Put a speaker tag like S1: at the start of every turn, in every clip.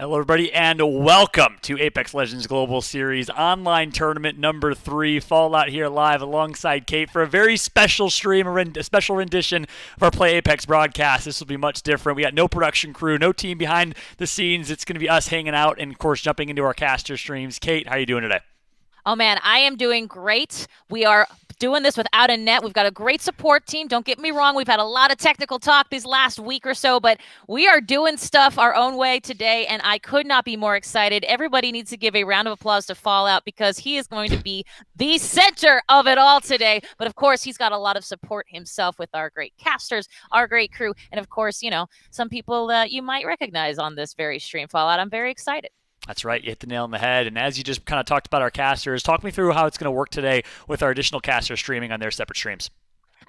S1: Hello, everybody, and welcome to Apex Legends Global Series Online Tournament number 3. Fallout here live alongside Kate for a very special stream, a special rendition of our Play Apex broadcast. This will be much different. We got no production crew, no team behind the scenes. It's going to be us hanging out and, of course, jumping into our caster streams. Kate, how are you doing today?
S2: Oh man, I am doing great. We are doing this without a net. We've got a great support team. Don't get me wrong. We've had a lot of technical talk these last week or so, but we are doing stuff our own way today, and I could not be more excited. Everybody needs to give a round of applause to Fallout because he is going to be the center of it all today. But of course, he's got a lot of support himself with our great casters, our great crew, and of course, some people you might recognize on this very stream. Fallout, I'm very excited.
S1: That's right. You hit the nail on the head. And as you just kind of talked about our casters, talk me through how it's going to work today with our additional casters streaming on their separate streams.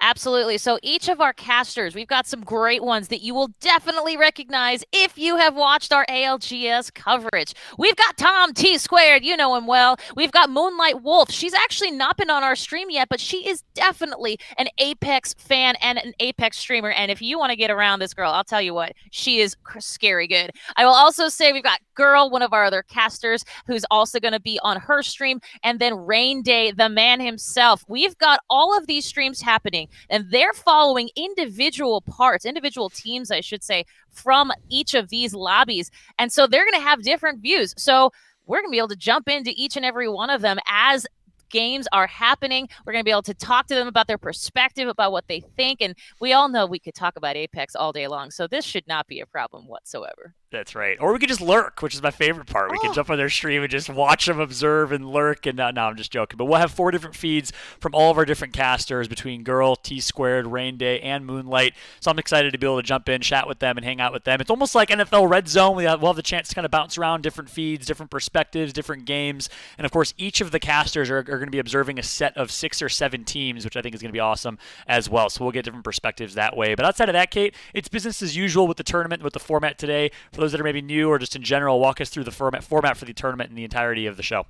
S2: Absolutely. So each of our casters, we've got some great ones that you will definitely recognize if you have watched our ALGS coverage. We've got Tom T Squared, you know him well. We've got Moonlight Wolf. She's actually not been on our stream yet, but she is definitely an Apex fan and an Apex streamer. And if you want to get around this girl, I'll tell you what, she is scary good. I will also say we've got Girl, one of our other casters, who's also going to be on her stream. And then Rain Day, the man himself. We've got all of these streams happening. And they're following individual teams, I should say, from each of these lobbies. And so they're going to have different views. So we're going to be able to jump into each and every one of them as games are happening. We're going to be able to talk to them about their perspective, about what they think. And we all know we could talk about Apex all day long. So this should not be a problem whatsoever.
S1: That's right. Or we could just lurk, which is my favorite part. We can jump on their stream and just watch them observe and lurk. And no, I'm just joking. But we'll have 4 different feeds from all of our different casters between Girl, T Squared, Rain Day, and Moonlight. So I'm excited to be able to jump in, chat with them, and hang out with them. It's almost like NFL Red Zone. We'll have the chance to kind of bounce around different feeds, different perspectives, different games. And of course, each of the casters are going to be observing a set of 6 or 7 teams, which I think is going to be awesome as well. So we'll get different perspectives that way. But outside of that, Kate, it's business as usual with the tournament, with the format today. For those that are maybe new or just in general, walk us through the format for the tournament and the entirety of the show.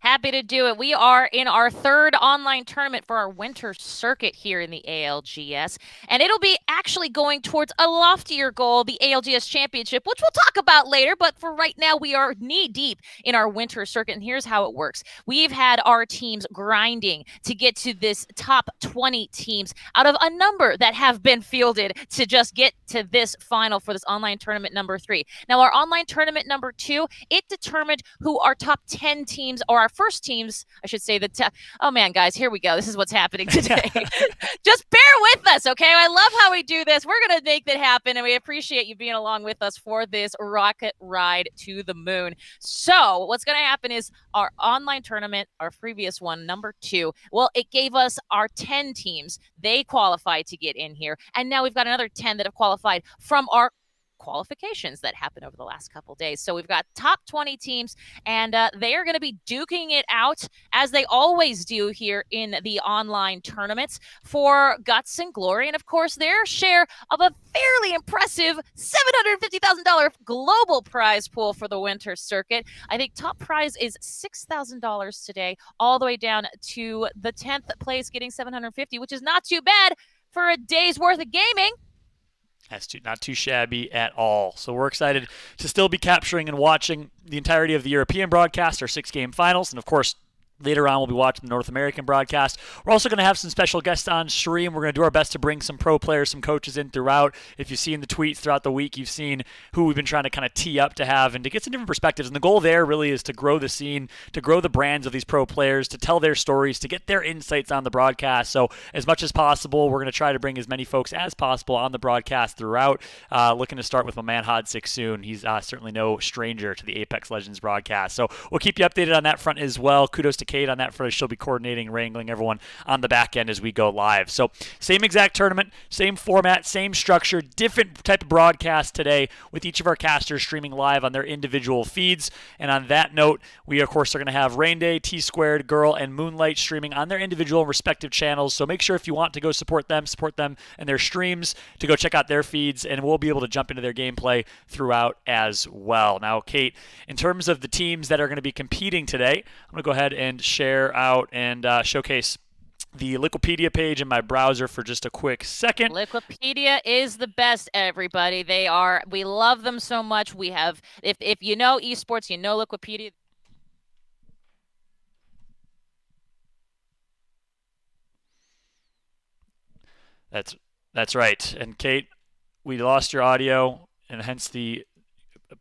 S2: Happy to do it. We are in our 3rd online tournament for our winter circuit here in the ALGS, and it'll be actually going towards a loftier goal, the ALGS Championship, which we'll talk about later, but for right now, we are knee-deep in our winter circuit, and here's how it works. We've had our teams grinding to get to this top 20 teams out of a number that have been fielded to just get to this final for this online tournament number 3. Now, our online tournament number 2, it determined who our top 10 teams or our first teams, I should say. Oh man, guys, here we go. This is what's happening today. Just bear with us, okay? I love how we do this. We're going to make that happen, and we appreciate you being along with us for this rocket ride to the moon. So what's going to happen is our online tournament, our previous one, number 2, well, it gave us our 10 teams. They qualified to get in here, and now we've got another 10 that have qualified from our qualifications that happened over the last couple days. So we've got top 20 teams, and they are going to be duking it out as they always do here in the online tournaments for guts and glory, and of course their share of a fairly impressive $750,000 global prize pool for the winter circuit. I think top prize is $6,000 today, all the way down to the 10th place getting $750,000, which is not too bad for a day's worth of gaming.
S1: That's not too shabby at all. So we're excited to still be capturing and watching the entirety of the European broadcast, our 6-game finals, and of course, later on, we'll be watching the North American broadcast. We're also going to have some special guests on stream. We're going to do our best to bring some pro players, some coaches in throughout. If you've seen the tweets throughout the week, you've seen who we've been trying to kind of tee up to have and to get some different perspectives. And the goal there really is to grow the scene, to grow the brands of these pro players, to tell their stories, to get their insights on the broadcast. So as much as possible, we're going to try to bring as many folks as possible on the broadcast throughout. Looking to start with my man Hodsix soon. He's certainly no stranger to the Apex Legends broadcast. So we'll keep you updated on that front as well. Kudos to Kate on that front. She'll be coordinating, wrangling everyone on the back end as we go live. So same exact tournament, same format, same structure, different type of broadcast today with each of our casters streaming live on their individual feeds. And on that note, we of course are going to have Rain Day, T Squared, Girl, and Moonlight streaming on their individual respective channels. So make sure if you want to go support them and their streams, to go check out their feeds, and we'll be able to jump into their gameplay throughout as well. Now, Kate, in terms of the teams that are going to be competing today, I'm going to go ahead and share out and showcase the Liquipedia page in my browser for just a quick second.
S2: Liquipedia is the best, everybody. We love them so much. We have, if you know esports, you know Liquipedia.
S1: That's right. And Kate, we lost your audio, and hence the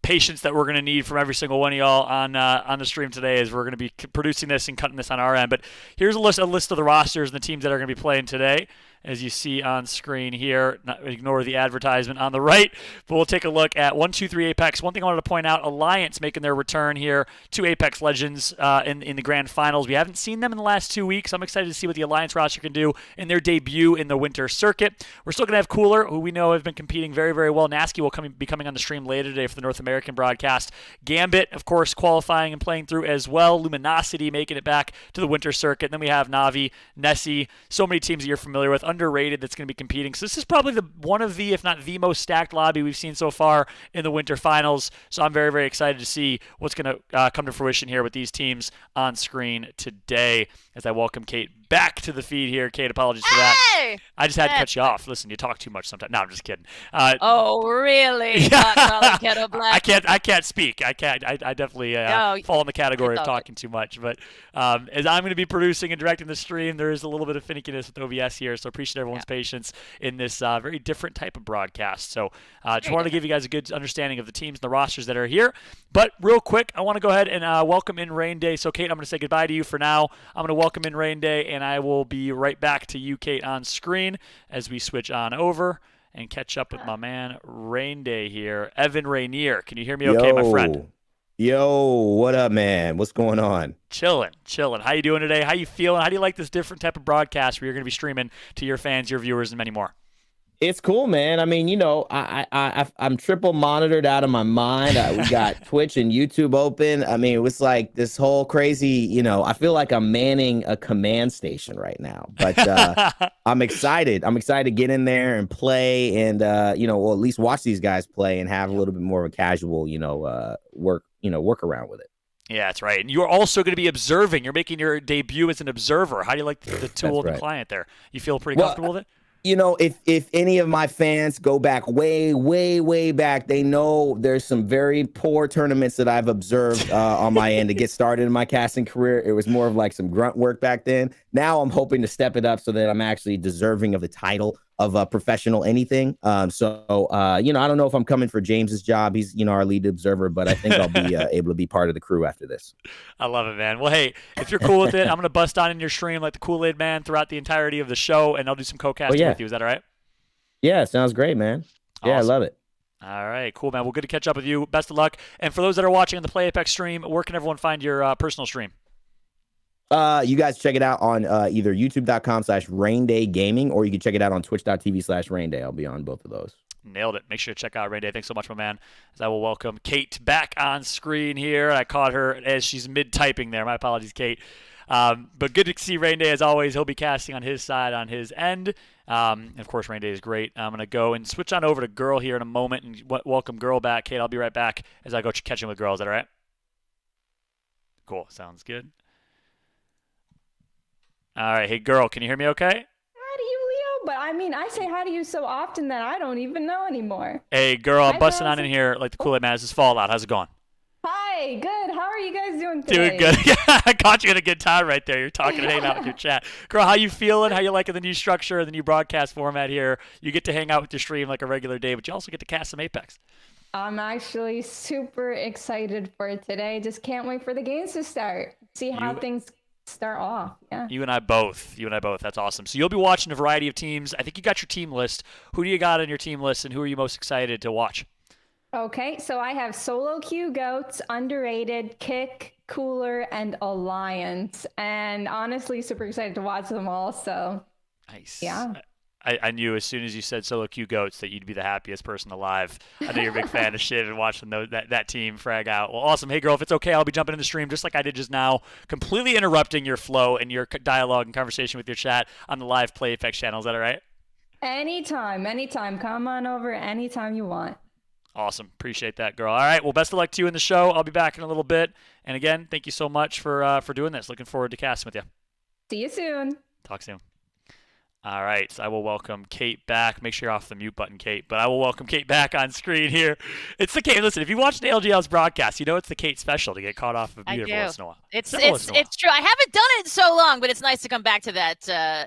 S1: patience that we're going to need from every single one of y'all on the stream today, as we're going to be producing this and cutting this on our end. But here's a list of the rosters and the teams that are going to be playing today, as you see on screen here. Ignore the advertisement on the right, but we'll take a look at 1, 2, 3 Apex. One thing I wanted to point out, Alliance making their return here to Apex Legends in the grand finals. We haven't seen them in the last 2 weeks. I'm excited to see what the Alliance roster can do in their debut in the winter circuit. We're still going to have Cooler, who we know have been competing very, very well. Nasky will be coming on the stream later today for the North American broadcast. Gambit, of course, qualifying and playing through as well. Luminosity making it back to the winter circuit. And then we have Navi, Nessie, so many teams that you're familiar with, underrated, that's going to be competing. So this is probably one of the, if not the most stacked lobby we've seen so far in the winter finals. So I'm very, very excited to see what's going to come to fruition here with these teams on screen today, as I welcome Kate back to the feed here. Kate, apologies for that.
S2: Hey!
S1: I just had to cut you off. Listen, you talk too much sometimes. No, I'm just kidding.
S2: Oh, really?
S1: I can't speak. I can't. I definitely fall in the category of talking too much. But as I'm going to be producing and directing the stream, there is a little bit of finickiness with OBS here, so appreciate everyone's patience in this very different type of broadcast. So just wanted to give you guys a good understanding of the teams and the rosters that are here. But real quick, I want to go ahead and welcome in Rain Day. So Kate, I'm going to say goodbye to you for now. I'm going to welcome in Rain Day, and I will be right back to you, Kate, on screen as we switch on over and catch up with my man Rain Day here. Evan Rainier, can you hear me okay, my friend?
S3: Yo, what up, man? What's going on?
S1: Chilling. How you doing today? How you feeling? How do you like this different type of broadcast where you're going to be streaming to your fans, your viewers, and many more?
S3: It's cool, man. I mean, I'm triple monitored out of my mind. We got Twitch and YouTube open. I mean, it was like this whole crazy, I feel like I'm manning a command station right now. But I'm excited. I'm excited to get in there and play and, at least watch these guys play and have a little bit more of a casual, work around with it.
S1: Yeah, that's right. And you're also going to be observing. You're making your debut as an observer. How do you like the tool and the client there? You feel pretty comfortable with it?
S3: If any of my fans go back way, way, way back, they know there's some very poor tournaments that I've observed on my end to get started in my casting career. It was more of like some grunt work back then. Now I'm hoping to step it up so that I'm actually deserving of the title of a professional anything. I don't know if I'm coming for James's job. He's, our lead observer, but I think I'll be able to be part of the crew after this.
S1: I love it, man. Well, hey, if you're cool with it, I'm going to bust on in your stream like the Kool-Aid Man throughout the entirety of the show, and I'll do some co-casting with you. Is that all right?
S3: Yeah, sounds great, man. Yeah, awesome. I love it.
S1: All right, cool, man. Well, good to catch up with you. Best of luck. And for those that are watching on the Play Apex stream, where can everyone find your personal stream?
S3: You guys check it out on either youtube.com/RainDayGaming, or you can check it out on twitch.tv/RainDay. I'll be on both of those.
S1: Nailed it. Make sure to check out Rain Day. Thanks so much, my man. As I will welcome Kate back on screen here. I caught her as she's mid-typing there. My apologies, Kate. But good to see Rain Day as always. He'll be casting on his side, on his end. Of course, Rain Day is great. I'm going to go and switch on over to Girl here in a moment and welcome Girl back. Kate, I'll be right back as I go catching with Girl. Is that all right? Cool. Sounds good. All right. Hey, Girl, can you hear me okay?
S4: Hi to you, Leo. But I mean, I say hi to you so often that I don't even know anymore.
S1: Hey, Girl, I'm busting on in here like the Kool-Aid Man. This is Fallout. How's it going?
S4: Hi, good. How are you guys doing today?
S1: Doing good. I caught you at a good time right there. You're talking and hanging out with your chat. Girl, how you feeling? How you liking the new structure, the new broadcast format here? You get to hang out with your stream like a regular day, but you also get to cast some Apex.
S4: I'm actually super excited for it today. Just can't wait for the games to start. See how things start off. Yeah.
S1: You and I both. That's awesome. So you'll be watching a variety of teams. I think you got your team list. Who do you got on your team list, and who are you most excited to watch?
S4: Okay, so I have Solo Q, Goats, Underrated, Kick, Cooler, and Alliance. And honestly, super excited to watch them all. So
S1: nice.
S4: Yeah.
S1: I knew as soon as you said Solo Q Goats that you'd be the happiest person alive. I know you're a big fan of shit and watching that team frag out. Well, awesome. Hey, Girl, if it's okay, I'll be jumping in the stream just like I did just now, completely interrupting your flow and your dialogue and conversation with your chat on the live Play Apex channel. Is that all right?
S4: Anytime. Come on over anytime you want.
S1: Awesome. Appreciate that, Girl. All right. Well, best of luck to you in the show. I'll be back in a little bit. And again, thank you so much for doing this. Looking forward to casting with you.
S4: See you soon.
S1: Talk soon. All right, so I will welcome Kate back. Make sure you're off the mute button, Kate. But I will welcome Kate back on screen here. It's the Kate. Listen, if you watch the LGL's broadcast, you know it's the Kate special to get caught off of mute every once in a while.
S2: It's true. I haven't done it in so long, but it's nice to come back to that.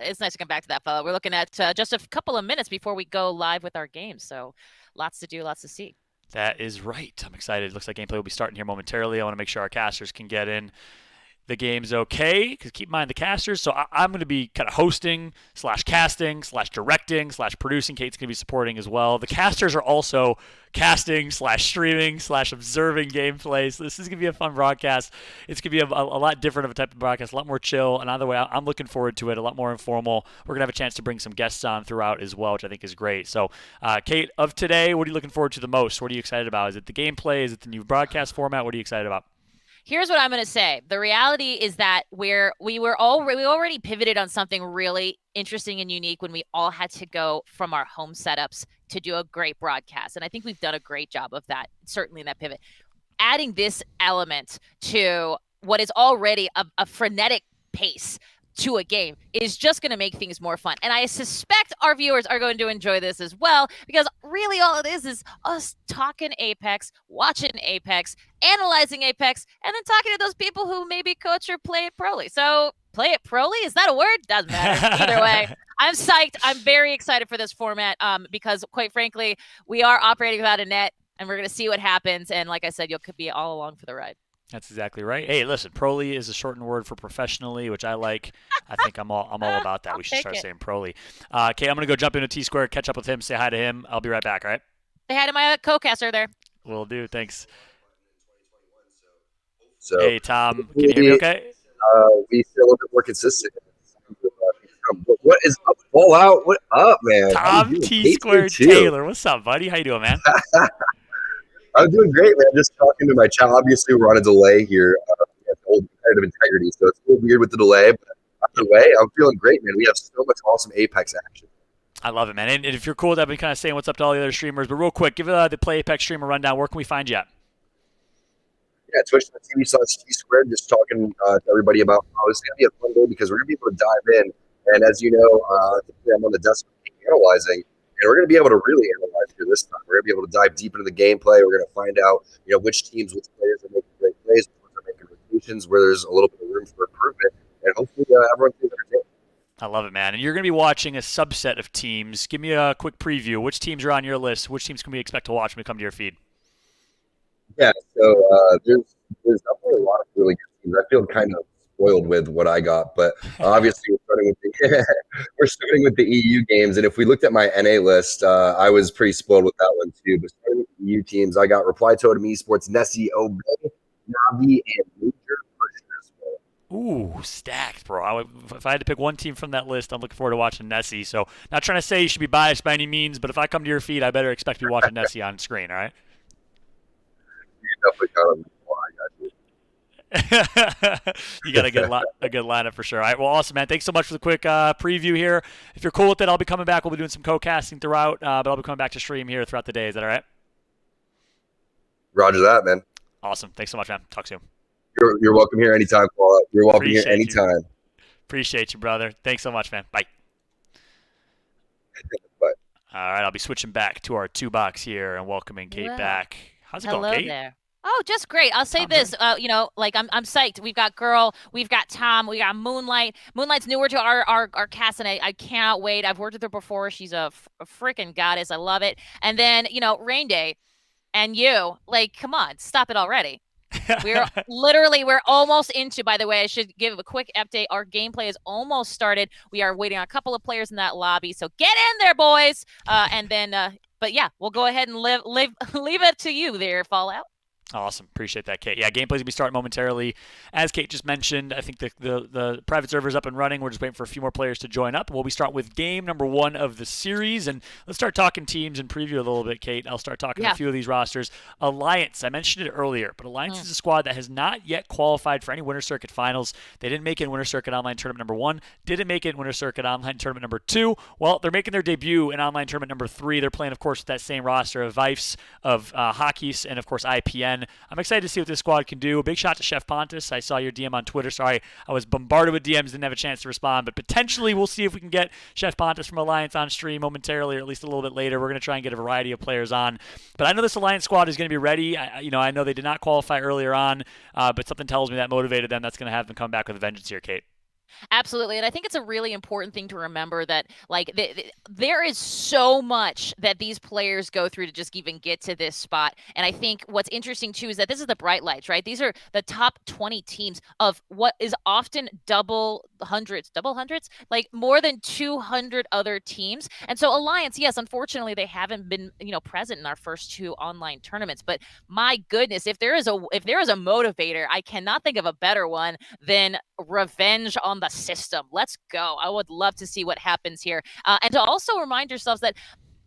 S2: It's nice to come back to that, fella. We're looking at just a couple of minutes before we go live with our games, so lots to do, lots to see.
S1: That is right. I'm excited. Looks like gameplay will be starting here momentarily. I want to make sure our casters can get in. The game's okay, because keep in mind the casters. So I'm going to be kind of hosting / casting / directing / producing. Kate's going to be supporting as well. The casters are also casting / streaming / observing gameplay. So this is going to be a fun broadcast. It's going to be a lot different of a type of broadcast, a lot more chill. And either way, I'm looking forward to it, a lot more informal. We're going to have a chance to bring some guests on throughout as well, which I think is great. So, Kate, of today, what are you looking forward to the most? What are you excited about? Is it the gameplay? Is it the new broadcast format? What are you excited about?
S2: Here's what I'm going to say. The reality is that we already pivoted on something really interesting and unique when we all had to go from our home setups to do a great broadcast. And I think we've done a great job of that, certainly in that pivot. Adding this element to what is already a frenetic pace to a game is just going to make things more fun. And I suspect our viewers are going to enjoy this as well, because really all it is us talking Apex, watching Apex, analyzing Apex, and then talking to those people who maybe coach or play it proly. So play it proly? Is that a word? Doesn't matter. Either way, I'm psyched. I'm very excited for this format because quite frankly, we are operating without a net and we're going to see what happens. And like I said, you could be all along for the ride.
S1: That's exactly right. Hey, listen, proly is a shortened word for professionally, which I like. I think I'm all about that. We should start saying proly. Kate, I'm going to go jump into T-Square, catch up with him, say hi to him. I'll be right back, all right?
S2: Say hi to my co-caster there.
S1: Will do. Thanks.
S5: So,
S1: hey, Tom, can you hear me okay?
S5: We feel a little bit more consistent. What is up? Fallout? What up, man?
S1: Tom T-Square Taylor. What's up, buddy? How you doing, man?
S5: I'm doing great, man. Just talking to my child. Obviously, we're on a delay here. Old competitive integrity, so it's a little weird with the delay. But either way, I'm feeling great, man. We have so much awesome Apex action.
S1: I love it, man. And if you're cool with that, I've been kind of saying what's up to all the other streamers. But real quick, give the Play Apex streamer rundown. Where can we find you at?
S5: Yeah, Twitch.tv/T-Squared. Just talking to everybody about how it's going to be a fun day because we're going to be able to dive in. And as you know, I'm on the desk analyzing. And we're going to be able to really analyze here this time. We're going to be able to dive deep into the gameplay. We're going to find out, which teams, which players are making great plays, which ones are making rotations, where there's a little bit of room for improvement, and hopefully everyone feels entertained.
S1: I love it, man. And you're going to be watching a subset of teams. Give me a quick preview. Which teams are on your list? Which teams can we expect to watch when we come to your feed?
S5: Yeah, so there's definitely a lot of really good teams. I feel kind of spoiled with what I got, but obviously we're starting with the EU games. And if we looked at my NA list, I was pretty spoiled with that one too. But starting with the EU teams, I got Reply Totem Esports, Nessie, Obey, Navi, and Major for sure.
S1: Ooh, stacked, bro. If I had to pick one team from that list, I'm looking forward to watching Nessie. So not trying to say you should be biased by any means, but if I come to your feed, I better expect to be watching Nessie on screen, all right?
S5: You definitely got him.
S1: You got a good lineup for sure. All right, well, awesome, man. Thanks so much for the quick preview here. If you're cool with it, I'll be coming back. We'll be doing some co-casting throughout, but I'll be coming back to stream here throughout the day. Is that all right?
S5: Roger that, man.
S1: Awesome. Thanks so much, man. Talk soon.
S5: You're welcome here anytime, Fallout. You're welcome here anytime.
S1: Appreciate you, brother. Thanks so much, man. Bye.
S5: Bye.
S1: All right, I'll be switching back to our 2-box here and welcoming Kate back. How's it going, Kate?
S2: Hello there. Oh, just great. I'll say this, I'm psyched. We've got Girl, we've got Tom, we got Moonlight. Moonlight's newer to our cast, and I cannot wait. I've worked with her before. She's a freaking goddess. I love it. And then, Rain Day and you, come on, stop it already. We're almost into, by the way, I should give a quick update. Our gameplay is almost started. We are waiting on a couple of players in that lobby. So get in there, boys. But yeah, we'll go ahead and leave it to you there, Fallout.
S1: Awesome. Appreciate that, Kate. Yeah, gameplay's going to be starting momentarily. As Kate just mentioned, I think the private server is up and running. We're just waiting for a few more players to join up. We'll be starting with game number 1 of the series. And let's start talking teams and preview a little bit, Kate. I'll start talking a few of these rosters. Alliance, I mentioned it earlier, but Alliance is a squad that has not yet qualified for any Winter Circuit finals. They didn't make it in Winter Circuit Online Tournament number 1. Didn't make it in Winter Circuit Online Tournament number 2. Well, they're making their debut in Online Tournament number 3. They're playing, of course, with that same roster of Vifes, of Hockeys, and, of course, IPN. 10. I'm excited to see what this squad can do. A big shout to Chef Pontus. I saw your DM on Twitter. Sorry, I was bombarded with DMs, didn't have a chance to respond, but potentially we'll see if we can get Chef Pontus from Alliance on stream momentarily, or at least a little bit later. We're going to try and get a variety of players on. But I know this Alliance squad is going to be ready. I know they did not qualify earlier on, but something tells me that motivated them. That's going to have them come back with a vengeance here, Kate.
S2: Absolutely. And I think it's a really important thing to remember that there is so much that these players go through to just even get to this spot. And I think what's interesting too is that this is the bright lights, right? These are the top 20 teams of what is often double hundreds, like more than 200 other teams. And so Alliance, yes, unfortunately they haven't been, present in our first 2 online tournaments, but my goodness, if there is a motivator, I cannot think of a better one than revenge on the system. Let's go. I would love to see what happens here. And to also remind yourselves that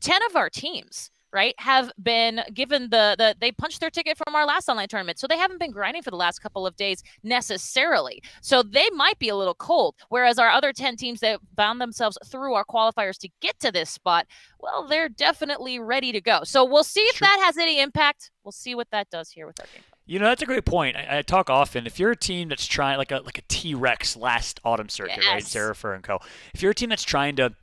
S2: 10 of our teams, right, have been given they punched their ticket from our last online tournament. So they haven't been grinding for the last couple of days necessarily. So they might be a little cold. Whereas our other 10 teams that found themselves through our qualifiers to get to this spot, well, they're definitely ready to go. So we'll see if that has any impact. We'll see what that does here with our game.
S1: That's a great point. I talk often. If you're a team that's trying, like a T-Rex last autumn circuit, right, Zerafer and co. If you're a team that's trying to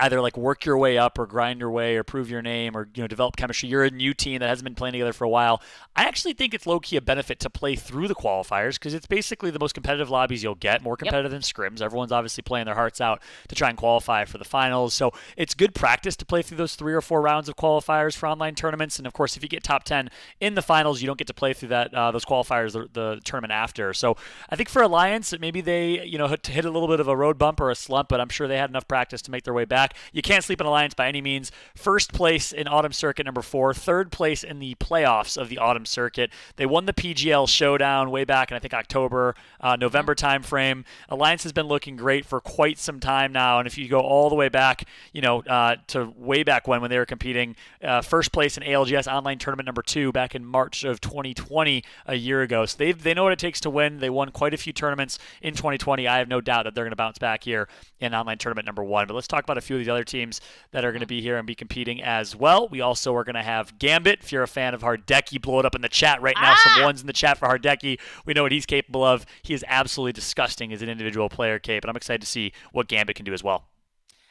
S1: either like work your way up or grind your way or prove your name or develop chemistry, you're a new team that hasn't been playing together for a while, I actually think it's low-key a benefit to play through the qualifiers because it's basically the most competitive lobbies you'll get, more competitive than scrims. Everyone's obviously playing their hearts out to try and qualify for the finals, so it's good practice to play through those 3 or 4 rounds of qualifiers for online tournaments. And of course, if you get top 10 in the finals, you don't get to play through that those qualifiers the tournament after. So I think for Alliance, maybe they hit a little bit of a road bump or a slump, but I'm sure they had enough practice to make their way back. You can't sleep in Alliance by any means. First place in Autumn Circuit number 4, third place in the playoffs of the Autumn Circuit. They won the PGL Showdown way back in, I think, October, November timeframe. Alliance has been looking great for quite some time now, and if you go all the way back, to way back when they were competing, first place in ALGS Online Tournament number 2 back in March of 2020, a year ago. So they know what it takes to win. They won quite a few tournaments in 2020. I have no doubt that they're going to bounce back here in Online Tournament number 1. But let's talk about a few of these other teams that are going to be here and be competing as well. We also are going to have Gambit. If you're a fan of Hardecki, blow it up in the chat right now. Some ones in the chat for Hardecki. We know what he's capable of. He is absolutely disgusting as an individual player, Kate, but I'm excited to see what Gambit can do as well.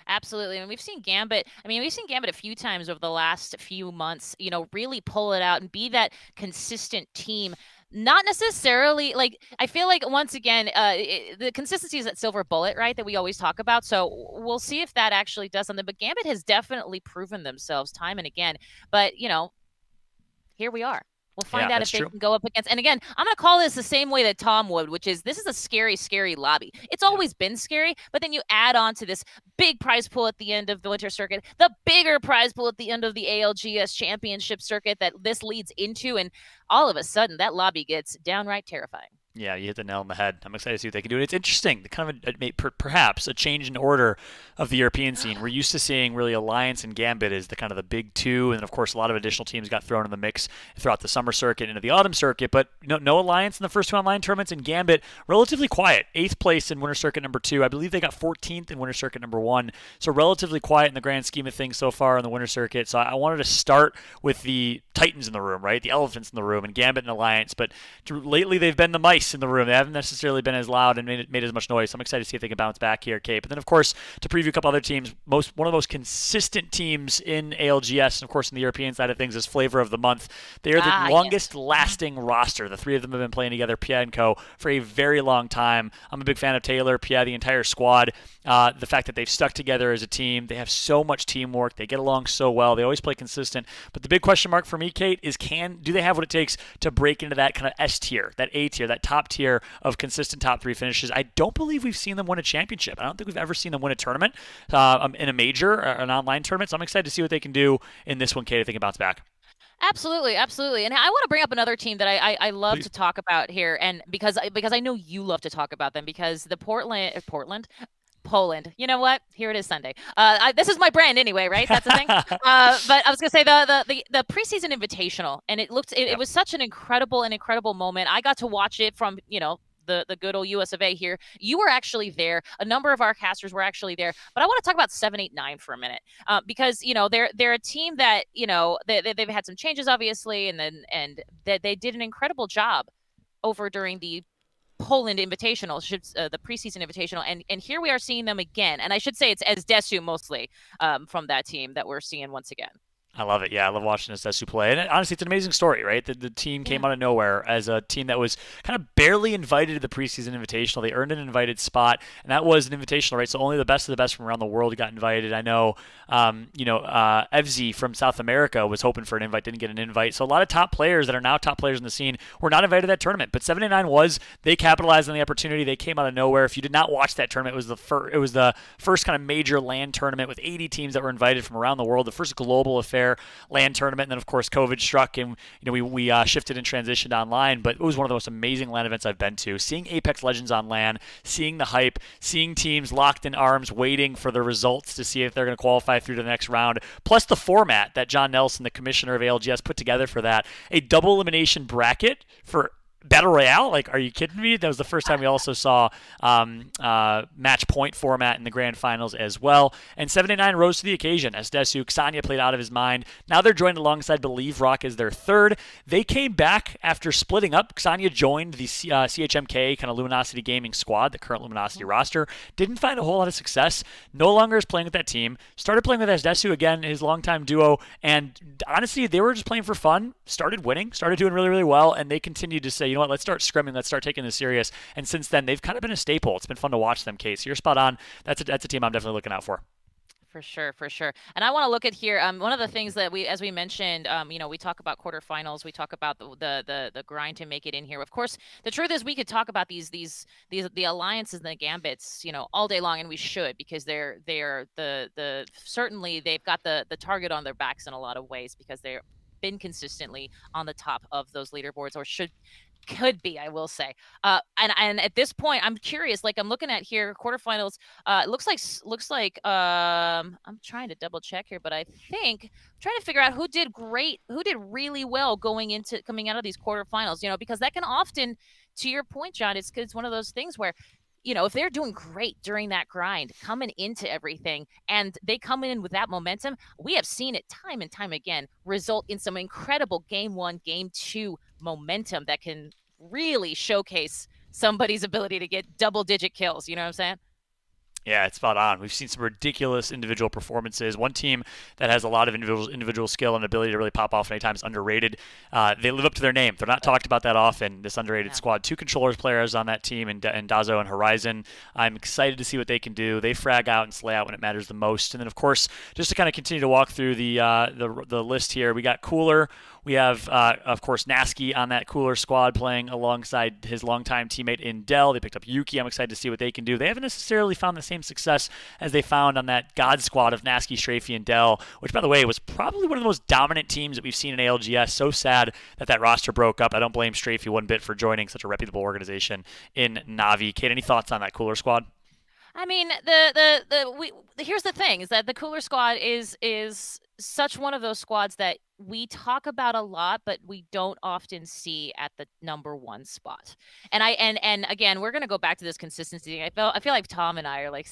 S2: Absolutely. And we've seen Gambit a few times over the last few months, really pull it out and be that consistent team. Not necessarily, I feel like, once again, the consistency is that silver bullet, right, that we always talk about. So we'll see if that actually does something. But Gambit has definitely proven themselves time and again. But, here we are. We'll find out if they can go up against. And again, I'm going to call this the same way that Tom would, which is this is a scary, scary lobby. It's always been scary, but then you add on to this big prize pool at the end of the Winter Circuit, the bigger prize pool at the end of the ALGS Championship Circuit that this leads into, and all of a sudden that lobby gets downright terrifying.
S1: Yeah, you hit the nail on the head. I'm excited to see what they can do. And it's interesting, perhaps a change in order of the European scene. We're used to seeing really Alliance and Gambit as the big 2, and of course a lot of additional teams got thrown in the mix throughout the summer circuit into the autumn circuit. But no Alliance in the first 2 online tournaments, and Gambit relatively quiet. 8th place in Winter Circuit number 2. I believe they got 14th in Winter Circuit number 1. So relatively quiet in the grand scheme of things so far in the Winter Circuit. So I wanted to start with the Titans in the room, right? The elephants in the room, and Gambit and Alliance. But lately they've been the mice in the room. They haven't necessarily been as loud and made as much noise. So I'm excited to see if they can bounce back here, Kate. But then, of course, to preview a couple other teams, one of the most consistent teams in ALGS, and of course in the European side of things, is Flavor of the Month. They are the longest-lasting roster. The 3 of them have been playing together, Pierre and Co., for a very long time. I'm a big fan of Taylor, Pierre, the entire squad. The fact that they've stuck together as a team, they have so much teamwork, they get along so well, they always play consistent. But the big question mark for me, Kate, is do they have what it takes to break into that kind of S tier, that A tier, that top tier of consistent top 3 finishes? I don't believe we've seen them win a championship. I don't think we've ever seen them win a tournament in a major or an online tournament. So I'm excited to see what they can do in this one, Kate. I think it bounce back.
S2: Absolutely. And I want to bring up another team that I love to talk about here, and because I know you love to talk about them, because the Poland. You know what? Here it is Sunday. This is my brand anyway, right? That's the thing. But I was gonna say the preseason invitational, and it was such an incredible moment. I got to watch it from the good old US of A here. You were actually there. A number of our casters were actually there. But I want to talk about 789 for a minute, because they're a team that they've had some changes obviously, and they did an incredible job over during the Poland Invitational, the preseason Invitational, and here we are seeing them again. And I should say it's as Desu mostly from that team that we're seeing once again.
S1: I love it. Yeah, I love watching Desu play. And honestly, it's an amazing story, right? The team came out of nowhere as a team that was kind of barely invited to the preseason invitational. They earned an invited spot, and that was an invitational, right? So only the best of the best from around the world got invited. I know, Evzy from South America was hoping for an invite, didn't get an invite. So a lot of top players that are now top players in the scene were not invited to that tournament. But 789 they capitalized on the opportunity. They came out of nowhere. If you did not watch that tournament, it was the first kind of major LAN tournament with 80 teams that were invited from around the world, the first global affair LAN tournament. And then of course COVID struck, and we shifted and transitioned online, but it was one of the most amazing LAN events I've been to. Seeing Apex Legends on LAN, seeing the hype, seeing teams locked in arms waiting for the results to see if they're going to qualify through to the next round, plus the format that John Nelson, the commissioner of ALGS, put together for that, a double elimination bracket for Battle Royale? Like, are you kidding me? That was the first time we also saw match point format in the grand finals as well. And 789 rose to the occasion as Desu Xania played out of his mind. Now they're joined alongside Believe Rock as their third. They came back after splitting up. Xania joined the CHMK kind of Luminosity Gaming squad, the current Luminosity roster. Didn't find a whole lot of success. No longer is playing with that team. Started playing with Desu again, his longtime duo. And honestly, they were just playing for fun. Started winning. Started doing really, really well. And they continued to say, you know what, let's start scrimming, let's start taking this serious. And since then, they've kind of been a staple. It's been fun to watch them, Kate. So you're spot on. That's a team I'm definitely looking out for.
S2: For sure. And I want to look at here. One of the things that as we mentioned, we talk about quarterfinals, we talk about the grind to make it in here. Of course, the truth is we could talk about the alliances and the gambits, all day long, and we should, because they're certainly they've got the target on their backs in a lot of ways, because they've been consistently on the top of those leaderboards, or could be, I will say. And at this point, I'm curious. Like, I'm looking at here quarterfinals. It looks like I'm trying to double check here, but I think I'm trying to figure out who did really well coming out of these quarterfinals. Because that can often, to your point, John, it's one of those things where, if they're doing great during that grind, coming into everything, and they come in with that momentum, we have seen it time and time again result in some incredible game 1, game 2 momentum that can really showcase somebody's ability to get double-digit kills. You know what I'm saying?
S1: Yeah, it's spot on. We've seen some ridiculous individual performances. One team that has a lot of individual skill and ability to really pop off anytime is underrated. They live up to their name. They're not talked about that often, this underrated squad. 2 controllers players on that team, and Dazo and Horizon. I'm excited to see what they can do. They frag out and slay out when it matters the most. And then, of course, just to kind of continue to walk through the list here, we got Cooler. We have, of course, Nasky on that Cooler squad playing alongside his longtime teammate Indel. They picked up Yuki. I'm excited to see what they can do. They haven't necessarily found the same success as they found on that God squad of Nasky, Strafey, and Dell, which, by the way, was probably one of the most dominant teams that we've seen in ALGS. So sad that roster broke up. I don't blame Strafey one bit for joining such a reputable organization in Navi. Kate, any thoughts on that Cooler squad?
S2: I mean, here's the thing: is that the Cooler squad is such one of those squads that we talk about a lot, but we don't often see at the number 1 spot. And again, we're gonna go back to this consistency. I feel like Tom and I are like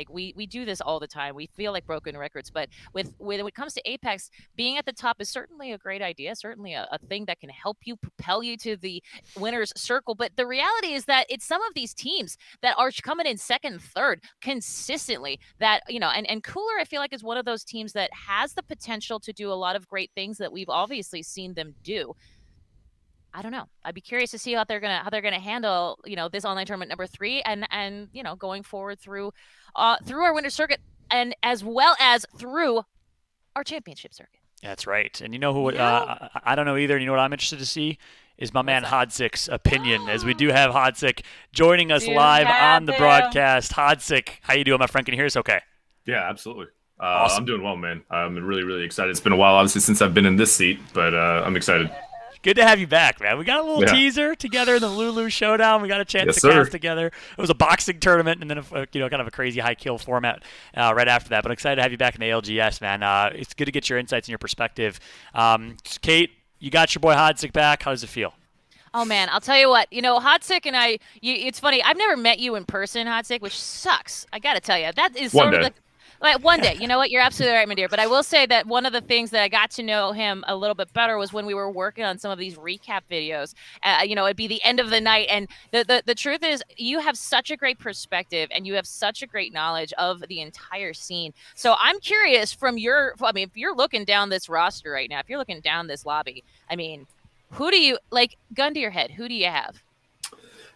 S2: we do this all the time. We feel like broken records, but when it comes to Apex, being at the top is certainly a great idea, certainly a thing that can help you propel you to the winner's circle. But the reality is that it's some of these teams that are coming in second and third consistently that, and Cooler, I feel like, is one of those teams that has the potential to do a lot of great things that we've obviously seen them do. I don't know. I'd be curious to see how they're gonna handle this online tournament number 3 and going forward through our winter circuit, and as well as through our championship circuit.
S1: That's right. And you know who? I don't know either. And you know what I'm interested to see is my man Hodzik opinion, as we do have Hodzik joining us live on the broadcast. Hodzik, how you doing, my friend? Can you hear us? Okay.
S6: Yeah, absolutely.
S1: Awesome.
S6: I'm doing well, man. I'm really, really excited. It's been a while, obviously, since I've been in this seat, but I'm excited.
S1: Good to have you back, man. We got a little teaser together in the Lulu Showdown. We got a chance to cast together. It was a boxing tournament, and then kind of a crazy high kill format right after that. But I'm excited to have you back in the ALGS, man. It's good to get your insights and your perspective. Kate, you got your boy Hodzik back. How does it feel?
S2: Oh man, I'll tell you what. Hotsick and it's funny. I've never met you in person, Hotsick, which sucks. I got to tell you, that is
S6: One
S2: sort of
S6: day.
S2: like one day. You know what? You're absolutely right, my dear. But I will say that one of the things that I got to know him a little bit better was when we were working on some of these recap videos. It'd be the end of the night, and the truth is, you have such a great perspective, and you have such a great knowledge of the entire scene. So I'm curious if you're looking down this roster right now, if you're looking down this lobby, I mean, who do you like? Gun to your head, who do you have?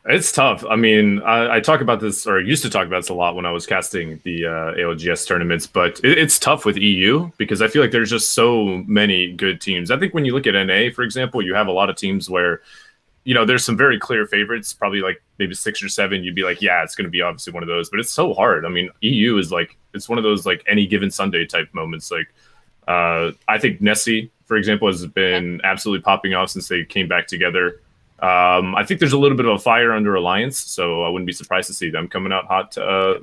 S6: It's tough. I mean, I talk about this, or used to talk about this a lot when I was casting the ALGS tournaments, but it's tough with EU because I feel like there's just so many good teams. I think when you look at NA, for example, you have a lot of teams where, there's some very clear favorites, probably like maybe 6 or 7. You'd be like, yeah, it's going to be obviously one of those, but it's so hard. I mean, EU is like, it's one of those like any given Sunday type moments. Like, I think Nessie, for example, has been absolutely popping off since they came back together. I think there's a little bit of a fire under Alliance, so I wouldn't be surprised to see them coming out hot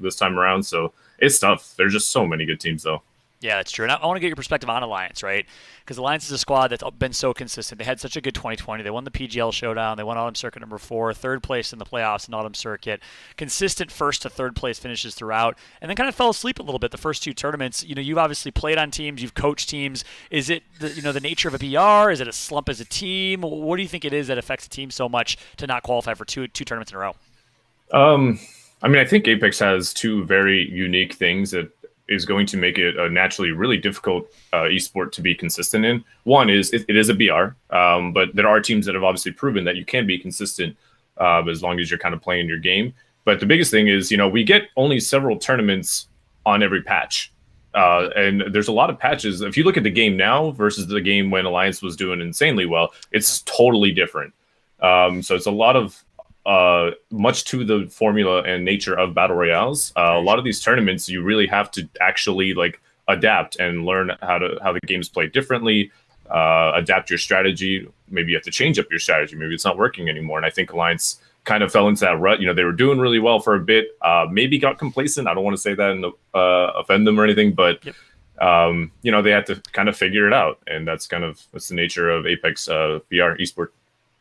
S6: this time around. So it's tough. There's just so many good teams, though.
S1: Yeah, that's true. And I want to get your perspective on Alliance, right? Because Alliance is a squad that's been so consistent. They had such a good 2020. They won the PGL Showdown. They won Autumn Circuit number 4, third place in the playoffs in Autumn Circuit. Consistent first to third place finishes throughout. And then kind of fell asleep a little bit the first 2 tournaments. You've obviously played on teams. You've coached teams. Is it the nature of a BR? Is it a slump as a team? What do you think it is that affects a team so much to not qualify for two tournaments in a row?
S6: I mean, I think Apex has 2 very unique things that is going to make it a naturally really difficult esport to be consistent in. One is it is a BR, but there are teams that have obviously proven that you can be consistent as long as you're kind of playing your game. But the biggest thing is, we get only several tournaments on every patch. And there's a lot of patches. If you look at the game now versus the game when Alliance was doing insanely well, it's totally different. So it's a lot of much to the formula and nature of battle royales. A lot of these tournaments, you really have to actually like adapt and learn how the game's played differently, adapt your strategy. Maybe you have to change up your strategy. Maybe it's not working anymore. And I think Alliance kind of fell into that rut. They were doing really well for a bit, maybe got complacent. I don't want to say that and offend them or anything, but they had to kind of figure it out. And that's the nature of Apex BR esport.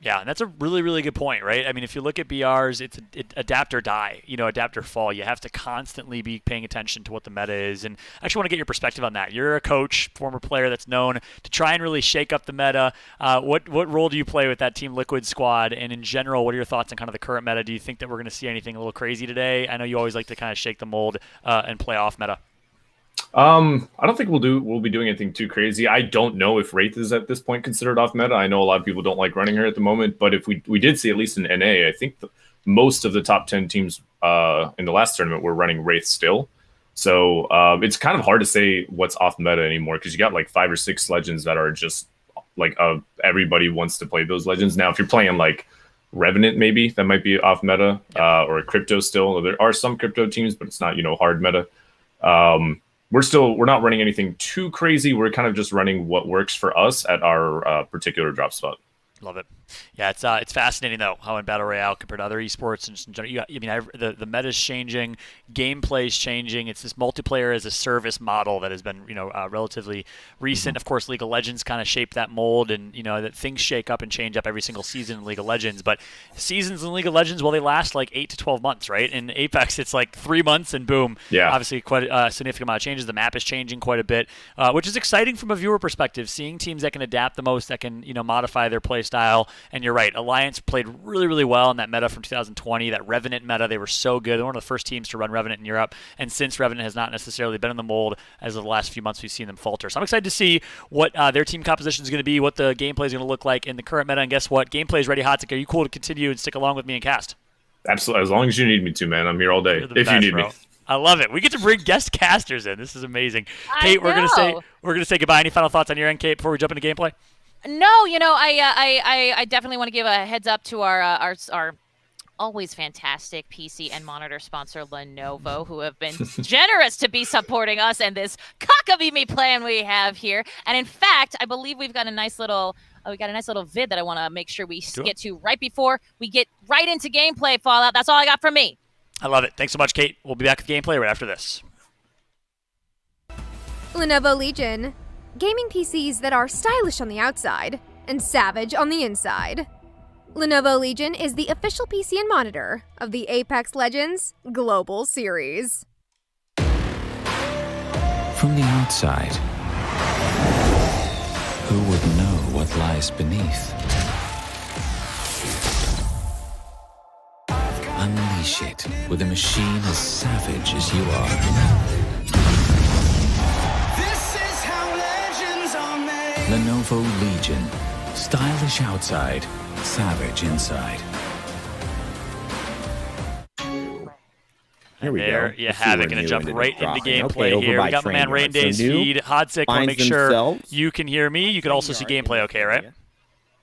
S1: Yeah, and that's a really, really good point, right? I mean, if you look at BRs, it's adapt or die, adapt or fall. You have to constantly be paying attention to what the meta is. And I actually want to get your perspective on that. You're a coach, former player that's known to try and really shake up the meta. What role do you play with that Team Liquid squad? And in general, what are your thoughts on kind of the current meta? Do you think that we're going to see anything a little crazy today? I know you always like to kind of shake the mold and play off meta.
S6: I don't think we'll be doing anything too crazy. I don't know if Wraith is at this point considered off meta. I know a lot of people don't like running her at the moment, but if we did see, at least in NA, I think most of the top 10 teams in the last tournament were running Wraith still. So it's kind of hard to say what's off meta anymore because you got like 5 or 6 legends that are just like everybody wants to play those legends. Now, if you're playing like Revenant, maybe that might be off meta, or Crypto still. There are some Crypto teams, but it's not hard meta. We're not running anything too crazy. We're kind of just running what works for us at our particular drop spot.
S1: Love it. Yeah, it's fascinating though how in Battle Royale compared to other esports and just in general, the meta's changing, gameplay's changing. It's this multiplayer as a service model that has been relatively recent. Of course, League of Legends kind of shaped that mold, and that things shake up and change up every single season in League of Legends. But seasons in League of Legends, they last like 8 to 12 months, right? In Apex, it's like 3 months and boom.
S6: Yeah.
S1: Obviously, quite a significant amount of changes. The map is changing quite a bit, which is exciting from a viewer perspective. Seeing teams that can adapt the most, that can modify their play style. And you're right, Alliance played really, really well in that meta from 2020, that Revenant meta. They were so good. They were one of the first teams to run Revenant in Europe. And since Revenant has not necessarily been in the mold, as of the last few months, we've seen them falter. So I'm excited to see what their team composition is going to be, what the gameplay is going to look like in the current meta. And guess what? Gameplay is ready, Hotsick. Are you cool to continue and stick along with me and cast?
S6: Absolutely. As long as you need me to, man. I'm here all day if you need me.
S1: I love it. We get to bring guest casters in. This is amazing. Kate, we're gonna say goodbye. Any final thoughts on your end, Kate, before we jump into gameplay?
S2: No, I definitely want to give a heads up to our always fantastic PC and monitor sponsor Lenovo, who have been generous to be supporting us and this cock-a-bee-me plan we have here. And in fact, I believe we've got a nice little vid that I want to make sure we get to right before we get right into gameplay. Fallout. That's all I got from me.
S1: I love it. Thanks so much, Kate. We'll be back with gameplay right after this.
S7: Lenovo Legion. Gaming PCs that are stylish on the outside and savage on the inside. Lenovo Legion is the official PC and monitor of the Apex Legends Global Series.
S8: From the outside, who would know what lies beneath? Unleash it with a machine as savage as you are.
S9: This is how legends are made.
S8: Lenovo Legion. Stylish outside, savage inside.
S3: Here we
S1: There
S3: go.
S1: you
S3: Let's see
S1: have
S3: where
S1: it. Going to
S3: New
S1: jump
S3: ended up
S1: right into
S3: dropping.
S1: gameplay
S3: over
S1: here.
S3: by
S1: We got my man
S3: Train
S1: Rain
S3: Yard.
S1: Day's
S3: So New
S1: feed. Hodsec, want to
S3: finds
S1: make sure
S3: themselves-
S1: you can hear me. You can also see gameplay okay, right?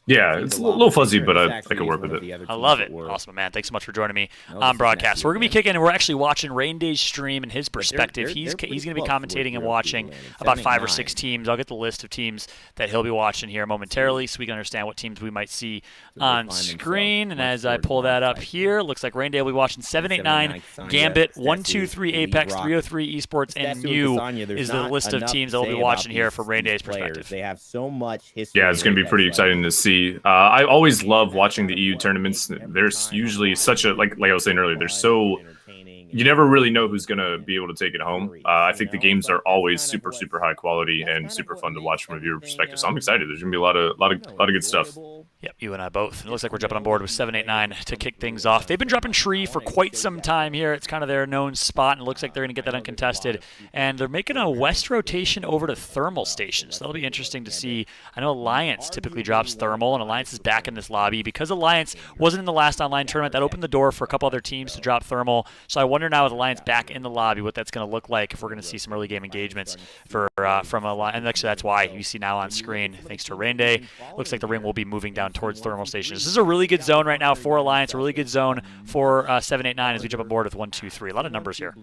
S6: Yeah, it's a little fuzzy, but I could work with it.
S1: I love it. Awesome, man. Thanks so much for joining me on broadcast. We're going to be kicking, and we're actually watching Rain Day's stream and his perspective. He's going to be commentating and watching about 5 or 6 teams. I'll get the list of teams that he'll be watching here momentarily so we can understand what teams we might see on screen. And as I pull that up here, looks like Rain Day will be watching 789, Gambit, 123 Apex, 303 Esports, and New is the list of teams that we'll be watching here from Rain Day's perspective.
S3: They have so much history.
S6: Yeah, it's going to be pretty exciting to see. I always love watching the EU tournaments. There's usually such a like I was saying earlier. There's so you never really know who's going to be able to take it home. I think the games are always super high quality and super fun to watch from a viewer perspective. So I'm excited. There's going to be a lot of good stuff.
S1: Yep, you and I both. It looks like we're jumping on board with 789 to kick things off. They've been dropping Tree for quite some time here. It's kind of their known spot, and it looks like they're going to get that uncontested. And they're making a west rotation over to Thermal Station, so that'll be interesting to see. I know Alliance typically drops Thermal, and Alliance is back in this lobby. Because Alliance wasn't in the last online tournament, that opened the door for a couple other teams to drop Thermal. So I wonder now with Alliance back in the lobby what that's going to look like if we're going to see some early game engagements from Alliance. And actually, that's why you see now on screen, thanks to Rain Day, looks like the ring will be moving down towards Thermal Station. This is a really good zone right now for Alliance, a really good zone for 789 as we jump on board with 1, 2, 3. A lot of numbers here.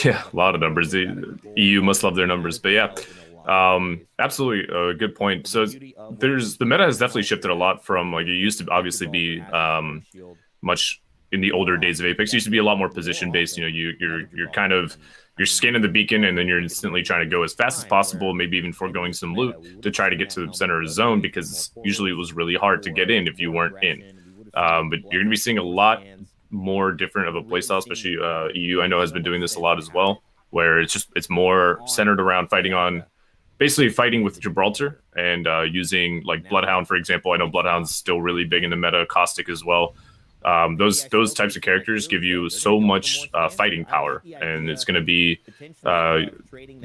S6: Yeah, a lot of numbers. The EU must love their numbers, but yeah, absolutely a good point. So the meta has definitely shifted a lot from like it used to obviously be much in the older days of Apex. It used to be a lot more position based. You know, you're scanning the beacon and then you're instantly trying to go as fast as possible, maybe even foregoing some loot to try to get to the center of the zone because usually it was really hard to get in if you weren't in. But you're going to be seeing a lot more different of a playstyle, especially EU. I know has been doing this a lot as well, where it's more centered around basically fighting with Gibraltar and using like Bloodhound, for example. I know Bloodhound's still really big in the meta, Caustic as well. Those types of characters give you so much fighting power, and it's going to be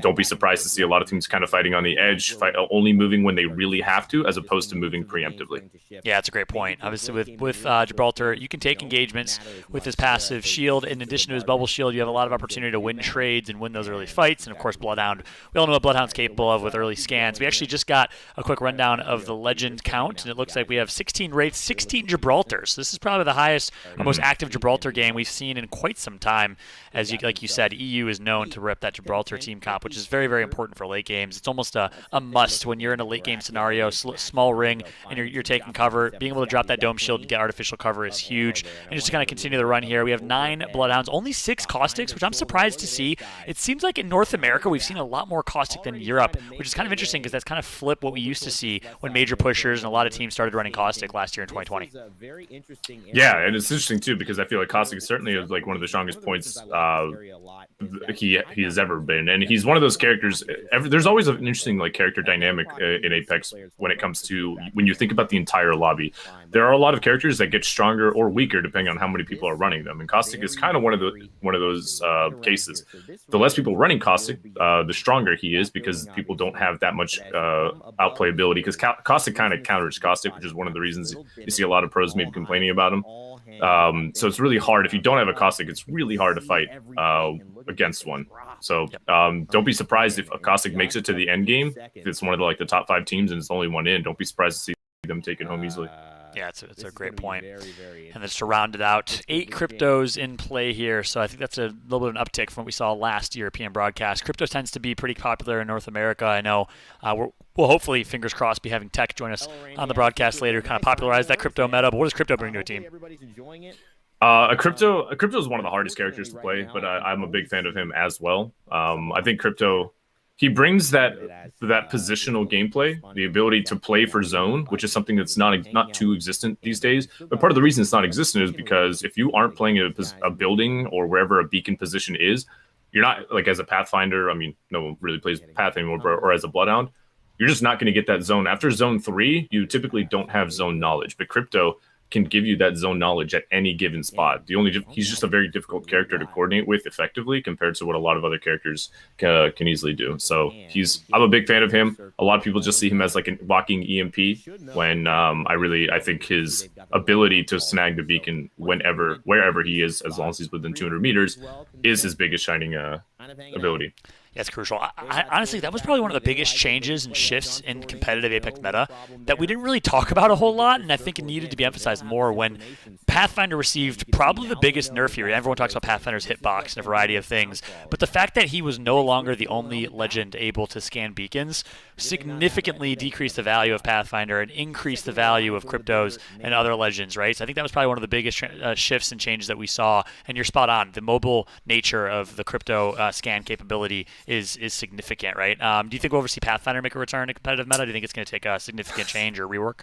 S6: don't be surprised to see a lot of teams kind of fighting on the edge, only moving when they really have to, as opposed to moving preemptively.
S1: Yeah, that's a great point. Obviously, with Gibraltar, you can take engagements with his passive shield. In addition to his bubble shield, you have a lot of opportunity to win trades and win those early fights. And of course, Bloodhound, we all know what Bloodhound's capable of with early scans. We actually just got a quick rundown of the legend count, and it looks like we have 16 raids, 16 Gibraltars. This is probably the highest or most active Gibraltar game we've seen in quite some time. Like you said, EU is known to rip that Gibraltar team comp, which is very important for late games. It's almost a must when you're in a late game scenario, small ring, and you're taking cover. Being able to drop that dome shield and get artificial cover is huge. And just to kind of continue the run here, we have 9 Bloodhounds, only 6 Caustics, which I'm surprised to see. It seems like in North America we've seen a lot more Caustic than Europe, which is kind of interesting because that's kind of flipped what we used to see when major pushers and a lot of teams started running Caustic last year in 2020.
S6: Yeah, and it's interesting too because I feel like Caustic certainly is like one of the strongest points he has ever been, and he's one of those characters. There's always an interesting like character dynamic in Apex when it comes to when you think about the entire lobby. There are a lot of characters that get stronger or weaker depending on how many people are running them, and Caustic is kind of one of those cases. The less people running Caustic, the stronger he is because people don't have that much outplay ability. Because Caustic kind of counters Caustic, which is one of the reasons you see a lot of pros maybe complaining about him. So it's really hard if you don't have a Caustic. It's really hard to fight against one. So don't be surprised if a Caustic makes it to the end game. If it's one of the top 5 teams and it's only one in, don't be surprised to see them take it home easily.
S1: Yeah, it's a great point. And just to round it out, 8 cryptos in play here. So I think that's a little bit of an uptick from what we saw last European broadcast. Crypto tends to be pretty popular in North America. I know we'll hopefully, fingers crossed, be having Tech join us on the broadcast later, kind of popularize that crypto meta. But what does crypto bring to a team?
S6: A crypto is one of the hardest characters to play, but I'm a big fan of him as well. I think crypto He brings that positional gameplay, the ability to play for zone, which is something that's not too existent these days. But part of the reason it's not existent is because if you aren't playing a building or wherever a beacon position is, you're not like as a Pathfinder. I mean, no one really plays Path anymore, or as a Bloodhound, you're just not going to get that zone. After zone 3, you typically don't have zone knowledge, but Crypto can give you that zone knowledge at any given spot. He's just a very difficult character to coordinate with effectively compared to what a lot of other characters can easily do. So I'm a big fan of him. A lot of people just see him as like a walking EMP when I think his ability to snag the beacon wherever he is, as long as he's within 200 meters, is his biggest shining ability.
S1: Yeah, it's crucial. I honestly, that was probably one of the biggest changes and shifts in competitive Apex meta that we didn't really talk about a whole lot, and I think it needed to be emphasized more when Pathfinder received probably the biggest nerf here. Everyone talks about Pathfinder's hitbox and a variety of things, but the fact that he was no longer the only legend able to scan beacons significantly decreased the value of Pathfinder and increased the value of Cryptos and other legends, right? So I think that was probably one of the biggest shifts and changes that we saw, and you're spot on. The mobile nature of the Crypto scan capability is significant, right? Do you think we'll ever see Pathfinder make a return to competitive meta? Do you think it's going to take a significant change or rework?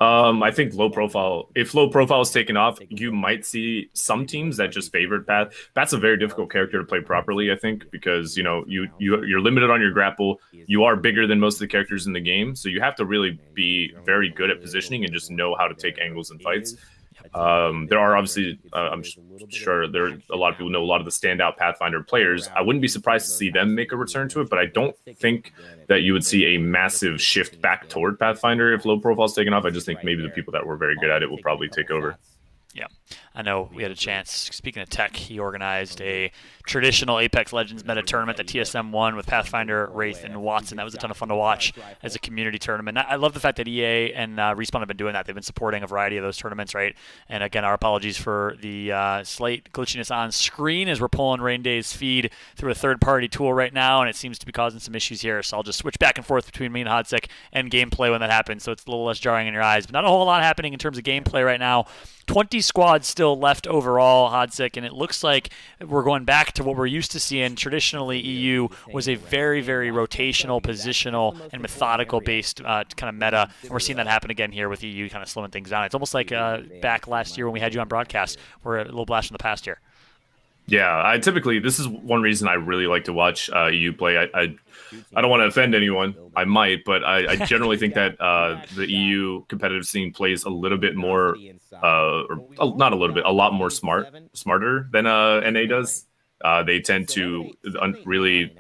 S6: I think low profile. If low profile is taken off, you might see some teams that just favored Path. That's a very difficult character to play properly, I think, because you're limited on your grapple. You are bigger than most of the characters in the game, so you have to really be very good at positioning and just know how to take angles in fights. There are obviously, I'm sure there are a lot of people know a lot of the standout Pathfinder players. I wouldn't be surprised to see them make a return to it, but I don't think that you would see a massive shift back toward Pathfinder if low profile is taken off. I just think maybe the people that were very good at it will probably take over.
S1: Yeah, I know we had a chance. Speaking of tech, he organized a traditional Apex Legends meta tournament that TSM won with Pathfinder, Wraith, and Watson. That was a ton of fun to watch as a community tournament. I love the fact that EA and Respawn have been doing that. They've been supporting a variety of those tournaments, right? And again, our apologies for the slight glitchiness on screen as we're pulling Rain Day's feed through a third-party tool right now, and it seems to be causing some issues here. So I'll just switch back and forth between me and Hodsik and gameplay when that happens, so it's a little less jarring in your eyes. But not a whole lot happening in terms of gameplay right now. 20 squads still left overall, Hodsik, and it looks like we're going back to what we're used to seeing. Traditionally, EU was a very, very rotational, positional, and methodical-based kind of meta, and we're seeing that happen again here with EU kind of slowing things down. It's almost like back last year when we had you on broadcast. We're a little blast from the past here.
S6: Yeah, this is one reason I really like to watch EU play. I don't want to offend anyone. I might, but I generally think that the EU competitive scene plays a little bit more, or not a little bit, a lot more smarter than NA does. They tend to really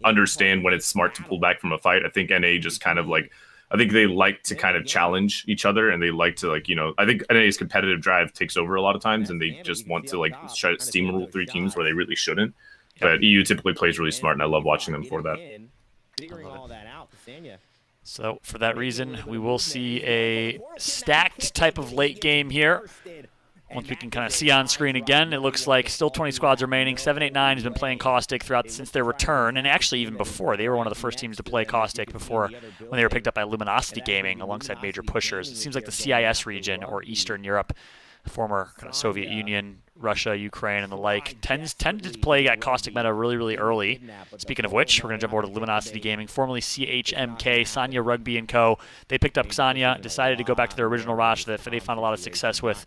S6: understand when it's smart to pull back from a fight. I think NA just kind of I think they like to kind of challenge each other, and they like to I think NA's competitive drive takes over a lot of times, and they just want to try to steamroll 3 teams where they really shouldn't. But EU typically plays really smart, and I love watching them for that.
S1: So for that reason, we will see a stacked type of late game here. Once we can kind of see on screen again, it looks like still 20 squads remaining. 789 has been playing Caustic since their return, and actually even before. They were one of the first teams to play Caustic before when they were picked up by Luminosity Gaming alongside major pushers. It seems like the CIS region or Eastern Europe, former kind of Soviet Union, Russia, Ukraine, and the like, tended to play at Caustic meta really, really early. Speaking of which, we're going to jump over to Luminosity Gaming, formerly CHMK, Xania Rugby & Co. They picked up Xania, decided to go back to their original roster that they found a lot of success with,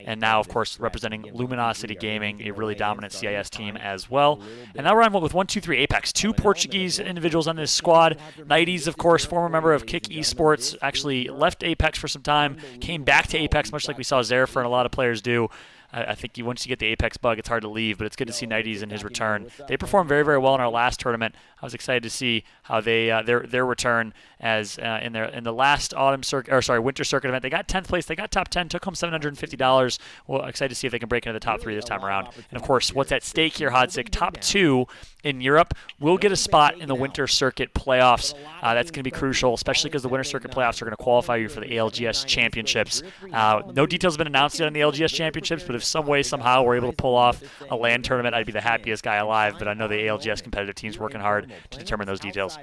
S1: and now, of course, representing Luminosity Gaming, a really dominant CIS team as well. And now we're on with 1-2-3 Apex. 2 Portuguese individuals on this squad. Nighties, of course, former member of Kick Esports, actually left Apex for some time, came back to Apex, much like we saw Zerafer and a lot of players do. I think once you get the Apex bug, it's hard to leave, but it's good to see Nighties in his return. They performed very, very well in our last tournament. I was excited to see how they their return as in the last winter circuit event. They got 10th place. They got top 10, took home $750. Well, excited to see if they can break into the top 3 this time around. And of course, what's at stake here, Hodsik? Top 2 in Europe will get a spot in the winter circuit playoffs. That's going to be crucial, especially because the winter circuit playoffs are going to qualify you for the ALGS championships. No details have been announced yet on the ALGS championships, but if some way, somehow, we're able to pull off a LAN tournament, I'd be the happiest guy alive. But I know the ALGS competitive team's working hard to determine those details.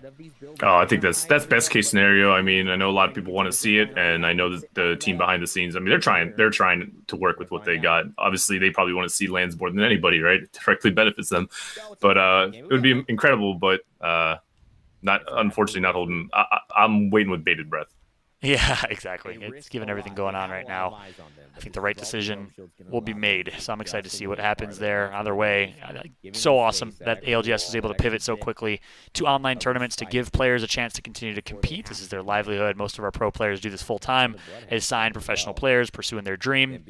S6: Oh, I think that's best case scenario. I mean, I know a lot of people want to see it, and I know that the team behind the scenes, I mean, they're trying to work with what they got. Obviously, they probably want to see LANs more than anybody, right? It directly benefits them. But it would be incredible, but unfortunately not holding. I'm waiting with bated breath.
S1: Yeah, exactly. It's given everything going on right now. I think the right decision will be made. So I'm excited to see what happens there. Either way, so awesome that ALGS is able to pivot so quickly to online tournaments to give players a chance to continue to compete. This is their livelihood. Most of our pro players do this full time as signed professional players pursuing their dream.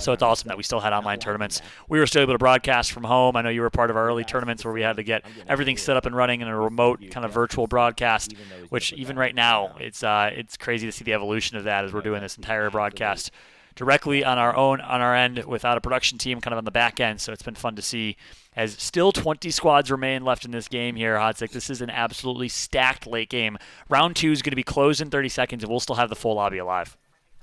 S1: So it's awesome that we still had online tournaments. We were still able to broadcast from home. I know you were part of our early tournaments where we had to get everything set up and running in a remote kind of virtual broadcast, which even right now, it's crazy to see the evolution of that as we're doing this entire broadcast directly on our end without a production team kind of on the back end. So it's been fun to see as still 20 squads remain left in this game here. Hodzik, this is an absolutely stacked late game. Round 2 is going to be closed in 30 seconds and we'll still have the full lobby alive.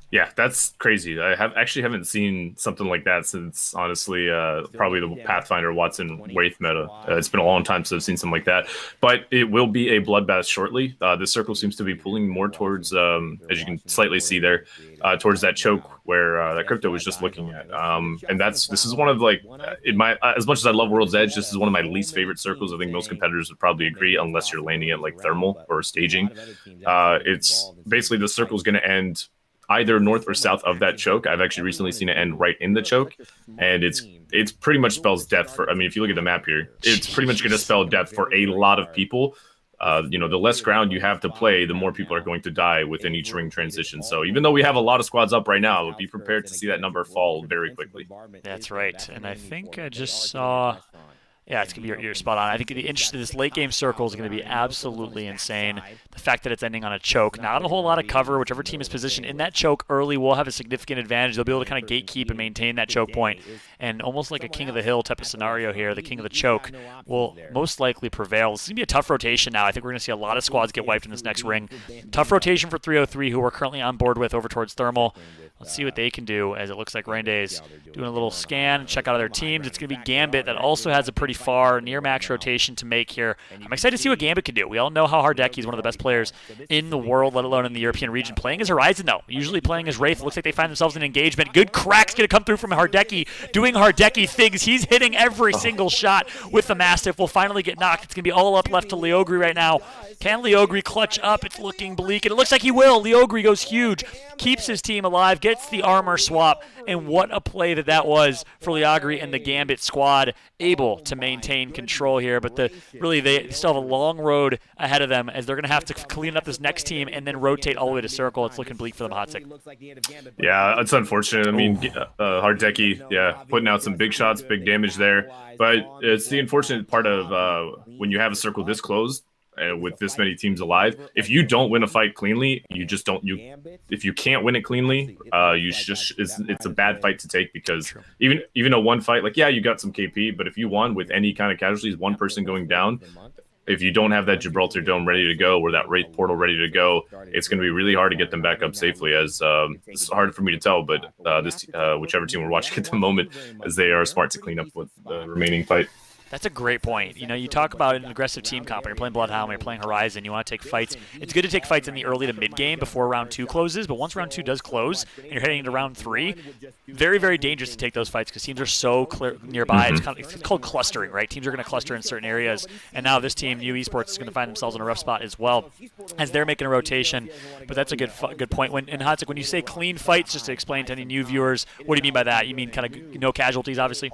S6: Yeah, that's crazy. I haven't seen something like that since, honestly, probably the Pathfinder Watson Wraith meta. It's been a long time since I've seen something like that. But it will be a bloodbath shortly. This circle seems to be pulling more towards, as you can slightly see there, towards that choke where that Crypto was just looking at. And this is one of, like, as much as I love World's Edge, this is one of my least favorite circles. I think most competitors would probably agree, unless you're landing at like Thermal or staging. It's basically the circle is going to end either north or south of that choke. I've actually recently seen it end right in the choke, and it's pretty much spells death for. I mean, if you look at the map here, it's pretty much going to spell death for a lot of people. The less ground you have to play, the more people are going to die within each ring transition. So even though we have a lot of squads up right now, be prepared to see that number fall very quickly.
S1: That's right, and I think I just saw. Yeah, it's going to be you're spot on. I think this late game circle is going to be absolutely insane. The fact that it's ending on a choke, not a whole lot of cover. Whichever team is positioned in that choke early will have a significant advantage. They'll be able to kind of gatekeep and maintain that choke point. And almost like a king of the hill type of scenario here, the king of the choke will most likely prevail. This is going to be a tough rotation now. I think we're going to see a lot of squads get wiped in this next ring. Tough rotation for 303, who we're currently on board with over towards Thermal. Let's see what they can do, as it looks like Rende is doing a little scan, check out other teams. It's going to be Gambit that also has a pretty far near max rotation to make here. I'm excited to see what Gambit can do. We all know how Hardeki is one of the best players in the world, let alone in the European region. Playing as Horizon, though. Usually playing as Wraith. Looks like they find themselves in engagement. Good crack's going to come through from Hardeki, doing Hardeki things. He's hitting every single shot with the Mastiff. Will finally get knocked. It's going to be all up left to Leogri right now. Can Leogri clutch up? It's looking bleak, and it looks like he will. Leogri goes huge, keeps his team alive, gets the armor swap, and what a play that was for Leogri and the Gambit squad, able to maintain control here. But they still have a long road ahead of them, as they're going to have to clean up this next team and then rotate all the way to circle. It's looking bleak for them, Hodzik.
S6: Yeah, it's unfortunate. I mean, Hardeki, putting out some big shots, big damage there. But it's the unfortunate part of when you have a circle this close, with this many teams alive, if you don't win a fight cleanly, you just don't. If you can't win it cleanly, it's a bad fight to take, because even a one fight, you got some KP, but if you won with any kind of casualties, one person going down, if you don't have that Gibraltar Dome ready to go or that Wraith Portal ready to go, it's going to be really hard to get them back up safely. As it's hard for me to tell, but whichever team we're watching at the moment, as they are smart to clean up with the remaining fight.
S1: That's a great point. You talk about an aggressive team comp when you're playing Bloodhound, when you're playing Horizon, you want to take fights. It's good to take fights in the early to mid game before round 2 closes, but once round 2 does close and you're heading into round 3, very, very dangerous to take those fights because teams are so clear nearby. It's called clustering, right? Teams are going to cluster in certain areas, and now this team, New Esports, is going to find themselves in a rough spot as well as they're making a rotation. But that's a good point. And Hodzik, when you say clean fights, just to explain to any new viewers, what do you mean by that? You mean kind of no casualties, obviously?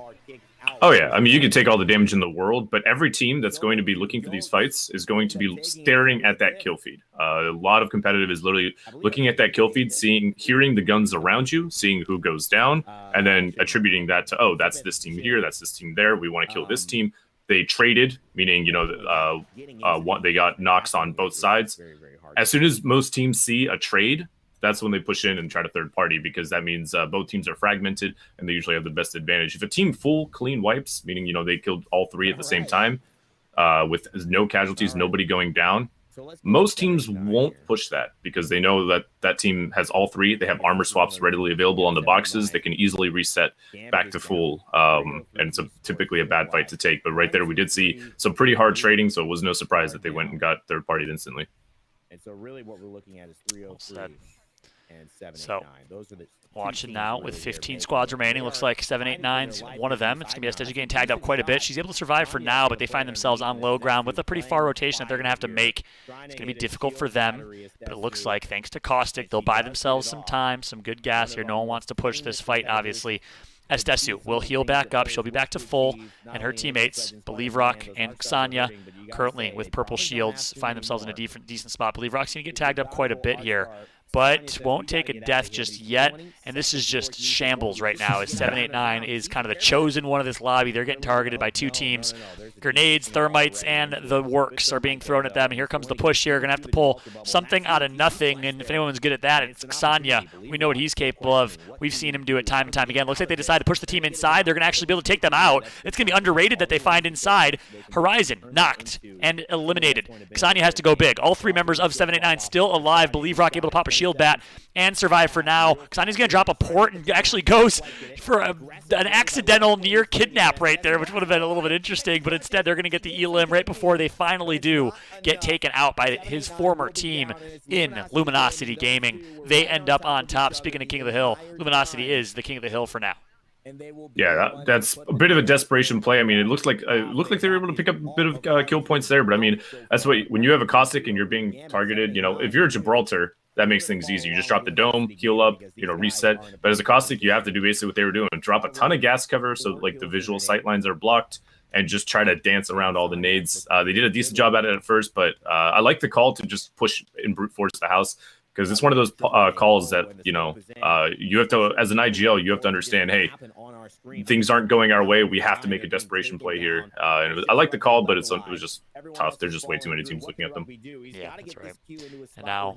S6: Oh, yeah. I mean, you can take all the damage in the world, but every team that's going to be looking for these fights is going to be staring at that kill feed. A lot of competitive is literally looking at that kill feed, hearing the guns around you, seeing who goes down, and then attributing that to, that's this team here, that's this team there. We want to kill this team. They traded, meaning, they got knocks on both sides. As soon as most teams see a trade, that's when they push in and try to third party, because that means both teams are fragmented and they usually have the best advantage. If a team full clean wipes, meaning, they killed all 3 at the same time with no casualties, nobody going down, Most teams won't push that because they know that that team has all three. They have armor swaps readily available on the boxes. They can easily reset back to full, and it's typically a bad fight to take. But right there, we did see some pretty hard trading, so it was no surprise that they went and got third-partied instantly.
S3: And so really what we're looking at is 303 and 789.
S1: So,
S3: those are the
S1: watching now with 15 squads remaining. Looks like 789's one of them. It's going to be Esteja getting tagged up quite a bit. She's able to survive for now, but they find themselves on low ground with a pretty far rotation that they're going to have to make. It's going to be difficult for them, but it looks like thanks to Caustic, they'll buy themselves some time, some good gas here. No one wants to push this fight, obviously. Estesu will heal back up. She'll be back to full, and her teammates, Believe Rock and Xania, currently with purple shields, find themselves in a decent spot. Believe Rock's going to get tagged up quite a bit here, but won't take a death just yet. And this is just shambles right now, as 789 is kind of the chosen one of this lobby. They're getting targeted by two teams. Grenades, thermites, and the works are being thrown at them. And here comes the push here. Going to have to pull something out of nothing. And if anyone's good at that, it's Xania. We know what he's capable of. We've seen him do it time and time again. Looks like they decided to push the team inside. They're going to actually be able to take them out. It's going to be underrated that they find inside. Horizon knocked and eliminated. Xania has to go big. All three members of 789 still alive. Believe Rock able to pop a shield bat and survive for now. Xania's going to drop a port and actually goes for an accidental near kidnap right there, which would have been a little bit interesting, but instead they're going to get the elim right before they finally do get taken out by his former team in Luminosity Gaming. They end up on top. Speaking of King of the Hill, Luminosity is the King of the Hill for now.
S6: Yeah, that's a bit of a desperation play. I mean, it looked like they were able to pick up a bit of kill points there, but I mean, that's what when you have a Caustic and you're being targeted, if you're a Gibraltar, that makes things easy. You just drop the dome, heal up, reset. But as a Caustic, you have to do basically what they were doing. Drop a ton of gas cover so like the visual sight lines are blocked and just try to dance around all the nades. They did a decent job at it at first, but I like the call to just push and brute force the house because it's one of those calls that, you have to, as an IGL, you have to understand, hey, things aren't going our way. We have to make a desperation play here. I like the call, but it was just tough. There's just way too many teams looking at them.
S1: Yeah, that's right. And now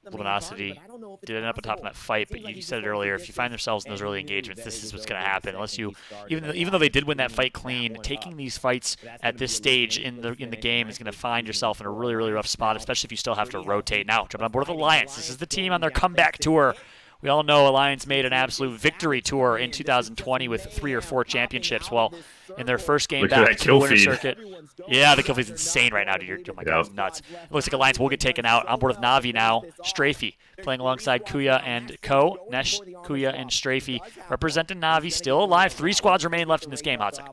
S1: Luminosity did end up on top of that fight, but you said it earlier, if you find yourselves in those early engagements, this is what's going to happen. Unless you, even though they did win that fight clean, taking these fights at this stage in the game is going to find yourself in a really, really rough spot, especially if you still have to rotate. Now, jumping on board with Alliance. This is the team on their comeback tour. We all know Alliance made an absolute victory tour in 2020 with 3 or 4 championships. Well, in their first game back to the Winter Circuit. Yeah, the kill feed's insane right now, dude. Oh my God, it's nuts. It looks like Alliance will get taken out. On board with Navi now. Strafey playing alongside Kuya and Ko. Nesh, Kuya, and Strafey representing Navi, still alive. 3 squads remain left in this game, Hodzik.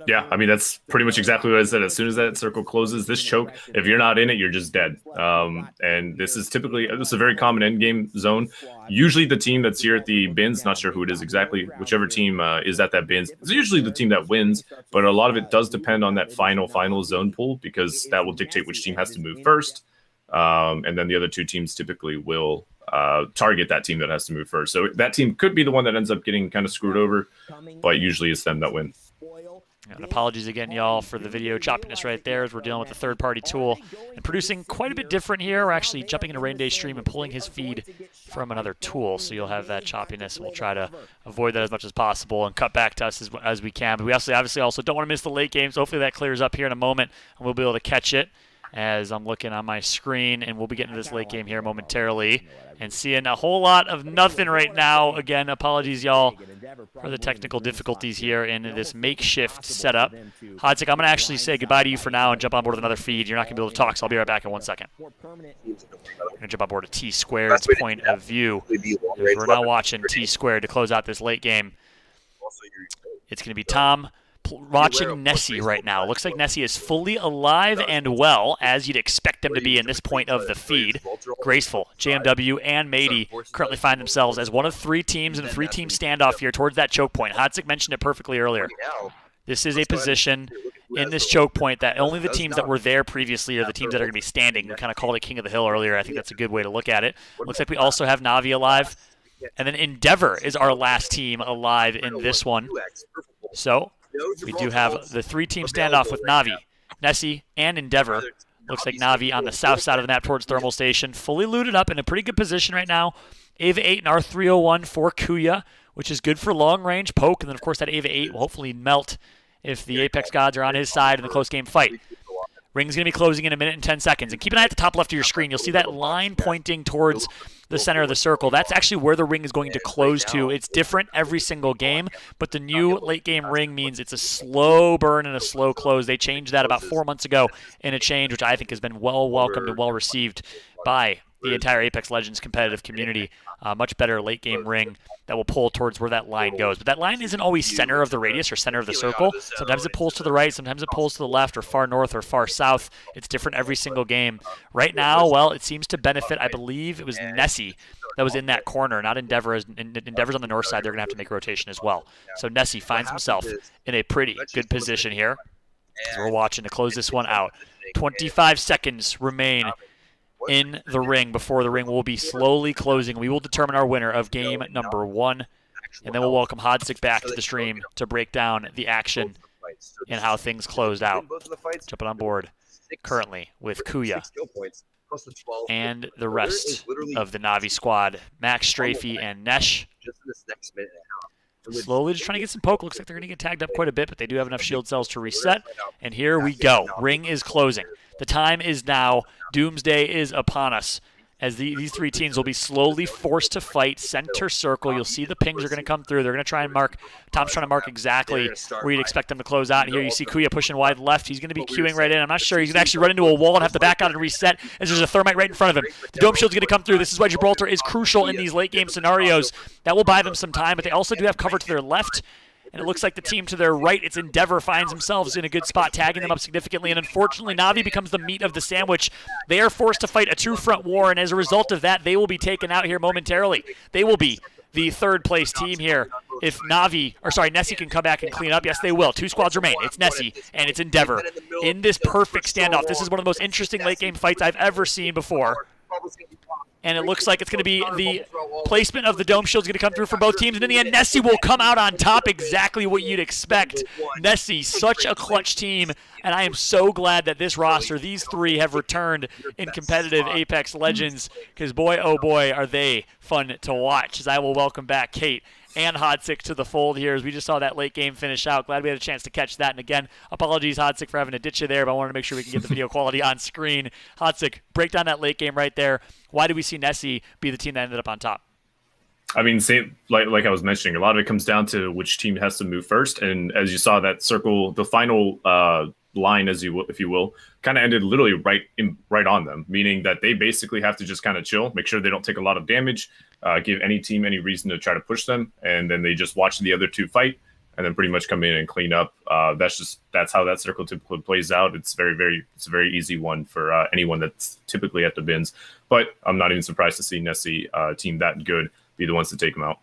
S6: Yeah, I mean, that's pretty much exactly what I said. As soon as that circle closes, this choke, if you're not in it, you're just dead. And this is a very common end game zone. Usually the team that's here at the bins, not sure who it is exactly, whichever team is at that bins, it's usually the team that wins, but a lot of it does depend on that final zone pool because that will dictate which team has to move first. And then the other 2 teams typically will target that team that has to move first. So that team could be the one that ends up getting kind of screwed over, but usually it's them that win.
S1: And apologies again, y'all, for the video choppiness right there as we're dealing with a third-party tool and producing quite a bit different here. We're actually jumping into Rain Day stream and pulling his feed from another tool, so you'll have that choppiness, and we'll try to avoid that as much as possible and cut back to us as we can. But we obviously also don't want to miss the late game, so hopefully that clears up here in a moment, and we'll be able to catch it as I'm looking on my screen, and we'll be getting to this late game here momentarily and seeing a whole lot of nothing right now. Again, apologies, y'all, for the technical difficulties here in this makeshift setup. Hodzik, I'm going to actually say goodbye to you for now and jump on board with another feed. You're not going to be able to talk, so I'll be right back in 1 second. I'm going to jump on board a T-Squared's point of view. We're now watching T-Squared to close out this late game. It's going to be Tom watching Nessie right now. Looks like Nessie is fully alive and well, as you'd expect them to be in this point of the feed. Graceful, JMW, and Matey currently find themselves as one of 3 teams in a 3-team standoff here towards that choke point. Hodzik mentioned it perfectly earlier. This is a position in this choke point that only the teams that were there previously are the teams that are going to be standing. We kind of called it King of the Hill earlier. I think that's a good way to look at it. Looks like we also have Navi alive. And then Endeavor is our last team alive in this one. So we do have the 3-team standoff with Navi, Nessie, and Endeavor. Looks like Navi on the south side of the map towards Thermal Station, fully looted up in a pretty good position right now. Ava 8 and R301 for Kuya, which is good for long-range poke. And then, of course, that Ava 8 will hopefully melt if the Apex gods are on his side in the close game fight. Ring's going to be closing in a minute and 10 seconds. And keep an eye at the top left of your screen. You'll see that line pointing towards the center of the circle. That's actually where the ring is going to close to. It's different every single game, but the new late game ring means it's a slow burn and a slow close. They changed that about 4 months ago in a change, which I think has been well welcomed and well received by the entire Apex Legends competitive community. Much better late game ring that will pull towards where that line goes. But that line isn't always center of the radius or center of the circle. Sometimes it pulls to the right, sometimes it pulls to the left or far north or far south. It's different every single game. Right now, well, it seems to benefit, I believe it was Nessie that was in that corner, not Endeavor. Endeavor's on the north side. They're going to have to make a rotation as well. So Nessie finds himself in a pretty good position here as we're watching to close this one out. 25 seconds remain in the ring before the ring will be slowly closing. We will determine our winner of game number 1, and then we'll welcome Hodzik back to the stream to break down the action and how things closed out. Jumping on board currently with Kuya and the rest of the Na'Vi squad, Max, Strafey, and Nesh. Slowly just trying to get some poke. Looks like they're going to get tagged up quite a bit, but they do have enough shield cells to reset. And here we go. Ring is closing. The time is now. Doomsday is upon us as these three teams will be slowly forced to fight center circle. You'll see the pings are going to come through. They're going to try and mark. Tom's trying to mark exactly where you'd expect them to close out. Here you see Kuya pushing wide left. He's going to be queuing right in. I'm not sure. He's going to actually run into a wall and have to back out and reset as there's a thermite right in front of him. The dome shield's going to come through. This is why Gibraltar is crucial in these late game scenarios. That will buy them some time, but they also do have cover to their left. And it looks like the team to their right, it's Endeavor, finds themselves in a good spot, tagging them up significantly. And unfortunately, Na'Vi becomes the meat of the sandwich. They are forced to fight a two-front war, and as a result of that, they will be taken out here momentarily. They will be the third-place team here. If Nessie can come back and clean up, yes, they will. 2 squads remain. It's Nessie and it's Endeavor in this perfect standoff. This is one of the most interesting late-game fights I've ever seen before. And it looks like it's going to be the placement of the dome shield is going to come through for both teams. And in the end, Nessie will come out on top, exactly what you'd expect. Nessie, such a clutch team. And I am so glad that this roster, these three, have returned in competitive Apex Legends. Because boy, oh boy, are they fun to watch. As I will welcome back Kate and Hodzik to the fold here as we just saw that late game finish out. Glad we had a chance to catch that. And again, apologies, Hodzik, for having to ditch you there, but I wanted to make sure we can get the video quality on screen. Hodzik, break down that late game right there. Why did we see Nessie be the team that ended up on top?
S6: I mean, same like I was mentioning, a lot of it comes down to which team has to move first. And as you saw, that circle, the final line, if you will, kind of ended literally right on them, meaning that they basically have to just kind of chill, make sure they don't take a lot of damage, give any team any reason to try to push them, and then they just watch the other two fight, and then pretty much come in and clean up. That's how that circle typically plays out. It's a very easy one for anyone that's typically at the bins. But I'm not even surprised to see Nessie team that good be the ones to take them out.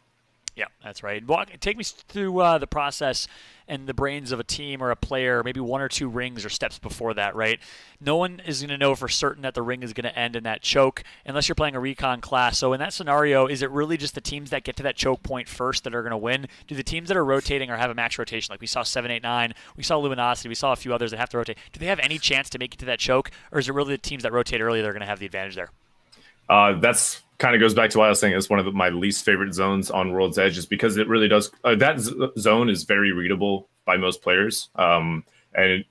S1: Yeah, that's right. Take me through the process and the brains of a team or a player, maybe 1 or 2 rings or steps before that, right? No one is going to know for certain that the ring is going to end in that choke unless you're playing a recon class. So in that scenario, is it really just the teams that get to that choke point first that are going to win? Do the teams that are rotating or have a max rotation, like we saw 789, we saw Luminosity, we saw a few others that have to rotate, do they have any chance to make it to that choke? Or is it really the teams that rotate early that are going to have the advantage there?
S6: That's kind of goes back to what I was saying. It's one of my least favorite zones on World's Edge, is because it really does. Zone is very readable by most players. And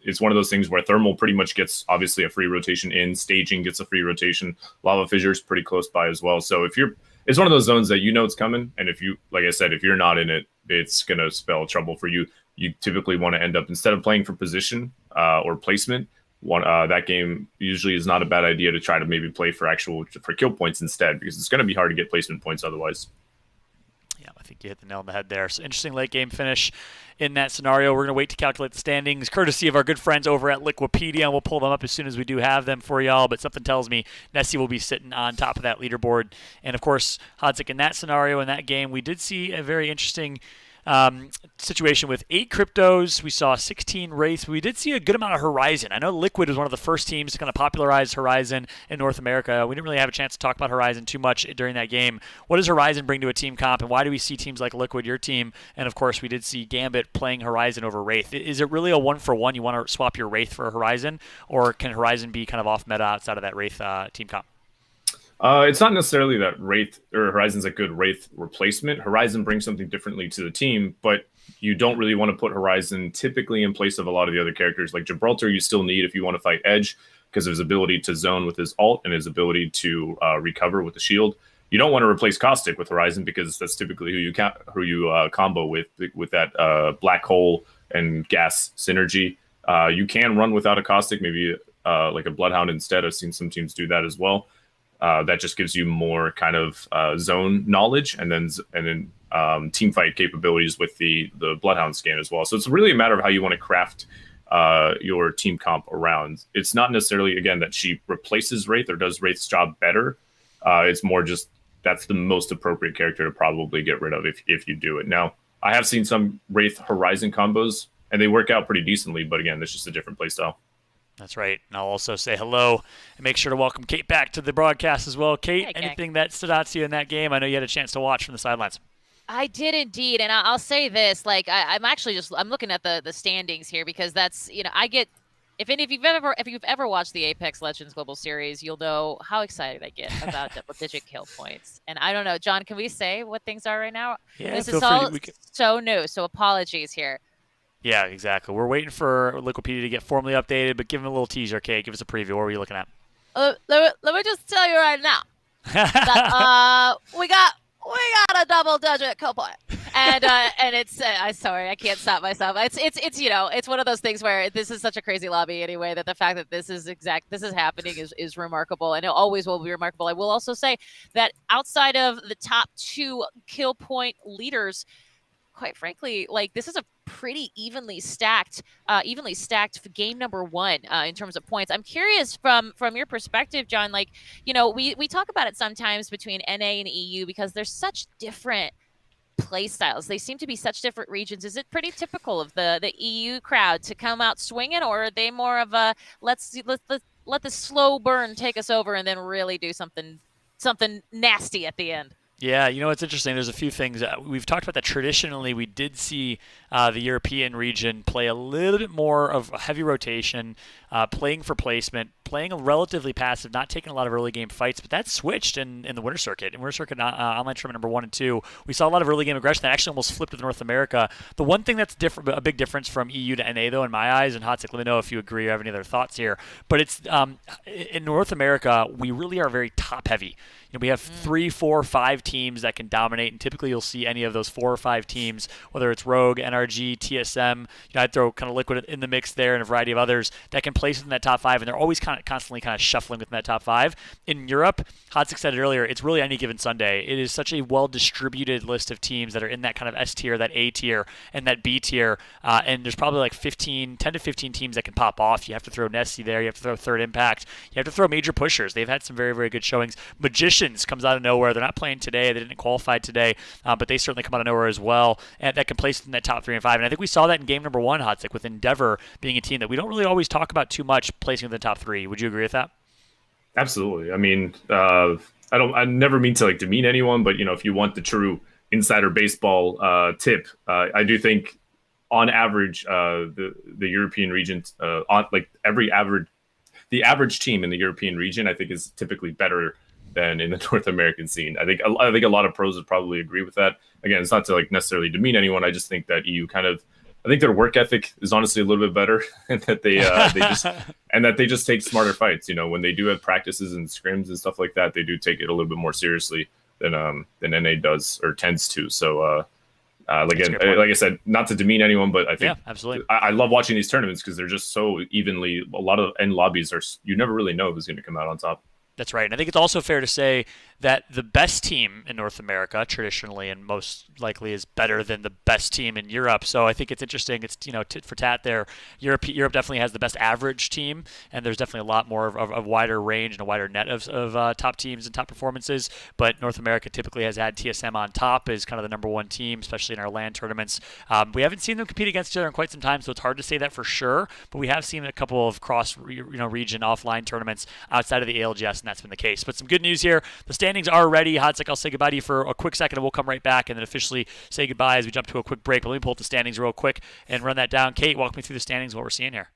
S6: it's one of those things where Thermal pretty much gets obviously a free rotation in. Staging gets a free rotation. Lava Fissure is pretty close by as well. So it's one of those zones that you know it's coming. And if you're not in it, it's going to spell trouble for you. You typically want to end up, instead of playing for position or placement, that game usually is not a bad idea to try to maybe play for kill points instead, because it's going to be hard to get placement points otherwise.
S1: Yeah, I think you hit the nail on the head there. So interesting late game finish in that scenario. We're going to wait to calculate the standings, courtesy of our good friends over at Liquipedia, and we'll pull them up as soon as we do have them for y'all. But something tells me Nessie will be sitting on top of that leaderboard. And of course, Hodzik, in that scenario, in that game, we did see a very interesting situation with 8 cryptos. We saw 16 Wraiths. We did see a good amount of Horizon. I know Liquid was one of the first teams to kind of popularize Horizon in North America. We didn't really have a chance to talk about Horizon too much during that game. What does Horizon bring to a team comp, and why do we see teams like Liquid, your team, and of course we did see Gambit playing Horizon over Wraith? Is it really a 1-for-1? You want to swap your Wraith for a Horizon, or can Horizon be kind of off meta outside of that Wraith team comp?
S6: It's not necessarily that Wraith or Horizon's a good Wraith replacement. Horizon brings something differently to the team, but you don't really want to put Horizon typically in place of a lot of the other characters. Like Gibraltar, you still need if you want to fight Edge, because of his ability to zone with his ult and his ability to recover with the shield. You don't want to replace Caustic with Horizon, because that's typically who you combo with that black hole and gas synergy. You can run without a Caustic, maybe like a Bloodhound instead. I've seen some teams do that as well. That just gives you more kind of zone knowledge, and then team fight capabilities with the Bloodhound scan as well. So it's really a matter of how you want to craft your team comp around. It's not necessarily, again, that she replaces Wraith or does Wraith's job better. It's more just that's the most appropriate character to probably get rid of if you do it. Now, I have seen some Wraith Horizon combos, and they work out pretty decently, but again, it's just a different playstyle.
S1: That's right. And I'll also say hello and make sure to welcome Kate back to the broadcast as well. Kate, anything that stood out to you in that game? I know you had a chance to watch from the sidelines.
S2: I did indeed, and I'll say this: like I'm looking at the standings here, because that's, I get, if you've ever watched the Apex Legends Global Series, you'll know how excited I get about double-digit kill points. And I don't know, John, can we say what things are right now?
S1: Yeah,
S2: this is all so new, so apologies here.
S1: Yeah, exactly. We're waiting for Liquipedia to get formally updated, but give him a little teaser, Kate. Give us a preview. What were you looking at?
S2: Let me just tell you right now that we got a double-digit kill point, and it's sorry, I can't stop myself. It's it's one of those things where this is such a crazy lobby anyway, that the fact that this is happening is remarkable, and it always will be remarkable. I will also say that outside of the top 2 kill point leaders, quite frankly, like, this is a pretty evenly stacked game number 1 in terms of points. I'm curious from your perspective, John, like, we talk about it sometimes between NA and EU because there's such different play styles. They seem to be such different regions. Is it pretty typical of the EU crowd to come out swinging, or are they more of a let the slow burn take us over and then really do something nasty at the end?
S1: Yeah, it's interesting. There's a few things. We've talked about that traditionally. We did see the European region play a little bit more of a heavy rotation, playing for placement, playing a relatively passive, not taking a lot of early game fights, but that switched in the Winter Circuit. In Winter Circuit online tournament number 1 and 2, we saw a lot of early game aggression that actually almost flipped to North America. The one thing that's different, a big difference from EU to NA, though, in my eyes, and Hotzek, let me know if you agree or have any other thoughts here, but it's in North America, we really are very top heavy. We have 3, 4, 5 teams that can dominate, and typically you'll see any of those 4 or 5 teams, whether it's Rogue, NRG, TSM, I'd throw kind of Liquid in the mix there, and a variety of others that can place within that top 5, and they're always constantly shuffling within that top 5. In Europe, Hotzek said it earlier, it's really any given Sunday. It is such a well-distributed list of teams that are in that kind of S tier, that A tier, and that B tier, and there's probably like 10 to 15 teams that can pop off. You have to throw Nessie there, you have to throw Third Impact, you have to throw major pushers. They've had some very, very good showings. Magicians comes out of nowhere. They're not playing today. They didn't qualify today, but they certainly come out of nowhere as well, and that can place in that top 3 and 5. And I think we saw that in game number 1, Hotzek, with Endeavor being a team that we don't really always talk about too much, placing in the top 3. Would you agree with that?
S6: Absolutely. I mean, I never mean to demean anyone, but if you want the true insider baseball tip, I do think on average the European region, the average team in the European region, I think, is typically better than in the North American scene. I think a lot of pros would probably agree with that. Again, it's not to necessarily demean anyone. I just think that EU I think their work ethic is honestly a little bit better, and that they just take smarter fights. When they do have practices and scrims and stuff like that, they do take it a little bit more seriously than NA does or tends to. So again, like I said, not to demean anyone, but I think
S1: absolutely.
S6: I love watching these tournaments because they're just so evenly. A lot of end lobbies you never really know who's going to come out on top.
S1: That's right. And I think it's also fair to say that the best team in North America traditionally and most likely is better than the best team in Europe. So I think it's interesting. It's, tit for tat there. Europe definitely has the best average team, and there's definitely a lot more of a wider range and a wider net of top teams and top performances. But North America typically has had TSM on top as kind of the number 1 team, especially in our LAN tournaments. We haven't seen them compete against each other in quite some time, so it's hard to say that for sure. But we have seen a couple of cross region offline tournaments outside of the ALGS, and that's been the case. But some good news here. The standings are ready. Hotzek, I'll say goodbye to you for a quick second, and we'll come right back and then officially say goodbye as we jump to a quick break. But let me pull up the standings real quick and run that down. Kate, walk me through the standings, what we're seeing here.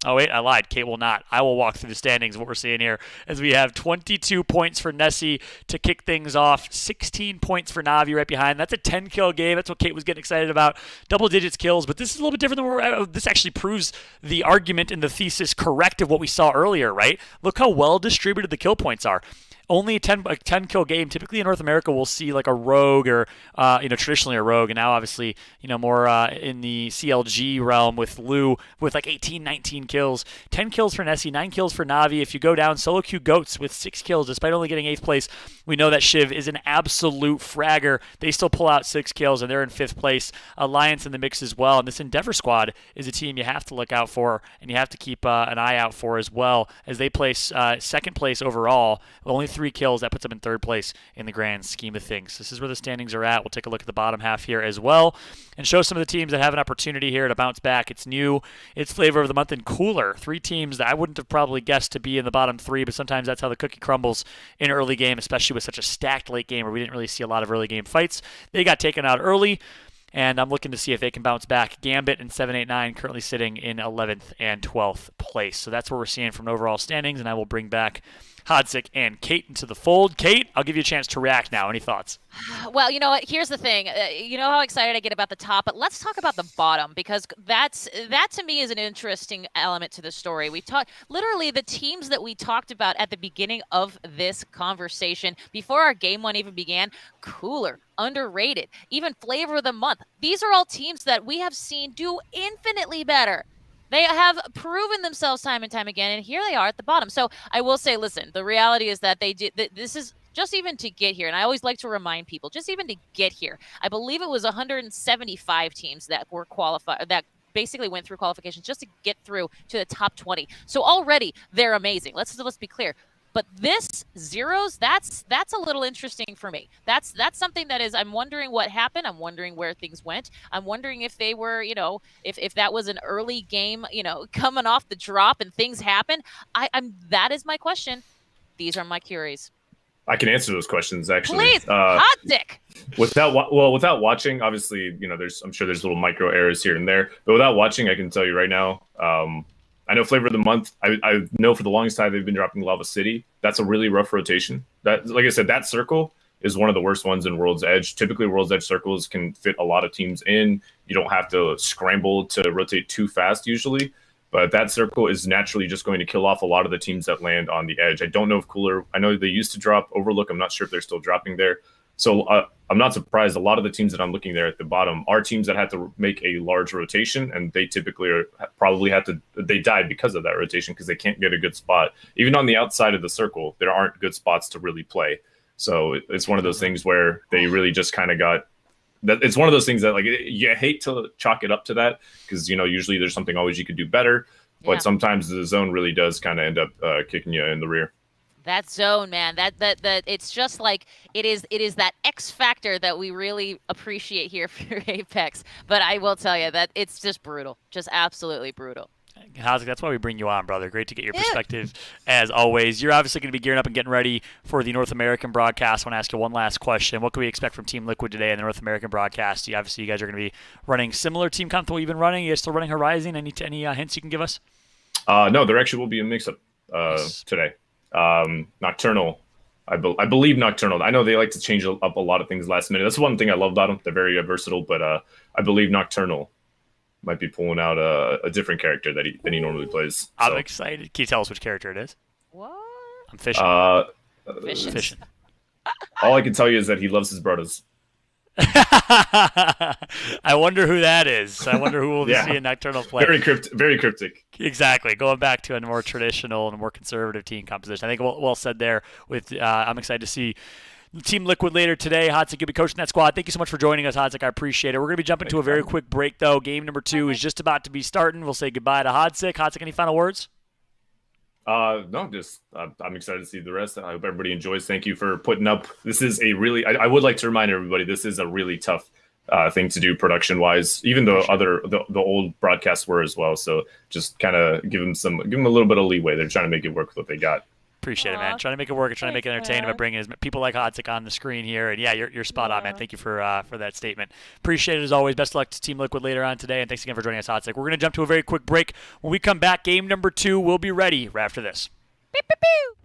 S1: Oh, wait, I lied. Kate will not. I will walk through the standings, what we're seeing here, as we have 22 points for Nessie to kick things off, 16 points for Navi right behind. That's a 10-kill game. That's what Kate was getting excited about. Double digits kills, but this is a little bit different than where we're at. This actually proves the argument and the thesis correct of what we saw earlier, right? Look how well distributed the kill points are. Only a 10 kill game. Typically in North America, we'll see like a rogue or, traditionally a rogue. And now obviously, more in the CLG realm with Lou with like 18, 19 kills. 10 kills for Nessie, 9 kills for Navi. If you go down, Solo Q Goats with 6 kills, despite only getting 8th place. We know that Shiv is an absolute fragger. They still pull out 6 kills and they're in 5th place. Alliance in the mix as well. And this Endeavor squad is a team you have to look out for and you have to keep an eye out for as well, as they place 2nd place overall. Only 3 kills. That puts them in 3rd place in the grand scheme of things. This is where the standings are at. We'll take a look at the bottom half here as well and show some of the teams that have an opportunity here to bounce back. It's new. It's flavor of the month and cooler. 3 teams that I wouldn't have probably guessed to be in the bottom 3, but sometimes that's how the cookie crumbles in early game, especially with such a stacked late game where we didn't really see a lot of early game fights. They got taken out early, and I'm looking to see if they can bounce back. Gambit and 789 currently sitting in 11th and 12th place. So that's what we're seeing from overall standings, and I will bring back Hodzik and Kate into the fold. Kate, I'll give you a chance to react now. Any thoughts?
S2: Well, you know what? Here's the thing. You know how excited I get about the top, but let's talk about the bottom, because that to me is an interesting element to the story. We talked literally the teams that we talked about at the beginning of this conversation before our game one even began. Cooler, underrated, even flavor of the month. These are all teams that we have seen do infinitely better. They have proven themselves time and time again, and here they are at the bottom. So I will say, listen, the reality is that they did. This is just even to get here, and I always like to remind people, just even to get here, I believe it was 175 teams that were qualified, that basically went through qualifications just to get through to the top 20. So already they're amazing. Let's be clear. But this zeros, that's a little interesting for me. That's something that is, I'm wondering what happened. I'm wondering where things went. I'm wondering if they were, if that was an early game, coming off the drop and things happen. That is my question. These are my queries.
S6: I can answer those questions actually.
S2: Please, Hodzik.
S6: Without watching, obviously, I'm sure there's little micro errors here and there, but without watching, I can tell you right now, I know flavor of the month. I know for the longest time they've been dropping Lava City. That's a really rough rotation. That, like I said, that circle is one of the worst ones in World's Edge. Typically, World's Edge circles can fit a lot of teams in. You don't have to scramble to rotate too fast usually. But that circle is naturally just going to kill off a lot of the teams that land on the edge. I don't know if Cooler, I know they used to drop Overlook. I'm not sure if they're still dropping there. So I'm not surprised. A lot of the teams that I'm looking there at the bottom are teams that had to make a large rotation, and they typically they died because of that rotation because they can't get a good spot. Even on the outside of the circle, there aren't good spots to really play. So it's one of those things where they really just kind of got that. It's one of those things that you hate to chalk it up to that because, usually there's something always you could do better, but sometimes the zone really does kind of end up kicking you in the rear.
S2: That zone, man, that it's just like it is that X factor that we really appreciate here for Apex. But I will tell you that it's just brutal, just absolutely brutal.
S1: Hodzik, that's why we bring you on, brother. Great to get your perspective as always. You're obviously going to be gearing up and getting ready for the North American broadcast. I want to ask you one last question. What can we expect from Team Liquid today in the North American broadcast? Obviously, you guys are going to be running similar team comp to what you've been running. You guys still running Horizon? Any hints you can give us?
S6: No, there actually will be a mix-up today. Nocturnal, I believe Nocturnal. I know they like to change up a lot of things last minute. That's one thing I love about them. They're very versatile, but I believe Nocturnal might be pulling out a different character than he normally plays.
S1: I'm excited. Can you tell us which character it is?
S2: What?
S1: I'm fishing.
S2: Fishing.
S6: All I can tell you is that he loves his brothers.
S1: I wonder who that is. I wonder who we'll be seeing Nocturnal play.
S6: Very cryptic.
S1: Exactly. Going back to a more traditional and more conservative team composition. I think well said there. I'm excited to see Team Liquid later today. Hodzik, you'll be coaching that squad. Thank you so much for joining us, Hodzik. I appreciate it. We're going to be jumping to a very quick break, though. Game number 2 is just about to be starting. We'll say goodbye to Hodzik. Hodzik, any final words?
S6: No, just I'm excited to see the rest. I hope everybody enjoys. Thank you for putting up. This is a really, I would like to remind everybody, this is a really tough thing to do production-wise, even though the old broadcasts were as well. So just kind of give them a little bit of leeway. They're trying to make it work with what they got.
S1: Appreciate it,
S2: Aw,
S1: man. Trying to make it work and trying to make it
S2: thanks,
S1: entertaining by
S2: man.
S1: bringing people like Hodzik on the screen here. And yeah, you're spot on, man.
S2: Yeah.
S1: Thank you for that statement. Appreciate it as always. Best of luck to Team Liquid later on today, and thanks again for joining us, Hodzik. We're going to jump to a very quick break. When we come back, game number 2 will be ready right after this.
S2: Pew, pew, pew.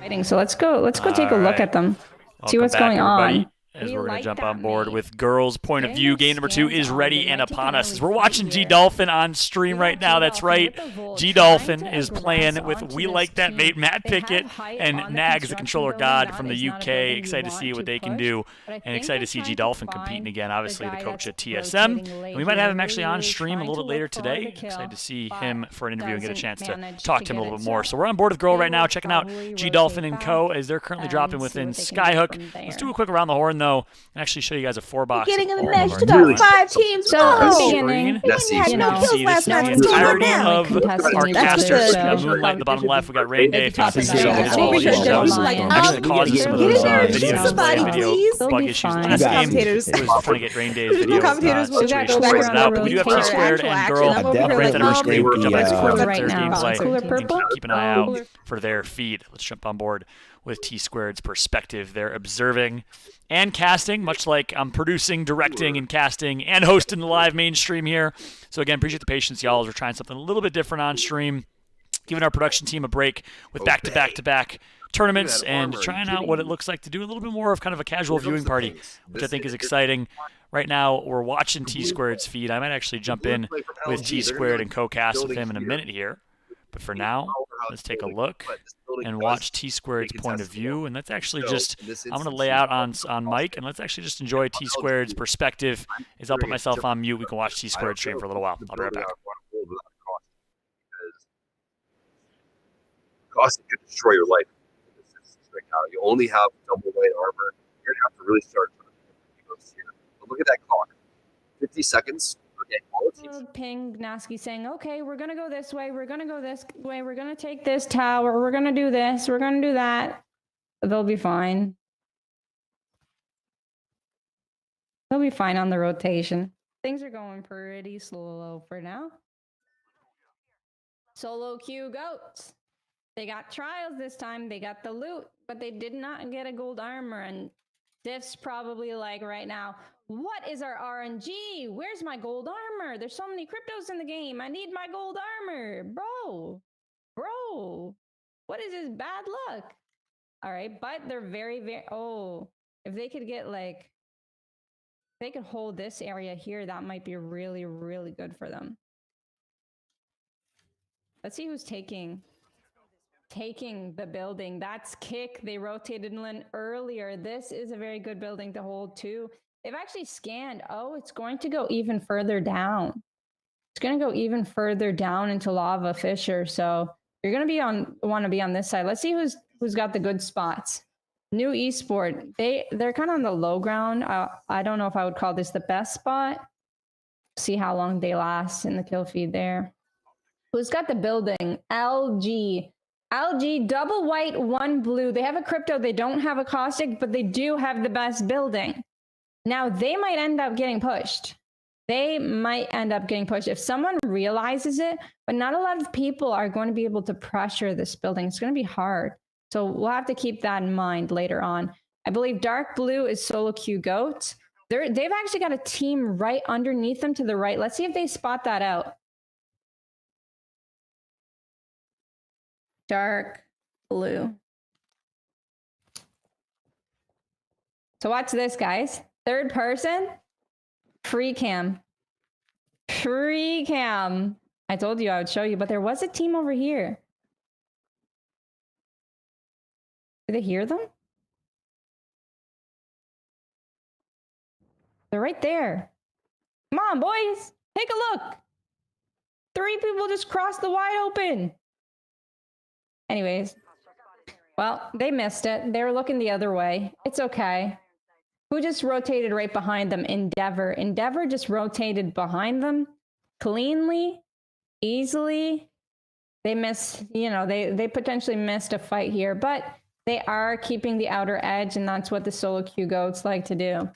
S4: Fighting. So let's go take a look
S1: Alright.
S4: at them. See
S1: Welcome
S4: what's
S1: back,
S4: going
S1: everybody,
S4: on.
S1: as
S4: We
S1: we're going to
S4: like
S1: jump
S4: that
S1: on board
S4: mate.
S1: with girls' point of
S4: Getting
S1: view.
S4: those
S1: Game number 2
S4: scans
S1: is
S4: on,
S1: ready
S4: they
S1: and
S4: might be
S1: upon us.
S4: getting
S1: As we're
S4: really
S1: watching
S4: fight
S1: G
S4: here.
S1: Dolphin on stream
S4: We
S1: right
S4: got
S1: now.
S4: G
S1: That's
S4: Dolphin
S1: right.
S4: with the Volt
S1: G
S4: trying
S1: Dolphin
S4: to
S1: is
S4: aggress
S1: playing with
S4: onto
S1: We
S4: this
S1: Like That
S4: team.
S1: Mate, Matt
S4: They have
S1: Pickett,
S4: height
S1: and
S4: on the
S1: Nags, the
S4: construction
S1: controller
S4: building.
S1: god
S4: That
S1: from the
S4: is not a
S1: UK.
S4: building you
S1: Excited to
S4: want
S1: see what
S4: to
S1: they can
S4: push,
S1: do,
S4: but I
S1: and
S4: think
S1: excited
S4: they're
S1: to see
S4: trying
S1: G
S4: to
S1: Dolphin
S4: find
S1: competing again. Obviously, the
S4: guy
S1: coach at
S4: that's
S1: TSM.
S4: rotating
S1: And
S4: late
S1: we might have
S4: here,
S1: him actually
S4: really,
S1: on
S4: really
S1: stream a
S4: trying
S1: little
S4: to
S1: bit later
S4: look for
S1: today.
S4: the kill,
S1: Excited to see
S4: but
S1: him for an interview and get a
S4: doesn't
S1: chance to
S4: manage
S1: talk
S4: to
S1: to him a
S4: get
S1: little
S4: it.
S1: bit more.
S4: So
S1: So we're on board with Girl
S4: they
S1: right now,
S4: will
S1: checking out
S4: probably
S1: G Dolphin
S4: rotate
S1: and Co. as they're
S4: back
S1: currently
S4: and
S1: dropping
S4: see
S1: within
S4: what they can do
S1: Skyhook.
S4: from
S1: Let's
S4: there.
S1: do a quick around the horn though, and actually show you guys a 4-box.
S10: Getting in the
S1: of all
S10: next
S1: of our
S10: about
S5: Really
S10: five teams.
S4: So
S10: Whoa!
S4: in the
S1: screen.
S4: beginning,
S10: Hey, when you had
S5: You
S10: no
S4: know,
S10: kills
S1: see
S10: last
S1: this
S10: night,
S1: is
S10: what's
S1: the
S10: going on
S1: entirety
S10: now?
S1: of
S4: contesting
S1: our
S4: each
S10: That's
S4: other,
S10: the-
S1: casters.
S4: so
S1: Moonlight in the bottom left, we got Rain Day,
S10: Talk
S1: Fantasy
S10: about
S1: Zone,
S10: that.
S1: all these
S10: Because
S1: shows.
S10: Jones is like,
S1: Actually causes some of those
S10: get in there.
S1: video
S10: Somebody,
S1: display, video
S10: please.
S4: They'll
S1: bug
S4: be
S1: issues.
S4: fine.
S1: Last
S10: No
S1: game
S10: commentators.
S1: was trying to get Rain Day's
S10: There's no
S1: video
S10: commentators. We'll
S4: got
S1: situation
S4: to go back
S1: sorted
S4: on
S1: out,
S4: the
S1: but we do have
S4: rotation.
S1: T-Squared
S10: Actual
S1: and
S10: action.
S1: Girl
S10: I'm over here
S1: right
S10: like,
S1: there on
S10: oh,
S1: screen. We can jump back and forth
S4: Cooler
S1: with
S4: right
S1: their
S4: now.
S1: gameplay
S4: Cooler
S1: and
S4: purple?
S1: keep an eye out
S4: Cooler-
S1: for their feed. Let's jump on board with T-Squared's perspective. They're observing and casting, much like I'm producing, directing, and casting, and hosting the live mainstream here. So again, appreciate the patience, y'all, as we're trying something a little bit different on stream, giving our production team a break with back-to-back-to-back tournaments and trying out what it looks like to do a little bit more of kind of a casual viewing party, which I think is exciting. Right now, we're watching T-Squared's feed. I might actually jump in with T-Squared and co-cast with him in a minute here. But for now, let's take a look and watch T-Squared's point of view. And let's actually just, I'm going to lay out on mic, and let's actually just enjoy T-Squared's perspective. As I'll put myself on mute, we can watch T-Squared stream for a little while. I'll be right back.
S5: Caustic could destroy your life. Right now, you only have double white armor. You're gonna have to really start trying to go here. But look at that clock. 50 seconds. Okay, all it takes.
S4: Ping Gnaski saying, okay, we're gonna go this way, we're gonna go this way, we're gonna take this tower, we're gonna do this, we're gonna do that. They'll be fine. They'll be fine on the rotation. Things are going pretty slow for now. Solo queue goats. They got trials this time. They got the loot, but they did not get a gold armor. And Diff's probably like right now, what is our RNG? Where's my gold armor? There's so many cryptos in the game. I need my gold armor. Bro, what is this bad luck? All right, but they're very, oh, if they could get like, if they could hold this area here, that might be really, really good for them. Let's see who's taking the building. That's Kick. They rotated in earlier. This is a very good building to hold too. They've actually scanned. Oh, it's going to go even further down. It's going to go even further down into Lava Fissure. So you're going to want to be on this side. Let's see who's got the good spots. New Esport. They're kind of on the low ground. I don't know if I would call this the best spot. See how long they last in the kill feed there. Who's got the building? LG. LG, double white, one blue. They have a crypto. They don't have a caustic, but they do have the best building. Now, they might end up getting pushed. If someone realizes it, but not a lot of people are going to be able to pressure this building. It's going to be hard. So we'll have to keep that in mind later on. I believe dark blue is Solo Q Goat. They've actually got a team right underneath them to the right. Let's see if they spot that out. Dark blue. So watch this, guys. Third person, free cam. Free cam. I told you I would show you, but there was a team over here. Did they hear them? They're right there. Come on, boys. Take a look. 3 people just crossed the wide open. Anyways, well, they missed it. They were looking the other way. It's okay. Who just rotated right behind them? Endeavor. Endeavor just rotated behind them cleanly, easily. They missed, they potentially missed a fight here, but they are keeping the outer edge, and that's what the Solo Q Goats like to do.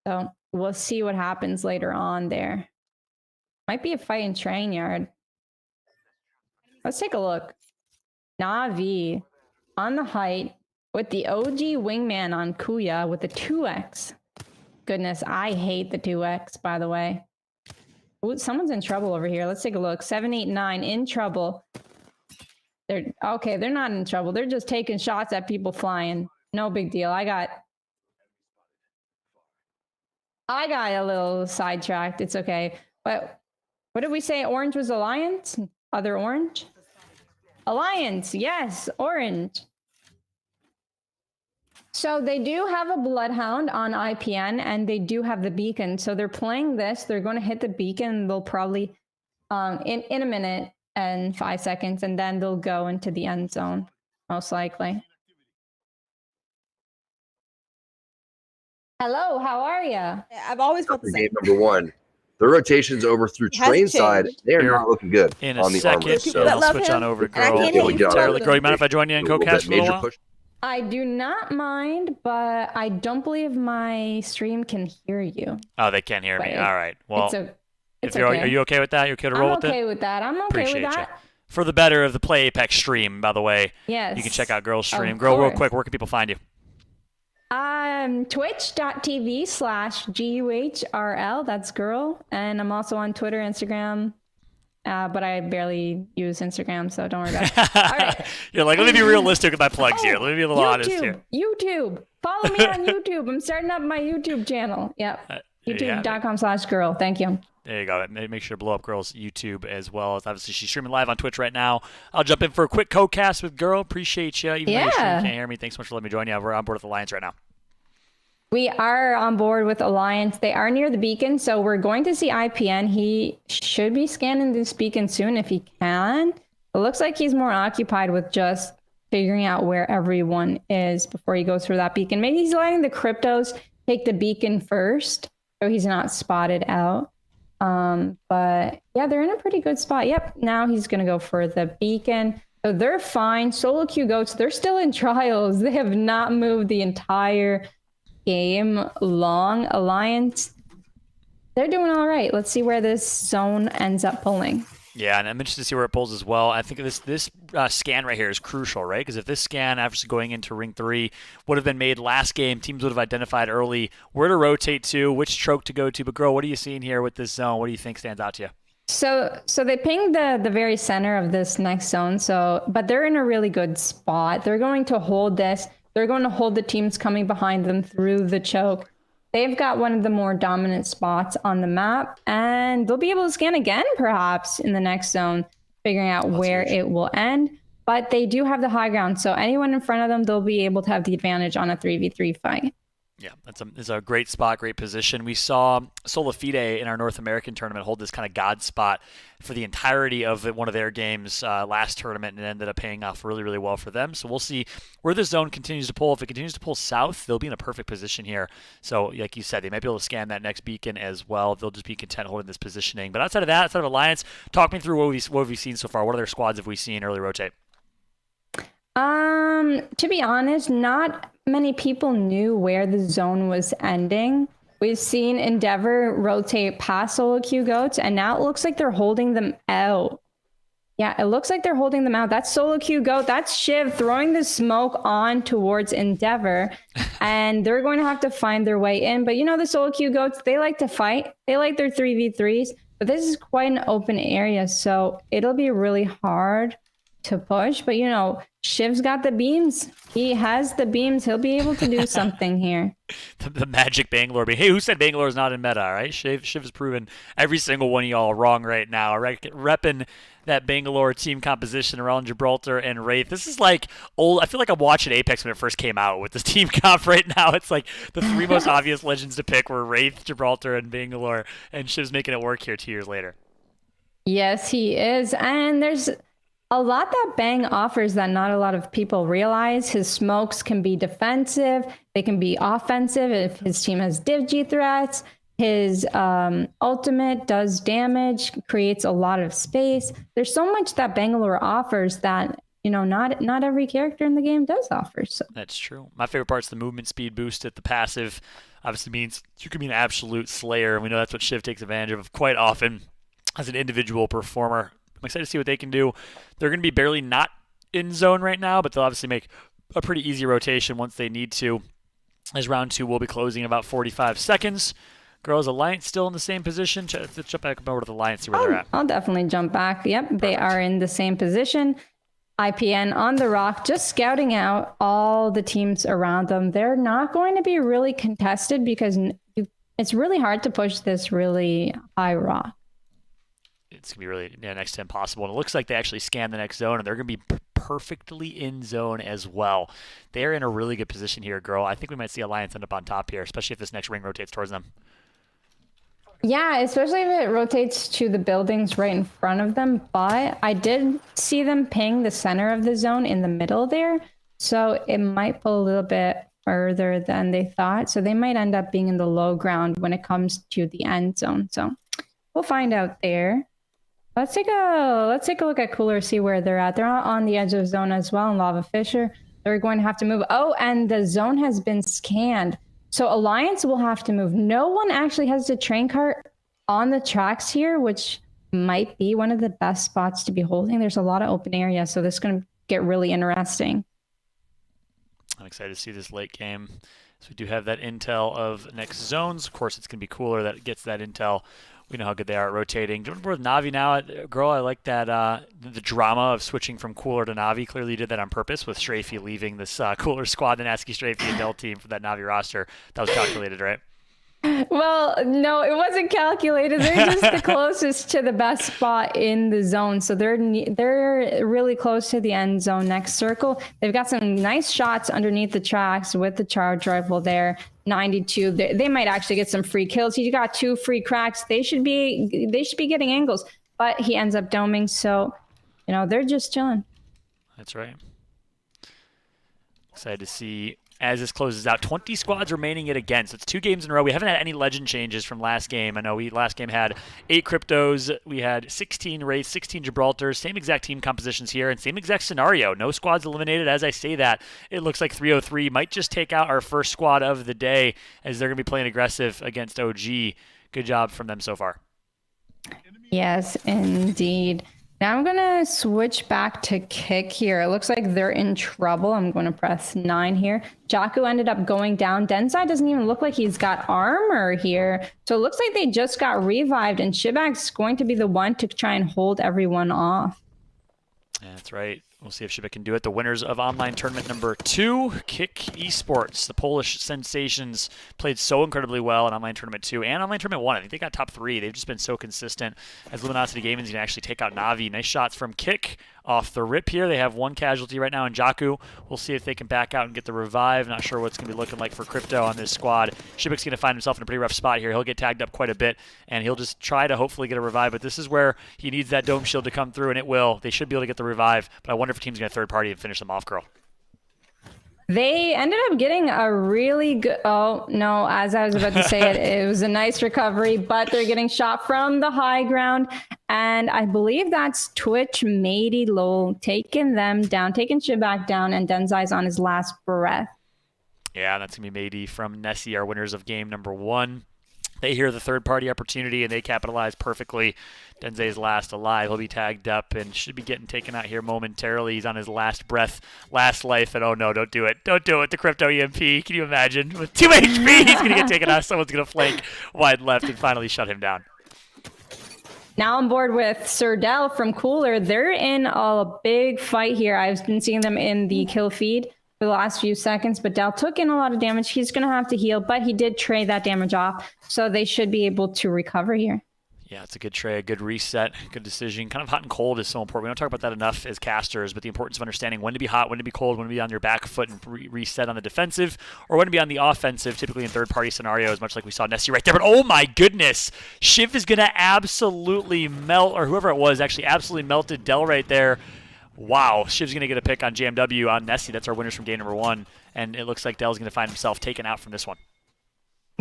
S4: So we'll see what happens later on there. Might be a fight in Train Yard. Let's take a look. Na'Vi on the height with the OG wingman on Kuya with the 2x. Goodness, I hate the 2x, by the way. Ooh, someone's in trouble over here. Let's take a look. 789 in trouble. They're okay. They're not in trouble. They're just taking shots at people flying. No big deal. I got a little sidetracked. It's okay. But what did we say? Orange was Alliance? Other orange? Alliance. Yes, orange. So they do have a Bloodhound on IPN, and they do have the beacon. So they're playing this. They're going to hit the beacon. They'll probably in a minute and 5 seconds, and then they'll go into the end zone, most likely. Hello, how are you?
S10: I've always felt the
S5: For
S10: same.
S5: game number one. The rotations over through
S10: It has
S5: train side,
S10: changed.
S5: they are
S1: Here
S5: not looking good
S1: In a
S5: on the
S1: second,
S5: armor.
S10: People
S1: and
S10: that
S1: I'll
S10: love
S1: switch
S10: him,
S1: on over,
S10: and I
S1: girl.
S10: can't
S5: hate
S1: Girl,
S5: him.
S1: you mind if I join you in
S5: A little
S1: co-cast
S5: bit
S1: for a little
S5: major
S1: while?
S5: push.
S4: I do not mind, but I don't believe my stream can hear you.
S1: Oh, they can't hear me.
S4: But
S1: All right. Well,
S4: it's
S1: if you're,
S4: okay.
S1: are you okay with that? You okay to roll
S4: I'm
S1: with
S4: okay
S1: it?
S4: with that. I'm okay
S1: Appreciate
S4: with
S1: you.
S4: that.
S1: For the better of the Play Apex stream, by the way,
S4: Yes.
S1: you can check out Girl's stream.
S4: Of
S1: Girl, real
S4: course.
S1: quick, where can people find you?
S4: Twitch.tv/GUHRL. That's girl. And I'm also on Twitter, Instagram. But I barely use Instagram, so don't worry about it. All right.
S1: You're like, let me be realistic with my plugs here. Let me be a little honest here.
S4: YouTube. Follow me on YouTube. I'm starting up my YouTube channel. Yep.
S1: There you have it.
S4: YouTube.com/girl. Thank you.
S1: There you go. Make sure to blow up Girl's YouTube as well. Obviously, she's streaming live on Twitch right now. I'll jump in for a quick co-cast with Girl. Appreciate you. Even though your stream
S4: Yeah.
S1: can't hear me, thanks so much for letting me join you. We're on board with Alliance right now.
S4: We are on board with Alliance. They are near the beacon, so we're going to see IPN. He should be scanning this beacon soon if he can. It looks like he's more occupied with just figuring out where everyone is before he goes through that beacon. Maybe he's letting the cryptos take the beacon first, so he's not spotted out. But yeah, they're in a pretty good spot. Yep, now he's going to go for the beacon. So they're fine. Solo Q Goats, they're still in trials. They have not moved the entire game long. Alliance, they're doing all right. Let's see where this zone ends up pulling.
S1: Yeah, and I'm interested to see where it pulls as well. I think this scan right here is crucial, right? Because if this scan, after going into Ring 3, would have been made last game, teams would have identified early where to rotate to, which stroke to go to. But, Girl, what are you seeing here with this zone? What do you think stands out to you?
S4: So they pinged the very center of this next zone. But they're in a really good spot. They're going to hold this. They're going to hold the teams coming behind them through the choke. They've got one of the more dominant spots on the map, and they'll be able to scan again, perhaps, in the next zone, figuring out where it will end. But they do have the high ground, so anyone in front of them, they'll be able to have the advantage on a 3v3 fight.
S1: Yeah, it's a great spot, great position. We saw Solafide in our North American tournament hold this kind of god spot for the entirety of one of their games last tournament, and it ended up paying off really, really well for them. So we'll see where the zone continues to pull. If it continues to pull south, they'll be in a perfect position here. So like you said, they might be able to scan that next beacon as well. They'll just be content holding this positioning. But outside of that, outside of Alliance, talk me through what we've seen so far. What other squads have we seen early rotate?
S4: To be honest, not many people knew where the zone was ending. We've seen Endeavor rotate past Solo Q Goats, and now it looks like they're holding them out. Yeah, it looks like they're holding them out. That's Solo Q Goat. That's Shiv throwing the smoke on towards Endeavor, and they're going to have to find their way in. But the Solo Q Goats, they like to fight. They like their 3v3s, but this is quite an open area, so it'll be really hard to push. But Shiv's got the beams. He has the beams. He'll be able to do something here.
S1: The magic Bangalore beam. Hey, who said Bangalore is not in meta, right? Shiv has proven every single one of y'all wrong right now. Repping that Bangalore team composition around Gibraltar and Wraith. This is like old. I feel like I'm watching Apex when it first came out with this team comp right now. It's like the three most obvious legends to pick were Wraith, Gibraltar, and Bangalore. And Shiv's making it work here 2 years later.
S4: Yes, he is. And there's a lot that Bang offers that not a lot of people realize. His smokes can be defensive. They can be offensive if his team has Div-G threats. His ultimate does damage, creates a lot of space. There's so much that Bangalore offers that, not every character in the game does offer. So.
S1: That's true. My favorite part is the movement speed boost at the passive. Obviously means you can be an absolute slayer, and we know that's what Shiv takes advantage of quite often as an individual performer. I'm excited to see what they can do. They're going to be barely not in zone right now, but they'll obviously make a pretty easy rotation once they need to, as round 2 will be closing in about 45 seconds. Girls, Alliance still in the same position. Let's jump back over to the Alliance, see where they're at.
S4: I'll definitely jump back. Yep, Perfect. They are in the same position. IPN on the rock, just scouting out all the teams around them. They're not going to be really contested because it's really hard to push this really high rock.
S1: It's going to be really next to impossible. And it looks like they actually scan the next zone, and they're going to be perfectly in zone as well. They're in a really good position here, girl. I think we might see Alliance end up on top here, especially if this next ring rotates towards them.
S4: Yeah, especially if it rotates to the buildings right in front of them. But I did see them ping the center of the zone in the middle there. So it might pull a little bit further than they thought. So they might end up being in the low ground when it comes to the end zone. So we'll find out there. Let's take a look at Cooler, see where they're at. They're on the edge of zone as well in Lava Fisher. They're going to have to move. Oh, and the zone has been scanned. So Alliance will have to move. No one actually has the train cart on the tracks here, which might be one of the best spots to be holding. There's a lot of open area, so this is going to get really interesting.
S1: I'm excited to see this late game. So we do have that intel of next zones. Of course, it's going to be Cooler that gets that intel. We know how good they are at rotating. Jumping with Navi now. Girl, I like that the drama of switching from Cooler to Navi. Clearly you did that on purpose with Strafey leaving this Cooler squad, the Natsuki Strafey and Dell team for that Navi roster. That was calculated, right?
S4: Well, no, it wasn't calculated. They're just the closest to the best spot in the zone. So they're really close to the end zone next circle. They've got some nice shots underneath the tracks with the charge rifle there. 92. They might actually get some free kills. He got 2 free cracks. They should be getting angles, but he ends up doming. So, they're just chilling.
S1: That's right. Excited to see as this closes out. 20 squads remaining yet again. So it's 2 games in a row. We haven't had any legend changes from last game. I know we last game had 8 Cryptos. We had 16 Wraiths, 16 Gibraltars. Same exact team compositions here and same exact scenario. No squads eliminated. As I say that, it looks like 303 might just take out our first squad of the day as they're going to be playing aggressive against OG. Good job from them so far.
S4: Yes, indeed. Now I'm going to switch back to Kick here. It looks like they're in trouble. I'm going to press 9 here. Jaku ended up going down. Densai doesn't even look like he's got armor here. So it looks like they just got revived, and Shibak's going to be the one to try and hold everyone off.
S1: Yeah, that's right. We'll see if Shibak can do it. The winners of online tournament number 2, Kick Esports. The Polish sensations played so incredibly well in online tournament 2 and online tournament 1. I think they got top 3. They've just been so consistent. As Luminosity Gaming is going to actually take out Navi. Nice shots from Kick off the rip here. They have 1 casualty right now in Jaku. We'll see if they can back out and get the revive. Not sure what's going to be looking like for Crypto on this squad. Shibak's going to find himself in a pretty rough spot here. He'll get tagged up quite a bit, and he'll just try to hopefully get a revive. But this is where he needs that Dome Shield to come through, and it will. They should be able to get the revive, but I wonder if a team's going to third party and finish them off, girl.
S4: They ended up getting a really good... Oh, no, as I was about to say it, it was a nice recovery, but they're getting shot from the high ground. And I believe that's Twitch, Matey, Lowell, taking them down, taking Shibak down, and Denzai's on his last breath.
S1: Yeah, that's going to be Matey from Nessie, our winners of game number 1. They hear the third-party opportunity, and they capitalize perfectly. Denzai's last alive. He'll be tagged up and should be getting taken out here momentarily. He's on his last breath, last life, and oh no, don't do it. Don't do it. The Crypto EMP. Can you imagine? With 2 HP, he's going to get taken out. Someone's going to flank wide left and finally shut him down.
S4: Now on board with Sir Dell from Cooler. They're in a big fight here. I've been seeing them in the kill feed for the last few seconds, but Dell took in a lot of damage. He's going to have to heal, but he did trade that damage off, so they should be able to recover here.
S1: Yeah, it's a good trade, good reset, good decision. Kind of hot and cold is so important. We don't talk about that enough as casters, but the importance of understanding when to be hot, when to be cold, when to be on your back foot and reset on the defensive, or when to be on the offensive, typically in third-party scenarios, much like we saw Nessie right there. But oh my goodness, Shiv is going to absolutely melt, or whoever it was actually absolutely melted Dell right there. Wow, Shiv's going to get a pick on JMW on Nessie. That's our winners from game number 1, and it looks like Dell's going to find himself taken out from this one.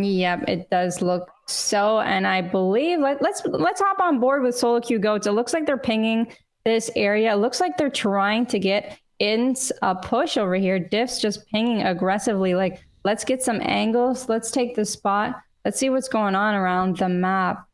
S4: Yep, it does look so, and I believe let's hop on board with Solo Q Goats. It looks like they're pinging this area. It looks like they're trying to get in a push over here. Diff's just pinging aggressively, like, let's get some angles, let's take the spot, let's see what's going on around the map.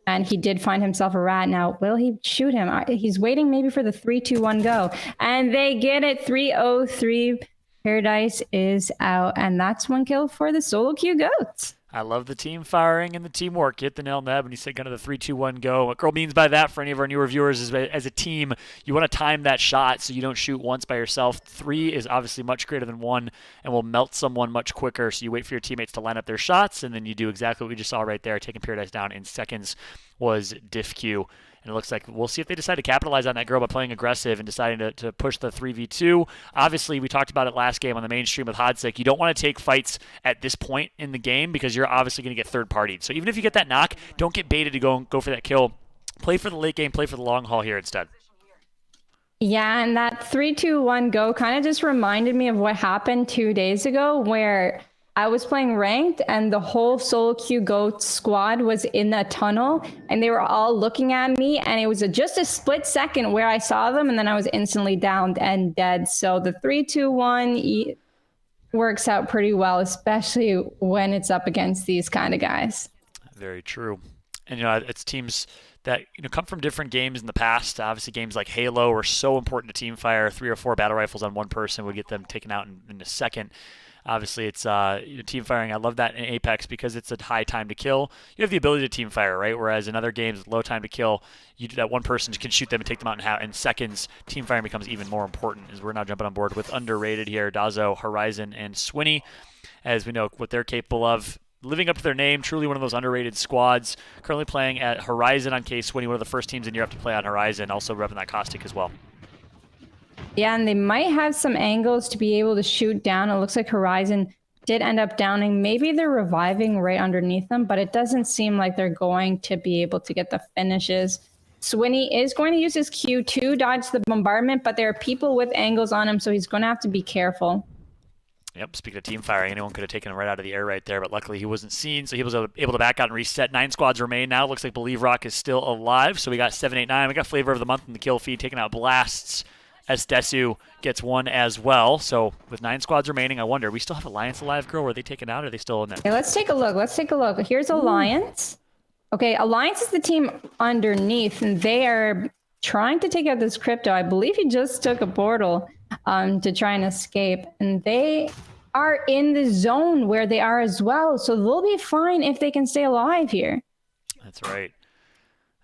S4: And he did find himself a rat. Now, will he shoot him? He's waiting maybe for the 3, 2, 1 go, and they get it. 303. Paradise is out, and that's 1 kill for the Solo Q Goats.
S1: I love the team firing and the teamwork. You hit the nail on the head when you said kind of the 3-2-1 go. What Girl means by that for any of our newer viewers is as a team, you want to time that shot so you don't shoot once by yourself. 3 is obviously much greater than 1 and will melt someone much quicker. So you wait for your teammates to line up their shots, and then you do exactly what we just saw right there. Taking Paradise down in seconds was DiffQ. And it looks like we'll see if they decide to capitalize on that girl by playing aggressive and deciding to push the 3v2. Obviously, we talked about it last game on the main stream with Hodsik. You don't want to take fights at this point in the game because you're obviously going to get third-partied. So even if you get that knock, don't get baited to go for that kill. Play for the late game, play for the long haul here instead.
S4: Yeah, and that 3-2-1 go kind of just reminded me of what happened 2 days ago where I was playing ranked and the whole solo queue goat squad was in that tunnel and they were all looking at me, and it was just a split second where I saw them and then I was instantly downed and dead. So the 3-2-1 works out pretty well, especially when it's up against these kind of guys.
S1: Very true. And it's teams that come from different games in the past. Obviously, games like Halo are so important to Teamfire. 3 or 4 battle rifles on one person would get them taken out in a second. Obviously, it's team firing. I love that in Apex because it's a high time to kill. You have the ability to team fire, right? Whereas in other games, low time to kill, that one person can shoot them and take them out in seconds. Team firing becomes even more important as we're now jumping on board with underrated here. Dazo, Horizon, and Swinny, as we know what they're capable of. Living up to their name, truly one of those underrated squads. Currently playing at Horizon on K-Swinny, one of the first teams in Europe to play on Horizon. Also repping that Caustic as well.
S4: Yeah, and they might have some angles to be able to shoot down. It looks like Horizon did end up downing. Maybe they're reviving right underneath them, but it doesn't seem like they're going to be able to get the finishes. Swinny is going to use his Q to dodge the bombardment, but there are people with angles on him, so he's going to have to be careful.
S1: Yep, speaking of team firing, anyone could have taken him right out of the air right there, but luckily he wasn't seen, so he was able to back out and reset. 9 squads remain now. Looks like Believe Rock is still alive, so we got 789. We got Flavor of the Month in the kill feed, taking out Blasts. Desu gets 1 as well. So with 9 squads remaining, I wonder, we still have Alliance alive, girl? Or are they taken out? Or are they still in there?
S4: Okay, let's take a look. Here's Alliance. Okay, Alliance is the team underneath, and they are trying to take out this Crypto. I believe he just took a portal to try and escape. And they are in the zone where they are as well. So they'll be fine if they can stay alive here.
S1: That's right.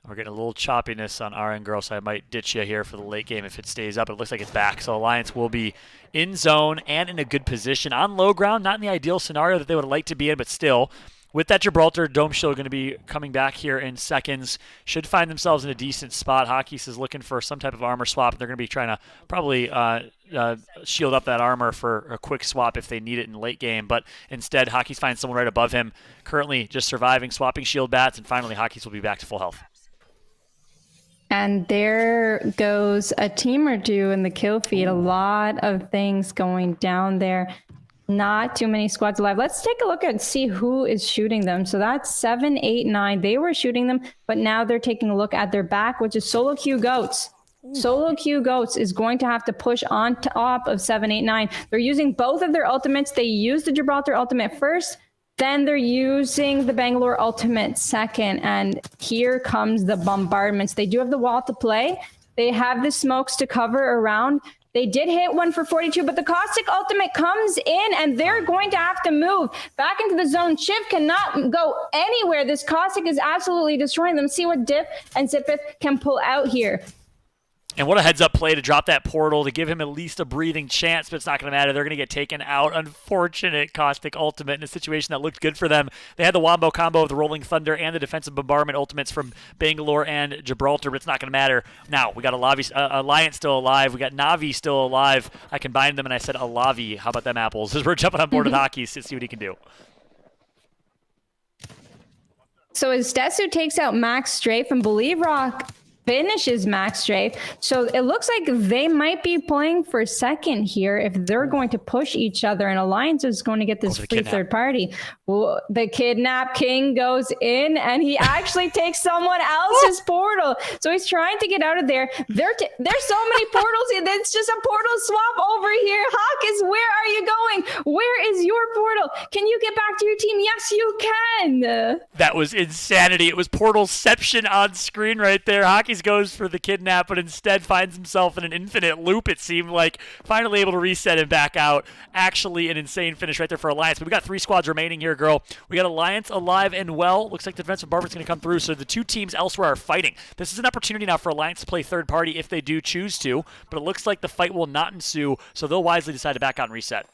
S1: We're getting a little choppiness on our end, girl, so I might ditch you here for the late game if it stays up. It looks like it's back. So Alliance will be in zone and in a good position. On low ground, not in the ideal scenario that they would like to be in, but still, with that Gibraltar Dome Shield going to be coming back here in seconds, should find themselves in a decent spot. Hawkeys is looking for some type of armor swap. They're going to be trying to probably shield up that armor for a quick swap if they need it in late game. But instead, Hawkeys finds someone right above him, currently just surviving, swapping shield bats, and finally Hawkeys will be back to full health.
S4: And there goes a team or two in the kill feed. A lot of things going down there. Not too many squads alive. Let's take a look and see who is shooting them. So that's 7, 8, 9. They were shooting them, but now they're taking a look at their back, which is Solo Q Goats. Solo Q Goats is going to have to push on top of 7, 8, 9. They're using both of their ultimates. They used the Gibraltar ultimate first. Then they're using the Bangalore ultimate second, and here comes the bombardments. They do have the wall to play. They have the smokes to cover around. They did hit one for 42, but the Caustic ultimate comes in, and they're going to have to move back into the zone. Shiv cannot go anywhere. This Caustic is absolutely destroying them. See what Diff and Zipith can pull out here.
S1: And what a heads-up play to drop that portal to give him at least a breathing chance, but it's not going to matter. They're going to get taken out. Unfortunate Caustic ultimate in a situation that looked good for them. They had the Wombo combo of the Rolling Thunder and the defensive bombardment ultimates from Bangalore and Gibraltar, but it's not going to matter. Now, we got Alliance still alive. We got Na'Vi still alive. I combined them and I said Alavi. How about them apples? As we're jumping on board with Hawkeys to see what he can do.
S4: So as Desu takes out Max Strafe and Believe Rock finishes Max Strafe. So it looks like they might be playing for second here if they're going to push each other, and Alliance is going to get this free third party. Well, the Kidnap King goes in, and he actually takes someone else's portal. So he's trying to get out of there. There's so many portals. It's just a portal swap over here. Hawkins, where are you going? Where is your portal? Can you get back to your team? Yes, you can.
S1: That was insanity. It was Portalception on screen right there. Hockey's always goes for the kidnap, but instead finds himself in an infinite loop, it seemed like. Finally able to reset and back out. Actually, an insane finish right there for Alliance. But we got 3 squads remaining here, girl. We got Alliance alive and well. Looks like the defensive Barber's going to come through, so the 2 teams elsewhere are fighting. This is an opportunity now for Alliance to play third party if they do choose to, but it looks like the fight will not ensue, so they'll wisely decide to back out and reset.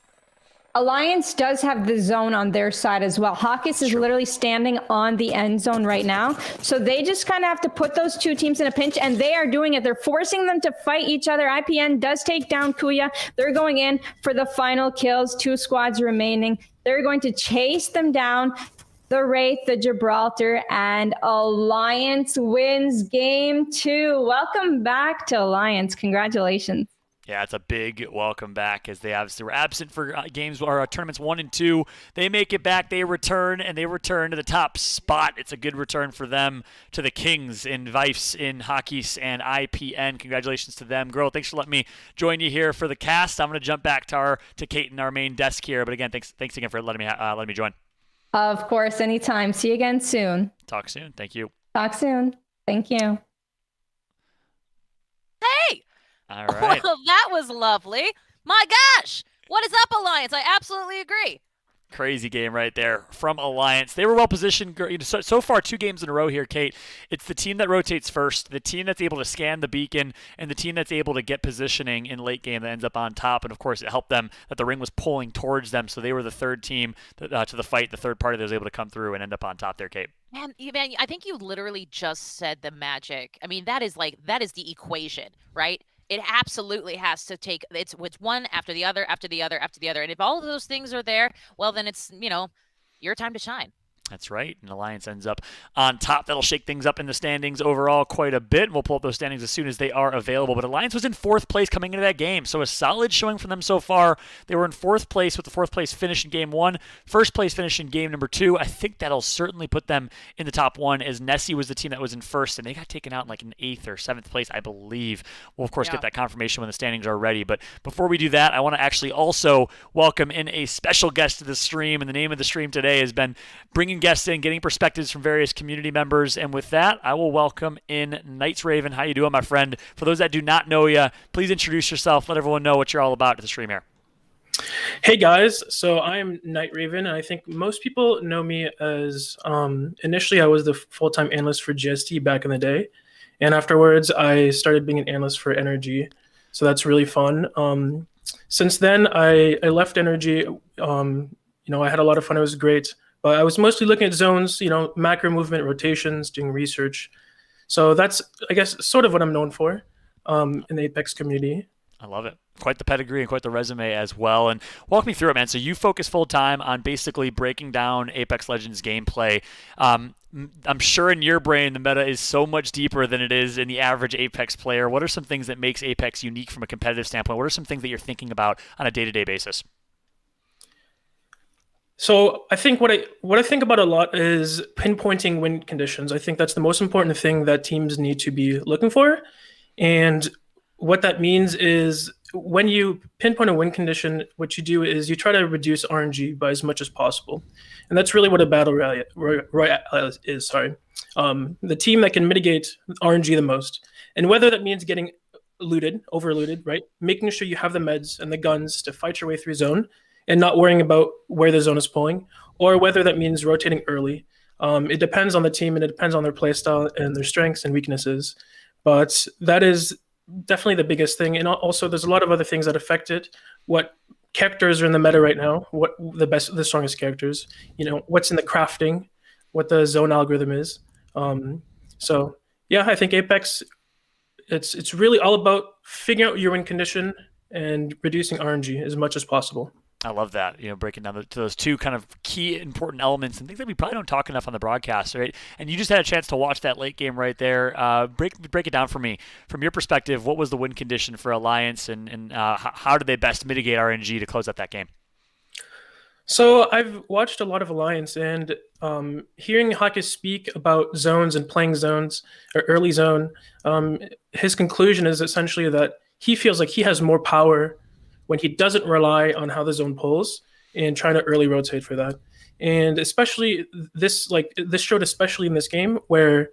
S4: Alliance does have the zone on their side as well. Hawkins is literally standing on the end zone right now. So they just kind of have to put those 2 teams in a pinch, and they are doing it. They're forcing them to fight each other. IPN does take down Kuya. They're going in for the final kills. 2 squads remaining. They're going to chase them down. The Wraith, the Gibraltar, and Alliance wins game 2. Welcome back to Alliance. Congratulations.
S1: Yeah, it's a big welcome back as they obviously were absent for games or tournaments 1 and 2. They make it back, they return, and they return to the top spot. It's a good return for them to the Kings in Vifes, in Hawkins, and IPN. Congratulations to them. Girl, thanks for letting me join you here for the cast. I'm going to jump back to Kate and our main desk here. But again, thanks again for letting me join.
S4: Of course, anytime. See you again soon.
S1: Talk soon. Thank you.
S4: Talk soon. Thank you.
S2: Hey!
S1: All right.
S2: Well, that was lovely. My gosh! What is up, Alliance? I absolutely agree.
S1: Crazy game right there from Alliance. They were well positioned. So far, 2 games in a row here, Kate. It's the team that rotates first, the team that's able to scan the beacon, and the team that's able to get positioning in late game that ends up on top. And, of course, it helped them that the ring was pulling towards them, so they were the third team to the fight, the third party that was able to come through and end up on top there, Kate.
S2: Man, I think you literally just said the magic. I mean, that is the equation, right? It absolutely has to take, it's one after the other, after the other, after the other. And if all of those things are there, well, then it's, your time to shine.
S1: That's right. And Alliance ends up on top. That'll shake things up in the standings overall quite a bit. We'll pull up those standings as soon as they are available. But Alliance was in 4th place coming into that game. So a solid showing for them so far. They were in 4th place with the 4th place finish in game 1. 1st place finish in game number 2. I think that'll certainly put them in the top 1 as Nessie was the team that was in 1st. And they got taken out in like an 8th or 7th place, I believe. We'll, of course, get that confirmation when the standings are ready. But before we do that, I want to actually also welcome in a special guest to the stream. And the name of the stream today has been bringing guests in, getting perspectives from various community members. And with that, I will welcome in Knights Raven. How you doing, my friend? For those that do not know you, please introduce yourself. Let everyone know what you're all about at the stream here.
S10: Hey guys, so I am Knight Raven, and I think most people know me as initially I was the full-time analyst for GST back in the day, and afterwards I started being an analyst for Energy, so that's really fun. Since then I left Energy. I had a lot of fun. It was great. But I was mostly looking at zones, macro movement, rotations, doing research. So that's, I guess, sort of what I'm known for in the Apex community.
S1: I love it. Quite the pedigree and quite the resume as well. And walk me through it, man. So you focus full time on basically breaking down Apex Legends gameplay. I'm sure in your brain the meta is so much deeper than it is in the average Apex player. What are some things that makes Apex unique from a competitive standpoint? What are some things that you're thinking about on a day-to-day basis?
S10: So I think what I think about a lot is pinpointing win conditions. I think that's the most important thing that teams need to be looking for. And what that means is when you pinpoint a win condition, what you do is you try to reduce RNG by as much as possible. And that's really what a battle royale is. The team that can mitigate RNG the most. And whether that means getting overlooted, right? Making sure you have the meds and the guns to fight your way through zone, and not worrying about where the zone is pulling, or whether that means rotating early. It depends on the team, and it depends on their playstyle and their strengths and weaknesses. But that is definitely the biggest thing. And also, there's a lot of other things that affect it. What characters are in the meta right now? What the strongest characters? What's in the crafting? What the zone algorithm is? So yeah, I think Apex, it's really all about figuring out your win condition and reducing RNG as much as possible.
S1: I love that, breaking down to those 2 kind of key important elements and things that we probably don't talk enough on the broadcast, right? And you just had a chance to watch that late game right there. Break it down for me. From your perspective, what was the win condition for Alliance, and how did they best mitigate RNG to close out that game?
S10: So I've watched a lot of Alliance, and hearing Hawkins speak about zones and playing zones, or early zone, his conclusion is essentially that he feels like he has more power when he doesn't rely on how the zone pulls and trying to early rotate for that. And especially this showed especially in this game where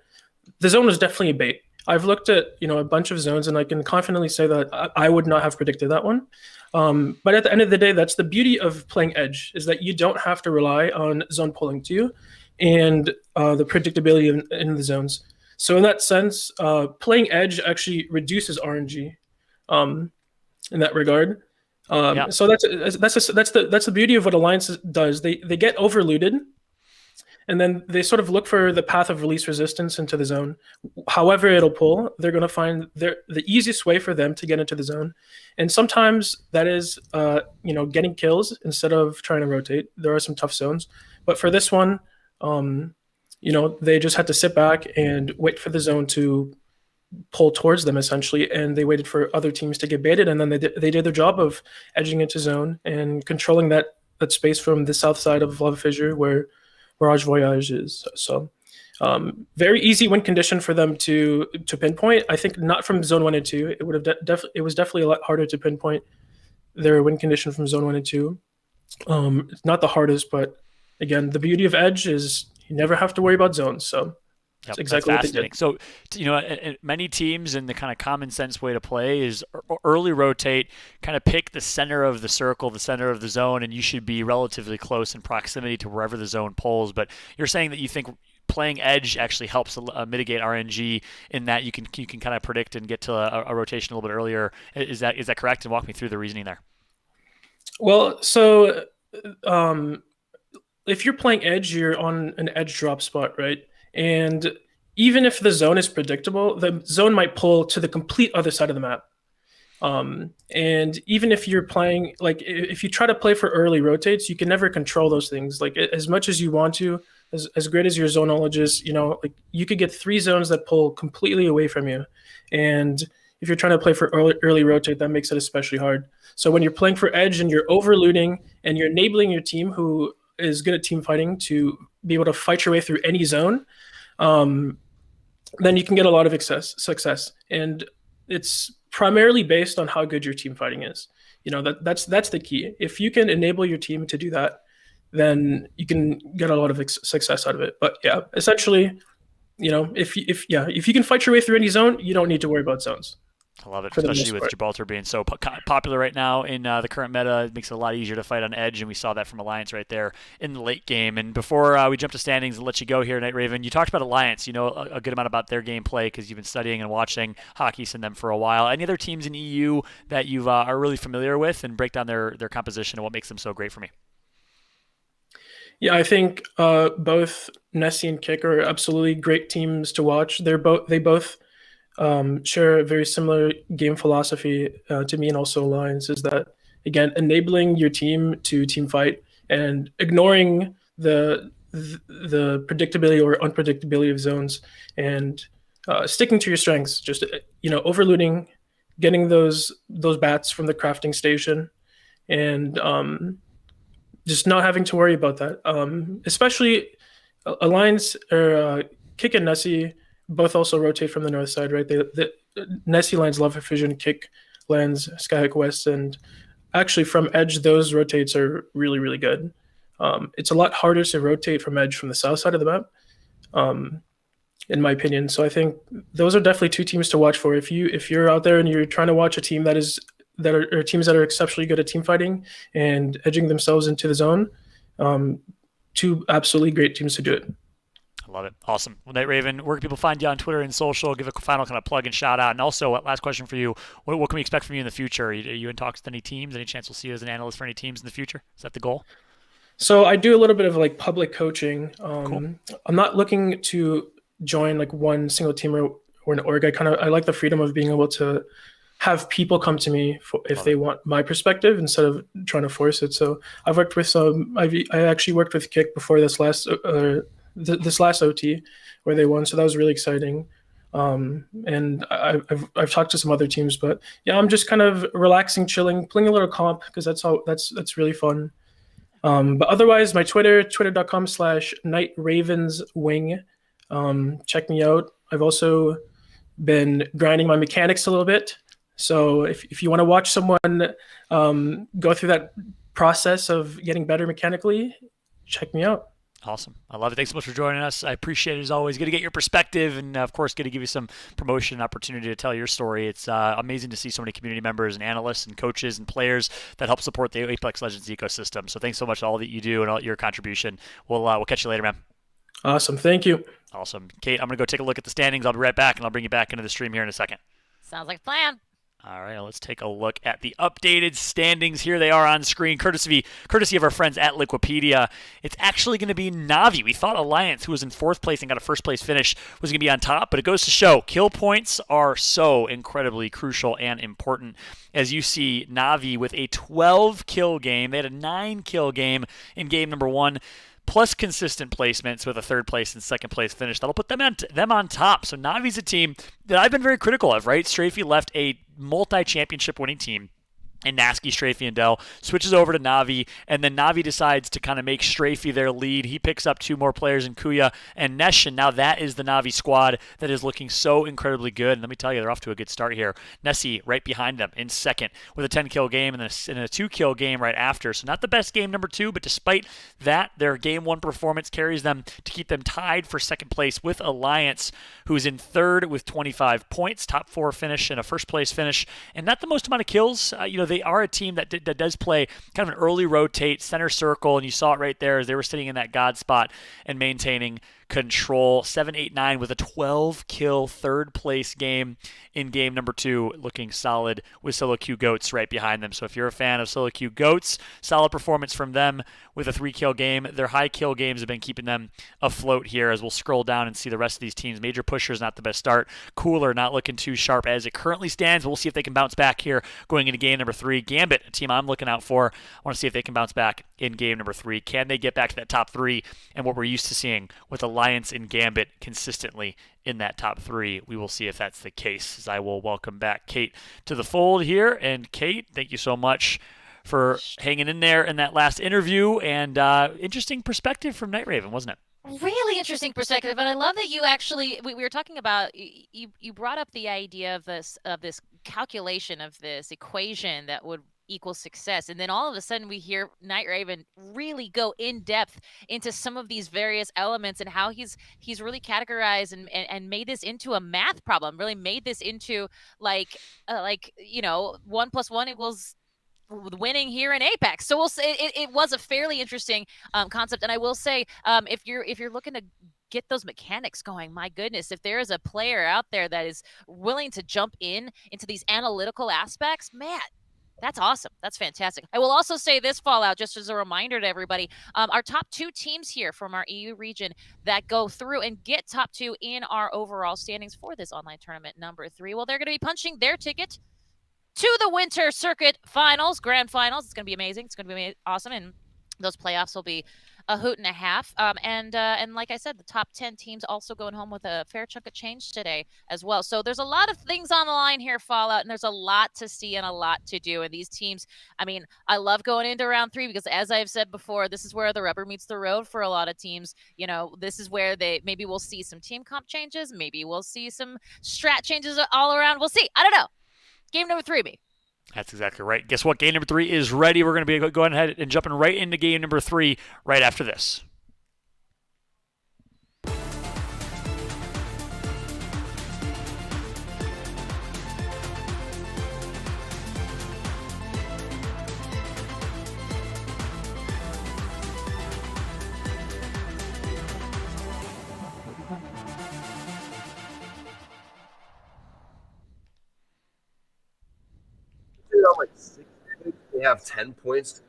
S10: the zone was definitely a bait. I've looked at a bunch of zones, and I can confidently say that I would not have predicted that one. But at the end of the day, that's the beauty of playing edge, is that you don't have to rely on zone pulling to you and the predictability in the zones. So in that sense, playing edge actually reduces RNG in that regard. So that's the beauty of what Alliance does. They get overlooted, and then they sort of look for the path of least resistance into the zone. However it'll pull, they're going to find the easiest way for them to get into the zone. And sometimes that is, getting kills instead of trying to rotate. There are some tough zones. But for this one, they just had to sit back and wait for the zone to pull towards them, essentially. And they waited for other teams to get baited. And then they did their job of edging into zone and controlling that space from the south side of Lava Fissure where Mirage Voyage is. So very easy win condition for them to pinpoint. I think not from zone 1 and 2. It would have it was definitely a lot harder to pinpoint their win condition from zone 1 and 2. It's not the hardest, but again, the beauty of edge is you never have to worry about zones. So that's exactly what they did.
S1: So, many teams, and the kind of common sense way to play is early rotate, kind of pick the center of the circle, the center of the zone, and you should be relatively close in proximity to wherever the zone pulls. But you're saying that you think playing edge actually helps mitigate RNG in that you can kind of predict and get to a rotation a little bit earlier. Is that correct? And walk me through the reasoning there.
S10: Well, so if you're playing edge, you're on an edge drop spot, right? And even if the zone is predictable, the zone might pull to the complete other side of the map. And even if you're playing, like if you try to play for early rotates, you can never control those things. Like as much as you want to, as great as your zone knowledge is, like you could get 3 zones that pull completely away from you. And if you're trying to play for early rotate, that makes it especially hard. So when you're playing for edge and you're overlooting and you're enabling your team who is good at team fighting to be able to fight your way through any zone, then you can get a lot of success. And it's primarily based on how good your team fighting is. That's the key. If you can enable your team to do that, then you can get a lot of success out of it. But yeah, essentially, if you can fight your way through any zone, you don't need to worry about zones.
S1: I love it, especially with Gibraltar being so popular right now in the current meta. It makes it a lot easier to fight on edge, and we saw that from Alliance right there in the late game. And before we jump to standings and let you go here, Night Raven, you talked about Alliance. You know a good amount about their gameplay because you've been studying and watching Hockeys and them for a while. Any other teams in EU that you are really familiar with, and break down their composition and what makes them so great for me?
S10: Yeah, I think both Nessie and Kick are absolutely great teams to watch. They both share a very similar game philosophy to me, and also Alliance, is that, again, enabling your team to team fight and ignoring the predictability or unpredictability of zones, and sticking to your strengths. Just overlooting, getting those bats from the crafting station, and just not having to worry about that. Especially Alliance or Kick and Nessie both also rotate from the north side, right? The Nessie lands Lava Fissure, Kick lands Skyhook West, and actually from edge, those rotates are really, really good. It's a lot harder to rotate from edge from the south side of the map, in my opinion. So I think those are definitely 2 teams to watch for. If you're out there and you're trying to watch a team that are teams that are exceptionally good at team fighting and edging themselves into the zone, 2 absolutely great teams to do it.
S1: I love it. Awesome. Well, Night Raven, where can people find you on Twitter and social? Give a final kind of plug and shout out. And also, last question for you. What can we expect from you in the future? Are you in talks with any teams? Any chance we'll see you as an analyst for any teams in the future? Is that the goal?
S10: So I do a little bit of like public coaching.
S1: Cool.
S10: I'm not looking to join like one single team or an org. I like the freedom of being able to have people come to me if they want my perspective instead of trying to force it. So I've worked with I actually worked with Kick before this last OT where they won, so that was really exciting. And I've talked to some other teams, but yeah, I'm just kind of relaxing, chilling, playing a little comp because that's really fun. But otherwise, my Twitter.com/NightRavensWing. Check me out. I've also been grinding my mechanics a little bit. So if you want to watch someone go through that process of getting better mechanically, check me out.
S1: Awesome. I love it. Thanks so much for joining us. I appreciate it as always. Good to get your perspective and, of course, good to give you some promotion opportunity to tell your story. It's amazing to see so many community members and analysts and coaches and players that help support the Apex Legends ecosystem. So thanks so much for all that you do and all your contribution. We'll catch you later, man.
S10: Awesome. Thank you.
S1: Awesome. Kate, I'm going to go take a look at the standings. I'll be right back, and I'll bring you back into the stream here in a second.
S2: Sounds like a plan.
S1: All right, let's take a look at the updated standings. Here they are on screen, courtesy of our friends at Liquipedia. It's actually going to be Na'Vi. We thought Alliance, who was in 4th place and got a first-place finish, was going to be on top, but it goes to show kill points are so incredibly crucial and important. As you see, Na'Vi with a 12-kill game. They had a 9-kill game in game number 1. Plus consistent placements with a 3rd place and 2nd place finish. That'll put them on top. So Navi's a team that I've been very critical of, right? Strafey left a multi-championship winning team and Nasky, Strafey, and Dell switches over to Na'Vi, and then Na'Vi decides to kind of make Strafey their lead. He picks up 2 more players in Kuya and Nesh, and now that is the Na'Vi squad that is looking so incredibly good. And let me tell you, they're off to a good start here. Nessie right behind them in 2nd with a 10-kill game and then a 2-kill game right after. So not the best game number 2, but despite that, their game 1 performance carries them to keep them tied for 2nd place with Alliance, who's in 3rd with 25 points, top 4 finish and a 1st place finish, and not the most amount of kills. They are a team that does play kind of an early rotate, center circle, and you saw it right there as they were sitting in that God spot and maintaining control. 7-8-9 with a 12-kill 3rd place game in game number 2, looking solid with Solo Q Goats right behind them. So if you're a fan of Solo Q Goats, solid performance from them with a 3-kill game. Their high kill games have been keeping them afloat here as we'll scroll down and see the rest of these teams. Major Pusher's not the best start. Cooler not looking too sharp as it currently stands, but we'll see if they can bounce back here going into game number 3. Gambit, a team I'm looking out for. I want to see if they can bounce back in game number 3. Can they get back to that top 3 and what we're used to seeing with Alliance and Gambit consistently in that top 3? We will see if that's the case, as I will welcome back Kate to the fold here. And Kate, thank you so much for hanging in there in that last interview, and interesting perspective from Night Raven, wasn't it?
S2: Really interesting perspective, and I love that you actually we were talking about you brought up the idea of this calculation of this equation that would equal success, and then all of a sudden we hear Night Raven really go in depth into some of these various elements and how he's really categorized and made this into a math problem, really made this into like 1 + 1 = winning here in Apex. So we'll say it was a fairly interesting concept, and I will say if you're looking to get those mechanics going, my goodness, if there is a player out there that is willing to jump into these analytical aspects, man, that's awesome. That's fantastic. I will also say this, Fallout, just as a reminder to everybody, our top 2 teams here from our EU region that go through and get top 2 in our overall standings for this online tournament number 3, well, they're going to be punching their ticket to the Winter Circuit Finals, Grand Finals. It's going to be amazing. It's going to be awesome, and those playoffs will be a hoot and a half. And like I said, the top 10 teams also going home with a fair chunk of change today as well. So there's a lot of things on the line here, Fallout, and there's a lot to see and a lot to do. And these teams, I mean, I love going into round 3 because, as I've said before, this is where the rubber meets the road for a lot of teams. This is where maybe we'll see some team comp changes. Maybe we'll see some strat changes all around. We'll see. I don't know. Game number 3, B.
S1: That's exactly right. Guess what? Game number 3 is ready. We're going to be going ahead and jumping right into game number 3 right after this.
S5: On like 6 games, they have 10 points.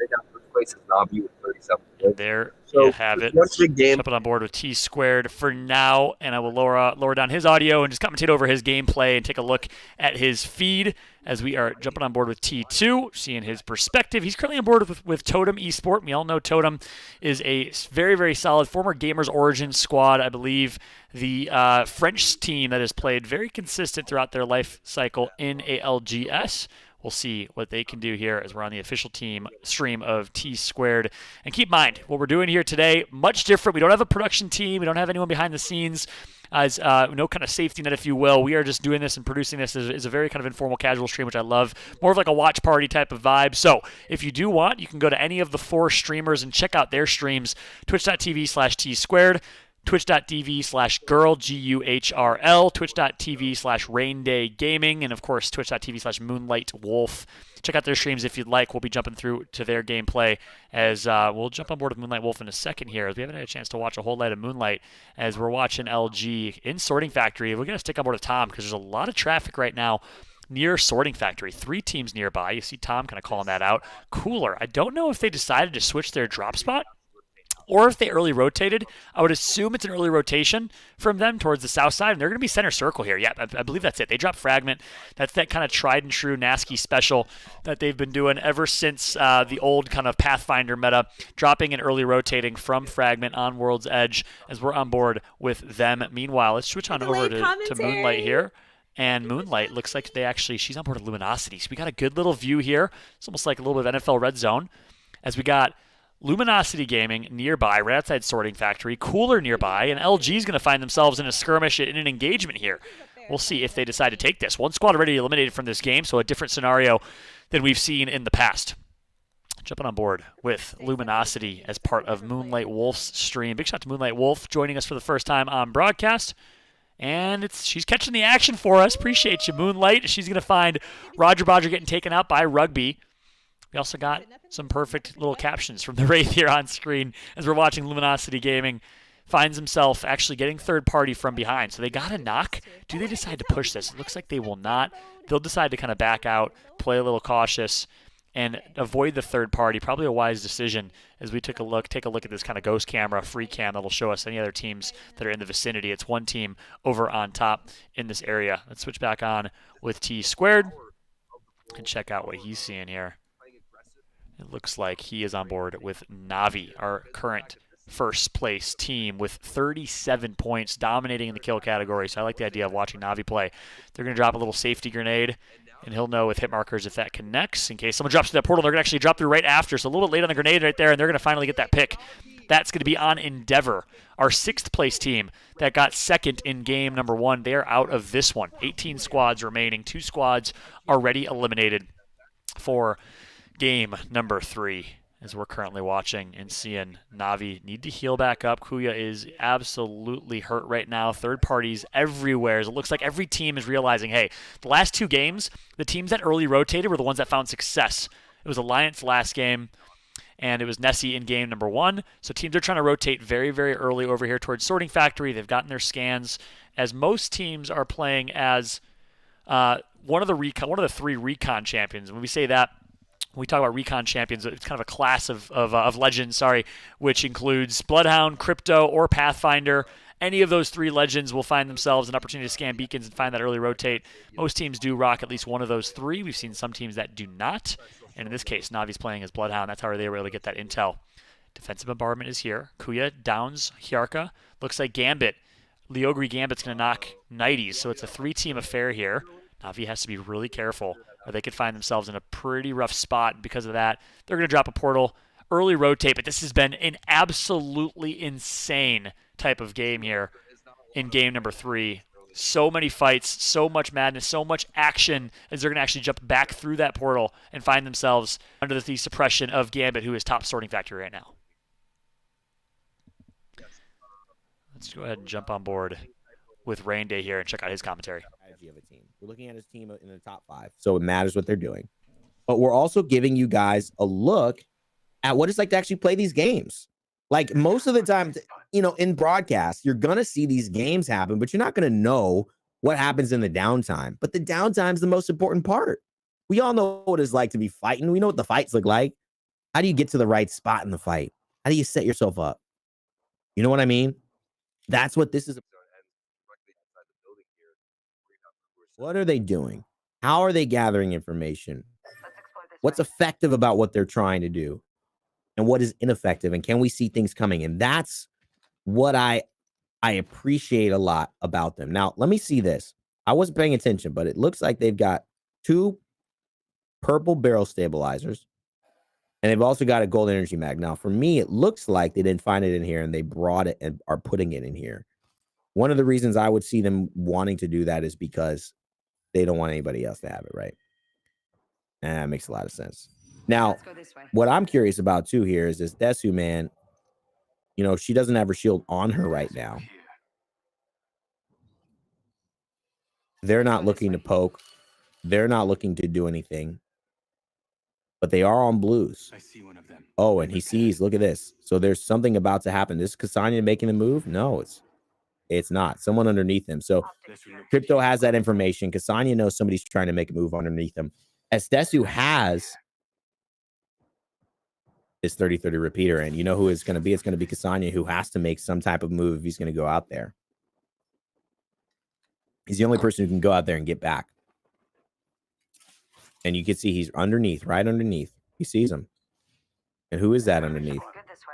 S5: Right now, first place is Na'Vi with 37 points.
S1: There
S5: So
S1: you have it.
S5: one big game.
S1: Jumping on board with T Squared for now, and I will lower down his audio and just commentate over his gameplay and take a look at his feed as we are jumping on board with T2, seeing his perspective. He's currently on board with Totem Esport. We all know Totem is a very, very solid former Gamers Origin squad. I believe the French team that has played very consistent throughout their life cycle in ALGS. we'll see what they can do here as we're on the official team stream of T Squared. And keep in mind, what we're doing here today, much different. We don't have a production team. We don't have anyone behind the scenes as no kind of safety net, if you will. We are just doing this and producing this as a very kind of informal, casual stream, which I love. More of like a watch party type of vibe. So if you do want, you can go to any of the 4 streamers and check out their streams, twitch.tv/T Squared, twitch.tv/girl, GUHRL, twitch.tv/rainday gaming, and of course twitch.tv/moonlight wolf. Check out their streams if you'd like. We'll be jumping through to their gameplay as we'll jump on board with Moonlight Wolf in a second here. We haven't had a chance to watch a whole lot of Moonlight as we're watching LG in Sorting Factory. We're going to stick on board with Tom because there's a lot of traffic right now near Sorting Factory. 3 teams nearby. You see Tom kind of calling that out. Cooler. I don't know if they decided to switch their drop spot or if they early rotated. I would assume it's an early rotation from them towards the south side, and they're going to be center circle here. Yeah, I believe that's it. They dropped Fragment. That's that kind of tried and true Nasky special that they've been doing ever since the old kind of Pathfinder meta, dropping and early rotating from Fragment on World's Edge as we're on board with them. Meanwhile, let's switch on over to Moonlight here. And Moonlight looks like she's on board with Luminosity. So we got a good little view here. It's almost like a little bit of NFL Red Zone as we got Luminosity Gaming nearby, right outside Sorting Factory, Cooler nearby, and LG is going to find themselves in a skirmish, in an engagement here. We'll see if they decide to take this. One squad already eliminated from this game, so a different scenario than we've seen in the past. Jumping on board with Luminosity as part of Moonlight Wolf's stream. Big shout to Moonlight Wolf joining us for the first time on broadcast. And she's catching the action for us. Appreciate you, Moonlight. She's going to find Roger Bodger getting taken out by Rugby. We also got some perfect little captions from the Wraith here on screen as we're watching Luminosity Gaming. Finds himself actually getting third party from behind. So they got a knock. Do they decide to push this? It looks like they will not. They'll decide to kind of back out, play a little cautious, and avoid the third party. Probably a wise decision as we take a look at this kind of ghost camera, free cam that'll show us any other teams that are in the vicinity. It's one team over on top in this area. Let's switch back on with T Squared and check out what he's seeing here. It looks like he is on board with Navi, our current first place team with 37 points, dominating in the kill category. So I like the idea of watching Navi play. They're going to drop a little safety grenade, and he'll know with hit markers if that connects. In case someone drops through that portal, they're going to actually drop through right after. So a little bit late on the grenade right there, and they're going to finally get that pick. That's going to be on Endeavor, our 6th place team that got second in game number 1. They're out of this one. 18 squads remaining. 2 squads already eliminated for game number 3 as we're currently watching and seeing Navi need to heal back up. Kuya is absolutely hurt right now. Third parties everywhere. It looks like every team is realizing, hey, the last 2 games, the teams that early rotated were the ones that found success. It was Alliance last game, and it was Nessie in game number 1. So teams are trying to rotate very, very early over here towards Sorting Factory. They've gotten their scans, as most teams are playing as one of the 3 recon champions. When we say that, when we talk about recon champions, it's kind of a class of legends, which includes Bloodhound, Crypto, or Pathfinder. Any of those 3 legends will find themselves an opportunity to scan beacons and find that early rotate. Most teams do rock at least one of those 3. We've seen some teams that do not. And in this case, Navi's playing as Bloodhound. That's how they were able to get that intel. Defensive bombardment is here. Kuya downs Hyarka. Looks like Gambit. Leogri Gambit's going to knock Nighties. So it's a 3-team affair here. Navi has to be really careful, or they could find themselves in a pretty rough spot. And because of that, they're going to drop a portal, early rotate. But this has been an absolutely insane type of game here in game number 3. So many fights, so much madness, so much action as they're going to actually jump back through that portal and find themselves under the suppression of Gambit, who is top Sorting Factory right now. Let's go ahead and jump on board with Rain Day here and check out his commentary.
S3: Of a team. We're looking at his team in the top 5, so it matters what they're doing. But we're also giving you guys a look at what it's like to actually play these games. Like most of the time, in broadcast, you're going to see these games happen, but you're not going to know what happens in the downtime. But the downtime is the most important part. We all know what it's like to be fighting. We know what the fights look like. How do you get to the right spot in the fight? How do you set yourself up? You know what I mean? That's what this is about. What are they doing? How are they gathering information? What's effective about what they're trying to do? And what is ineffective? And can we see things coming? And that's what I appreciate a lot about them. Now, let me see this. I wasn't paying attention, but it looks like they've got 2 purple barrel stabilizers, and they've also got a gold energy mag. Now, for me, it looks like they didn't find it in here and they brought it and are putting it in here. One of the reasons I would see them wanting to do that is because they don't want anybody else to have it, right? And that makes a lot of sense. Now, what I'm curious about too here is this Desu, man. You know, she doesn't have her shield on her right now. They're not looking to poke. They're not looking to do anything. But they are on blues. Oh, and he sees, look at this. So there's something about to happen. This is Kasanya making the move? No, it's not. Someone underneath him. So Crypto has that information. Kasanya knows somebody's trying to make a move underneath him. Estesu has this 30-30 repeater, and you know who it's going to be? It's going to be Kasanya, who has to make some type of move if he's going to go out there. He's the only person who can go out there and get back. And you can see he's underneath, right underneath. He sees him. And who is that underneath?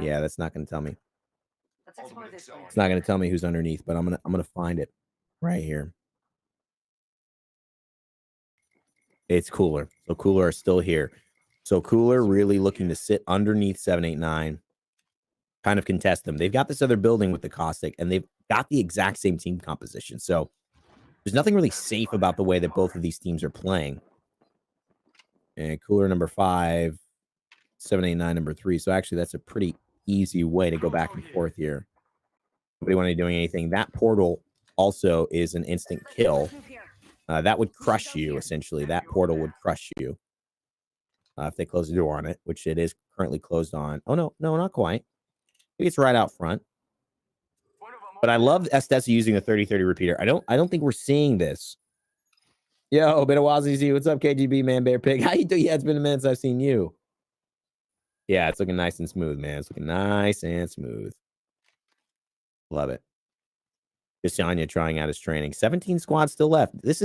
S3: Yeah, that's not going to tell me. It's not going to tell me who's underneath, but I'm gonna find it right here. It's Cooler. So Cooler are still here. So Cooler really looking to sit underneath 789, kind of contest them. They've got this other building with the Caustic, and they've got the exact same team composition. So there's nothing really safe about the way that both of these teams are playing. And Cooler number 5, 789 number 3. So actually, that's a pretty easy way to go back and forth here. Nobody want to be doing anything. That portal also is an instant kill. That would crush you, essentially. That portal would crush you if they close the door on it, which it is currently closed on. Oh, no, not quite. Maybe it's right out front. But I love Estesu using the 30-30 repeater. I don't think we're seeing this. Yo, Betawazi, what's up, KGB, man, Bear Pig? How you doing? Yeah, it's been a minute since I've seen you. Yeah, it's looking nice and smooth, man. It's looking nice and smooth. Love it. Kasanya trying out his training. 17 squads still left. This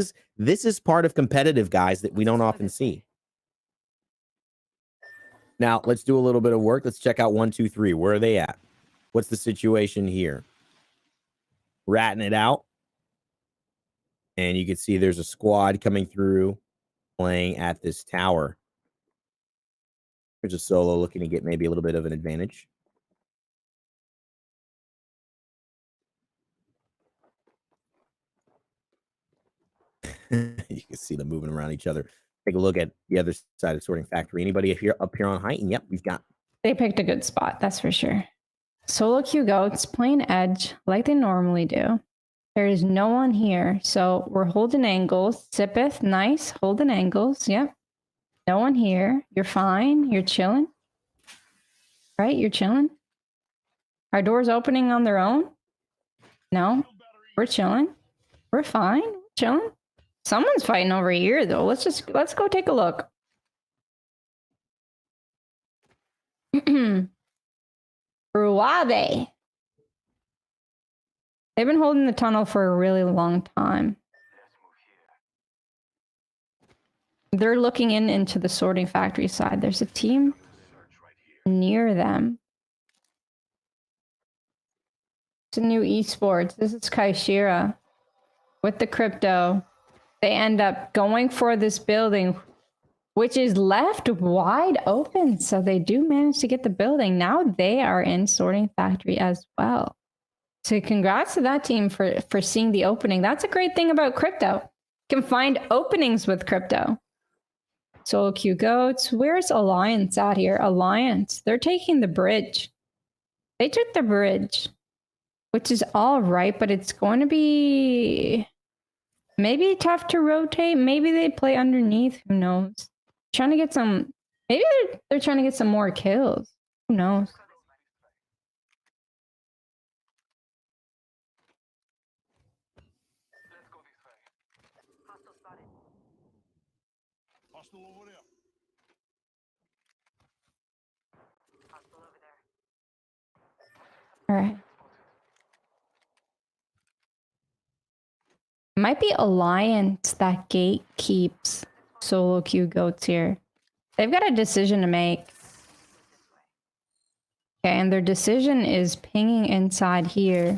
S3: is part of competitive, guys, that we don't often see. Now, let's do a little bit of work. Let's check out 1, 2, 3. Where are they at? What's the situation here? Ratting it out. And you can see there's a squad coming through playing at this tower. There's a solo looking to get maybe a little bit of an advantage. You can see them moving around each other. Take a look at the other side of Sorting Factory. Anybody up here on height? And yep, we've got.
S4: They picked a good spot, that's for sure. Solo Q Goats playing edge like they normally do. There is no one here, so we're holding angles. Sipith, nice, holding angles. Yep. No one here. You're fine. You're chilling. Right? You're chilling. Our doors opening on their own? No. We're chilling. We're fine. We're chilling. Someone's fighting over here, though. Let's go take a look. Ruabe. They've been holding the tunnel for a really long time. They're looking into the Sorting Factory side. There's a team near them. It's a new esports. This is Kaishira with the crypto. They end up going for this building, which is left wide open. So they do manage to get the building. Now they are in Sorting Factory as well. So congrats to that team for seeing the opening. That's a great thing about crypto. You can find openings with crypto. Solo Q Goats. Where's Alliance at here? Alliance. They're taking the bridge. They took the bridge, which is all right, but it's going to be maybe tough to rotate. Maybe they play underneath. Who knows? Trying to get some. Maybe they're trying to get some more kills. Who knows? All right. Might be Alliance that gatekeeps Solo Q Goats here. They've got a decision to make. Okay, and their decision is pinging inside here.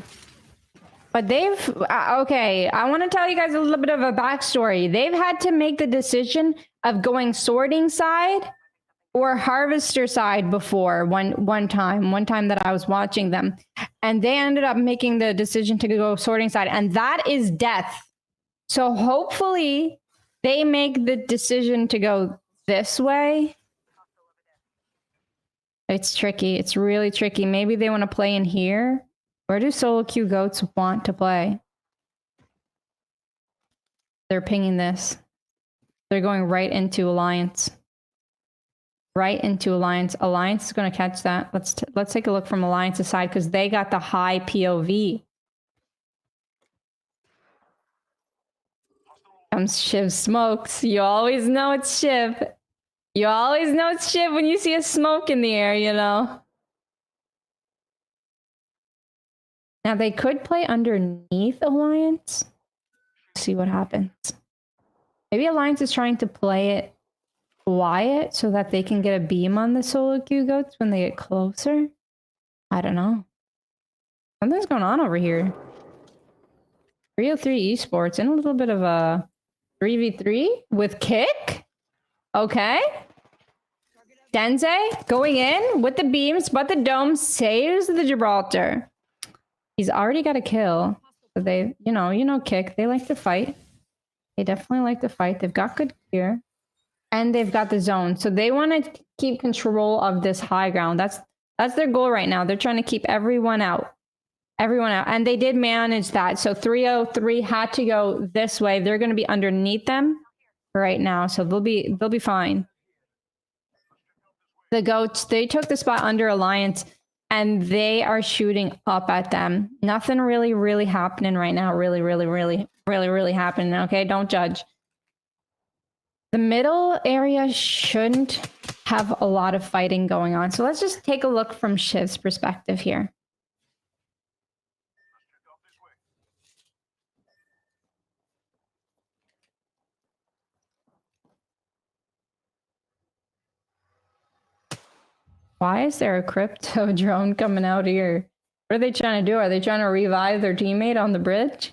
S4: But they've, okay, I want to tell you guys a little bit of a backstory. They've had to make the decision of going sorting side or harvester side before one time that I was watching them, and they ended up making the decision to go sorting side, and that is death. So hopefully they make the decision to go this way. It's tricky. It's really tricky. Maybe they want to play in here. Where do solo queue goats want to play? They're pinging this. They're going right into Alliance. Right into Alliance. Alliance is going to catch that. Let's take a look from Alliance's side because they got the high POV. Comes Shiv smokes. You always know it's Shiv. You always know it's Shiv when you see a smoke in the air, you know. Now they could play underneath Alliance. See what happens. Maybe Alliance is trying to play it quiet so that they can get a beam on the solo queue goats when they get closer. I don't know. Something's going on over here. 303 Esports in a little bit of a 3v3 with Kick. Okay. Denze going in with the beams, but the dome saves the Gibraltar. He's already got a kill. So they, you know, Kick. They like to fight. They definitely like to fight. They've got good gear. And they've got the zone. So they want to keep control of this high ground. That's their goal right now. They're trying to keep everyone out. Everyone out. And they did manage that. So 303 had to go this way. They're going to be underneath them right now. So they'll be fine. The goats, they took the spot under Alliance and they are shooting up at them. Nothing really happening right now. Really happening. Okay, don't judge. The middle area shouldn't have a lot of fighting going on. So let's just take a look from Shiv's perspective here. Why is there a crypto drone coming out here? What are they trying to do? Are they trying to revive their teammate on the bridge?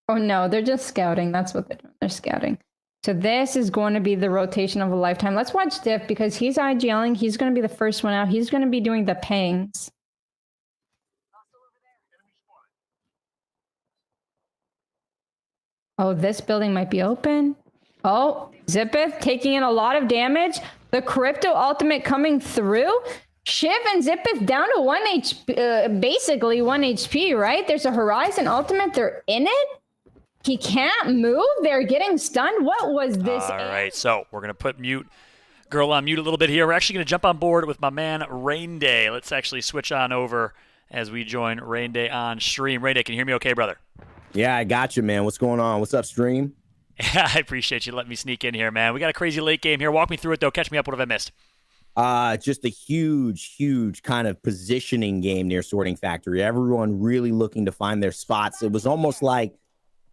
S4: Oh no, they're just scouting. That's what they're doing. They're scouting. So this is going to be the rotation of a lifetime. Let's watch Diff because he's IGLing. He's going to be the first one out. He's going to be doing the pings. Oh, this building might be open. Oh, Zippeth taking in a lot of damage. The crypto ultimate coming through. Shiv and Zippeth down to 1 HP, basically 1 HP, right? There's a Horizon ultimate. They're in it. He can't move. They're getting stunned. What was this?
S1: All right, so we're going to put girl on mute a little bit here. We're actually going to jump on board with my man Rain Day. Let's actually switch on over as we join Rain Day on stream. Rain Day, can you hear me okay, brother?
S3: Yeah, I got you, man. What's going on? What's up, stream?
S1: I appreciate you letting me sneak in here, man. We got a crazy late game here. Walk me through it, though. Catch me up. What have I missed?
S3: Just a huge kind of positioning game near Sorting Factory. Everyone really looking to find their spots. It was almost like,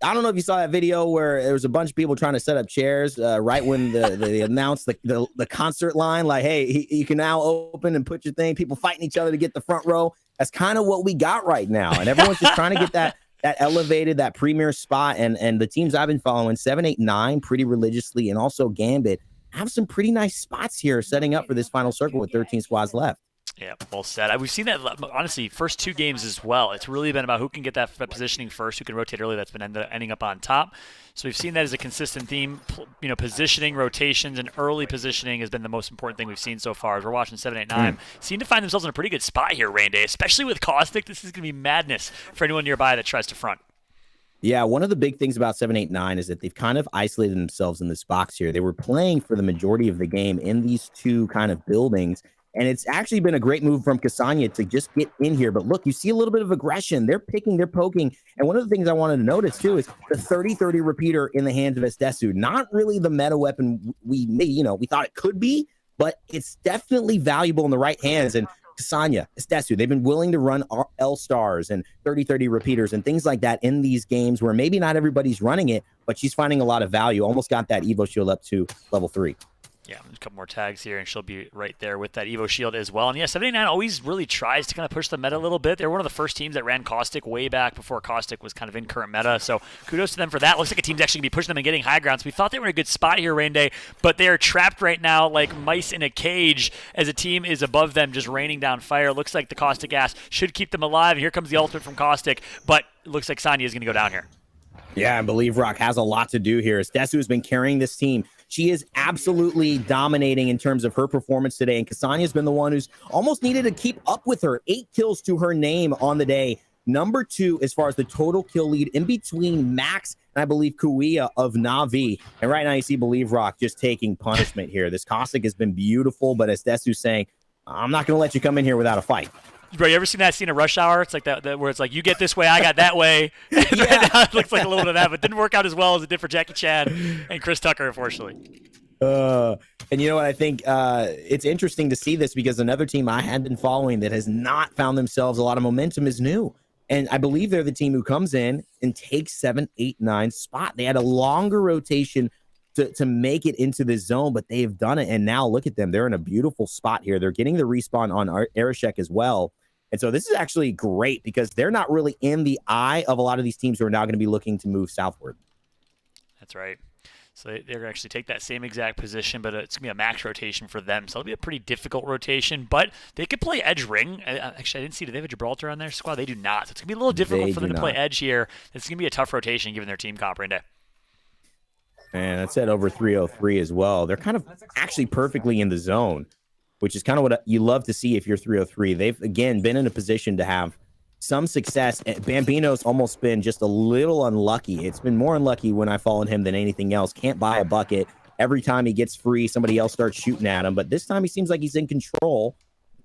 S3: I don't know if you saw that video where there was a bunch of people trying to set up chairs right when they announced the concert line, like, hey, you can now open and put your thing. People fighting each other to get the front row. That's kind of what we got right now. And everyone's just trying to get that elevated, that premier spot. And the teams I've been following, 789 pretty religiously, and also Gambit, have some pretty nice spots here setting up for this final circle with 13 squads left.
S1: Yeah, well said. We've seen that, honestly, first two games as well. It's really been about who can get that positioning first, who can rotate early. That's been ending up on top. So we've seen that as a consistent theme. You know, positioning, rotations, and early positioning has been the most important thing we've seen so far. As we're watching 789, seem to find themselves in a pretty good spot here, Rain Day, especially with Caustic. This is going to be madness for anyone nearby that tries to front.
S3: Yeah, one of the big things about 789 is that they've kind of isolated themselves in this box here. They were playing for the majority of the game in these two kind of buildings. And it's actually been a great move from Kasanya to just get in here. But look, you see a little bit of aggression. They're picking, they're poking. And one of the things I wanted to notice, too, is the 30-30 repeater in the hands of Estesu. Not really the meta weapon we thought it could be, but it's definitely valuable in the right hands. And Kasanya, Estesu, they've been willing to run L-Stars and 30-30 repeaters and things like that in these games where maybe not everybody's running it, but she's finding a lot of value. Almost got that Evo shield up to level 3.
S1: Yeah, a couple more tags here, and she'll be right there with that Evo Shield as well. And yeah, 79 always really tries to kind of push the meta a little bit. They're one of the first teams that ran Caustic way back before Caustic was kind of in current meta. So kudos to them for that. Looks like a team's actually going to be pushing them and getting high ground. So we thought they were in a good spot here, Rain Day, but they are trapped right now like mice in a cage as a team is above them just raining down fire. Looks like the Caustic gas should keep them alive. And here comes the ultimate from Caustic, but it looks like Sonya is going to go down here.
S3: Yeah, I believe Rock has a lot to do here. As Desu has been carrying this team, she is absolutely dominating in terms of her performance today. And Ksania's been the one who's almost needed to keep up with her. 8 kills to her name on the day. Number 2 as far as the total kill lead in between Max and I believe Kuya of Na'Vi. And right now you see Believe Rock just taking punishment here. This Caustic has been beautiful, but as Desu's saying, I'm not going to let you come in here without a fight.
S1: Bro, you ever seen that scene of Rush Hour? It's like that where it's like, you get this way, I got that way. And right now it looks like a little bit of that, but didn't work out as well as it did for Jackie Chan and Chris Tucker, unfortunately.
S3: And you know what? I think it's interesting to see this because another team I had been following that has not found themselves a lot of momentum is New. And I believe they're the team who comes in and takes 7, 8, 9 spot. They had a longer rotation to make it into the zone, but they've done it. And now look at them. They're in a beautiful spot here. They're getting the respawn on Arishek as well. And so this is actually great because they're not really in the eye of a lot of these teams who are now going to be looking to move southward.
S1: That's right. So they're going to actually take that same exact position, but it's going to be a max rotation for them. So it'll be a pretty difficult rotation, but they could play edge ring. Actually, I didn't see, do they have a Gibraltar on their squad? They do not. So it's going to be a little difficult for them to play edge here. It's going to be a tough rotation given their team comp right now.
S3: And that's at over 303 as well. They're kind of actually perfectly in the zone, which is kind of what you love to see if you're 303. They've, again, been in a position to have some success. Bambino's almost been just a little unlucky. It's been more unlucky when I followed him than anything else. Can't buy a bucket. Every time he gets free, somebody else starts shooting at him. But this time he seems like he's in control.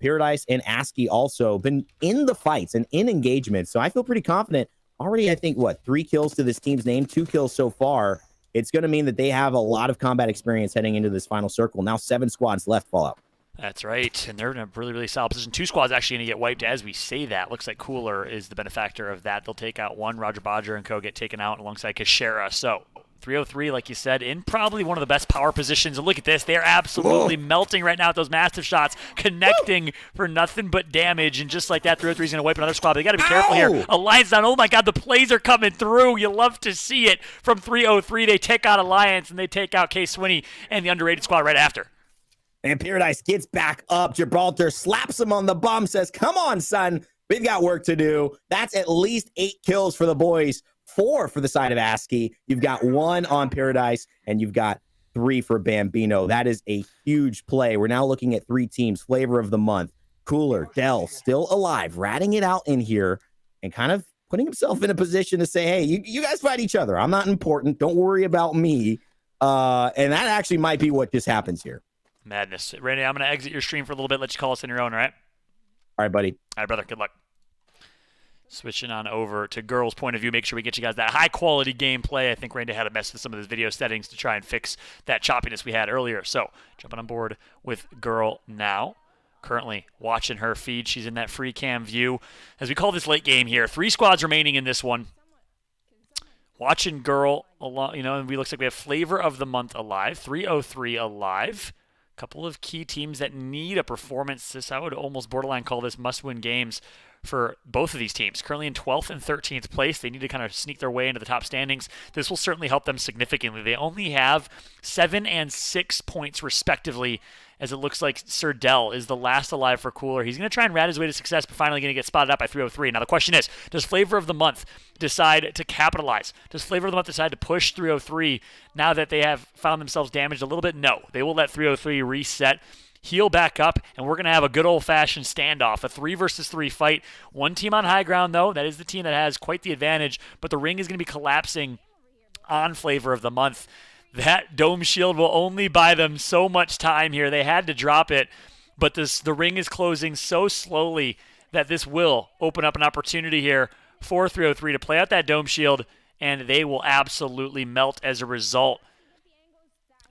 S3: Paradise and ASCII also been in the fights and in engagement. So I feel pretty confident. Already, I think, 3 kills to this team's name, 2 kills so far. It's going to mean that they have a lot of combat experience heading into this final circle. Now 7 squads left, Fallout.
S1: That's right, and they're in a really, really solid position. 2 squads actually going to get wiped as we say that. Looks like Cooler is the benefactor of that. They'll take out 1. Roger Bodger and co get taken out alongside Kashera. So 303, like you said, in probably one of the best power positions. And look at this. They're absolutely melting right now with those massive shots, connecting for nothing but damage. And just like that, 303 is going to wipe another squad. But they got to be careful here. Alliance down. Oh, my God, the plays are coming through. You love to see it from 303. They take out Alliance, and they take out K Swinney and the underrated squad right after.
S3: And Paradise gets back up. Gibraltar slaps him on the bum, says, come on, son. We've got work to do. That's at least 8 kills for the boys, 4 for the side of ASCII. You've got 1 on Paradise, and you've got 3 for Bambino. That is a huge play. We're now looking at 3 teams. Flavor of the month. Cooler, Dell, still alive, ratting it out in here, and kind of putting himself in a position to say, hey, you guys fight each other. I'm not important. Don't worry about me. And that actually might be what just happens here.
S1: Madness. Randy, I'm going to exit your stream for a little bit. Let you call us on your own, all right?
S3: All right, buddy.
S1: All right, brother. Good luck. Switching on over to girls' point of view, make sure we get you guys that high-quality gameplay. I think Randy had a mess with some of his video settings to try and fix that choppiness we had earlier. So, jumping on board with Girl now. Currently watching her feed. She's in that free cam view. As we call this late game here, 3 squads remaining in this one. Watching Girl, and we looks like we have Flavor of the Month alive. 303 alive. Couple of key teams that need a performance. I would almost borderline call this must-win games for both of these teams. Currently in 12th and 13th place. They need to kind of sneak their way into the top standings. This will certainly help them significantly. They only have 7 and 6 points respectively, as it looks like Sir Dell is the last alive for Cooler. He's going to try and rat his way to success, but finally going to get spotted out by 303. Now the question is, does Flavor of the Month decide to capitalize? Does Flavor of the Month decide to push 303 now that they have found themselves damaged a little bit? No. They will let 303 reset, heal back up, and we're going to have a good old-fashioned standoff, a 3 versus 3 fight. One team on high ground, though. That is the team that has quite the advantage, but the ring is going to be collapsing on Flavor of the Month. That Dome Shield will only buy them so much time here. They had to drop it, but the ring is closing so slowly that this will open up an opportunity here for 303 to play out that Dome Shield, and they will absolutely melt as a result.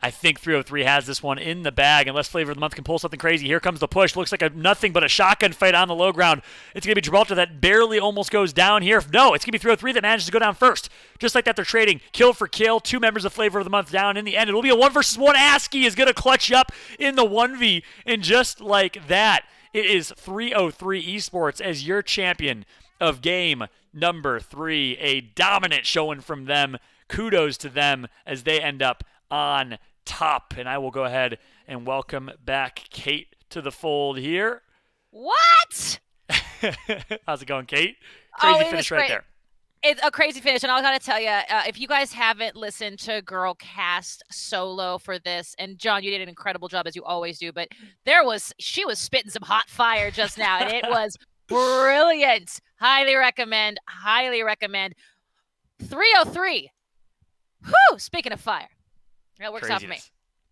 S1: I think 303 has this one in the bag unless Flavor of the Month can pull something crazy. Here comes the push. Looks like nothing but a shotgun fight on the low ground. It's going to be Gibraltar that barely almost goes down here. No, it's going to be 303 that manages to go down first. Just like that, they're trading kill for kill. 2 members of Flavor of the Month down in the end. It'll be a 1 versus 1. ASCII is going to clutch up in the 1v. And just like that, it is 303 Esports as your champion of game number 3. A dominant showing from them. Kudos to them as they end up on top. And I will go ahead and welcome back Kate to the fold here.
S2: What?
S1: How's it going, Kate? Crazy finish right there.
S2: It's a crazy finish, and I gotta tell you, if you guys haven't listened to Girlcast solo for this, and John, you did an incredible job as you always do, but she was spitting some hot fire just now, and it was brilliant. Highly recommend. 303. Whew! Speaking of fire. That works out for me.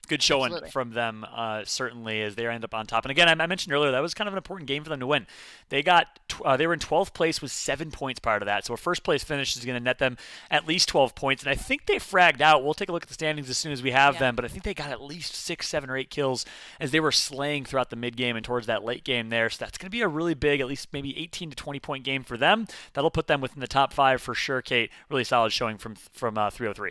S1: Good showing
S2: Absolutely.
S1: from them, certainly, as they end up on top. And again, I mentioned earlier that was kind of an important game for them to win. They were in 12th place with 7 points prior to that. So a first place finish is going to net them at least 12 points. And I think they fragged out. We'll take a look at the standings as soon as we have them. But I think they got at least 6, 7, or 8 kills as they were slaying throughout the mid game and towards that late game there. So that's going to be a really big, at least maybe 18 to 20 point game for them. That'll put them within the top 5 for sure, Kate. Really solid showing from 303.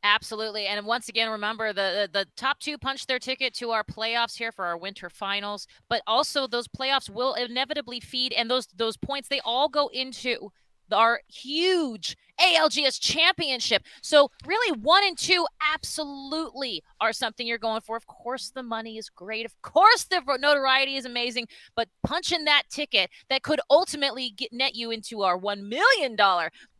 S2: Absolutely. And once again, remember the top 2 punch their ticket to our playoffs here for our winter finals, but also those playoffs will inevitably feed, and those points, they all go into our huge ALGS championship. So really 1 and 2 absolutely are something you're going for. Of course, the money is great. Of course, the notoriety is amazing, but punching that ticket that could ultimately net you into our $1 million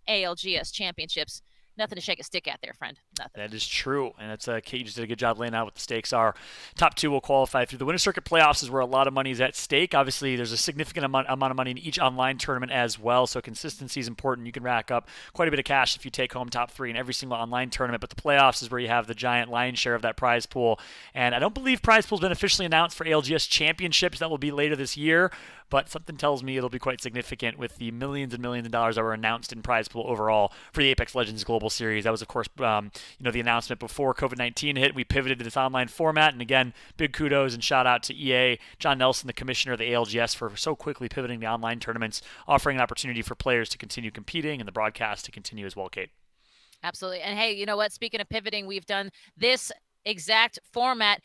S2: ALGS championships. Nothing to shake a stick at there, friend. Nothing.
S1: That is true, and that's Kate just did a good job laying out what the stakes are. Top 2 will qualify through the Winter Circuit playoffs, is where a lot of money is at stake. Obviously, there's a significant amount of money in each online tournament as well, so consistency is important. You can rack up quite a bit of cash if you take home top 3 in every single online tournament, but the playoffs is where you have the giant lion's share of that prize pool. And I don't believe prize pool has been officially announced for ALGS championships. That will be later this year, but something tells me it'll be quite significant with the millions and millions of dollars that were announced in prize pool overall for the Apex Legends Global Series. That was, of course, the announcement before COVID-19 hit. We pivoted to this online format, and again, big kudos and shout out to EA, John Nelson, the commissioner of the ALGS, for so quickly pivoting to online tournaments, offering an opportunity for players to continue competing and the broadcast to continue as well, Kate.
S2: Absolutely. And hey, you know what? Speaking of pivoting, we've done this exact format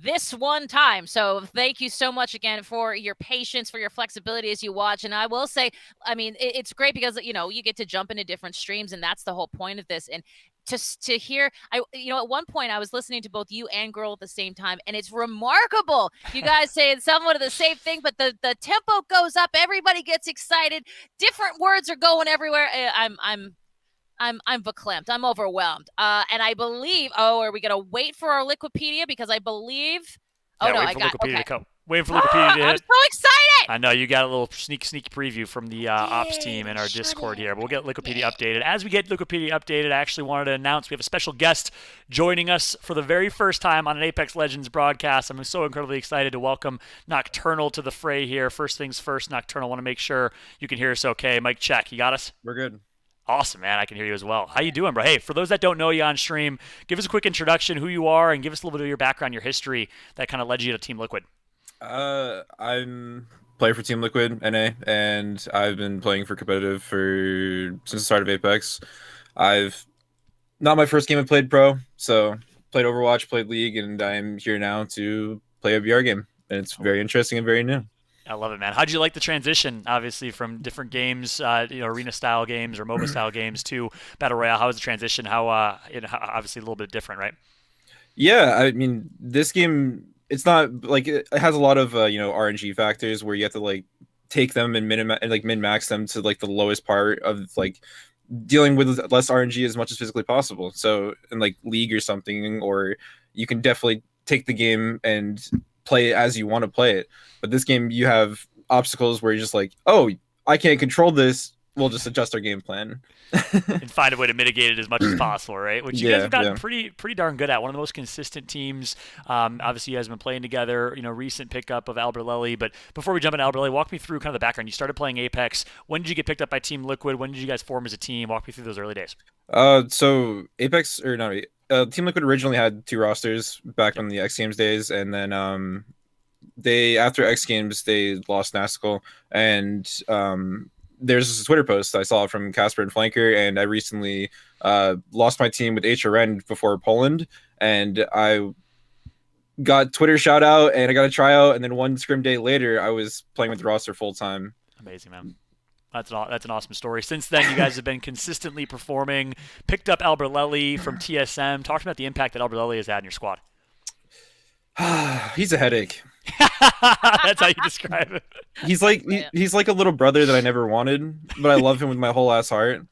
S2: this one time. So thank you so much again for your patience, for your flexibility as you watch. And I will say, I mean, it's great because, you get to jump into different streams, and that's the whole point of this. And to hear, at one point I was listening to both you and Girl at the same time, and it's remarkable. You guys saying somewhat of the same thing, but the tempo goes up. Everybody gets excited. Different words are going everywhere. I'm verklempt. I'm overwhelmed. And I believe, are we going to wait for our Liquipedia? Because I believe, I got
S1: Liquipedia to come. Waiting for Liquipedia to hit.
S2: I'm so excited.
S1: I know you got a little sneak preview from the ops team in our Discord here. We'll get Liquipedia updated. As we get Liquipedia updated, I actually wanted to announce we have a special guest joining us for the very first time on an Apex Legends broadcast. I'm so incredibly excited to welcome Nocturnal to the fray here. First things first, Nocturnal, want to make sure you can hear us okay. Mic check. You got us?
S11: We're good.
S1: Awesome, man. I can hear you as well. How you doing, bro? Hey, for those that don't know you on stream, give us a quick introduction, who you are, and give us a little bit of your background, your history that kind of led you to Team Liquid.
S11: I'm player for Team Liquid NA, and I've been playing for competitive since the start of Apex. Not my first game I played pro, so played Overwatch, played League, and I'm here now to play a VR game, and it's very interesting and very new.
S1: I love it, man. How'd you like the transition, obviously, from different games, arena-style games or MOBA-style games to Battle Royale? How was the transition? How obviously a little bit different, right?
S11: Yeah, I mean, this game, it's not like it has a lot of RNG factors where you have to like take them and min-max them to like the lowest part of like dealing with less RNG as much as physically possible. So in like League or something, or you can definitely take the game and play it as you want to play it. But this game, you have obstacles where you're just like, oh, I can't control this we'll just adjust our game plan.
S1: And find a way to mitigate it as much as possible, right? Which you guys have gotten
S11: Yeah.
S1: pretty darn good at. One of the most consistent teams. Obviously, you guys have been playing together. Recent pickup of Albert Lely. But before we jump into Albert Lely, walk me through kind of the background. You started playing Apex. When did you get picked up by Team Liquid? When did you guys form as a team? Walk me through those early days.
S11: So Apex or no, Team Liquid originally had 2 rosters back on the X Games days, and then they after X Games they lost Nastical, and there's a Twitter post I saw from Casper and Flanker, and I recently lost my team with HRN before Poland, and I got Twitter shout out and I got a tryout, and then one scrim day later I was playing with the roster full time.
S1: Amazing, man. That's an awesome story. Since then, you guys have been consistently performing. Picked up Albert Lely from TSM. Talk about the impact that Albert Lely has had in your squad.
S11: He's a headache.
S1: That's how you describe it.
S11: He's like he's like a little brother that I never wanted, but I love him with my whole ass heart.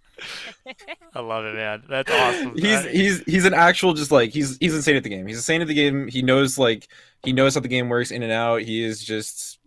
S1: I love it, man. That's awesome.
S11: He's an actual just like he's insane at the game. He's insane at the game. He knows how the game works in and out. He is just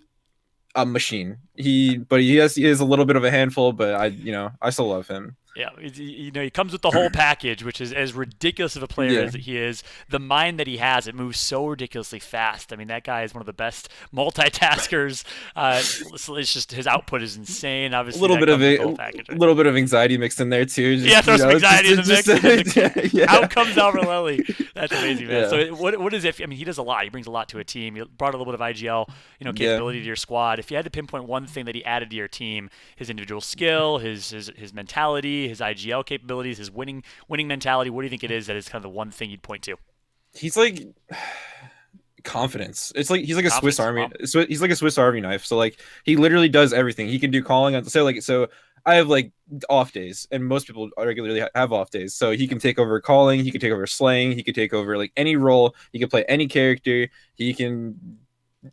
S11: a machine. He is a little bit of a handful, but I still love him.
S1: Yeah, he comes with the whole package, which is as ridiculous of a player as he is. The mind that he has, it moves so ridiculously fast. I mean, that guy is one of the best multitaskers. It's just his output is insane. Obviously,
S11: a little bit of anxiety mixed in there too.
S1: Throw some anxiety in the mix.
S11: Yeah.
S1: Out comes Albert Lely. That's amazing, man. Yeah. So what is it? I mean, he does a lot. He brings a lot to a team. He brought a little bit of IGL, capability to your squad. If you had to pinpoint one thing that he added to your team, his individual skill, his mentality, his IGL capabilities, his winning mentality, what do you think it is that is kind of the one thing you'd point to?
S11: He's like confidence. It's like he's like a Swiss Army. He's like a Swiss Army knife. So like he literally does everything. He can do calling on. So I have like off days, and most people regularly have off days. So he can take over calling. He can take over slaying. He can take over like any role. He can play any character. He can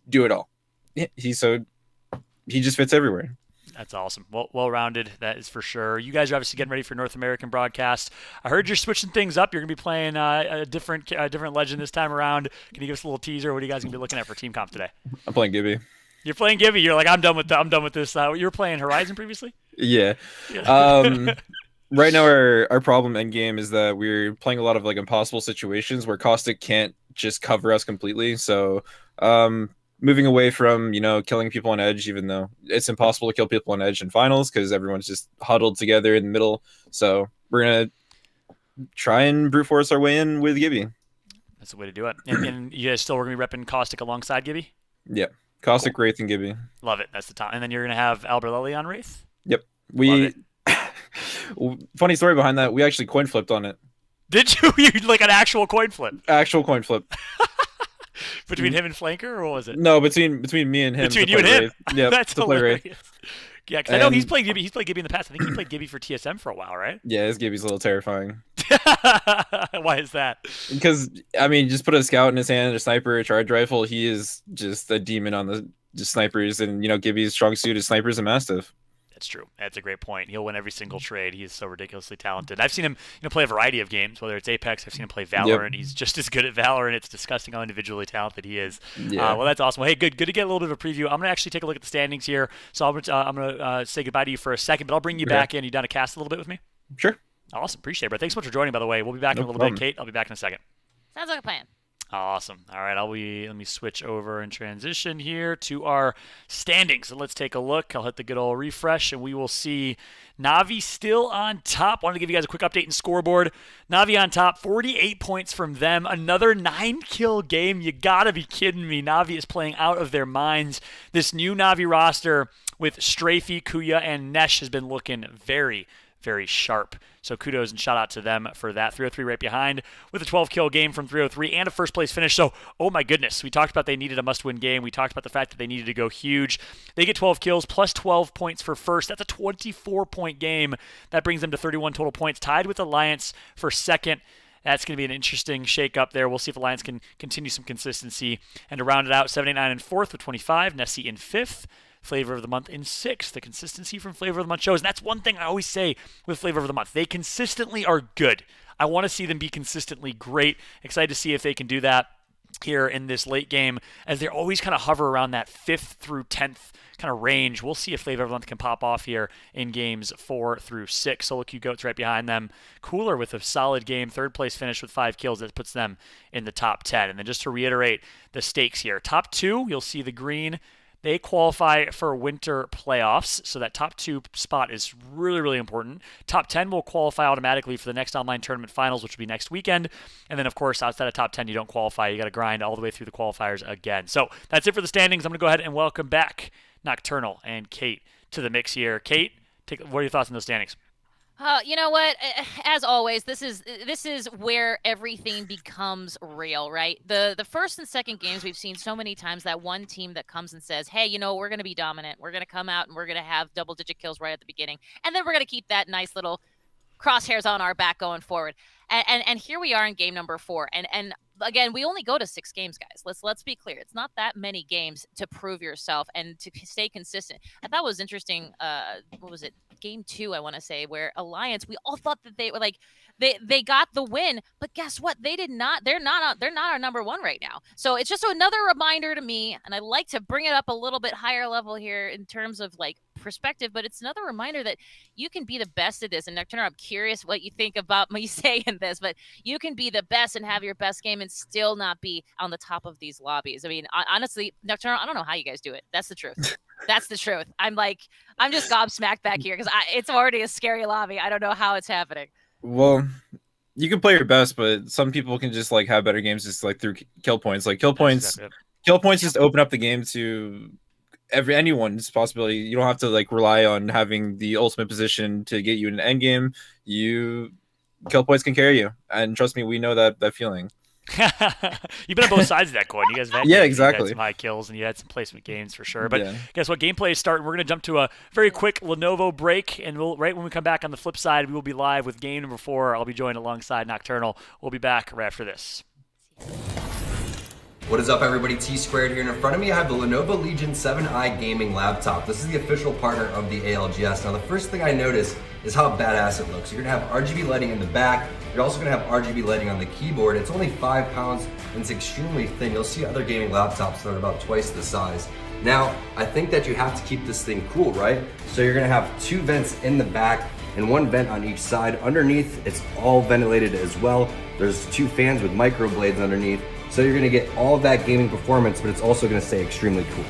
S11: do it all. He just fits everywhere.
S1: That's awesome. Well-rounded, that is for sure. You guys are obviously getting ready for North American broadcast. I heard you're switching things up. You're going to be playing a different legend this time around. Can you give us a little teaser? What are you guys going to be looking at for team comp today?
S11: I'm playing Gibby.
S1: You're playing Gibby. You're like, I'm done with this. You were playing Horizon previously?
S11: Yeah. Right now our problem end game is that we're playing a lot of like impossible situations where Caustic can't just cover us completely. So moving away from killing people on edge, even though it's impossible to kill people on edge in finals because everyone's just huddled together in the middle. So we're gonna try and brute force our way in with Gibby.
S1: That's the way to do it. And you guys still are gonna be repping Caustic alongside Gibby?
S11: Yeah, Caustic, cool. Wraith, and Gibby.
S1: Love it. That's the top. And then you're gonna have Albert Lely on Wraith?
S11: Yep. Funny story behind that. We actually coin flipped on it.
S1: Did you? You like an actual coin flip?
S11: Actual coin flip.
S1: Between him and Flanker, or what was it?
S11: No, between me and him.
S1: Between you and him.
S11: Yeah,
S1: that's
S11: to play Wraith.
S1: Yeah, because I know he's played Gibby. He's played Gibby in the past. I think he played Gibby for TSM for a while, right?
S11: Yeah, his Gibby's a little terrifying.
S1: Why is that?
S11: Because just put a scout in his hand, a sniper, a charge rifle. He is just a demon on the snipers, and Gibby's strong suit is snipers and Mastiff.
S1: That's true. That's a great point. He'll win every single trade. He is so ridiculously talented. I've seen him play a variety of games, whether it's Apex. I've seen him play Valorant. Yep. He's just as good at Valorant. It's disgusting how individually talented he is. Yeah. Well, that's awesome. Well, hey, good to get a little bit of a preview. I'm going to actually take a look at the standings here. So I'm going to say goodbye to you for a second, but I'll bring you back in. You down to cast a little bit with me?
S11: Sure.
S1: Awesome. Appreciate it, bro. Thanks so much for joining, by the way. We'll be back in a little bit. Kate, I'll be back in a second.
S2: Sounds like a plan.
S1: Awesome. All right, let me switch over and transition here to our standings. So let's take a look. I'll hit the good old refresh, and we will see Navi still on top. Wanted to give you guys a quick update in scoreboard. Navi on top, 48 points from them. Another 9-kill game. You gotta be kidding me. Navi is playing out of their minds. This new Navi roster with Strafey, Kuya, and Nesh has been looking very, very sharp. So kudos and shout out to them for that. 303 right behind with a 12-kill game from 303 and a first-place finish. So, oh my goodness, we talked about they needed a must-win game. We talked about the fact that they needed to go huge. They get 12 kills plus 12 points for first. That's a 24-point game. That brings them to 31 total points, tied with Alliance for second. That's going to be an interesting shake-up there. We'll see if Alliance can continue some consistency. And to round it out, 79 in fourth with 25, Nessie in fifth. Flavor of the Month in sixth. The consistency from Flavor of the Month shows. And that's one thing I always say with Flavor of the Month. They consistently are good. I want to see them be consistently great. Excited to see if they can do that. here in this late game, as they always kind of hover around that 5th through 10th kind of range. We'll see if Flavor of the Month can pop off here in games 4 through 6. Solo Q Goats right behind them. Cooler with a solid game, 3rd place finish with 5 kills. That puts them in the top 10. And then just to reiterate the stakes here, top 2, you'll see the green. They qualify for winter playoffs, so that top 2 spot is really, really important. Top 10 will qualify automatically for the next online tournament finals, which will be next weekend. And then, of course, outside of top 10, you don't qualify. You got to grind all the way through the qualifiers again. So that's it for the standings. I'm going to go ahead and welcome back Nocturnal and Kate to the mix here. Kate, what are your thoughts on those standings?
S2: You know what? As always, this is where everything becomes real, right? The first and second games we've seen so many times that one team that comes and says, "Hey, we're going to be dominant. We're going to come out and we're going to have double-digit kills right at the beginning, and then we're going to keep that nice little crosshairs on our back going forward." And here we are in game number 4, and again, we only go to 6 games, guys. Let's be clear. It's not that many games to prove yourself and to stay consistent. I thought it was interesting. What was it? Game 2, I want to say, where Alliance, we all thought that they were like they got the win, but guess what? They did not. They're not our number 1 right now. So it's just another reminder to me, and I like to bring it up a little bit higher level here in terms of like perspective, but it's another reminder that you can be the best at this. And Nocturnal, I'm curious what you think about me saying this, but you can be the best and have your best game and still not be on the top of these lobbies. I mean, honestly, Nocturnal, I don't know how you guys do it. That's the truth. That's the truth. I'm just gobsmacked back here because it's already a scary lobby. I don't know how it's happening.
S11: Well, you can play your best, but some people can just like have better games just like through kill points. Like kill points just open up the game to anyone's possibility. You don't have to like rely on having the ultimate position to get you in an end game. Kill points can carry you, and trust me, we know that feeling.
S1: You've been on both sides of that coin. You guys have
S11: yeah, exactly.
S1: You had some high kills and you had some placement games for sure. But guess what? Gameplay is starting. We're going to jump to a very quick Lenovo break, and right when we come back on the flip side, we will be live with game number 4. I'll be joined alongside Nocturnal. We'll be back right after this.
S5: What is up, everybody? T Squared here, and in front of me I have the Lenovo Legion 7i gaming laptop. This is the official partner of the ALGS. Now, the first thing I notice is how badass it looks. You're gonna have RGB lighting in the back. You're also gonna have RGB lighting on the keyboard. It's only 5 pounds and it's extremely thin. You'll see other gaming laptops that are about twice the size. Now, I think that you have to keep this thing cool, right? So you're gonna have 2 vents in the back and 1 vent on each side. Underneath, it's all ventilated as well. There's 2 fans with micro blades underneath. So you're gonna get all of that gaming performance, but it's also gonna stay extremely cool.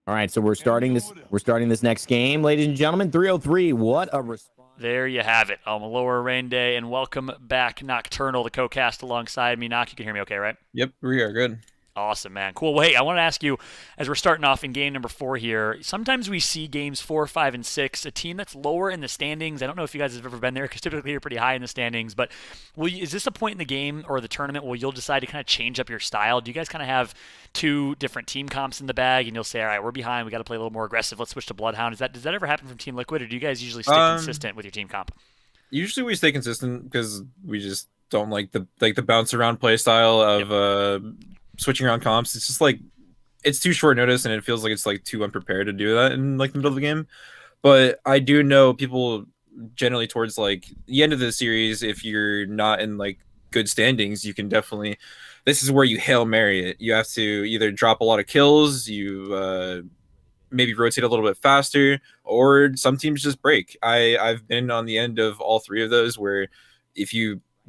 S3: All right, so we're starting this next game, ladies and gentlemen. 303. What a response.
S1: There you have it. I'm Lower Rain Day, and welcome back, Nocturnal, the co-cast alongside me. Knock, you can hear me okay, right?
S11: Yep, we are good.
S1: Awesome, man. Cool. Well, hey, I want to ask you, as we're starting off in game number 4 here, sometimes we see games 4, 5, and 6, a team that's lower in the standings. I don't know if you guys have ever been there, because typically you're pretty high in the standings, but is this a point in the game or the tournament where you'll decide to kind of change up your style? Do you guys kind of have 2 different team comps in the bag, and you'll say, all right, we're behind, we got to play a little more aggressive, let's switch to Bloodhound? Does that ever happen from Team Liquid, or do you guys usually stay consistent with your team comp?
S11: Usually we stay consistent because we just don't like the bounce around play style of switching around comps. It's just like it's too short notice, and it feels like it's like too unprepared to do that in like the middle of the game. But I do know people generally towards like the end of the series, if you're not in like good standings, you can definitely, this is where you Hail Mary it. You have to either drop a lot of kills, you maybe rotate a little bit faster, or some teams just break. I've been on the end of all 3 of those, where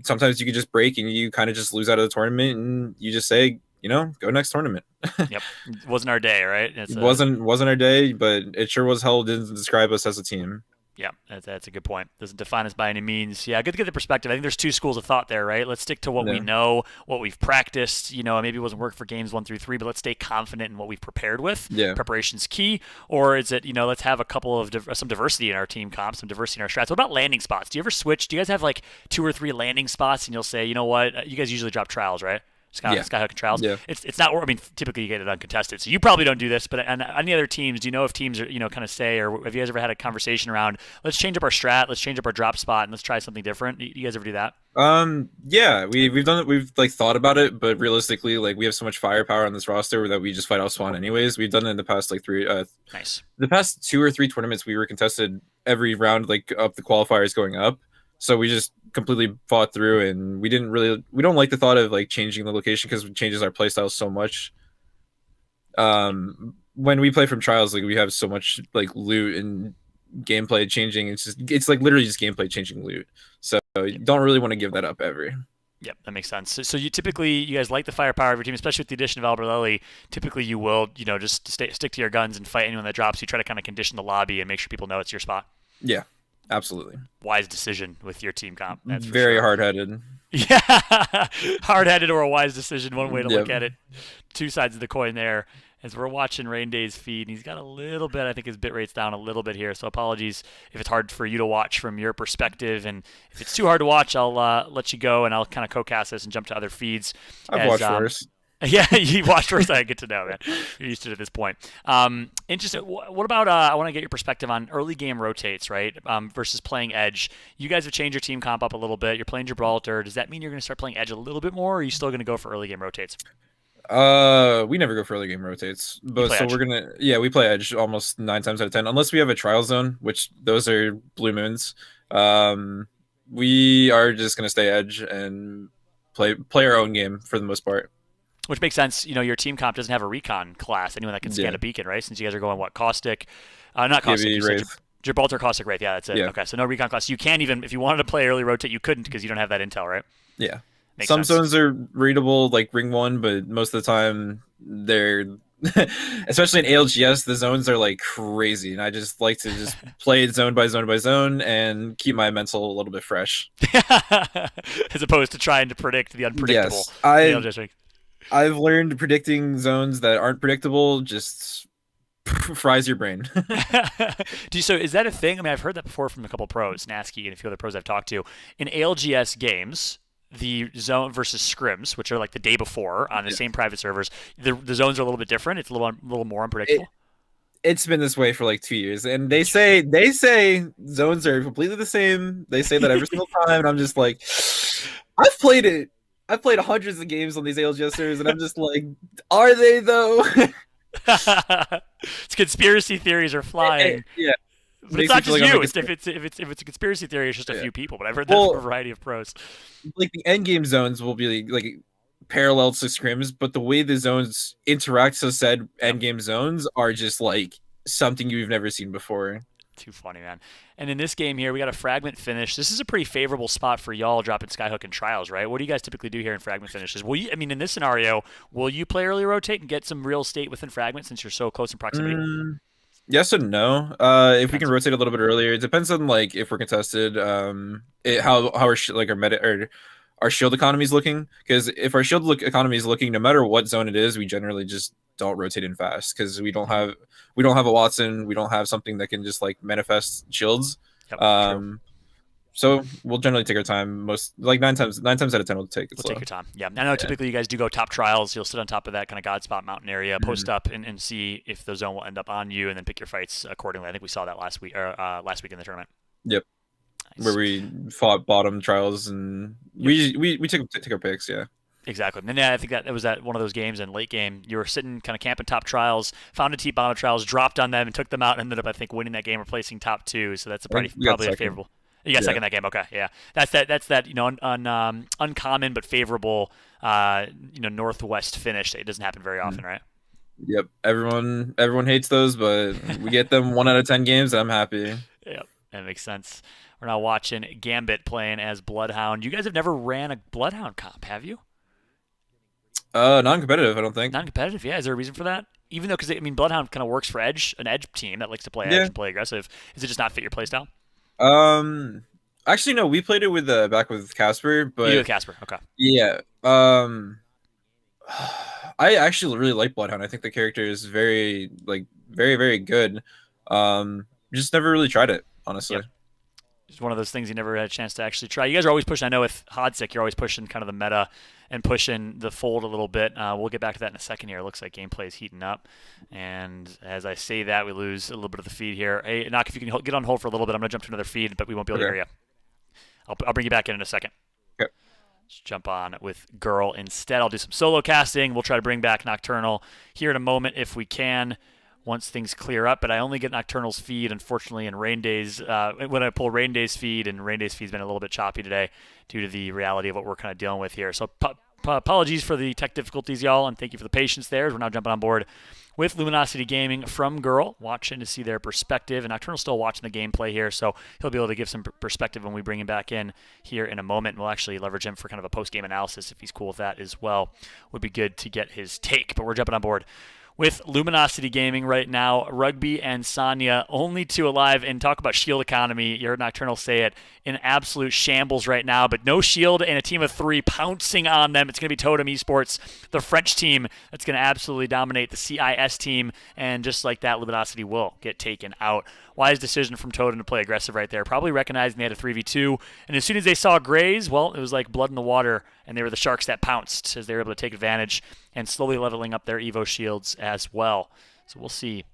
S11: sometimes you can just break and you kind of just lose out of the tournament, and you just say, go next tournament.
S1: Yep. It wasn't our day, right?
S11: It wasn't our day, but it sure was hell didn't describe us as a team.
S1: Yeah, that's a good point. Doesn't define us by any means. Yeah, good to get the perspective. I think there's 2 schools of thought there, right? Let's stick to what we know, what we've practiced. Maybe it wasn't working for games 1 through 3, but let's stay confident in what we've prepared with.
S11: Yeah.
S1: Preparation's key. Or is it, let's have a couple of some diversity in our team comp, some diversity in our strats. What about landing spots? Do you ever switch? Do you guys have like 2 or 3 landing spots, and you'll say, you know what? You guys usually drop trials, right? Skyhook and trials.
S11: Yeah.
S1: It's not. I mean, typically you get it uncontested, so you probably don't do this. But on any other teams, do you know if teams are kind of say, or have you guys ever had a conversation around, let's change up our strat, let's change up our drop spot, and let's try something different? Do you guys ever do that?
S11: Yeah, we've done it. We've like thought about it, but realistically, like we have so much firepower on this roster that we just fight off spawn anyways. We've done it in the past like 3.
S1: Nice.
S11: The past 2 or 3 tournaments, we were contested every round, like up the qualifiers going up. So we just completely fought through, and we don't like the thought of like changing the location because it changes our playstyle so much. When we play from trials, like we have so much like loot and gameplay changing. It's like literally just gameplay changing loot. So you don't really want to give that up ever.
S1: Yep, that makes sense. So you guys like the firepower of your team, especially with the addition of Alberlelli. Typically, you will, just stick to your guns and fight anyone that drops. You try to kind of condition the lobby and make sure people know it's your spot.
S11: Yeah, absolutely.
S1: Wise decision with your team comp. That's for
S11: very
S1: sure.
S11: hard-headed.
S1: Yeah, hard-headed or a wise decision. One way to look at it. Two sides of the coin there. As we're watching Rain Day's feed, and he's got a little bit, I think his bit rate's down a little bit here, so apologies if it's hard for you to watch from your perspective, and if it's too hard to watch, I'll let you go, and I'll kind of co-cast this and jump to other feeds.
S11: I've watched worse.
S1: Yeah, you watched first. I get to know, man. You're used to it at this point. Interesting. What about? I want to get your perspective on early game rotates, right? Versus playing Edge. You guys have changed your team comp up a little bit. You're playing Gibraltar. Does that mean you're going to start playing Edge a little bit more, or are you still going to go for early game rotates?
S11: We never go for early game rotates, but so
S1: Edge.
S11: we play Edge almost 9 times out of 10, unless we have a trial zone, which those are blue moons. We are just gonna stay Edge and play our own game for the most part.
S1: Which makes sense. Your team comp doesn't have a recon class, anyone that can scan a beacon, right? Since you guys are going Caustic, not Caustic, Gibraltar, Caustic, Wraith. Yeah, that's it.
S11: Yeah.
S1: Okay, so no recon class. You can't even, if you wanted to play early rotate, you couldn't because you don't have that intel, right?
S11: Yeah.
S1: Makes
S11: Some
S1: sense.
S11: zones are readable, like Ring 1, but most of the time they're, especially in ALGS, the zones are like crazy, and I just like to just play it zone by zone by zone and keep my mental a little bit fresh.
S1: As opposed to trying to predict the unpredictable.
S11: Yes, I've learned predicting zones that aren't predictable just fries your brain.
S1: So is that a thing? I mean, I've heard that before from a couple pros, Nasky and a few other pros I've talked to. In ALGS games, the zone versus scrims, which are like the day before on the same private servers, the zones are a little bit different. It's a little more unpredictable.
S11: It's been this way for like 2 years, and they say zones are completely the same. They say that every single time, and I'm just like, I've played hundreds of games on these ALGS servers, and I'm just like, are they though?
S1: It's conspiracy theories are flying.
S11: Yeah.
S1: But it's not just you. If it's a conspiracy theory, it's just a few people. But I've heard that from a variety of pros.
S11: Like the end game zones will be like parallel to scrims, but the way the zones interact, so said end game zones are just like something you've never seen before.
S1: Too funny, man. And in this game here, we got a fragment finish. This is a pretty favorable spot for y'all dropping Skyhook and Trials, right? What do you guys typically do here in fragment finishes? In this scenario, will you play early rotate and get some real estate within fragment since you're so close in proximity?
S11: Yes and no. If we can rotate a little bit earlier, it depends on like if we're contested, how our our shield economy is looking. Because if our shield economy is looking, no matter what zone it is, we generally just don't rotate in fast because we don't have a Watson, we don't have something that can just like manifest shields.
S1: Yep,
S11: so we'll generally take our time. Most like nine times out of 10 we'll take it slow.
S1: Take your time. Yeah, I know typically you guys do go top trials. You'll sit on top of that kind of God spot mountain area, post up and see if the zone will end up on you, and then pick your fights accordingly. I think we saw that last week in the tournament.
S11: Yep. Nice. Where we fought bottom trials and we take our picks. Yeah.
S1: Exactly. And I think that was one of those games in late game. You were sitting kind of camping top trials, found a team bottom trials, dropped on them and took them out, and ended up, I think, winning that game, replacing top 2. So that's probably a favorable. You got second that game. Okay. Yeah. That's that uncommon but favorable Northwest finish. It doesn't happen very often, right?
S11: Yep. Everyone hates those, but we get them 1 out of 10 games, and I'm happy.
S1: Yep. That makes sense. We're now watching Gambit playing as Bloodhound. You guys have never ran a Bloodhound comp, have you?
S11: Non-competitive, I don't think.
S1: Non-competitive, yeah. Is there a reason for that? Even though, because Bloodhound kind of works for Edge, an Edge team that likes to play Edge and play aggressive. Is it just not fit your playstyle?
S11: Actually, no. We played it with back with Casper, but
S1: you do with Casper, okay.
S11: Yeah. I actually really like Bloodhound. I think the character is very, very good. Just never really tried it, honestly.
S1: Yep. It's one of those things you never had a chance to actually try. You guys are always pushing. I know with Hodsick, you're always pushing kind of the meta and pushing the fold a little bit. We'll get back to that in a second here. It looks like gameplay is heating up. And as I say that, we lose a little bit of the feed here. Hey, Knock, if you can get on hold for a little bit, I'm going to jump to another feed, but we won't be able to hear you. I'll bring you back in a second.
S11: Okay.
S1: Let's jump on with Girl instead. I'll do some solo casting. We'll try to bring back Nocturnal here in a moment if we can. once things clear up. But I only get Nocturnal's feed, unfortunately, in Rain Days. When I pull Rain Day's feed, and Rain Day's feed's been a little bit choppy today due to the reality of what we're kind of dealing with here. So apologies for the tech difficulties, y'all, and thank you for the patience there. We're now jumping on board with Luminosity Gaming from Girl, watching to see their perspective. And Nocturnal's still watching the gameplay here, so he'll be able to give some perspective when we bring him back in here in a moment. And we'll actually leverage him for kind of a post-game analysis if he's cool with that as well. Would be good to get his take, but we're jumping on board with Luminosity Gaming right now. Rugby and Sonya, only two alive, and talk about shield economy. You heard Nocturnal say it, in absolute shambles right now, but no shield and a team of 3 pouncing on them. It's going to be Totem Esports, the French team that's going to absolutely dominate the CIS team, and just like that, Luminosity will get taken out. Wise decision from Totem to play aggressive right there, probably recognizing they had a 3v2, and as soon as they saw Grays, well, it was like blood in the water, and they were the Sharks that pounced as they were able to take advantage and slowly leveling up their Evo shields as well. So we'll see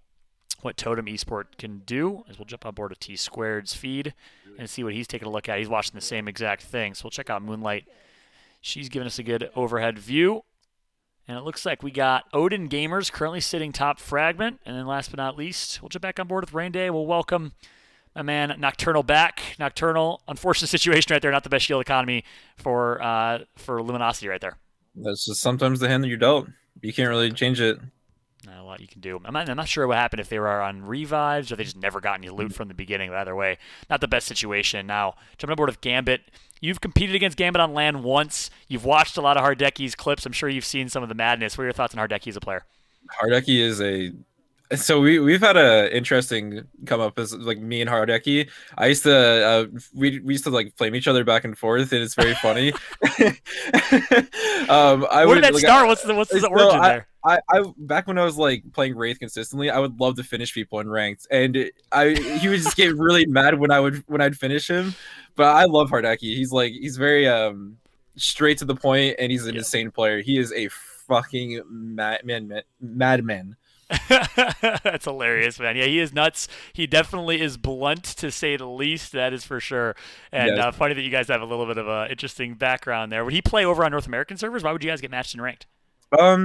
S1: what Totem Esport can do as we'll jump on board with T-Squared's feed and see what he's taking a look at. He's watching the same exact thing. So we'll check out Moonlight. She's giving us a good overhead view. And it looks like we got Odin Gamers currently sitting top fragment. And then last but not least, we'll jump back on board with Rain Day. We'll welcome my man Nocturnal back. Nocturnal, unfortunate situation right there. Not the best shield economy for Luminosity right there.
S11: That's just sometimes the hand that you're dealt. You can't really change it.
S1: Not a lot you can do. I'm not sure what happened if they were on revives or they just never got any loot from the beginning. But either way, not the best situation. Now, jumping on board with Gambit. You've competed against Gambit on LAN once. You've watched a lot of Hardecki's clips. I'm sure you've seen some of the madness. What are your thoughts on Hardecki as a player?
S11: Hardecki is a... So we've had a interesting come up as like me and Hardecki. I used to we used to like flame each other back and forth, and it's very funny.
S1: Where did that start? What's the origin there?
S11: I back when I was like playing Wraith consistently, I would love to finish people in ranked, and he would just get really mad when I'd finish him. But I love Hardecki. He's very straight to the point, and he's an insane player. He is a fucking madman.
S1: That's hilarious, man. Yeah, he is nuts. He definitely is blunt, to say the least. That is for sure. And
S11: yes.
S1: Funny that you guys have a little bit of a interesting background there. Would he play over on North American servers? Why would you guys get matched in ranked?
S11: I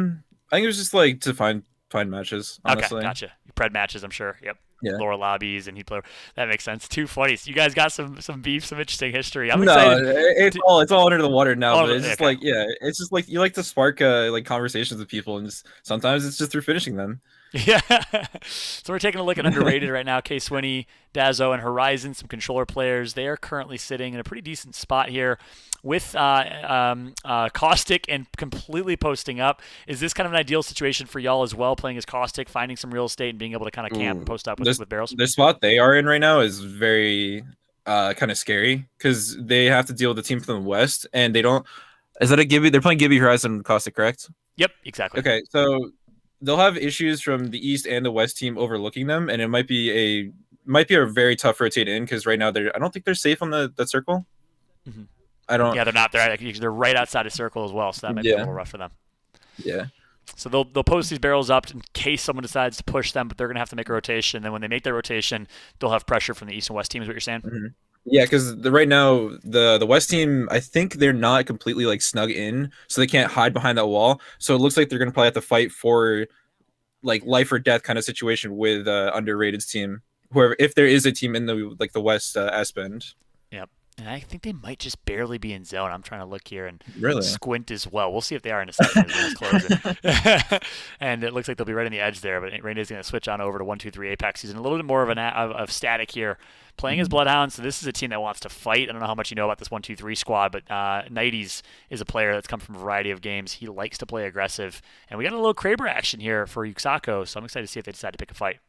S11: think it was just like to find matches. Honestly.
S1: Okay, gotcha. Pred matches, I'm sure. Yep.
S11: Yeah.
S1: Lower lobbies, and he'd play. That makes sense. Too funny. So you guys got some beef, some interesting history. I'm excited.
S11: It's all under the water now. But it's just
S1: okay.
S11: it's just like you like to spark like conversations with people, and just sometimes it's just through finishing them.
S1: Yeah. So we're taking a look at underrated right now. K-Swinney, Dazzo, and Horizon, some controller players. They are currently sitting in a pretty decent spot here with Caustic and completely posting up. Is this kind of an ideal situation for y'all as well, playing as Caustic, finding some real estate, and being able to kind of camp and post up with barrels?
S11: The spot they are in right now is very kind of scary because they have to deal with the team from the West, and they don't. Is that a Gibby? They're playing Gibby, Horizon, and Caustic, correct?
S1: Yep, exactly.
S11: Okay, so they'll have issues from the East and the West team overlooking them, and it might be a very tough rotate in because right now I don't think they're safe on that circle.
S1: Mm-hmm.
S11: I don't.
S1: Yeah, they're not. They're right outside of circle as well, so that might be a little rough for them.
S11: Yeah.
S1: So they'll post these barrels up in case someone decides to push them, but they're gonna have to make a rotation. Then when they make their rotation, they'll have pressure from the East and West team. Is what you're saying?
S11: Mm-hmm. Yeah, because right now the West team, I think they're not completely like snug in, so they can't hide behind that wall. So it looks like they're gonna probably have to fight for like life or death kind of situation with underrated's team. Whoever, if there is a team in the West Aspen.
S1: Yep. And I think they might just barely be in zone. I'm trying to look here and
S11: really
S1: squint as well. We'll see if they are in a second as it's closing. And it looks like they'll be right on the edge there. But Rain is going to switch on over to 1-2-3 Apex. He's in a little bit more of static here, playing as Bloodhound. So this is a team that wants to fight. I don't know how much you know about this 1-2-3 squad, but Nighties is a player that's come from a variety of games. He likes to play aggressive. And we got a little Kraber action here for Yuxako, so I'm excited to see if they decide to pick a fight.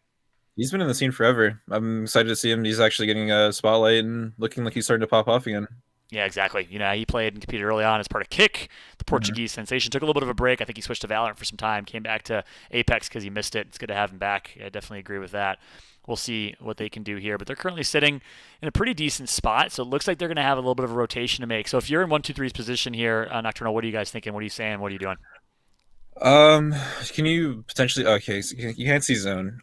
S11: He's been in the scene forever. I'm excited to see him. He's actually getting a spotlight and looking like he's starting to pop off again.
S1: Yeah, exactly. You know, he played and competed early on as part of Kick, the Portuguese sensation. Took a little bit of a break. I think he switched to Valorant for some time. Came back to Apex because he missed it. It's good to have him back. I definitely agree with that. We'll see what they can do here. But they're currently sitting in a pretty decent spot, so it looks like they're going to have a little bit of a rotation to make. So if you're in 1-2-3's position here, Nocturnal, what are you guys thinking? What are you saying? What are you doing?
S11: Can you potentially? Okay, so you can't see zone.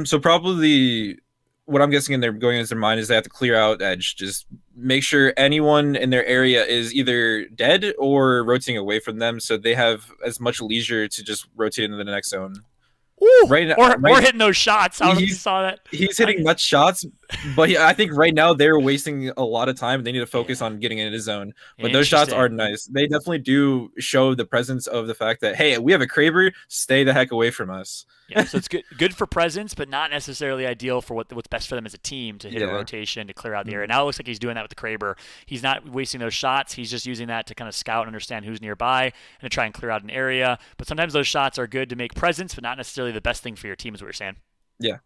S11: So probably what I'm guessing in their going into their mind is they have to clear out edge. Just make sure anyone in their area is either dead or rotating away from them, so they have as much leisure to just rotate into the next zone.
S1: Ooh,
S11: Right now,
S1: or hitting those shots. I don't know if you
S11: he's-
S1: saw that.
S11: He's hitting nuts shots, but I think right now they're wasting a lot of time. They need to focus on getting in his zone. But those shots are nice. They definitely do show the presence of the fact that, hey, we have a Kraber, stay the heck away from us.
S1: Yeah, so it's good for presence, but not necessarily ideal for what's best for them as a team to hit a rotation to clear out the area. Now it looks like he's doing that with the Kraber. He's not wasting those shots. He's just using that to kind of scout and understand who's nearby and to try and clear out an area. But sometimes those shots are good to make presence, but not necessarily the best thing for your team, is what you're saying.
S11: Yeah.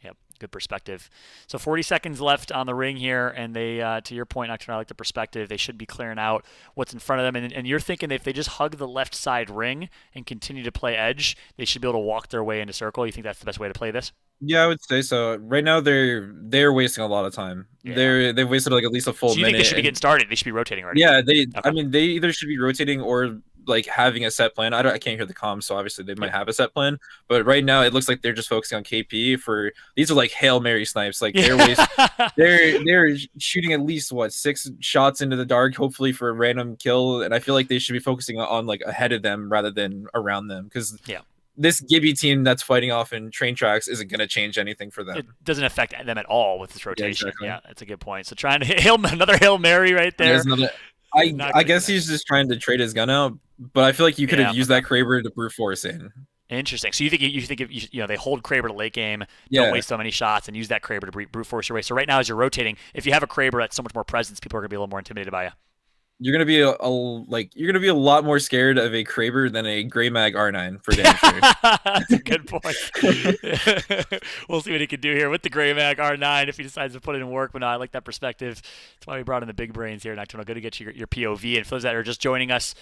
S1: Yep, good perspective. So 40 seconds left on the ring here, and they, to your point, Nocturnal, I like the perspective. They should be clearing out what's in front of them, and you're thinking that if they just hug the left side ring and continue to play edge, they should be able to walk their way into circle. You think that's the best way to play this?
S11: Yeah, I would say so. Right now, they're wasting a lot of time.
S1: Yeah.
S11: They've wasted like at least a full
S1: So you
S11: minute.
S1: think they should be getting started? They should be rotating already.
S11: Yeah, I mean, they either should be rotating or like having a set plan. I can't hear the comms, so obviously they might have a set plan. But right now, it looks like they're just focusing on KP. For these are like Hail Mary snipes. Like they're shooting at least 6 shots into the dark, hopefully for a random kill. And I feel like they should be focusing on like ahead of them rather than around them, because this Gibby team that's fighting off in train tracks isn't going to change anything for them.
S1: It doesn't affect them at all with this rotation.
S11: exactly.
S1: Yeah, that's a good point. So trying to another Hail Mary right there.
S11: I guess he's just trying to trade his gun out, but I feel like you could have used that Kraber to brute force in.
S1: Interesting. So you think if they hold Kraber to late game, don't waste so many shots, and use that Kraber to brute force your way. So right now, as you're rotating, if you have a Kraber that's so much more presence, people are going to be a little more intimidated by you.
S11: You're gonna be a lot more scared of a Kraber than a Grey Mag R9 for damn sure.
S1: That's a good point. We'll see what he can do here with the Grey Mag R9 if he decides to put it in work. But no, I like that perspective. That's why we brought in the big brains here, Nocturnal. Good to get your POV. And for those that are just joining us,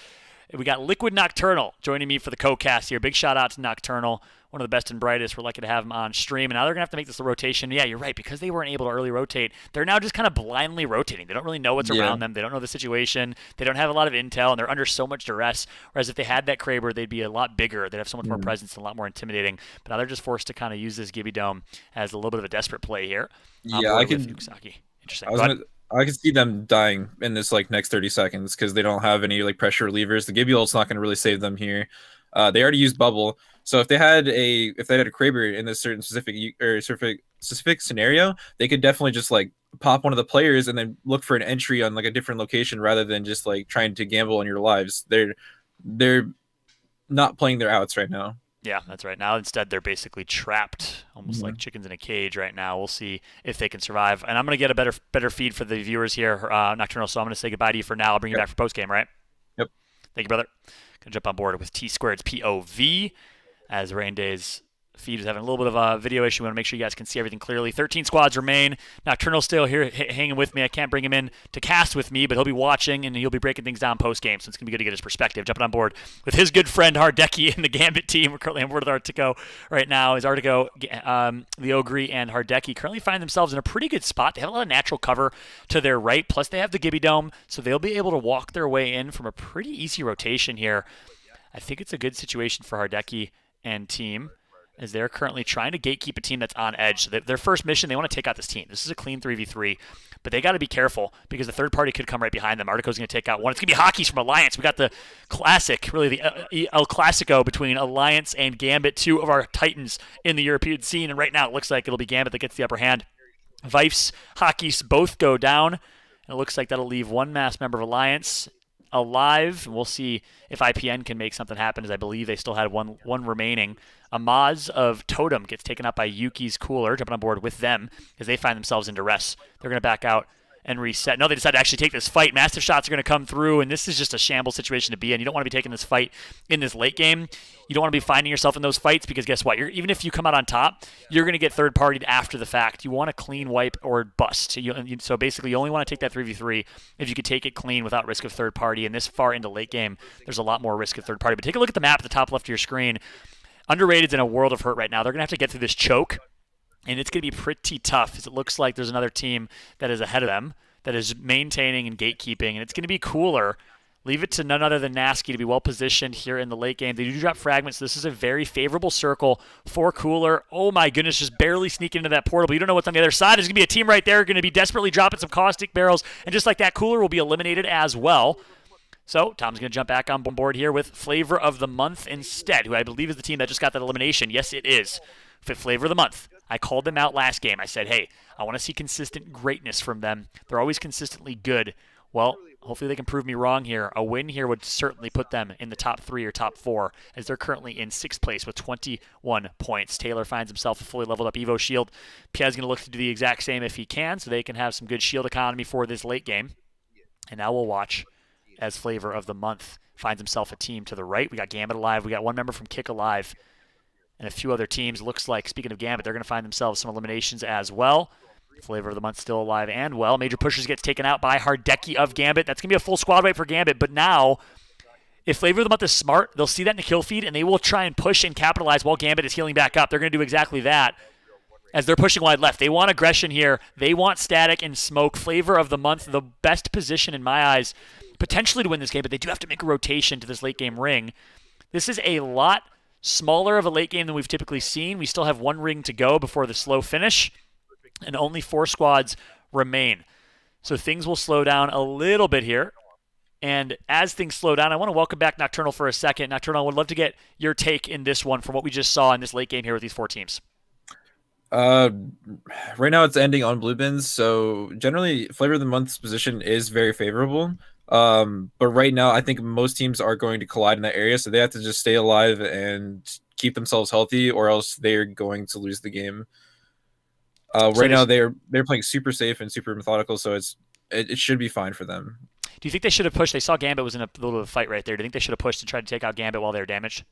S1: we got Liquid Nocturnal joining me for the co-cast here. Big shout out to Nocturnal, one of the best and brightest. We're lucky to have him on stream. And now they're going to have to make this a rotation. Yeah, you're right. Because they weren't able to early rotate, they're now just kind of blindly rotating. They don't really know what's around them. They don't know the situation. They don't have a lot of intel, and they're under so much duress. Whereas if they had that Kraber, they'd be a lot bigger. They'd have so much more presence and a lot more intimidating. But now they're just forced to kind of use this Gibby Dome as a little bit of a desperate play here.
S11: Yeah, I can.
S1: Interesting.
S11: I can see them dying in this next 30 seconds because they don't have any pressure relievers. The Gibby ult's not going to really save them here. They already used bubble, so if they had a Kraber in this certain specific scenario, they could definitely just pop one of the players and then look for an entry on a different location rather than just trying to gamble on your lives. They're not playing their outs right now.
S1: Yeah, that's right. Now instead they're basically trapped, almost like chickens in a cage right now. We'll see if they can survive. And I'm going to get a better feed for the viewers here, Nocturnal, so I'm going to say goodbye to you for now. I'll bring you back for post-game, right?
S11: Yep.
S1: Thank you, brother. Going to jump on board with T-Squared's POV as Rain Day's feed is having a little bit of a video issue. We want to make sure you guys can see everything clearly. 13 squads remain. Nocturnal still here hanging with me. I can't bring him in to cast with me, but he'll be watching and he'll be breaking things down post-game, so it's going to be good to get his perspective. Jumping on board with his good friend Hardeki and the Gambit team. We're currently on board with Artico right now. Is Artico, the Ogre, and Hardeki currently find themselves in a pretty good spot. They have a lot of natural cover to their right, plus they have the Gibby Dome, so they'll be able to walk their way in from a pretty easy rotation here. I think it's a good situation for Hardeki and team, as they're currently trying to gatekeep a team that's on edge. So their first mission, they want to take out this team. This is a clean 3v3, but they got to be careful because the third party could come right behind them. Artico's going to take out one. It's going to be Hockeys from Alliance. We got the classic, really the El Clasico between Alliance and Gambit, two of our titans in the European scene. And right now it looks like it'll be Gambit that gets the upper hand. Vifes, Hockeys both go down. And it looks like that'll leave one mass member of Alliance alive. We'll see if IPN can make something happen, as I believe they still had one remaining. Amaz of Totem gets taken out by Yuki's Cooler, jumping on board with them as they find themselves in duress. They're going to back out and reset. No, they decide to actually take this fight. Massive shots are going to come through, and this is just a shambles situation to be in. You don't want to be taking this fight in this late game. You don't want to be finding yourself in those fights because guess what? Even if you come out on top, you're going to get third-partied after the fact. You want to clean wipe or bust. So basically, you only want to take that 3v3 if you could take it clean without risk of third party. And this far into late game, there's a lot more risk of third party. But take a look at the map at the top left of your screen. Underrated's in a world of hurt right now. They're going to have to get through this choke, and it's going to be pretty tough, as it looks like there's another team that is ahead of them that is maintaining and gatekeeping, and it's going to be Cooler. Leave it to none other than Nasky to be well-positioned here in the late game. They do drop fragments, so this is a very favorable circle for Cooler. Oh my goodness, just barely sneaking into that portal, but you don't know what's on the other side. There's going to be a team right there going to be desperately dropping some caustic barrels, and just like that, Cooler will be eliminated as well. So Tom's going to jump back on board here with Flavor of the Month instead, who I believe is the team that just got that elimination. Yes, it is. Flavor of the Month. I called them out last game. I said, hey, I want to see consistent greatness from them. They're always consistently good. Well, hopefully they can prove me wrong here. A win here would certainly put them in the top 3 or top 4, as they're currently in 6th place with 21 points. Taylor finds himself a fully leveled up Evo shield. Pia's going to look to do the exact same if he can, so they can have some good shield economy for this late game. And now we'll watch as Flavor of the Month finds himself a team to the right. We got Gambit alive. We got one member from Kick alive. And a few other teams. Looks like, speaking of Gambit, they're going to find themselves some eliminations as well. Flavor of the Month still alive and well. Major Pushers gets taken out by Hardeki of Gambit. That's going to be a full squad wipe for Gambit. But now, if Flavor of the Month is smart, they'll see that in the kill feed, and they will try and push and capitalize while Gambit is healing back up. They're going to do exactly that as they're pushing wide left. They want aggression here. They want static and smoke. Flavor of the Month, the best position in my eyes, potentially to win this game, but they do have to make a rotation to this late game ring. This is a lot smaller of a late game than we've typically seen. We still have 1 ring to go before the slow finish, and only 4 squads remain. So things will slow down a little bit here. And as things slow down, I want to welcome back Nocturnal for a second. Nocturnal, I would love to get your take in this one from what we just saw in this late game here with these 4 teams.
S11: Right now it's ending on blue bins, so generally Flavor of the Month's position is very favorable. But right now I think most teams are going to collide in that area, so they have to just stay alive and keep themselves healthy, or else they're going to lose the game. Right now they're playing super safe and super methodical, so it should be fine for them.
S1: Do you think they should have pushed? They saw Gambit was in a little bit of a fight right there. Do you think they should have pushed and tried to take out Gambit while they were damaged?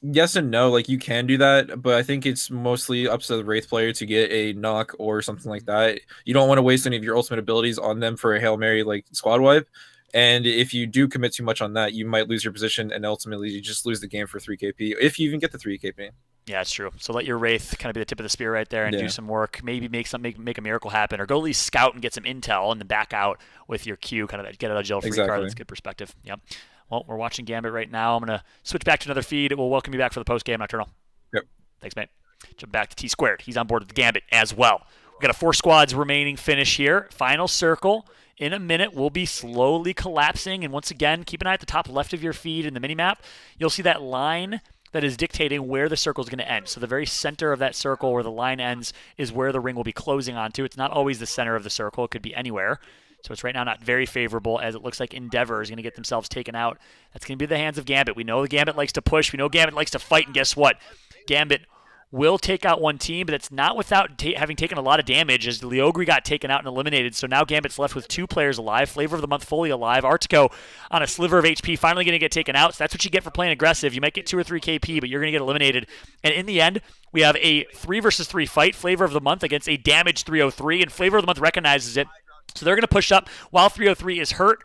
S11: Yes and no. Like, you can do that, but I think it's mostly up to the Wraith player to get a knock or something like that. You don't want to waste any of your ultimate abilities on them for a Hail Mary like squad wipe. And if you do commit too much on that, you might lose your position, and ultimately you just lose the game for 3 KP, if you even get the 3 KP.
S1: Yeah, it's true. So let your Wraith kind of be the tip of the spear right there and do some work. Maybe make a miracle happen, or go at least scout and get some intel, and then back out with your Q, kind of get out of jail free card. That's good perspective. Yep. Well, we're watching Gambit right now. I'm going to switch back to another feed. We'll welcome you back for the post-game, Nocturnal.
S11: Yep.
S1: Thanks, mate. Jump back to T-Squared. He's on board with the Gambit as well. We've got a 4 squads remaining finish here. Final circle. In a minute, we'll be slowly collapsing. And once again, keep an eye at the top left of your feed in the minimap. You'll see that line that is dictating where the circle is going to end. So the very center of that circle where the line ends is where the ring will be closing onto. It's not always the center of the circle. It could be anywhere. So it's right now not very favorable, as it looks like Endeavor is going to get themselves taken out. That's going to be the hands of Gambit. We know the Gambit likes to push. We know Gambit likes to fight. And guess what? Gambit will take out one team, but it's not without having taken a lot of damage, as Leogri got taken out and eliminated. So now Gambit's left with 2 players alive. Flavor of the Month fully alive. Artico on a sliver of HP, finally going to get taken out. So that's what you get for playing aggressive. You might get 2 or 3 KP, but you're going to get eliminated. And in the end, we have a 3 versus 3 fight. Flavor of the Month against a damaged 303, and Flavor of the Month recognizes it. So they're going to push up while 303 is hurt,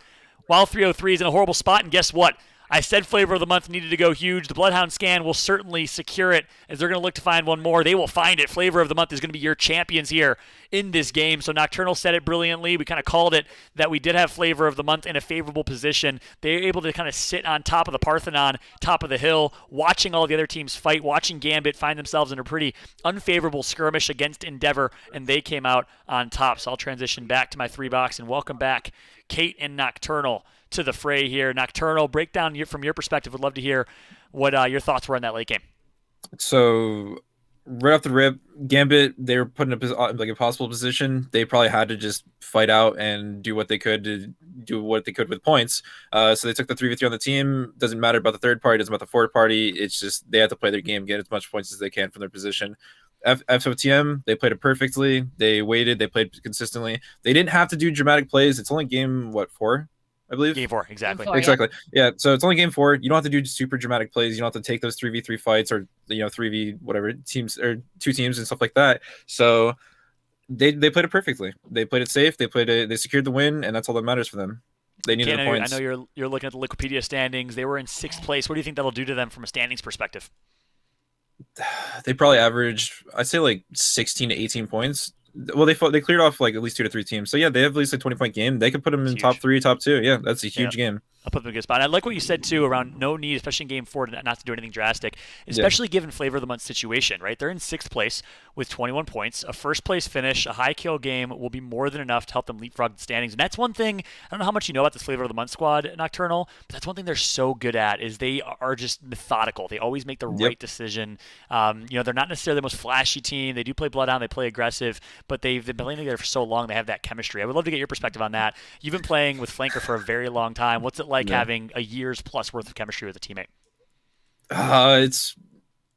S1: while 303 is in a horrible spot. And guess what? I said Flavor of the Month needed to go huge. The Bloodhound scan will certainly secure it, as they're going to look to find one more. They will find it. Flavor of the Month is going to be your champions here in this game. So Nocturnal said it brilliantly. We kind of called it that we did have Flavor of the Month in a favorable position. They're able to kind of sit on top of the Parthenon, top of the hill, watching all the other teams fight, watching Gambit find themselves in a pretty unfavorable skirmish against Endeavor, and they came out on top. So I'll transition back to my 3-box and welcome back Kate and Nocturnal to the fray here. Nocturnal, breakdown from your perspective. Would love to hear what your thoughts were on that late game.
S11: So right off the rip, Gambit, they were put in a impossible position. They probably had to just fight out and do what they could to do what they could with points. So they took the 3v3 on the team. Doesn't matter about the third party, doesn't matter about the fourth party. It's just they have to play their game, get as much points as they can from their position. FOTM, they played it perfectly. They waited, they played consistently. They didn't have to do dramatic plays. It's only game, 4? I believe.
S1: Game 4, exactly.
S2: Game 4,
S11: exactly. Yeah. So it's only game 4. You don't have to do super dramatic plays. You don't have to take those 3v3 fights, or 3v whatever teams, or 2 teams and stuff like that. So they played it perfectly. They played it safe. They secured the win, and that's all that matters for them. They needed the points.
S1: I know you're looking at the Liquipedia standings. They were in 6th place. What do you think that'll do to them from a standings perspective?
S11: They probably averaged, I'd say, like 16 to 18 points. Well, they cleared off like at least 2 to 3 teams. So yeah, they have at least a 20-point game. They could put them in
S1: Huge.
S11: top 3, top 2. Yeah, that's a huge game.
S1: I'll put them in a good spot. I like what you said too around no need, especially in Game 4, not to do anything drastic, especially given flavor of the month situation. Right, they're in 6th place with 21 points. A first place finish, a high kill game will be more than enough to help them leapfrog the standings. And that's one thing. I don't know how much you know about this flavor of the month squad, Nocturnal, but that's one thing they're so good at is they are just methodical. They always make the right decision. They're not necessarily the most flashy team. They do play Bloodhound. They play aggressive, but they've been playing together for so long. They have that chemistry. I would love to get your perspective on that. You've been playing with Flanker for a very long time. What's it like having a year's plus worth of chemistry with a teammate?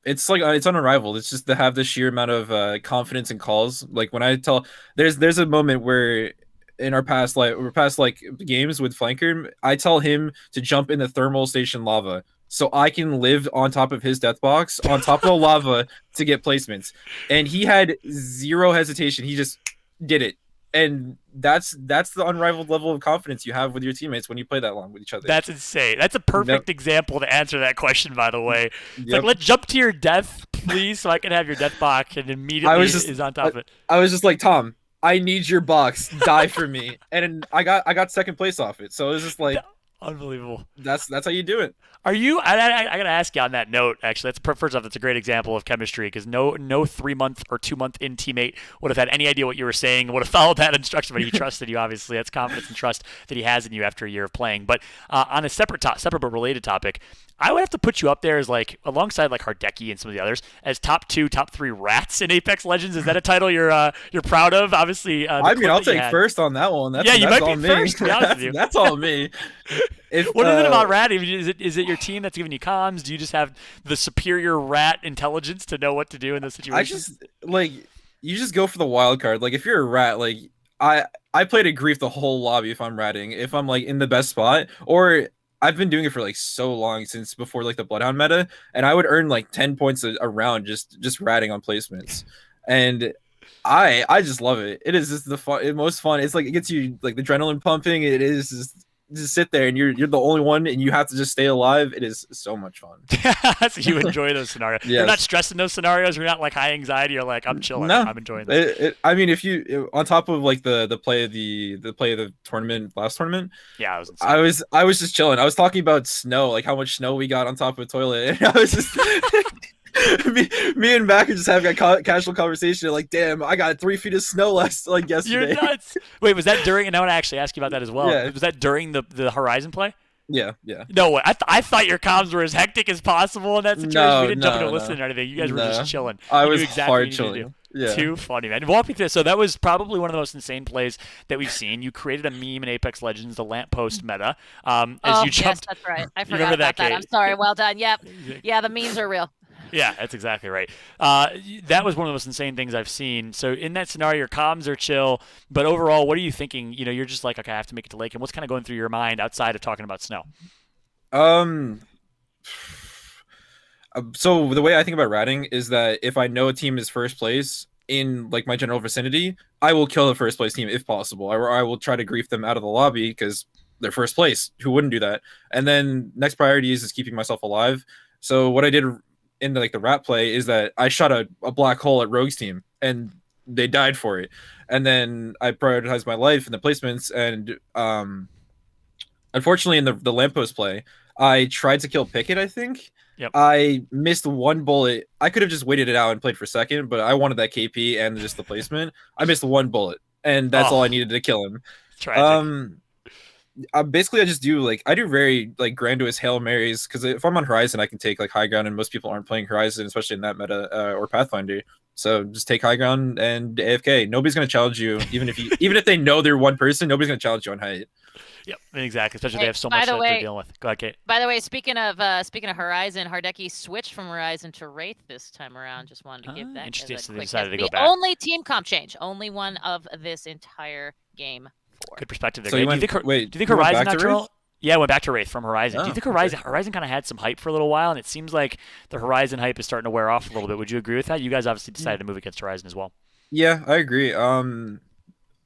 S11: It's like it's unrivaled. It's just to have the sheer amount of confidence in calls. Like when I tell, there's a moment where in our past games with Flanker, I tell him to jump in the thermal station lava so I can live on top of his death box on top of the lava to get placements, and he had zero hesitation. He just did it. And that's the unrivaled level of confidence you have with your teammates when you play that long with each other.
S1: That's insane. That's a perfect example to answer that question, by the way. It's like, let's jump to your death, please, so I can have your death box, and immediately is on top of it.
S11: I was just like, Tom, I need your box. Die for me. And I got 2nd place off it. So it was just like
S1: unbelievable.
S11: That's how you do it.
S1: Are you? I gotta ask you on that note. Actually, first off, that's a great example of chemistry because no 3-month or 2-month in teammate would have had any idea what you were saying. Would have followed that instruction, but he trusted you. Obviously, that's confidence and trust that he has in you after a year of playing. But on a separate but related topic, I would have to put you up there as like alongside like Hardeki and some of the others as top 2, top 3 rats in Apex Legends. Is that a title you're proud of? Obviously,
S11: I mean, I'll take first on that one.
S1: You might be first. To be honest with you.
S11: That's all me.
S1: What is it about ratting? Is it your team that's giving you comms? Do you just have the superior rat intelligence to know what to do in those situations?
S11: You just go for the wild card. Like if you're a rat, like I play to grief the whole lobby if I'm ratting. If I'm like in the best spot, or I've been doing it for like so long since before like the Bloodhound meta, and I would earn like 10 points a round just ratting on placements, and I just love it. It is just the most fun. It's like it gets you like the adrenaline pumping. It is just sit there and you're the only one and you have to just stay alive. It is so much fun.
S1: So you enjoy those scenarios. Yes. You're not stressing those scenarios. You're not like high anxiety. You're like, I'm chilling.
S11: No,
S1: I'm enjoying this.
S11: I mean, if you on top of like the play of the tournament, last tournament.
S1: Yeah,
S11: I was just chilling. I was talking about snow, like how much snow we got on top of the toilet. And I was just me and Mac are just having a casual conversation. Like, damn, I got 3 feet of snow yesterday.
S1: You're nuts. Wait, was that during? And I want to actually ask you about that as well. Yeah. Was that during the Horizon play?
S11: Yeah.
S1: No way. I thought your comms were as hectic as possible in that situation. We didn't jump in to listen or anything. You guys were just chilling.
S11: I was hard chilling.
S1: Yeah. Too funny, man. Walk me through this. So that was probably one of the most insane plays that we've seen. You created a meme in Apex Legends, the lamppost meta. As you jumped.
S2: Yes, that's right. I forgot about that. I'm sorry. Well done. Yep. Yeah, the memes are real.
S1: Yeah, that's exactly right. That was one of the most insane things I've seen. So in that scenario, your comms are chill, but overall, what are you thinking? You know, you're just like, okay, I have to make it to Lake. And what's kind of going through your mind outside of talking about snow?
S11: So the way I think about ratting is that if I know a team is first place in like my general vicinity, I will kill the first place team if possible. I will try to grief them out of the lobby because they're first place. Who wouldn't do that? And then next priority is keeping myself alive. So what I did in the rat play is that I shot a black hole at Rogue's team and they died for it. And then I prioritized my life and the placements. And unfortunately in the lamppost play, I tried to kill Pickett, I think.
S1: Yep.
S11: I missed one bullet. I could have just waited it out and played for second, but I wanted that KP and just the placement. I missed one bullet, and that's all I needed to kill him.
S1: Tragic.
S11: Basically, I do very like grandiose Hail Marys because if I'm on Horizon, I can take like high ground, and most people aren't playing Horizon, especially in that meta or Pathfinder. So just take high ground and AFK. Nobody's gonna challenge you, even if they know they're one person. Nobody's gonna challenge you on height.
S1: Yep, exactly. Especially if they have so much that they're dealing with. Go ahead, Kate.
S2: By the way, speaking of Horizon, Hardeki switched from Horizon to Wraith this time around. Just wanted to give that
S1: interesting.
S2: as a
S1: So they
S2: quick
S1: decided to go
S2: the
S1: back.
S2: only team comp change, only one of this entire game 4.
S1: Good perspective there.
S11: So
S1: do you think Horizon Nocturnal? Yeah, went back to Wraith from Horizon. Do you think Horizon kind of had some hype for a little while, and it seems like the Horizon hype is starting to wear off a little bit? Would you agree with that? You guys obviously decided to move against Horizon as well.
S11: Yeah, I agree.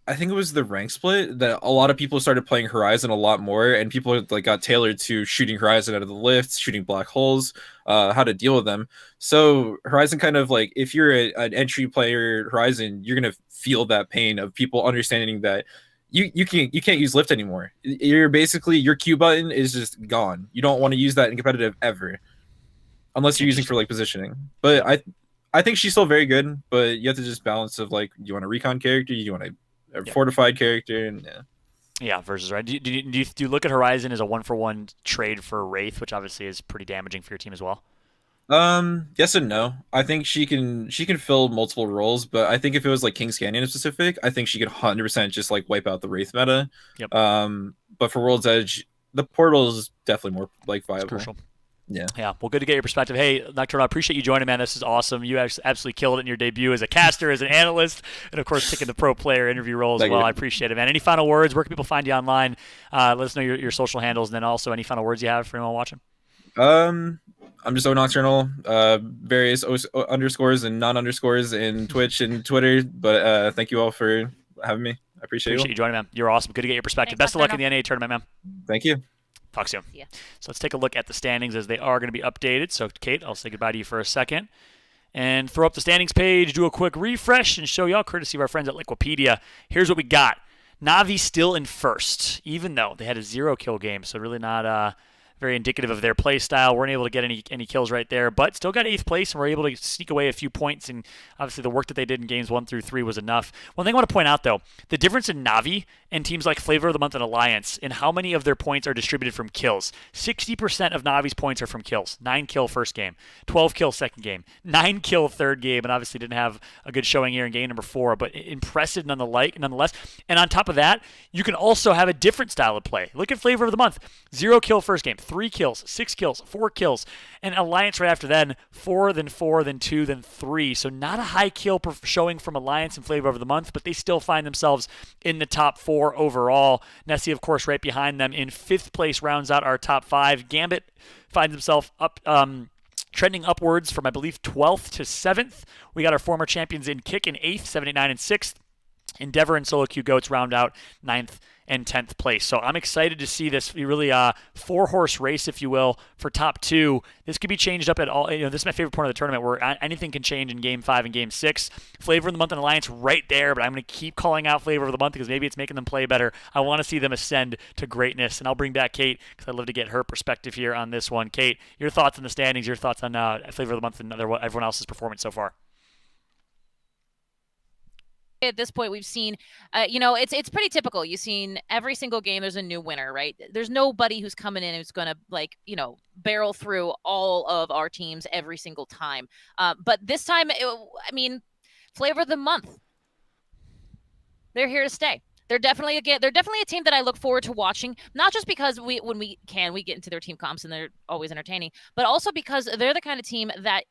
S11: I think it was the rank split that a lot of people started playing Horizon a lot more, and people like got tailored to shooting Horizon out of the lifts, shooting black holes, how to deal with them. So Horizon kind of like, if you're an entry player Horizon, you're gonna feel that pain of people understanding that you can't use lift anymore. You're basically, your Q button is just gone. You don't want to use that in competitive ever, unless you're using for like positioning. But I think she's still very good, but you have to just balance of like, you want a recon character, you want a fortified character, and
S1: yeah, versus right. Do you look at Horizon as a 1-for-1 trade for Wraith, which obviously is pretty damaging for your team as well?
S11: Yes and no. I think she can fill multiple roles, but I think if it was like King's Canyon in specific, I think she could 100% just like wipe out the Wraith meta.
S1: Yep.
S11: But for World's Edge, the portal is definitely more like viable.
S1: It's crucial.
S11: Yeah.
S1: Well, good to get your perspective. Hey, Nocturnal, I appreciate you joining, man. This is awesome. You absolutely killed it in your debut as a caster, as an analyst, and of course taking the pro player interview role as well. I appreciate it, man. Any final words? Where can people find you online? Let us know your social handles, and then also any final words you have for anyone watching.
S11: I'm just Nocturnal, various underscores and non-underscores in Twitch and Twitter. But thank you all for having me. I appreciate
S1: you joining, man. You're awesome. Good to get your perspective. Best of luck in the NA tournament, man.
S11: Thank you.
S1: Talk soon. Yeah. So let's take a look at the standings as they are going to be updated. So, Kate, I'll say goodbye to you for a second and throw up the standings page, do a quick refresh, and show y'all, courtesy of our friends at Liquipedia. Here's what we got. Na'Vi still in first, even though they had a 0-kill game, so really not very indicative of their play style. Weren't able to get any kills right there, but still got 8th place and were able to sneak away a few points, and obviously the work that they did in games 1 through 3 was enough. One thing I want to point out, though, the difference in Na'Vi and teams like Flavor of the Month and Alliance in how many of their points are distributed from kills. 60% of Na'Vi's points are from kills. 9-kill first game, 12-kill second game, 9-kill third game, and obviously didn't have a good showing here in game number 4, but impressive nonetheless. And on top of that, you can also have a different style of play. Look at Flavor of the Month. 0-kill first game, 3 kills, 6 kills, 4 kills, and Alliance right after then, 4, then 4, then 2, then 3. So not a high kill showing from Alliance and Flavor of the Month, but they still find themselves in the top 4 overall. Nessie, of course, right behind them in 5th place, rounds out our top 5. Gambit finds himself up, trending upwards from, I believe, 12th to 7th. We got our former champions in Kick in 8th, 7, 8, 9, and 6th. Endeavor and Solo Q Goats round out 9th and 10th place. So I'm excited to see this really 4-horse race, if you will, for top 2. This could be changed up at all. This is my favorite point of the tournament where anything can change in Game 5 and Game 6. Flavor of the Month and Alliance right there, but I'm going to keep calling out Flavor of the Month because maybe it's making them play better. I want to see them ascend to greatness, and I'll bring back Kate because I'd love to get her perspective here on this one. Kate, your thoughts on the standings, your thoughts on Flavor of the Month and everyone else's performance so far.
S2: At this point, we've seen, it's pretty typical. You've seen every single game, there's a new winner, right? There's nobody who's coming in who's going to, barrel through all of our teams every single time. But this time, Flavor of the Month, they're here to stay. They're definitely a team that I look forward to watching, not just because when we get into their team comps and they're always entertaining, but also because they're the kind of team that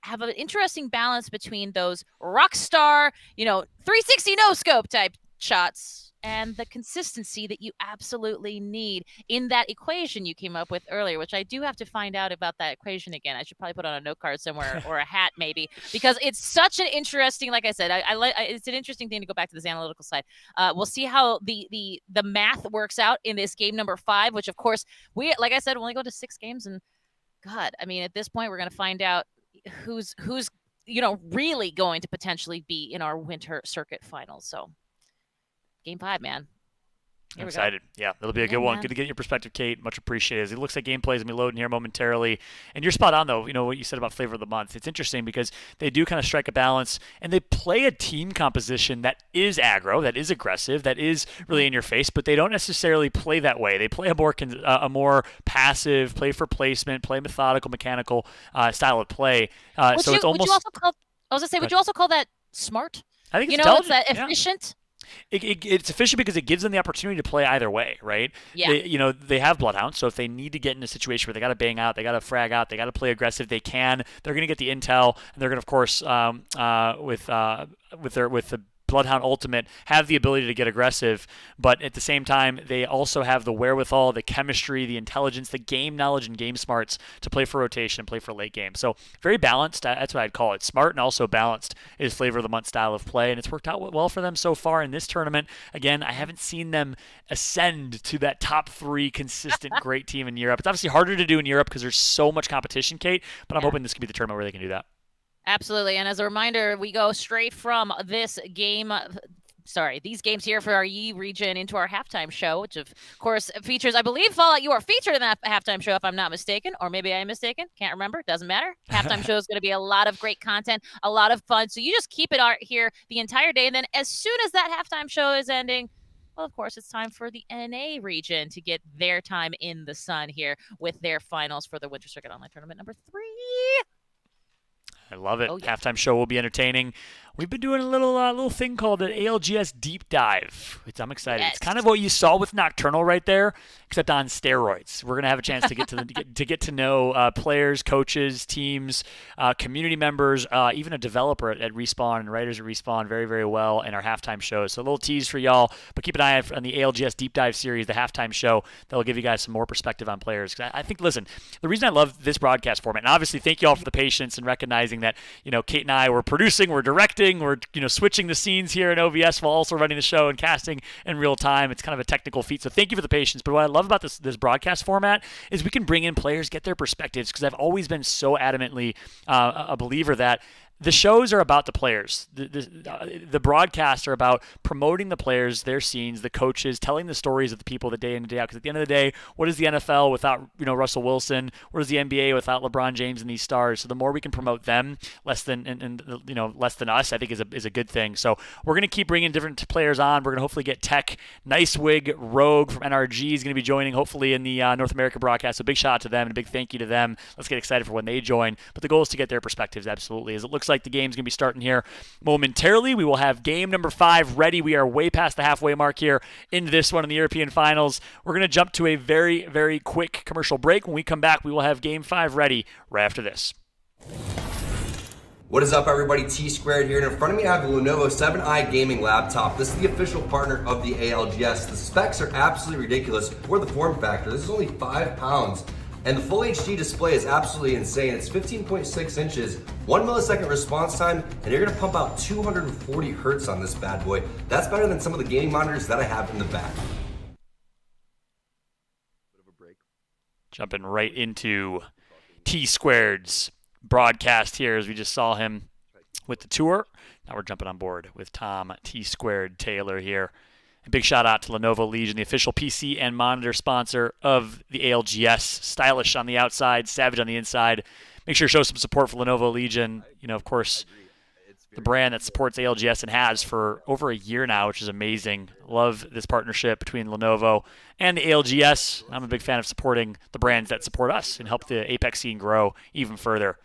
S2: have an interesting balance between those rock star, 360 no scope type shots and the consistency that you absolutely need in that equation you came up with earlier, which I do have to find out about that equation again. I should probably put on a note card somewhere or a hat maybe, because it's such an interesting, like I said, it's an interesting thing to go back to this analytical side. We'll see how the math works out in this game number 5, which of course like I said, only go to 6 games, and God, at this point we're going to find out who's really going to potentially be in our winter circuit finals. So Game 5, man.
S1: I'm excited. Yeah, it'll be a good one. Man. Good to get your perspective, Kate. Much appreciated. It looks like gameplay is going to be loading here momentarily. And you're spot on, though, what you said about Flavor of the Month. It's interesting because they do kind of strike a balance, and they play a team composition that is aggro, that is aggressive, that is really in your face, but they don't necessarily play that way. They play a more passive, play for placement, play methodical, mechanical style of play. So it's almost...
S2: Would you also call that smart?
S1: I think it's intelligent.
S2: It's that efficient.
S1: Yeah. It's efficient because it gives them the opportunity to play either way, right?
S2: Yeah.
S1: They have Bloodhound, so if they need to get in a situation where they got to bang out, they got to frag out, they got to play aggressive, they can. They're going to get the intel, and they're going to, of course, with the Bloodhound Ultimate have the ability to get aggressive, but at the same time, they also have the wherewithal, the chemistry, the intelligence, the game knowledge, and game smarts to play for rotation, play for late game. So very balanced. That's what I'd call it. Smart and also balanced is flavor of the month style of play, and it's worked out well for them so far in this tournament. Again, I haven't seen them ascend to that top 3 consistent great team in Europe. It's obviously harder to do in Europe because there's so much competition, Kate, but I'm hoping this could be the tournament where they can do that.
S2: Absolutely. And as a reminder, we go straight from this game. These games here for our Yi region into our halftime show, which of course features, I believe, Fallout, you are featured in that halftime show, if I'm not mistaken, or maybe I am mistaken. Can't remember. Doesn't matter. Halftime show is going to be a lot of great content, a lot of fun. So you just keep it out here the entire day. And then as soon as that halftime show is ending, well, of course, it's time for the NA region to get their time in the sun here with their finals for the Winter Circuit Online Tournament number 3.
S1: I love it.
S2: Oh, yeah.
S1: Halftime show will be entertaining. We've been doing a little thing called an ALGS deep dive. I'm excited.
S2: Yes.
S1: It's kind of what you saw with Nocturnal right there, except on steroids. We're gonna have a chance to get to get to know players, coaches, teams, community members, even a developer at Respawn and writers at Respawn very, very well in our halftime shows. So a little tease for y'all, but keep an eye out on the ALGS deep dive series, the halftime show. That'll give you guys some more perspective on players. 'Cause I think, listen, the reason I love this broadcast format, and obviously thank you all for the patience and recognizing that, Kate and I were producing, we're directing, we're switching the scenes here in OVS while also running the show and casting in real time. It's kind of a technical feat, so thank you for the patience. But what I love about this broadcast format is we can bring in players, get their perspectives, because I've always been so adamantly a believer that the shows are about the players. The broadcasts are about promoting the players, their scenes, the coaches, telling the stories of the people the day in and day out. Because at the end of the day, what is the NFL without Russell Wilson? What is the NBA without LeBron James and these stars? So the more we can promote them, less than us, I think is a good thing. So we're gonna keep bringing different players on. We're gonna hopefully get Tech, Nicewig, Rogue from NRG is gonna be joining hopefully in the North America broadcast. So big shout out to them and a big thank you to them. Let's get excited for when they join. But the goal is to get their perspectives absolutely. As it looks like the game's going to be starting here momentarily. We will have game number 5 ready. We are way past the halfway mark here into this one in the European Finals. We're going to jump to a very, very quick commercial break. When we come back, we will have game 5 ready right after this.
S5: What is up, everybody? T-Squared here, and in front of me I have the Lenovo 7i gaming laptop. This is the official partner of the ALGS. The specs are absolutely ridiculous for the form factor. This is only 5 pounds. And the full HD display is absolutely insane. It's 15.6 inches, 1 millisecond response time, and you're gonna pump out 240 hertz on this bad boy. That's better than some of the gaming monitors that I have in the back.
S1: Jumping right into T-Squared's broadcast here as we just saw him with the tour. Now we're jumping on board with Tom T-Squared Taylor here. A big shout out to Lenovo Legion, the official PC and monitor sponsor of the ALGS. Stylish on the outside, savage on the inside. Make sure to show some support for Lenovo Legion. Of course, the brand that supports ALGS and has for over a year now, which is amazing. Love this partnership between Lenovo and the ALGS. I'm a big fan of supporting the brands that support us and help the Apex scene grow even further.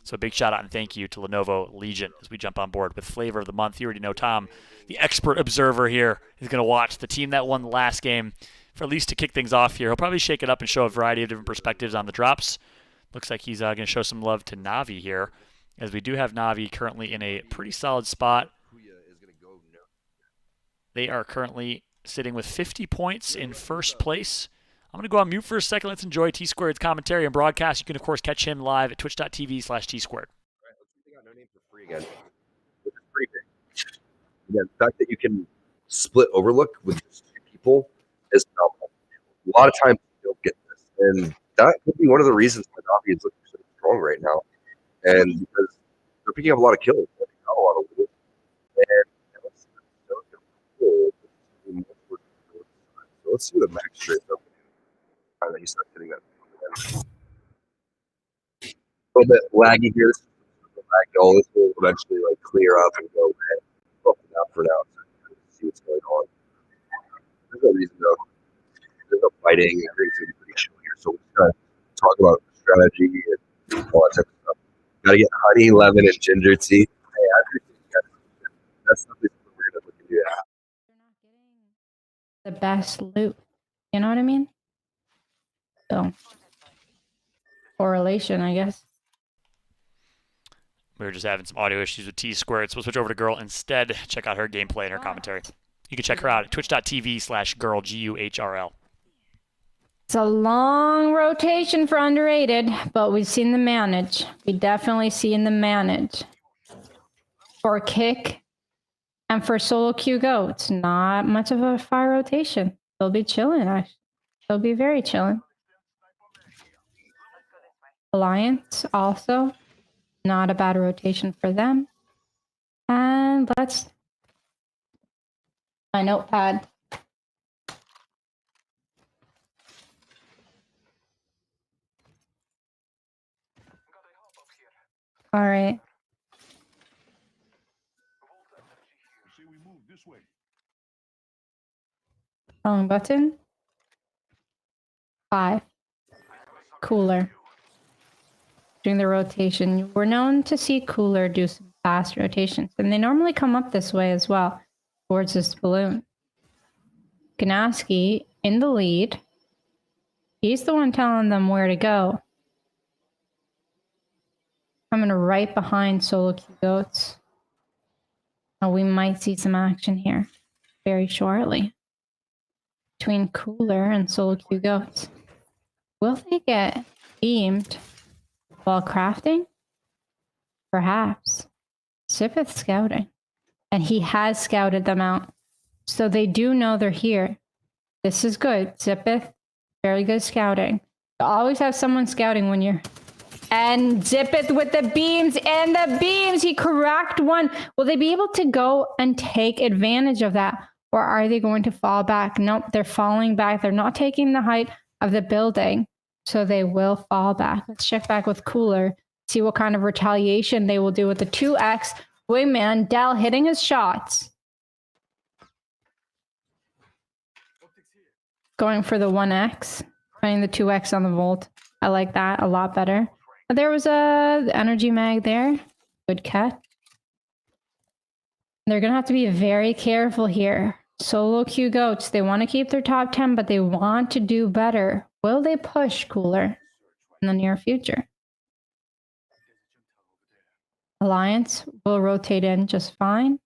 S1: So a big shout out and thank you to Lenovo Legion as we jump on board with flavor of the month. You already know Tom, the expert observer here, is going to watch the team that won the last game for at least to kick things off here. He'll probably shake it up and show a variety of different perspectives on the drops. Looks like he's going to show some love to Navi here, as we do have Navi currently in a pretty solid spot. They are currently sitting with 50 points in first place. I'm going to go on mute for a second. Let's enjoy T-Squared's commentary and broadcast. You can, of course, catch him live at twitch.tv/T-Squared.
S5: All right, let's see, got no name for free again. Which is pretty big. Again, the fact that you can split Overlook with just 2 people is phenomenal. A lot of times you don't get this. And that could be one of the reasons why Navi is looking so strong right now. And because they're picking up a lot of kills. They're picking up a lot of loot. And let's see so let's see the max trade up. That you start hitting that. A little bit laggy here. This is the ragdoll. This will eventually clear up and go away. Open up for now. So see what's going on. There's no reason though. There's no fighting. Everything's gonna be pretty chill here. So we're just gonna talk about strategy and all that type of stuff. Gotta get honey, lemon, and ginger tea. Hey, I appreciate you guys. That's something we're gonna look into.
S4: The best loot. You know what I mean? So, correlation, I guess.
S1: We were just having some audio issues with T Squared, so we'll switch over to Girl instead. Check out her gameplay and her commentary. You can check her out at twitch.tv/girl, GUHRL.
S4: It's a long rotation for underrated, but we've seen them manage. We definitely seen them manage. For Kick and for solo Q Go, it's not much of a fire rotation. They'll be chilling, actually. They'll be very chilling. Alliance also, not a bad rotation for them. And let's... my notepad. All right. Wrong button. 5. Cooler. Doing the rotation. We're known to see Cooler do some fast rotations, and they normally come up this way as well, towards this balloon. Ganaski in the lead. He's the one telling them where to go. Coming right behind Solo Q Goats. Oh, we might see some action here very shortly between Cooler and Solo Q Goats. Will they get beamed while crafting? Perhaps. Sipeth scouting. And he has scouted them out. So they do know they're here. This is good. Sipeth, very good scouting. You always have someone scouting when you're... And Sipeth with the beams, and the beams, he cracked one. Will they be able to go and take advantage of that? Or are they going to fall back? Nope, they're falling back. They're not taking the height of the building, so they will fall back. Let's check back with Cooler, see what kind of retaliation they will do with the 2x. Wingman, Dell hitting his shots. Going for the 1x, putting the 2x on the Volt. I like that a lot better. There was a energy mag there. Good catch. They're going to have to be very careful here. Solo Q Goats, they want to keep their top 10, but they want to do better. Will they push Cooler in the near future? Alliance will rotate in just fine.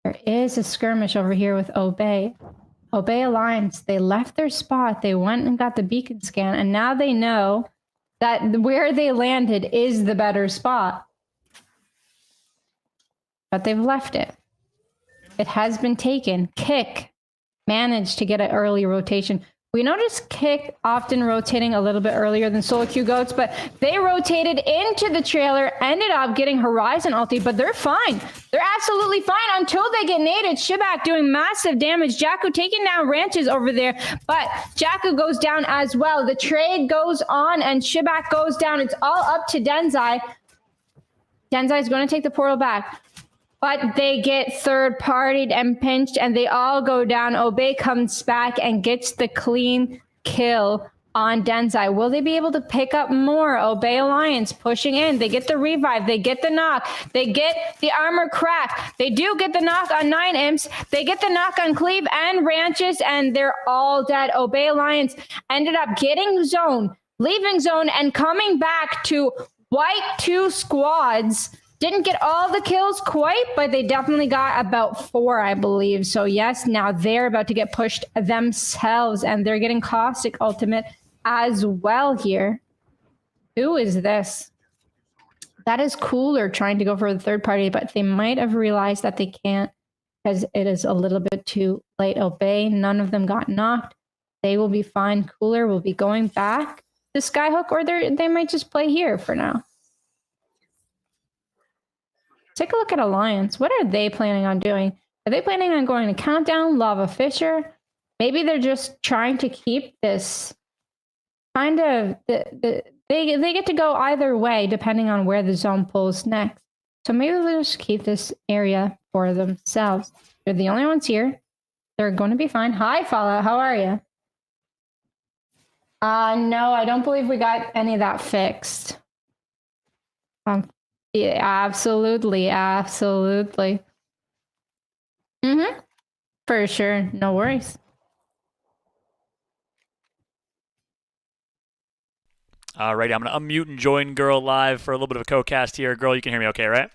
S4: There is a skirmish over here with Obey. Obey Alliance, they left their spot. They went and got the beacon scan, and now they know that where they landed is the better spot. But they've left it. It has been taken. Kick managed to get an early rotation. We noticed Kick often rotating a little bit earlier than Solo Q Goats, but they rotated into the trailer, ended up getting Horizon ulti, but they're fine. They're absolutely fine until they get naded. Shibak doing massive damage. Jakku taking down Ranches over there, but Jakku goes down as well. The trade goes on and Shibak goes down. It's all up to Denzai. Denzai is going to take the portal back. But they get third-partied and pinched, and they all go down. Obey comes back and gets the clean kill on Denzai. Will they be able to pick up more? Obey Alliance pushing in. They get the revive. They get the knock. They get the armor crack. They do get the knock on 9 imps. They get the knock on Cleave and Ranches, and they're all dead. Obey Alliance ended up getting zone, leaving zone, and coming back to wipe 2 squads. Didn't get all the kills quite, but they definitely got about 4, I believe. So yes, now they're about to get pushed themselves, and they're getting Caustic ultimate as well here. Who is this? That is Cooler trying to go for the third party, but they might have realized that they can't because it is a little bit too late. Obey, none of them got knocked. They will be fine. Cooler will be going back to Skyhook, or they might just play here for now. Take a look at Alliance. What are they planning on doing? Are they planning on going to Countdown, Lava Fisher? Maybe they're just trying to keep this kind of... They get to go either way depending on where the zone pulls next. So maybe they'll just keep this area for themselves. They're the only ones here. They're going to be fine. Hi, Fallout. How are you? No, I don't believe we got any of that fixed. Yeah, absolutely. For sure. No worries.
S1: Alrighty, I'm going to unmute and join Girl live for a little bit of a co-cast here. Girl, you can hear me okay, right?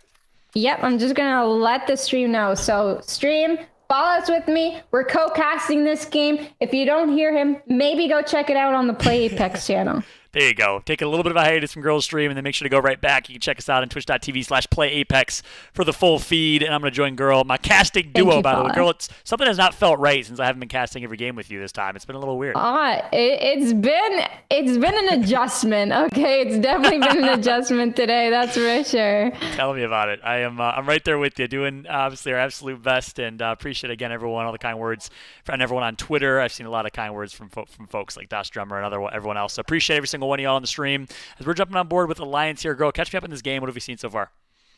S4: Yep, I'm just going to let the stream know. So, stream, follow us with me. We're co-casting this game. If you don't hear him, maybe go check it out on the Play Apex channel.
S1: There you go. Take a little bit of a hiatus from Girls Stream, and then make sure to go right back. You can check us out on twitch.tv/playapex for the full feed. And I'm going to join Girl, my casting duo, by the way. Girl, it's something has not felt right since I haven't been casting every game with you this time. It's been a little weird.
S4: It's been an adjustment. Okay, it's definitely been an adjustment today. That's for sure.
S1: Tell me about it. I'm right there with you, doing obviously our absolute best, and appreciate again everyone, all the kind words from everyone on Twitter. I've seen a lot of kind words from folks like Das Drummer and everyone else. So appreciate every single one of y'all on the stream as we're jumping on board with Alliance here. Girl, catch me up in this game. What have we seen so far?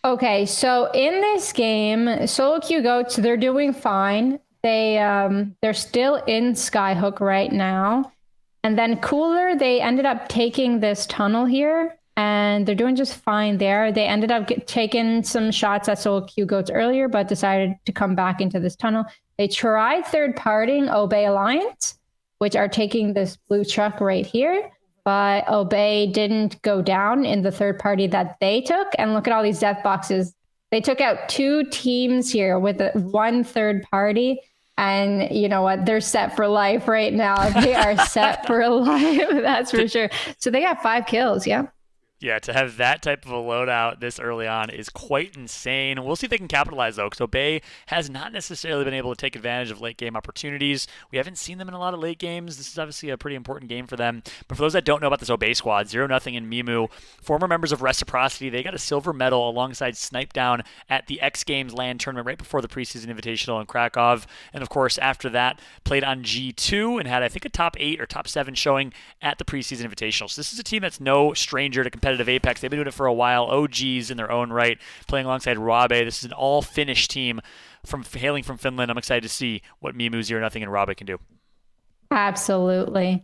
S4: Okay, so in this game, Solo Q Goats, they're doing fine. They're still in Skyhook right now. And then Cooler, they ended up taking this tunnel here, and they're doing just fine there. They ended up taking some shots at Solo Q Goats earlier, but decided to come back into this tunnel. They tried third-partying Obey Alliance, which are taking this blue truck right here. But Obey didn't go down in the third party that they took. And look at all these death boxes. They took out 2 teams here with one third party. And you know what? They're set for life right now. They are set for life. That's for sure. So they got 5 kills. Yeah.
S1: Yeah, to have that type of a loadout this early on is quite insane. We'll see if they can capitalize, though, because Obey has not necessarily been able to take advantage of late-game opportunities. We haven't seen them in a lot of late games. This is obviously a pretty important game for them. But for those that don't know about this Obey squad, 0-0 in Mimu, former members of Reciprocity, they got a silver medal alongside Snipe Down at the X Games LAN tournament right before the preseason invitational in Krakow. And, of course, after that, played on G2 and had, I think, a top 8 or top 7 showing at the preseason invitational. So this is a team that's no stranger to competitive Apex. They've been doing it for a while. OGs in their own right, playing alongside Rabe. This is an all-Finnish team hailing from Finland. I'm excited to see what Mimu 0-0 and Rabe can do.
S4: Absolutely.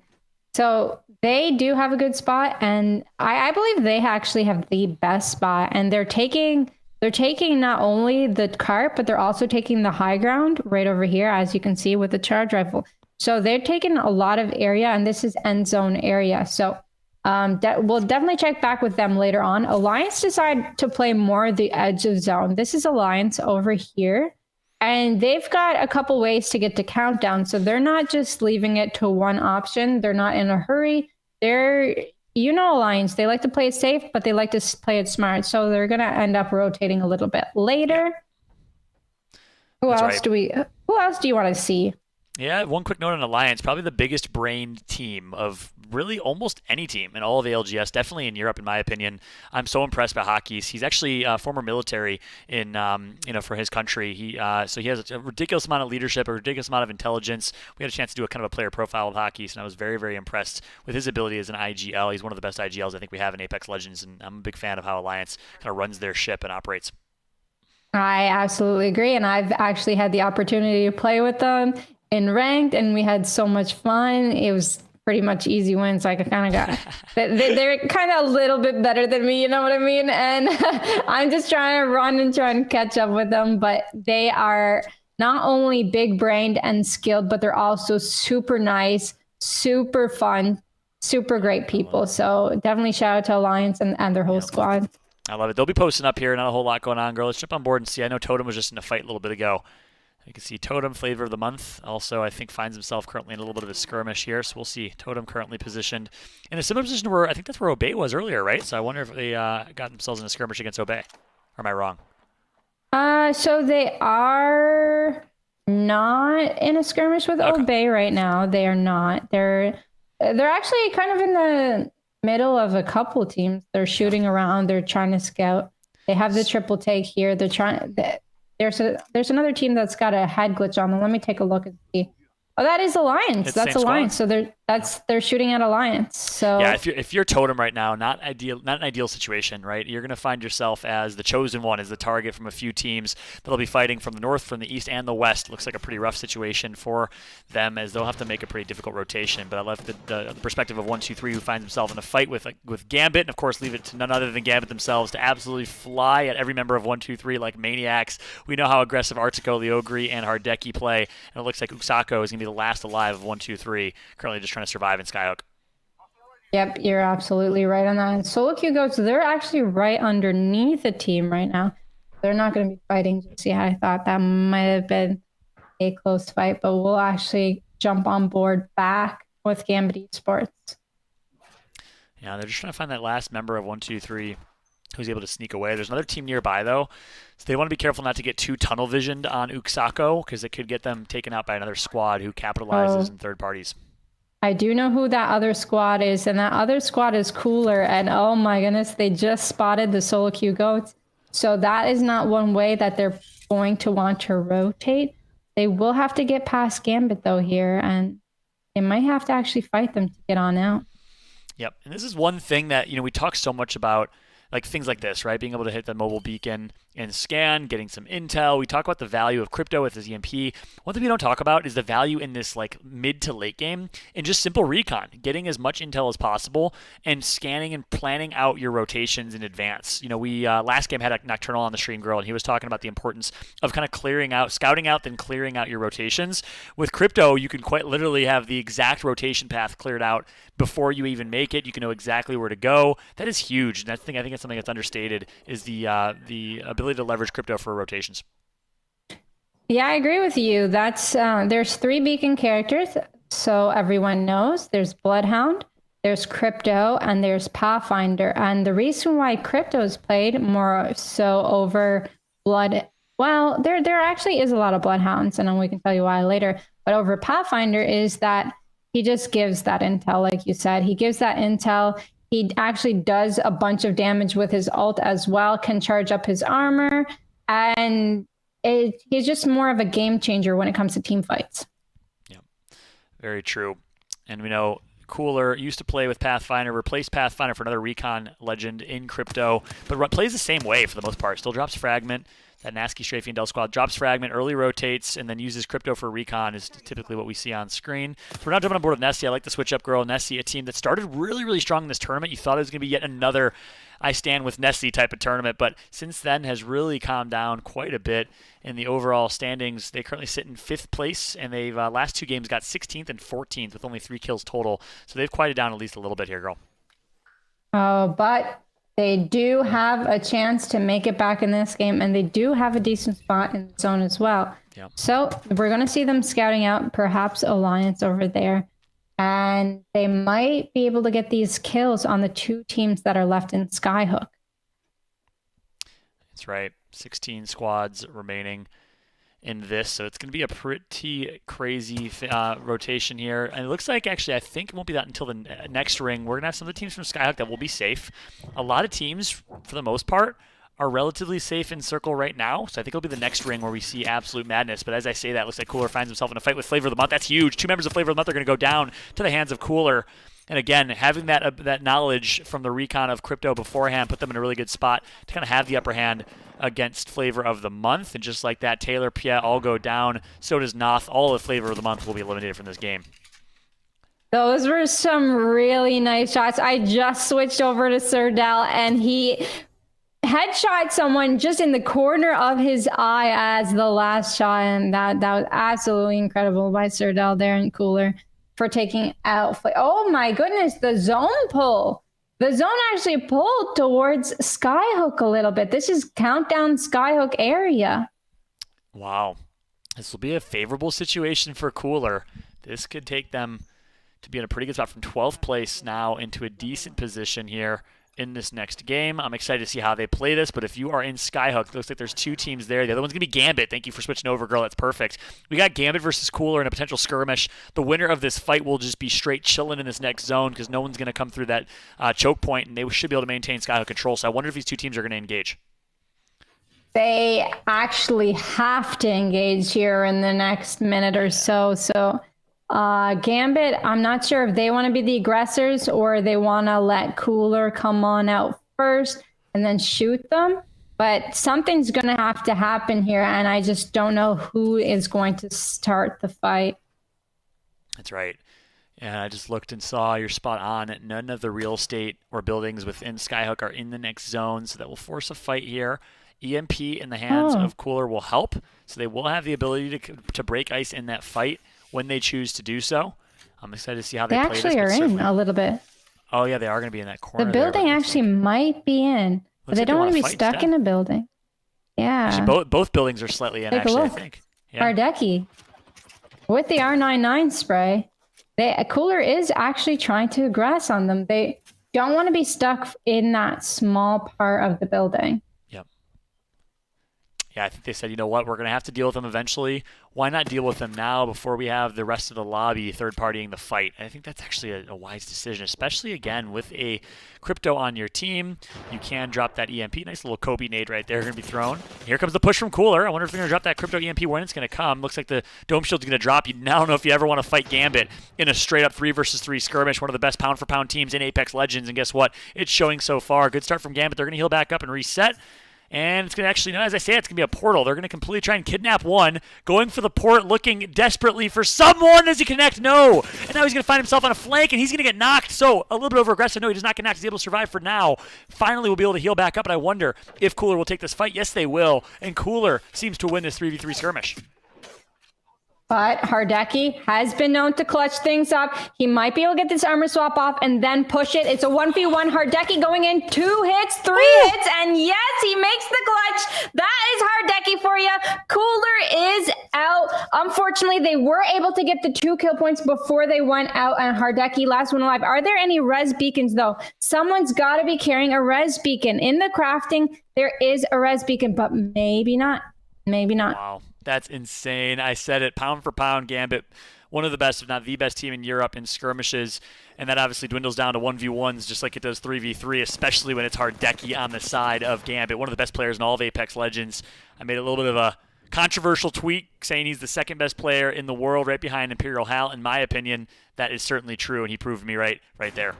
S4: So they do have a good spot, and I believe they actually have the best spot. And they're taking not only the cart, but they're also taking the high ground right over here, as you can see with the charge rifle. So they're taking a lot of area, and this is end zone area. So we'll definitely check back with them later on. Alliance decided to play more the edge of zone. This is Alliance over here, and they've got a couple ways to get to countdown. So they're not just leaving it to one option. They're not in a hurry. Alliance, they like to play it safe, but they like to play it smart. So they're going to end up rotating a little bit later. Who else do you want to see?
S1: Yeah, one quick note on Alliance, probably the biggest brained team of really almost any team in all of ALGS, definitely in Europe, in my opinion. I'm so impressed by Hotkeys. He's actually former military in, for his country. So he has a ridiculous amount of leadership, a ridiculous amount of intelligence. We had a chance to do a kind of a player profile of Hotkeys, and I was very, very impressed with his ability as an IGL. He's one of the best IGLs I think we have in Apex Legends, and I'm a big fan of how Alliance kind of runs their ship and operates.
S4: I absolutely agree, and I've actually had the opportunity to play with them in ranked, and we had so much fun. It was pretty much easy wins. Like I kind of got, they're kind of a little bit better than me, you know what I mean? And I'm just trying to run and try and catch up with them. But they are not only big brained and skilled, but they're also super nice, super fun, super great people. So definitely shout out to Alliance and their whole squad.
S1: I love it. They'll be posting up here. Not a whole lot going on, girl. Let's jump on board and see. I know Totem was just in a fight a little bit ago. You can see Totem, flavor of the month. Also, I think finds himself currently in a little bit of a skirmish here. So we'll see. Totem currently positioned in a similar position where I think that's where Obey was earlier, right? So I wonder if they got themselves in a skirmish against Obey. Or am I wrong?
S4: So they are not in a skirmish with Obey right now. They are not. They're actually kind of in the middle of a couple teams. They're shooting around. They're trying to scout. They have the triple take here. They're trying. There's another team that's got a head glitch on them. Let me take a look and see. Oh, that is Alliance. That's Alliance. So they're shooting at Alliance. So
S1: yeah, if you're Totem right now, not an ideal situation, right? You're gonna find yourself as the chosen one, as the target from a few teams that'll be fighting from the north, from the east, and the west. Looks like a pretty rough situation for them, as they'll have to make a pretty difficult rotation. But I love the perspective of 123, who finds himself in a fight with Gambit, and of course leave it to none other than Gambit themselves to absolutely fly at every member of 123 like maniacs. We know how aggressive Artico, Leogri, and Hardeki play, and it looks like Usako is gonna be the last alive of 123, currently just trying to survive in Skyhook.
S4: Yep, you're absolutely right on that. And Solo Q Goats, they're actually right underneath a team right now. They're not going to be fighting just yet. I thought that might have been a close fight, but we'll actually jump on board back with Gambit Esports.
S1: Yeah, they're just trying to find that last member of 1-2-3 who's able to sneak away. There's another team nearby, though, so they want to be careful not to get too tunnel visioned on Uksako, because it could get them taken out by another squad who capitalizes in third parties.
S4: I do know who that other squad is, and that other squad is Cooler, and oh my goodness, they just spotted the Solo Q Goats. So that is not one way that they're going to want to rotate. They will have to get past Gambit, though, here, and they might have to actually fight them to get on out.
S1: Yep, and this is one thing that, we talk so much about, like things like this, right? Being able to hit the mobile beacon and scan, getting some intel. We talk about the value of crypto with his EMP. One thing we don't talk about is the value in this like mid to late game and just simple recon, getting as much intel as possible and scanning and planning out your rotations in advance. We last game had a Nocturnal on the stream, girl, and he was talking about the importance of kind of clearing out, scouting out, then clearing out your rotations. With crypto, you can quite literally have the exact rotation path cleared out before you even make it. You can know exactly where to go. That is huge. And I think it's something that's understated is the ability to leverage crypto for rotations.
S4: Yeah, I agree with you. That's there's 3 beacon characters, so everyone knows. There's Bloodhound, there's Crypto, and there's Pathfinder. And the reason why Crypto is played more so over Blood, well, there actually is a lot of Bloodhounds, and we can tell you why later. But over Pathfinder is that he just gives that intel, like you said. He gives that intel. He actually does a bunch of damage with his ult as well, can charge up his armor, and he's just more of a game changer when it comes to team fights.
S1: Yeah, very true. And we know Cooler used to play with Pathfinder, replaced Pathfinder for another recon legend in crypto, but plays the same way for the most part. Still drops Fragment. That Nasky Strafe Del squad drops Fragment, early rotates, and then uses crypto for recon is typically what we see on screen. So we're now jumping on board with Nessie. I like the switch up, girl. Nessie, a team that started really, really strong in this tournament. You thought it was going to be yet another I stand with Nessie type of tournament, but since then has really calmed down quite a bit in the overall standings. They currently sit in 5th place, and they've last 2 games got 16th and 14th with only 3 kills total. So they've quieted down at least a little bit here, girl.
S4: Oh, but they do have a chance to make it back in this game, and they do have a decent spot in the zone as well.
S1: Yep.
S4: So we're going to see them scouting out perhaps Alliance over there, and they might be able to get these kills on the 2 teams that are left in Skyhook.
S1: That's right. 16 squads remaining in this, so it's going to be a pretty crazy rotation here. And it looks like, actually, I think it won't be that until the next ring. We're going to have some of the teams from Skyhook that will be safe. A lot of teams, for the most part, are relatively safe in Circle right now, so I think it'll be the next ring where we see absolute madness. But as I say that, it looks like Cooler finds himself in a fight with Flavor of the Month. That's huge. 2 members of Flavor of the Month are going to go down to the hands of Cooler. And again, having that knowledge from the recon of crypto beforehand put them in a really good spot to kind of have the upper hand against Flavor of the Month. And just like that, Taylor, Pia all go down. So does Noth. All of Flavor of the Month will be eliminated from this game.
S4: Those were some really nice shots. I just switched over to Serdal, and he headshot someone just in the corner of his eye as the last shot, and that was absolutely incredible by Serdal there and Cooler for taking out. Oh my goodness, the zone pull. The zone actually pulled towards Skyhook a little bit. This is Countdown Skyhook area.
S1: Wow. This will be a favorable situation for Cooler. This could take them to be in a pretty good spot from 12th place now into a decent position here in this next game. I'm excited to see how they play this, but if you are in Skyhook, it looks like there's 2 teams there. The other one's going to be Gambit. Thank you for switching over, girl. That's perfect. We got Gambit versus Cooler in a potential skirmish. The winner of this fight will just be straight chilling in this next zone because no one's going to come through that choke point, and they should be able to maintain Skyhook control. So I wonder if these 2 teams are going to engage.
S4: They actually have to engage here in the next minute or so. So Gambit, I'm not sure if they want to be the aggressors or they want to let Cooler come on out first and then shoot them. But something's going to have to happen here, and I just don't know who is going to start the fight.
S1: That's right. And I just looked and saw you're spot on. None of the real estate or buildings within Skyhook are in the next zone, so that will force a fight here. EMP in the hands of Cooler will help, so they will have the ability to break ice in that fight when they choose to do so. I'm excited to see how they play this.
S4: They actually are in a little bit.
S1: Oh yeah, they are going to be in that corner.
S4: The building actually might be in, but they don't want to be stuck in a building. Yeah.
S1: Actually, both buildings are slightly in.
S4: Take a look.
S1: I think. Yeah.
S4: Hardeki with the R99 spray. Cooler is actually trying to aggress on them. They don't want to be stuck in that small part of the building.
S1: Yep. Yeah, I think they said, you know what, we're going to have to deal with them eventually. Why not deal with them now before we have the rest of the lobby third-partying the fight? And I think that's actually a wise decision, especially, again, with a crypto on your team. You can drop that EMP. Nice little Kobe nade right there going to be thrown. Here comes the push from Cooler. I wonder if they're going to drop that crypto EMP when it's going to come. Looks like the Dome Shield's going to drop. You now don't know if you ever want to fight Gambit in a straight-up 3-versus-3 skirmish, one of the best pound-for-pound teams in Apex Legends. And guess what? It's showing so far. Good start from Gambit. They're going to heal back up and reset. And it's going to actually, as I say, it's going to be a portal. They're going to completely try and kidnap one. Going for the port, looking desperately for someone. Does he connect? No. And now he's going to find himself on a flank, and he's going to get knocked. So, a little bit over-aggressive. No, he does not get knocked. He's able to survive for now. Finally, we'll be able to heal back up, and I wonder if Cooler will take this fight. Yes, they will. And Cooler seems to win this 3v3 skirmish.
S4: But Hardeki has been known to clutch things up. He might be able to get this armor swap off and then push it. It's a 1v1. Hardeki going in, 2 hits, 3 hits, and yes, he makes the clutch. That is Hardeki for you. Cooler is out. Unfortunately, they were able to get the 2 kill points before they went out, and Hardeki last one alive. Are there any res beacons, though? Someone's got to be carrying a res beacon. In the crafting, there is a res beacon, but maybe not. Maybe not.
S1: Wow. That's insane. I said it, pound for pound, Gambit, one of the best, if not the best team in Europe in skirmishes, and that obviously dwindles down to 1v1s just like it does 3v3, especially when it's Hardeki on the side of Gambit, one of the best players in all of Apex Legends. I made a little bit of a controversial tweet saying he's the second best player in the world right behind Imperial Hal. In my opinion, that is certainly true, and he proved me right there.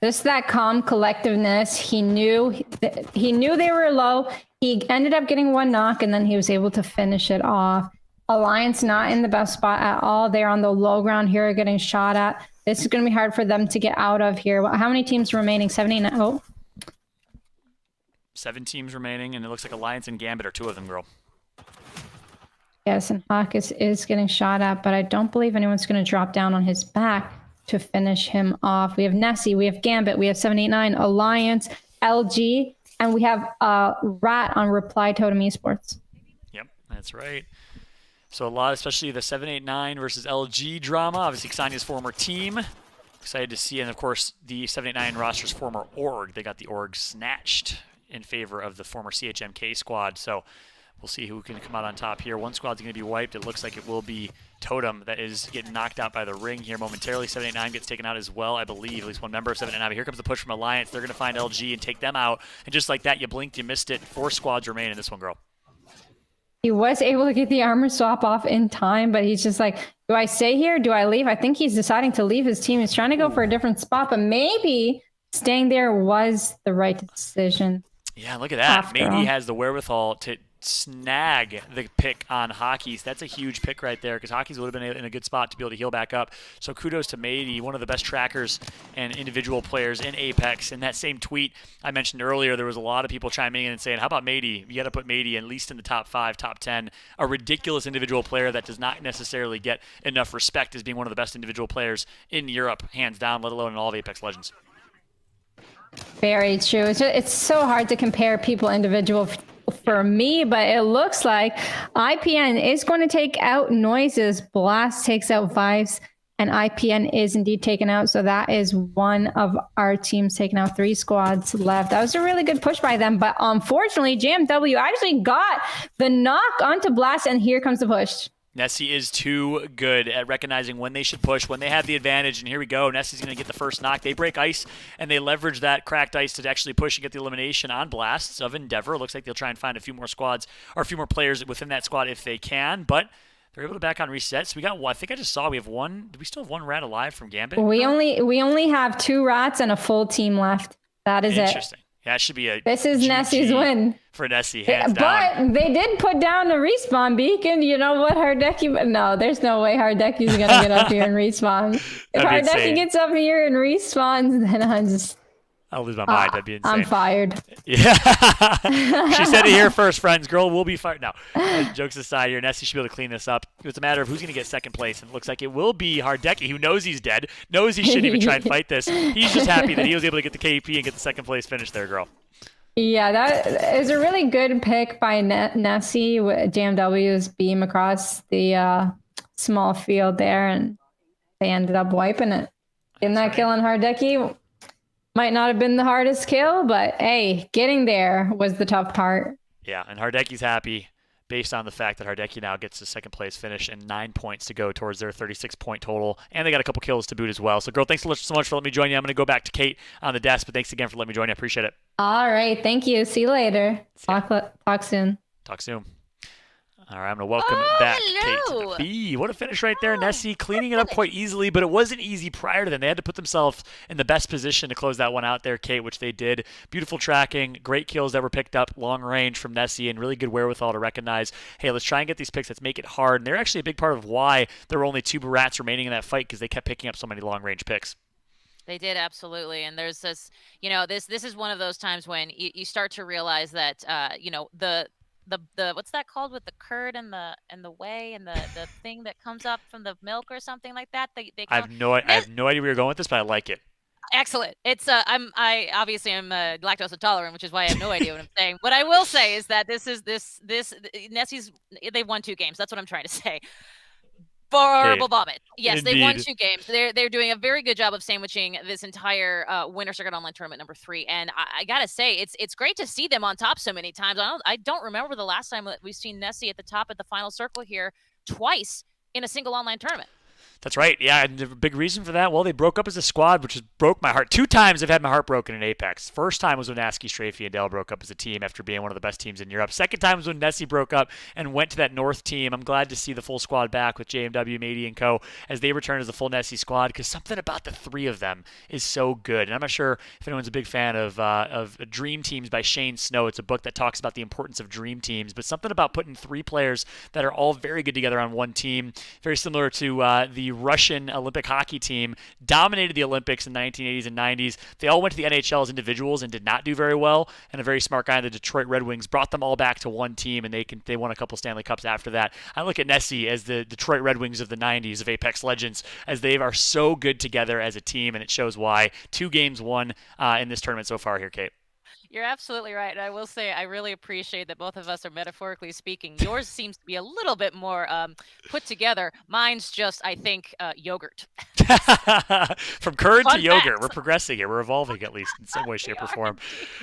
S4: Just that calm collectiveness. He knew they were low. He ended up getting 1 knock, and then he was able to finish it off. Alliance not in the best spot at all. They're on the low ground here, getting shot at. This is going to be hard for them to get out of here. How many teams remaining? 79. Oh.
S1: 7 teams remaining, and it looks like Alliance and Gambit are 2 of them, girl.
S4: Yes, and Hawkes is getting shot at, but I don't believe anyone's going to drop down on his back to finish him off. We have Nessie, we have Gambit, we have 789, Alliance, LG, and we have Rat on Reply Totem Esports.
S1: Yep, that's right. So a lot, especially the 789 versus LG drama. Obviously, Xania's former team. Excited to see, and of course, the 789 roster's former org. They got the org snatched in favor of the former CHMK squad. So we'll see who can come out on top here. One squad's going to be wiped. It looks like it will be Totem that is getting knocked out by the ring here momentarily. 789 gets taken out as well, I believe. At least one member of 789. But here comes the push from Alliance. They're going to find LG and take them out. And just like that, you blinked, you missed it. 4 squads remain in this one, girl.
S4: He was able to get the armor swap off in time, but he's just like, do I stay here? Do I leave? I think he's deciding to leave his team. He's trying to go for a different spot, but maybe staying there was the right decision.
S1: Yeah, look at that. Maybe he has the wherewithal to snag the pick on Hockeys. That's a huge pick right there because Hockeys would have been in a good spot to be able to heal back up. So kudos to Mady, one of the best trackers and individual players in Apex. In that same tweet I mentioned earlier, there was a lot of people chiming in and saying, how about Mady? You got to put Mady at least in the top 5, top 10. A ridiculous individual player that does not necessarily get enough respect as being one of the best individual players in Europe, hands down, let alone in all of Apex Legends.
S4: Very true. It's so hard to compare people individual for me, but it looks like IPN is going to take out Noises. Blast takes out Vibes, and IPN is indeed taken out. So that is one of our teams taking out. 3 squads left. That was a really good push by them, but unfortunately, JMW actually got the knock onto Blast, and here comes the push.
S1: Nessie is too good at recognizing when they should push, when they have the advantage, and here we go. Nessie's going to get the first knock. They break ice, and they leverage that cracked ice to actually push and get the elimination on Blasts of Endeavor. Looks like they'll try and find a few more squads, or a few more players within that squad if they can, but they're able to back on reset. So we got, I think I just saw we have one. Do we still have 1 rat alive from Gambit?
S4: We only have 2 rats and a full team left. That is
S1: Interesting. Yeah, it should be a
S4: This is
S1: GG
S4: Nessie's win.
S1: For Nessie, hands down.
S4: But they did put down the respawn beacon. You know what, Hardeki? No, there's no way Hardeki's going to get up here and respawn. If Hardeki gets up here and respawns, then
S1: I'll lose my mind. That'd be insane.
S4: I'm fired.
S1: Yeah. She said it here first, friends. Girl will be fired. No, jokes aside here, Nessie should be able to clean this up. It's a matter of who's going to get second place, and it looks like it will be Hardecki, who knows he's dead, knows he shouldn't even try and fight this. He's just happy that he was able to get the KP and get the second place finish there, girl.
S4: Yeah, that is a really good pick by Nessie with JMW's beam across the small field there, and they ended up wiping it. Getting that kill on Hardecki might not have been the hardest kill, but hey, getting there was the tough part.
S1: Yeah, and Hardecki's happy based on the fact that Hardecki now gets a second place finish and 9 points to go towards their 36-point total. And they got a couple kills to boot as well. So, girl, thanks so much for letting me join you. I'm going to go back to Kate on the desk, but thanks again for letting me join you. I appreciate it.
S4: All right. Thank you. See you later. Talk soon.
S1: Talk soon. All right, I'm going to welcome back Kate to the B. What a finish right there. Nessie cleaning it up quite easily, but it wasn't easy prior to them. They had to put themselves in the best position to close that one out there, Kate, which they did. Beautiful tracking, great kills that were picked up, long range from Nessie, and really good wherewithal to recognize, hey, let's try and get these picks. Let's make it hard. And they're actually a big part of why there were only 2 rats remaining in that fight, because they kept picking up so many long-range picks.
S2: They did, absolutely. And there's this, this is one of those times when you start to realize that, the what's that called with the curd and the whey and the thing that comes up from the milk or something like that.
S1: I have no idea where you're going with this, but I like it.
S2: Excellent. It's I obviously am lactose intolerant, which is why I have no idea what I'm saying. What I will say is that this Nessie's, they've won 2 games. That's what I'm trying to say. Horrible vomit. Yes,
S1: Indeed.
S2: They won 2 games. They're doing a very good job of sandwiching this entire Winter Circuit Online Tournament number 3. And I gotta say, it's great to see them on top so many times. I don't remember the last time that we've seen Nessie at the top of the final circle here twice in a single online tournament.
S1: That's right. Yeah, and the big reason for that, well, they broke up as a squad, which broke my heart. 2 times I've had my heart broken in Apex. First time was when Aski, Strafey, and Dell broke up as a team after being one of the best teams in Europe. Second time was when Nessie broke up and went to that North team. I'm glad to see the full squad back with JMW, Matey, and co. as they return as a full Nessie squad, because something about the 3 of them is so good. And I'm not sure if anyone's a big fan of Dream Teams by Shane Snow. It's a book that talks about the importance of dream teams, but something about putting 3 players that are all very good together on one team, very similar to the Russian Olympic hockey team, dominated the Olympics in the 1980s and 90s. They all went to the NHL as individuals and did not do very well, and a very smart guy in the Detroit Red Wings brought them all back to one team, and they won a couple Stanley Cups after that. I look at Nessie as the Detroit Red Wings of the 90s, of Apex Legends, as they are so good together as a team, and it shows why. 2 games won in this tournament so far here, Kate.
S2: You're absolutely right. And I will say, I really appreciate that both of us are metaphorically speaking. Yours seems to be a little bit more put together. Mine's just, I think, yogurt.
S1: From curd
S2: Fun
S1: to yogurt.
S2: fact.
S1: We're progressing here. We're evolving, at least in some way, shape, or form.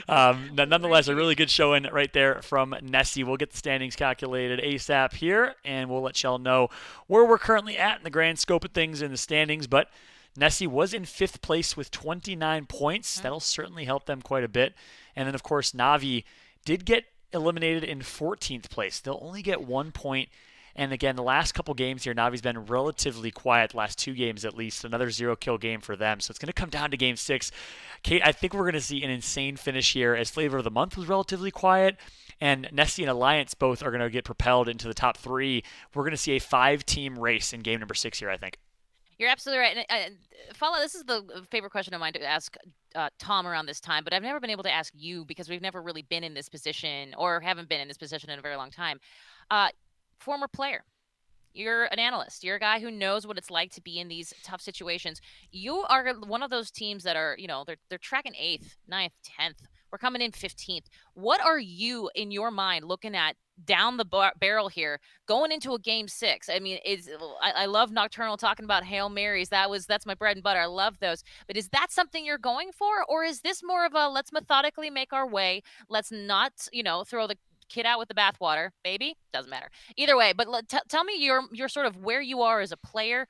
S1: Nonetheless, a really good showing right there from Nessie. We'll get the standings calculated ASAP here, and we'll let y'all know where we're currently at in the grand scope of things in the standings. But Nessie was in 5th place with 29 points. That'll certainly help them quite a bit. And then, of course, Navi did get eliminated in 14th place. They'll only get 1 point. And again, the last couple games here, Navi's been relatively quiet, the last 2 games at least. Another 0-kill game for them. So it's going to come down to game 6. Kate, I think we're going to see an insane finish here, as Flavor of the Month was relatively quiet. And Nessie and Alliance both are going to get propelled into the top 3. We're going to see a 5-team race in game number 6 here, I think.
S2: You're absolutely right. And Fala, this is the favorite question of mine to ask Tom around this time, but I've never been able to ask you because we've never really been in this position or haven't been in this position in a very long time. Former player. You're an analyst. You're a guy who knows what it's like to be in these tough situations. You are one of those teams that are, they're tracking 8th, 9th, 10th. We're coming in 15th. What are you, in your mind, looking at down the barrel here, going into a game 6? I mean, I love Nocturnal talking about Hail Marys. That's my bread and butter. I love those. But is that something you're going for? Or is this more of a let's methodically make our way? Let's not, throw the kid out with the bathwater, baby? Doesn't matter. Either way, but tell me your sort of where you are as a player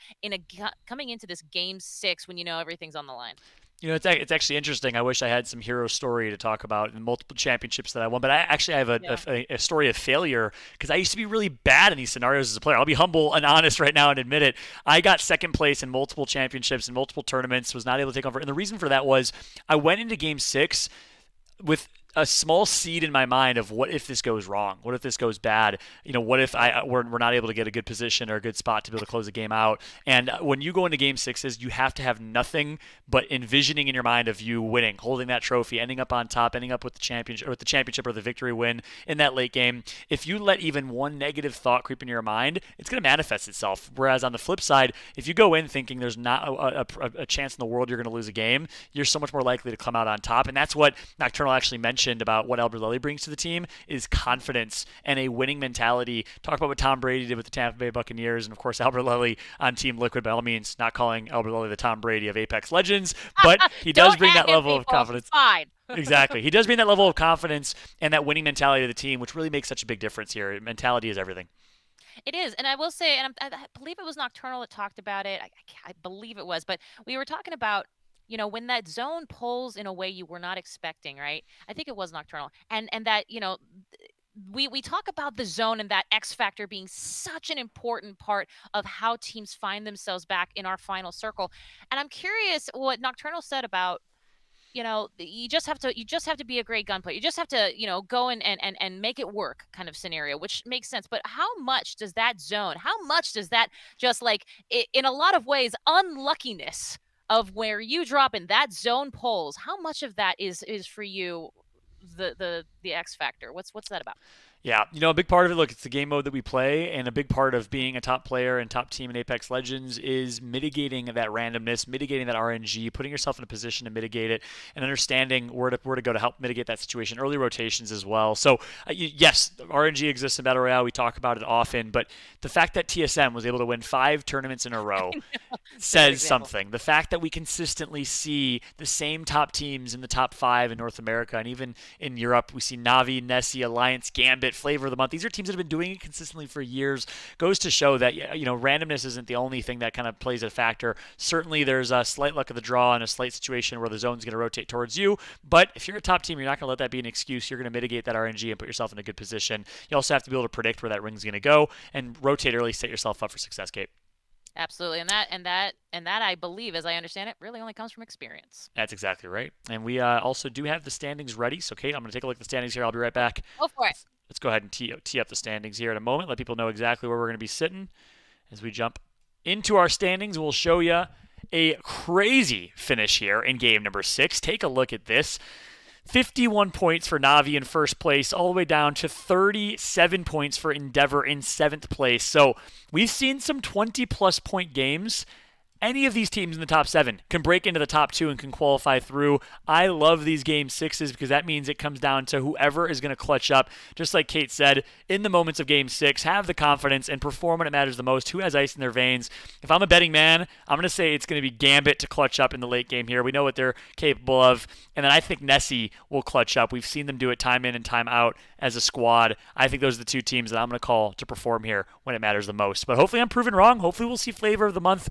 S2: coming into this game 6 when you know everything's on the line.
S1: It's actually interesting. I wish I had some hero story to talk about in multiple championships that I won, but I actually have a story of failure, because I used to be really bad in these scenarios as a player. I'll be humble and honest right now and admit it. I got 2nd place in multiple championships and multiple tournaments, was not able to take over. And the reason for that was I went into game 6 with a small seed in my mind of what if this goes wrong? What if this goes bad? What if we're not able to get a good position or a good spot to be able to close the game out? And when you go into game sixes, you have to have nothing but envisioning in your mind of you winning, holding that trophy, ending up on top, ending up with the championship or the victory win in that late game. If you let even one negative thought creep in your mind, it's going to manifest itself. Whereas on the flip side, if you go in thinking there's not a chance in the world you're going to lose a game, you're so much more likely to come out on top. And that's what Nocturnal actually mentioned about what Albert Lilly brings to the team is confidence and a winning mentality. Talk about what Tom Brady did with the Tampa Bay Buccaneers, and of course Albert Lilly on Team Liquid. By all means, not calling Albert Lilly the Tom Brady of Apex Legends, but he does bring that level of confidence.
S2: Fine.
S1: Exactly. He does bring that level of confidence and that winning mentality to the team, which really makes such a big difference here. Mentality is everything.
S2: It is, and I will say, and I believe it was Nocturnal that talked about it. I believe it was, but we were talking about when that zone pulls in a way you were not expecting, right? I think it was Nocturnal. And that, we talk about the zone and that X factor being such an important part of how teams find themselves back in our final circle. And I'm curious what Nocturnal said about, you just have to be a great gunplayer. You just have to, go and make it work kind of scenario, which makes sense. But how much does that zone, how much does that just in a lot of ways, unluckiness of where you drop in that zone polls, how much of that is for you the X factor? What's that about?
S1: Yeah, a big part of it, look, it's the game mode that we play, and a big part of being a top player and top team in Apex Legends is mitigating that randomness, mitigating that RNG, putting yourself in a position to mitigate it, and understanding where to go to help mitigate that situation. Early rotations as well. So, yes, RNG exists in Battle Royale. We talk about it often, but the fact that TSM was able to win 5 tournaments in a row says something. The fact that we consistently see the same top teams in the top 5 in North America, and even in Europe, we see Na'Vi, Nessie, Alliance, Gambit, Flavor of the Month. These are teams that have been doing it consistently for years. Goes to show that randomness isn't the only thing that kind of plays a factor. Certainly, there's a slight luck of the draw and a slight situation where the zone's going to rotate towards you. But if you're a top team, you're not going to let that be an excuse. You're going to mitigate that RNG and put yourself in a good position. You also have to be able to predict where that ring's going to go and rotate early, set yourself up for success, Kate.
S2: Absolutely, and that I believe, as I understand it, really only comes from experience.
S1: That's exactly right. And we also do have the standings ready. So, Kate, I'm going to take a look at the standings here. I'll be right back.
S2: Go for it.
S1: Let's go ahead and tee up the standings here in a moment. Let people know exactly where we're going to be sitting as we jump into our standings. We'll show you a crazy finish here in game number 6. Take a look at this. 51 points for Na'Vi in first place, all the way down to 37 points for Endeavor in 7th place. So we've seen some 20-plus point games. Any of these teams in the top 7 can break into the top 2 and can qualify through. I love these game 6s because that means it comes down to whoever is going to clutch up. Just like Kate said, in the moments of game 6, have the confidence and perform when it matters the most. Who has ice in their veins? If I'm a betting man, I'm going to say it's going to be Gambit to clutch up in the late game here. We know what they're capable of. And then I think Nessie will clutch up. We've seen them do it time in and time out as a squad. I think those are the 2 teams that I'm going to call to perform here when it matters the most. But hopefully I'm proven wrong. Hopefully we'll see Flavor of the Month,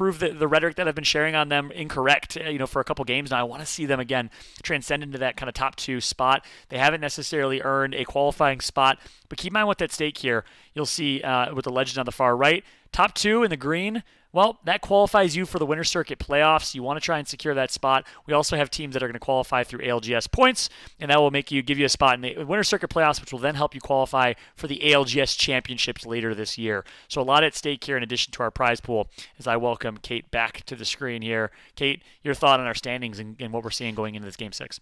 S1: prove the rhetoric that I've been sharing on them incorrect, for a couple games now. I want to see them again transcend into that kind of top 2 spot. They haven't necessarily earned a qualifying spot, but keep in mind what's at stake here. You'll see with the legend on the far right, top 2 in the green. Well, that qualifies you for the Winter Circuit playoffs. You want to try and secure that spot. We also have teams that are going to qualify through ALGS points, and that will give you a spot in the Winter Circuit playoffs, which will then help you qualify for the ALGS championships later this year. So a lot at stake here in addition to our prize pool as I welcome Kate back to the screen here. Kate, your thought on our standings and what we're seeing going into this Game 6.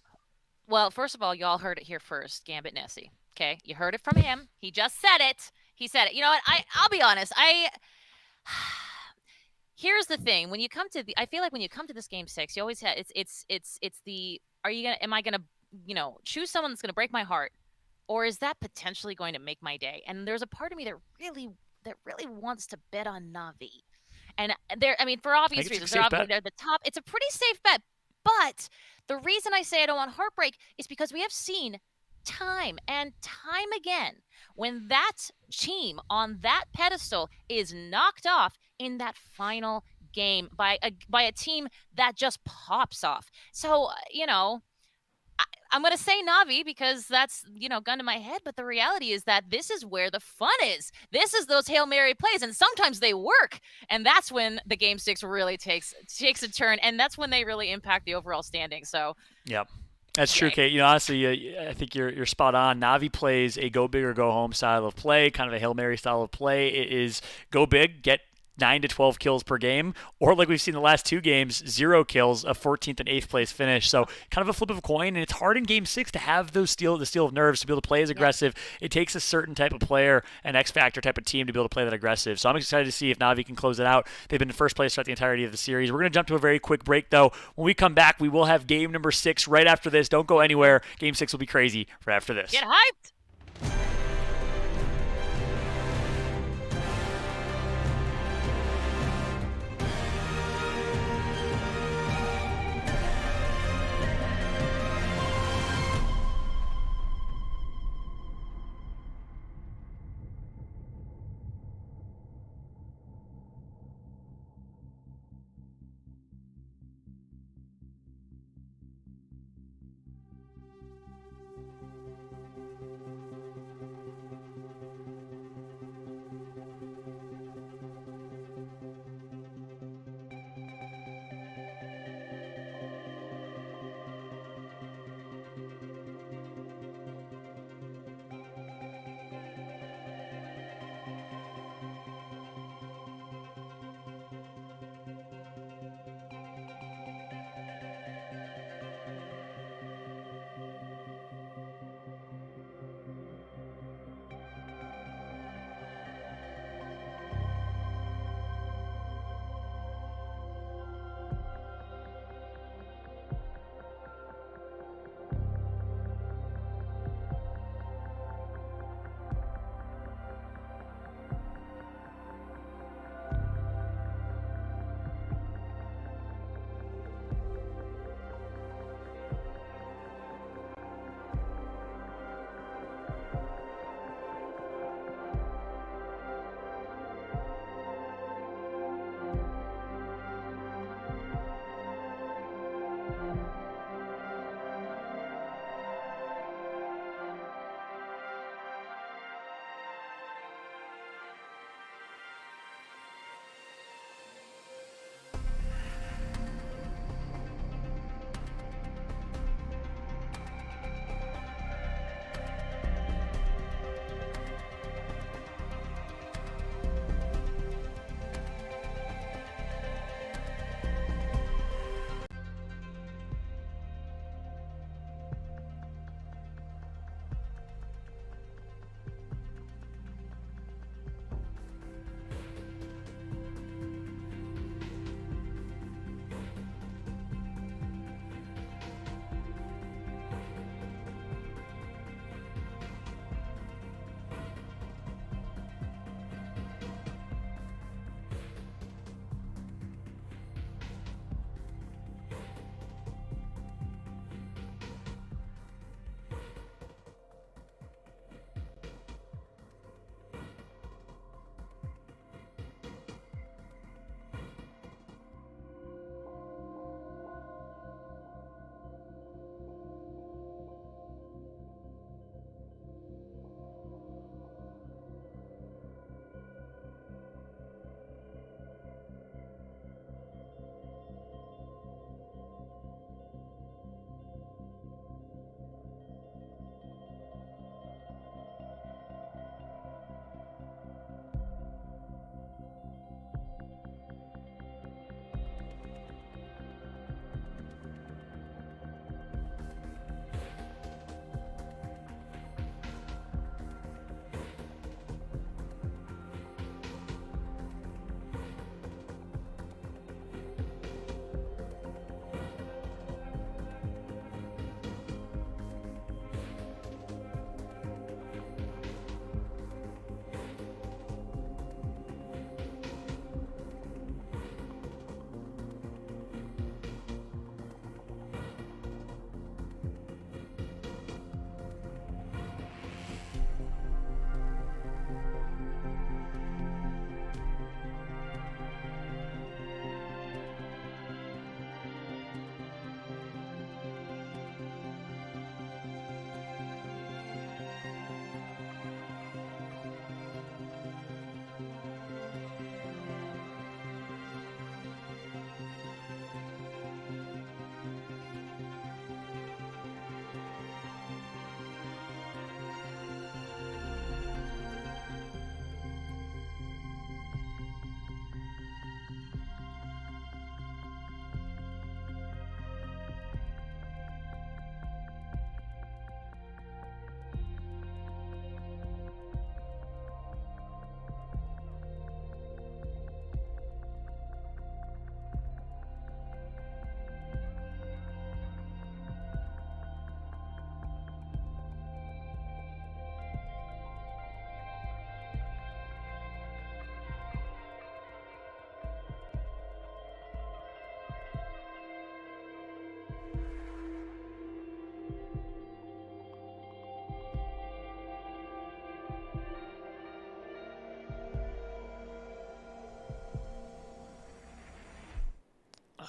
S2: Well, first of all, y'all heard it here first, Gambit Nessie. Okay, you heard it from him. He just said it. He said it. You know what? I'll be honest. Here's the thing: when you come to I feel like when you come to this game 6, you always have it's the am I gonna choose someone that's gonna break my heart, or is that potentially going to make my day? And there's a part of me that really wants to bet on Na'Vi, and for obvious reasons, they're the top. It's a pretty safe bet, but the reason I say I don't want heartbreak is because we have seen time and time again when that team on that pedestal is knocked off in that final game by a team that just pops off. So, I'm going to say Na'Vi because that's, gun to my head. But the reality is that this is where the fun is. This is those Hail Mary plays. And sometimes they work. And that's when the game 6 really takes a turn. And that's when they really impact the overall standing. So,
S1: yep. That's true, Kate. Honestly, I think you're spot on. Navi plays a go big or go home style of play, kind of a Hail Mary style of play. It is go big, get 9 to 12 kills per game, or like we've seen the last 2 games, 0 kills, a 14th and 8th place finish. So kind of a flip of a coin, and it's hard in Game 6 to have the steel of nerves to be able to play as aggressive. It takes a certain type of player, an X Factor type of team to be able to play that aggressive. So I'm excited to see if Navi can close it out. They've been in first place throughout the entirety of the series. We're going to jump to a very quick break, though. When we come back, we will have game number 6 right after this. Don't go anywhere. Game 6 will be crazy right after this.
S2: Get hyped!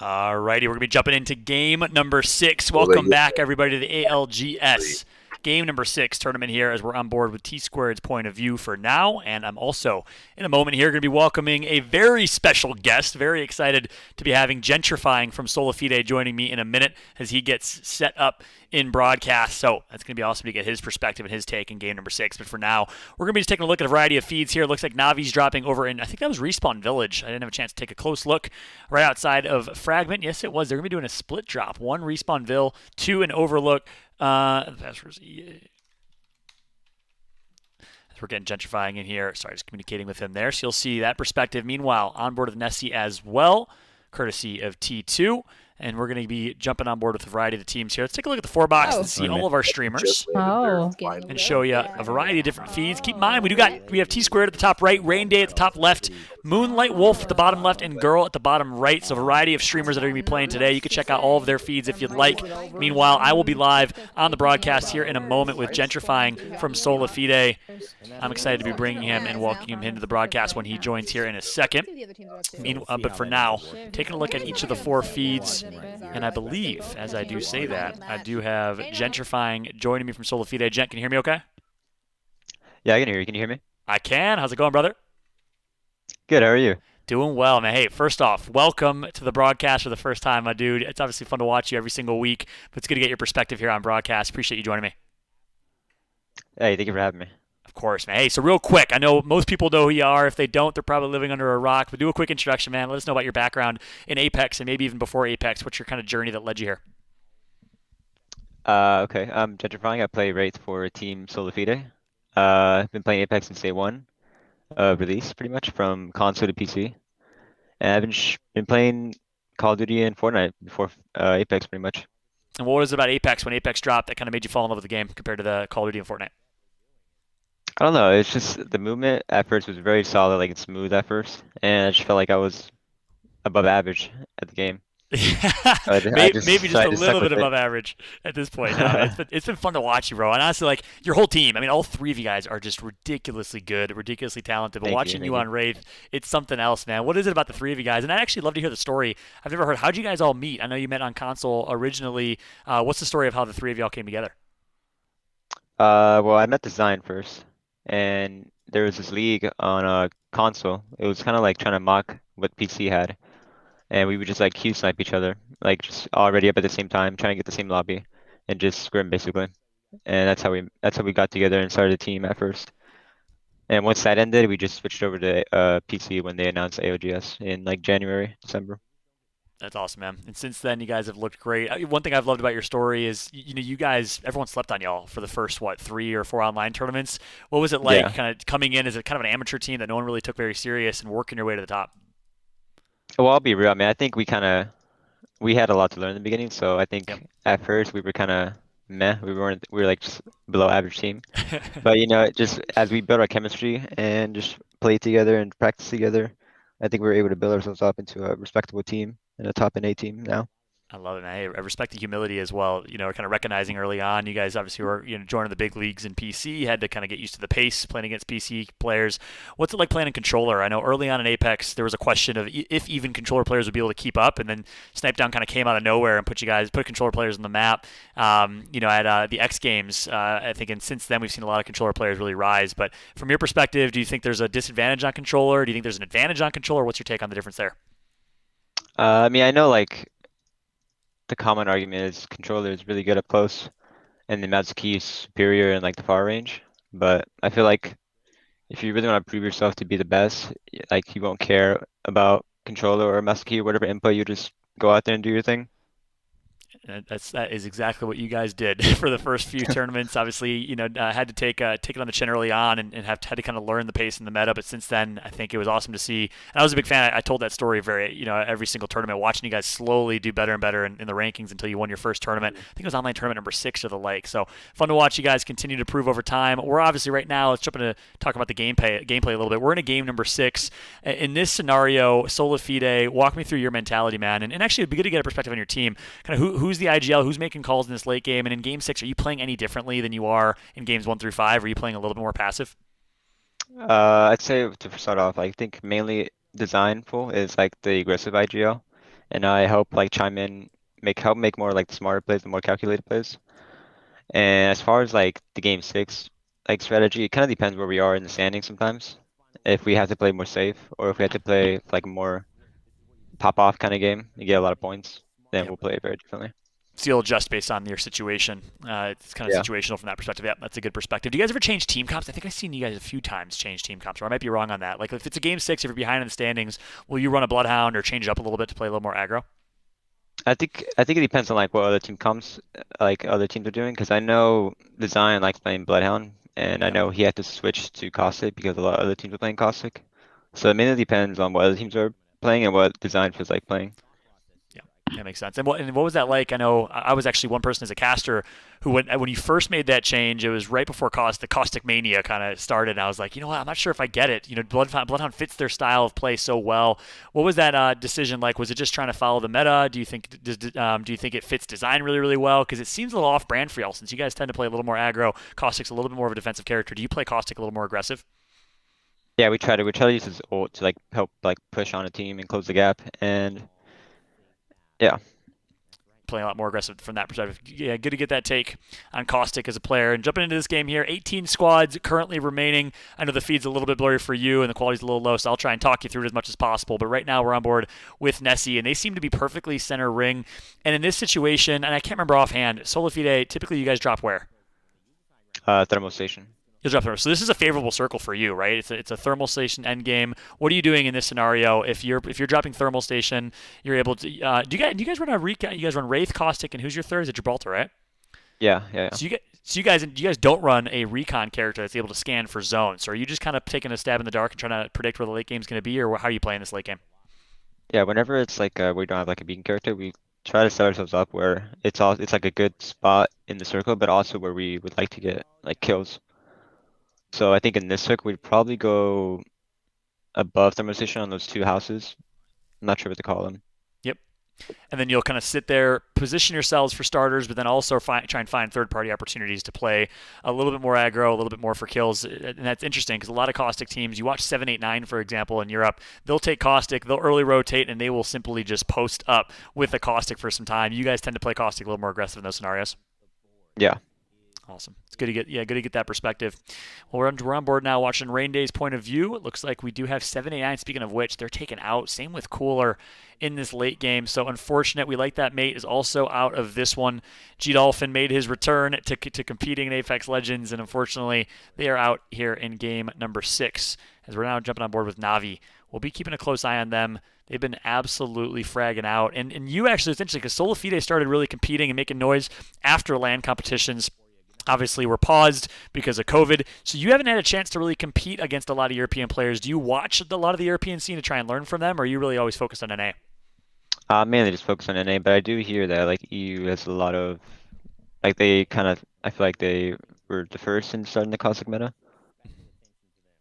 S1: All righty, we're going to be jumping into game number 6.
S5: Well,
S1: Welcome
S5: they-
S1: back, everybody, to the ALGS. Game number 6 tournament here as we're on board with T-Squared's point of view for now. And I'm also, in a moment here, going to be welcoming a very special guest. Very excited to be having Gentrifying from Solafide joining me in a minute as he gets set up in broadcast. So that's going to be awesome to get his perspective and his take in game number 6. But for now, we're going to be just taking a look at a variety of feeds here. It looks like Navi's dropping over in, I think that was Respawn Village. I didn't have a chance to take a close look right outside of Fragment. Yes, it was. They're going to be doing a split drop. 1 Respawnville, 2 an Overlook. As we're getting Gentrifying in here. Sorry, just communicating with him there. So you'll see that perspective. Meanwhile, on board with Nessie as well, courtesy of T2. And we're going to be jumping on board with a variety of the teams here. Let's take a look at the 4-box and see all of our streamers and show you a variety of different feeds. Keep in mind, we have T-Squared at the top right, Rain Day at the top left, Moonlight Wolf at the bottom left, and Girl at the bottom right. So a variety of streamers that are going to be playing today. You can check out all of their feeds if you'd like. Meanwhile, I will be live on the broadcast here in a moment with Gentrifying from Solafide. I'm excited to be bringing him and welcoming him into the broadcast when he joins here in a second. But for now, taking a look at each of the 4 feeds. And I believe, as I do say that, I do have Gentrifying joining me from Solafide. Gent, can you hear me okay?
S12: Yeah, I can hear you. Can you hear me?
S1: I can. How's it going, brother?
S12: Good. How are you?
S1: Doing well, man. Hey, first off, welcome to the broadcast for the first time, my dude. It's obviously fun to watch you every single week, but it's good to get your perspective here on broadcast. Appreciate you joining me.
S12: Hey, thank you for having me.
S1: Of course, man. Hey, so real quick, I know most people know who you are. If they don't, they're probably living under a rock. But do a quick introduction, man. Let us know about your background in Apex and maybe even before Apex. What's your kind of journey that led you here?
S12: Okay, I'm Gentrifying. I play Wraith for Team Solafide. I've been playing Apex since day 1 of release, pretty much, from console to PC. And I've been playing Call of Duty and Fortnite before Apex, pretty much.
S1: And what was it about Apex when Apex dropped that kind of made you fall in love with the game compared to the Call of Duty and Fortnite?
S12: I don't know. It's just the movement at first was very solid, like it's smooth at first, and I just felt like I was above average at the game.
S1: Maybe just a little bit above average at this point. No, it's been fun to watch you, bro. And honestly, like your whole team, I mean, all 3 of you guys are just ridiculously good, ridiculously talented. But watching you on Wraith, it's something else, man. What is it about the 3 of you guys? And I'd actually love to hear the story. I've never heard. How'd you guys all meet? I know you met on console originally. What's the story of how the 3 of y'all came together?
S12: Well, I met Design first, and there was this league on a console. It was kind of like trying to mock what PC had. And we would just like Q snipe each other, like just already up at the same time, trying to get the same lobby, and just scrim basically. And that's how we got together and started a team at first. And once that ended, we just switched over to PC when they announced AOGS in like January, December.
S1: That's awesome, man. And since then, you guys have looked great. One thing I've loved about your story is, you guys, everyone slept on y'all for the first, 3 or 4 online tournaments. What was it like kind of coming in as a kind of an amateur team that no one really took very serious and working your way to the top?
S12: Well, I'll be real. I mean, I think we had a lot to learn in the beginning. So I think at first we were kind of meh. We were like just below average team. But just as we built our chemistry and just played together and practiced together, I think we were able to build ourselves up into a respectable team and a top NA team now.
S1: I love it, man. Hey, I respect the humility as well. Kind of recognizing early on, you guys obviously were joining the big leagues in PC. You had to kind of get used to the pace playing against PC players. What's it like playing in controller? I know early on in Apex there was a question of if even controller players would be able to keep up, and then Snipedown kind of came out of nowhere and put controller players on the map. At the X Games, I think, and since then we've seen a lot of controller players really rise. But from your perspective, do you think there's a disadvantage on controller? Do you think there's an advantage on controller? What's your take on the difference there?
S12: I mean, I know like the common argument is controller is really good up close, and the mouse key is superior in like the far range. But I feel like if you really want to prove yourself to be the best, like you won't care about controller or mouse key or whatever input. You just go out there and do your thing.
S1: That is exactly what you guys did for the first few tournaments. Obviously, had to take it on the chin early on and had to kind of learn the pace and the meta. But since then, I think it was awesome to see. And I was a big fan. I told that story every single tournament, watching you guys slowly do better and better in the rankings until you won your first tournament. I think it was online tournament number 6 or the like. So fun to watch you guys continue to prove over time. We're obviously right now, let's jump into talk about the gameplay a little bit. We're in a game number 6. In this scenario, Solafide, walk me through your mentality, man. And actually, it'd be good to get a perspective on your team. Kind of who's the IGL, who's making calls in this late game, and in game 6, are you playing any differently than you are in games 1 through 5? Are you playing a little bit more passive?
S12: I'd say to start off, I think mainly Designful is like the aggressive IGL, and I help like chime in, help make more like smarter plays and more calculated plays. And as far as like the game 6 like strategy, it kind of depends where we are in the standings sometimes. If we have to play more safe, or if we have to play like more pop off kind of game, you get a lot of points, then we'll play it very differently.
S1: So you'll adjust based on your situation. It's kind of situational from that perspective. Yeah, that's a good perspective. Do you guys ever change team comps? I think I've seen you guys a few times change team comps, or I might be wrong on that. Like if it's a game 6, if you're behind in the standings, will you run a Bloodhound or change it up a little bit to play a little more aggro?
S12: I think it depends on like what other team comps like other teams are doing, because I know Design likes playing Bloodhound, and I know he had to switch to Caustic because a lot of other teams are playing Caustic. So it mainly depends on what other teams are playing and what Design feels like playing.
S1: That makes sense. And what was that like? I know I was actually one person as a caster who, when you first made that change, it was right before the Caustic Mania kind of started. And I was like, you know what? I'm not sure if I get it. You know, Bloodhound fits their style of play so well. What was that decision like? Was it just trying to follow the meta? Do you think it fits Design really, really well? Because it seems a little off-brand for y'all, since you guys tend to play a little more aggro. Caustic's a little bit more of a defensive character. Do you play Caustic a little more aggressive?
S12: Yeah, we try to use his ult to like help like push on a team and close the gap, and yeah.
S1: Playing a lot more aggressive from that perspective. Yeah, good to get that take on Caustic as a player. And jumping into this game here, 18 squads currently remaining. I know the feed's a little bit blurry for you and the quality's a little low, so I'll try and talk you through it as much as possible. But right now we're on board with Nessie, and they seem to be perfectly center ring. And in this situation, and I can't remember offhand, Solifide, typically you guys drop where?
S12: Thermal Station.
S1: You'll drop thermal. So this is a favorable circle for you, right? It's a thermal station end game. What are you doing in this scenario? If you're dropping thermal station, you're able to. Do you guys run a recon? You guys run Wraith, Caustic, and who's your third? Is it Gibraltar, right?
S12: Yeah.
S1: So you guys don't run a recon character that's able to scan for zones. So are you just kind of taking a stab in the dark and trying to predict where the late game's going to be, or how are you playing this late game?
S12: Yeah, whenever it's like we don't have like a beacon character, we try to set ourselves up where it's like a good spot in the circle, but also where we would like to get like kills. So I think in this circle, we'd probably go above thermal station on those 2 houses. I'm not sure what to call them.
S1: Yep. And then you'll kind of sit there, position yourselves for starters, but then also try and find third-party opportunities to play a little bit more aggro, a little bit more for kills. And that's interesting because a lot of Caustic teams, you watch 789, for example, in Europe, they'll take Caustic, they'll early rotate, and they will simply just post up with the Caustic for some time. You guys tend to play Caustic a little more aggressive in those scenarios.
S12: Yeah.
S1: Awesome. It's good to get that perspective. Well, we're on board now watching Rain Day's point of view. It looks like we do have 789. Speaking of which, they're taken out. Same with Cooler in this late game. So unfortunate. We like that mate is also out of this one. G-Dolphin made his return to competing in Apex Legends, and unfortunately they are out here in game number 6 as we're now jumping on board with Navi. We'll be keeping a close eye on them. They've been absolutely fragging out. And you actually, it's interesting because Solifide started really competing and making noise after LAN competitions. Obviously, we're paused because of COVID, so you haven't had a chance to really compete against a lot of European players. Do you watch a lot of the European scene to try and learn from them, or are you really always focused on NA?
S12: Mainly just focus on NA, but I do hear that like EU has a lot of like I feel like they were the first in starting the Caustic meta.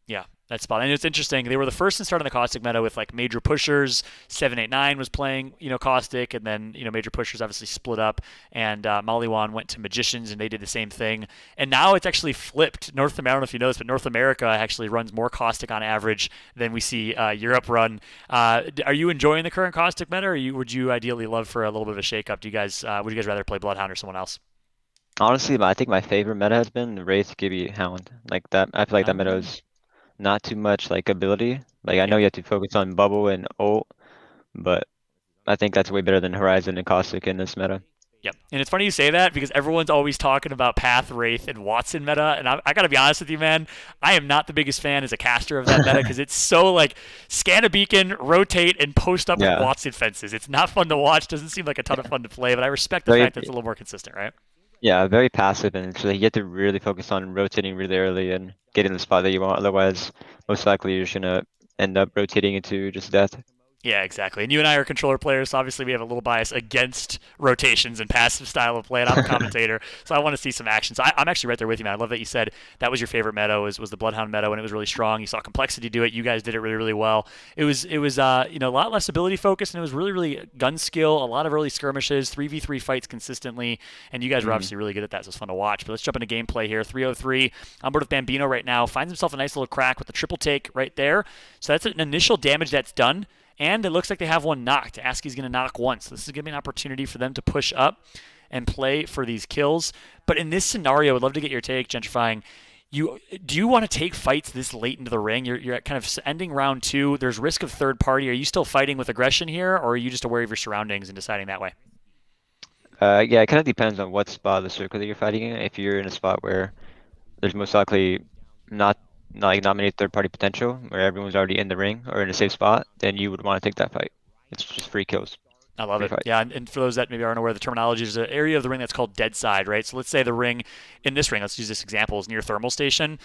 S1: Yeah, that's spot. And it's interesting. They were the first in starting the Caustic meta with like major pushers. 789 was playing, Caustic, and then major pushers obviously split up, and Maliwan went to Magicians, and they did the same thing. And now it's actually flipped. I don't know if you know this, but North America actually runs more Caustic on average than we see Europe run. Are you enjoying the current Caustic meta, or would you ideally love for a little bit of a shakeup? Would you guys rather play Bloodhound or someone else?
S12: Honestly, I think my favorite meta has been the Wraith, Gibby, Hound. Like that, I feel like that meta is not too much like ability. Like I know you have to focus on bubble and ult, but I think that's way better than Horizon and Caustic in this meta.
S1: Yep. And it's funny you say that because everyone's always talking about Path, Wraith, and Watson meta. And I got to be honest with you, man. I am not the biggest fan as a caster of that meta because it's so like scan a beacon, rotate, and post up with Watson fences. It's not fun to watch. Doesn't seem like a ton of fun to play, but I respect the fact that it's a little more consistent, right?
S12: Yeah, very passive, and so you have to really focus on rotating really early and getting the spot that you want. Otherwise, most likely you're just gonna end up rotating into just death.
S1: Yeah, exactly. And you and I are controller players, so obviously we have a little bias against rotations and passive style of play, and I'm a commentator, so I want to see some action. So I'm actually right there with you, man. I love that you said that was your favorite meta, was the Bloodhound meta, and it was really strong. You saw Complexity do it. You guys did it really, really well. It was a lot less ability focused, and it was really, really gun skill, a lot of early skirmishes, 3v3 fights consistently, and you guys were obviously really good at that, so it's fun to watch. But let's jump into gameplay here. 303 on board with Bambino right now. Finds himself a nice little crack with the triple take right there. So that's an initial damage that's done. And it looks like they have one knocked. Askey's going to knock once. This is going to be an opportunity for them to push up and play for these kills. But in this scenario, I'd love to get your take, Gentrifying. Do you want to take fights this late into the ring? You're at kind of ending round 2. There's risk of third party. Are you still fighting with aggression here, or are you just aware of your surroundings and deciding that way?
S12: Yeah, it kind of depends on what spot of the circle that you're fighting in. If you're in a spot where there's most likely not many third party potential, where everyone's already in the ring or in a safe spot, then you would want to take that fight. It's just free kills.
S1: I love it.
S12: Fight.
S1: Yeah, and for those that maybe aren't aware of the terminology, there's an area of the ring that's called dead side, right? So let's say the ring, in this ring, let's use this example, is near thermal station.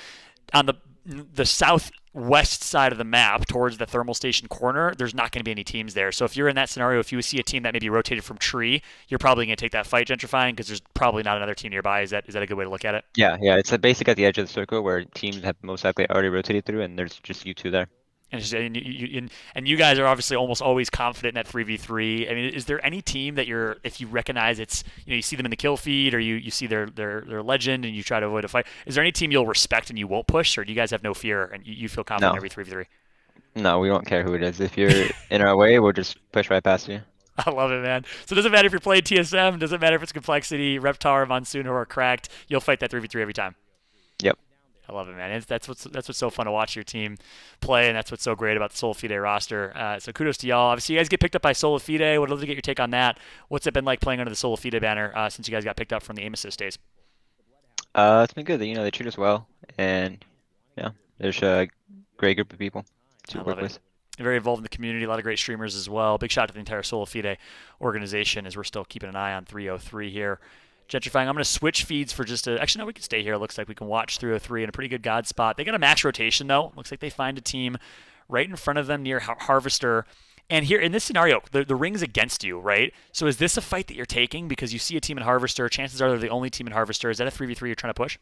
S1: On the southwest side of the map, towards the thermal station corner, there's not going to be any teams there. So if you're in that scenario, if you see a team that may be rotated from tree, you're probably going to take that fight, Gentrifying, because there's probably not another team nearby. Is that a good way to look at it?
S12: Yeah, it's basically at the edge of the circle where teams have most likely already rotated through, and there's just you two there.
S1: And you guys are obviously almost always confident in that 3v3. I mean, is there any team that if you recognize it's, you see them in the kill feed, or you see their legend and you try to avoid a fight, is there any team you'll respect and you won't push, or do you guys have no fear and you feel confident in every 3v3?
S12: No, we don't care who it is. If you're in our way, we'll just push right past you.
S1: I love it, man. So it doesn't matter if you're playing TSM, doesn't matter if it's Complexity, Reptar, Monsoon, or Cracked, you'll fight that 3v3 every time.
S12: Yep.
S1: I love it, man. That's what's so fun to watch your team play, and that's what's so great about the Solifide roster. So kudos to y'all. Obviously, you guys get picked up by Solifide. Would love to get your take on that. What's it been like playing under the Solifide banner since you guys got picked up from the Aim Assist days?
S12: It's been good. They treat us well, and yeah, there's a great group of people to work with.
S1: Very involved in the community, a lot of great streamers as well. Big shout out to the entire Solifide organization, as we're still keeping an eye on 303 here. Gentrifying, I'm going to switch feeds for actually, no, we can stay here. It looks like we can watch 303 in a pretty good God spot. They got a max rotation, though. Looks like they find a team right in front of them near Harvester. And here, in this scenario, the ring's against you, right? So is this a fight that you're taking because you see a team in Harvester? Chances are they're the only team in Harvester. Is that a 3v3 you're trying to push?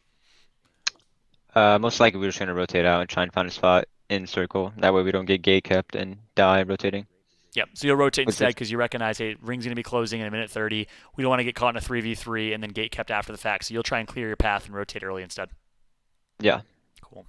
S12: Most likely we're just going to rotate out and try and find a spot in circle. That way we don't get gate kept and die rotating.
S1: Yep. So you'll rotate instead because you recognize, hey, ring's going to be closing in a minute 30. We don't want to get caught in a 3v3 and then gate kept after the fact. So you'll try and clear your path and rotate early instead.
S12: Yeah.
S1: Cool.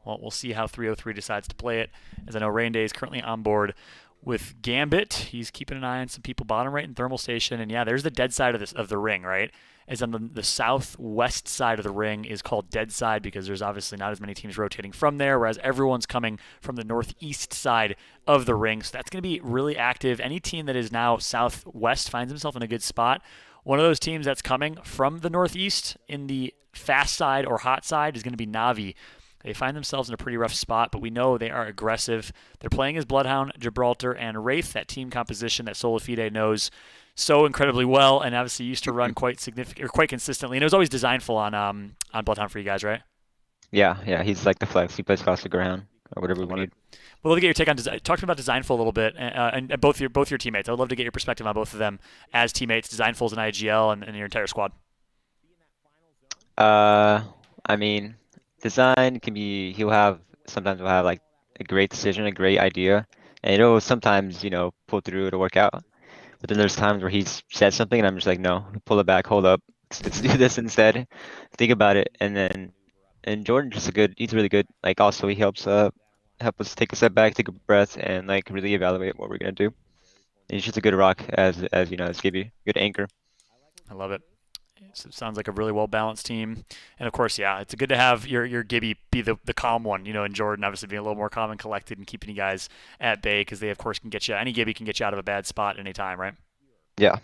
S1: Well, we'll see how 303 decides to play it. As I know, Rain Day is currently on board with Gambit. He's keeping an eye on some people bottom right in thermal station. And yeah, there's the dead side of the ring, right? As on the southwest side of the ring is called dead side because there's obviously not as many teams rotating from there, whereas everyone's coming from the northeast side of the ring. So that's going to be really active. Any team that is now southwest finds himself in a good spot. One of those teams that's coming from the northeast in the fast side or hot side is going to be Na'Vi. They find themselves in a pretty rough spot, but we know they are aggressive. They're playing as Bloodhound, Gibraltar, and Wraith, that team composition that Solifide knows so incredibly well, and obviously used to run quite consistently. And it was always Designful on Bloodhound for you guys, right?
S12: Yeah, he's like the flex. He plays across the ground or whatever we need.
S1: Well, let me get your take on talk to me about Designful a little bit, and both your teammates. I would love to get your perspective on both of them as teammates, Designful's and IGL, and your entire squad.
S12: I mean, Design sometimes he'll have like a great decision, a great idea, and it'll sometimes pull through, it'll work out. But then there's times where he's said something and I'm just like, no, pull it back, hold up, let's do this instead. Think about it. And Jordan he's really good. Like also he helps us take a step back, take a breath, and like really evaluate what we're gonna do. And he's just a good rock as Gibby, good anchor.
S1: I love it. So it sounds like a really well-balanced team. And, of course, yeah, it's good to have your Gibby be the calm one, and Jordan obviously being a little more calm and collected and keeping you guys at bay because they, of course, any Gibby can get you out of a bad spot at any time, right?
S12: Yeah.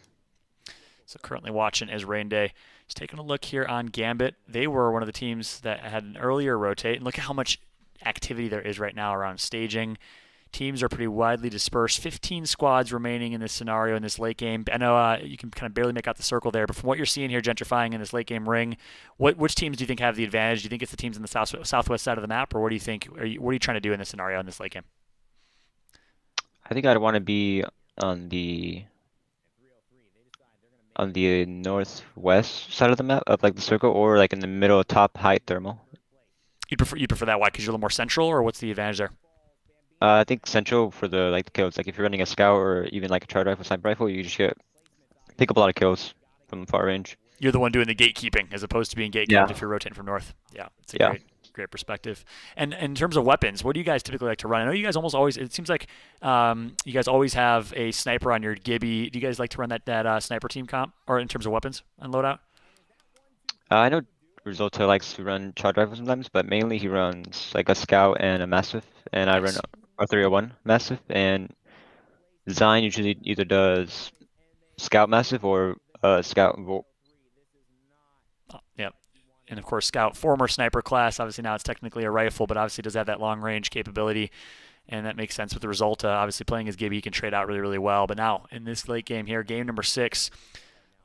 S1: So currently watching is Rain Day. Just taking a look here on Gambit. They were one of the teams that had an earlier rotate. And look at how much activity there is right now around staging. Teams are pretty widely dispersed. 15 squads remaining in this scenario in this late game. I know you can kind of barely make out the circle there, but from what you're seeing here, Gentrifying in this late game ring, which teams do you think have the advantage? Do you think it's the teams in the southwest side of the map, or what do you think? What are you trying to do in this scenario in this late game?
S12: I think I'd want to be on the northwest side of the map of like the circle, or like in the middle top height thermal.
S1: You'd prefer that? Why? Because you're a little more central, or what's the advantage there?
S12: I think central for the kills. Like if you're running a scout or even like a charge rifle, sniper rifle, you just pick up a lot of kills from far range.
S1: You're the one doing the gatekeeping as opposed to being gatekept if you're rotating from north. Yeah, it's great. great perspective. And in terms of weapons, what do you guys typically like to run? I know you guys almost always, it seems like you guys always have a sniper on your Gibby. Do you guys like to run that sniper team comp, or in terms of weapons and loadout?
S12: I know Risotto likes to run charge rifles sometimes, but mainly he runs like a scout and a massive, and I run a 301 massive, and Design usually either does scout massive or scout Volt.
S1: Yep. And of course, Scout, former sniper class. Obviously now it's technically a rifle, but obviously does have that long range capability. And that makes sense with the Resulta. Obviously playing as Gibby, he can trade out really, really well. But now in this late game here, game number 6,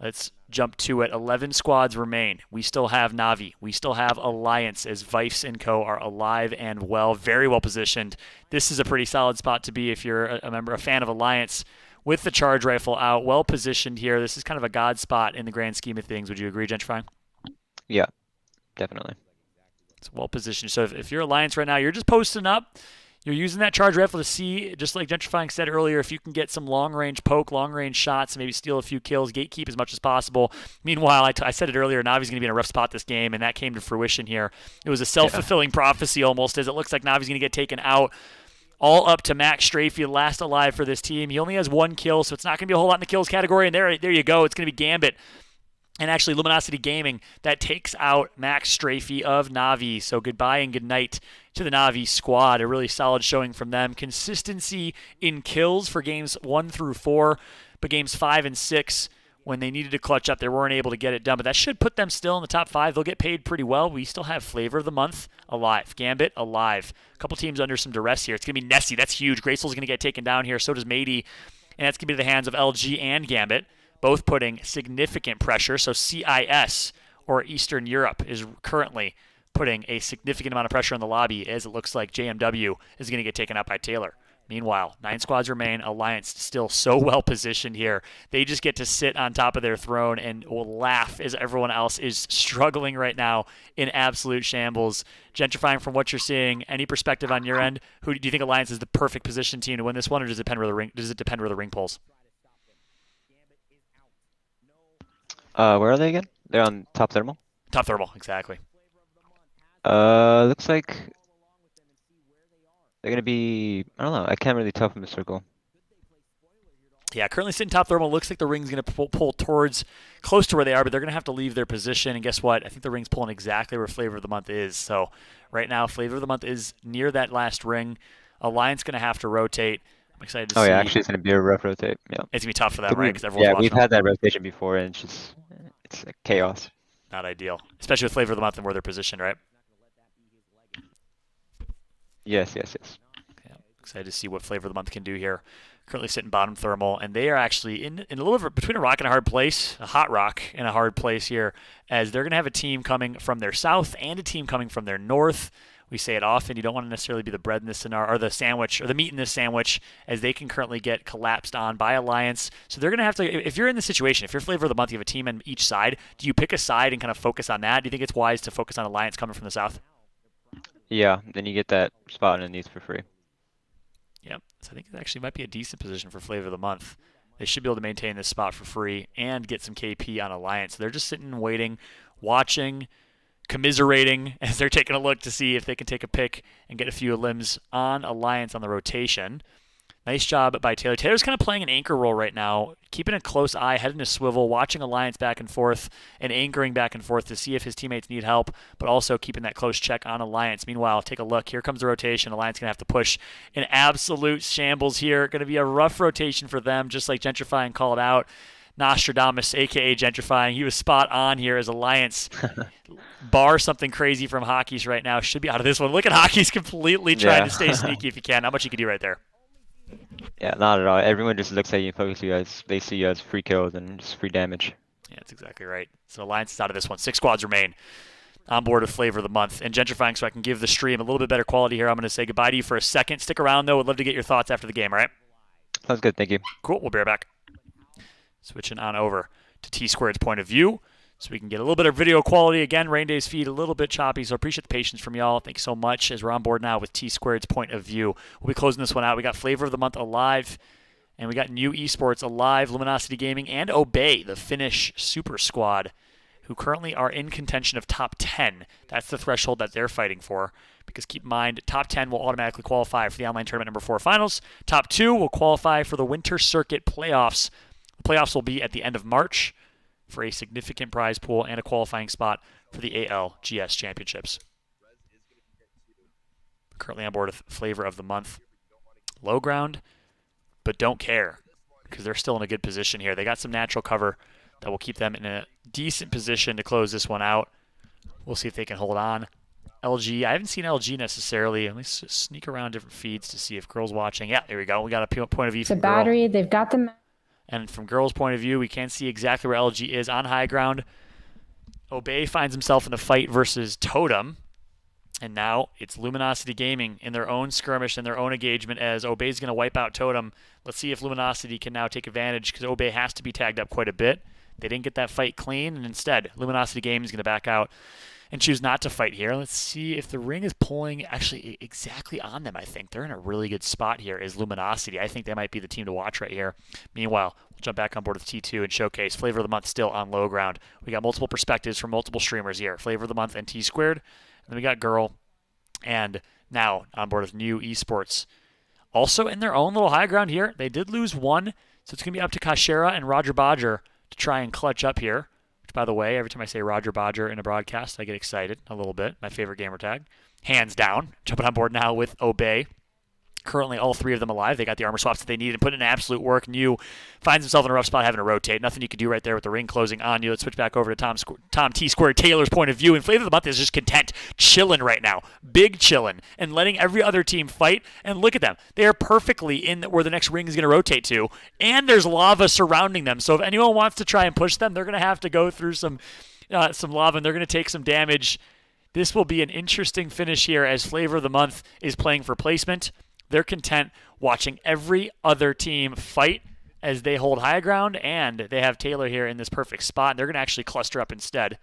S1: let's jump to it. 11 squads remain. We still have Na'Vi. We still have Alliance, as Vifes and co are alive and well, very well positioned. This is a pretty solid spot to be if you're a fan of Alliance. With the charge rifle out, well positioned here. This is kind of a god spot in the grand scheme of things. Would you agree, Gentrifying?
S12: Yeah, definitely.
S1: It's well positioned. So if you're Alliance right now, you're just posting up. You're using that charge rifle to see, just like Gentrifying said earlier, if you can get some long-range poke, long-range shots, maybe steal a few kills, gatekeep as much as possible. Meanwhile, I said it earlier, Navi's going to be in a rough spot this game, and that came to fruition here. It was a self-fulfilling prophecy almost, as it looks like Navi's going to get taken out. All up to Max Strafey, last alive for this team. He only has 1 kill, so it's not going to be a whole lot in the kills category. And there you go. It's going to be Gambit and actually Luminosity Gaming that takes out Max Strafey of Na'Vi. So goodbye and good night to the Na'Vi squad. A really solid showing from them. Consistency in kills for games 1 through 4, but games 5 and 6, when they needed to clutch up, they weren't able to get it done. But that should put them still in the top 5. They'll get paid pretty well. We still have Flavor of the Month alive. Gambit alive. A couple teams under some duress here. It's going to be Nessie. That's huge. Graceful's going to get taken down here. So does Matey. And that's going to be to the hands of LG and Gambit, both putting significant pressure. So CIS, or Eastern Europe, is currently putting a significant amount of pressure on the lobby, as it looks like JMW is going to get taken out by Taylor. Meanwhile, 9 squads remain. Alliance still so well positioned here. They just get to sit on top of their throne and will laugh as everyone else is struggling right now in absolute shambles. Gentrifying, from what you're seeing, any perspective on your end? Who do you think Alliance is the perfect position team to win this one, or does it depend where the ring pulls?
S12: Where are they again? They're on top thermal?
S1: Top thermal, exactly.
S12: Looks like they're going to be, I don't know, I can't really tell from the circle.
S1: Yeah, currently sitting top thermal. Looks like the ring's going to pull towards close to where they are, but they're going to have to leave their position. And guess what? I think the ring's pulling exactly where Flavor of the Month is. So right now, Flavor of the Month is near that last ring. Alliance going to have to rotate. I'm excited to see.
S12: Oh, yeah, actually, it's going to be a rough rotate. Yeah.
S1: It's going to be tough for that ring because everyone's watching.
S12: We've had that rotation before, and it's chaos.
S1: Not ideal, especially with Flavor of the Month and where they're positioned, right?
S12: Yes.
S1: Yeah, excited to see what Flavor of the Month can do here. Currently sitting bottom thermal, and they are actually in a little bit between a rock and a hard place, a hot rock and a hard place here, as they're going to have a team coming from their south and a team coming from their north. We say it often, you don't want to necessarily be the bread in this scenario, or the sandwich, or the meat in this sandwich, as they can currently get collapsed on by Alliance. So they're going to have to, if you're in this situation, if you're Flavor of the Month, you have a team on each side, do you pick a side and kind of focus on that? Do you think it's wise to focus on Alliance coming from the south?
S12: Yeah, then you get that spot underneath for free.
S1: Yep, so I think it actually might be a decent position for Flavor of the Month. They should be able to maintain this spot for free and get some KP on Alliance. They're just sitting and waiting, watching, commiserating as they're taking a look to see if they can take a pick and get a few limbs on Alliance on the rotation. Nice job by Taylor. Taylor's kind of playing an anchor role right now, keeping a close eye, head in a swivel, watching Alliance back and forth and anchoring back and forth to see if his teammates need help, but also keeping that close check on Alliance. Meanwhile, take a look. Here comes the rotation. Alliance going to have to push an absolute shambles here. Going to be a rough rotation for them, just like Gentrifying called out. Nostradamus, a.k.a. Gentrifying, he was spot on here as Alliance bar something crazy from Hockey's right now. Should be out of this one. Look at Hockey's completely trying to stay sneaky if he can. Not much you can do right there.
S12: Yeah, not at all. Everyone just looks at you and focuses you as they see you as free kills and just free damage.
S1: Yeah, that's exactly right. So Alliance is out of this one. 6 squads remain on board with Flavor of the Month. And Gentrifying, so I can give the stream a little bit better quality here, I'm going to say goodbye to you for a second. Stick around, though. Would love to get your thoughts after the game, all right?
S12: Sounds good. Thank you.
S1: Cool. We'll be right back. Switching on over to T-Squared's point of view, so we can get a little bit of video quality. Again, Rain Day's feed a little bit choppy, so appreciate the patience from y'all. Thank you so much as we're on board now with T-Squared's point of view. We'll be closing this one out. We got Flavor of the Month alive, and we got New Esports alive, Luminosity Gaming, and Obey, the Finnish super squad, who currently are in contention of top 10. That's the threshold that they're fighting for. Because keep in mind, top 10 will automatically qualify for the online tournament number 4 finals. Top 2 will qualify for the Winter Circuit playoffs. The playoffs will be at the end of March for a significant prize pool and a qualifying spot for the ALGS Championships. Currently on board with Flavor of the Month. Low ground, but don't care because they're still in a good position here. They got some natural cover that will keep them in a decent position to close this one out. We'll see if they can hold on. LG, I haven't seen LG necessarily. Let me sneak around different feeds to see if girls watching. Yeah, there we go. We got a point of view
S4: It's a
S1: from girl.
S4: battery. They've got the.
S1: And from girls' point of view, we can see exactly where LG is on high ground. Obey finds himself in the fight versus Totem. And now it's Luminosity Gaming in their own skirmish and their own engagement as Obey's going to wipe out Totem. Let's see if Luminosity can now take advantage because Obey has to be tagged up quite a bit. They didn't get that fight clean, and instead, Luminosity Gaming is going to back out and choose not to fight here. Let's see if the ring is pulling actually exactly on them, I think. They're in a really good spot here is Luminosity. I think they might be the team to watch right here. Meanwhile, we'll jump back on board with T2 and showcase Flavor of the Month still on low ground. We got multiple perspectives from multiple streamers here. Flavor of the Month and T-Squared. And then we got Girl. And now on board with New Esports. Also in their own little high ground here, they did lose one. So it's going to be up to Kashera and Roger Bodger to try and clutch up here. Which, by the way, every time I say Roger Bodger in a broadcast, I get excited a little bit. My favorite gamer tag. Hands down. Jumping on board now with Obey. Currently, all 3 of them alive. They got the armor swaps that they need and put in absolute work. New finds himself in a rough spot having to rotate. Nothing you can do right there with the ring closing on you. Let's switch back over to Tom T-Squared Taylor's point of view. And Flavor of the Month is just content, chilling right now. Big chilling. And letting every other team fight. And look at them. They are perfectly in where the next ring is going to rotate to. And there's lava surrounding them. So if anyone wants to try and push them, they're going to have to go through some lava. And they're going to take some damage. This will be an interesting finish here as Flavor of the Month is playing for placement. They're content watching every other team fight as they hold high ground, and they have Taylor here in this perfect spot. They're going to actually cluster up instead.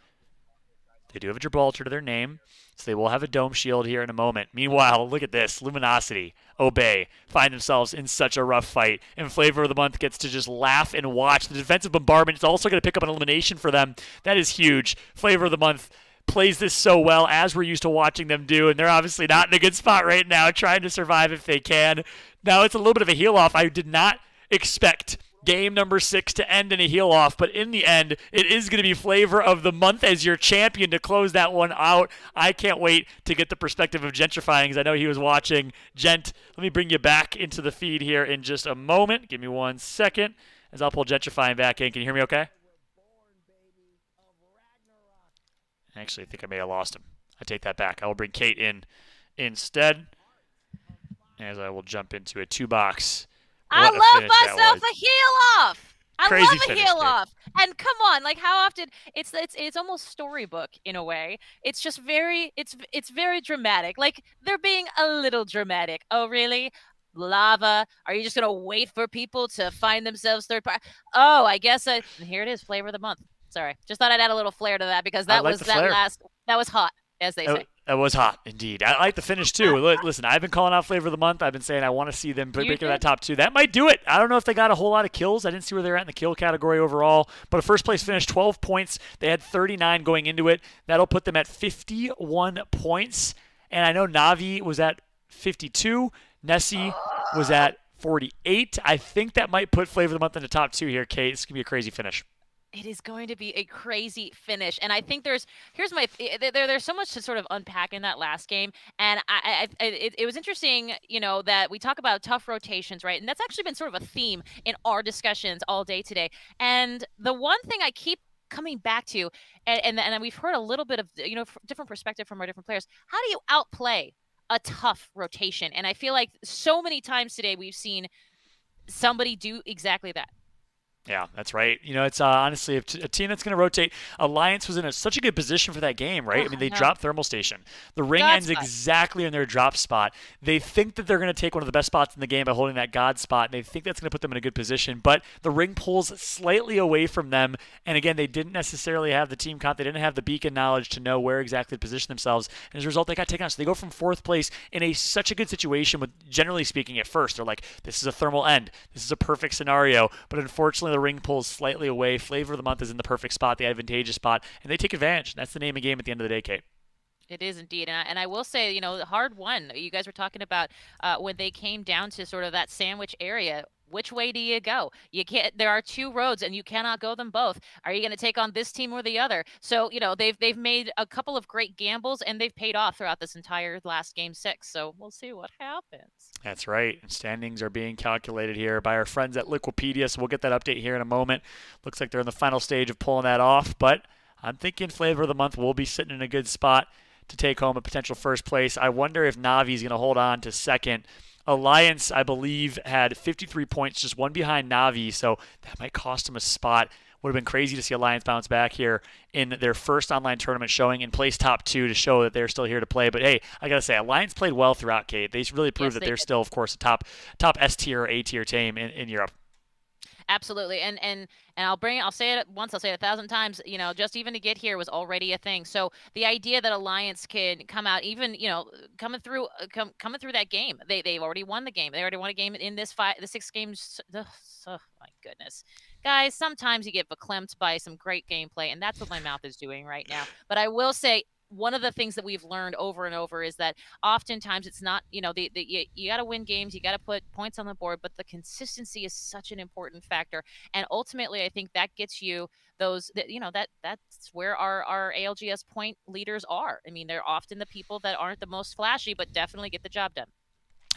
S1: They do have a Gibraltar to their name, so they will have a dome shield here in a moment. Meanwhile, look at this. Luminosity, Obey, find themselves in such a rough fight, and Flavor of the Month gets to just laugh and watch. The defensive bombardment is also going to pick up an elimination for them. That is huge. Flavor of the Month plays this so well, as we're used to watching them do, and they're obviously not in a good spot right now, trying to survive if they can. Now it's a little bit of a heel-off. I did not expect game number 6 to end in a heel-off, but in the end, it is going to be Flavor of the Month as your champion to close that one out. I can't wait to get the perspective of Gentrifying, because I know he was watching. Gent, let me bring you back into the feed here in just a moment. Give me 1 second as I'll pull Gentrifying back in. Can you hear me okay? Actually, I think I may have lost him. I take that back. I will bring Kate in instead, as I will jump into a 2-box.
S2: I love myself a heel-off. I love a heel-off. And come on, like how often it's almost storybook in a way. It's just very very dramatic. Like they're being a little dramatic. Oh, really? Lava? Are you just gonna wait for people to find themselves third party? Oh, I guess here it is, Flavor of the Month. Sorry, just thought I'd add a little flair to that because that was that was hot, as they say.
S1: That was hot, indeed. I like the finish, too. Listen, I've been calling out Flavor of the Month. I've been saying I want to see them break into that top 2. That might do it. I don't know if they got a whole lot of kills. I didn't see where they're at in the kill category overall. But a first-place finish, 12 points. They had 39 going into it. That'll put them at 51 points. And I know Navi was at 52. Nessie was at 48. I think that might put Flavor of the Month in the top 2 here, Kate. It's going to be a crazy finish.
S2: It is going to be a crazy finish, and I think there's so much to sort of unpack in that last game, and it was interesting, you know, that we talk about tough rotations, right? And that's actually been sort of a theme in our discussions all day today. And the one thing I keep coming back to, and we've heard a little bit of, you know, different perspective from our different players. How do you outplay a tough rotation? And I feel like so many times today we've seen somebody do exactly that.
S1: Yeah, that's right. You know, it's honestly a team that's going to rotate. Alliance was in such a good position for that game, right? I mean, they dropped Thermal Station. The ring ends exactly in their drop spot. They think that they're going to take one of the best spots in the game by holding that God spot, and they think that's going to put them in a good position. But the ring pulls slightly away from them, and again, they didn't necessarily have the team comp. They didn't have the beacon knowledge to know where exactly to position themselves, and as a result, they got taken out. So they go from 4th place in such a good situation with, generally speaking, at first. They're like, this is a thermal end. This is a perfect scenario. But unfortunately, the ring pulls slightly away. Flavor of the month is in the perfect spot, the advantageous spot, and they take advantage. That's the name of the game at the end of the day, Kate.
S2: It is indeed, and I will say, hard won. You guys were talking about when they came down to sort of that sandwich area. Which way do you go? You can't. There are two roads, and you cannot go them both. Are you going to take on this team or the other? So they've made a couple of great gambles, and they've paid off throughout this entire last game 6. So we'll see what happens.
S1: That's right. Standings are being calculated here by our friends at Liquipedia, so we'll get that update here in a moment. Looks like they're in the final stage of pulling that off, but I'm thinking Flavor of the Month will be sitting in a good spot to take home a potential first place. I wonder if Navi's going to hold on to second. Alliance, I believe, had 53 points, just one behind Navi, so that might cost them a spot. Would have been crazy to see Alliance bounce back here in their first online tournament showing and place top 2 to show that they're still here to play. But hey, I gotta say, Alliance played well throughout, Kate. They really proved that they're still, of course, a top S tier or A tier team in Europe.
S2: Absolutely, and I'll say it once, I'll say it 1,000 times. Just even to get here was already a thing. So the idea that Alliance can come out, even coming through that game, they've already won the game. They already won a game in the 6 games. Oh my goodness, guys! Sometimes you get verklempt by some great gameplay, and that's what my mouth is doing right now. But I will say, one of the things that we've learned over and over is that oftentimes it's not, you got to win games, you got to put points on the board, but the consistency is such an important factor. And ultimately, I think that gets you those, that's where our ALGS point leaders are. I mean, they're often the people that aren't the most flashy, but definitely get the job done.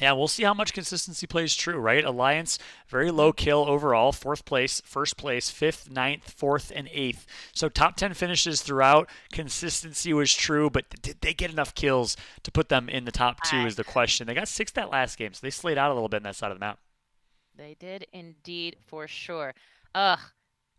S1: Yeah, we'll see how much consistency plays true, right? Alliance, very low kill overall, 4th place, 1st place, 5th, 9th, 4th, and 8th. So top 10 finishes throughout. Consistency was true, but did they get enough kills to put them in the top 2 is the question. They got 6th that last game, so they slayed out a little bit on that side of the map.
S2: They did indeed, for sure.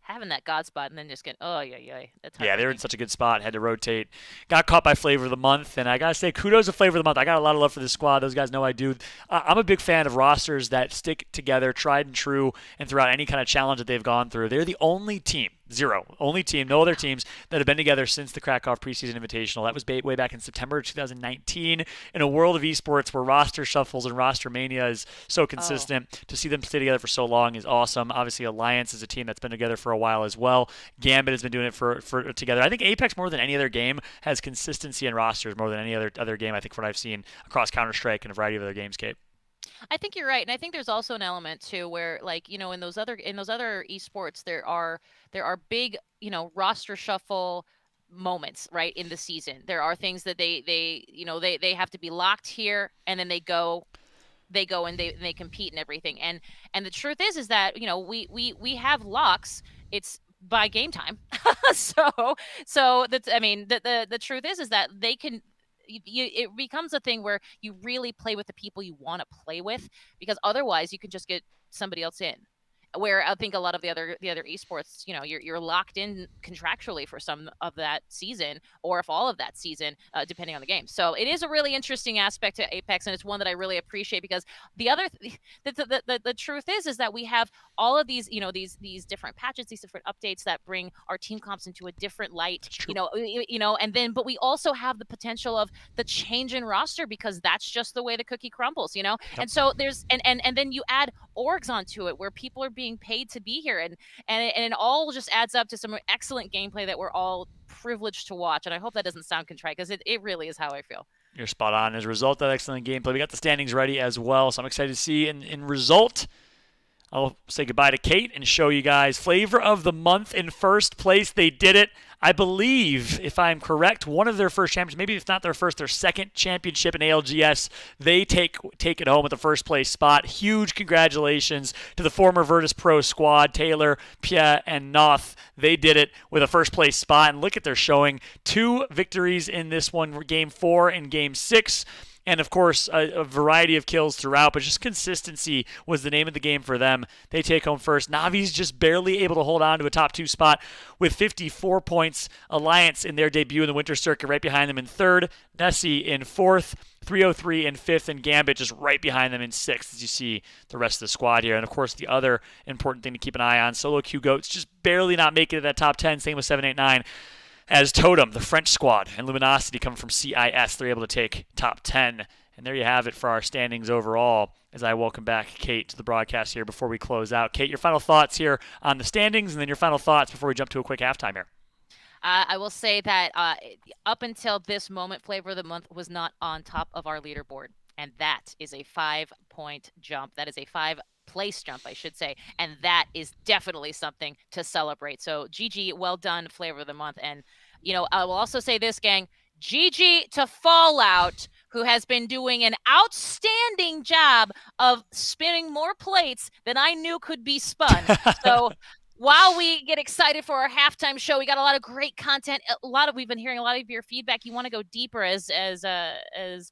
S2: Having that God spot and then just getting, that's hard.
S1: Yeah, they were in such a good spot, had to rotate. Got caught by Flavor of the Month, and I got to say, kudos to Flavor of the Month. I got a lot of love for this squad. Those guys know I do. I'm a big fan of rosters that stick together, tried and true, and throughout any kind of challenge that they've gone through. They're the only team, no other teams that have been together since the Krakow preseason invitational. That was way back in September 2019. In a world of esports where roster shuffles and roster mania is so consistent, to see them stay together for so long is awesome. Obviously, Alliance is a team that's been together for a while as well. Gambit has been doing it for together. I think Apex, more than any other game, has consistency in rosters more than any other game, I think, from what I've seen across Counter-Strike and a variety of other games, Kate.
S2: I think you're right, and I think there's also an element too where, in those other esports, there are big, roster shuffle moments, right, in the season. There are things that they have to be locked here, and then they go and they compete and everything. And the truth is that we have locks. It's by game time. so that's, the truth is that they can. It becomes a thing where you really play with the people you want to play with, because otherwise you can just get somebody else in. Where I think a lot of the other esports, you're locked in contractually for some of that season, or if all of that season, depending on the game. So it is a really interesting aspect to Apex, and it's one that I really appreciate, because the truth is that we have all of these, these different patches, these different updates that bring our team comps into a different light, and then, but we also have the potential of the change in roster, because that's just the way the cookie crumbles, Yep. And so there's, and then you add orgs onto it, where people are being paid to be here, and it all just adds up to some excellent gameplay that we're all privileged to watch. And I hope that doesn't sound contrite, because it really is how I feel.
S1: You're spot on. As a result of that excellent gameplay, we got the standings ready as well, so I'm excited to see in result. I'll say goodbye to Kate and show you guys Flavor of the Month in first place. They did it. I believe, if I'm correct, one of their first champions, maybe if not their first, their second championship in ALGS. They take it home with the first place spot. Huge congratulations to the former Virtus Pro squad, Taylor, Pia, and Noth. They did it with a first place spot. And look at their showing. 2 victories in this one, Game 4 and Game 6. And, of course, a variety of kills throughout, but just consistency was the name of the game for them. They take home first. Navi's just barely able to hold on to a top 2 spot with 54 points. Alliance in their debut in the Winter Circuit right behind them in 3rd. Nessie in 4th. 303 in 5th, and Gambit just right behind them in 6th, as you see the rest of the squad here. And, of course, the other important thing to keep an eye on, Solo Q Goats just barely not making it to that top 10. Same with 789. As Totem, the French squad, and Luminosity coming from CIS, they're able to take top 10 And there you have it for our standings overall, as I welcome back Kate to the broadcast here before we close out. Kate, your final thoughts here on the standings, and then your final thoughts before we jump to a quick halftime here.
S2: I will say that up until this moment, Flavor of the Month was not on top of our leaderboard. And that is a 5-point jump. That is a 5-place jump, I should say. And that is definitely something to celebrate. So GG, well done, Flavor of the Month. And, I will also say this, gang, GG to Fallout, who has been doing an outstanding job of spinning more plates than I knew could be spun. So while we get excited for our halftime show, we got a lot of great content. We've been hearing a lot of your feedback. You want to go deeper, as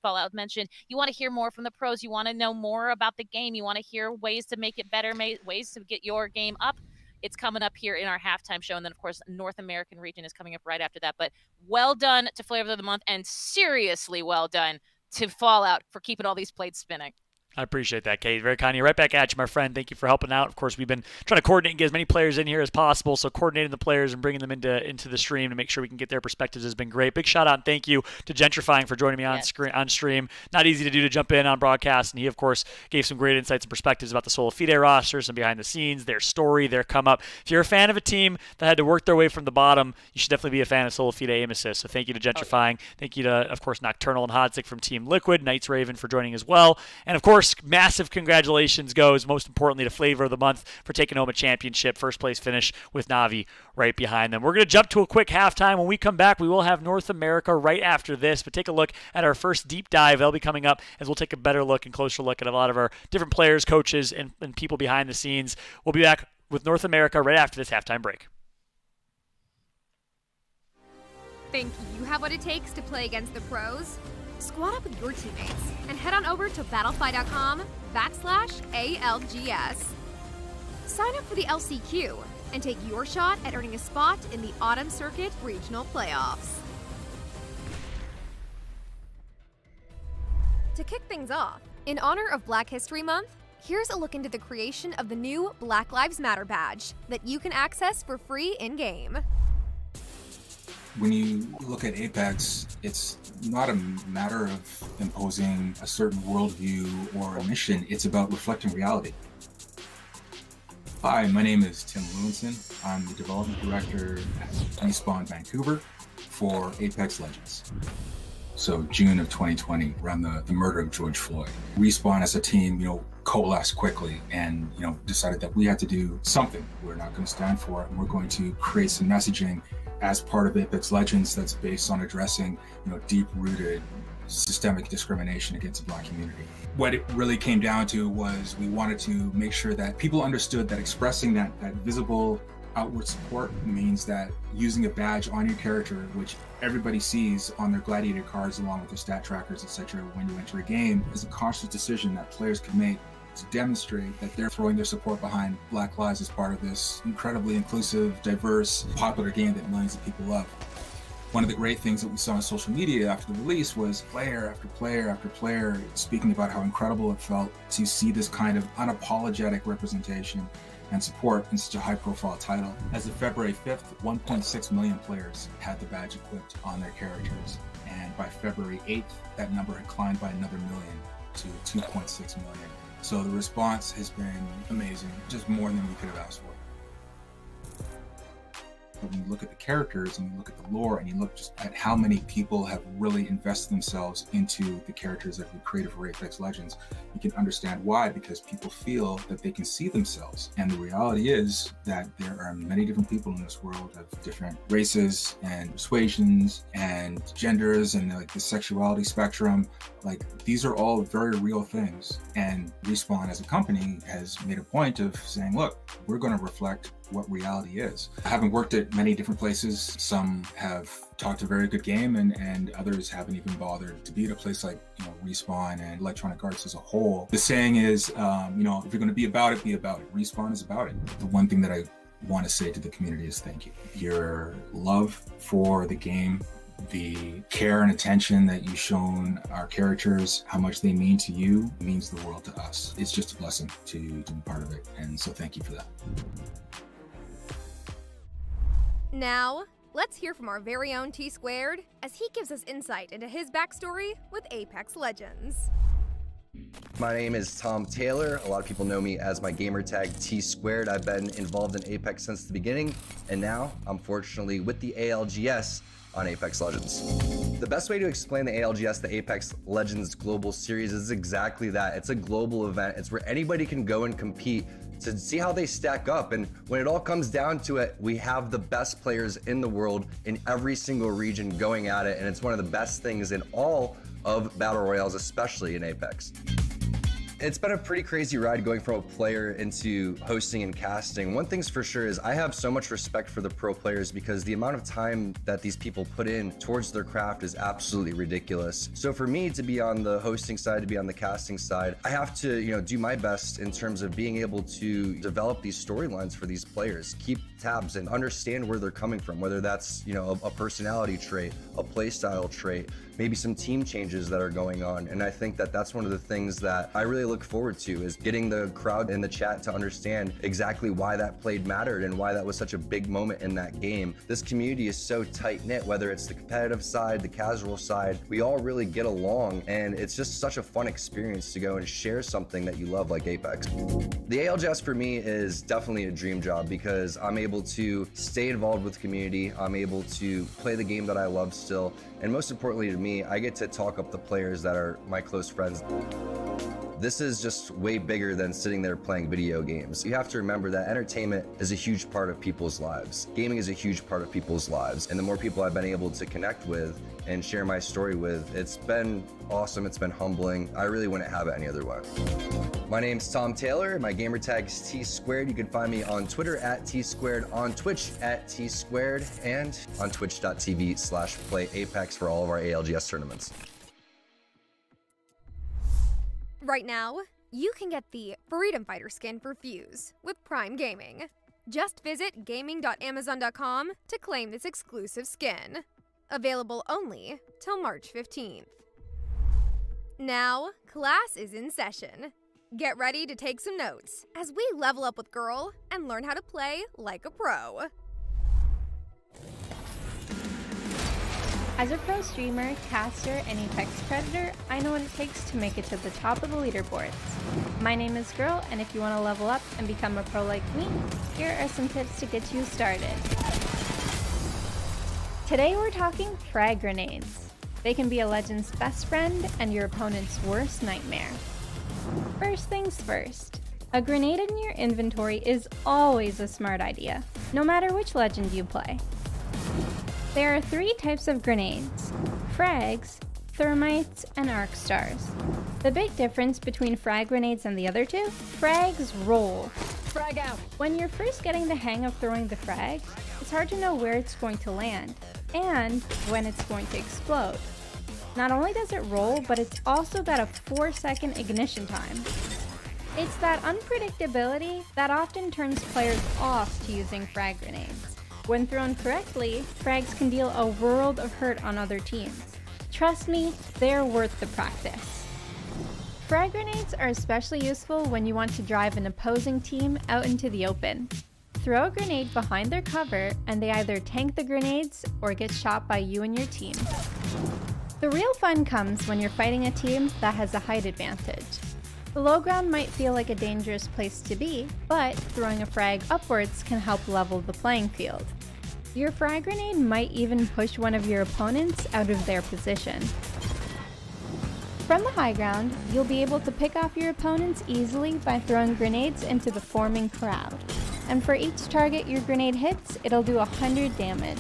S2: Fallout mentioned. You want to hear more from the pros. You want to know more about the game. You want to hear ways to make it better, ways to get your game up. It's coming up here in our halftime show. And then, of course, North American region is coming up right after that. But well done to Flavor of the Month, and seriously well done to Fallout for keeping all these plates spinning.
S1: I appreciate that, Kate. Very kind of you. Right back at you, my friend. Thank you for helping out. Of course, we've been trying to coordinate and get as many players in here as possible. So coordinating the players and bringing them into the stream to make sure we can get their perspectives has been great. Big shout out and thank you to Gentrifying for joining me on stream. Not easy to do to jump in on broadcast. And he, of course, gave some great insights and perspectives about the Sola Fide roster, some behind the scenes, their story, their come up. If you're a fan of a team that had to work their way from the bottom, you should definitely be a fan of Sola Fide Aim Assist. So thank you to Gentrifying. Thank you to, of course, Nocturnal and Hodzik from Team Liquid, Knights Raven for joining as well. And, of course, massive congratulations goes, most importantly, to Flavor of the Month for taking home a championship. First place finish with Navi right behind them. We're going to jump to a quick halftime. When we come back, we will have North America right after this, but take a look at our first deep dive. That'll be coming up as we'll take a better look and closer look at a lot of our different players, coaches, and people behind the scenes. We'll be back with North America right after this halftime break.
S7: Think you have what it takes to play against the pros? Squad up with your teammates and head on over to battlefy.com/ALGS. Sign up for the LCQ and take your shot at earning a spot in the Autumn Circuit Regional Playoffs. To kick things off, in honor of Black History Month, here's a look into the creation of the new Black Lives Matter badge that you can access for free in-game.
S13: When you look at Apex, it's not a matter of imposing a certain worldview or a mission. It's about reflecting reality. Hi, my name is Tim Lewinson. I'm the development director at Respawn Vancouver for Apex Legends. So June of 2020, around the murder of George Floyd. Respawn as a team, coalesced quickly and, decided that we had to do something. We're not going to stand for it, and we're going to create some messaging as part of Apex Legends that's based on addressing, deep-rooted systemic discrimination against the Black community. What it really came down to was we wanted to make sure that people understood that expressing that visible outward support means that using a badge on your character, which everybody sees on their Gladiator cards along with their stat trackers, etc., when you enter a game, is a conscious decision that players can make to demonstrate that they're throwing their support behind Black lives as part of this incredibly inclusive, diverse, popular game that millions of people love. One of the great things that we saw on social media after the release was player after player after player speaking about how incredible it felt to see this kind of unapologetic representation and support in such a high-profile title. As of February 5th, 1.6 million players had the badge equipped on their characters. And by February 8th, that number had climbed by another million to 2.6 million. So the response has been amazing, just more than we could have asked for. When you look at the characters and you look at the lore and you look just at how many people have really invested themselves into the characters that we created for Apex Legends, you can understand why, because people feel that they can see themselves. And the reality is that there are many different people in this world of different races and persuasions and genders and the sexuality spectrum. These are all very real things. And Respawn as a company has made a point of saying, look, we're going to reflect what reality is. Having worked at many different places, some have talked a very good game and others haven't even bothered to be at a place like Respawn and Electronic Arts as a whole. The saying is, if you're going to be about it, be about it. Respawn is about it. The one thing that I want to say to the community is thank you. Your love for the game, the care and attention that you've shown our characters, how much they mean to you, means the world to us. It's just a blessing to be part of it. And so thank you for that.
S7: Now, Let's hear from our very own T Squared as he gives us insight into his backstory with Apex Legends.
S5: My name is Tom Taylor. A lot of people know me as my gamer tag T Squared. I've been involved in Apex since the beginning, and now I'm fortunately with the ALGS on Apex Legends. The best way to explain the ALGS, the Apex Legends Global Series, is exactly that. It's a global event. It's where anybody can go and compete to see how they stack up. And when it all comes down to it, we have the best players in the world in every single region going at it. And it's one of the best things in all of Battle Royales, especially in Apex. It's been a pretty crazy ride going from a player into hosting and casting. One thing's for sure is I have so much respect for the pro players because the amount of time that these people put in towards their craft is absolutely ridiculous. So for me to be on the hosting side, to be on the casting side, I have to, do my best in terms of being able to develop these storylines for these players, keep tabs and understand where they're coming from, whether that's, a personality trait, a play style trait, maybe some team changes that are going on. And I think that that's one of the things that I really look forward to is getting the crowd in the chat to understand exactly why that play mattered and why that was such a big moment in that game. This community is so tight knit, whether it's the competitive side, the casual side, we all really get along, and it's just such a fun experience to go and share something that you love like Apex. The ALGS for me is definitely a dream job because I'm able to stay involved with the community, I'm able to play the game that I love still, and most importantly to me, I get to talk up the players that are my close friends. This is just way bigger than sitting there playing video games. You have to remember that entertainment is a huge part of people's lives. Gaming is a huge part of people's lives. And the more people I've been able to connect with and share my story with, it's been awesome, it's been humbling. I really wouldn't have it any other way. My name's Tom Taylor. My gamer tag is T Squared. You can find me on Twitter at T Squared, on Twitch at T Squared, and on twitch.tv/playapex for all of our ALGS tournaments.
S7: Right now, you can get the Freedom Fighter skin for Fuse with Prime Gaming. Just visit gaming.amazon.com to claim this exclusive skin. Available only till March 15th. Now, class is in session. Get ready to take some notes as we level up with Girl and learn how to play like a pro.
S14: As a pro streamer, caster, and Apex Predator, I know what it takes to make it to the top of the leaderboards. My name is Girl, and if you want to level up and become a pro like me, here are some tips to get you started. Today we're talking frag grenades. They can be a Legend's best friend and your opponent's worst nightmare. First things first, a grenade in your inventory is always a smart idea, no matter which Legend you play. There are 3 types of grenades: frags, thermites, and arc stars. The big difference between frag grenades and the other 2? Frags roll. Frag out! When you're first getting the hang of throwing the frag, it's hard to know where it's going to land, and when it's going to explode. Not only does it roll, but it's also got a 4-second ignition time. It's that unpredictability that often turns players off to using frag grenades. When thrown correctly, frags can deal a world of hurt on other teams. Trust me, they're worth the practice. Frag grenades are especially useful when you want to drive an opposing team out into the open. Throw a grenade behind their cover and they either tank the grenades or get shot by you and your team. The real fun comes when you're fighting a team that has a height advantage. The low ground might feel like a dangerous place to be, but throwing a frag upwards can help level the playing field. Your frag grenade might even push one of your opponents out of their position. From the high ground, you'll be able to pick off your opponents easily by throwing grenades into the forming crowd. And for each target your grenade hits, it'll do 100 damage.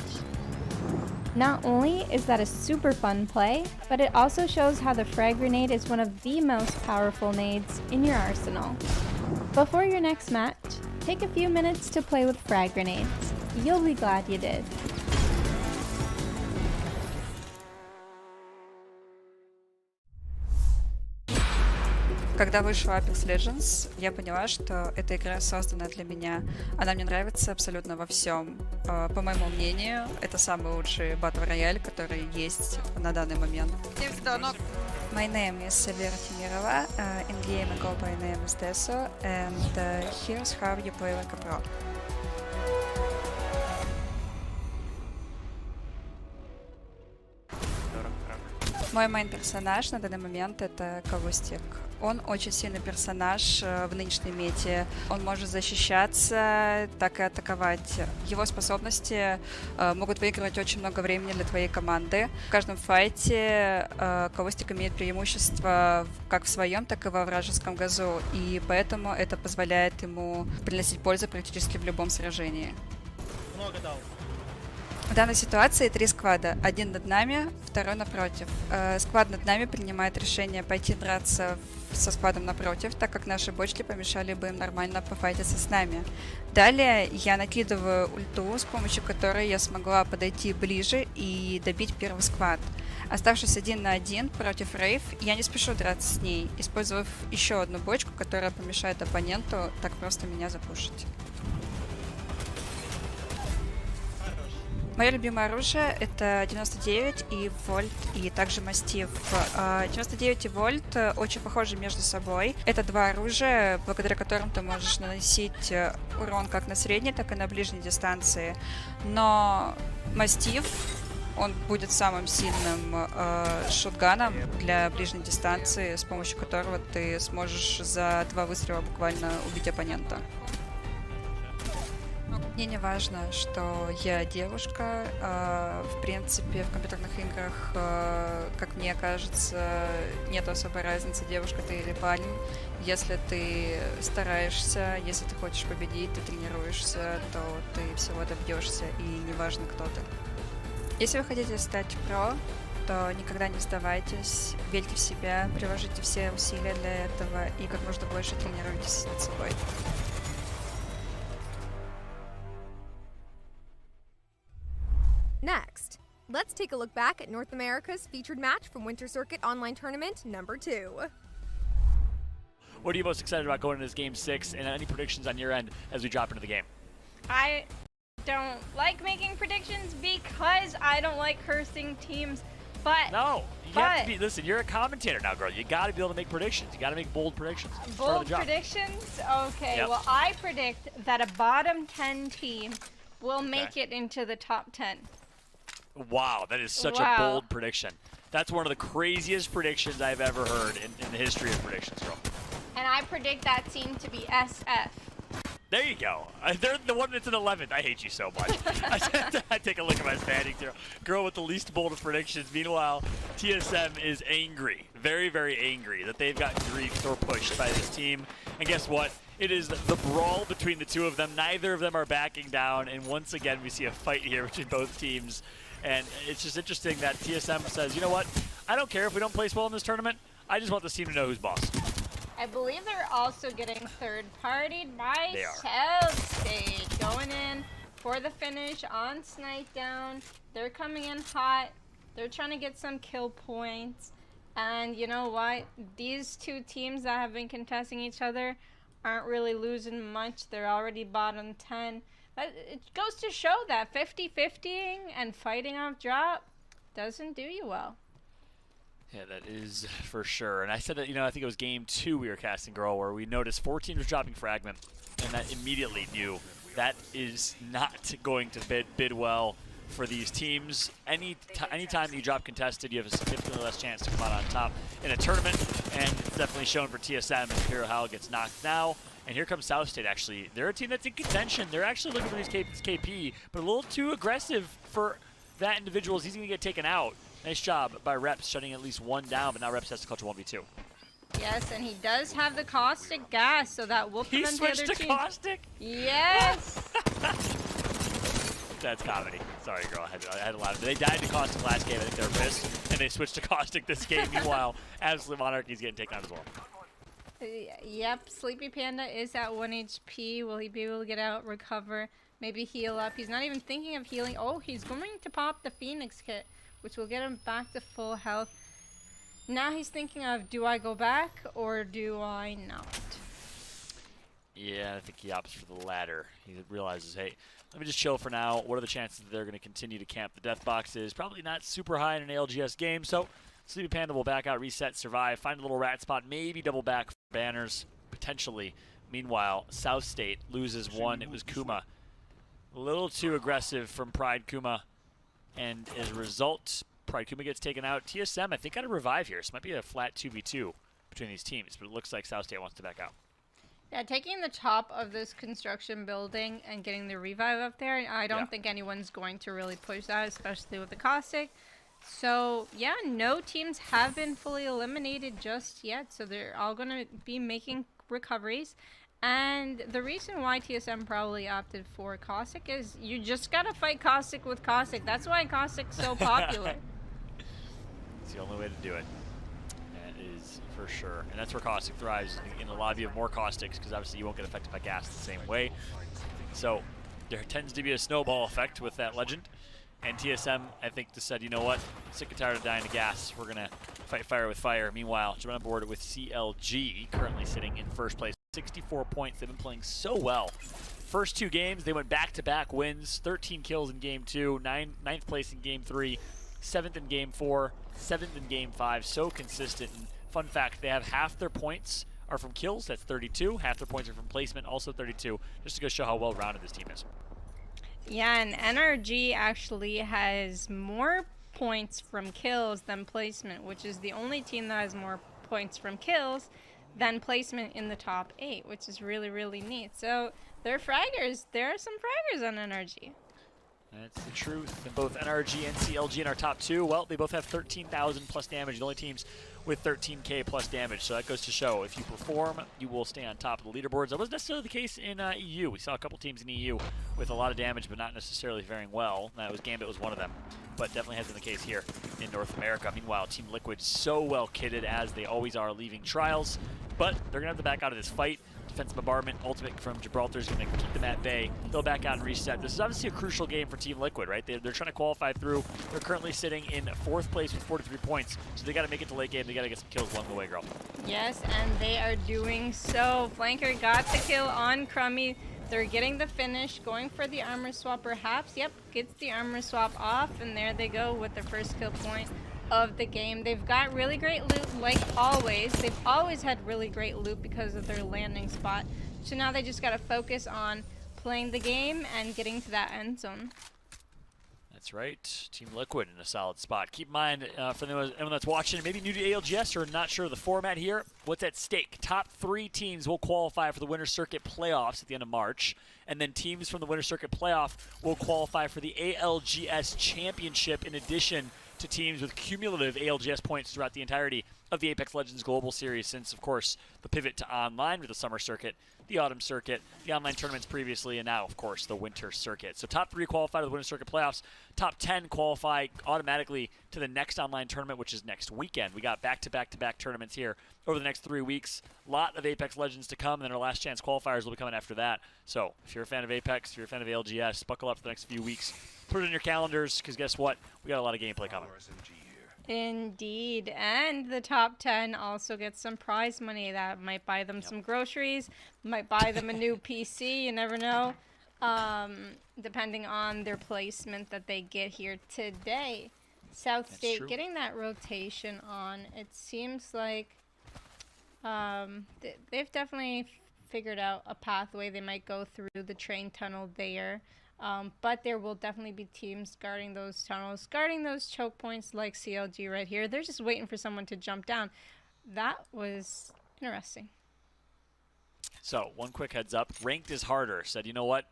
S14: Not only is that a super fun play, but it also shows how the frag grenade is one of the most powerful nades in your arsenal. Before your next match, take a few minutes to play with frag grenades. You'll be glad you did.
S15: Когда вышла Apex Legends, я поняла, что эта игра создана для меня. Она мне нравится абсолютно во всем. По моему мнению, это самый лучший Battle Royale, который есть на данный момент. My name is Severa Timirova. In game I go by name is Deso, and here's how you play like a pro. Мой мейн-персонаж на данный момент — это Кавустик. Он очень сильный персонаж в нынешней мете. Он может защищаться, так и атаковать. Его способности могут выигрывать очень много времени для твоей команды. В каждом файте Кавустик имеет преимущество как в своем, так и во вражеском газу, и поэтому это позволяет ему приносить пользу практически в любом сражении.
S1: Много дал.
S15: В данной ситуации 3 сквада. Один над нами, второй напротив. Сквад над нами принимает решение пойти драться со сквадом напротив, так как наши бочки помешали бы им нормально пофайтиться с нами. Далее я накидываю ульту, с помощью которой я смогла подойти ближе и добить первый сквад. Оставшись 1 на 1 против Рейв, я не спешу драться с ней, использовав еще одну бочку, которая помешает оппоненту так просто меня запушить. Мое любимое оружие — это 99 и Вольт, и также Мастиф. 99 и Вольт очень похожи между собой. Это 2 оружия, благодаря которым ты можешь наносить урон как на средней, так и на ближней дистанции. Но Мастиф, он будет самым сильным шотганом для ближней дистанции, с помощью которого ты сможешь за 2 выстрела буквально убить оппонента. Мне не важно, что я девушка. В принципе, в компьютерных играх, как мне кажется, нет особой разницы, девушка ты или парень. Если ты стараешься, если ты хочешь победить, ты тренируешься, то ты всего добьешься, и неважно, кто ты. Если вы хотите стать про, то никогда не сдавайтесь, верьте в себя, приложите все усилия для этого и как можно больше тренируйтесь над собой.
S7: Next, let's take a look back at North America's featured match from Winter Circuit Online Tournament number 2.
S1: What are you most excited about going into this game 6, and any predictions on your end as we drop into the game?
S16: I don't like making predictions because I don't like cursing teams, but...
S1: No, you have to be, listen, you're a commentator now, girl. You got to be able to make predictions. You got to make bold predictions. It's part of
S16: Bold
S1: the job.
S16: predictions? Okay,
S1: Yep.
S16: well, I predict that a bottom 10 team will make it into the top 10.
S1: Wow, that is such
S16: Wow.
S1: a bold prediction. That's one of the craziest predictions I've ever heard in the history of predictions, girl.
S16: And I predict that team to be SF.
S1: There you go. They're the one that's in 11th. I hate you so much. I take a look at my standings here. Girl with the least bold of predictions. Meanwhile, TSM is angry, very, very angry that they've gotten griefed or pushed by this team. And guess what? It is the brawl between the two of them. Neither of them are backing down. And once again, we see a fight here between both teams. And it's just interesting that TSM says, you know what? I don't care if we don't place well in this tournament. I just want this team to know who's boss.
S16: I believe they're also getting third-partied by
S1: They are.
S16: South State, going in for the finish on Snitedown. They're coming in hot. They're trying to get some kill points. And you know what? These two teams that have been contesting each other aren't really losing much. They're already bottom 10. But it goes to show that 50-50ing and fighting off drop doesn't do you well.
S1: Yeah, that is for sure. And I said that, you know, I think it was game 2 we were casting, girl, where we noticed 4 teams dropping fragment, and that immediately knew that is not going to bid well for these teams. Anytime you drop contested, you have a significantly less chance to come out on top in a tournament, and it's definitely shown for TSM as Imperial Howl gets knocked now. And here comes South State, actually. They're a team that's in contention. They're actually looking for these KP, but a little too aggressive for that individual. He's going to get taken out. Nice job by Reps shutting at least one down, but now Reps has to clutch a 1v2.
S16: Yes, and he does have the caustic gas, so that will prevent the other
S1: switched to
S16: team.
S1: caustic?
S16: Yes.
S1: That's comedy. Sorry, girl. I had to laugh. They died to caustic last game. I think they were pissed, and they switched to caustic this game. Meanwhile, Absolute Monarchy's getting taken out as well.
S16: Yep, Sleepy Panda is at 1 HP. Will he be able to get out, recover, maybe heal up? He's not even thinking of healing. Oh, he's going to pop the Phoenix kit, which will get him back to full health. Now he's thinking of, do I go back or do I not?
S1: Yeah, I think he opts for the latter. He realizes, hey, let me just chill for now. What are the chances that they're going to continue to camp the death boxes? Probably not super high in an ALGS game, so Sleepy Panda will back out, reset, survive, find a little rat spot, maybe double back for banners, potentially. Meanwhile, South State loses one. It was Kuma. A little too aggressive from Pride Kuma. And as a result, Pride Kuma gets taken out. TSM, I think, got a revive here. So it might be a flat 2v2 between these teams, but it looks like South State wants to back out.
S16: Yeah, taking the top of this construction building and getting the revive up there, I don't think anyone's going to really push that, especially with the Caustic. So, yeah, no teams have been fully eliminated just yet, so they're all going to be making recoveries. And the reason why TSM probably opted for Caustic is you just got to fight Caustic with Caustic. That's why Caustic's so popular.
S1: It's the only way to do it. That is for sure. And that's where Caustic thrives, in a lobby of more Caustics, because obviously you won't get affected by gas the same way. So there tends to be a snowball effect with that Legend. And TSM, I think, just said, you know what, sick and tired of dying to gas. We're going to fight fire with fire. Meanwhile, jumping on board with CLG, currently sitting in first place. 64 points. They've been playing so well. First 2 games, they went back-to-back wins. 13 kills in Game 2, 9th place in Game 3, 7th in Game 4, 7th in Game 5. So consistent. And fun fact, they have half their points are from kills. That's 32. Half their points are from placement, also 32. Just to go show how well-rounded this team is.
S16: Yeah, and NRG actually has more points from kills than placement, which is the only team that has more points from kills than placement in the top 8, which is really, really neat. So they're fraggers. There are some fraggers on NRG.
S1: That's the truth. And both NRG and CLG in our top 2, well, they both have 13,000 plus damage. The only teams with 13k plus damage. So that goes to show if you perform, you will stay on top of the leaderboards. That wasn't necessarily the case in EU. We saw a couple teams in EU with a lot of damage, but not necessarily faring well. That was Gambit was one of them, but definitely has been the case here in North America. Meanwhile, Team Liquid so well kitted, as they always are, leaving trials, but they're gonna have to back out of this fight. Defensive bombardment, ultimate from Gibraltar is going to keep them at bay. They'll back out and reset. This is obviously a crucial game for Team Liquid, right? They're trying to qualify through. They're currently sitting in 4th place with 43 points, so they got to make it to late game. They got to get some kills along the way, girl.
S16: Yes, and they are doing so. Flanker got the kill on Crummy. They're getting the finish, going for the armor swap perhaps. Yep, gets the armor swap off, and there they go with their first kill point of the game. They've got really great loot, like always. They've always had really great loot because of their landing spot. So now they just got to focus on playing the game and getting to that end zone.
S1: That's right. Team Liquid in a solid spot. Keep in mind, for anyone that's watching, maybe new to ALGS or not sure of the format here, what's at stake? Top 3 teams will qualify for the Winter Circuit playoffs at the end of March, and then teams from the Winter Circuit playoff will qualify for the ALGS Championship, in addition to teams with cumulative ALGS points throughout the entirety of the Apex Legends Global Series, since, of course, the pivot to online with the Summer Circuit, the Autumn Circuit, the online tournaments previously, and now, of course, the Winter Circuit. So top 3 qualify to the Winter Circuit playoffs. Top 10 qualify automatically to the next online tournament, which is next weekend. We got back-to-back-to-back tournaments here over the next 3 weeks. A lot of Apex Legends to come, and then our last chance qualifiers will be coming after that. So if you're a fan of Apex, if you're a fan of ALGS, buckle up for the next few weeks. Put it in your calendars, because guess what? We got a lot of gameplay coming.
S16: Indeed, and the top 10 also gets some prize money that might buy them some groceries, might buy them a new PC, you never know, depending on their placement that they get here today. South State getting that rotation on. It seems like they've definitely figured out a pathway. They might go through the train tunnel there. But there will definitely be teams guarding those tunnels, guarding those choke points like CLG right here. They're just waiting for someone to jump down. That was interesting.
S1: So, one quick heads up. Ranked is harder. Said, you know what?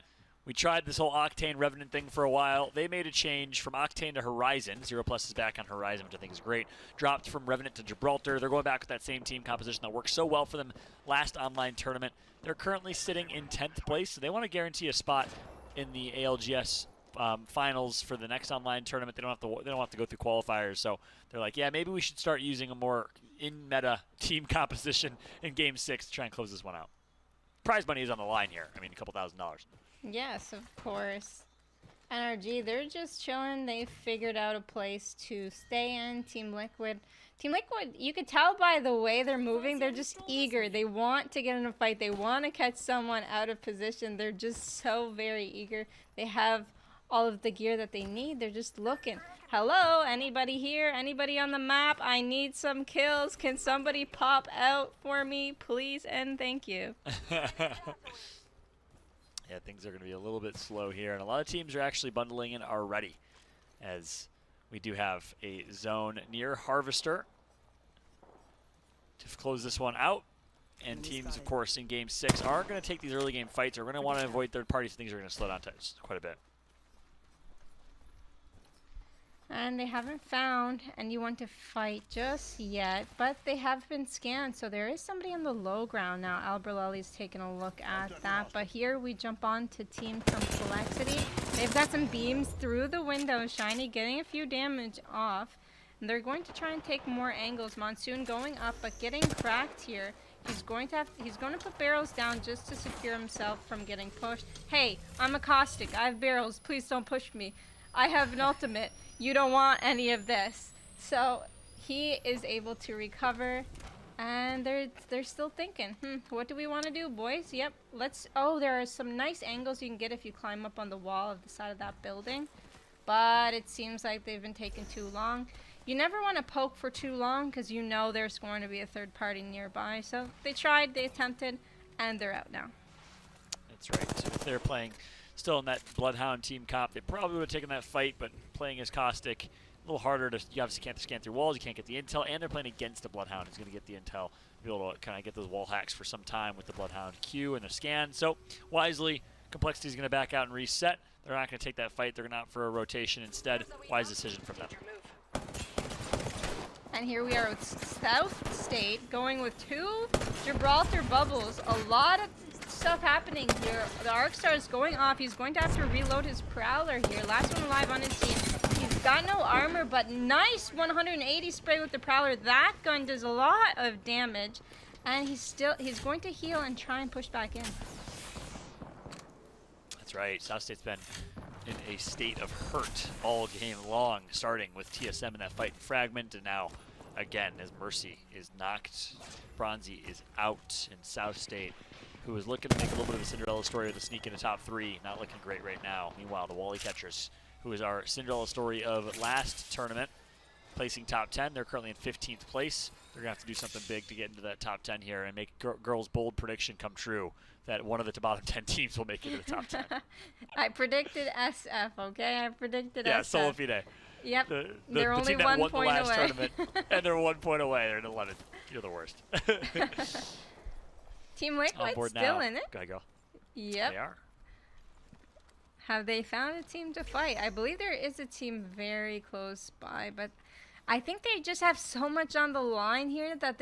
S1: We tried this whole Octane Revenant thing for a while. They made a change from Octane to Horizon. Zero Plus is back on Horizon, which I think is great. Dropped from Revenant to Gibraltar. They're going back with that same team composition that worked so well for them last online tournament. They're currently sitting in 10th place, so they want to guarantee a spot in the ALGS finals for the next online tournament. They don't have to go through qualifiers. So they're like, yeah, maybe we should start using a more in-meta team composition in Game 6 to try and close this one out. Prize money is on the line here. I mean, a couple $1,000s.
S16: Yes, of course. NRG, they're just chilling. They figured out a place to stay in. Team Liquid, you could tell by the way they're moving, they're just eager. They want to get in a fight. They want to catch someone out of position. They're just so very eager. They have all of the gear that they need. They're just looking. Hello, anybody here? Anybody on the map? I need some kills. Can somebody pop out for me, please and thank you?
S1: Yeah, things are going to be a little bit slow here, and a lot of teams are actually bundling in already, as We do have a zone near Harvester to close this one out. And teams, of course, in Game 6 aren't going to take these early game fights. Are going to want to avoid third parties. Things are going to slow down quite a bit.
S16: And they haven't found anyone to fight just yet, but they have been scanned. So there is somebody on the low ground now. Albreleli's taking a look at that. But here we jump on to Team Complexity. They've got some beams through the window. Shiny getting a few damage off. And they're going to try and take more angles. Monsoon going up, but getting cracked here. He's going to put barrels down just to secure himself from getting pushed. Hey, I'm a caustic. I have barrels. Please don't push me. I have an ultimate. You don't want any of this. So he is able to recover, and they're still thinking, what do we want to do, boys? Yep, oh, there are some nice angles you can get if you climb up on the wall of the side of that building, but it seems like they've been taking too long. You never want to poke for too long because you know there's going to be a third party nearby. So they tried, they attempted, and they're out now.
S1: That's right. So if they're playing still in that Bloodhound team comp, they probably would have taken that fight, but playing as Caustic, a little harder to, you obviously can't scan through walls, you can't get the intel, and they're playing against the Bloodhound who's going to get the intel, be able to kind of get those wall hacks for some time with the Bloodhound Q and the scan. So wisely, Complexity is going to back out and reset. They're not going to take that fight. They're going to opt for a rotation instead. Wise decision from them.
S16: And here we are with South State going with 2 Gibraltar bubbles. A lot of stuff happening here. The Arcstar is going off. He's going to have to reload his Prowler here. Last one alive on his team. He's got no armor, but nice 180 spray with the Prowler. That gun does a lot of damage. And he's going to heal and try and push back in.
S1: That's right. South State's been in a state of hurt all game long, starting with TSM in that fight in Fragment, and now again as Mercy is knocked. Bronzy is out in South State, who is looking to make a little bit of a Cinderella story with a sneak into top 3. Not looking great right now. Meanwhile, the Wally Catchers, who is our Cinderella story of last tournament, placing top 10. They're currently in 15th place. They're going to have to do something big to get into that top 10 here and make Girls' bold prediction come true that one of the bottom 10 teams will make it to the top 10.
S16: I predicted SF, okay? I predicted SF.
S1: Yeah, Solo Fide.
S16: Yep,
S1: the
S16: they're only
S1: team that
S16: 1
S1: won
S16: point
S1: the last
S16: away.
S1: tournament, and they're 1 point away. They're in 11th. You're the worst.
S16: Team
S1: On
S16: Liquid
S1: board
S16: still
S1: now.
S16: in it.
S1: Go ahead, girl.
S16: Yep.
S1: They are.
S16: Have they found a team to fight? I believe there is a team very close by, but I think they just have so much on the line here that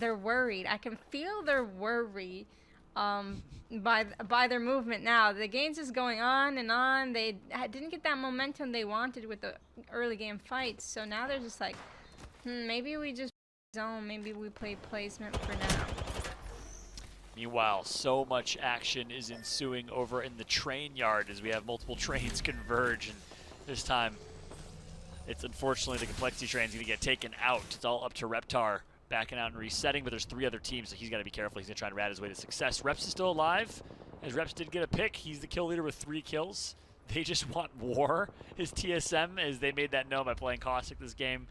S16: they're worried. I can feel their worry by their movement now. The game's just going on and on. They didn't get that momentum they wanted with the early game fights, so now they're just like, maybe we just zone, maybe we play placement for now.
S1: Meanwhile, so much action is ensuing over in the train yard as we have multiple trains converge, and this time it's unfortunately the Complexity train's going to get taken out. It's all up to Reptar backing out and resetting, but there's 3 other teams, so he's got to be careful. He's going to try and rat his way to success. Reps is still alive, as Reps did get a pick. He's the kill leader with 3 kills. They just want war, his TSM, as they made that known by playing Caustic this game.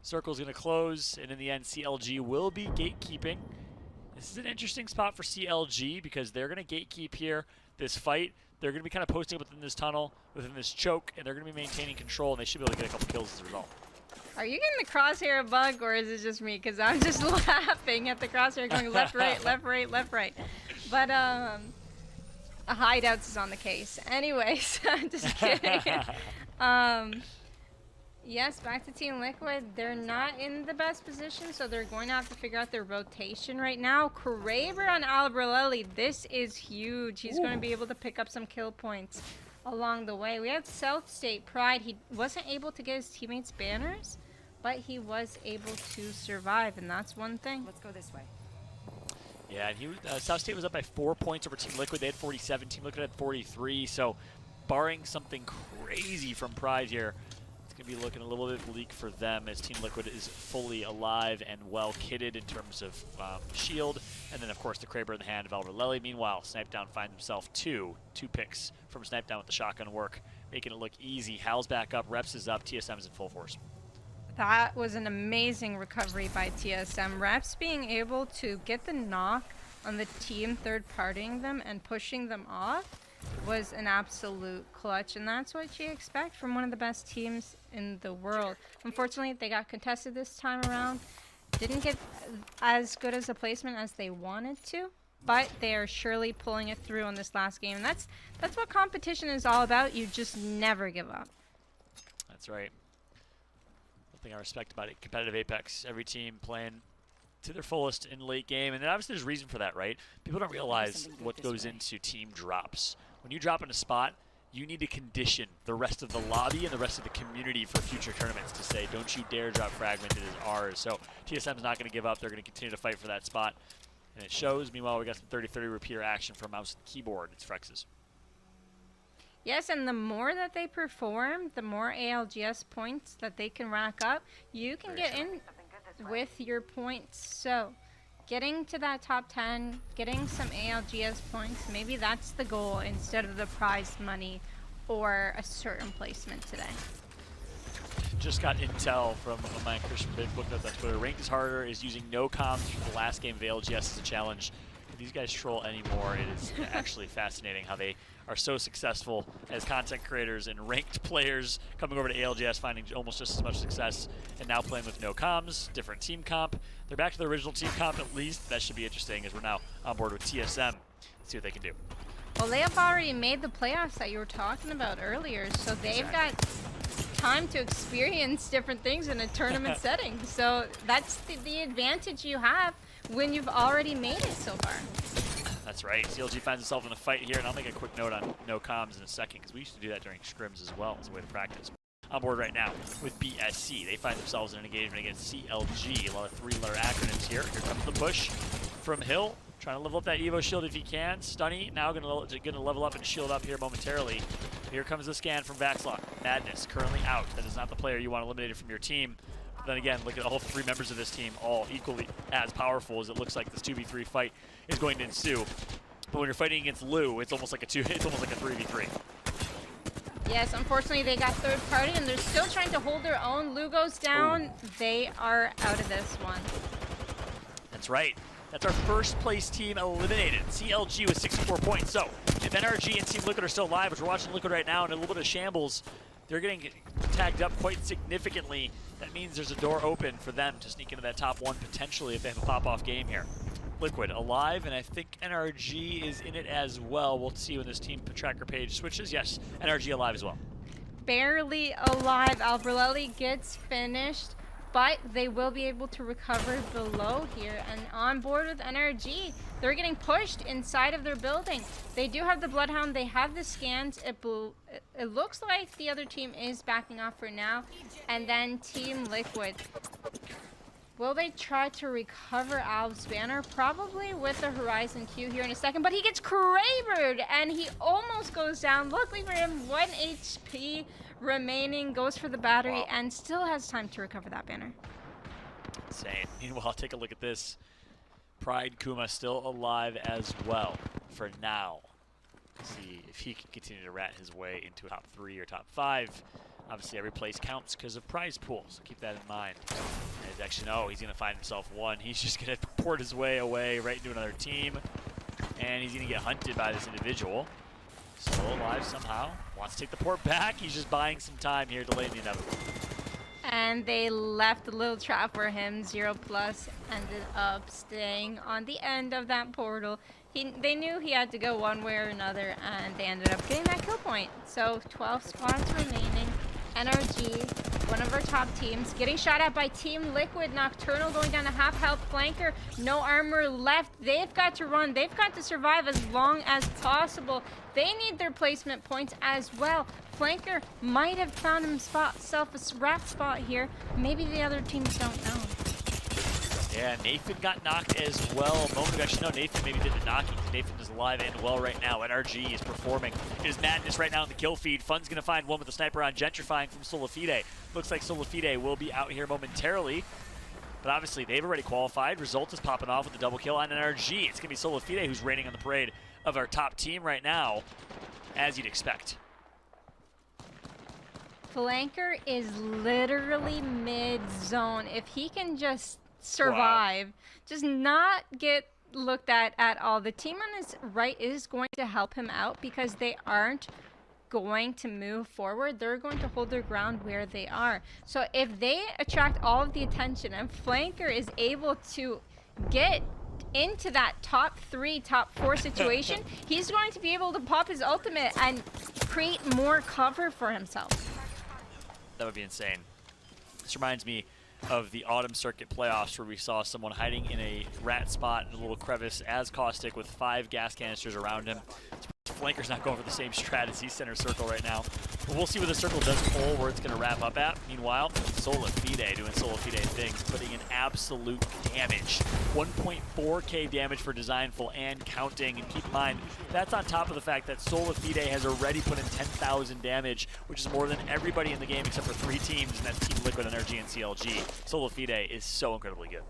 S1: Circle's going to close, and in the end, CLG will be gatekeeping. This is an interesting spot for CLG because they're going to gatekeep here this fight. They're going to be kind of posting within this tunnel, within this choke, and they're going to be maintaining control, and they should be able to get a couple kills as a result.
S16: Are you getting the crosshair bug, or is it just me? Because I'm just laughing at the crosshair going left, right, left, right, left, right. But a hideouts is on the case. Anyways, I'm just kidding. Yes, back to Team Liquid. They're not in the best position, so they're going to have to figure out their rotation right now. Kraber on Albreleli. This is huge. He's going to be able to pick up some kill points along the way. We have South State Pride. He wasn't able to get his teammates banners, but he was able to survive, and that's one thing.
S17: Let's go this way.
S1: Yeah, and he South State was up by 4 points over Team Liquid. They had 47. Team Liquid had 43. So, barring something crazy from Pride here, going to be looking a little bit bleak for them as Team Liquid is fully alive and well kitted in terms of shield, and then of course the Kraber in the hand of Albreleli. Meanwhile, Snipedown finds himself two picks from Snipedown with the shotgun work, making it look easy. Hal's back up, Reps is up, TSM is in full force.
S16: That was an amazing recovery by TSM. Reps being able to get the knock on the team third-partying them and pushing them off. was an absolute clutch, and that's what you expect from one of the best teams in the world. Unfortunately, they got contested this time around. Didn't get as good as a placement as they wanted to, but they are surely pulling it through on this last game. And that's what competition is all about. You just never give up.
S1: That's right. One thing I respect about it, competitive Apex, every team playing to their fullest in late game, and obviously there's reason for that, right? People don't realize what goes into team drops. When you drop in a spot, you need to condition the rest of the lobby and the rest of the community for future tournaments to say, don't you dare drop fragment, it is ours. So TSM's not going to give up. They're going to continue to fight for that spot, and it shows. Meanwhile, we got some 30-30 repeater action from mouse and keyboard. It's Frex's.
S16: Yes, and the more that they perform, the more ALGS points that they can rack up. You can get in with your points. So getting to that top 10, getting some ALGS points, maybe that's the goal instead of the prize money or a certain placement today.
S1: Just got intel from my Christian Bigbook that's on Twitter. Ranked is harder is using no comms from the last game of ALGS as a challenge. If these guys troll anymore, it is actually fascinating how they are so successful as content creators and ranked players coming over to ALGS, finding almost just as much success, and now playing with no comms, different team comp. They're back to the original team comp at least. That should be interesting as we're now on board with TSM. Let's see what they can do.
S16: Well, they have already made the playoffs that you were talking about earlier, so they've got time to experience different things in a tournament setting. So that's the advantage you have when you've already made it so far.
S1: That's right. CLG finds itself in a fight here, and I'll make a quick note on no comms in a second, because we used to do that during scrims as well as a way to practice. On board right now with BSC. They find themselves in an engagement against CLG. A lot of three-letter acronyms here. Here comes the push from Hill, trying to level up that Evo shield if he can. Stunny now gonna level up and shield up here momentarily. Here comes the scan from Vaxlock. Madness currently out. That is not the player you want eliminated from your team. Then again, look at all three members of this team, all equally as powerful as it looks like this 2v3 fight is going to ensue. But when you're fighting against Lou, it's almost like a 3v3.
S16: Yes, unfortunately they got third party and they're still trying to hold their own. Lou goes down. Ooh. They are out of this one.
S1: That's right. That's our first place team eliminated. CLG with 64 points. So if NRG and Team Liquid are still alive, which we're watching Liquid right now in a little bit of shambles, they're getting tagged up quite significantly. That means there's a door open for them to sneak into that top one potentially if they have a pop-off game here. Liquid alive, and I think NRG is in it as well. We'll see when this team tracker page switches. Yes, NRG alive as well.
S16: Barely alive. Albrelli gets finished, but they will be able to recover below here. And on board with NRG, they're getting pushed inside of their building. They do have the Bloodhound. They have the scans. It looks like the other team is backing off for now. And then Team Liquid. Will they try to recover Alv's banner? Probably with the Horizon Q here in a second, but he gets Krabered and he almost goes down. Luckily for him, 1 HP remaining, goes for the battery and still has time to recover that banner.
S1: Insane. Meanwhile, take a look at this. Pride Kuma still alive as well for now. See if he can continue to rat his way into a top 3 or top 5. Obviously, every place counts because of prize pools, so keep that in mind. And actually, no, he's going to find himself one. He's just going to port his way away right into another team, and he's going to get hunted by this individual. Still alive somehow. Wants to take the port back. He's just buying some time here, delaying the inevitable.
S16: And they left a little trap for him. 0+ ended up staying on the end of that portal. They knew he had to go one way or another, and they ended up getting that kill point. So 12 spots remaining. NRG, one of our top teams, getting shot at by Team Liquid. Nocturnal going down to half health. Flanker, no armor left. They've got to run. They've got to survive as long as possible. They need their placement points as well. Flanker might have found himself a rat spot here. Maybe the other teams don't know.
S1: Yeah, Nathan got knocked as well. Actually, no, Nathan maybe did the knocking. Nathan is alive and well right now. NRG is performing. It is Madness right now in the kill feed. Fun's going to find one with the sniper on, gentrifying from Solafide. Looks like Solafide will be out here momentarily. But obviously, they've already qualified. Result is popping off with the double kill on NRG. It's going to be Solafide who's reigning on the parade of our top team right now, as you'd expect.
S16: Flanker is literally mid-zone. If he can just survive, just not get looked at all. The team on his right is going to help him out because they aren't going to move forward. They're going to hold their ground where they are. So if they attract all of the attention and Flanker is able to get into that top 3, top 4 situation, he's going to be able to pop his ultimate and create more cover for himself.
S1: That would be insane. This reminds me of the Autumn Circuit playoffs where we saw someone hiding in a rat spot in a little crevice as Caustic with 5 gas canisters around him. Flanker's not going for the same strat as he's center circle right now. But we'll see where the circle does pull, where it's going to wrap up at. Meanwhile, Solafide doing Solafide things, putting in absolute damage. 1.4k damage for Designful and counting. And keep in mind, that's on top of the fact that Solafide has already put in 10,000 damage, which is more than everybody in the game except for 3 teams, and that's Team Liquid Energy and CLG. Solafide is so incredibly good.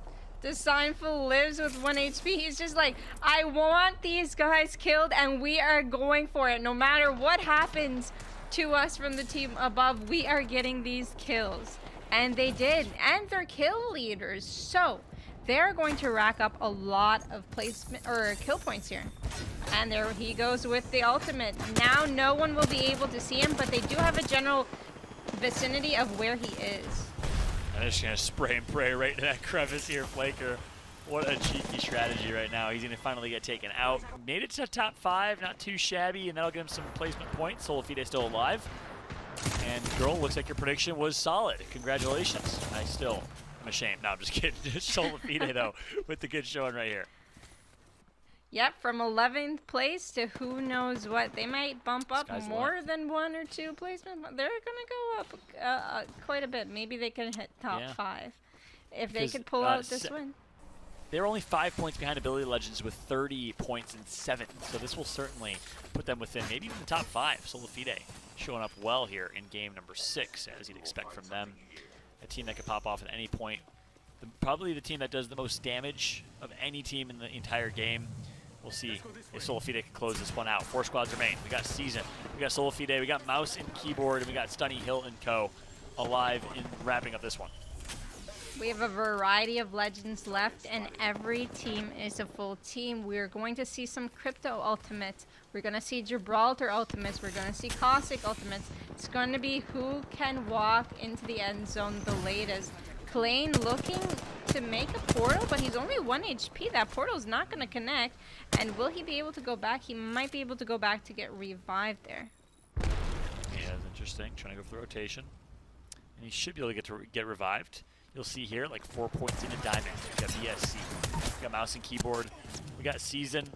S16: Designful lives with 1 HP. He's just like, I want these guys killed and we are going for it. No matter what happens to us from the team above, we are getting these kills. And they did. And they're kill leaders. So they're going to rack up a lot of placement or kill points here. And there he goes with the ultimate. Now no one will be able to see him, but they do have a general vicinity of where he is.
S1: I'm just going to spray and pray right into that crevice here, Flanker. What a cheeky strategy right now. He's going to finally get taken out. Made it to top 5, not too shabby, and that'll get him some placement points. Solafide still alive. And girl, looks like your prediction was solid. Congratulations. I'm ashamed. No, I'm just kidding. Solafide, though, with the good showing right here.
S16: Yep, from 11th place to who knows what. They might bump up more than 1 or 2 placements. They're going to go up quite a bit. Maybe they can hit top 5 if they could pull out this win.
S1: They're only 5 points behind Ability Legends with 30 points in 7th. So this will certainly put them within maybe even the top 5. Solafide showing up well here in game number 6, as you'd expect from them. A team that could pop off at any point. Probably the team that does the most damage of any team in the entire game. We'll see if Solafide can close this one out. 4 squads remain. We got Season, we got Solafide, we got Mouse and Keyboard, and we got Stunny Hill and Co. alive in wrapping up this one.
S16: We have a variety of legends left, and every team is a full team. We're going to see some Crypto ultimates. We're going to see Gibraltar ultimates. We're going to see Caustic ultimates. It's going to be who can walk into the end zone the latest. Klein looking to make a portal, but he's only 1 HP. That portal's not going to connect. And will he be able to go back? He might be able to go back to get revived there.
S1: Yeah, that's interesting. Trying to go for the rotation. And he should be able to get revived. You'll see here, like 4 points into Diamond. We got BSC. We got Mouse and Keyboard. We got Season.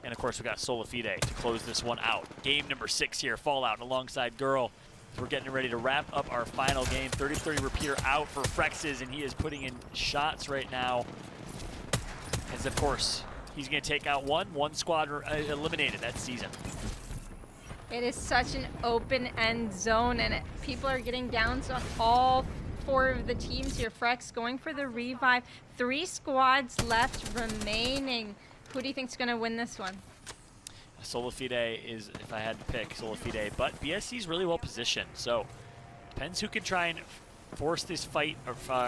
S1: And of course, we got Solafide to close this one out. Game number 6 here, Fallout alongside Girl. We're getting ready to wrap up our final game. 30-30 repeater out for Frexes, and he is putting in shots right now. As of course, he's going to take out one squad eliminated that season.
S16: It is such an open end zone, and people are getting down on all 4 of the teams here. Frex going for the revive. 3 squads left remaining. Who do you think's going to win this one?
S1: Solafide is, if I had to pick, Solafide, but BSC is really well positioned, so depends who can try and force this fight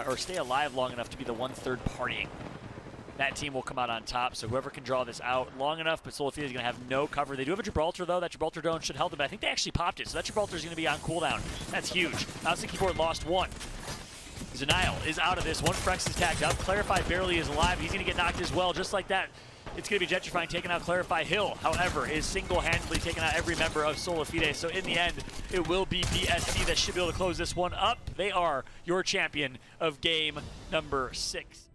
S1: or stay alive long enough to be the 1/3 partying. That team will come out on top, so whoever can draw this out long enough, but Solafide is going to have no cover. They do have a Gibraltar, though. That Gibraltar drone should help them, but I think they actually popped it, so that Gibraltar is going to be on cooldown. That's huge. Mouse and Keyboard lost 1. Zenial is out of this. 1 Frex is tagged up. Clarify barely is alive. He's going to get knocked as well, just like that. It's going to be Gentrifying taking out Clarify. Hill, however, is single-handedly taking out every member of Solafide. So in the end, it will be BSC that should be able to close this one up. They are your champion of game number 6.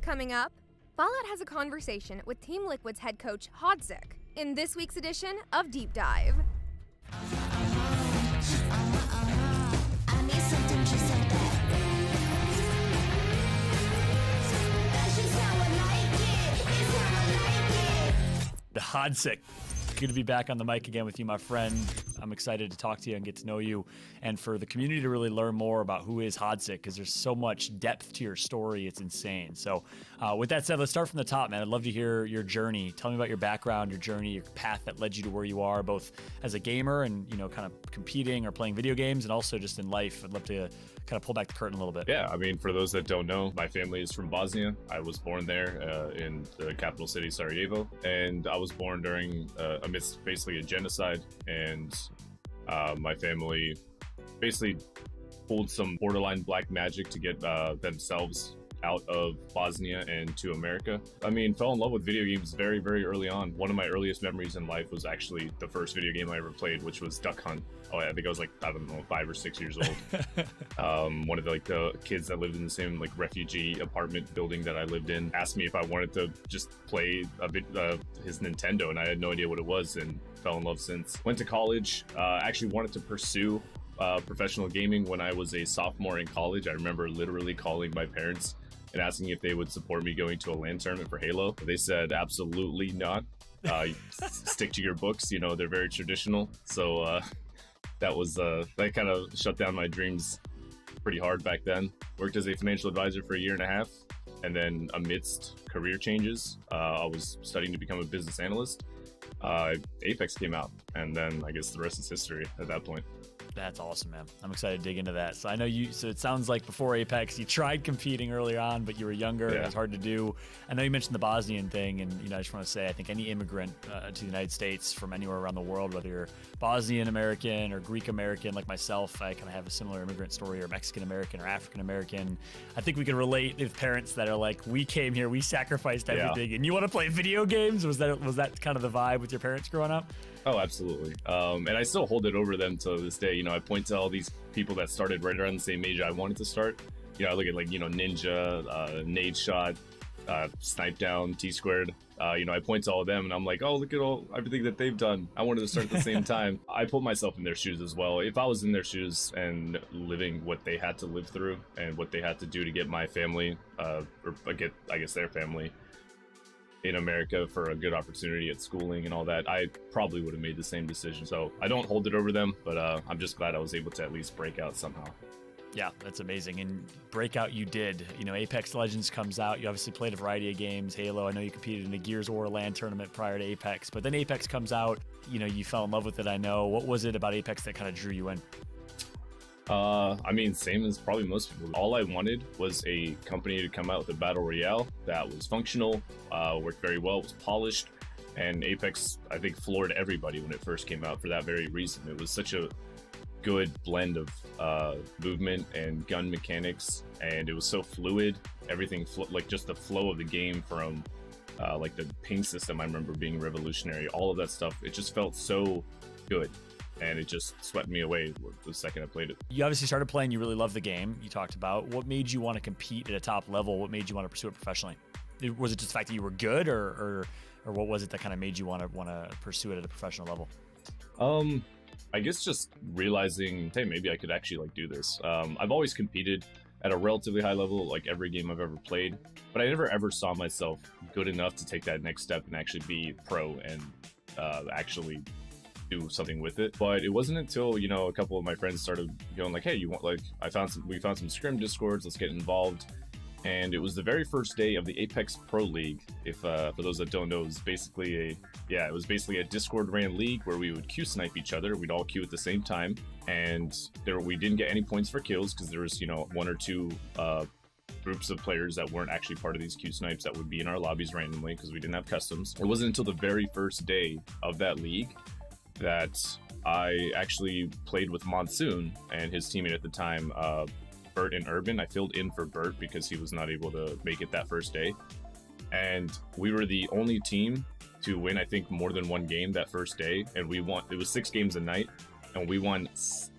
S7: Coming up, Fallout has a conversation with Team Liquid's head coach, Hodzik, in this week's edition of Deep Dive.
S1: The Hodzik. Good to be back on the mic again with you, my friend. I'm excited to talk to you and get to know you, and for the community to really learn more about who is Hodzic, because there's so much depth to your story. It's insane. So with that said, let's start from the top, man. I'd love to hear your journey. Tell me about your background, your journey, your path that led you to where you are, both as a gamer and, you know, kind of competing or playing video games, and also just in life. I'd love to kind of pull back the curtain a little bit.
S6: Yeah, I mean, for those that don't know, my family is from Bosnia. I was born there in the capital city, Sarajevo, and I was born during amidst basically a genocide, and my family basically pulled some borderline black magic to get themselves out of Bosnia and to America. I mean, fell in love with video games very, very early on. One of my earliest memories in life was actually the first video game I ever played, which was Duck Hunt. Oh, I think I was like, I don't know, 5 or 6 years old. One of the kids that lived in the same like refugee apartment building that I lived in asked me if I wanted to just play a bit his Nintendo, and I had no idea what it was, and fell in love since. Went to college, actually wanted to pursue professional gaming when I was a sophomore in college. I remember literally calling my parents and asking if they would support me going to a LAN tournament for Halo. They said absolutely not. Stick to your books, you know, they're very traditional. So that kind of shut down my dreams pretty hard back then. Worked as a financial advisor for a year and a half, and then amidst career changes, I was studying to become a business analyst. Apex came out, and then I guess the rest is history at that point.
S1: That's awesome, man. I'm excited to dig into that. So I know so it sounds like before Apex, you tried competing earlier on, but you were younger.
S6: Yeah.
S1: It was hard to do. I know you mentioned the Bosnian thing, and, you know, I just want to say, I think any immigrant to the United States from anywhere around the world, whether you're Bosnian American or Greek American like myself, I kind of have a similar immigrant story, or Mexican American or African American. I think we can relate with parents that are like, we came here, we sacrificed everything, and you want to play video games? Was that kind of the vibe with your parents growing up?
S6: Oh, absolutely. And I still hold it over them to this day. You know, I point to all these people that started right around the same age I wanted to start. You know, I look at, like, you know, Ninja, Nadeshot, Snipe Down, T-Squared. You know, I point to all of them and I'm like, oh, look at everything that they've done. I wanted to start at the same time. I put myself in their shoes as well. If I was in their shoes and living what they had to live through and what they had to do to get my family, or get, I guess, their family in America for a good opportunity at schooling and all that, I probably would have made the same decision. So I don't hold it over them, but I'm just glad I was able to at least break out somehow.
S1: Yeah, that's amazing. And breakout you did. You know, Apex Legends comes out. You obviously played a variety of games. Halo, I know you competed in a Gears of War LAN tournament prior to Apex, but then Apex comes out. You know, you fell in love with it, I know. What was it about Apex that kind of drew you in?
S6: I mean, same as probably most people. All I wanted was a company to come out with a battle royale that was functional, worked very well, was polished, and Apex, I think, floored everybody when it first came out for that very reason. It was such a good blend of movement and gun mechanics, and it was so fluid. Everything, like just the flow of the game from like the ping system, I remember being revolutionary. All of that stuff, it just felt so good. And it just swept me away the second I played it. You
S1: obviously started playing, you really loved the game, you talked about. What made you want to compete at a top level? What made you want to pursue it professionally? Was it just the fact that you were good, or what was it that kind of made you want to pursue it at a professional level?
S6: I guess just realizing, hey, maybe I could actually do this. I've always competed at a relatively high level, like every game I've ever played, but I never ever saw myself good enough to take that next step and actually be pro and actually do something with it. But it wasn't until, you know, a couple of my friends started going like, hey, you want, like, we found some scrim discords, let's get involved. And it was the very first day of the Apex Pro League. If for those that don't know, it was basically a Discord ran league where we would queue snipe each other. We'd all queue at the same time, and we didn't get any points for kills because there was, you know, 1 or 2 groups of players that weren't actually part of these queue snipes that would be in our lobbies randomly because we didn't have customs. It wasn't until the very first day of that league that I actually played with Monsoon and his teammate at the time, Bert and Urban. I filled in for Bert because he was not able to make it that first day. And we were the only team to win, I think, more than 1 game that first day. And we won, it was 6 games a night, and we won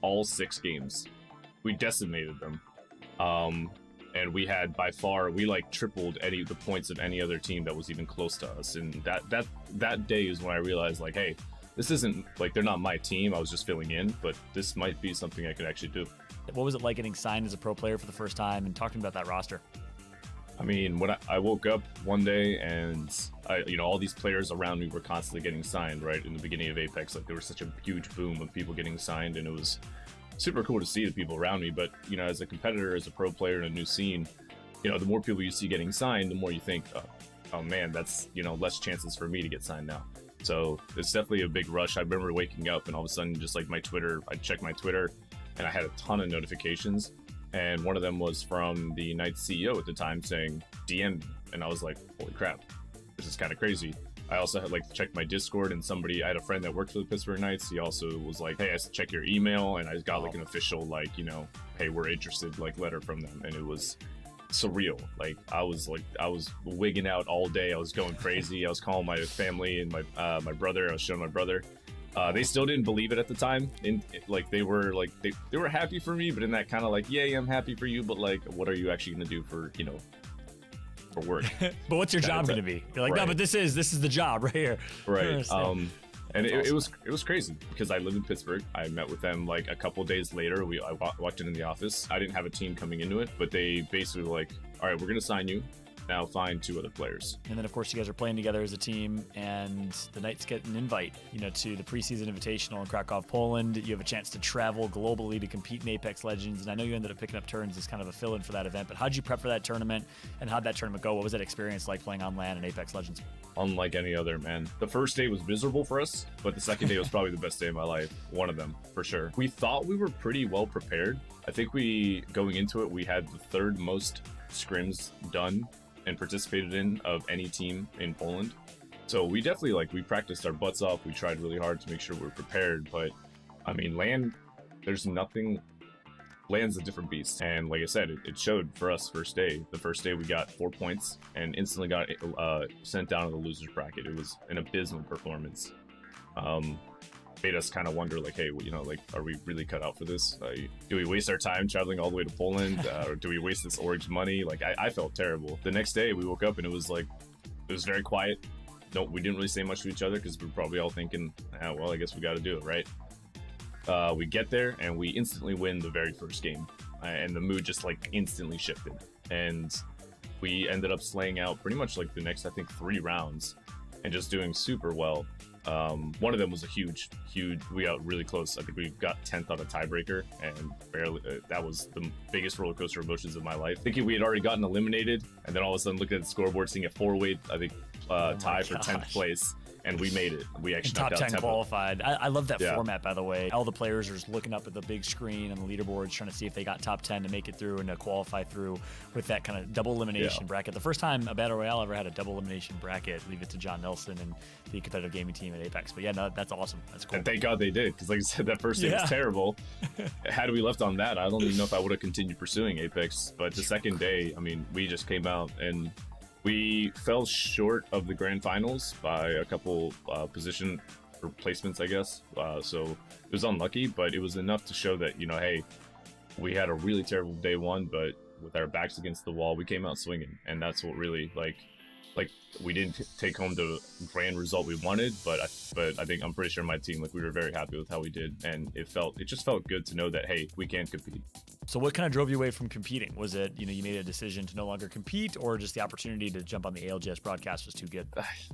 S6: all 6 games. We decimated them. And we had, by far, we like tripled the points of any other team that was even close to us. And that day is when I realized, like, hey, this isn't, like, they're not my team, I was just filling in, but this might be something I could actually do.
S1: What was it like getting signed as a pro player for the first time, and talking about that roster?
S6: I mean, when I woke up one day and all these players around me were constantly getting signed, right? In the beginning of Apex, like there was such a huge boom of people getting signed, and it was super cool to see the people around me. But, as a competitor, as a pro player in a new scene, the more people you see getting signed, the more you think, oh man, that's, less chances for me to get signed now. So it's definitely a big rush. I remember waking up and all of a sudden, just like I checked my Twitter and I had a ton of notifications. And one of them was from the Knights CEO at the time saying, DM me. And I was like, holy crap, this is kind of crazy. I also had checked my Discord, and I had a friend that worked for the Pittsburgh Knights. He also was like, hey, I check your email, and I got an official hey, we're interested letter from them. And it was surreal. I was wigging out all day. I was going crazy. I was calling my family and my brother. I was showing my brother. They still didn't believe it at the time. They were happy for me, but in that kind of yay, I'm happy for you, but what are you actually going to do for for work?
S1: But what's your job going to be? You're like,
S6: right.
S1: No, but this is the job right here.
S6: Right. And it was crazy because I live in Pittsburgh. I met with them a couple days later. I walked in the office. I didn't have a team coming into it, but they basically were like, all right, we're going to sign you. Now find 2 other players.
S1: And then, of course, you guys are playing together as a team, and the Knights get an invite, to the preseason invitational in Krakow, Poland. You have a chance to travel globally to compete in Apex Legends, and I know you ended up picking up turns as kind of a fill-in for that event, but how'd you prep for that tournament, and how'd that tournament go? What was that experience like playing on LAN in Apex Legends?
S6: Unlike any other, man. The first day was miserable for us, but the second day was probably the best day of my life. One of them, for sure. We thought we were pretty well prepared. I think going into it, we had the 3rd most scrims done and participated in of any team in Poland. So we definitely we practiced our butts off. We tried really hard to make sure we were prepared. But I mean, LAN, LAN's a different beast. And like I said, it showed for us first day. The first day we got 4 points and instantly got sent down to the losers bracket. It was an abysmal performance. Made us kind of wonder, hey, are we really cut out for this? Do we waste our time traveling all the way to Poland? Or do we waste this org's money? I felt terrible. The next day we woke up and it was very quiet. No, we didn't really say much to each other because we were probably all thinking, well, I guess we got to do it, right? We get there and we instantly win the very first game. And the mood just instantly shifted. And we ended up slaying out pretty much the next, I think, 3 rounds and just doing super well. One of them was a huge, we got really close. I think we got 10th on a tiebreaker, and barely, that was the biggest roller coaster of emotions of my life. Thinking we had already gotten eliminated, and then all of a sudden looking at the scoreboard, seeing a 4-way, I think, tie for 10th place. And we made it. We actually
S1: top
S6: knocked out
S1: 10 qualified. I love that
S6: Yeah.
S1: format, by the way. All the players are just looking up at the big screen on the leaderboards, trying to see if they got top 10 to make it through and to qualify through with that kind of double elimination bracket. The first time a Battle Royale ever had a double elimination bracket, leave it to John Nelson and the competitive gaming team at Apex. But yeah, no, that's awesome. That's cool.
S6: And thank God they did, because like I said, that first day
S1: Yeah.
S6: was terrible. Had we left on that, I don't even know if I would have continued pursuing Apex. But the second day, I mean, we just came out and we fell short of the grand finals by a couple position or placements, I guess. So it was unlucky, but it was enough to show that, you know, hey, we had a really terrible day one, but with our backs against the wall, we came out swinging. And that's what really, like we didn't take home the grand result we wanted, but I think I'm pretty sure my team, like, we were very happy with how we did, and it just felt good to know that, hey, we can compete.
S1: So what kind of drove you away from competing? Was it, you know, you made a decision to no longer compete, or just the opportunity to jump on the ALGS broadcast was too good?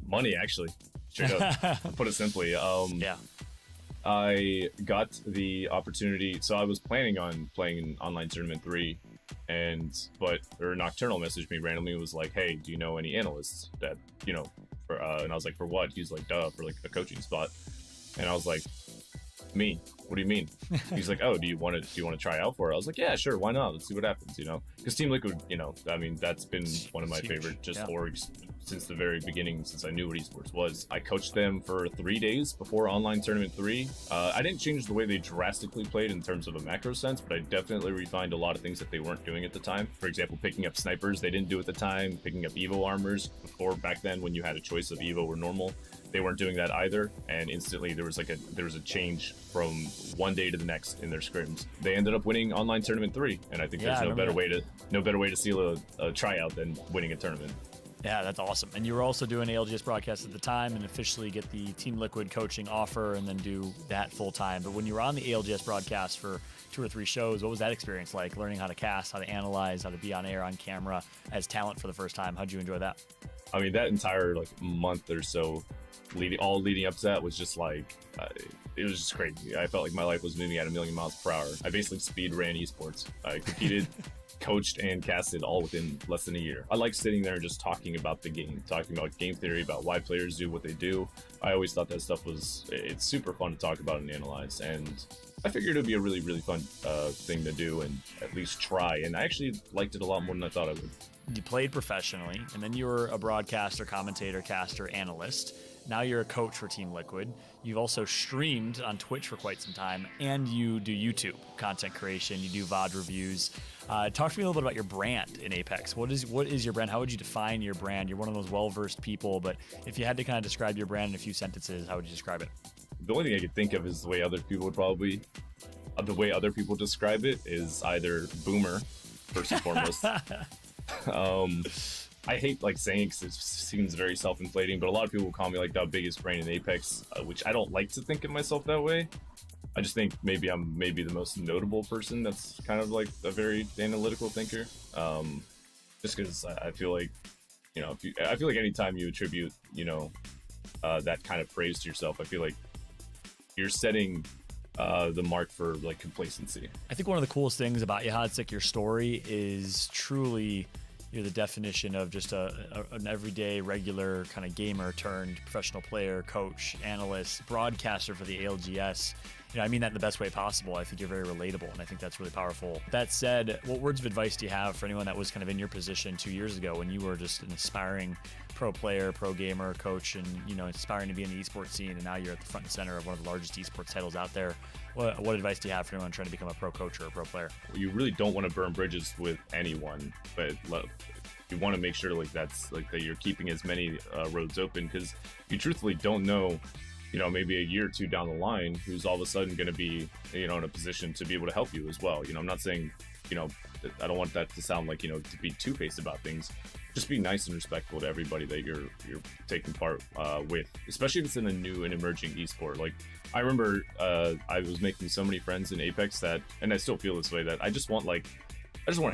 S6: Money, actually, straight up. Put it simply. Yeah. I got the opportunity, so I was planning on playing in Online Tournament 3, but Nocturnal messaged me randomly and was like, hey, do you know any analysts that, you know, and I was like, for what? He's like, duh, for like a coaching spot. And I was like, me? What do you mean? He's like, oh, do you want to try out for it? I was like, yeah, sure, why not? Let's see what happens, you know? Because Team Liquid, you know, I mean, that's been one of my favorite orgs since the very beginning, since I knew what esports was. I coached them for 3 days before Online Tournament 3. I didn't change the way they drastically played in terms of a macro sense, but I definitely refined a lot of things that they weren't doing at the time. For example, picking up snipers they didn't do at the time, picking up Evo armors before, back then when you had a choice of Evo or normal. They weren't doing that either, and instantly there was a change from one day to the next in their scrims. They ended up winning Online Tournament 3, and I think there's no better way to seal a tryout than winning a tournament.
S1: Yeah, that's awesome. And you were also doing ALGS broadcast at the time and officially get the Team Liquid coaching offer and then do that full time. But when you were on the ALGS broadcast for 2 or 3 shows, what was that experience like? Learning how to cast, how to analyze, how to be on air, on camera as talent for the first time. How'd you enjoy that?
S6: I mean, that entire like month or so leading up to that was just like, it was just crazy. I felt like my life was moving at 1,000,000 miles per hour. I basically speed ran esports. I competed, coached, and casted all within less than a year. I like sitting there and just talking about the game, talking about game theory, about why players do what they do. I always thought that stuff it's super fun to talk about and analyze. And I figured it would be a really, really fun thing to do and at least try. And I actually liked it a lot more than I thought I would.
S1: You played professionally, and then you were a broadcaster, commentator, caster, analyst. Now you're a coach for Team Liquid. You've also streamed on Twitch for quite some time, and you do YouTube content creation. You do VOD reviews. Talk to me a little bit about your brand in Apex. What is your brand? How would you define your brand? You're one of those well-versed people, but if you had to kind of describe your brand in a few sentences, how would you describe it?
S6: The only thing I could think of is the way other people describe it is either boomer, first and foremost. I hate like saying it because it seems very self-inflating, but a lot of people call me like the biggest brain in Apex, which I don't like to think of myself that way. I just think maybe I'm the most notable person that's kind of like a very analytical thinker. Just because I feel like, I feel like anytime you attribute, that kind of praise to yourself, I feel like you're setting the mark for like complacency.
S1: I think one of the coolest things about you, Hodzic, your story is truly you're the definition of just an everyday, regular kind of gamer turned professional player, coach, analyst, broadcaster for the ALGS. I mean that in the best way possible. I think you're very relatable, and I think that's really powerful. That said, what words of advice do you have for anyone that was kind of in your position 2 years ago when you were just an aspiring pro player, pro gamer, coach, and aspiring to be in the esports scene, and now you're at the front and center of one of the largest esports titles out there? What advice do you have for anyone trying to become a pro coach or a pro player?
S6: You really don't want to burn bridges with anyone, but you want to make sure that you're keeping as many roads open, because you truthfully don't know, maybe a year or two down the line, who's all of a sudden going to be, in a position to be able to help you as well. I'm not saying, I don't want that to sound like, to be two-faced about things. Just be nice and respectful to everybody that you're taking part with, especially if it's in a new and emerging esport. Like, I remember I was making so many friends in Apex and I still feel this way, that I just want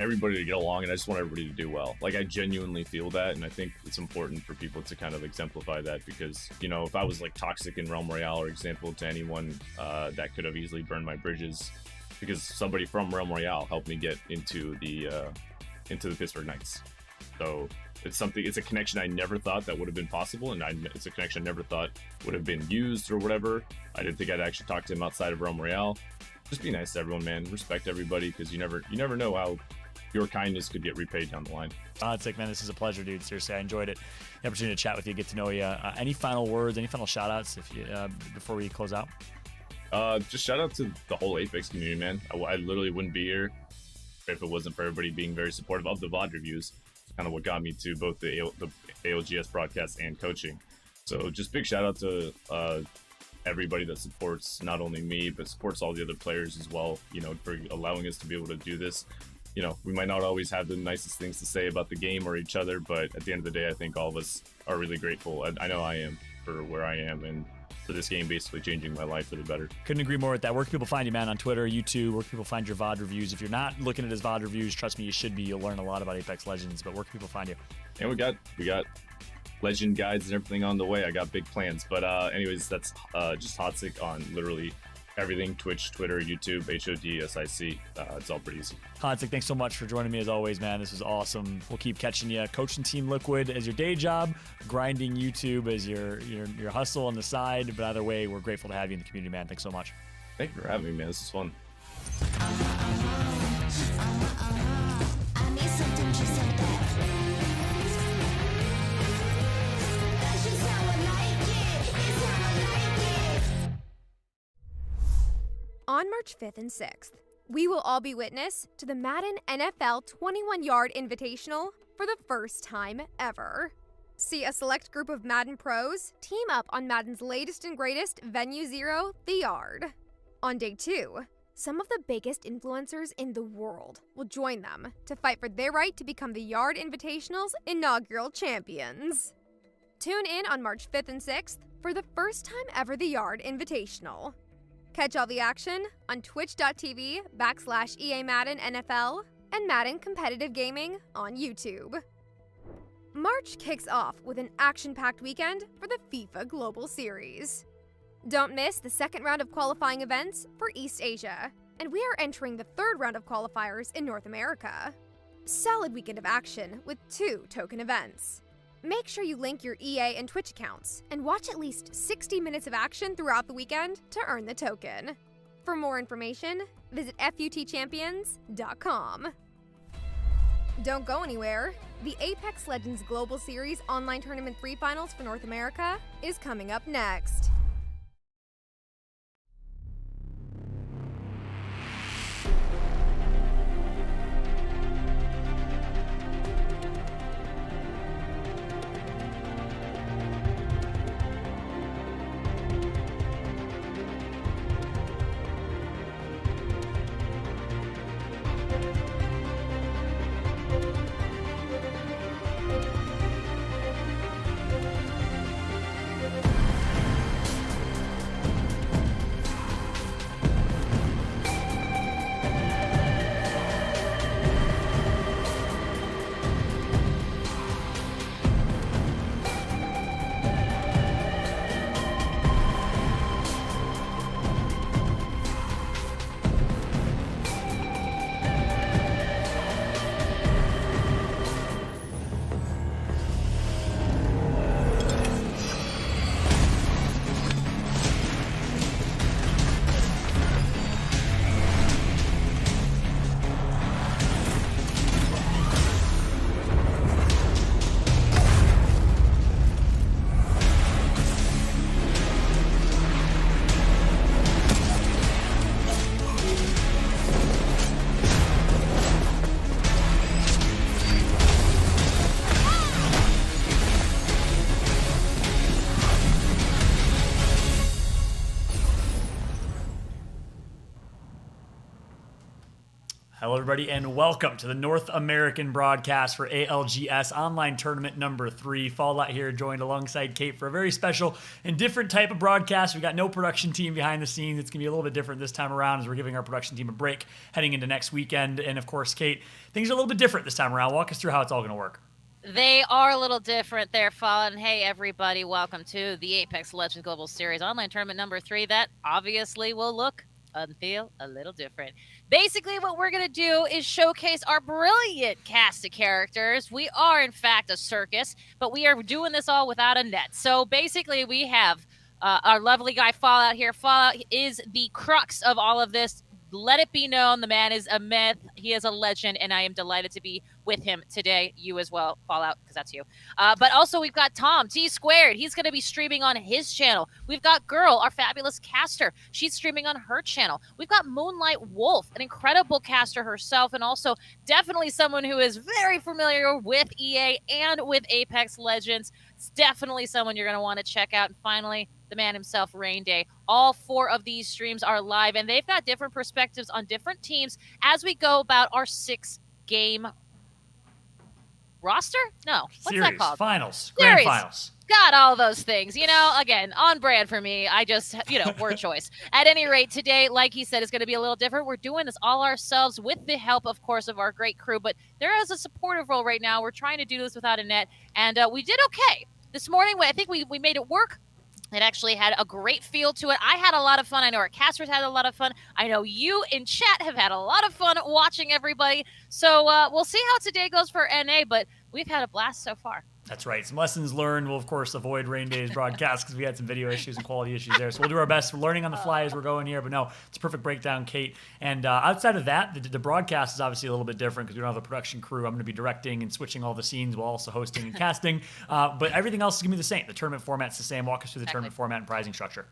S6: everybody to get along, and I just want everybody to do well. Like, I genuinely feel that, and I think it's important for people to kind of exemplify that, because, if I was like toxic in Realm Royale, or example to anyone, that could have easily burned my bridges, because somebody from Realm Royale helped me get into the Pittsburgh Knights. So it's a connection I never thought that would have been possible, and it's a connection I never thought would have been used or whatever. I didn't think I'd actually talk to him outside of Realm Royale. Just be nice to everyone, man. Respect everybody, because you never know how your kindness could get repaid down the line.
S1: Hodzic, man, this is a pleasure, dude. Seriously, I enjoyed it. The opportunity to chat with you, get to know you. Any final words, any final shout outs before we close out?
S6: Just shout out to the whole Apex community, man. I literally wouldn't be here if it wasn't for everybody being very supportive of the VOD reviews. Kind of what got me to both the ALGS broadcast and coaching. So just big shout out to everybody that supports not only me, but supports all the other players as well, for allowing us to be able to do this. We might not always have the nicest things to say about the game or each other, but at the end of the day, I think all of us are really grateful. I know I am for where I am, and for this game basically changing my life for the better. Couldn't agree more with that. Where can people find you, man? On Twitter, YouTube? Where can people find your VOD reviews? If you're not looking at his VOD reviews, trust me, you should be. You'll learn a lot about Apex Legends, but where can people find you? And we got Legend guides and everything on the way. I got big plans. But anyways, that's just Hodzic on literally everything: Twitch, Twitter, YouTube, HODSIC. It's all pretty easy. Hodzic, thanks so much for joining me as always, man. This was awesome. We'll keep catching you. Coaching Team Liquid as your day job, grinding YouTube as your hustle on the side. But either way, we're grateful to have you in the community, man. Thanks so much. Thank you for having me, man. This is fun.
S7: On March 5th and 6th, we will all be witness to the Madden NFL 21-Yard Invitational for the first time ever. See a select group of Madden pros team up on Madden's latest and greatest Venue Zero, The Yard. On day 2, some of the biggest influencers in the world will join them to fight for their right to become the Yard Invitational's inaugural champions. Tune in on March 5th and 6th for the first time ever the Yard Invitational. Catch all the action on twitch.tv/EA Madden NFL and Madden Competitive Gaming on YouTube. March kicks off with an action-packed weekend for the FIFA Global Series. Don't miss the second round of qualifying events for East Asia, and we are entering the third round of qualifiers in North America. Solid weekend of action with 2 token events. Make sure you link your EA and Twitch accounts and watch at least 60 minutes of action throughout the weekend to earn the token. For more information, visit futchampions.com. Don't go anywhere. The Apex Legends Global Series online tournament pre-finals for North America is coming up next.
S1: Hello, everybody, and welcome to the North American broadcast for ALGS Online Tournament number 3. Fallout here, joined alongside Kate for a very special and different type of broadcast. We got no production team behind the scenes. It's going to be a little bit different this time around as we're giving our production team a break heading into next weekend. And, of course, Kate, things are a little bit different this time around. Walk us through how it's all going to work.
S2: They are a little different there, Fallout. And hey, everybody, welcome to the Apex Legends Global Series Online Tournament number 3 that obviously will look and feel a little different. Basically, what we're going to do is showcase our brilliant cast of characters. We are, in fact, a circus, but we are doing this all without a net. So basically, we have our lovely guy Fallout here. Fallout is the crux of all of this. Let it be known, the man is a myth. He is a legend, and I am delighted to be with him today. You as well, Fallout, because that's you. But also, we've got Tom, T Squared. He's going to be streaming on his channel. We've got Girl, our fabulous caster. She's streaming on her channel. We've got Moonlight Wolf, an incredible caster herself, and also definitely someone who is very familiar with EA and with Apex Legends. It's definitely someone you're going to want to check out. And finally, the man himself, Rain Day. All 4 of these streams are live, and they've got different perspectives on different teams as we go about our 6-game roster? No. What's
S1: Series,
S2: that called?
S1: Finals.
S2: Series.
S1: Grand finals.
S2: Got all those things. You know, again, on brand for me. I just, word choice. At any rate, today, like he said, is going to be a little different. We're doing this all ourselves with the help, of course, of our great crew, but there is a supportive role right now. We're trying to do this without a net, and we did okay. This morning, I think we made it work. It actually had a great feel to it. I had a lot of fun. I know our casters had a lot of fun. I know you in chat have had a lot of fun watching everybody. So we'll see how today goes for NA, but we've had a blast so far.
S1: That's right. Some lessons learned. We'll, of course, avoid Rain Day's broadcast because we had some video issues and quality issues there. So we'll do our best. We're learning on the fly as we're going here. But no, it's a perfect breakdown, Kate. And outside of that, the broadcast is obviously a little bit different because we don't have a production crew. I'm going to be directing and switching all the scenes while also hosting and casting. But everything else is going to be the same. The tournament format's the same. Walk us through the tournament format and pricing structure.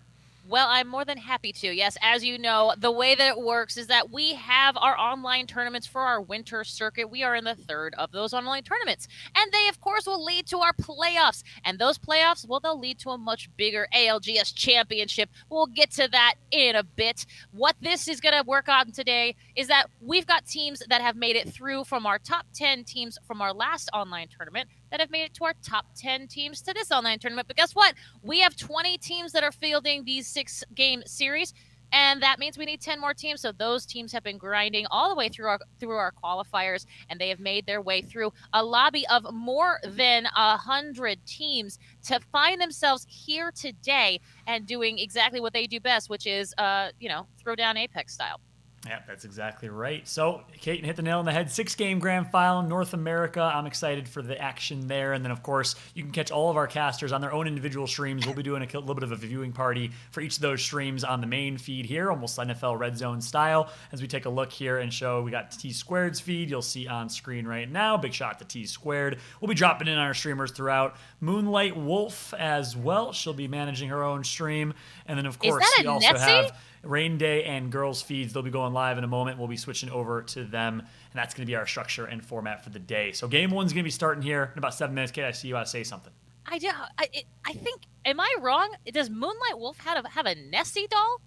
S2: Well, I'm more than happy to. Yes, as you know, the way that it works is that we have our online tournaments for our winter circuit. We are in the third of those online tournaments. And they, of course, will lead to our playoffs. And those playoffs, well, they'll lead to a much bigger ALGS championship. We'll get to that in a bit. What this is going to work on today is that we've got teams that have made it through from our top 10 teams from our last online tournament that have made it to our top 10 teams to this online tournament. But guess what? We have 20 teams that are fielding these 6-game series, and that means we need 10 more teams. So those teams have been grinding all the way through our qualifiers, and they have made their way through a lobby of more than 100 teams to find themselves here today and doing exactly what they do best, which is, throw down Apex style.
S1: Yeah, that's exactly right. So, Kate hit the nail on the head. 6-game grand final, North America. I'm excited for the action there. And then, of course, you can catch all of our casters on their own individual streams. We'll be doing a little bit of a viewing party for each of those streams on the main feed here, almost NFL Red Zone style. As we take a look here and show, we got T Squared's feed. You'll see on screen right now. Big shout out to T Squared. We'll be dropping in on our streamers throughout. Moonlight Wolf as well. She'll be managing her own stream. And then, of course, we also have Rain Day and Girls feeds. They'll be going live in a moment. We'll be switching over to them, and that's going to be our structure and format for the day. So game one's going to be starting here in about 7 minutes. Kate, I see you want to say something.
S2: I do. I think. Am I wrong? Does Moonlight Wolf have a Nessie doll?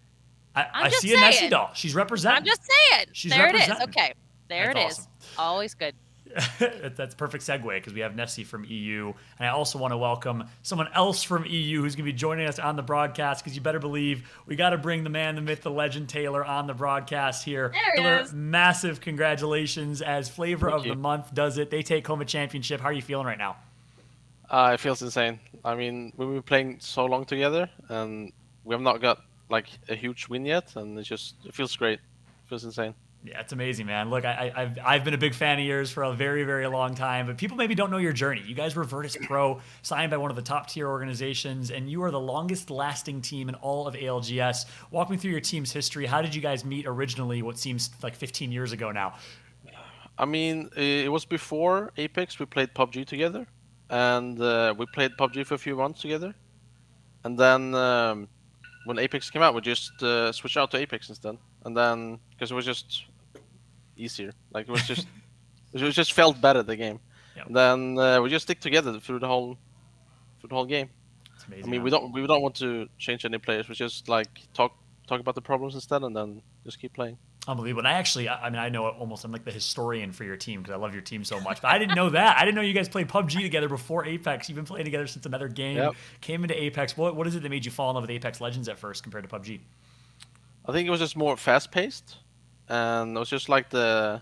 S1: I see a Nessie doll. She's representing.
S2: I'm just saying.
S1: She's
S2: there it is.
S1: representing.
S2: Okay. There
S1: That's
S2: it
S1: awesome.
S2: is. Always good.
S1: That's a perfect segue because we have Nessie from EU. And I also want to welcome someone else from EU who's going to be joining us on the broadcast because you better believe we got to bring the man, the myth, the legend, Taylor on the broadcast here.
S2: There he
S1: Taylor,
S2: is.
S1: massive congratulations as Flavor of the Month does it. They take home a championship. How are you feeling right now?
S17: It feels insane. I mean, we've been playing so long together and we have not got like a huge win yet, and it feels great. It feels insane.
S1: Yeah, it's amazing, man. Look, I've been a big fan of yours for a very, very long time, but people maybe don't know your journey. You guys were Virtus Pro, signed by one of the top tier organizations, and you are the longest lasting team in all of ALGS. Walk me through your team's history. How did you guys meet originally, what seems like 15 years ago now?
S17: I mean, it was before Apex. We played PUBG together, and we played PUBG for a few months together. And then when Apex came out, we just switched out to Apex instead. And then, because it was just easier, like it just felt better, the game.
S1: Yep.
S17: And then we just stick together through the whole game.
S1: It's amazing.
S17: I mean, we don't want to change any players. We just like talk about the problems instead, and then just keep playing.
S1: Unbelievable. And I know almost I'm like the historian for your team because I love your team so much. But I didn't know that. I didn't know you guys played PUBG together before Apex. You've been playing together since another game.
S17: Yep.
S1: Came into Apex. What is it that made you fall in love with Apex Legends at first compared to PUBG?
S17: I think it was just more fast-paced, and it was just like the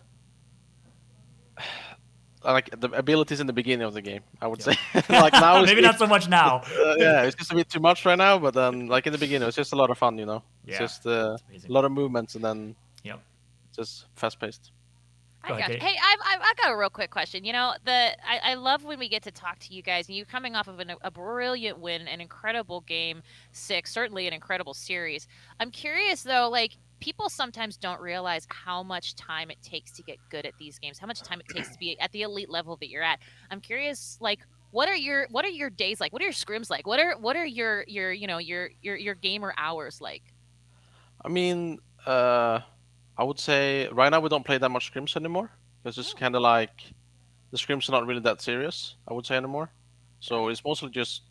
S17: abilities in the beginning of the game, I would say. Like now,
S1: maybe not so much now.
S17: Yeah, it's just a bit too much right now. But then, like in the beginning, it was just a lot of fun, you know.
S1: Yeah,
S17: it's just a lot of movements, and then just fast-paced.
S2: I got you. Hey, I got a real quick question. You know, I love when we get to talk to you guys, and you coming off of a brilliant win, an incredible game 6, certainly an incredible series. I'm curious though, like people sometimes don't realize how much time it takes to get good at these games, how much time it takes to be at the elite level that you're at. I'm curious, like, what are your days like? What are your scrims like? What are your gamer hours like?
S17: I mean, I would say right now we don't play that much scrims anymore because it's kind of like the scrims are not really that serious, I would say, anymore. So it's mostly just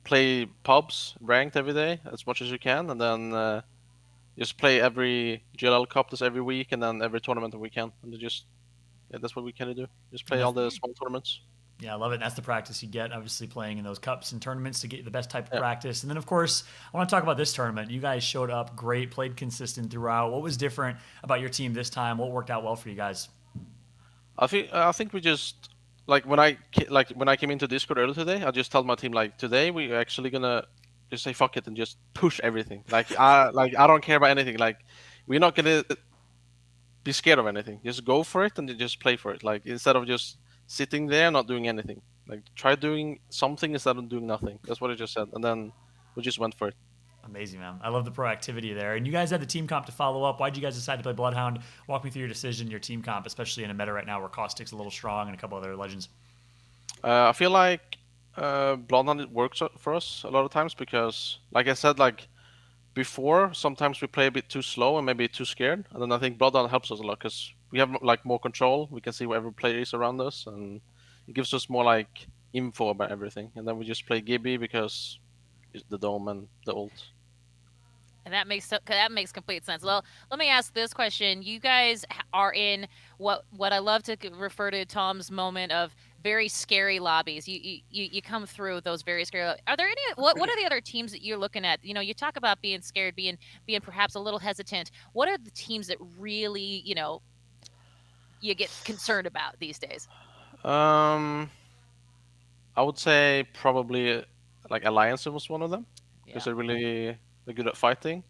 S17: play pubs ranked every day as much as you can, and then just play every GLL Cup this every week, and then every tournament that we can, and that's what we kind of do. Just play all the small tournaments.
S1: Yeah, I love it. And that's the practice you get, obviously, playing in those cups and tournaments to get the best type of practice. And then, of course, I want to talk about this tournament. You guys showed up great, played consistent throughout. What was different about your team this time? What worked out well for you guys?
S17: I think we just when I came into Discord earlier today, I just told my team like today we're actually gonna just say fuck it and just push everything. I don't care about anything. Like we're not gonna be scared of anything. Just go for it and just play for it. Like instead of just sitting there not doing anything, like try doing something instead of doing nothing. That's what I just said, and then we just went for it.
S1: Amazing, man. I love the proactivity there. And you guys had the team comp to follow up. Why did you guys decide to play Bloodhound? Walk me through your decision, your team comp, especially in a meta right now where Caustic's a little strong and a couple other legends.
S17: I feel like Bloodhound it works for us a lot of times because, like I said, like before, sometimes we play a bit too slow and maybe too scared, and then I think Bloodhound helps us a lot because we have like more control. We can see where every player is around us, and it gives us more like info about everything. And then we just play Gibby because it's the dome and the ult.
S2: And that makes complete sense. Well, let me ask this question: you guys are in what I love to refer to Tom's moment of very scary lobbies. You come through those very scary. Are there any? What are the other teams that you're looking at? You know, you talk about being scared, being perhaps a little hesitant. What are the teams that really you get concerned about these days?
S17: I would say probably like Alliance was one of them because they're good at fighting.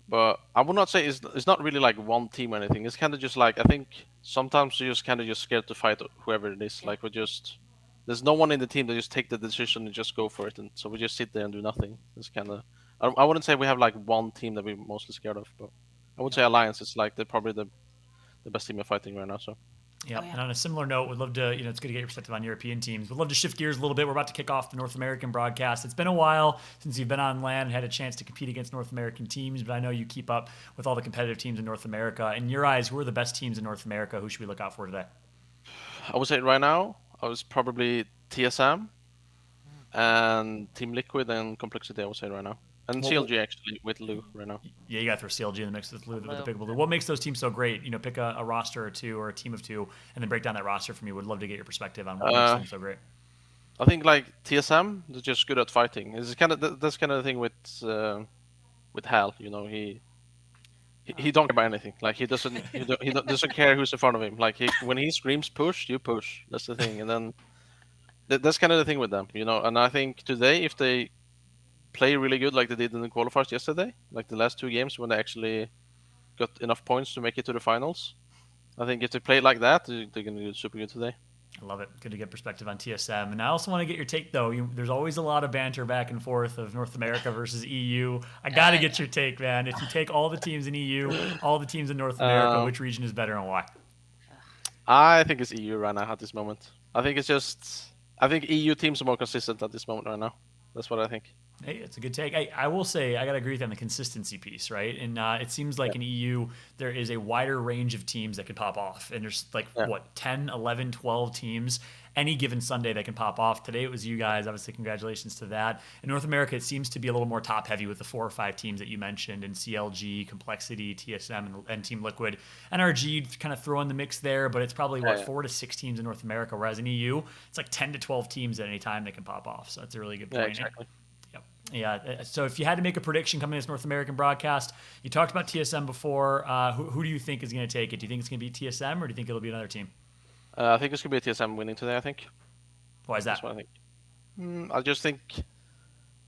S17: But I would not say it's not really like one team or anything. It's kind of just like I think sometimes you're just kind of just scared to fight whoever it is. Like there's no one in the team that just take the decision and just go for it, and so we just sit there and do nothing. It's kind of I wouldn't say we have like one team that we're mostly scared of, but I would say Alliance is like probably the best team of fighting right now. So.
S1: Yeah. And on a similar note, we'd love to, it's good to get your perspective on European teams. We'd love to shift gears a little bit. We're about to kick off the North American broadcast. It's been a while since you've been on LAN and had a chance to compete against North American teams, but I know you keep up with all the competitive teams in North America. In your eyes, who are the best teams in North America? Who should we look out for today?
S17: I would say right now, I was probably TSM and Team Liquid and Complexity, I would say right now. And CLG actually with Lou right now.
S1: Yeah, you got to throw CLG in the mix with Lou, with the Big Blue. What makes those teams so great? Pick a roster or two or a team of two, and then break down that roster for me. Would love to get your perspective on what makes them so great.
S17: I think like TSM is just good at fighting. It's kind of that's kind of the thing with Hal. He don't care about anything. Like he doesn't doesn't care who's in front of him. Like when he screams push, you push. That's the thing. And then that's kind of the thing with them. And I think today if they play really good like they did in the qualifiers yesterday, like the last two games when they actually got enough points to make it to the finals. I think if they play like that, they're going to do super good today.
S1: I love it. Good to get perspective on TSM. And I also want to get your take, though. There's always a lot of banter back and forth of North America versus EU. I got to get your take, man. If you take all the teams in EU, all the teams in North America, which region is better and why?
S17: I think it's EU right now at this moment. I think EU teams are more consistent at this moment right now. That's what I think.
S1: Hey, it's a good take. I will say I got to agree with you on the consistency piece, right? And it seems like in EU, there is a wider range of teams that can pop off. And there's 10, 11, 12 teams any given Sunday that can pop off. Today it was you guys. Obviously, congratulations to that. In North America, it seems to be a little more top heavy with the 4 or 5 teams that you mentioned in CLG, Complexity, TSM, and Team Liquid. NRG kind of throw in the mix there, but it's probably 4 to 6 teams in North America, whereas in EU, it's like 10 to 12 teams at any time that can pop off. So that's a really good point.
S17: Yeah, exactly.
S1: Yeah. So if you had to make a prediction coming to this North American broadcast, you talked about TSM before. Who do you think is going to take it? Do you think it's going to be TSM or do you think it'll be another team?
S17: I think it's going to be a TSM winning today, I think.
S1: Why is that?
S17: That's what I think. I just think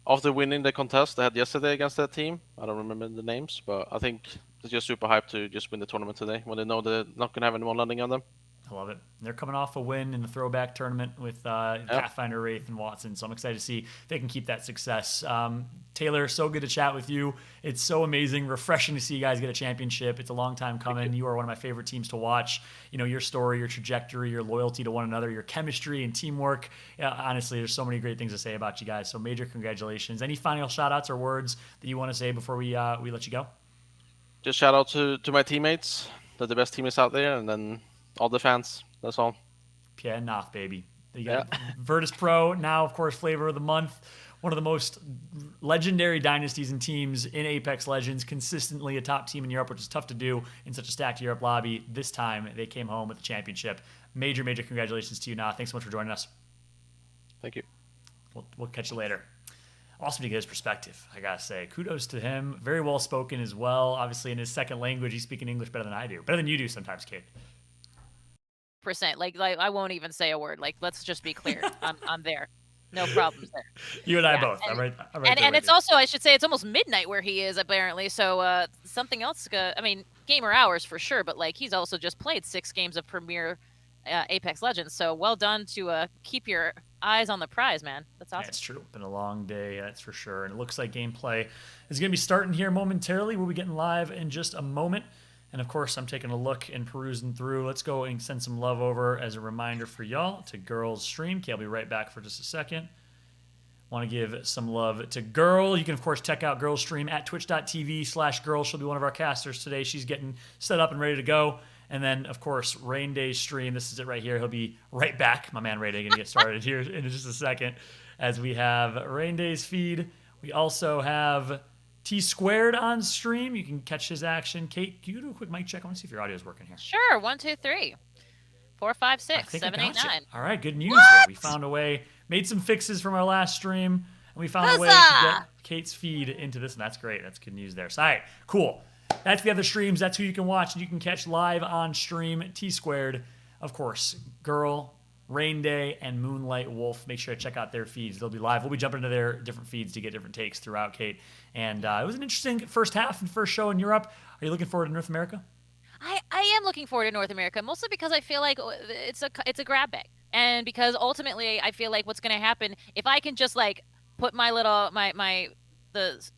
S17: after winning the contest they had yesterday against that team, I don't remember the names, but I think they're just super hyped to just win the tournament today when they know they're not going to have anyone landing on them.
S1: I love it. They're coming off a win in the throwback tournament with Pathfinder, Wraith, and Watson. So I'm excited to see if they can keep that success. Taylor, so good to chat with you. It's so amazing, refreshing to see you guys get a championship. It's a long time coming. You are one of my favorite teams to watch. Your story, your trajectory, your loyalty to one another, your chemistry and teamwork. Honestly, there's so many great things to say about you guys. So major congratulations. Any final shout outs or words that you want to say before we let you go?
S17: Just shout out to my teammates. They're the best teammates out there. And then all the fans. That's all.
S1: Pierre Noth, baby. You got Virtus Pro, now, of course, flavor of the month. One of the most legendary dynasties and teams in Apex Legends, consistently a top team in Europe, which is tough to do in such a stacked Europe lobby. This time, they came home with the championship. Major, major congratulations to you, Noth. Thanks so much for joining us.
S17: Thank you.
S1: We'll catch you later. Also to get his perspective, I gotta say, kudos to him. Very well spoken as well. Obviously, in his second language, he's speaking English better than I do. Better than you do sometimes, Kate.
S2: Like I won't even say a word. Like, let's just be clear. I'm there. No problems there.
S1: You and I both. I'm right
S2: and it's also, I should say, it's almost midnight where he is apparently. So something else. Gamer hours for sure, but like he's also just played 6 games of Premier Apex Legends. So well done to keep your eyes on the prize, man. That's awesome.
S1: Yeah, it's true. It's been a long day, that's for sure. And it looks like gameplay is going to be starting here momentarily. We'll be getting live in just a moment. And of course, I'm taking a look and perusing through. Let's go and send some love over as a reminder for y'all to Girls Stream. Okay, I'll be right back for just a second. Want to give some love to Girl. You can, of course, check out Girl's stream at twitch.tv/Girl. She'll be one of our casters today. She's getting set up and ready to go. And then, of course, Rain Day's stream. This is it right here. He'll be right back. My man Rain Day going to get started here in just a second as we have Rain Day's feed. We also have T Squared on stream. You can catch his action. Kate, can you do a quick mic check? I want to see if your audio is working here.
S2: Sure. 1, 2, 3, 4, 5, 6, 7, 8, 9.
S1: All right, good news there. We found a way, made some fixes from our last stream, and we found a way to get Kate's feed into this, and that's great. That's good news there. So, all right, cool. That's the other streams. That's who you can watch and you can catch live on stream. T Squared, of course, Girl, Rain Day, and Moonlight Wolf. Make sure to check out their feeds. They'll be live. We'll be jumping into their different feeds to get different takes throughout, Kate. And it was an interesting first half and first show in Europe. Are you looking forward to North America?
S2: I am looking forward to North America, mostly because I feel like it's a grab bag. And because ultimately I feel like what's going to happen, if I can just like put my little, the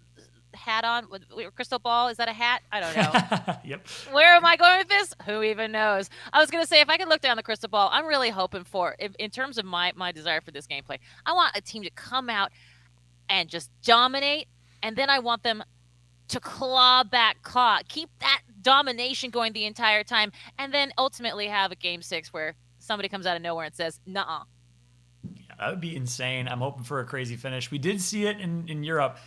S2: hat on, crystal ball, is that a hat? I don't know.
S1: Yep.
S2: Where am I going with this? Who even knows? I was going to say, if I could look down the crystal ball, I'm really hoping for, in terms of my desire for this gameplay, I want a team to come out and just dominate, and then I want them to claw, keep that domination going the entire time, and then ultimately have a game 6 where somebody comes out of nowhere and says, nuh-uh.
S1: Yeah, that would be insane. I'm hoping for a crazy finish. We did see it in Europe.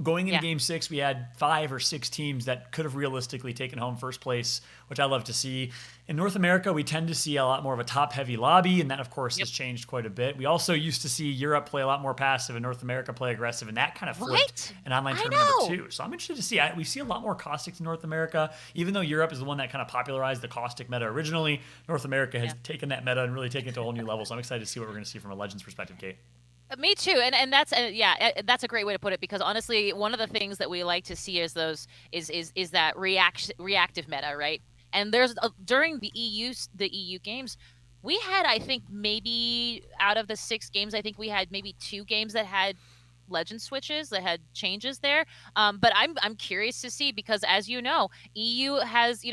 S1: Going into Game 6, we had 5 or 6 teams that could have realistically taken home first place, which I love to see. In North America, we tend to see a lot more of a top-heavy lobby, and that, of course, has changed quite a bit. We also used to see Europe play a lot more passive and North America play aggressive, and that kind of flipped an online tournament too. So I'm interested to see. We see a lot more Caustic in North America. Even though Europe is the one that kind of popularized the Caustic meta originally, North America has taken that meta and really taken it to a whole new level. So I'm excited to see what we're going to see from a Legends perspective, Kate.
S2: Me too, and that's that's a great way to put it, because honestly, one of the things that we like to see is that reactive meta, right? And there's during the EU games, we had, I think, maybe out of the 6 games, I think we had maybe 2 games that had legend switches, that had changes there. But I'm curious to see, because as you know, EU has,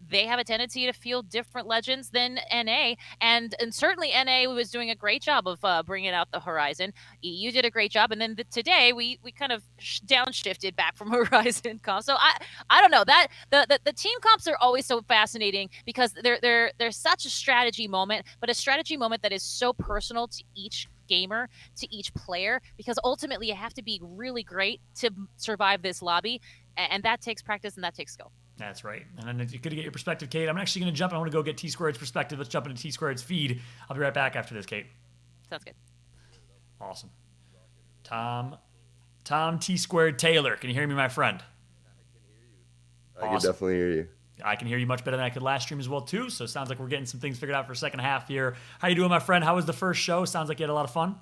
S2: they have a tendency to field different legends than NA, and certainly NA was doing a great job of bringing out the Horizon. EU did a great job, and then today we kind of downshifted back from Horizon comp. So I don't know, that the team comps are always so fascinating, because they're such a strategy moment, but a strategy moment that is so personal to each gamer, to each player, because ultimately you have to be really great to survive this lobby, and that takes practice and that takes skill.
S1: That's right. And then it's good to get your perspective, Kate. I'm actually going to jump. I want to go get T Squared's perspective. Let's jump into T Squared's feed. I'll be right back after this, Kate.
S2: Sounds good.
S1: Awesome. Tom T Squared Taylor. Can you hear me, my friend?
S5: I can definitely hear you.
S1: I can hear you much better than I could last stream as well, too. So it sounds like we're getting some things figured out for second half here. How you doing, my friend? How was the first show? Sounds like you had a lot of fun.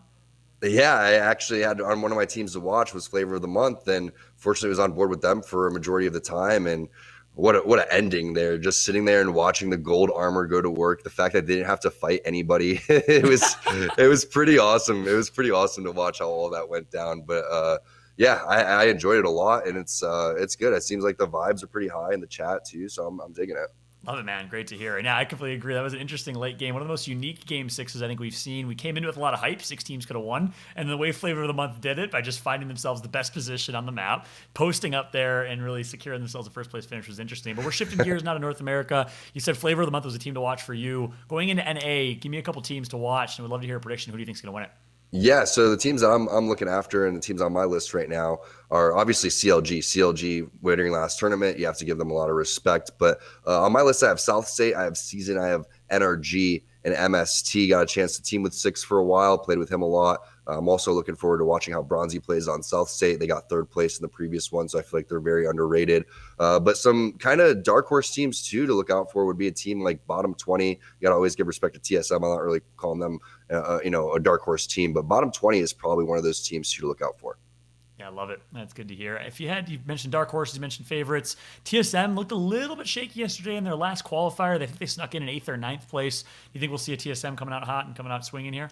S5: Yeah, I actually had on one of my teams to watch was Flavor of the Month, and fortunately was on board with them for a majority of the time. And what an ending there, just sitting there and watching the gold armor go to work. The fact that they didn't have to fight anybody, it was pretty awesome. It was pretty awesome to watch how all that went down. But yeah, I enjoyed it a lot, and it's good. It seems like the vibes are pretty high in the chat too, so I'm digging it.
S1: Love it, man. Great to hear. And yeah, I completely agree. That was an interesting late game. One of the most unique game 6s I think we've seen. We came into it with a lot of hype. 6 teams could have won. And the way Flavor of the Month did it, by just finding themselves the best position on the map, posting up there and really securing themselves a first place finish was interesting. But we're shifting gears now to North America. You said Flavor of the Month was a team to watch for you. Going into NA, give me a couple teams to watch, and we'd love to hear a prediction. Who do you think is going to win it?
S5: Yeah, so the teams that I'm looking after and the teams on my list right now are obviously CLG. CLG winning last tournament, you have to give them a lot of respect. But on my list, I have South State, I have Season, I have NRG, and MST. Got a chance to team with Six for a while, played with him a lot. I'm also looking forward to watching how Bronzy plays on South State. They got 3rd place in the previous one, so I feel like they're very underrated. But some kind of dark horse teams, too, to look out for would be a team like Bottom 20. You got to always give respect to TSM. I'm not really calling them, a dark horse team. But Bottom 20 is probably one of those teams to look out for.
S1: Yeah, I love it. That's good to hear. You mentioned dark horses, you mentioned favorites. TSM looked a little bit shaky yesterday in their last qualifier. They think they snuck in 8th or 9th place. Do you think we'll see a TSM coming out hot and coming out swinging here?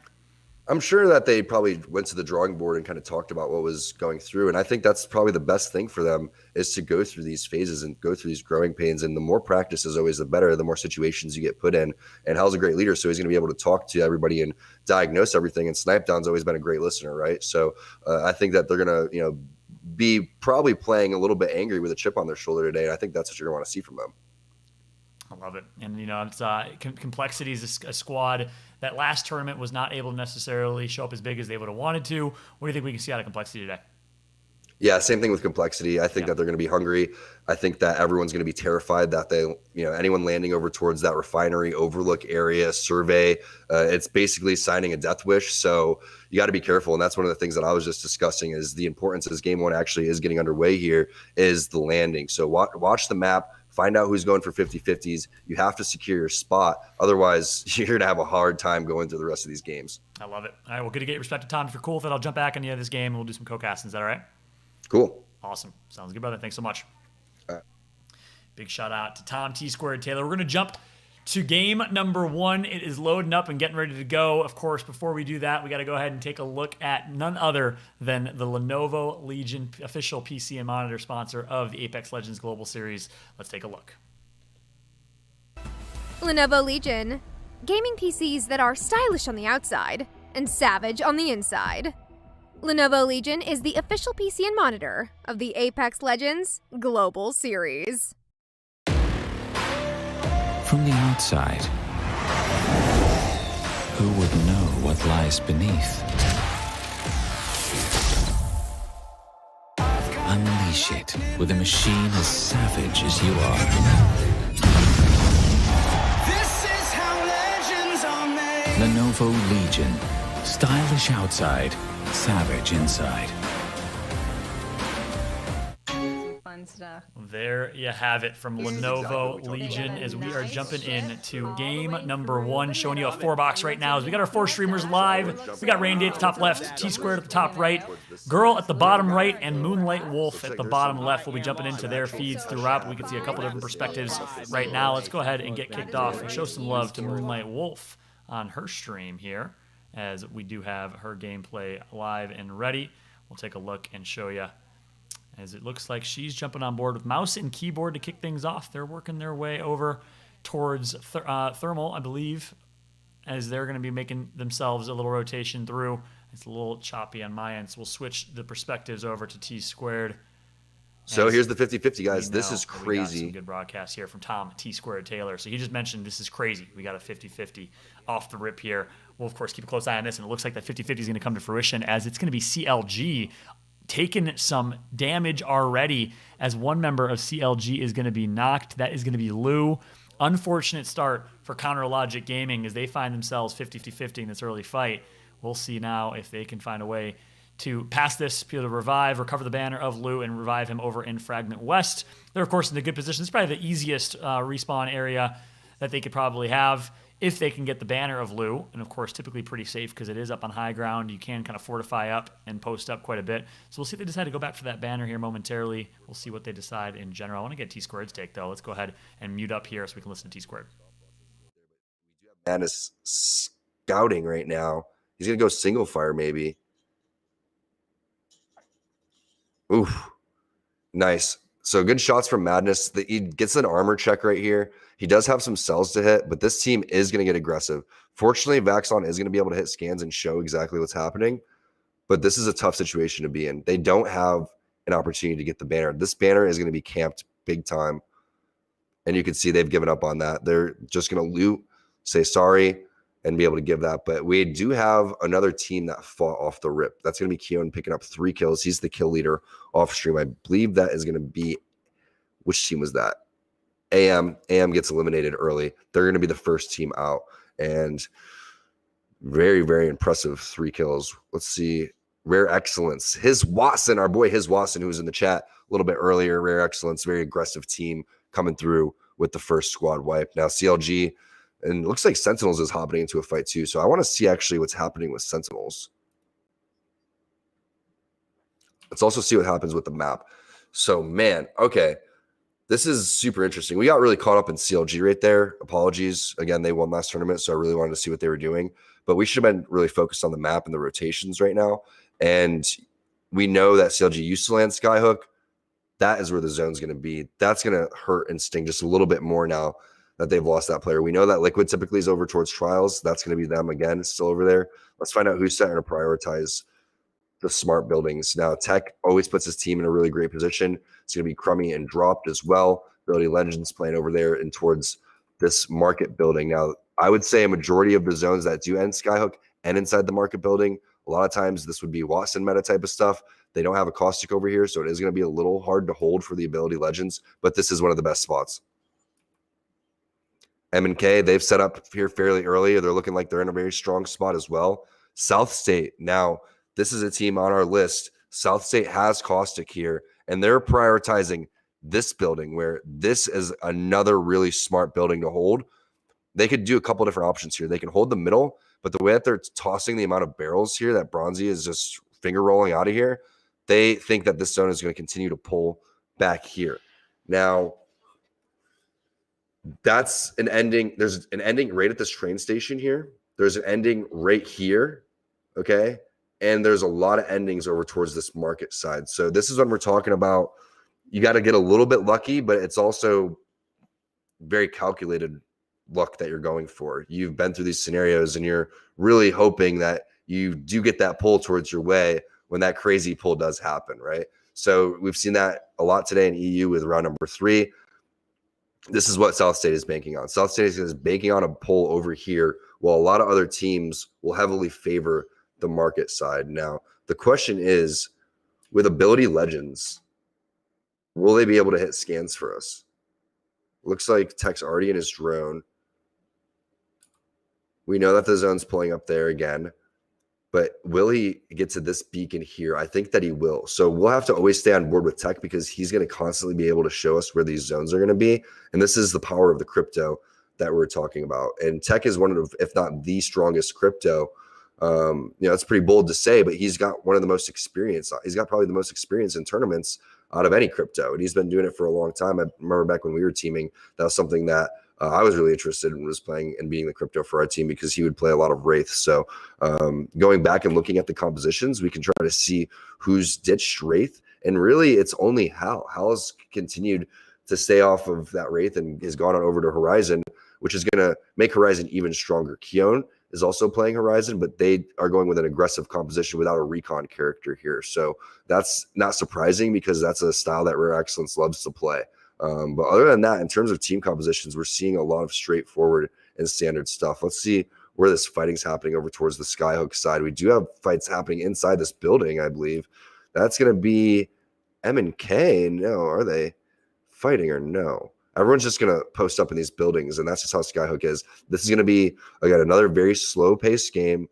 S5: I'm sure that they probably went to the drawing board and kind of talked about what was going through. And I think that's probably the best thing for them is to go through these phases and go through these growing pains. And the more practice is always the better, the more situations you get put in. And Hal's a great leader, so he's going to be able to talk to everybody and diagnose everything. And Snipedown's always been a great listener, right? So I think that they're going to, be probably playing a little bit angry with a chip on their shoulder today. And I think that's what you're going to want to see from them.
S1: I love it. And, it's Complexity is a squad that last tournament was not able to necessarily show up as big as they would have wanted to. What do you think we can see out of Complexity today?
S5: Yeah, same thing with Complexity. I think that they're going to be hungry. I think that everyone's going to be terrified that they, anyone landing over towards that refinery overlook area survey, it's basically signing a death wish. So you got to be careful. And that's one of the things that I was just discussing is the importance as game one actually is getting underway here is the landing. So watch the map. Find out who's going for 50-50s. You have to secure your spot. Otherwise, you're going to have a hard time going through the rest of these games.
S1: I love it. All right, well, good to get your perspective, Tom. If you're cool with it, I'll jump back on the end of this game and we'll do some co-casting. Is that all right?
S5: Cool.
S1: Awesome. Sounds good, brother. Thanks so much.
S5: All right.
S1: Big shout out to Tom T-Squared Taylor. We're going to jump to game number 1. It is loading up and getting ready to go. Of course, before we do that, we got to go ahead and take a look at none other than the Lenovo Legion, official PC and monitor sponsor of the Apex Legends Global Series. Let's take a look.
S7: Lenovo Legion. Gaming PCs that are stylish on the outside and savage on the inside. Lenovo Legion is the official PC and monitor of the Apex Legends Global Series.
S8: From the outside, who would know what lies beneath? Unleash it with a machine as savage as you are.
S9: This is how legends are made.
S8: Lenovo Legion. Stylish outside, savage inside.
S4: Fun stuff.
S1: There you have it from Lenovo Legion as we are jumping into game number 1, showing you a 4-box right now. As we got our 4 streamers live. We got Randy at the top left, T-Squared at the top right, Girl at the bottom right, and Moonlight Wolf at the bottom left. We'll be jumping into their feeds throughout. We can see a couple different perspectives right now. Let's go ahead and get kicked off and show some love to Moonlight Wolf on her stream here, as we do have her gameplay live and ready. We'll take a look and show you, as it looks like she's jumping on board with mouse and keyboard to kick things off. They're working their way over towards Thermal, I believe, as they're going to be making themselves a little rotation through. It's a little choppy on my end, so we'll switch the perspectives over to T-Squared.
S5: So here's the 50-50, guys. This is
S1: We got
S5: crazy.
S1: some good broadcast here from Tom T-Squared Taylor. So he just mentioned this is crazy. We got a 50-50 off the rip here. We'll, of course, keep a close eye on this, and it looks like that 50-50 is going to come to fruition, as it's going to be CLG taking some damage already, as one member of CLG is going to be knocked. That is going to be Lou. Unfortunate start for Counter Logic Gaming as they find themselves 50-50 in this early fight. We'll see now if they can find a way to pass this, be able to revive, recover the banner of Lou, and revive him over in Fragment West. They're, of course, in a good position. It's probably the easiest respawn area that they could probably have if they can get the banner of Lou. And, of course, typically pretty safe because it is up on high ground. You can kind of fortify up and post up quite a bit. So we'll see if they decide to go back for that banner here momentarily. We'll see what they decide in general. I want to get T-Squared's take, though. Let's go ahead and mute up here so we can listen to T-Squared.
S5: Man is scouting right now. He's going to go single fire maybe. Oof. Nice. So good shots from Madness. He gets an armor check right here. He does have some cells to hit, but this team is going to get aggressive. Fortunately, Vaxon is going to be able to hit scans and show exactly what's happening, but this is a tough situation to be in. They don't have an opportunity to get the banner. This banner is going to be camped big time, and you can see they've given up on that. They're just going to loot, say sorry, and be able to give that. But we do have another team that fought off the rip. That's going to be Keon picking up 3 kills. He's the kill leader off stream. I believe that is going to be, which team was that? AM gets eliminated early. They're going to be the first team out, and very, very impressive 3 kills. Let's see. Rare Excellence. His Watson, our boy His Watson, who was in the chat a little bit earlier. Rare Excellence, very aggressive team coming through with the first squad wipe. Now CLG, and it looks like Sentinels is hopping into a fight too. So I want to see actually what's happening with Sentinels. Let's also see what happens with the map. So, man, okay. This is super interesting. We got really caught up in CLG right there. Apologies. Again, they won last tournament, so I really wanted to see what they were doing. But we should have been really focused on the map and the rotations right now. And we know that CLG used to land Skyhook. That is where the zone's going to be. That's going to hurt and sting just a little bit more now that they've lost that player. We know that Liquid typically is over towards Trials. That's going to be them again, still over there. Let's find out who's starting to prioritize the smart buildings. Now, Tech always puts his team in a really great position. It's going to be Crummy and Dropped as well. Ability Legends playing over there and towards this market building. Now, I would say a majority of the zones that do end Skyhook and inside the market building, a lot of times this would be Watson meta type of stuff. They don't have a Caustic over here, so it is going to be a little hard to hold for the Ability Legends, but this is one of the best spots. M&K, they've set up here fairly early. They're looking like they're in a very strong spot as well. South State, now, this is a team on our list. South State has Caustic here, and they're prioritizing this building where this is another really smart building to hold. They could do a couple different options here. They can hold the middle, but the way that they're tossing the amount of barrels here that Bronzy is just finger rolling out of here, they think that this zone is going to continue to pull back here. Now, that's an ending. There's an ending right at this train station here. There's an ending right here, okay? And there's a lot of endings over towards this market side. So this is when we're talking about you got to get a little bit lucky, but it's also very calculated luck that you're going for. You've been through these scenarios and you're really hoping that you do get that pull towards your way when that crazy pull does happen, right? So we've seen that a lot today in EU with round number 3. This is what South State is banking on. South State is banking on a pull over here, while a lot of other teams will heavily favor the market side. Now, the question is, with Ability Legends, will they be able to hit scans for us? Looks like Tech's already in his drone. We know that the zone's pulling up there again, but will he get to this beacon here? I think that he will. So we'll have to always stay on board with Tech because he's going to constantly be able to show us where these zones are going to be. And this is the power of the crypto that we're talking about. And Tech is one of, if not the strongest crypto. It's pretty bold to say, but he's got one of the most experience. He's got probably the most experience in tournaments out of any crypto. And he's been doing it for a long time. I remember back when we were teaming, that was something that I was really interested in, was playing and being the crypto for our team because he would play a lot of Wraith. So going back and looking at the compositions, we can try to see who's ditched Wraith. And really, it's only Hal. Hal has continued to stay off of that Wraith and has gone on over to Horizon, which is going to make Horizon even stronger. Keone is also playing Horizon, but they are going with an aggressive composition without a recon character here. So that's not surprising because that's a style that Rare Excellence loves to play. But other than that, in terms of team compositions, we're seeing a lot of straightforward and standard stuff. Let's see where this fighting's happening over towards the Skyhook side. We do have fights happening inside this building, I believe. That's going to be M&K. No, are they fighting or no? Everyone's just going to post up in these buildings, and that's just how Skyhook is. This is going to be, again, another very slow-paced game.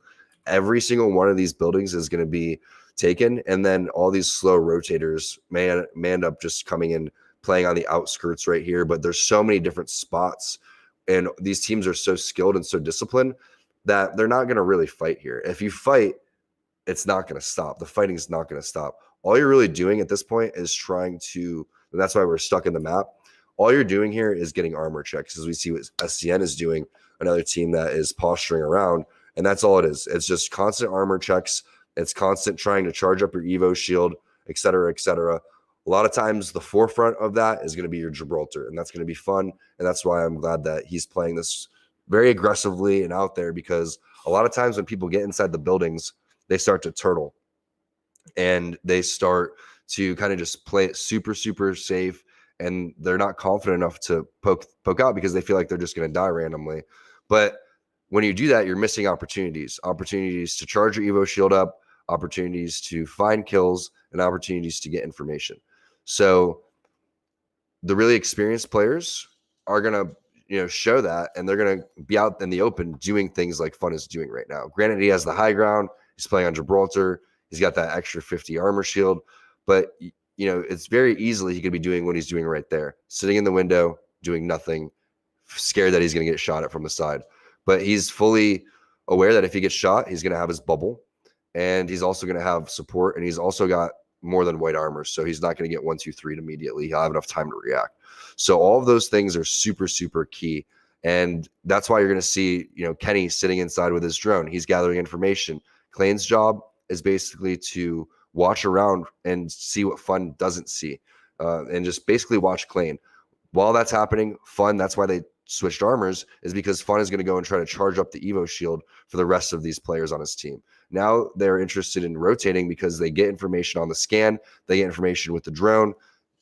S5: Every single one of these buildings is going to be taken, and then all these slow rotators may end up just coming in, playing on the outskirts right here. But there's so many different spots, and these teams are so skilled and so disciplined that they're not going to really fight here. If you fight, it's not going to stop. The fighting is not going to stop. All you're really doing at this point is trying to, and that's why we're stuck in the map. All you're doing here is getting armor checks, as we see what SCN is doing, another team that is posturing around, and that's all it is. It's just constant armor checks. It's constant trying to charge up your Evo shield, et cetera, et cetera. A lot of times the forefront of that is going to be your Gibraltar, and that's going to be fun, and that's why I'm glad that he's playing this very aggressively and out there, because a lot of times when people get inside the buildings, they start to turtle, and they start to kind of just play it super, super safe, and they're not confident enough to poke out because they feel like they're just going to die randomly. But when you do that, you're missing opportunities to charge your Evo shield up, opportunities to find kills, and opportunities to get information. So the really experienced players are going to, show that, and they're going to be out in the open doing things like Fun is doing right now. Granted, he has the high ground. He's playing on Gibraltar. He's got that extra 50 armor shield, but it's very easily he could be doing what he's doing right there, sitting in the window, doing nothing, scared that he's going to get shot at from the side. But he's fully aware that if he gets shot, he's going to have his bubble, and he's also going to have support, and he's also got more than white armor, so he's not going to get 1, 2, 3 immediately. He'll have enough time to react. So all of those things are super, super key. And that's why you're going to see, Kenny sitting inside with his drone. He's gathering information. Clayne's job is basically to watch around and see what Fun doesn't see, and just basically watch Clayne. While that's happening, Fun, that's why they switched armors, is because Fun is going to go and try to charge up the Evo shield for the rest of these players on his team. Now they're interested in rotating because they get information on the scan, they get information with the drone.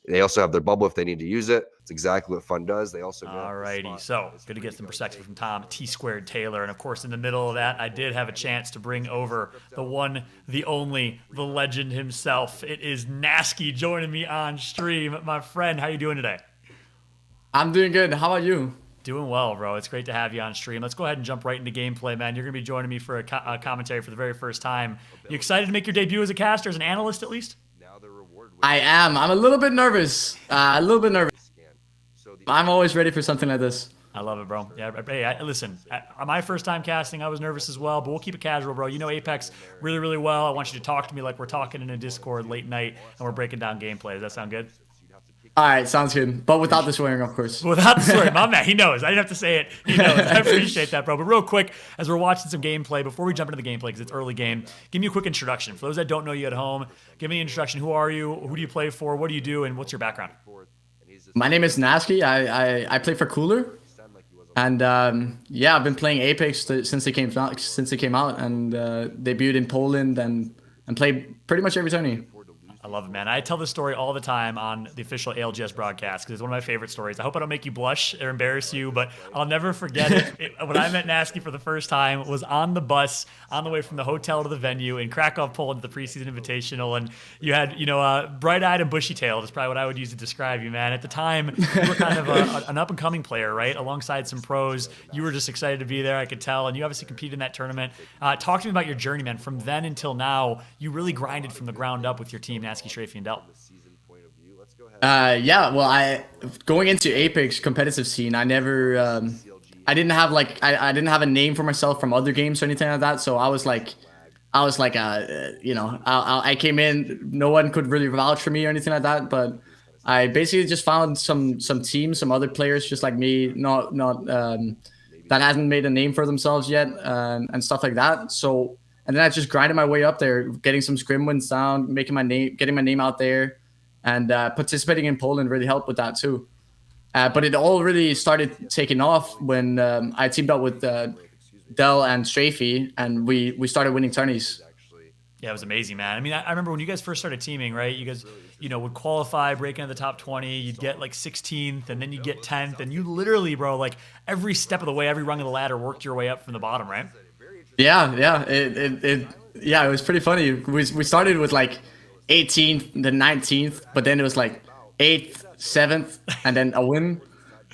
S5: They also have their bubble if they need to use it. It's exactly what Fun does. They also
S1: Alrighty, so good to get some perspective from Tom T-Squared Taylor. And of course, in the middle of that, I did have a chance to bring over the one, the only, the legend himself. It is Nasky joining me on stream. My friend, how you doing today?
S18: I'm doing good. How about you?
S1: Doing well, bro. It's great to have you on stream. Let's go ahead and jump right into gameplay, man. You're going to be joining me for a commentary for the very first time. You excited to make your debut as a caster, as an analyst at least?
S18: I am. I'm a little bit nervous. I'm always ready for something like this.
S1: I love it, bro. Yeah, hey, listen, my first time casting, I was nervous as well, but we'll keep it casual, bro. You know Apex really, really well. I want you to talk to me like we're talking in a Discord late night, and we're breaking down gameplay. Does that sound good?
S18: All right, sounds good. But without the swearing, of course.
S1: Without the swearing. My man, he knows. I didn't have to say it. He knows. I appreciate that, bro. But real quick, as we're watching some gameplay, before we jump into the gameplay, because it's early game, give me a quick introduction. For those that don't know you at home, give me an introduction. Who are you? Who do you play for? What do you do? And what's your background?
S18: My name is Nasky. I play for Cooler. And yeah, I've been playing Apex since it came out, and debuted in Poland and played pretty much every tourney.
S1: I love it, man. I tell this story all the time on the official ALGS broadcast because it's one of my favorite stories. I hope I don't make you blush or embarrass you, but I'll never forget it. When I met Nasky for the first time, was on the bus on the way from the hotel to the venue in Krakow, Poland, the preseason invitational, and you had, bright-eyed and bushy-tailed is probably what I would use to describe you, man. At the time, you were kind of an up-and-coming player, right? Alongside some pros. You were just excited to be there, I could tell, and you obviously competed in that tournament. Talk to me about your journey, man. From then until now, you really grinded from the ground up with your team, Nasky, Strafey, and Dell.
S18: Yeah, well, going into Apex competitive scene, I never, I didn't have I didn't have a name for myself from other games or anything like that. So I came in, no one could really vouch for me or anything like that. But I basically just found some teams, some other players just like me, not that hasn't made a name for themselves yet, and stuff like that. So. And then I just grinded my way up there, getting some scrim wins down, getting my name out there, and participating in Poland really helped with that too. But it all really started taking off when I teamed up with Dell and Strafey, and we started winning tourneys.
S1: Yeah, it was amazing, man. I mean, I remember when you guys first started teaming, right? You guys, would qualify, break into the top 20. You'd get 16th, and then you'd get 10th, and you literally, bro, every step of the way, every rung of the ladder, worked your way up from the bottom, right?
S18: Yeah. It was pretty funny. We started with 18th, then 19th, but then it was 8th, 7th, and then a win.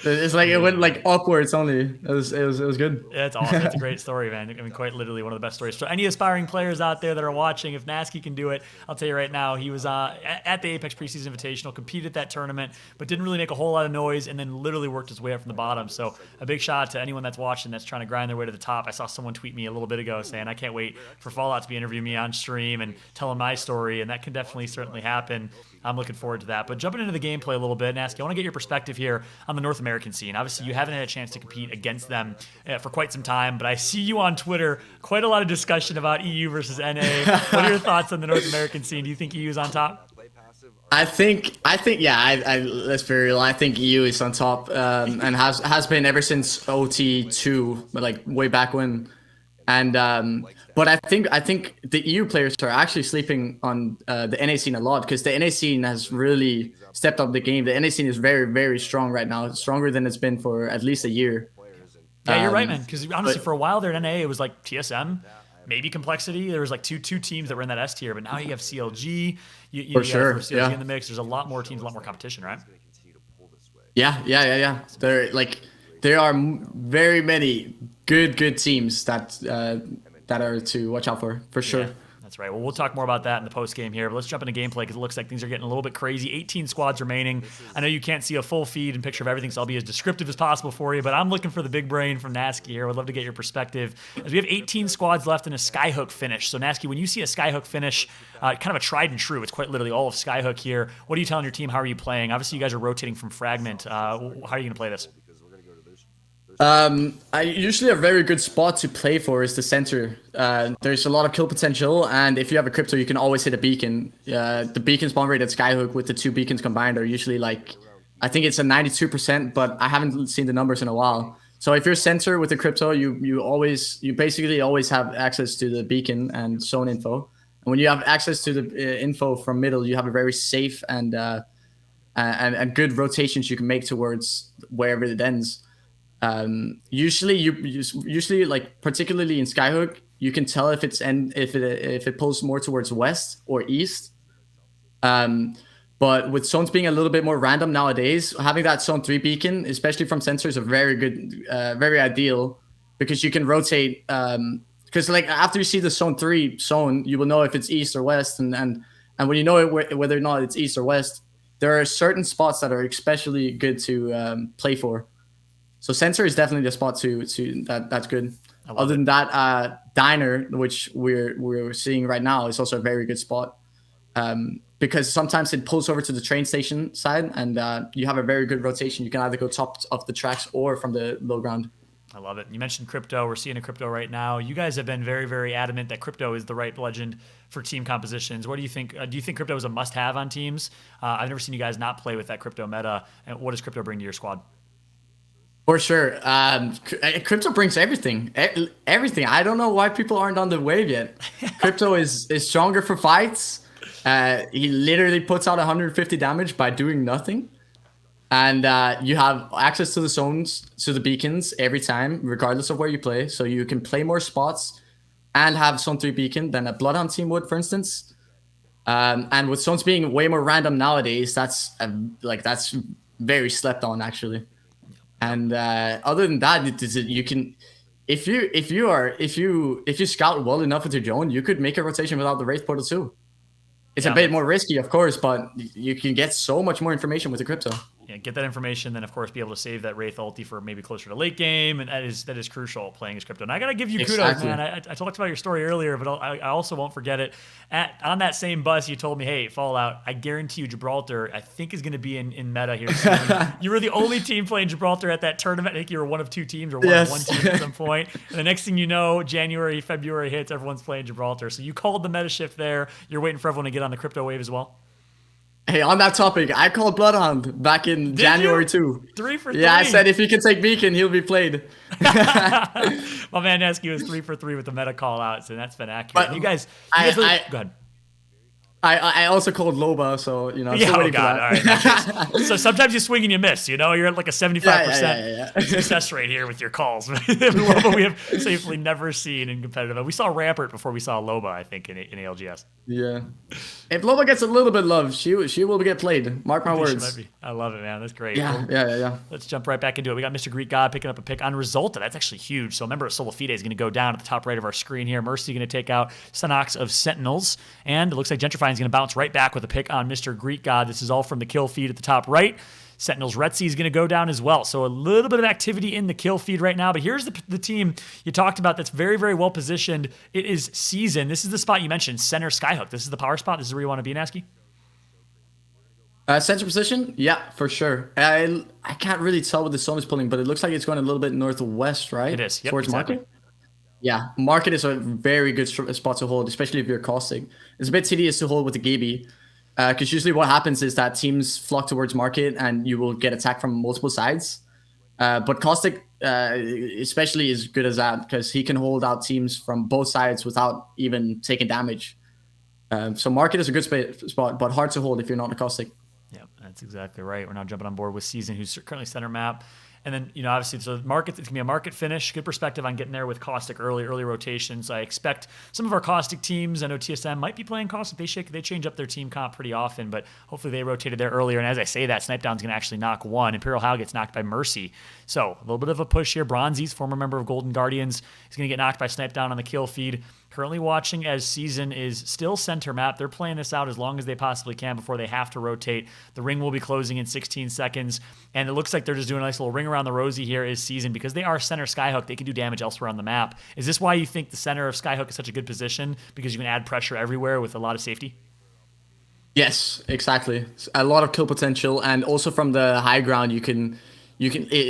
S18: It's it went upwards only. It was good.
S1: Yeah, it's awesome. It's a great story, man. I mean, quite literally one of the best stories. So any aspiring players out there that are watching, if Nasky can do it, I'll tell you right now, he was at the Apex Preseason Invitational, competed at that tournament, but didn't really make a whole lot of noise, and then literally worked his way up from the bottom. So a big shout out to anyone that's watching that's trying to grind their way to the top. I saw someone tweet me a little bit ago saying, I can't wait for Fallout to be interviewing me on stream and telling my story, and that can certainly happen. I'm looking forward to that. But jumping into the gameplay a little bit, Nasky, I want to get your perspective here on the North American scene. Obviously, you haven't had a chance to compete against them for quite some time, but I see you on Twitter, quite a lot of discussion about EU versus NA. What are your thoughts on the North American scene? Do you think EU is on top?
S18: I think, yeah, let's be real. I think EU is on top, and has been ever since OT2, but way back when. And but I think the EU players are actually sleeping on the NA scene a lot, because the NA scene has really stepped up the game. The NA scene is very, very strong right now. It's stronger than it's been for at least a year.
S1: Yeah, you're right, man. Because honestly, for a while there at NA, it was TSM, maybe Complexity. There was two teams that were in that S tier, but now you have CLG. You
S18: for sure,
S1: CLG in the mix. There's a lot more teams, a lot more competition, right?
S18: Yeah. There are very many good teams that are to watch out for sure.
S1: Yeah, That's right. Well, we'll talk more about that in the post game here, but let's jump into gameplay because it looks like things are getting a little bit crazy. 18 squads remaining. I know you can't see a full feed and picture of everything, so I'll be as descriptive as possible for you, but I'm looking for the big brain from Nasky here. I'd love to get your perspective as we have 18 squads left in a Skyhook finish. So Nasky, when you see a Skyhook finish, kind of a tried and true, it's quite literally all of Skyhook here. What are you telling your team? How are you playing? Obviously, you guys are rotating from Fragment. How are you going to play this?
S18: Usually a very good spot to play for is the center. There's a lot of kill potential, and if you have a crypto, you can always hit a beacon. The beacon spawn rate at Skyhook with the 2 beacons combined are usually like, I think it's a 92%, but I haven't seen the numbers in a while. So if you're center with the crypto, you basically always have access to the beacon and zone info. And when you have access to the info from middle, you have a very safe and good rotations you can make towards wherever it ends. Usually like particularly in Skyhook, you can tell if it pulls more towards west or east. But with zones being a little bit more random nowadays, having that zone 3 beacon, especially from sensors, are very good, very ideal, because you can rotate. Because like after you see the zone 3 zone, you will know if it's east or west, and when you know whether or not it's east or west, there are certain spots that are especially good to play for. So sensor is definitely the spot to that's good. Other than that, diner, which we're seeing right now, is also a very good spot, because sometimes it pulls over to the train station side, and you have a very good rotation. You can either go top of the tracks or from the low ground.
S1: I love it. You mentioned crypto. We're seeing a crypto right now. You guys have been very, very adamant that crypto is the right legend for team compositions. What do you think? Do you think crypto is a must-have on teams? I've never seen you guys not play with that crypto meta. And what does crypto bring to your squad?
S18: For sure. Crypto brings everything. Everything. I don't know why people aren't on the wave yet. Crypto is stronger for fights. He literally puts out 150 damage by doing nothing. And you have access to the zones, to the beacons every time, regardless of where you play. So you can play more spots and have Zone 3 beacon than a Bloodhound team would, for instance. And with zones being way more random nowadays, that's very slept on, actually. And other than that, you can, if you scout well enough with your drone, you could make a rotation without the Wraith Portal too. It's a bit more risky, of course, but you can get so much more information with the crypto.
S1: Yeah, get that information, then of course be able to save that Wraith ulti for maybe closer to late game, and that is crucial playing as crypto. And I gotta give you kudos, man. I talked about your story earlier, but I also won't forget it. On that same bus, you told me, hey, Fallout, I guarantee you Gibraltar, I think is going to be in meta here soon. You were the only team playing Gibraltar at that tournament. I think you were one of 2 teams or one of 1 team at some point. And the next thing you know, January, February hits, everyone's playing Gibraltar. So you called the meta shift there. You're waiting for everyone to get on the crypto wave as well.
S18: Hey, on that topic, I called Bloodhound back in January too.
S1: 3 for 3.
S18: Yeah, I said if he can take beacon, he'll be played.
S1: My man Nesky was 3 for 3 with the meta call outs, and that's been accurate. But you guys really, go ahead.
S18: I also called Loba, so I'm
S1: yeah,
S18: still waiting for that.
S1: All right. So sometimes you swing and you miss. You're at like a 75% success rate here with your calls. Loba we have safely never seen in competitive. We saw Rampart before we saw Loba, I think, in ALGS.
S18: Yeah. If Loba gets a little bit of love, she will get played. Mark my words.
S1: I love it, man. That's great.
S18: Yeah.
S1: Let's jump right back into it. We got Mr. Greek God picking up a pick on Resulta. That's actually huge. So a member of Solafide is going to go down at the top right of our screen here. Mercy going to take out Sanox of Sentinels. And it looks like Gentrifying is going to bounce right back with a pick on Mr. Greek God. This is all from the kill feed at the top right. Sentinels Retzi is going to go down as well. So a little bit of activity in the kill feed right now. But here's the team you talked about that's very, very well positioned. It is Season. This is the spot you mentioned, center Skyhook. This is the power spot. This is where you want to be, Nasky?
S18: Center position? Yeah, for sure. I can't really tell what the zone is pulling, but it looks like it's going a little bit northwest, right?
S1: It is. Yep,
S18: towards
S1: exactly.
S18: Market? Yeah, Market is a very good spot to hold, especially if you're caustic. It's a bit tedious to hold with the Gaby, because usually what happens is that teams flock towards Market and you will get attacked from multiple sides. But Caustic especially is good as that, because he can hold out teams from both sides without even taking damage. So Market is a good spot, but hard to hold if you're not a Caustic.
S1: Yeah, that's exactly right. We're now jumping on board with Season, who's currently center map. And then, obviously, so Market, it's going to be a Market finish. Good perspective on getting there with Caustic early rotations. I expect some of our Caustic teams, I know TSM might be playing Caustic. They change up their team comp pretty often, but hopefully they rotated there earlier. And as I say that, Snipedown's going to actually knock 1. Imperial Hal gets knocked by Mercy. So a little bit of a push here. Bronzes, former member of Golden Guardians, is going to get knocked by Snipedown on the kill feed. Currently watching as Season is still center map. They're playing this out as long as they possibly can before they have to rotate. The ring will be closing in 16 seconds, and it looks like they're just doing a nice little ring around the rosy here as Season, because they are center Skyhook. They can do damage elsewhere on the map. Is this why you think the center of Skyhook is such a good position? Because you can add pressure everywhere with a lot of safety?
S18: Yes, exactly. A lot of kill potential, and also from the high ground, you can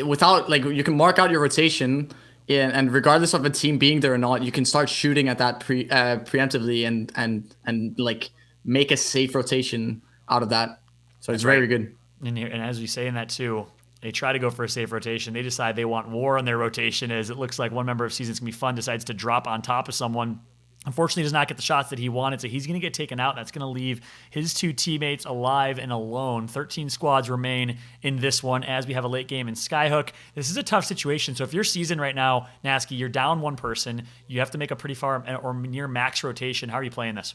S18: without like you can mark out your rotation, and regardless of a team being there or not, you can start shooting at that preemptively and like make a safe rotation out of that. So it's very good.
S1: And as we say in that too, they try to go for a safe rotation. They decide they want war on their rotation, as it looks like one member of Season's Gonna Be Fun decides to drop on top of someone. Unfortunately, does not get the shots that he wanted, so he's going to get taken out. That's going to leave his 2 teammates alive and alone. 13 squads remain in this one as we have a late game in Skyhook. This is a tough situation. So if you're Season right now, Nasky, you're down one person. You have to make a pretty far or near max rotation. How are you playing this?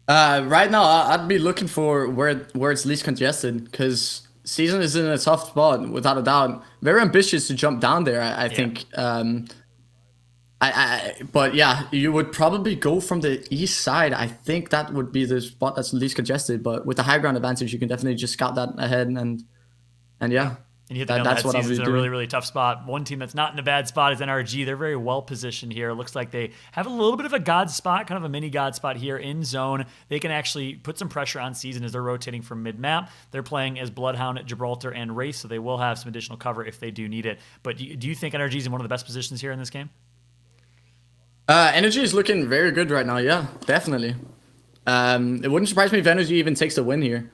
S18: Right now, I'd be looking for where it's least congested, because Season is in a tough spot, without a doubt. Very ambitious to jump down there, I think. But yeah, you would probably go from the east side. I think that would be the spot that's least congested. But with the high ground advantage, you can definitely just scout that ahead and yeah.
S1: And you hit the nail on that. Season's in a really, really tough spot. One team that's not in a bad spot is NRG. They're very well positioned here. It looks like they have a little bit of a god spot, kind of a mini god spot here in zone. They can actually put some pressure on Season as they're rotating from mid-map. They're playing as Bloodhound, Gibraltar, and Wraith, so they will have some additional cover if they do need it. But do you think NRG is in one of the best positions here in this game?
S18: Energy is looking very good right now. Yeah, definitely. It wouldn't surprise me if Energy even takes the win here,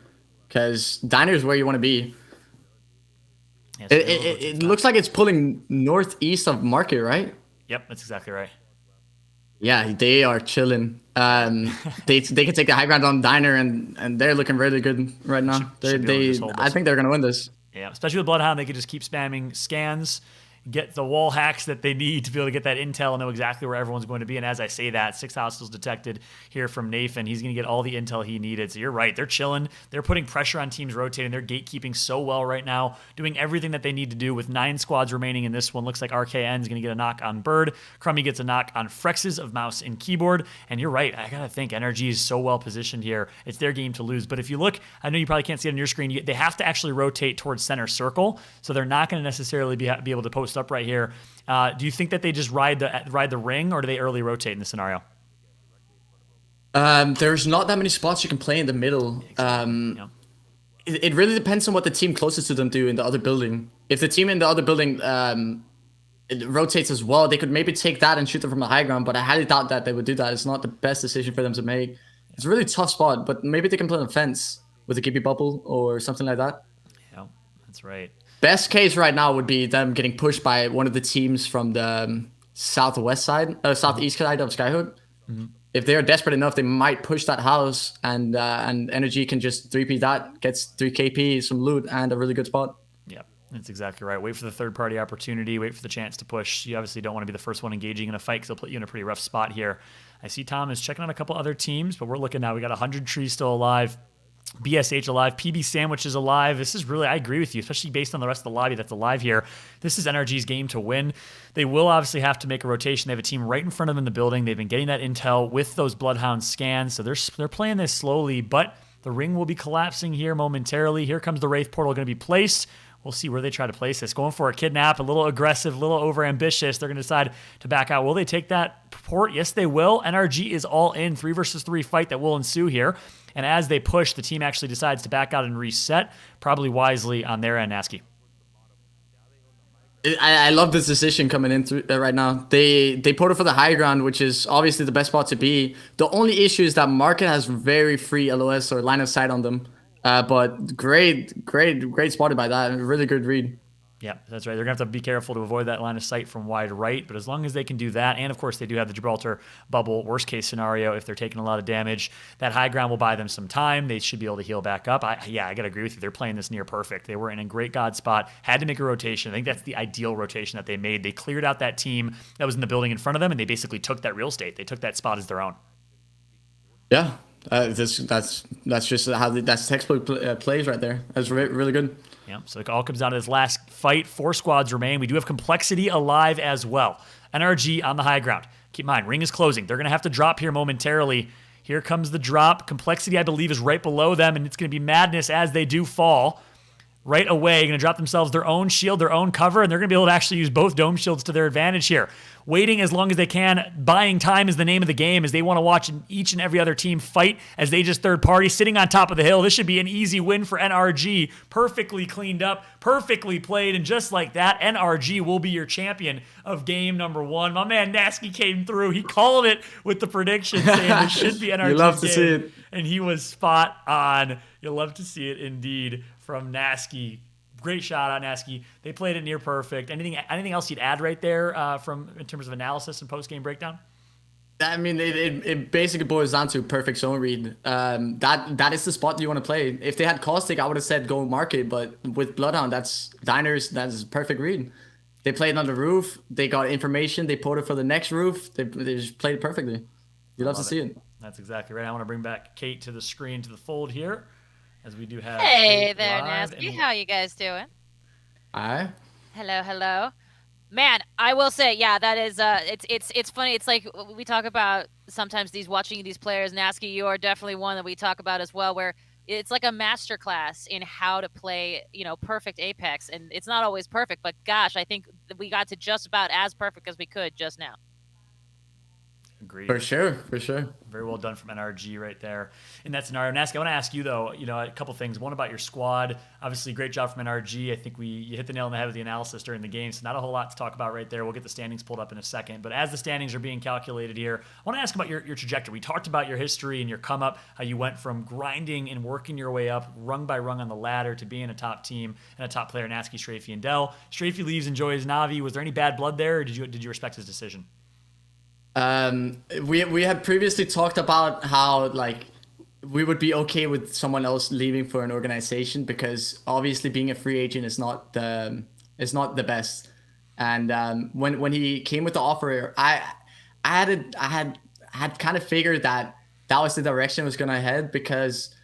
S18: because Diner is where you want to be. Yeah, so it looks like it's pulling northeast of Market, right?
S1: Yep, that's exactly right.
S18: Yeah, they are chilling. They can take the high ground on Diner, and they're looking really good right now. I think they're gonna win this.
S1: Yeah, especially with Bloodhound, they could just keep spamming scans, get the wall hacks that they need to be able to get that intel and know exactly where everyone's going to be. And as I say that, 6 hostiles detected here from Nathan. He's going to get all the intel he needed. So you're right. They're chilling. They're putting pressure on teams rotating. They're gatekeeping so well right now, doing everything that they need to do with 9 squads remaining in this one. Looks like RKN is going to get a knock on Bird. Crummy gets a knock on Frexes of Mouse and Keyboard. And you're right. I got to think NRG is so well positioned here. It's their game to lose. But if you look, I know you probably can't see it on your screen. They have to actually rotate towards center circle. So they're not going to necessarily be able to post up right here. Do you think that they just ride the ring, or do they early rotate in this scenario?
S18: There's not that many spots you can play in the middle. It really depends on what the team closest to them do in the other building. If the team in the other building it rotates as well, they could maybe take that and shoot them from the high ground, but I highly doubt that they would do that. It's not the best decision for them to make. It's a really tough spot, but maybe they can play on the fence with a Gibby bubble or something like that.
S1: Yeah, that's right.
S18: Best case right now would be them getting pushed by one of the teams from the southeast side of Skyhook.
S1: Mm-hmm.
S18: If they are desperate enough, they might push that house, and Energy can just 3P that, gets 3 KP, some loot, and a really good spot.
S1: Yeah, that's exactly right. Wait for the third-party opportunity. Wait for the chance to push. You obviously don't want to be the first one engaging in a fight, because they'll put you in a pretty rough spot here. I see Tom is checking on a couple other teams, but we're looking now. We got 100 Trees still alive. BSH alive, PB Sandwich is alive. This is really, I agree with you, especially based on the rest of the lobby that's alive here. This is NRG's game to win. They will obviously have to make a rotation. They have a team right in front of them in the building. They've been getting that intel with those Bloodhound scans, so they're playing this slowly, but the ring will be collapsing here momentarily. Here comes the Wraith portal going to be placed. We'll see where they try to place this. Going for a kidnap, a little aggressive, a little overambitious. They're going to decide to back out. Will they take that port? Yes, they will. NRG is all in. 3 versus 3 fight that will ensue here. And as they push, the team actually decides to back out and reset, probably wisely on their end, Nasky.
S18: I love this decision coming in through right now. They ported for the high ground, which is obviously the best spot to be. The only issue is that Market has very free LOS or line of sight on them. But great spotted by that. Really good read.
S1: Yeah, that's right. They're going to have to be careful to avoid that line of sight from wide right. But as long as they can do that, and of course they do have the Gibraltar bubble, worst case scenario, if they're taking a lot of damage, that high ground will buy them some time. They should be able to heal back up. I got to agree with you. They're playing this near perfect. They were in a great God spot, had to make a rotation. I think that's the ideal rotation that they made. They cleared out that team that was in the building in front of them, and they basically took that real estate. They took that spot as their own.
S18: Yeah, that's just how that's textbook plays right there. That's really good.
S1: Yeah, so it all comes down to this last fight. 4 squads remain. We do have Complexity alive as well. NRG on the high ground. Keep in mind, ring is closing. They're going to have to drop here momentarily. Here comes the drop. Complexity, I believe, is right below them, and it's going to be madness as they do fall. Right away, going to drop themselves their own shield, their own cover, and they're going to be able to actually use both dome shields to their advantage here. Waiting as long as they can. Buying time is the name of the game, as they want to watch each and every other team fight as they just third party, sitting on top of the hill. This should be an easy win for NRG. Perfectly cleaned up, perfectly played, and just like that, NRG will be your champion of game number 1. My man Nasky came through. He called it with the prediction, saying this should be NRG's
S18: You love to
S1: game,
S18: see it.
S1: and he was spot on. You'll love to see it indeed from Nasky. Great shot out, Nasky. They played it near perfect. Anything else you'd add right there in terms of analysis and post-game breakdown?
S18: I mean, it basically boils down to perfect zone read. That is the spot you want to play. If they had Caustic, I would have said go market, but with Bloodhound, that's a perfect read. They played on the roof. They got information. They ported for the next roof. They just played it perfectly. You love to see it.
S1: That's exactly right. I want to bring back Kate to the screen, to the fold here, as we do have.
S2: Hey
S1: Kate
S2: there,
S1: live,
S2: Nasty.
S1: and-
S2: How you guys doing?
S18: Hi.
S2: Hello. Man, I will say, yeah, that is it's funny. It's like we talk about sometimes watching these players. Nasky, you are definitely one that we talk about as well, where it's like a masterclass in how to play, perfect Apex. And it's not always perfect, but gosh, I think we got to just about as perfect as we could just now.
S1: Agreed.
S18: For sure.
S1: Very well done from NRG right there in that scenario. Nasky, I want to ask you though, a couple things. One about your squad. Obviously, great job from NRG. I think you hit the nail on the head with the analysis during the game, so not a whole lot to talk about right there. We'll get the standings pulled up in a second. But as the standings are being calculated here, I want to ask about your trajectory. We talked about your history and your come up, how you went from grinding and working your way up, rung by rung on the ladder, to being a top team and a top player. Nasky, Strafey, and Dell. Strafey leaves, enjoys Navi. Was there any bad blood there, or did you respect his decision?
S18: We had previously talked about how we would be okay with someone else leaving for an organization, because obviously being a free agent is not the best. And when he came with the offer, I had kind of figured that was the direction it was gonna head, because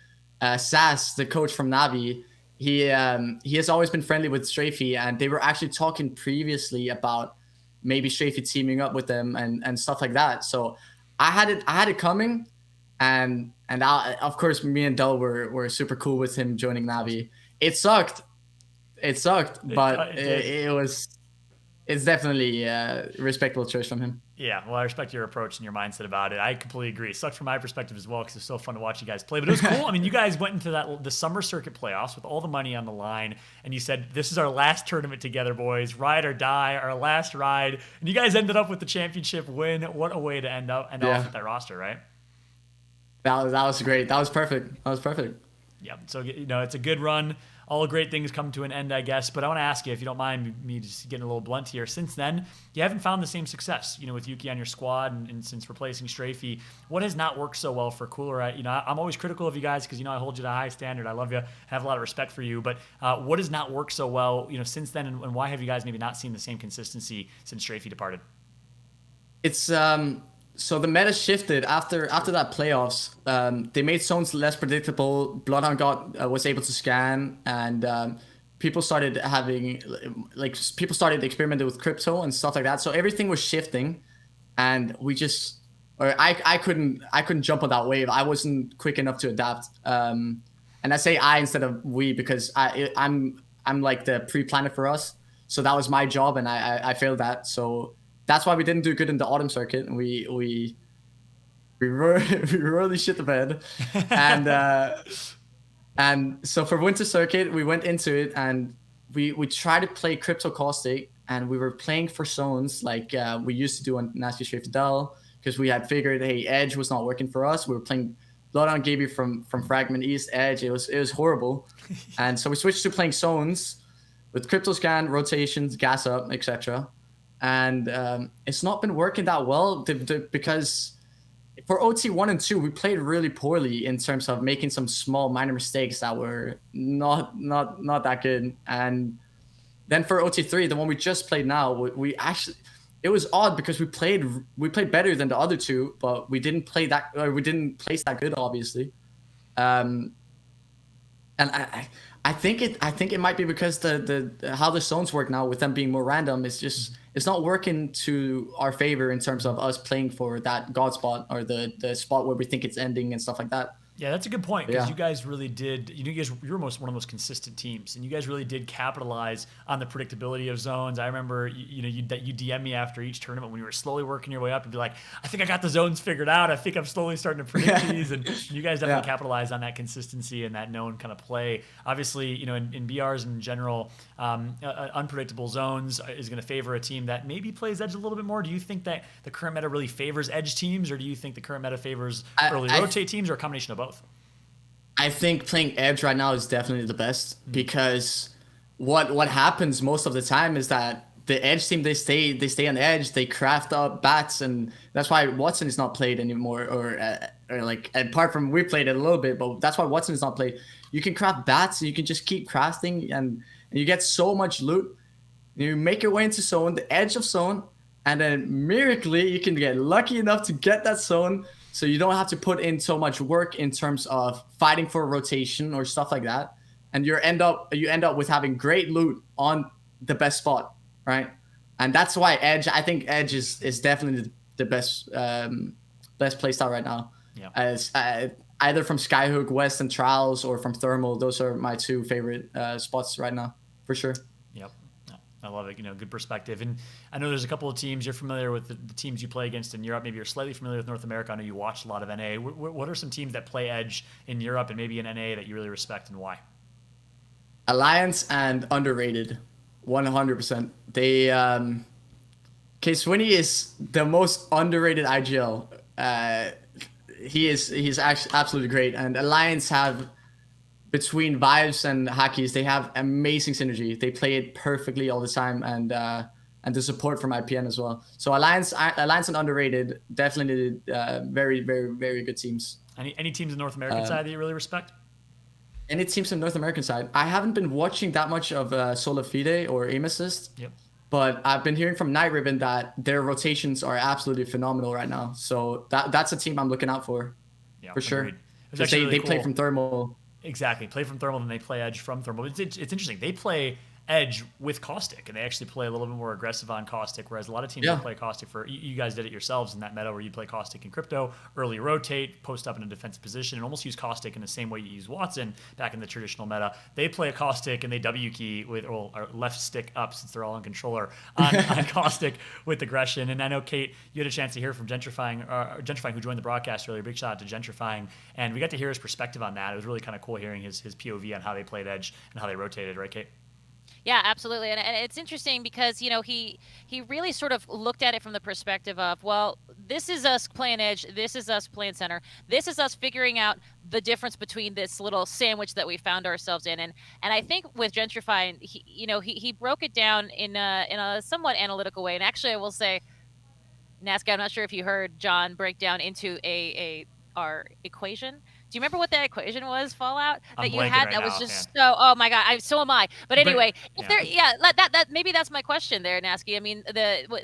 S18: Sass, the coach from Navi, he has always been friendly with Strafey, and they were actually talking previously about maybe Strafey teaming up with them and stuff like that. So I had it coming, and of course me and Del were super cool with him joining Navi. It sucked, but it's definitely a respectable choice from him.
S1: Yeah, well, I respect your approach and your mindset about it. I completely agree. It sucked from my perspective as well, because it's so fun to watch you guys play. But it was cool. I mean, you guys went into the summer circuit playoffs with all the money on the line, and you said, this is our last tournament together, boys. Ride or die, our last ride. And you guys ended up with the championship win. What a way to end off with that roster, right?
S18: That was great. That was perfect.
S1: Yeah, so it's a good run. All great things come to an end, I guess. But I want to ask you, if you don't mind me just getting a little blunt here. Since then, you haven't found the same success, with Yuki on your squad, and since replacing Strafey. What has not worked so well for Cooler? I'm always critical of you guys, because I hold you to a high standard. I love you. I have a lot of respect for you. But what has not worked so well, since then, and why have you guys maybe not seen the same consistency since Strafey departed?
S18: It's so the meta shifted after that playoffs. They made zones less predictable. Bloodhound was able to scan, and people started experimenting with crypto and stuff like that. So everything was shifting, and I couldn't jump on that wave. I wasn't quick enough to adapt. And I say I instead of we, because I'm like the pre-planner for us. So that was my job, and I failed that. So that's why we didn't do good in the autumn circuit, and we really shit the bed. And so for winter circuit, we went into it, and we tried to play crypto caustic, and we were playing for zones like we used to do on Nasty Strafey Dell, because we had figured, hey, Edge was not working for us. We were playing Bloodhound Gaby from Fragment East Edge. It was horrible. And so we switched to playing zones with crypto scan, rotations, gas up, etc. And it's not been working that well, because for OT 1 and 2, we played really poorly in terms of making some small minor mistakes that were not that good. And then for OT 3, the one we just played now, we actually, it was odd because we played better than the other two, but we didn't place that good, obviously. And I think it might be because the how the zones work now with them being more random is just it's not working to our favor in terms of us playing for that god spot or the spot where we think it's ending and stuff like that.
S1: Yeah, that's a good point because
S18: Yeah.
S1: you guys really did. You were one of the most consistent teams, and you guys really did capitalize on the predictability of zones. I remember, you DM me after each tournament when you were slowly working your way up and be like, "I think I got the zones figured out. I think I'm slowly starting to predict these." And you guys definitely capitalized on that consistency and that known kind of play. Obviously, in BRs in general, unpredictable zones is going to favor a team that maybe plays edge a little bit more. Do you think that the current meta really favors edge teams, or do you think the current meta favors early rotate teams, or a combination of both?
S18: I think playing edge right now is definitely the best because what happens most of the time is that the edge team they stay on edge, they craft up bats, and that's why Watson is not played anymore. Or like apart from we played it a little bit, but that's why Watson is not played. You can craft bats, and you can just keep crafting, and you get so much loot. You make your way into zone, the edge of zone, and then miraculously you can get lucky enough to get that zone. So you don't have to put in so much work in terms of fighting for a rotation or stuff like that. And you end up with having great loot on the best spot, right? And that's why Edge, I think Edge is definitely the best playstyle right now.
S1: Yeah.
S18: As either from Skyhook, West, and Trials, or from Thermal, those are my two favorite spots right now, for sure.
S1: Yep. I love it. Good perspective. And I know there's a couple of teams you're familiar with, the teams you play against in Europe. Maybe you're slightly familiar with North America. I know you watch a lot of NA. What are some teams that play edge in Europe and maybe in NA that you really respect, and why?
S18: Alliance and underrated, 100%. They K-Swinny is the most underrated IGL. He's actually absolutely great. And Alliance have, between Vibes and Hackies, they have amazing synergy. They play it perfectly all the time, and the support from IPN as well. So Alliance and underrated, definitely very, very, very good teams.
S1: Any teams in the North American side that you really respect?
S18: Any teams in the North American side? I haven't been watching that much of Solar Fide or Aim Assist.
S1: Yep.
S18: But I've been hearing from Night Ribbon that their rotations are absolutely phenomenal right now. So that's a team I'm looking out for.
S1: Yeah,
S18: for sure.
S1: Agreed.
S18: Because they play from Thermal.
S1: Exactly. Play from Thermal, then they play Edge from Thermal. It's interesting. They play Edge with Caustic, and they actually play a little bit more aggressive on Caustic, whereas a lot of teams that play Caustic you guys did it yourselves in that meta where you play Caustic in crypto, early rotate, post up in a defensive position, and almost use Caustic in the same way you use Watson back in the traditional meta. They play a Caustic and they W key with or left stick up, since they're all on controller, on Caustic with aggression. And I know, Kate, you had a chance to hear from Gentrifying, who joined the broadcast earlier. Big shout out to Gentrifying, and we got to hear his perspective on that. It was really kind of cool hearing his POV on how they played Edge and how they rotated, right, Kate?
S2: Yeah, absolutely. And it's interesting because, he really sort of looked at it from the perspective of, well, this is us playing edge. This is us playing center. This is us figuring out the difference between this little sandwich that we found ourselves in. And I think with Gentrifying, he broke it down in a somewhat analytical way. And actually, I will say, Nasca, I'm not sure if you heard John break down into our equation. Do you remember what that equation was, Fallout, that you had? That was just so. Oh my God, so am I. But anyway, that maybe that's my question there, Nasky. I mean,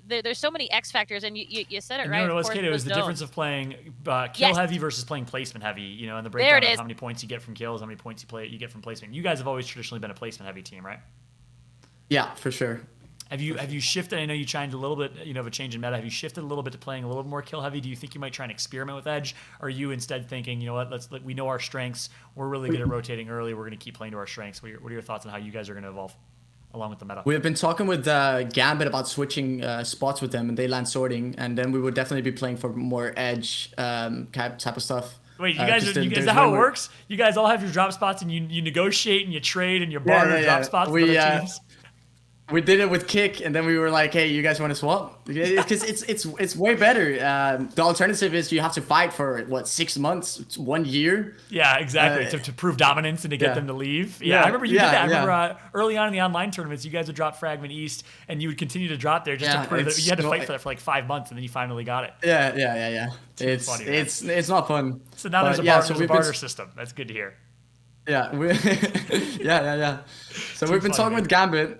S2: there's so many X factors, and you said it right.
S1: No, it was the difference of playing kill heavy versus playing placement heavy. And the breakdown of how many points you get from kills, how many points you get from placement. You guys have always traditionally been a placement heavy team, right?
S18: Yeah, for sure.
S1: Have you shifted? I know you tried a little bit, of a change in meta. Have you shifted a little bit to playing a little more kill heavy? Do you think you might try and experiment with Edge? Or are you instead thinking, we know our strengths. We're really good at rotating early. We're going to keep playing to our strengths. What are your thoughts on how you guys are going to evolve along with the meta?
S18: We've been talking with Gambit about switching spots with them, and they land sorting, and then we would definitely be playing for more Edge type of stuff.
S1: Wait, you guys is that how it works? You guys all have your drop spots, and you negotiate and you trade and you barter drop spots with other teams?
S18: We did it with Kick, and then we were like, "Hey, you guys want to swap?" Because it's way better. The alternative is you have to fight for 6 months, 1 year.
S1: Yeah, exactly. To prove dominance and to get them to leave. Yeah, I remember you did that. I remember early on in the online tournaments, you guys would drop Fragment East, and you would continue to drop there just to prove that you had to fight for that for like 5 months, and then you finally got it.
S18: Yeah. It's funny, it's not fun.
S1: So now there's a barter system. That's good to hear.
S18: Yeah, yeah. So we've been talking with Gambit.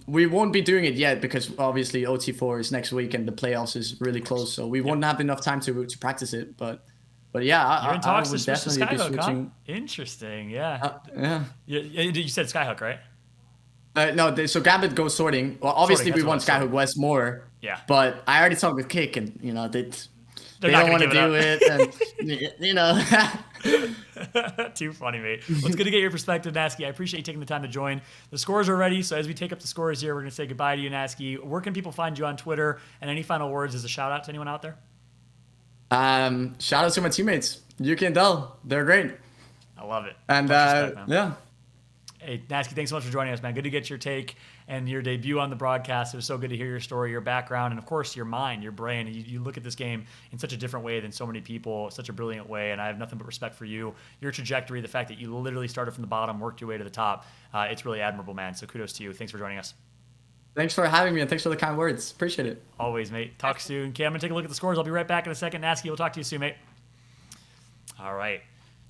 S18: We won't be doing it yet because obviously OT4 is next week and the playoffs is really close, so we won't have enough time to practice it. But But yeah,
S1: You're in talks
S18: I
S1: to
S18: would
S1: switch to
S18: definitely be
S1: Skyhook, huh?
S18: switching.
S1: Interesting, yeah.
S18: Yeah.
S1: You said Skyhook, right?
S18: No, so Gambit goes sorting. Well, obviously
S1: Sorting,
S18: we want
S1: that's what I
S18: Skyhook West more.
S1: Yeah.
S18: But I already talked with Kick, and you know they
S1: They're not
S18: don't want to
S1: gonna
S18: do
S1: give
S18: it, and you know.
S1: Too funny, mate. Well, it's good to get your perspective, Nasky. I appreciate you taking the time to join. The scores are ready, so as we take up the scores here, we're going to say goodbye to you, Nasky. Where can people find you on Twitter? And any final words as a shout out to anyone out there?
S18: Shout out to my teammates, Yuki and Dell. They're great.
S1: I love it.
S18: And
S1: Much respect, man.
S18: yeah.
S1: Hey, Nasky, thanks so much for joining us, man. Good to get your take and your debut on the broadcast. It was so good to hear your story, your background, and of course, your mind, your brain. You look at this game in such a different way than so many people, such a brilliant way, and I have nothing but respect for you, your trajectory, the fact that you literally started from the bottom, worked your way to the top. It's really admirable, man. So kudos to you. Thanks for joining us.
S18: Thanks for having me, and thanks for the kind words. Appreciate it.
S1: Always, mate. Talk soon. Okay, I'm going to take a look at the scores. I'll be right back in a second. Nasky, we'll talk to you soon, mate. All right.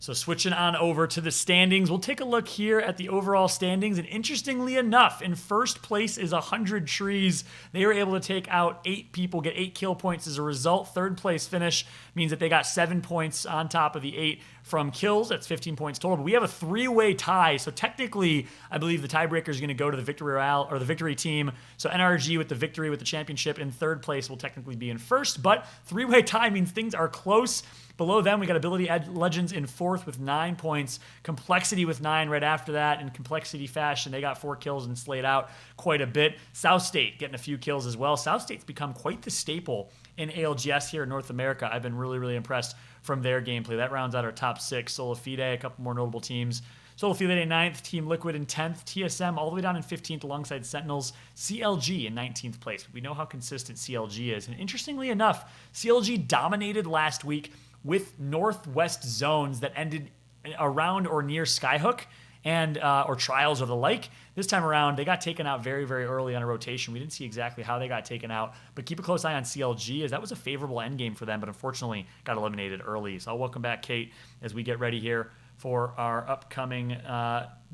S1: So switching on over to the standings, we'll take a look here at the overall standings. And interestingly enough, in first place is 100 Trees. They were able to take out 8 people, get 8 kill points as a result. Third place finish means that they got 7 points on top of the 8 from kills. That's 15 points total. But we have a 3-way tie. So technically, I believe the tiebreaker is going to go to the victory royale or the victory team. So NRG with the victory with the championship in third place will technically be in first. But 3-way tie means things are close. Below them, we got Ability Legends in fourth with 9 points. Complexity with 9 right after that. In Complexity fashion, they got 4 kills and slayed out quite a bit. South State getting a few kills as well. South State's become quite the staple in ALGS here in North America. I've been really, really impressed from their gameplay. That rounds out our top 6. Solifide, a couple more notable teams. Solifide in 9th, Team Liquid in 10th, TSM all the way down in 15th alongside Sentinels, CLG in 19th place. We know how consistent CLG is. And interestingly enough, CLG dominated last week with Northwest zones that ended around or near Skyhook and or Trials or the like. This time around, they got taken out very, very early on a rotation. We didn't see exactly how they got taken out, but keep a close eye on CLG as that was a favorable endgame for them, but unfortunately got eliminated early. So I'll welcome back Kate as we get ready here for our upcoming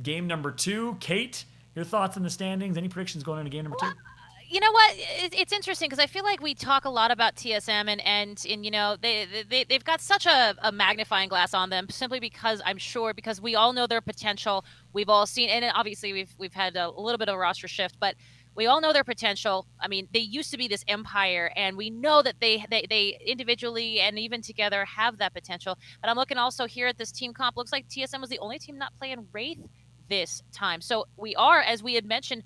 S1: game number 2. Kate, your thoughts on the standings? Any predictions going into game number 2?
S2: You know what? It's interesting because I feel like we talk a lot about TSM and you know they've got such a magnifying glass on them simply because because we all know their potential. We've all seen, and obviously we've had a little bit of a roster shift, but we all know their potential. I mean, they used to be this empire, and we know that they individually and even together have that potential. But I'm looking also here at this team comp. Looks like TSM was the only team not playing Wraith this time. So we are, as we had mentioned,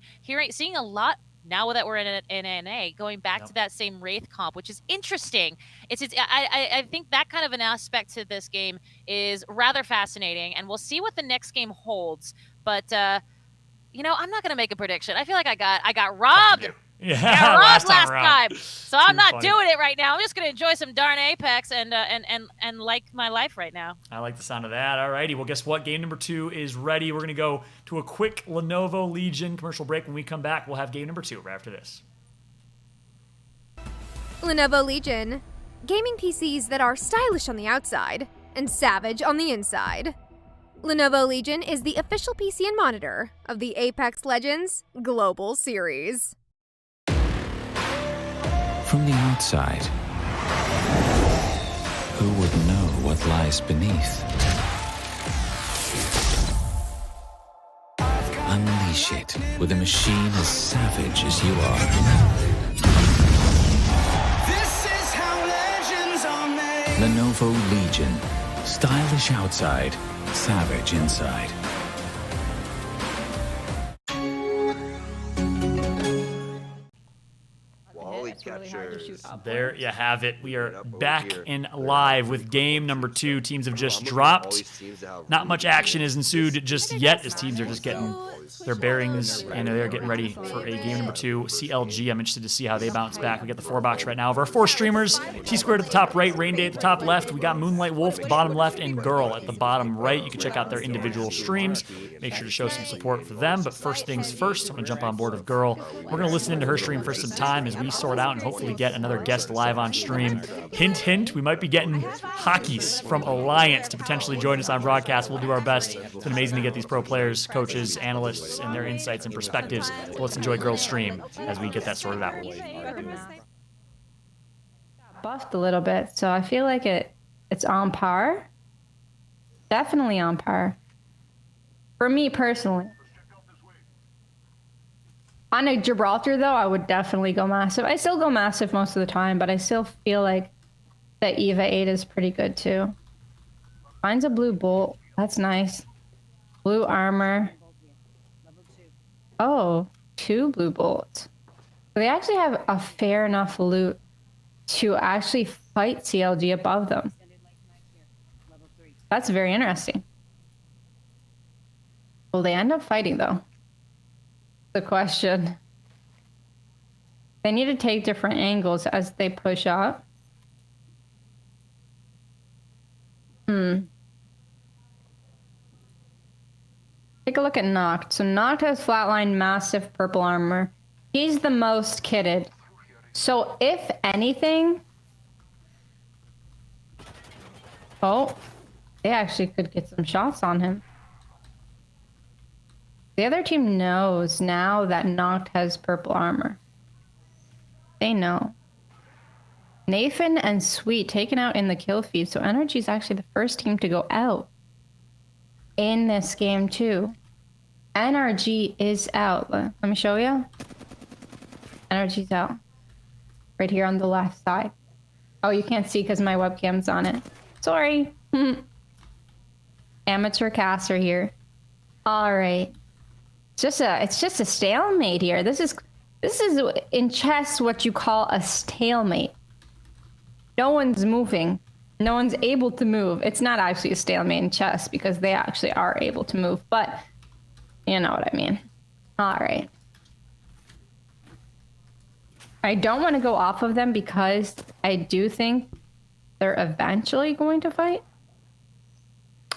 S2: seeing a lot. Now that we're in NA, going back to that same Wraith comp, which is interesting. I think that kind of an aspect to this game is rather fascinating, and we'll see what the next game holds. But you know, I'm not going to make a prediction. I feel like I got robbed.
S1: Yeah,
S2: robbed last time. So I'm not
S1: funny.
S2: doing it right now. I'm just going to enjoy some darn Apex and like my life right now.
S1: I like the sound of that. All righty. Well, guess what? Game number 2 is ready. We're going to go to a quick Lenovo Legion commercial break. When we come back, we'll have game number 2 right after this.
S7: Lenovo Legion. Gaming PCs that are stylish on the outside and savage on the inside. Lenovo Legion is the official PC and monitor of the Apex Legends Global Series.
S8: From the outside, who would know what lies beneath? Unleash it with a machine as savage as you are.
S9: This is how legends are made.
S8: Lenovo Legion. Stylish outside, savage inside.
S1: There you have it. We are back in live with game number 2. Teams have just dropped. Not much action has ensued just yet as teams are just getting their bearings and they're getting ready for a game number 2. CLG, I'm interested to see how they bounce back. We got the 4-box right now of our 4 streamers. T-Squared at the top right, Rain Day at the top left. We got Moonlight Wolf at the bottom left and Girl at the bottom right. You can check out their individual streams. Make sure to show some support for them. But first things first, I'm going to jump on board with Girl. We're going to listen into her stream for some time as we sort out and hopefully get another guest live on stream. Hint, hint, we might be getting Hockeys from Alliance to potentially join us on broadcast. We'll do our best. It's been amazing to get these pro players, coaches, analysts, and their insights and perspectives. But let's enjoy Girl's stream as we get that sorted out.
S4: Buffed a little bit, so I feel like it It's on par. Definitely on par. For me personally. On a Gibraltar, though, I would definitely go massive. I still go massive most of the time, but I still feel like the EVA 8 is pretty good, too. Finds a blue bolt. That's nice. Blue armor. Oh, 2 blue bolts. So they actually have a fair enough loot to actually fight CLG above them. That's very interesting. Will they end up fighting, though? The question. They need to take different angles as they push up. Take a look at Noct. So Noct has flatline massive purple armor. He's the most kitted. So if anything... Oh, they actually could get some shots on him. The other team knows now that Noct has purple armor. They know. Nathan and Sweet taken out in the kill feed, so Energy is actually the first team to go out in this game too. NRG is out. Let me show you. Energy's out. Right here on the left side. Oh, you can't see because my webcam's on it. Sorry. Amateur caster here. All right. It's just a stalemate here. This is in chess what you call a stalemate. No one's moving. No one's able to move. It's not actually a stalemate in chess because they actually are able to move, but you know what I mean. All right. I don't want to go off of them because I do think they're eventually going to fight.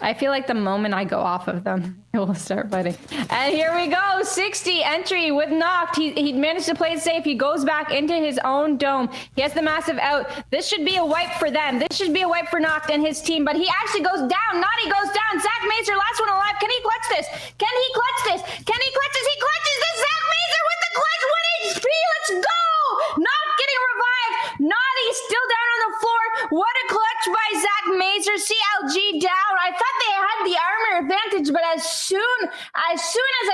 S4: I feel like the moment I go off of them, it will start fighting. And here we go, 60 entry with Noct. He managed to play it safe. He goes back into his own dome. He has the massive out. This should be a wipe for them. This should be a wipe for Noct and his team, but he actually goes down. Naughty goes down. Zach Mazer, last one alive. Can he clutch this? Can he clutch this? Can he clutch this? He clutches this. Zach Mazer with the clutch. 1 HP. Let's go. Noct getting revived. Naughty still down on the floor. What a clutch by Zach Mazer. CLG down. I thought they had the armor advantage, but as soon as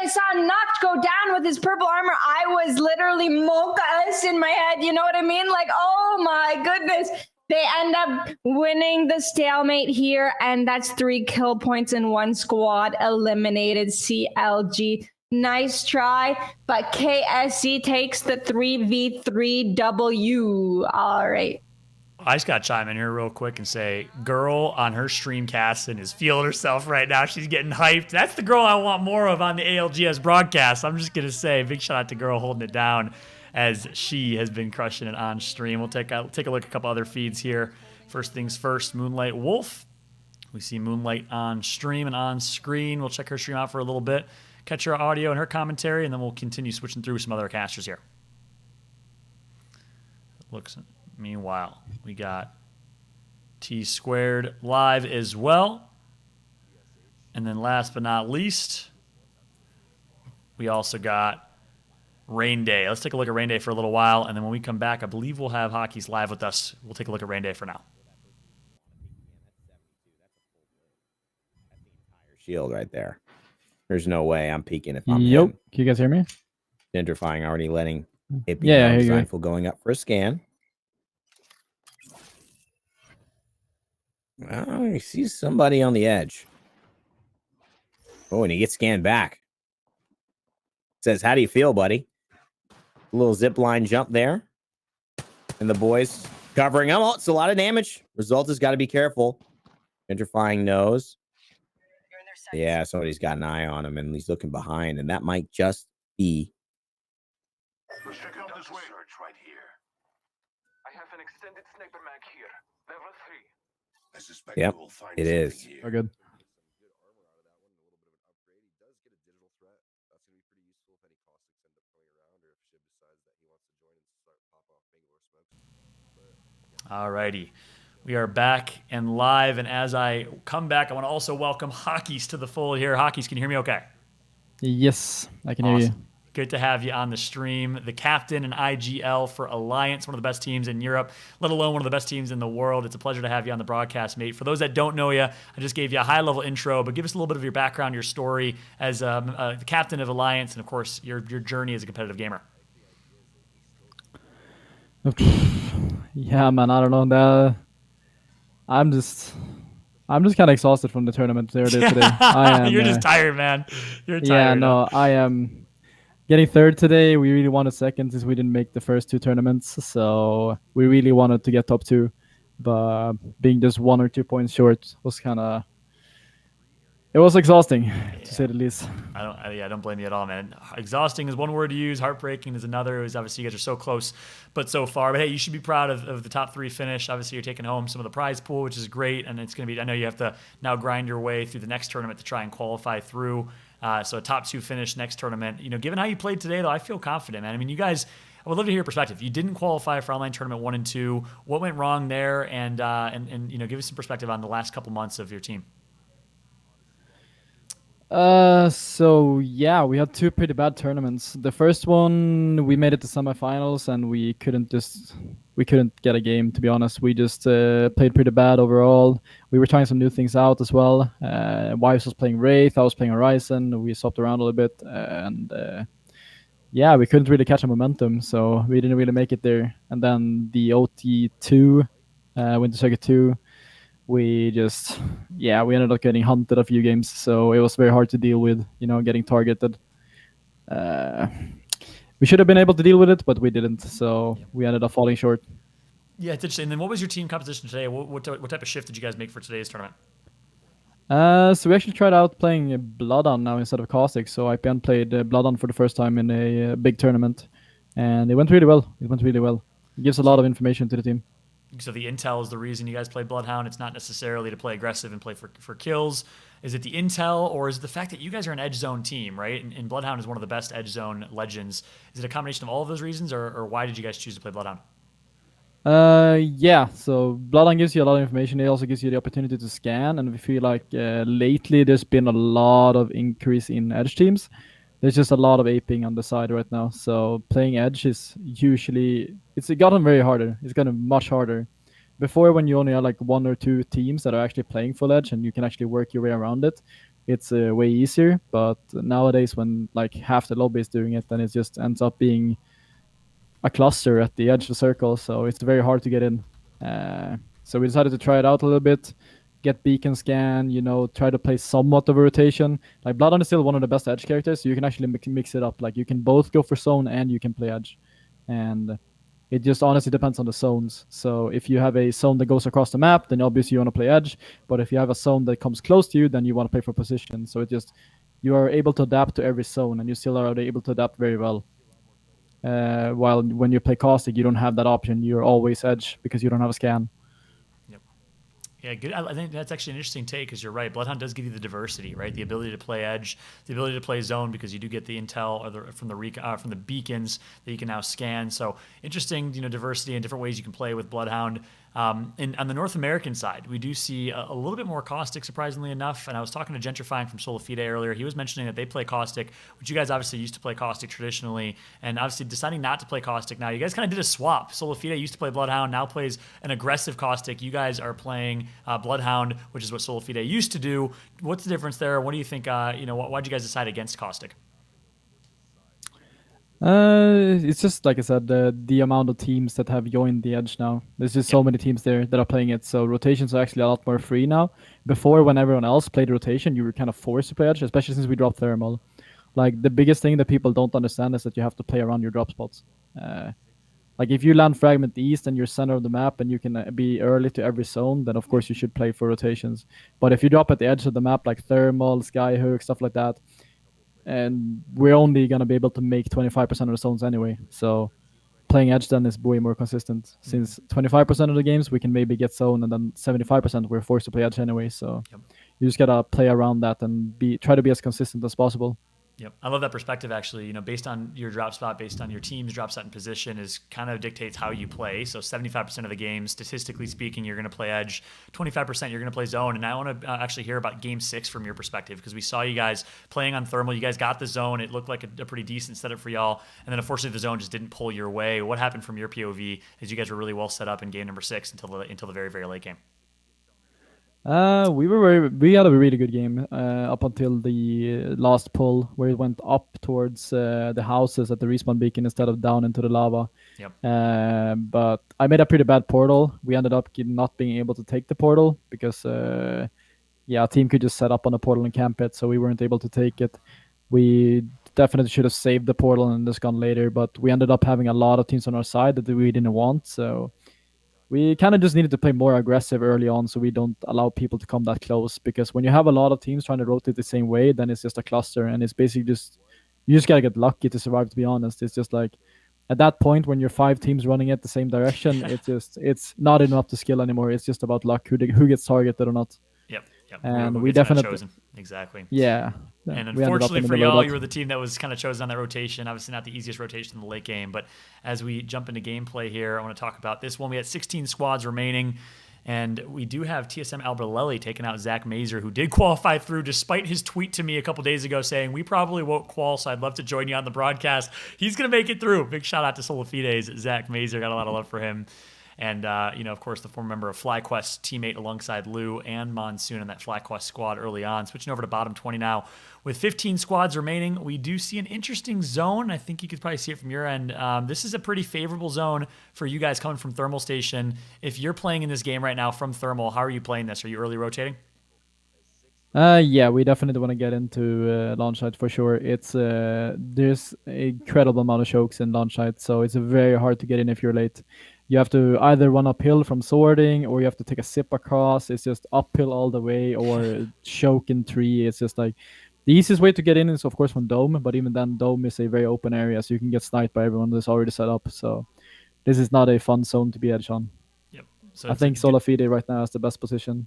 S4: I saw Noct go down with his purple armor, I was literally mocha-us in my head. You know what I mean? Like, oh my goodness. They end up winning the stalemate here, and that's 3 kill points in 1 squad eliminated. CLG. Nice try, but KSC takes the 3v3 W. All right.
S1: I just got to chime in here real quick and say, girl on her stream casting is feeling herself right now. She's getting hyped. That's the girl I want more of on the ALGS broadcast. I'm just going to say, big shout out to girl holding it down as she has been crushing it on stream. We'll take a look at a couple other feeds here. First things first, Moonlight Wolf. We see Moonlight on stream and on screen. We'll check her stream out for a little bit, catch her audio and her commentary, and then we'll continue switching through some other casters here. Meanwhile, we got T Squared live as well. And then last but not least, we also got Rain Day. Let's take a look at Rain Day for a little while, and then when we come back, I believe we'll have Hockey's live with us. We'll take a look at Rain Day for now.
S3: Shield right there. There's no way I'm peeking if I'm
S19: Can you guys hear me?
S3: Gentrifying, already letting it be
S19: Yeah, I hear you.
S3: Mindful going up for a scan. Oh, he sees somebody on the edge. Oh, and he gets scanned back. Says, how do you feel, buddy? A little zip line jump there. And the boys covering him. Oh, it's a lot of damage. Result has got to be careful. Gentrifying knows. Yeah, somebody's got an eye on him, and he's looking behind, and that might just be.
S9: Check out this way. Right here. I have an extended sniper mag here. Level 3. I suspect
S3: Yep,
S9: you will find
S3: it is.
S19: Oh, good.
S1: Alrighty. We are back and live, and as I come back, I want to also welcome Hockeys to the fold here. Hockeys, can you hear me okay?
S19: Yes, I can hear you.
S1: Good to have you on the stream. The captain in IGL for Alliance, one of the best teams in Europe, let alone one of the best teams in the world. It's a pleasure to have you on the broadcast, mate. For those that don't know you, I just gave you a high-level intro, but give us a little bit of your background, your story as the captain of Alliance, and of course, your journey as a competitive gamer.
S19: Yeah, man, I don't know. I'm just kind of exhausted from the tournament there today.
S1: You're just tired, man. You're tired.
S19: Yeah, no, I am getting third today. We really wanted second since we didn't make the first 2 tournaments, so we really wanted to get top 2, but being just 1 or 2 points short was it was exhausting, to say the least.
S1: I don't blame you at all, man. Exhausting is one word to use. Heartbreaking is another. It was obviously you guys are so close, but so far. But hey, you should be proud of the top 3 finish. Obviously, you're taking home some of the prize pool, which is great. And it's going to be, I know you have to now grind your way through the next tournament to try and qualify through. So a top 2 finish next tournament. Given how you played today, though, I feel confident, man. I mean, you guys, I would love to hear your perspective. You didn't qualify for online tournament 1 and 2. What went wrong there? And give us some perspective on the last couple months of your team.
S19: So yeah, we had 2 pretty bad tournaments. The first one, we made it to semifinals and we couldn't get a game, to be honest. We just played pretty bad overall. We were trying some new things out as well. Wives was playing Wraith, I was playing Horizon. We swapped around a little bit, and yeah, we couldn't really catch a momentum, so we didn't really make it there. And then the OT2, Winter Circuit 2, we ended up getting hunted a few games, so it was very hard to deal with, getting targeted. We should have been able to deal with it, but we didn't, so we ended up falling short.
S1: Yeah, it's interesting. And then what was your team composition today? What type of shift did you guys make for today's tournament?
S19: So we actually tried out playing Bloodhound now instead of Caustic, so IPN played Bloodhound for the first time in a big tournament, and it went really well. It gives a lot of information to the team.
S1: So the intel is the reason you guys play Bloodhound. It's not necessarily to play aggressive and play for kills. Is it the intel, or is it the fact that you guys are an edge zone team, right? And Bloodhound is one of the best edge zone legends. Is it a combination of all of those reasons, or why did you guys choose to play Bloodhound?
S19: Yeah, so Bloodhound gives you a lot of information. It also gives you the opportunity to scan, and we feel like lately there's been a lot of increase in edge teams. There's just a lot of aping on the side right now. So playing edge is it's gotten very harder. It's gotten much harder. Before, when you only had like 1 or 2 teams that are actually playing full edge and you can actually work your way around it, it's way easier. But nowadays, when like half the lobby is doing it, then it just ends up being a cluster at the edge of the circle. So it's very hard to get in. So we decided to try it out a little bit. Get beacon scan, try to play somewhat of a rotation. Like Bloodhound is still one of the best edge characters, so you can actually mix it up. Like you can both go for zone and you can play edge. And it just honestly depends on the zones. So if you have a zone that goes across the map, then obviously you want to play edge. But if you have a zone that comes close to you, then you want to play for position. So you are able to adapt to every zone, and you still are able to adapt very well. While when you play Caustic, you don't have that option. You're always edge because you don't have a scan.
S1: Yeah, good. I think that's actually an interesting take, because you're right. Bloodhound does give you the diversity, right? The ability to play edge, the ability to play zone, because you do get the intel or from the beacons that you can now scan. So interesting, diversity and different ways you can play with Bloodhound. And on the North American side, we do see a little bit more Caustic, surprisingly enough. And I was talking to Gentrifying from Solifide earlier. He was mentioning that they play Caustic, which you guys obviously used to play Caustic traditionally, and obviously deciding not to play Caustic now. You guys kind of did a swap. Solifide used to play Bloodhound, now plays an aggressive Caustic. You guys are playing Bloodhound, which is what Solifide used to do. What's the difference there? What do you think? Why'd you guys decide against Caustic?
S19: It's just like I said, the amount of teams that have joined the edge now. There's just so many teams there that are playing it. So rotations are actually a lot more free now. Before, when everyone else played rotation, you were kind of forced to play edge, especially since we dropped thermal. Like the biggest thing that people don't understand is that you have to play around your drop spots. Like if you land fragment east and you're center of the map and you can be early to every zone, then of course you should play for rotations. But if you drop at the edge of the map like thermal, skyhook, stuff like that, and we're only going to be able to make 25% of the zones anyway. So playing edge then is way more consistent. Since 25% of the games we can maybe get zone, and then 75% we're forced to play edge anyway. So you just got to play around that and try to be as consistent as possible.
S1: Yep. I love that perspective, actually. You know, based on your drop spot, based on your team's drop spot and position is kind of dictates how you play. So 75% of the games, statistically speaking, you're going to play edge. 25% you're going to play zone. And I want to actually hear about game 6 from your perspective, because we saw you guys playing on thermal. You guys got the zone. It looked like a pretty decent setup for y'all. And then unfortunately the zone just didn't pull your way. What happened from your POV as you guys were really well set up in game number 6 until the very, very late game?
S19: We had a really good game up until the last pull, where it went up towards the houses at the respawn beacon instead of down into the lava.
S1: Yep.
S19: But I made a pretty bad portal. We ended up not being able to take the portal because a team could just set up on the portal and camp it, so we weren't able to take it. We definitely should have saved the portal and just gone later, but we ended up having a lot of teams on our side that we didn't want, so we kind of just needed to play more aggressive early on so we don't allow people to come that close, because when you have a lot of teams trying to rotate the same way, then it's just a cluster, and it's basically just, you just gotta get lucky to survive, to be honest. It's just like, at that point when you're 5 teams running it the same direction, it's not enough to skill anymore. It's just about luck, who gets targeted or not.
S1: Yep.
S19: And
S1: who
S19: we
S1: gets
S19: definitely
S1: chosen. Exactly.
S19: Yeah.
S1: And
S19: we ended up
S1: unfortunately
S19: in the
S1: for
S19: middle of
S1: y'all,
S19: that.
S1: you were the team that was kind of chosen on that rotation. Obviously not the easiest rotation in the late game, but as we jump into gameplay here, I want to talk about this one. We had 16 squads remaining, and we do have TSM Alberlelli taking out Zach Mazer, who did qualify through despite his tweet to me a couple days ago saying, we probably won't qual, so I'd love to join you on the broadcast. He's going to make it through. Big shout out to Solafides. Zach Mazer, got a lot of love for him. And, of course, the former member of FlyQuest, teammate alongside Lou and Monsoon in that FlyQuest squad early on. Switching over to bottom 20 now. With 15 squads remaining, we do see an interesting zone. I think you could probably see it from your end. This is a pretty favorable zone for you guys coming from Thermal Station. If you're playing in this game right now from Thermal, how are you playing this? Are you early rotating?
S19: Yeah, we definitely want to get into launch site for sure. It's there's an incredible amount of chokes in launch site, so it's very hard to get in if you're late. You have to either run uphill from sorting, or you have to take a sip across. It's just uphill all the way, or choke in tree. It's just like, the easiest way to get in is of course from Dome, but even then Dome is a very open area, so you can get sniped by everyone that's already set up. So this is not a fun zone to be edge on.
S1: Yep. So
S19: I think Solafide right now is the best position.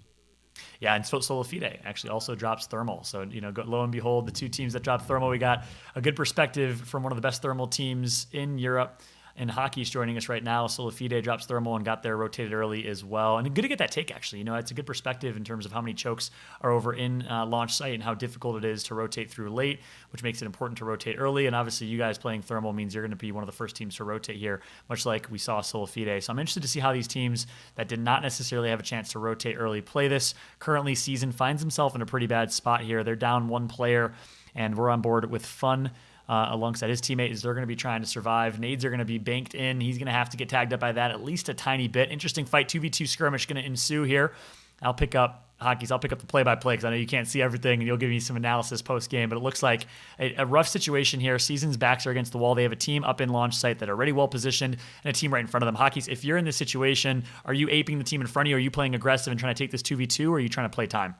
S1: Yeah, and Solafide actually also drops Thermal. So, lo and behold, the 2 teams that dropped Thermal, we got a good perspective from one of the best Thermal teams in Europe. And Hockey's joining us right now. Solafide drops Thermal and got there rotated early as well. And good to get that take, actually. It's a good perspective in terms of how many chokes are over in launch site and how difficult it is to rotate through late, which makes it important to rotate early. And obviously, you guys playing Thermal means you're going to be one of the first teams to rotate here, much like we saw Solafide. So I'm interested to see how these teams that did not necessarily have a chance to rotate early play this. Currently, Season finds himself in a pretty bad spot here. They're down 1 player, and we're on board with Fun. Alongside his teammates, they're going to be trying to survive. Nades are going to be banked in. He's going to have to get tagged up by that at least a tiny bit. Interesting fight, 2v2 skirmish going to ensue here. I'll pick up the play-by-play because I know you can't see everything, and you'll give me some analysis post-game, but it looks like a rough situation here. Season's backs are against the wall. They have a team up in launch site that are already well-positioned and a team right in front of them. Hockey's, if you're in this situation, are you aping the team in front of you? Are you playing aggressive and trying to take this 2v2, or are you trying to play time?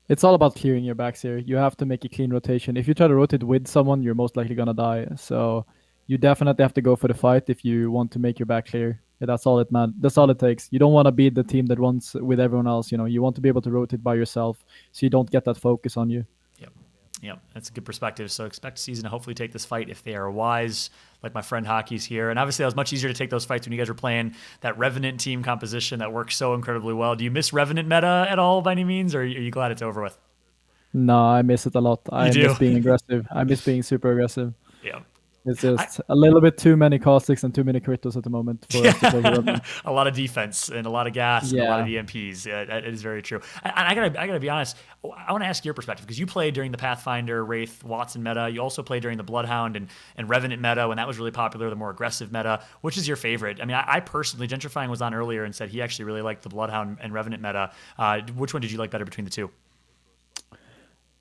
S19: It's all about clearing your backs here. You have to make a clean rotation. If you try to rotate with someone, you're most likely gonna die. So you definitely have to go for the fight if you want to make your back clear. That's all it takes. You don't want to be the team that runs with everyone else. You want to be able to rotate by yourself, so you don't get that focus on you.
S1: Yep, that's a good perspective. So expect Season to hopefully take this fight if they are wise, like my friend Hockey's here. And obviously, it was much easier to take those fights when you guys were playing that Revenant team composition that works so incredibly well. Do you miss Revenant meta at all by any means, or are you glad it's over with?
S19: No, I miss it a lot. I miss being aggressive. I miss being super aggressive.
S1: Yeah.
S19: It's just a little bit too many caustics and too many critters at the moment for us to play Revenant.
S1: A lot of defense and a lot of gas and a lot of EMPs. Yeah, that is very true. I gotta be honest. I want to ask your perspective because you played during the Pathfinder, Wraith, Watson meta. You also played during the Bloodhound and Revenant meta when that was really popular, the more aggressive meta. Which is your favorite? I mean, I personally, Gentrifying was on earlier and said he actually really liked the Bloodhound and Revenant meta. Which one did you like better between the 2?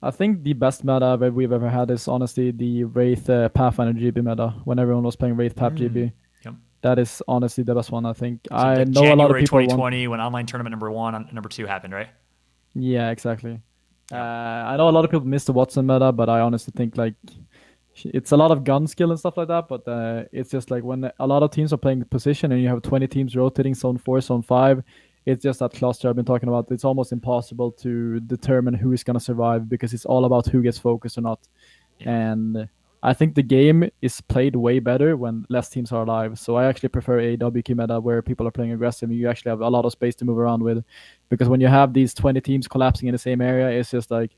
S19: I think the best meta that we've ever had is honestly the Wraith Pathfinder GB meta, when everyone was playing Wraith Path GB.
S1: Yep.
S19: That is honestly the best one, I think.
S1: So
S19: I know
S1: January
S19: a lot of people
S1: 2020 when online tournament number 1 and number 2 happened, right?
S19: Yeah, exactly. I know a lot of people miss the Watson meta, but I honestly think like it's a lot of gun skill and stuff like that, but it's just like when a lot of teams are playing position and you have 20 teams rotating zone 4, zone 5, it's just that cluster I've been talking about. It's almost impossible to determine who is going to survive because it's all about who gets focused or not. And I think the game is played way better when less teams are alive. So I actually prefer a WK meta where people are playing aggressive and you actually have a lot of space to move around with. Because when you have these 20 teams collapsing in the same area, it's just like,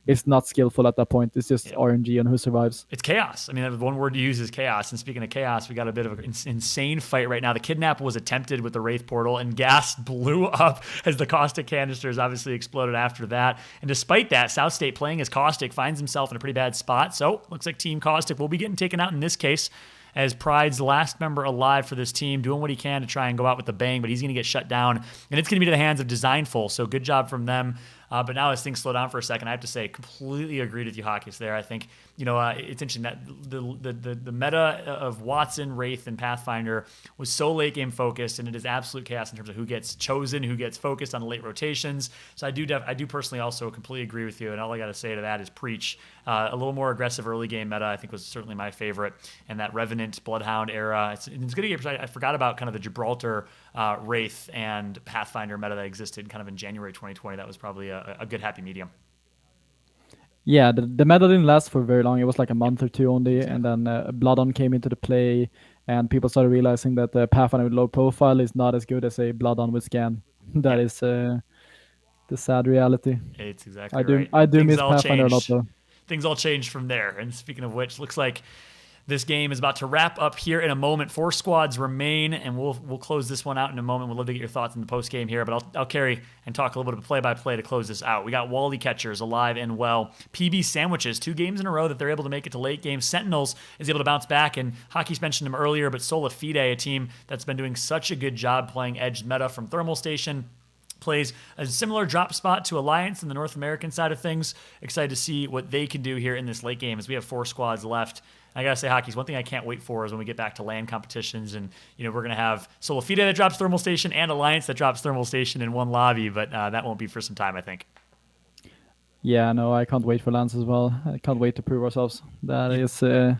S19: it's not skillful at that point. It's just RNG on who survives.
S1: It's chaos. I mean, the one word to use is chaos. And speaking of chaos, we got a bit of an insane fight right now. The kidnap was attempted with the Wraith portal, and gas blew up as the Caustic canisters obviously exploded after that. And despite that, South State playing as Caustic finds himself in a pretty bad spot. So looks like Team Caustic will be getting taken out in this case, as Pride's the last member alive for this team, doing what he can to try and go out with a bang, but he's going to get shut down. And it's going to be to the hands of Designful, so good job from them. But now as things slow down for a second, I have to say, completely agreed with you, Hawkins, there. I think, it's interesting that the meta of Watson, Wraith, and Pathfinder was so late game focused, and it is absolute chaos in terms of who gets chosen, who gets focused on the late rotations. So I do personally also completely agree with you, and all I got to say to that is preach. A little more aggressive early game meta, I think, was certainly my favorite, and that Revenant, Bloodhound era. It's going to get. I forgot about kind of the Gibraltar Wraith and Pathfinder meta that existed kind of in January 2020. That was probably a good happy medium.
S19: Yeah, the meta didn't last for very long. It was like a month or two only, and then Bloodhound came into the play, and people started realizing that the Pathfinder with low profile is not as good as a Bloodhound with scan. That is the sad reality.
S1: It's exactly right.
S19: I do
S1: Things
S19: miss
S1: all
S19: Pathfinder a lot
S1: changed.
S19: though.
S1: Things all changed from there. And speaking of which, looks like this game is about to wrap up here in a moment. 4 squads remain, and we'll close this one out in a moment. We'd love to get your thoughts in the post game here, but I'll carry and talk a little bit of play-by-play to close this out. We got Wally Catchers alive and well. PB Sandwiches, 2 games in a row that they're able to make it to late game. Sentinels is able to bounce back, and Hockey's mentioned him earlier, but Sola Fide, a team that's been doing such a good job playing edge meta from Thermal Station, plays a similar drop spot to Alliance in the North American side of things. Excited to see what they can do here in this late game as we have 4 squads left. I gotta say, Hockey's one thing I can't wait for is when we get back to LAN competitions, and we're gonna have Sola Fide that drops Thermal Station and Alliance that drops Thermal Station in one lobby, but that won't be for some time, I think.
S19: Yeah, no, I can't wait for Lance as well. I can't wait to prove ourselves. That is the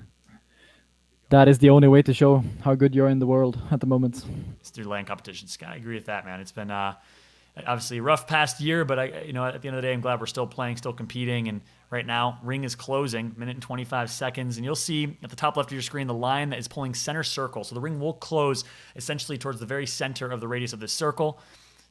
S19: only way to show how good you're in the world at the moment.
S1: It's through LAN competitions. I agree with that, man. It's been obviously a rough past year, but at the end of the day, I'm glad we're still playing, still competing. And right now, Ring is closing, minute and 25 seconds. And you'll see at the top left of your screen the line that is pulling center circle. So the ring will close essentially towards the very center of the radius of this circle.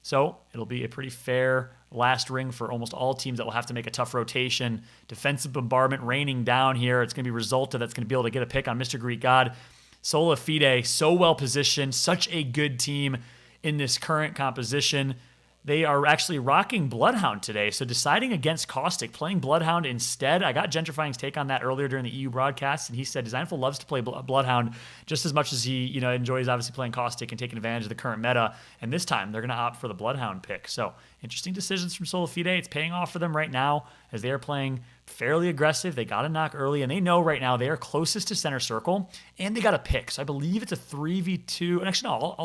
S1: So it'll be a pretty fair last ring for almost all teams that will have to make a tough rotation. Defensive bombardment raining down here. It's going to be Resulta that's going to be able to get a pick on Mr. Greek God. Sola Fide, so well positioned, such a good team in this current composition. They are actually rocking Bloodhound today, so deciding against Caustic, playing Bloodhound instead. I got Gentrifying's take on that earlier during the EU broadcast, and he said Designful loves to play Bloodhound just as much as he enjoys obviously playing Caustic and taking advantage of the current meta. And this time, they're going to opt for the Bloodhound pick. So interesting decisions from Sola Fide. It's paying off for them right now as they are playing fairly aggressive. They got a knock early, and they know right now they are closest to center circle, and they got a pick. So I believe it's a 3v2. And actually, no,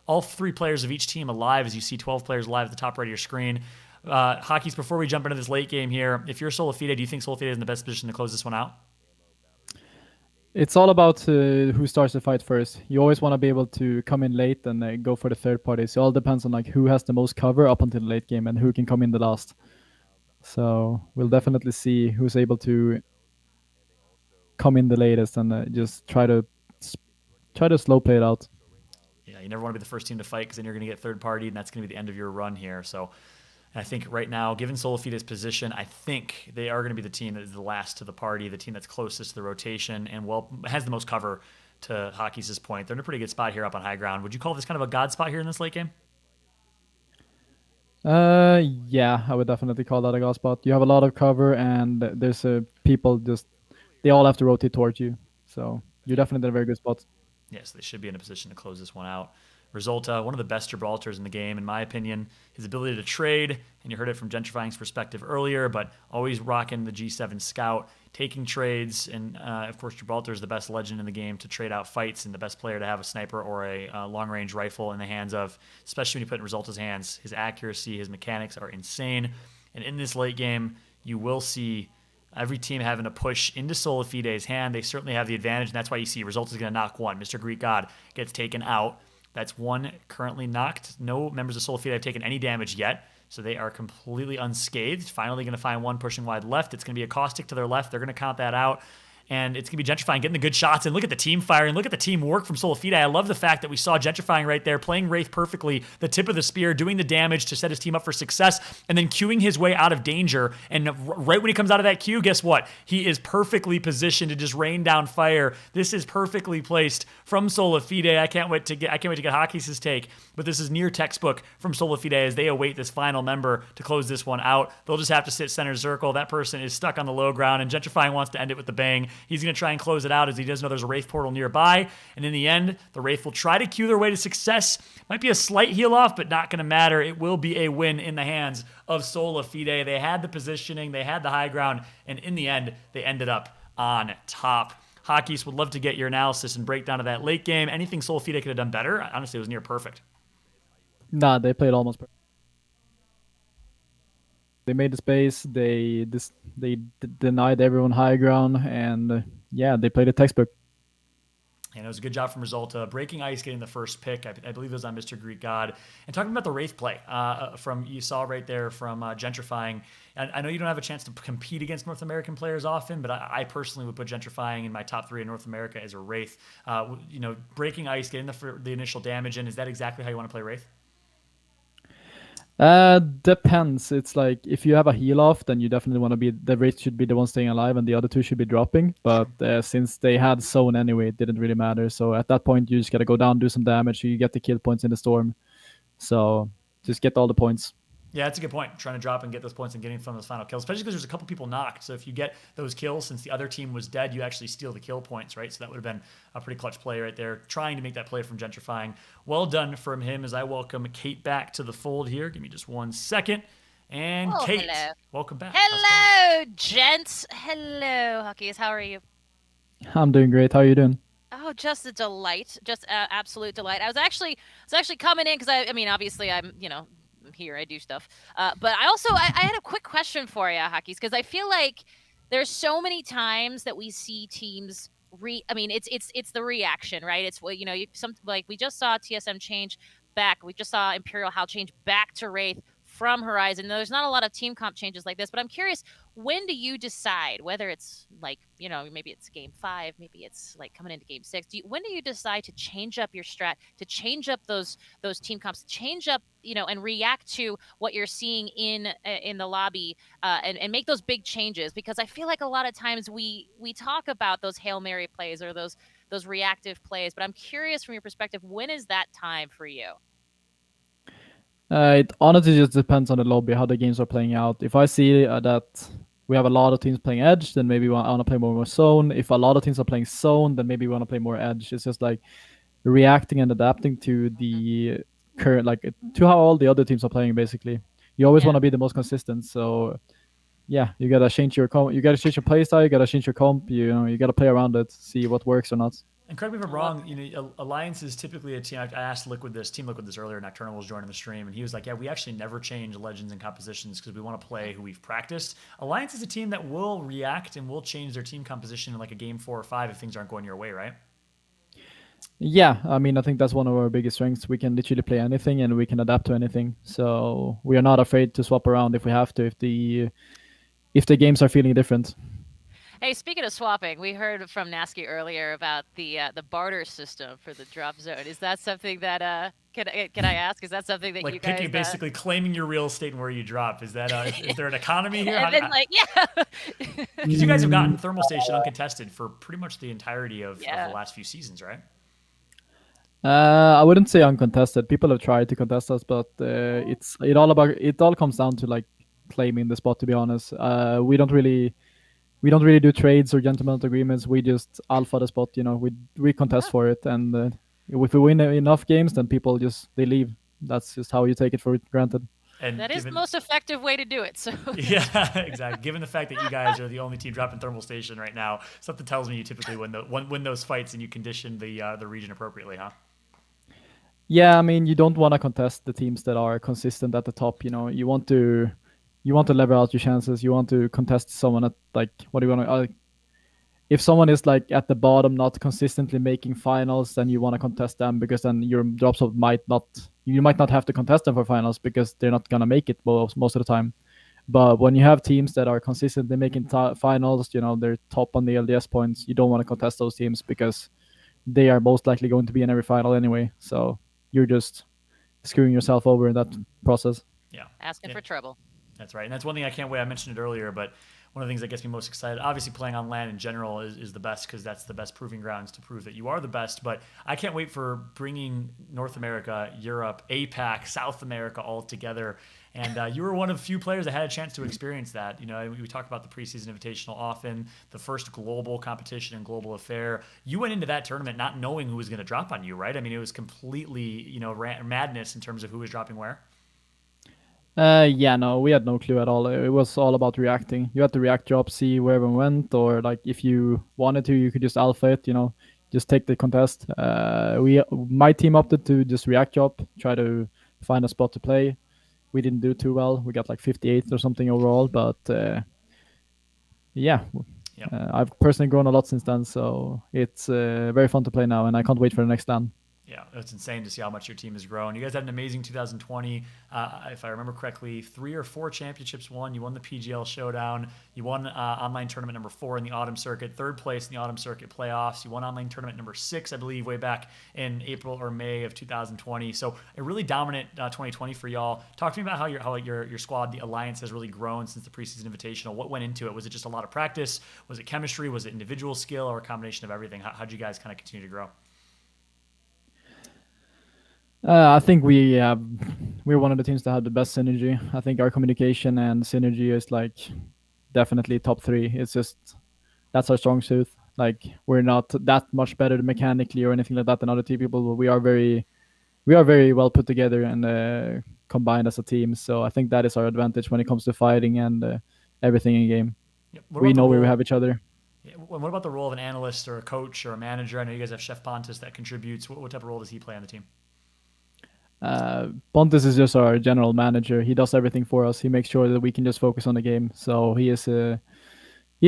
S1: all 3 players of each team alive, as you see 12 players alive at the top right of your screen. Hockey's, before we jump into this late game here, if you're Sola Fide, do you think Sola Fide is in the best position to close this one out?
S19: It's all about who starts the fight first. You always want to be able to come in late and go for the third party. So it all depends on who has the most cover up until the late game and who can come in the last. So we'll definitely see who's able to come in the latest and just try to slow play it out.
S1: Yeah, you never want to be the first team to fight because then you're going to get third party, and that's going to be the end of your run here. So I think right now, given Sola Fide's position, I think they are going to be the team that is the last to the party, the team that's closest to the rotation and has the most cover, to Hockey's point. They're in a pretty good spot here up on high ground. Would you call this kind of a god spot here in this late game?
S19: Yeah, I would definitely call that a god spot. You have a lot of cover, and there's people they all have to rotate towards you. So you're definitely in a very good spot.
S1: Yes, they should be in a position to close this one out. Resulta, one of the best Gibraltars in the game, in my opinion. His ability to trade, and you heard it from Gentrifying's perspective earlier, but always rocking the G7 Scout, taking trades, and of course Gibraltar is the best legend in the game to trade out fights and the best player to have a sniper or a long-range rifle in the hands of, especially when you put it in Resulta's hands. His accuracy, his mechanics are insane, and in this late game, you will see every team having a push into Sola Fide's hand. They certainly have the advantage, and that's why you see Resulta is going to knock one. Mr. Greek God gets taken out. That's one currently knocked. No members of Soul Fide have taken any damage yet, so they are completely unscathed. Finally going to find one pushing wide left. It's going to be a Caustic to their left. They're going to count that out. And it's going to be Gentrifying getting the good shots. And look at the team firing. Look at the team work from Soul Fide. I love the fact that we saw Gentrifying right there, playing Wraith perfectly, the tip of the spear, doing the damage to set his team up for success, and then queuing his way out of danger. And right when he comes out of that queue, guess what? He is perfectly positioned to just rain down fire. This is perfectly placed from Soul Fide. I can't wait to get Hakis' take, but this is near textbook from Soul Fide as they await this final member to close this one out. They'll just have to sit center circle. That person is stuck on the low ground, and Gentrifying wants to end it with the bang. He's going to try and close it out as he does know there's a Wraith portal nearby. And in the end, the Wraith will try to queue their way to success. Might be a slight heal off, but not going to matter. It will be a win in the hands of Soul Fide. They had the positioning, they had the high ground, and in the end, they ended up on top. Hakis, would love to get your analysis and breakdown of that late game. Anything Soul Fide could have done better? Honestly, it was near perfect.
S19: Nah, they played almost perfect. They made the space. They denied everyone high ground, and yeah, they played a textbook.
S1: And it was a good job from Resulta. Breaking Ice getting the first pick. I believe it was on Mr. Greek God. And talking about the Wraith play from you saw right there from Gentrifying. And I know you don't have a chance to compete against North American players often, but I personally would put Gentrifying in my top 3 in North America as a Wraith. Breaking Ice, getting the initial damage in. Is that exactly how you want to play Wraith?
S19: Depends. It's like if you have a heal off, then you definitely want to be the Wraith should be the one staying alive, and the other two should be dropping. But since they had zone anyway, it didn't really matter. So at that point, you just gotta go down, do some damage. You get the kill points in the storm. So just get all the points.
S1: Yeah, that's a good point. Trying to drop and get those points and getting from those final kills, especially because there's a couple people knocked. So if you get those kills, since the other team was dead, you actually steal the kill points, right? So that would have been a pretty clutch play right there. Trying to make that play from Gentrifying. Well done from him as I welcome Kate back to the fold here. Give me just 1 second. And Kate,
S2: hello.
S1: Welcome back.
S2: Hello, gents. Hello, Hakis. How are you?
S19: I'm doing great. How are you doing?
S2: Oh, just a delight. Just absolute delight. I was actually coming in because I mean, obviously I'm, here, I do stuff. But I had a quick question for you, Hakis, because I feel like there's so many times that we see teams it's the reaction, right? It's what we just saw TSM change back. We just saw Imperial Hal change back to Wraith from Horizon. There's not a lot of team comp changes like this, but I'm curious, when do you decide whether it's maybe it's game 5, maybe it's like coming into game 6? When do you decide to change up your strat, to change up those team comps, change up, and react to what you're seeing in the lobby and make those big changes? Because I feel like a lot of times we talk about those Hail Mary plays or those reactive plays, but I'm curious from your perspective, when is that time for you?
S19: It honestly just depends on the lobby, how the games are playing out. If I see that we have a lot of teams playing Edge, then maybe I want to play more Zone. If a lot of teams are playing Zone, then maybe we want to play more Edge. It's just like reacting and adapting to the current, to how all the other teams are playing, basically. You always want to be the most consistent, so yeah, you gotta change your you gotta change your playstyle, you gotta change your comp, you gotta play around it, see what works or not.
S1: And correct me if I'm wrong, Alliance is typically a team. I asked Team Liquid this earlier. Nocturnal was joining the stream, and he was like, yeah, we actually never change legends and compositions because we want to play who we've practiced. Alliance is a team that will react and will change their team composition in like a game 4 or 5 if things aren't going your way, right?
S19: Yeah, I mean, I think that's one of our biggest strengths. We can literally play anything and we can adapt to anything. So we are not afraid to swap around if we have to, if the games are feeling different.
S2: Hey, speaking of swapping, we heard from Nasky earlier about the barter system for the drop zone. Is that something that can I ask? Is that something that you guys
S1: basically claiming your real estate and where you drop? Is that is there an economy here?
S2: And then
S1: because you guys have gotten Thermal Station uncontested for pretty much the entirety of the last few seasons, right?
S19: I wouldn't say uncontested. People have tried to contest us, but it all comes down to like claiming the spot. To be honest, we don't really do trades or gentlemen's agreements. We just alpha the spot. We contest for it, and if we win enough games, then people they leave. That's just how you take it for granted.
S1: And
S2: that is the most effective way to do it. So
S1: yeah, exactly. Given the fact that you guys are the only team dropping Thermal Station right now, something tells me you typically win those fights and you condition the region appropriately, huh?
S19: Yeah, I mean, you don't want to contest the teams that are consistent at the top. You want to level out your chances. You want to contest someone at what do you want to? if someone is like at the bottom, not consistently making finals, then you want to contest them, because then your Dropsop you might not have to contest them for finals because they're not gonna make it most of the time. But when you have teams that are consistently making finals, they're top on the LDS points, you don't want to contest those teams because they are most likely going to be in every final anyway. So you're just screwing yourself over in that process.
S1: Yeah.
S2: Asking for trouble.
S1: That's right. And that's one thing I can't wait. I mentioned it earlier, but one of the things that gets me most excited, obviously playing on LAN in general is the best, because that's the best proving grounds to prove that you are the best. But I can't wait for bringing North America, Europe, APAC, South America all together. And you were one of few players that had a chance to experience that. We talk about the preseason invitational often, the first global competition and global affair. You went into that tournament not knowing who was going to drop on you, right? I mean, it was completely, madness in terms of who was dropping where.
S19: Yeah, no, we had no clue at all. It was all about reacting. You had to react, drop, see where everyone went, or like if you wanted to, you could just alpha it. Just take the contest. My team opted to just react drop, try to find a spot to play. We didn't do too well. We got like 58th or something overall, but yeah. Yep. I've personally grown a lot since then, so it's very fun to play now, and I can't wait for the next LAN.
S1: Yeah, it's insane to see how much your team has grown. You guys had an amazing 2020. If I remember correctly, 3 or 4 championships won. You won the PGL Showdown. You won online tournament number 4 in the Autumn Circuit, 3rd place in the Autumn Circuit playoffs. You won online tournament number 6, I believe, way back in April or May of 2020. So a really dominant 2020 for y'all. Talk to me about how your squad, the Alliance, has really grown since the preseason invitational. What went into it? Was it just a lot of practice? Was it chemistry? Was it individual skill, or a combination of everything? How'd you guys kind of continue to grow?
S19: I think we're one of the teams that have the best synergy. I think our communication and synergy is like definitely top 3. It's just that's our strong suit. Like, we're not that much better mechanically or anything like that than other team people, but we are very well put together and combined as a team. So I think that is our advantage when it comes to fighting and everything in game.
S1: Yeah,
S19: we know where we have each other.
S1: Yeah, what about the role of an analyst or a coach or a manager? I know you guys have Chef Pontus that contributes. What type of role does he play on the team?
S19: Pontus is just our general manager. He does everything for us. He makes sure that we can just focus on the game. So he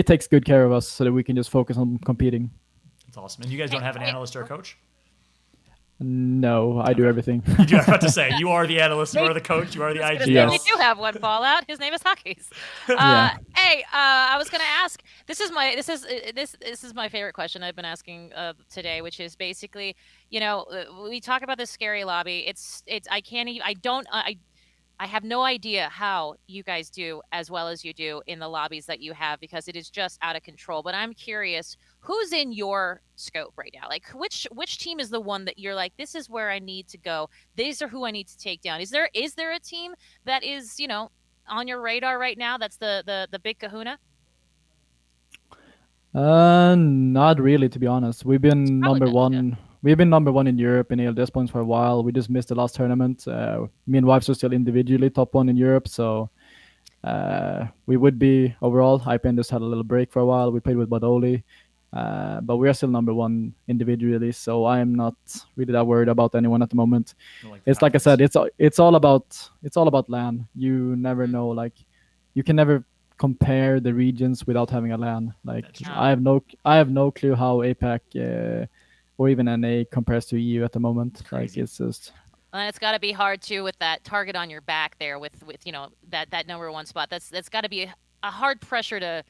S19: takes good care of us so that we can just focus on competing.
S1: That's awesome. And you guys don't have an analyst or a coach?
S19: No, I do everything.
S1: You do. I was about to say, you are the analyst, you are the coach, you are the IG.
S2: Yes. We do have one Fallout. His name is Hockeys. Hey, I was gonna ask. This is my favorite question I've been asking today, which is basically, we talk about this scary lobby. I have no idea how you guys do as well as you do in the lobbies that you have, because it is just out of control. But I'm curious, who's in your scope right now? Like, which team is the one that you're like, this is where I need to go. These are who I need to take down. Is there a team that is, on your radar right now that's the big kahuna?
S19: Not really, to be honest. We've been number one. We've been number 1 in Europe in ALDS points for a while. We just missed the last tournament. Me and Vibes are still individually top 1 in Europe, so we would be overall. IPN just had a little break for a while. We played with Badoli, but we are still number 1 individually. So I am not really that worried about anyone at the moment. It's like I said, it's all about LAN. You never know. Like, you can never compare the regions without having a LAN. Like, I have no clue how APAC or even NA compares to EU at the moment. Like, it's just.
S2: And it's got to be hard too with that target on your back there, with that number 1 spot. That's got to be a hard pressure to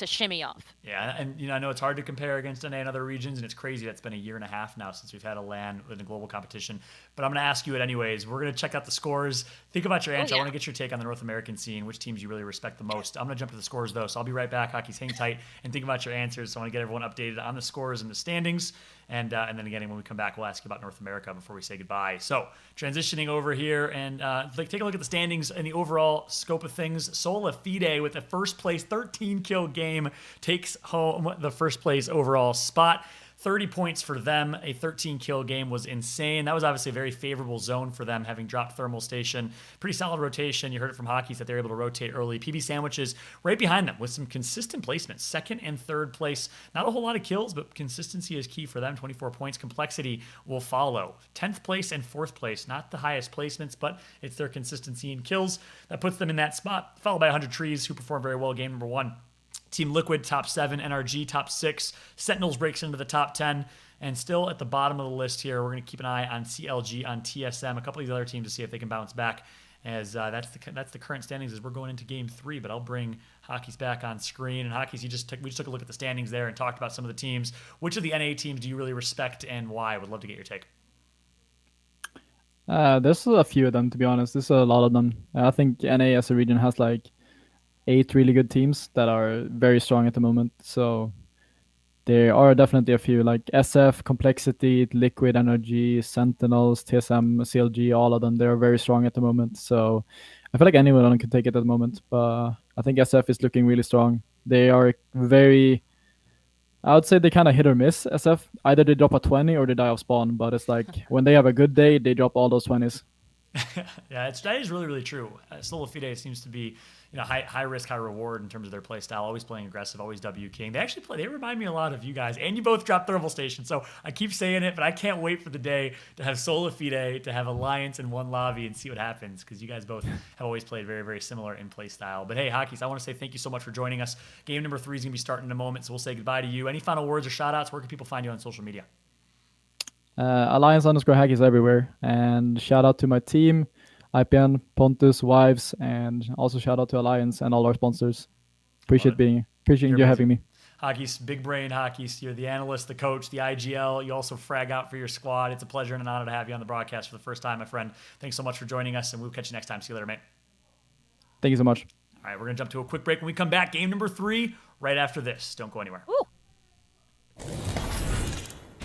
S2: shimmy off.
S1: Yeah, and I know it's hard to compare against NA and other regions, and it's crazy that it's been a year and a half now since we've had a LAN in a global competition. But I'm going to ask you it anyways. We're going to check out the scores. Think about your answer. I want to get your take on the North American scene, which teams you really respect the most. I'm going to jump to the scores, though, so I'll be right back. Hockeys, hang tight and think about your answers. So I want to get everyone updated on the scores and the standings. And then again, when we come back, we'll ask you about North America before we say goodbye. So transitioning over here and take a look at the standings and the overall scope of things. Sola Fide with a first place 13 kill game takes home the first place overall spot. 30 points for them. A 13 kill game was insane. That was obviously a very favorable zone for them, having dropped Thermal Station. Pretty solid rotation. You heard it from Hockeys that they're able to rotate early. PB Sandwiches right behind them with some consistent placements. 2nd and 3rd place. Not a whole lot of kills, but consistency is key for them. 24 points. Complexity will follow. 10th place and 4th place. Not the highest placements, but it's their consistency in kills that puts them in that spot. Followed by 100 Trees, who performed very well game number 1. Team Liquid top 7, NRG top 6, Sentinels breaks into the top 10, and still at the bottom of the list here, we're going to keep an eye on CLG, on TSM, a couple of these other teams to see if they can bounce back, as that's the current standings as we're going into Game 3. But I'll bring Hockey's back on screen, and Hockey's, we just took a look at the standings there and talked about some of the teams. Which of the NA teams do you really respect, and why? I would love to get your take.
S19: There's a few of them, to be honest. There's a lot of them. I think NA as a region has like 8 really good teams that are very strong at the moment. So there are definitely a few like SF, Complexity, Liquid, Energy, Sentinels, TSM, CLG, all of them. They're very strong at the moment. So I feel like anyone can take it at the moment. But I think SF is looking really strong. They are very... I would say they kind of hit or miss, SF. Either they drop a 20 or they die off spawn, but it's like when they have a good day, they drop all those 20s.
S1: Yeah, that is really, really true. Solo Fide seems to be, high risk, high reward in terms of their play style. Always playing aggressive, always W King. They remind me a lot of you guys, and you both dropped Thermal Station. So I keep saying it, but I can't wait for the day to have Solo Fide, to have Alliance in one lobby and see what happens, because you guys both have always played very, very similar in play style. But hey, Hockeys, I want to say thank you so much for joining us. Game number 3 is going to be starting in a moment, so we'll say goodbye to you. Any final words or shout outs? Where can people find you on social media?
S19: Alliance_Hackies everywhere. And shout out to my team, IPN, Pontus, Wives, and also shout out to Alliance and all our sponsors. Appreciate you having me.
S1: Hockeys, big brain Hockeys. You're the analyst, the coach, the IGL. You also frag out for your squad. It's a pleasure and an honor to have you on the broadcast for the first time, my friend. Thanks so much for joining us, and we'll catch you next time. See you later, mate.
S19: Thank you so much.
S1: All right, we're going to jump to a quick break. When we come back, game number 3 right after this. Don't go anywhere.
S2: Ooh.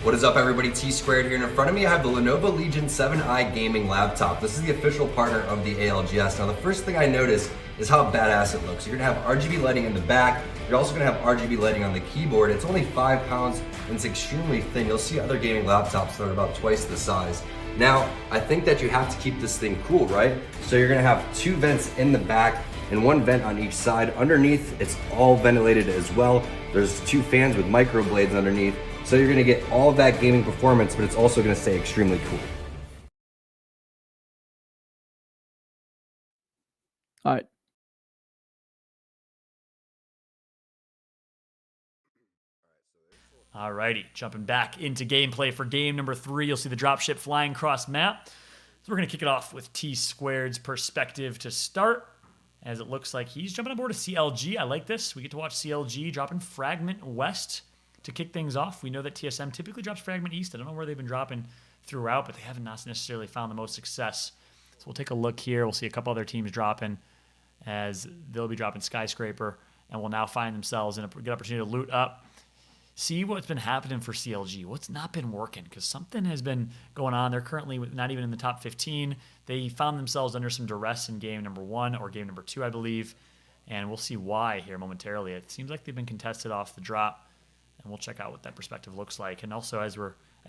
S20: What is up, everybody? T-Squared here, and in front of me I have the Lenovo Legion 7i gaming laptop. This is the official partner of the ALGS. Now, the first thing I noticed is how badass it looks. You're gonna have RGB lighting in the back. You're also gonna have RGB lighting on the keyboard. It's only 5 pounds and it's extremely thin. You'll see other gaming laptops that are about twice the size. Now, I think that you have to keep this thing cool, right? So you're gonna have 2 vents in the back and 1 vent on each side. Underneath, it's all ventilated as well. There's 2 fans with microblades underneath. So you're gonna get all of that gaming performance, but it's also gonna stay extremely cool.
S19: All right.
S1: All righty, jumping back into gameplay for game number 3. You'll see the dropship flying across map. So we're going to kick it off with T-Squared's perspective to start, as it looks like he's jumping on board a CLG. I like this. We get to watch CLG dropping Fragment West to kick things off. We know that TSM typically drops Fragment East. I don't know where they've been dropping throughout, but they haven't necessarily found the most success. So we'll take a look here. We'll see a couple other teams dropping, as they'll be dropping Skyscraper, and will now find themselves in a good opportunity to loot up. See what's been happening for CLG. What's not been working, because something has been going on. They're currently not even in the top 15. They found themselves under some duress in game number 1 or game number 2, I believe, and we'll see why here momentarily. It seems like they've been contested off the drop, and we'll check out what that perspective looks like. And also, as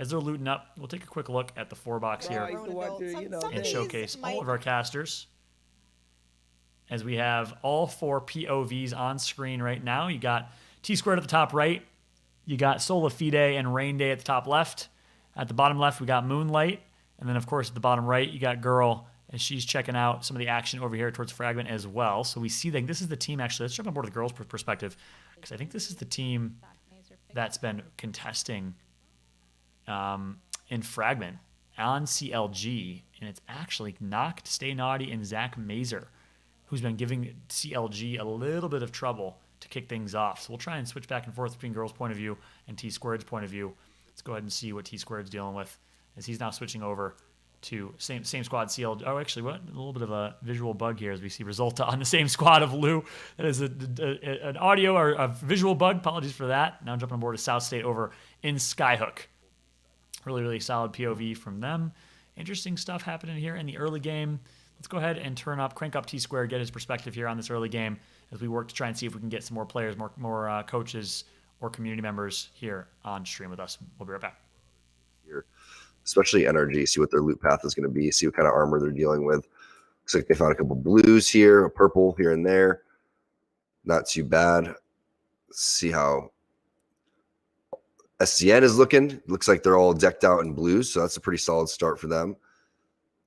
S1: they're looting up, we'll take a quick look at the 4-box here and showcase all of our casters, as we have all 4 POVs on screen right now. You got T-Squared at the top right. You got Sola Fide and Rain Day at the top left. At the bottom left, we got Moonlight. And then, of course, at the bottom right, you got Girl, and she's checking out some of the action over here towards Fragment as well. So we see that this is the team, actually. Let's jump on board the Girl's perspective, because I think this is the team that's been contesting in Fragment on CLG. And it's actually Noct, Stay Naughty, and Zach Mazer, who's been giving CLG a little bit of trouble to kick things off. So we'll try and switch back and forth between Girl's point of view and T-Squared's point of view. Let's go ahead and see what T-Squared's dealing with, as he's now switching over to same squad CLG. Oh, actually, what? A little bit of a visual bug here, as we see Resulta on the same squad of Lou. That is an audio or a visual bug. Apologies for that. Now jumping on board to South State over in Skyhook. Really, really solid POV from them. Interesting stuff happening here in the early game. Let's go ahead and crank up T-Squared, get his perspective here on this early game, as we work to try and see if we can get some more players, more coaches or community members here on stream with us. We'll be right back.
S5: Here, especially NRG, see what their loot path is going to be, see what kind of armor they're dealing with. Looks like they found a couple blues here, a purple here and there. Not too bad. Let's see how SCN is looking. Looks like they're all decked out in blues, so that's a pretty solid start for them.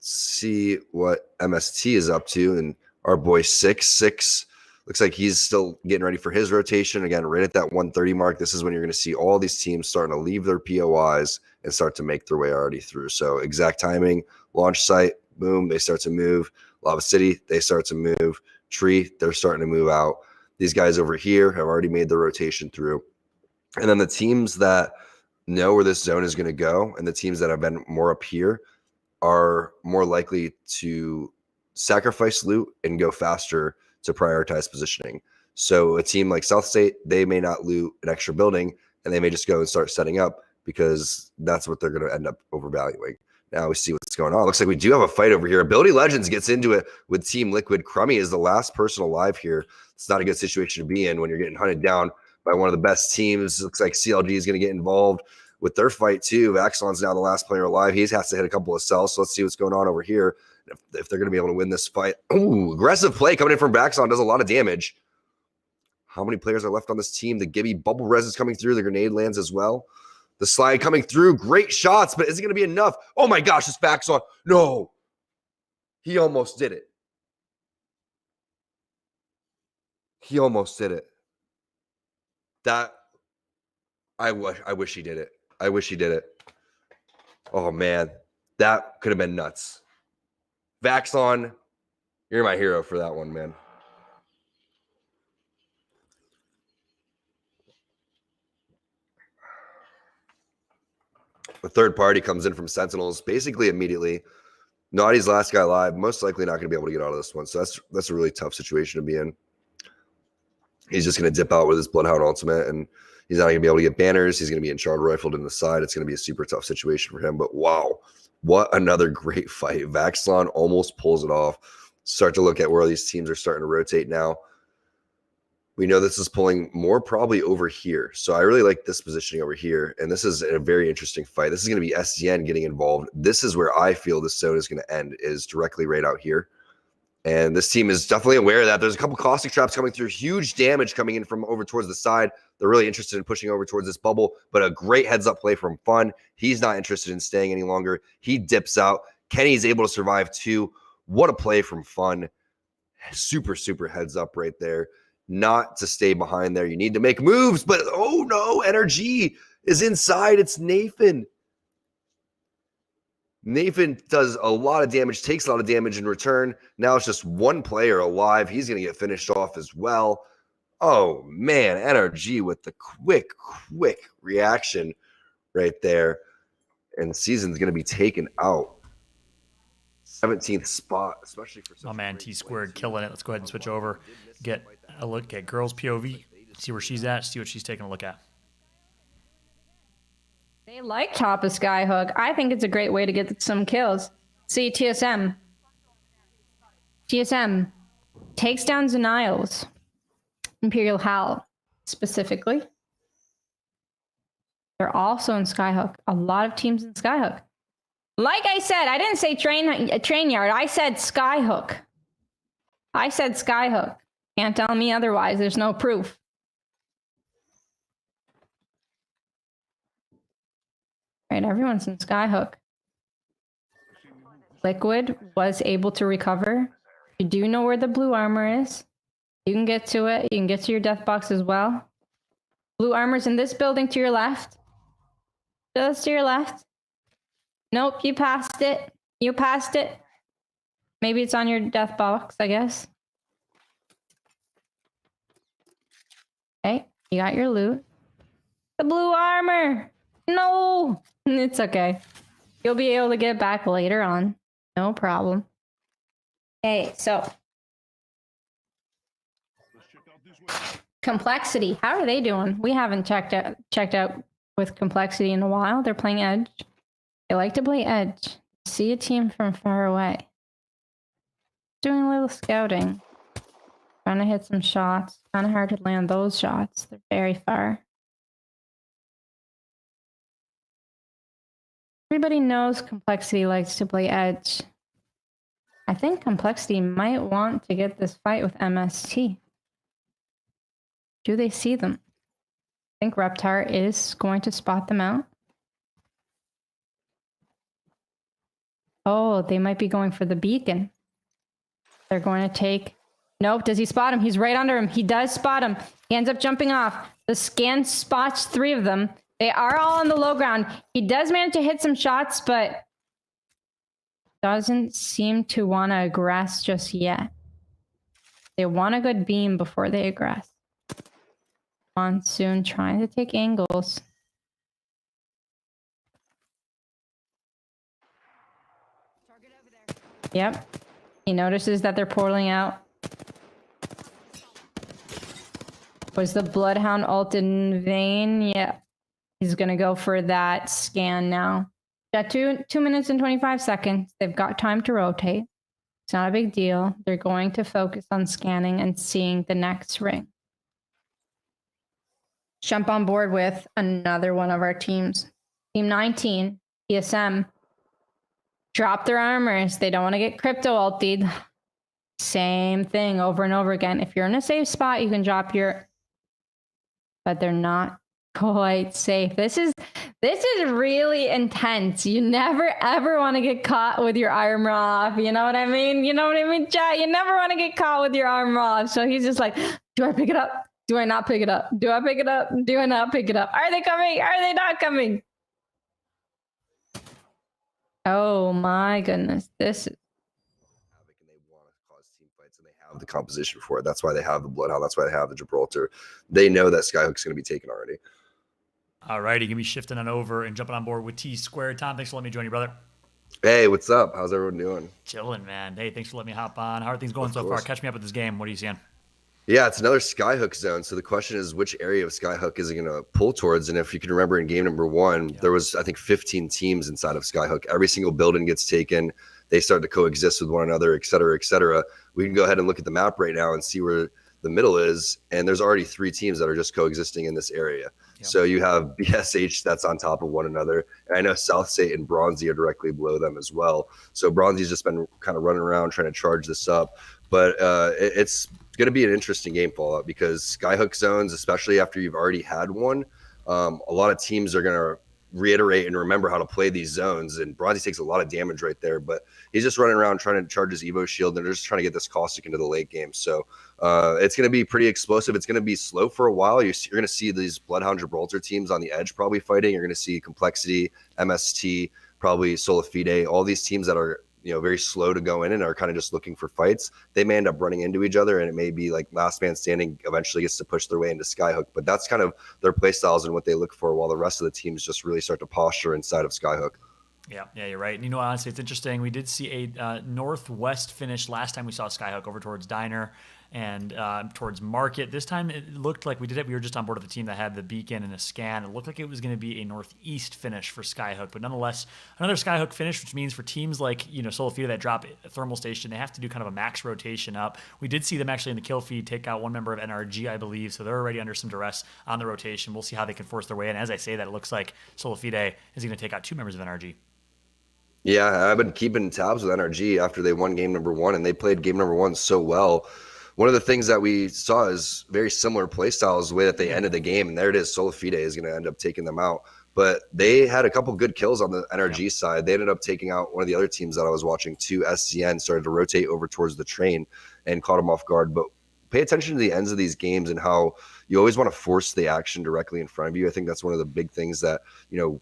S5: See what MST is up to, and our boy 6 looks Looks like he's still getting ready for his rotation. Again, right at that 130 mark, this is when you're going to see all these teams starting to leave their POIs and start to make their way already through. So exact timing, launch site, boom, they start to move. Lava City, they start to move. Tree, they're starting to move out. These guys over here have already made their rotation through. And then the teams that know where this zone is going to go and the teams that have been more up here are more likely to sacrifice loot and go faster to prioritize positioning. So a team like South State, they may not loot an extra building and they may just go and start setting up because that's what they're going to end up overvaluing. Now we see what's going on. Looks like we do have a fight over here. Ability Legends gets into it with Team Liquid. Crummy is the last person alive here. It's not a good situation to be in when you're getting hunted down by one of the best teams. Looks like CLG is going to get involved with their fight too. Vaxilon's now the last player alive. He has to hit a couple of cells. So let's see what's going on over here. If they're going to be able to win this fight. Ooh, aggressive play coming in from Vaxilon. Does a lot of damage. How many players are left on this team? The Gibby bubble res is coming through. The grenade lands as well. The slide coming through. Great shots, but is it going to be enough? Oh my gosh, this Vaxilon. No. He almost did it. He almost did it. That I wish he did it. I wish he did it. Oh man, that could have been nuts. Vaxilon, you're my hero for that one, man. The third party comes in from Sentinels basically immediately. Naughty's last guy live, most likely not going to be able to get out of this one. So that's a really tough situation to be in. He's just going to dip out with his Bloodhound ultimate, and he's not going to be able to get banners. He's going to be Enchantment Rifled in the side. It's going to be a super tough situation for him. But wow, what another great fight. Vaxilon almost pulls it off. Start to look at where these teams are starting to rotate now. We know this is pulling more probably over here. So I really like this positioning over here. And this is a very interesting fight. This is going to be SDN getting involved. This is where I feel this zone is going to end, is directly right out here. And this team is definitely aware of that. There's a couple caustic traps coming through. Huge damage coming in from over towards the side. They're really interested in pushing over towards this bubble. But a great heads-up play from Fun. He's not interested in staying any longer. He dips out. Kenny's able to survive too. What a play from Fun. Super, super heads up right there. Not to stay behind there. You need to make moves. But, oh no, NRG is inside. It's Nathan. Nathan does a lot of damage, takes a lot of damage in return. Now it's just one player alive. He's going to get finished off as well. Oh, man, NRG with the quick reaction right there. And Season's going to be taken out. 17th spot, especially for
S1: Oh, man, T-Squared killing it. Let's go ahead and switch over. Get a look at Girls POV. See where she's at, see what she's taking a look at.
S4: They like top of Skyhook. I think it's a great way to get some kills. See, TSM. TSM takes down Zenials. Imperial Howl, specifically. They're also in Skyhook. A lot of teams in Skyhook. Like I said, I didn't say train yard. I said Skyhook. I said Skyhook. Can't tell me otherwise. There's no proof. Right, everyone's in Skyhook. Liquid was able to recover. You do know where the blue armor is. You can get to it. You can get to your death box as well. Blue armor's in this building to your left. Just to your left. Nope, you passed it. You passed it. Maybe it's on your death box, I guess. Okay, you got your loot. The blue armor! No! It's okay. You'll be able to get back later on. No problem. Okay, so. Complexity. How are they doing? We haven't checked out with Complexity in a while. They're playing Edge. They like to play Edge. See a team from far away. Doing a little scouting. Trying to hit some shots. Kind of hard to land those shots. They're very far. Everybody knows Complexity likes to play Edge. I think Complexity might want to get this fight with MST. Do they see them? I think Reptar is going to spot them out. Oh, they might be going for the beacon. They're going to take Nope. Does he spot him? He's right under him. He does spot him. He ends up jumping off. The scan spots 3 of them. They are all on the low ground. He does manage to hit some shots, but doesn't seem to want to aggress just yet. They want a good beam before they aggress. Monsoon trying to take angles. Yep. He notices that they're portaling out. Was the Bloodhound ult in vain? Yeah. He's going to go for that scan now. Yeah, 2 minutes and 25 seconds. They've got time to rotate. It's not a big deal. They're going to focus on scanning and seeing the next ring. Jump on board with another one of our teams. Team 19, TSM. Drop their armors. They don't want to get crypto ultied. Same thing over and over again. If you're in a safe spot, you can drop your... But they're not quite safe. This is really intense. You never ever want to get caught with your armor off. You know what I mean? You know what I mean, chat? You never want to get caught with your armor off. So he's just like, do I pick it up? Do I not pick it up? Do I pick it up? Do I not pick it up? Are they coming? Are they not coming? Oh my goodness. This is
S5: have the composition for it. That's why they have the Bloodhound. That's why they have the Gibraltar. They know that Skyhook's going to be taken already.
S1: All righty, gonna be shifting on over and jumping on board with T Squared. Tom, thanks for letting me join you, brother.
S5: Hey, what's up? How's everyone doing?
S1: Chilling, man. Hey, thanks for letting me hop on. How are things going so far? Catch me up with this game. What are you seeing?
S5: Yeah, it's another Skyhook zone. So the question is, which area of Skyhook is it going to pull towards? And if you can remember in game number 1, there was, I think, 15 teams inside of Skyhook. Every single building gets taken. They start to coexist with one another, et cetera, et cetera. We can go ahead and look at the map right now and see where the middle is. And there's already 3 teams that are just coexisting in this area. Yep. So you have BSH that's on top of one another. And I know South State and Bronzy are directly below them as well. So Bronzy's just been kind of running around trying to charge this up. But it's going to be an interesting game, Fallout, because Skyhook zones, especially after you've already had one, a lot of teams are going to reiterate and remember how to play these zones. And Bronzy takes a lot of damage right there, but he's just running around trying to charge his Evo shield, and they're just trying to get this caustic into the late game. So it's going to be pretty explosive. It's going to be slow for a while. You're going to see these Bloodhound Gibraltar teams on the edge probably fighting. You're going to see Complexity, MST, probably Solafide, all these teams that are very slow to go in and are kind of just looking for fights. They may end up running into each other, and it may be like last man standing eventually gets to push their way into Skyhook. But that's kind of their play styles and what they look for, while the rest of the teams just really start to posture inside of Skyhook.
S1: Yeah, you're right. And honestly, it's interesting. We did see a northwest finish last time we saw Skyhook over towards Diner and towards Market. This time it looked like we were just on board with the team that had the beacon and a scan. It looked like it was going to be a northeast finish for Skyhook, but nonetheless, another Skyhook finish, which means for teams like Solafida that drop a thermal station, they have to do kind of a max rotation up. We did see them actually in the kill feed take out one member of NRG, I believe, so they're already under some duress on the rotation. We'll see how they can force their way in. As I say that, it looks like Solafide is going to take out 2 members of NRG.
S5: Yeah, I've been keeping tabs with NRG after they won game number 1, and they played game number 1 so well. One of the things that we saw is very similar play styles, the way that they ended the game, and there it is. Solafide is going to end up taking them out. But they had a couple good kills on the NRG side. They ended up taking out one of the other teams that I was watching too. SCN started to rotate over towards the train and caught them off guard. But pay attention to the ends of these games and how you always want to force the action directly in front of you. I think that's one of the big things that,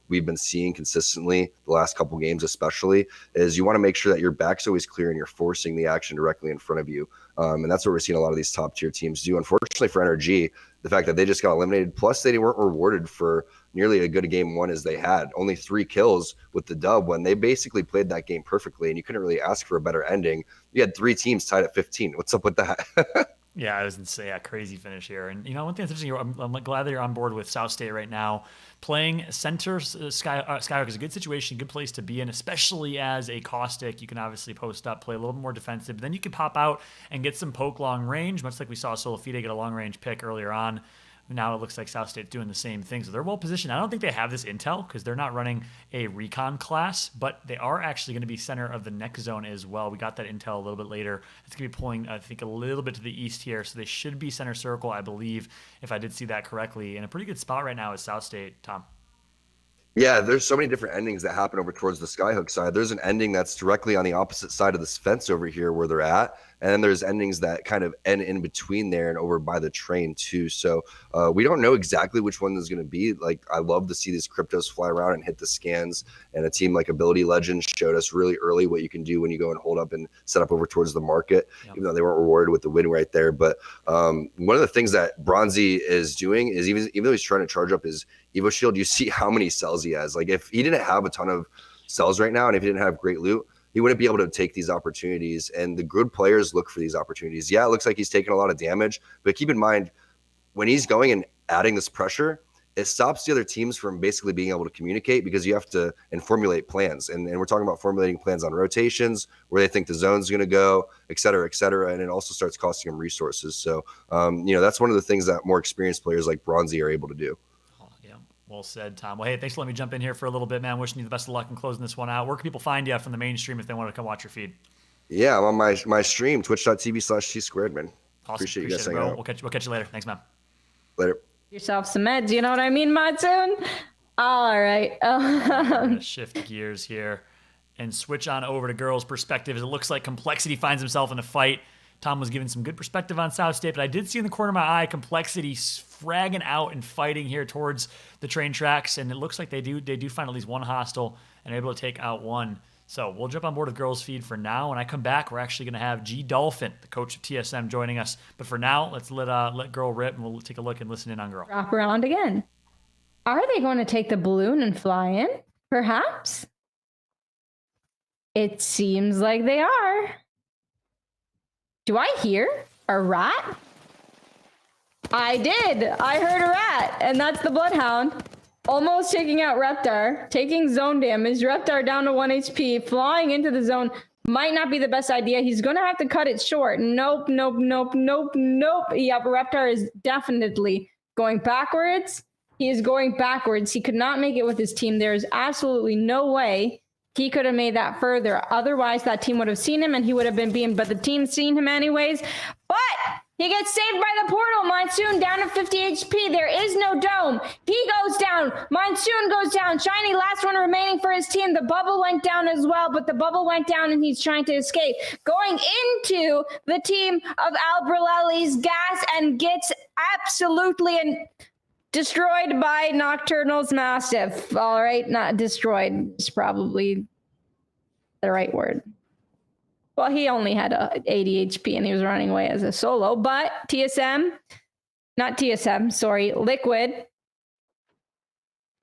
S5: we've been seeing consistently the last couple games, especially, is you want to make sure that your back's always clear and you're forcing the action directly in front of you. And that's what we're seeing a lot of these top tier teams do. Unfortunately for NRG, the fact that they just got eliminated, plus they weren't rewarded for nearly a good game 1 as they had. Only 3 kills with the dub when they basically played that game perfectly, and you couldn't really ask for a better ending. You had 3 teams tied at 15. What's up with that?
S1: Yeah, I was going to say, crazy finish here. And, one thing that's interesting, I'm glad that you're on board with South State right now. Playing center Skyhook is a good situation, good place to be in, especially as a caustic. You can obviously post up, play a little bit more defensive, but then you can pop out and get some poke long range, much like we saw Solafide get a long range pick earlier on. Now it looks like South State's doing the same thing. So they're well positioned. I don't think they have this intel because they're not running a recon class, but they are actually going to be center of the next zone as well. We got that intel a little bit later. It's going to be pulling, I think, a little bit to the east here. So they should be center circle, I believe, if I did see that correctly. And a pretty good spot right now is South State, Tom.
S5: Yeah, there's so many different endings that happen over towards the Skyhook side. There's an ending that's directly on the opposite side of this fence over here where they're at. And then there's endings that kind of end in between there and over by the train too. So we don't know exactly which one is going to be. Like, I love to see these cryptos fly around and hit the scans. And a team like Ability Legends showed us really early what you can do when you go and hold up and set up over towards the market, even though they weren't rewarded with the win right there. But one of the things that Bronzy is doing is even though he's trying to charge up his Evo Shield, you see how many cells he has. Like, if he didn't have a ton of cells right now and if he didn't have great loot, he wouldn't be able to take these opportunities. And the good players look for these opportunities. Yeah, it looks like he's taking a lot of damage, but keep in mind, when he's going and adding this pressure, it stops the other teams from basically being able to communicate, because you have to and formulate plans. And we're talking about formulating plans on rotations, where they think the zone's going to go, et cetera, et cetera. And it also starts costing them resources. So, that's one of the things that more experienced players like Bronzy are able to do.
S1: Well said, Tom. Well, hey, thanks for letting me jump in here for a little bit, man. Wishing you the best of luck in closing this one out. Where can people find you from the mainstream if they want to come watch your feed?
S5: Yeah, I'm on my stream, twitch.tv/T-squared, man.
S1: Awesome.
S5: Appreciate you guys hanging
S1: bro.
S5: out.
S1: We'll catch you later. Thanks, man.
S5: Later.
S4: Yourself some meds, you know what I mean, Monsoon? All right.
S1: We're gonna shift gears here and switch on over to girls' perspective, as it looks like Complexity finds himself in a fight. Tom was giving some good perspective on South State, but I did see in the corner of my eye Complexity fragging out and fighting here towards the train tracks, and it looks like they do find at least one hostile and able to take out one. So we'll jump on board with girls' feed for now. When I come back, we're actually going to have G Dolphin, the coach of TSM, joining us. But for now, let's let girl rip, and we'll take a look and listen in on girl.
S4: Wrap around again. Are they going to take the balloon and fly in? Perhaps. It seems like they are. Do I hear a rat? I did. I heard a rat, and that's the Bloodhound. Almost taking out Reptar, taking zone damage. Reptar down to 1 HP, flying into the zone. Might not be the best idea. He's going to have to cut it short. Nope. Yep, Reptar is definitely going backwards. He is going backwards. He could not make it with his team. There is absolutely no way he could have made that further. Otherwise, that team would have seen him and he would have been beamed. But the team's seen him anyways. But he gets saved by the portal. Monsoon down to 50 HP. There is no dome. He goes down. Monsoon goes down. Shiny, last one remaining for his team. The bubble went down as well, but the bubble went down and he's trying to escape. Going into the team of Albreleli's gas and gets absolutely destroyed by Nocturnal's Mastiff. All right, not destroyed. It's probably the right word. Well, he only had 80 HP and he was running away as a solo, but Liquid.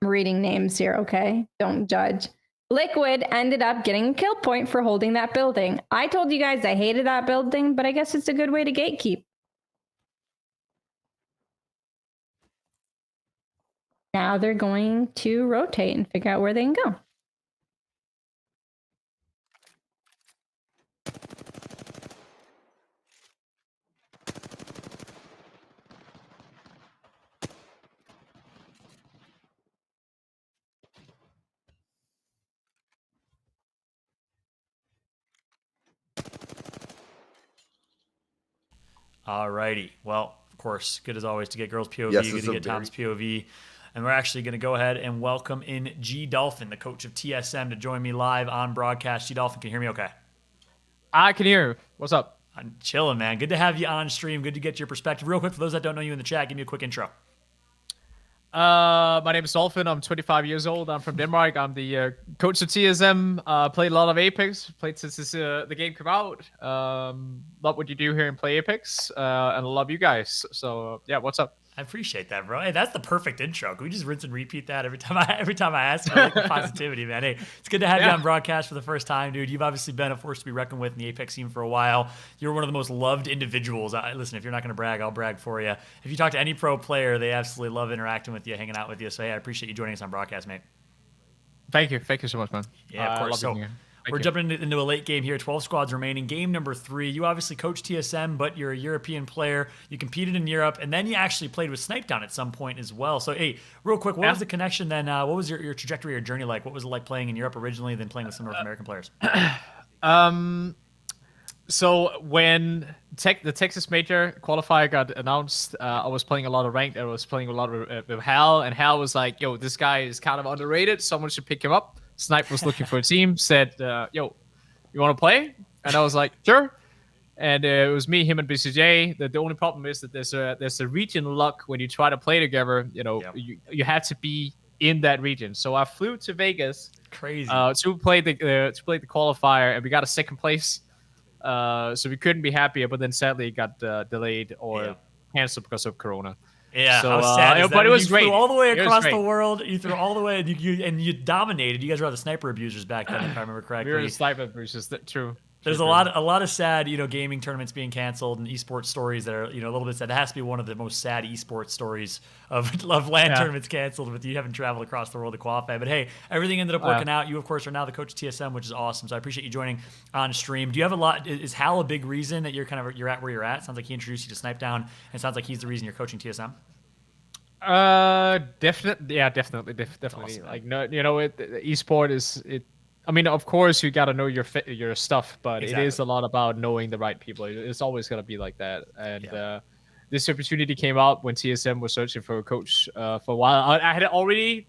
S4: I'm reading names here, okay? Don't judge. Liquid ended up getting a kill point for holding that building. I told you guys I hated that building, but I guess it's a good way to gatekeep. Now they're going to rotate and figure out where they can go.
S1: Alrighty. Well, of course, good as always to get girls' POV,
S5: Yes,
S1: good to get Tom's POV. And we're actually going to go ahead and welcome in G Dolphin, the coach of TSM, to join me live on broadcast. G Dolphin, can you hear me okay?
S21: I can hear you. What's up?
S1: I'm chilling, man. Good to have you on stream. Good to get your perspective. Real quick, for those that don't know you in the chat, give me a quick intro.
S21: My name is Dolphin. I'm 25 years old. I'm from Denmark. I'm the coach of TSM. Played a lot of Apex. Played since the game came out. Love what you do here and play Apex. And love you guys. So yeah, what's up?
S1: I appreciate that, bro. Hey, that's the perfect intro. Can we just rinse and repeat that every time I ask? I like the positivity, man. Hey, it's good to have you on broadcast for the first time, dude. You've obviously been a force to be reckoned with in the Apex scene for a while. You're one of the most loved individuals. Listen, if you're not going to brag, I'll brag for you. If you talk to any pro player, they absolutely love interacting with you, hanging out with you. So, hey, I appreciate you joining us on broadcast, mate.
S21: Thank you. Thank you so much, man.
S1: Yeah, of course. So, we're jumping into a late game here. 12 squads remaining. Game number 3. You obviously coach TSM, but you're a European player. You competed in Europe, and then you actually played with Snipetown at some point as well. So, hey, real quick, what was the connection then? What was your trajectory or journey like? What was it like playing in Europe originally, then playing with some North American players?
S21: So when the Texas Major qualifier got announced, I was playing a lot of ranked. I was playing a lot with Hal, and Hal was like, "Yo, this guy is kind of underrated. Someone should pick him up." Snipe was looking for a team. Said, "Yo, you want to play?" And I was like, "Sure." And it was me, him, and BCJ. The only problem is that there's a region luck when you try to play together. You know, you have to be in that region. So I flew to Vegas,
S1: crazy,
S21: to play the qualifier, and we got a second place. So we couldn't be happier, but then sadly it got delayed or canceled because of Corona.
S1: Yeah,
S21: so,
S1: how sad is that?
S21: but it was
S1: you
S21: great.
S1: Flew all the way
S21: It was
S1: across
S21: great.
S1: the world. You threw all the way, and you dominated. You guys were the sniper abusers back then, if I remember correctly.
S21: We were the sniper abusers. True.
S1: There's a lot of sad, gaming tournaments being canceled and esports stories that are, a little bit sad. That has to be one of the most sad esports stories of LAN tournaments canceled with you having traveled across the world to qualify. But hey, everything ended up working out. You, of course, are now the coach of TSM, which is awesome. So I appreciate you joining on stream. Do you have a lot? Is Hal a big reason that you're at where you're at? Sounds like he introduced you to Snipedown, and it sounds like he's the reason you're coaching TSM.
S21: Definitely.
S1: Awesome,
S21: like, no, esport is it. I mean, of course, you got to know your stuff, but it is a lot about knowing the right people. It's always going to be like that. And this opportunity came out when TSM was searching for a coach for a while. I had already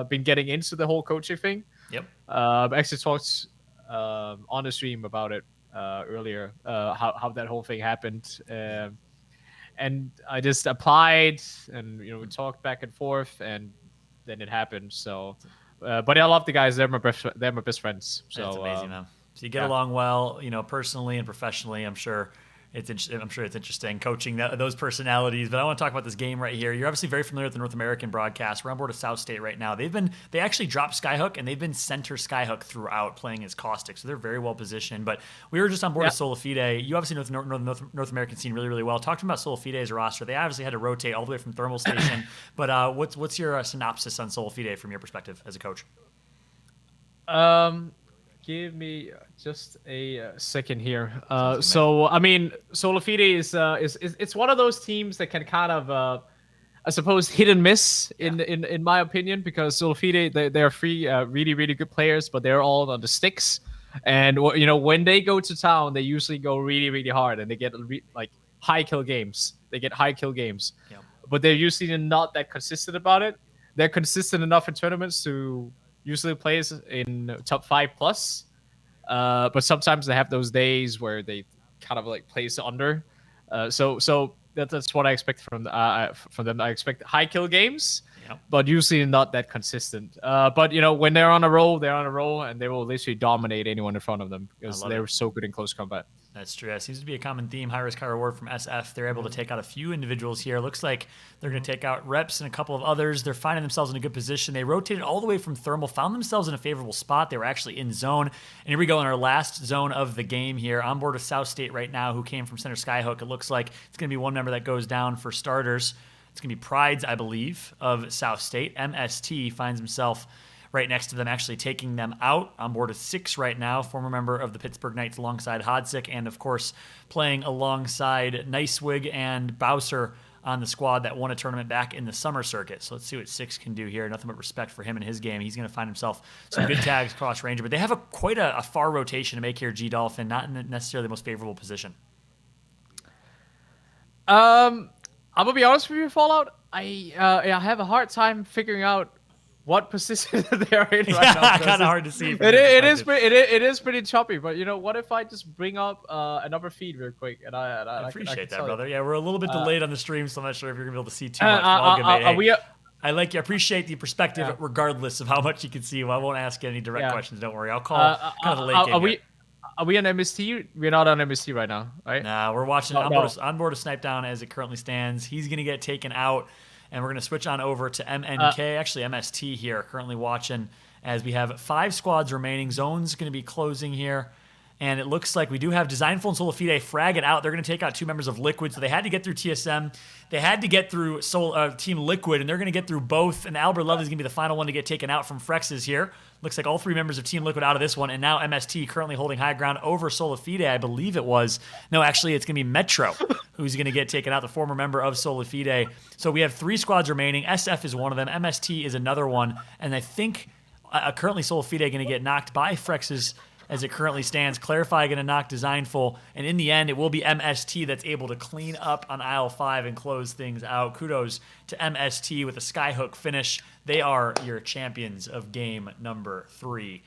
S21: been getting into the whole coaching thing.
S1: Yep.
S21: I actually talked on the stream about it earlier, how that whole thing happened. And I just applied, and we talked back and forth, and then it happened. So. But I love the guys. They're my best friends. So
S1: that's amazing, man. So you get along well, personally and professionally. I'm sure it's interesting coaching those personalities. But I want to talk about this game right here. You're obviously very familiar with the North American broadcast. We're on board of South State right now. They actually dropped Skyhook, and they've been center Skyhook throughout, playing as Caustic. So they're very well positioned. But we were just on board of Solifide. You obviously know the North American scene really, really well. Talk to me about Solifide's roster. They obviously had to rotate all the way from Thermal Station. But what's your synopsis on Solifide from your perspective as a coach?
S21: Give me just a second here. So I mean, Solifide is one of those teams that can kind of, I suppose, hit and miss in my opinion, because Solifide they're three really, really good players, but they're all on the sticks. And when they go to town, they usually go really, really hard, and they get like high kill games. But they're usually not that consistent about it. They're consistent enough in tournaments to usually plays in top 5 plus, but sometimes they have those days where they kind of like place under. So that's what I expect from them. I expect high kill games, but usually not that consistent. But when they're on a roll, and they will literally dominate anyone in front of them because they're so good in close combat.
S1: That's true. That seems to be a common theme. High risk, high reward from SF. They're able to take out a few individuals here. Looks like they're going to take out Reps and a couple of others. They're finding themselves in a good position. They rotated all the way from Thermal, found themselves in a favorable spot. They were actually in zone. And here we go in our last zone of the game here. On board with South State right now, who came from center Skyhook. It looks like it's going to be one member that goes down for starters. It's going to be Prides, I believe, of South State. MST finds himself right next to them, actually taking them out. On board of 6 right now, former member of the Pittsburgh Knights alongside Hodzic, and of course playing alongside Nicewig and Bowser on the squad that won a tournament back in the summer circuit. So let's see what 6 can do here. Nothing but respect for him and his game. He's going to find himself some good tags cross range, but they have quite a far rotation to make here, G Dolphin, not in necessarily the most favorable position.
S21: I'm gonna be honest with you, Fallout. I have a hard time figuring out what position they're in right now.
S1: Kind of hard to see.
S21: It is pretty choppy, but what if I just bring up another feed real quick? And I
S1: appreciate
S21: that,
S1: brother. Yeah, we're a little bit delayed on the stream, so I'm not sure if you're gonna be able to see too much. I appreciate the perspective, regardless of how much you can see. Well, I won't ask any direct questions. Don't worry. I'll call kind of the late game.
S21: Are we on MST? We're not on MST right now, right?
S1: Nah, we're watching on board of Snipedown as it currently stands. He's gonna get taken out. And we're going to switch on over to MNK, actually MST here, currently watching as we have 5 squads remaining. Zone's going to be closing here. And it looks like we do have Designful and Solifide frag it out. They're going to take out 2 members of Liquid. So they had to get through TSM. They had to get through Team Liquid, and they're going to get through both. And Albert Love is going to be the final one to get taken out from Frexes here. Looks like all 3 members of Team Liquid out of this one. And now MST currently holding high ground over Solifide, I believe it was. No, actually, it's going to be Metro who's going to get taken out, the former member of Solifide. So we have 3 squads remaining. SF is one of them. MST is another one. And I think currently Solifide going to get knocked by Frexes as it currently stands. Clarify going to knock Designful, and in the end, it will be MST that's able to clean up on aisle 5 and close things out. Kudos to MST with a skyhook finish. They are your champions of game number 3.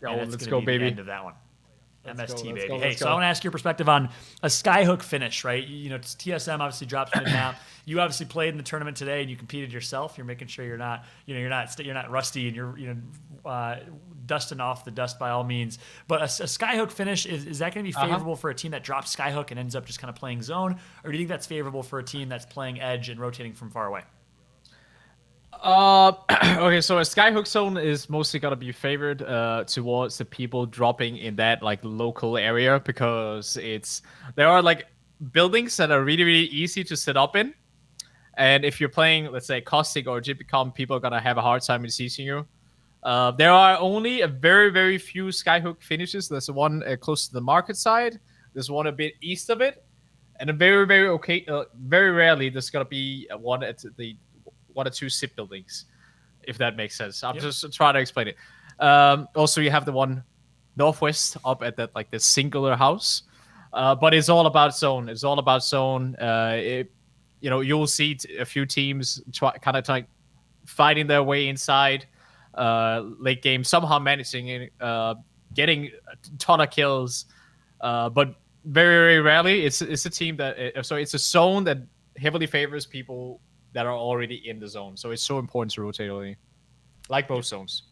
S21: Yo,
S1: And that's
S21: let's
S1: gonna
S21: go,
S1: be the
S21: baby.
S1: end of that one. MST,
S21: go, let's
S1: baby.
S21: go,
S1: Hey,
S21: let's
S1: so
S21: go.
S1: I want to ask your perspective on a skyhook finish, right? You know, TSM obviously drops mid-map. You obviously played in the tournament today, and you competed yourself. You're making sure you're not rusty, and you're dusting off the dust by all means. But a skyhook finish, is that going to be favorable for a team that drops skyhook and ends up just kind of playing zone, or do you think that's favorable for a team that's playing edge and rotating from far away?
S21: Okay, so a skyhook zone is mostly gonna be favored towards the people dropping in that like local area, because there are like buildings that are really, really easy to set up in, and if you're playing, let's say, Caustic or Gypicom, people are gonna have a hard time in seizing you. There are only a very, very few skyhook finishes. There's one close to the market side. There's one a bit east of it, and very, very rarely there's gonna be one at the 1 or 2 SIP buildings, if that makes sense. I'm just trying to explain it. Also, you have the one northwest up at that like the singular house, but it's all about zone. It's all about zone. You'll see a few teams kind of fighting their way inside late game, somehow managing getting a ton of kills, but very, very rarely it's a team that so it's a zone that heavily favors people that are already in the zone. So it's so important to rotate early, like both zones.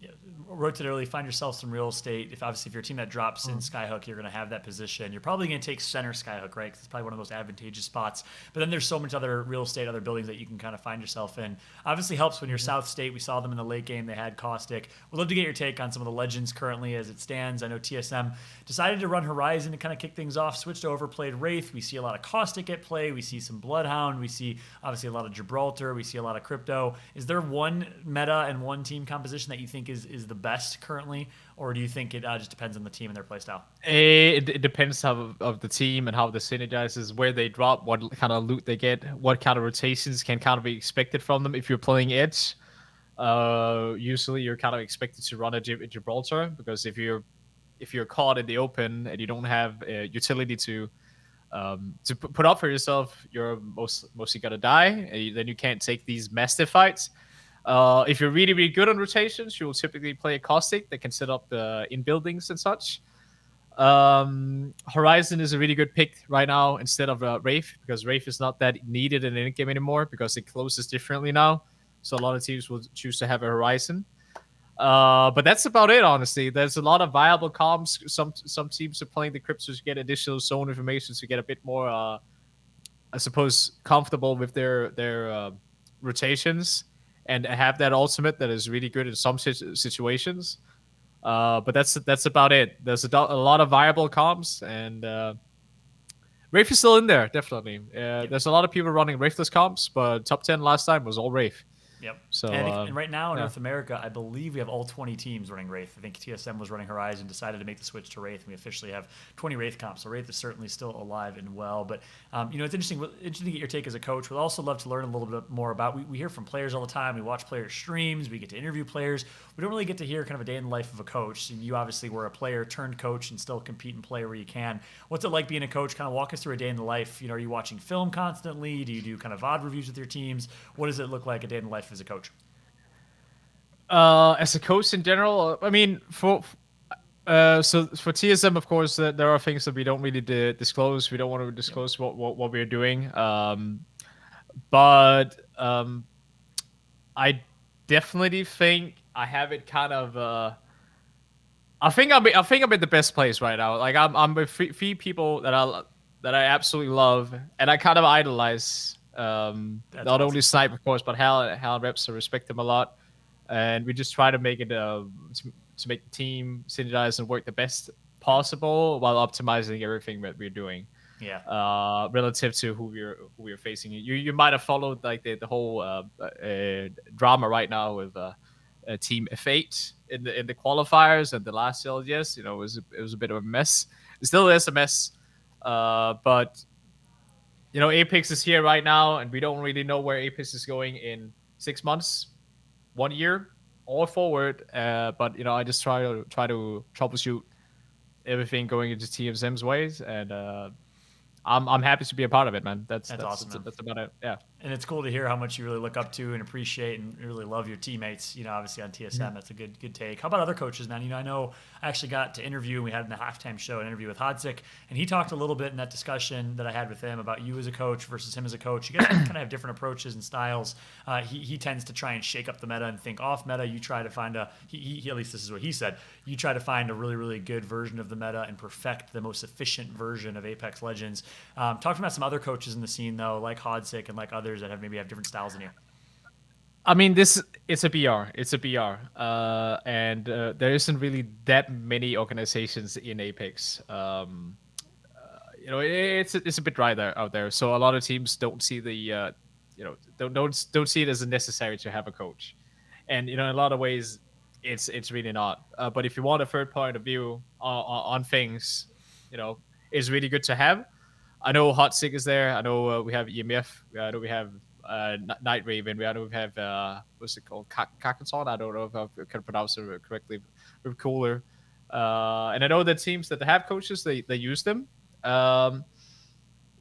S1: Yeah, rotate early, find yourself some real estate. If you're a team that drops in skyhook, you're going to have that position. You're probably going to take center skyhook, right? Because it's probably one of those advantageous spots. But then there's so much other real estate, other buildings that you can kind of find yourself in. Obviously helps when you're South State. We saw them in the late game. They had Caustic. We'd love to get your take on some of the legends currently as it stands. I know TSM decided to run Horizon to kind of kick things off, switched over, played Wraith. We see a lot of Caustic at play. We see some Bloodhound. We see obviously a lot of Gibraltar. We see a lot of Crypto. Is there one meta and one team composition that you think is the best currently, or do you think it just depends on the team and their playstyle?
S21: It depends of the team and how the synergizes, where they drop, what kind of loot they get, what kind of rotations can kind of be expected from them. If you're playing edge, usually you're kind of expected to run a Gibraltar, because if you're caught in the open and you don't have a utility to put up for yourself, you're mostly gonna die, and then you can't take these mastiff fights. If you're really, really good on rotations, you will typically play a Caustic that can set up in buildings and such. Horizon is a really good pick right now instead of Wraith, because Wraith is not that needed in any game anymore because it closes differently now. So a lot of teams will choose to have a Horizon. But that's about it, honestly. There's a lot of viable comms. Some teams are playing the Cryptos to get additional zone information to get a bit more, I suppose, comfortable with their rotations, and have that ultimate that is really good in some situations. But that's about it. There's a lot of viable comms, and Wraith is still in there, definitely. There's a lot of people running Wraithless comps, but top 10 last time was all Wraith.
S1: Yep.
S21: So,
S1: and right now in
S21: yeah.
S1: North America, I believe we have all 20 teams running Wraith. I think TSM was running Horizon, decided to make the switch to Wraith, and we officially have 20 Wraith comps. So Wraith is certainly still alive and well. But it's interesting to get your take as a coach. We'd also love to learn a little bit more about. We hear from players all the time. We watch player streams. We get to interview players. We don't really get to hear kind of a day in the life of a coach. And you obviously were a player turned coach and still compete and play where you can. What's it like being a coach? Kind of walk us through a day in the life. Are you watching film constantly? Do you do kind of VOD reviews with your teams? What does it look like a day in the life as a coach?
S21: As a coach in general, I mean, so for TSM, of course, there are things that we don't really disclose. We don't want to disclose what we're doing. But I definitely think I have it kind of. I think I'm in the best place right now. Like I'm with three people that I absolutely love and I kind of idolize. Not only Snipe, of course, but Hal and Reps. I respect them a lot. And we just try to make it to make the team synergize and work the best possible while optimizing everything that we're doing.
S1: Yeah.
S21: Relative to who we're facing. You might have followed like the whole drama right now with Team F8 in the qualifiers and the last LGS. It was a bit of a mess. It still is a mess. But Apex is here right now, and we don't really know where Apex is going in 6 months. 1 year or forward, but I just try to troubleshoot everything going into TSM's ways, and I'm happy to be a part of it, man. That's
S1: awesome, man.
S21: That's about it. Yeah.
S1: And it's cool to hear how much you really look up to and appreciate and really love your teammates. Obviously on TSM,
S21: Mhm.
S1: that's a good take. How about other coaches, man? I know I actually got to interview. We had in the halftime show an interview with Hodzik, and he talked a little bit in that discussion that I had with him about you as a coach versus him as a coach. You guys kind of have different approaches and styles. He tends to try and shake up the meta and think off meta. You try to find he at least this is what he said. You try to find a really, really good version of the meta and perfect the most efficient version of Apex Legends. Talk about some other coaches in the scene though, like Hodzik and like others that maybe have different styles than you.
S21: I mean, it's a BR. It's a BR. And there isn't really that many organizations in Apex. It's a bit dry there out there. So a lot of teams don't see the don't see it as necessary to have a coach. And in a lot of ways, it's really not. But if you want a third point of view on things, it's really good to have. I know Hodzik is there. I know we have EMF. I know we have Night Raven. I know we have what's it called, Kakanson. I don't know if I can pronounce it correctly. We're cooler. And I know that teams that have coaches, they use them.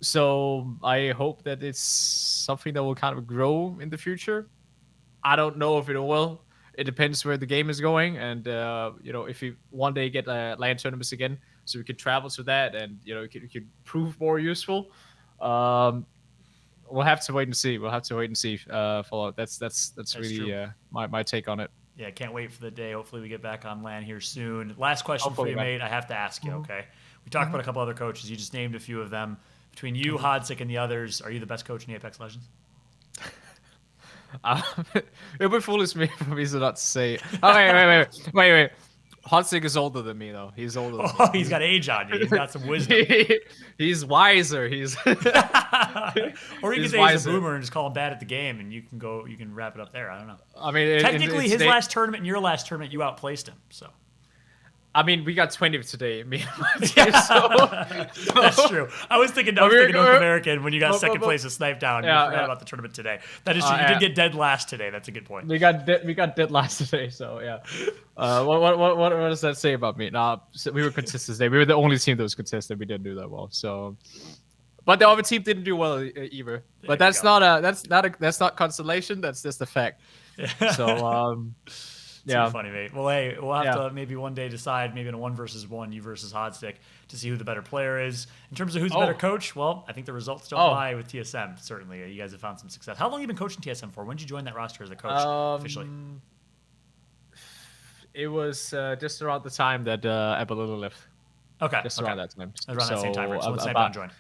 S21: So I hope that it's something that will kind of grow in the future. I don't know if it will. It depends where the game is going, and if we one day get LAN tournaments again, so we could travel to that, and it could prove more useful. We'll have to wait and see. Fallout. That's really my take on it.
S1: Yeah, can't wait for the day. Hopefully we get back on LAN here soon. Last question for you, mate. I have to ask you, okay? We talked about a couple other coaches. You just named a few of them. Between you, Hodzik, and the others, are you the best coach in Apex Legends?
S21: It would be foolish for me to not say. Oh, wait. Hodzik is older than me, though. He's older than me.
S1: Oh, he's got age on you. He's got some wisdom.
S21: He's wiser. He's
S1: or you can say
S21: wiser.
S1: he's a boomer and just call him bad at the game, and you can wrap it up there. I don't know.
S21: I mean,
S1: technically, his last tournament and your last tournament, you outplaced him. So.
S21: I mean, we got 20th today, me and my team, so.
S1: That's true. I was thinking North American when you got second place with Snipe Down. Yeah, you forgot about the tournament today. That is true. You did get dead last today. That's a good point.
S21: We got dead last today, so yeah. What does that say about me? Nah, we were consistent today. We were the only team that was consistent. We didn't do that well. So, but the other team didn't do well either. But that's not consolation. That's just a fact. So yeah,
S1: funny, mate. Well, hey, we'll have to maybe one day decide, maybe in a 1 versus 1, you versus Hodzik, to see who the better player is. In terms of who's the better coach, well, I think the results don't lie with TSM. Certainly, you guys have found some success. How long have you been coaching TSM for? When did you join that roster as a coach officially?
S21: It was just around the time that Abalulu left.
S1: Okay,
S21: just around that time.
S1: Around that same time, right? So when Snipe Down joined.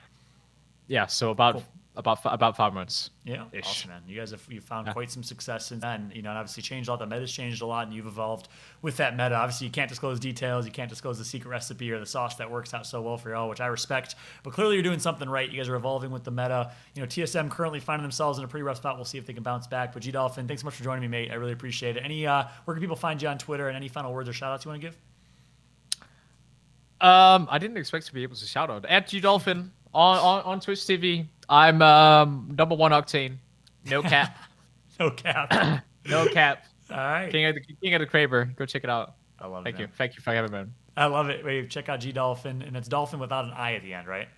S21: Yeah, so about 5 months.
S1: Yeah, awesome, man. You guys have found quite some success since then. And obviously changed a lot. The meta's changed a lot, and you've evolved with that meta. Obviously, you can't disclose details. You can't disclose the secret recipe or the sauce that works out so well for y'all, which I respect. But clearly, you're doing something right. You guys are evolving with the meta. TSM currently finding themselves in a pretty rough spot. We'll see if they can bounce back. But G Dolphin, thanks so much for joining me, mate. I really appreciate it. Where can people find you on Twitter? And any final words or shout outs you want to give?
S21: I didn't expect to be able to shout out at G Dolphin on Twitch TV. I'm number 1 Octane. No cap.
S1: No cap.
S21: No cap.
S1: All right.
S21: King of the Kraber. Go check it out.
S1: I love
S21: it.
S1: Thank you.
S21: Thank you for having me.
S1: I love it. Wait, check out G Dolphin, and it's Dolphin without an I at the end, right?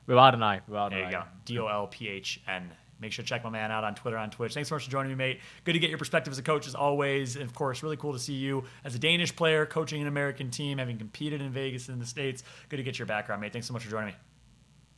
S21: Without an I.
S1: There you go. DOLPHN. Make sure to check my man out on Twitter, on Twitch. Thanks so much for joining me, mate. Good to get your perspective as a coach, as always. And, of course, really cool to see you as a Danish player coaching an American team, having competed in Vegas and in the States. Good to get your background, mate. Thanks so much for joining me.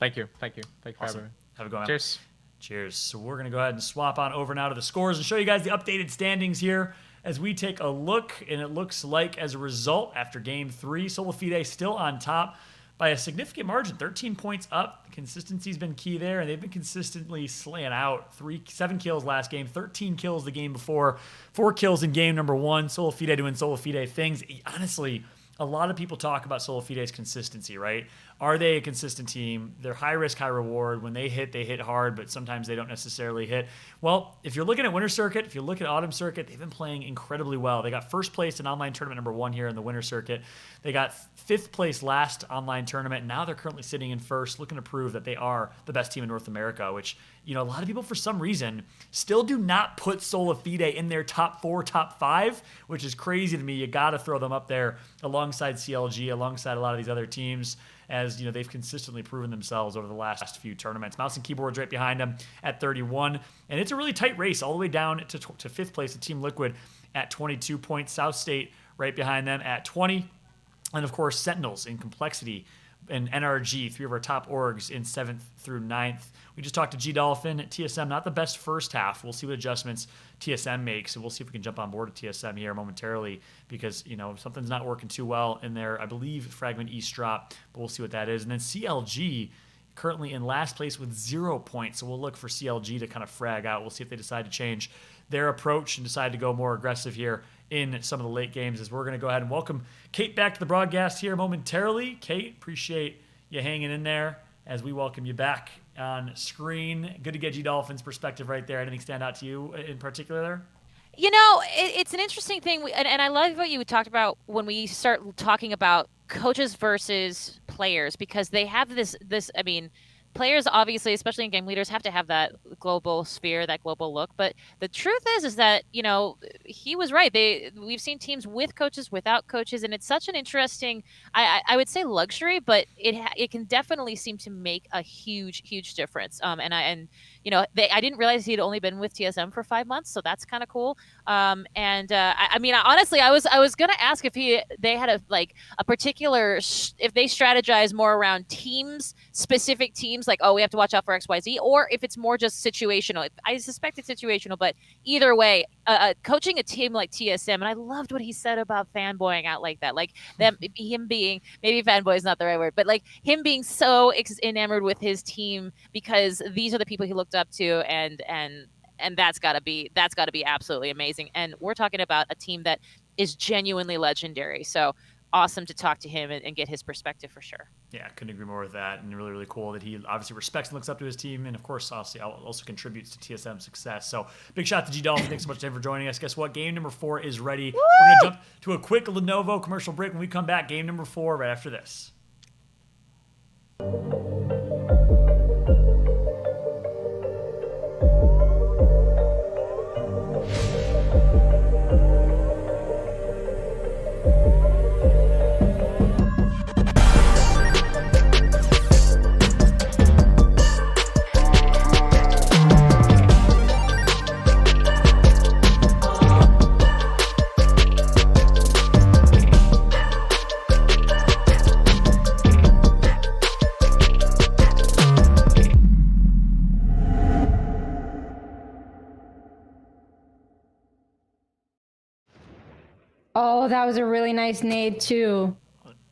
S21: Thank you. Thank you for having me.
S1: Have a good one.
S21: Cheers.
S1: Cheers. So we're going to go ahead and swap on over now to the scores and show you guys the updated standings here as we take a look. And it looks like, as a result, after Game 3, Solifide still on top by a significant margin, 13 points up. Consistency's been key there, and they've been consistently slaying out. 7 kills last game, 13 kills the game before, 4 kills in game number 1. Solifide doing Solifide things. Honestly, a lot of people talk about Solifide's consistency, right? Are they a consistent team? They're high risk, high reward. When they hit hard, but sometimes they don't necessarily hit. Well, if you're looking at Winter Circuit, if you look at Autumn Circuit, they've been playing incredibly well. They got first place in online tournament number 1 here in the Winter Circuit. They got 5th place last online tournament. And now they're currently sitting in first, looking to prove that they are the best team in North America, which, you know, a lot of people for some reason still do not put Solafide in their top 4, top 5, which is crazy to me. You got to throw them up there alongside CLG, alongside a lot of these other teams, as you know, they've consistently proven themselves over the last few tournaments. Mouse and Keyboard's right behind them at 31, and it's a really tight race all the way down to 5th place, the Team Liquid at 22 points. South State right behind them at 20, and of course Sentinels in Complexity and NRG, 3 of our top orgs in 7th through 9th. We just talked to G Dolphin at TSM. Not the best first half. We'll see what adjustments TSM makes, and we'll see if we can jump on board at TSM here momentarily, because, you know, something's not working too well in there. I believe Fragment East drop, but we'll see what that is. And then CLG currently in last place with 0 points, so we'll look for CLG to kind of frag out. We'll see if they decide to change their approach and decide to go more aggressive here in some of the late games, as we're going to go ahead and welcome Kate back to the broadcast here momentarily. Kate, appreciate you hanging in there as we welcome you back on screen. Good to get G Dolphin's perspective right there. Anything stand out to you in particular there?
S2: You know, it's an interesting thing, and I love what you talked about when we start talking about coaches versus players, because they have this. I mean, players obviously, especially in game leaders, have to have that global sphere, that global look. But the truth is that, you know, he was right. We've seen teams with coaches, without coaches, and it's such an interesting, I would say luxury, but it can definitely seem to make a huge difference. And you know, I didn't realize he'd only been with TSM for 5 months, so that's kind of cool. I mean, honestly, I was gonna ask if they had a particular, if they strategize more around teams, specific teams, like, oh, we have to watch out for XYZ, or if it's more just situational. I suspect it's situational, but either way, coaching a team like TSM, and I loved what he said about fanboying out like that, like him being, maybe fanboy is not the right word, but like him being so enamored with his team because these are the people he looked up to, and that's got to be absolutely amazing. And we're talking about a team that is genuinely legendary. So awesome to talk to him and get his perspective for sure. Yeah, couldn't agree more with that. And really cool that he obviously respects and looks up to his team, and of course also contributes to TSM's success. So big shout out to G Dolphin. Thanks so much, Tim, for joining us. Guess what? Game number 4 is ready. Woo! We're going to jump to a quick Lenovo commercial break. When we come back, game number 4 right after this.
S4: Oh, that was a really nice nade too.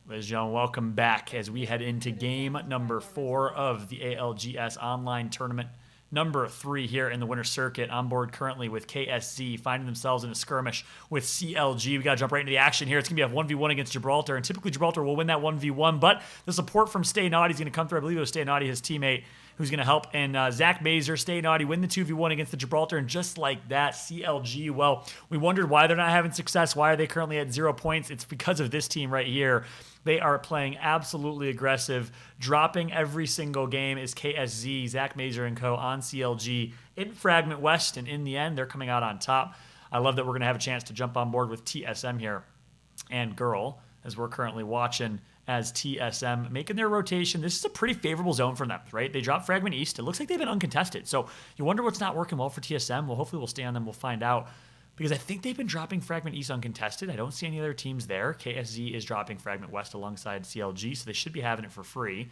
S1: Ladies and gentlemen, welcome back as we head into game number 4 of the ALGS online tournament. Number 3 here in the Winter Circuit. On board currently with KSZ, finding themselves in a skirmish with CLG. We got to jump right into the action here. It's going to be a 1v1 against Gibraltar, and typically Gibraltar will win that 1v1, but the support from Stay Naughty is going to come through. I believe it was Stay Naughty, his teammate, who's going to help. And Zach Mazer, Stay Naughty, win the 2v1 against the Gibraltar, and just like that, CLG, well, we wondered why they're not having success. Why are they currently at 0 points? It's because of this team right here. They are playing absolutely aggressive, dropping every single game is KSZ, Zach Mazer and co. on CLG in Fragment West, and in the end, they're coming out on top. I love that we're going to have a chance to jump on board with TSM here and Girl, as we're currently watching as TSM making their rotation. This is a pretty favorable zone for them, right? They dropped Fragment East. It looks like they've been uncontested. So you wonder what's not working well for TSM. Well, hopefully we'll stay on them. We'll find out, because I think they've been dropping Fragment East uncontested. I don't see any other teams there. KSZ is dropping Fragment West alongside CLG, so they should be having it for free.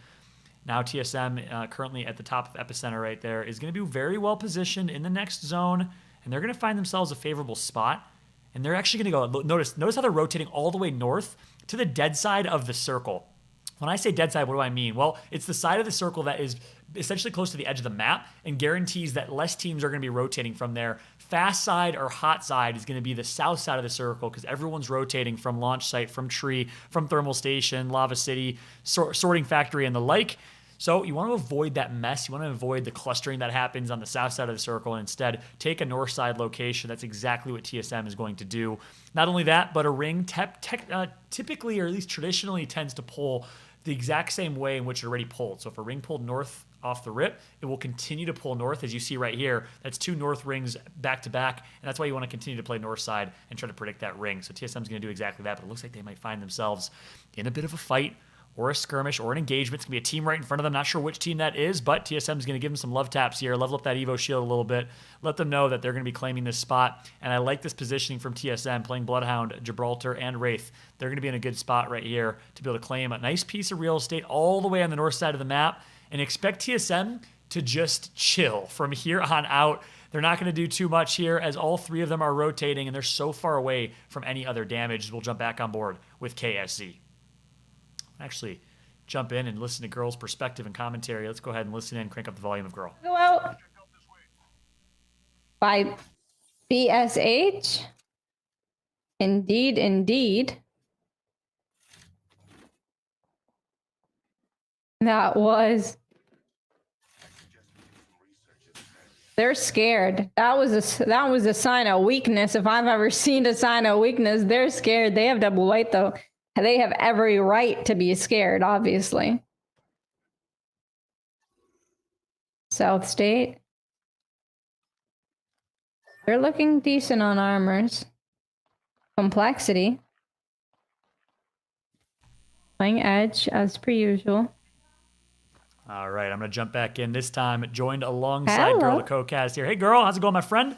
S1: Now TSM, currently at the top of Epicenter right there, is going to be very well positioned in the next zone, and they're going to find themselves a favorable spot. And they're actually going to go, notice how they're rotating all the way north to the dead side of the circle. When I say dead side, what do I mean? Well, it's the side of the circle that is essentially close to the edge of the map and guarantees that less teams are going to be rotating from there. Fast side or hot side is going to be the south side of the circle because everyone's rotating from launch site, from tree, from thermal station, lava city, sorting factory, and the like. So you want to avoid that mess. You want to avoid the clustering that happens on the south side of the circle and instead take a north side location. That's exactly what TSM is going to do. Not only that, but a ring typically, or at least traditionally, tends to pull the exact same way in which it already pulled. So if a ring pulled north off the rip, it will continue to pull north, as you see right here. That's 2 north rings back to back, and that's why you want to continue to play north side and try to predict that ring. So TSM is going to do exactly that, but it looks like they might find themselves in a bit of a fight or a skirmish or an engagement. It's going to be a team right in front of them. Not sure which team that is, but TSM is going to give them some love taps here, level up that Evo shield a little bit, let them know that they're going to be claiming this spot. And I like this positioning from TSM, playing Bloodhound, Gibraltar, and Wraith. They're going to be in a good spot right here to be able to claim a nice piece of real estate all the way on the north side of the map, and expect TSM to just chill from here on out. They're not going to do too much here as all 3 of them are rotating, and they're so far away from any other damage. We'll jump back on board with KSZ. Actually, jump in and listen to Girl's perspective and commentary. Let's go ahead and listen in, crank up the volume of Girl.
S4: Go out by BSH. Indeed, indeed. That was... They're scared. That was a sign of weakness. If I've ever seen a sign of weakness, they're scared. They have double white, though. They have every right to be scared, obviously. South State. They're looking decent on armors. Complexity. Playing Edge, as per usual.
S1: All right, I'm going to jump back in this time. Joined alongside Girl, the co-cast here. Hey, Girl, how's it going, my friend?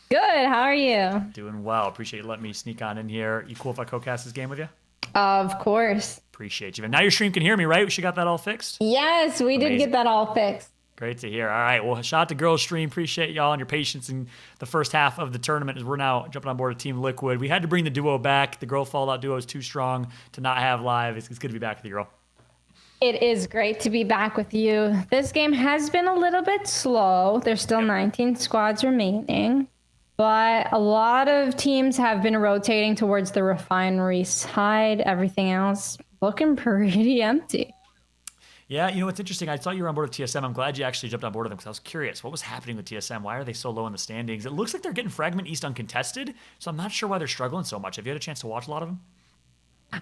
S4: Good, how are you?
S1: Doing well. Appreciate you letting me sneak on in here. You cool if I co-cast this game with you?
S4: Of course.
S1: Appreciate you. And now your stream can hear me, right? She got that all fixed?
S4: Yes, we did get that all fixed.
S1: Great to hear. All right. Well, shout out to Girls Stream. Appreciate y'all and your patience in the first half of the tournament as we're now jumping on board with Team Liquid. We had to bring the duo back. The Girl Fallout duo is too strong to not have live. It's good to be back with you, Girl.
S4: It is great to be back with you. This game has been a little bit slow. There's still 19 squads remaining. But a lot of teams have been rotating towards the refinery side. Everything else looking pretty empty.
S1: Yeah, you know, what's interesting, I saw you were on board with TSM. I'm glad you actually jumped on board with them because I was curious. What was happening with TSM? Why are they so low in the standings? It looks like they're getting Fragment East uncontested, so I'm not sure why they're struggling so much. Have you had a chance to watch a lot of them?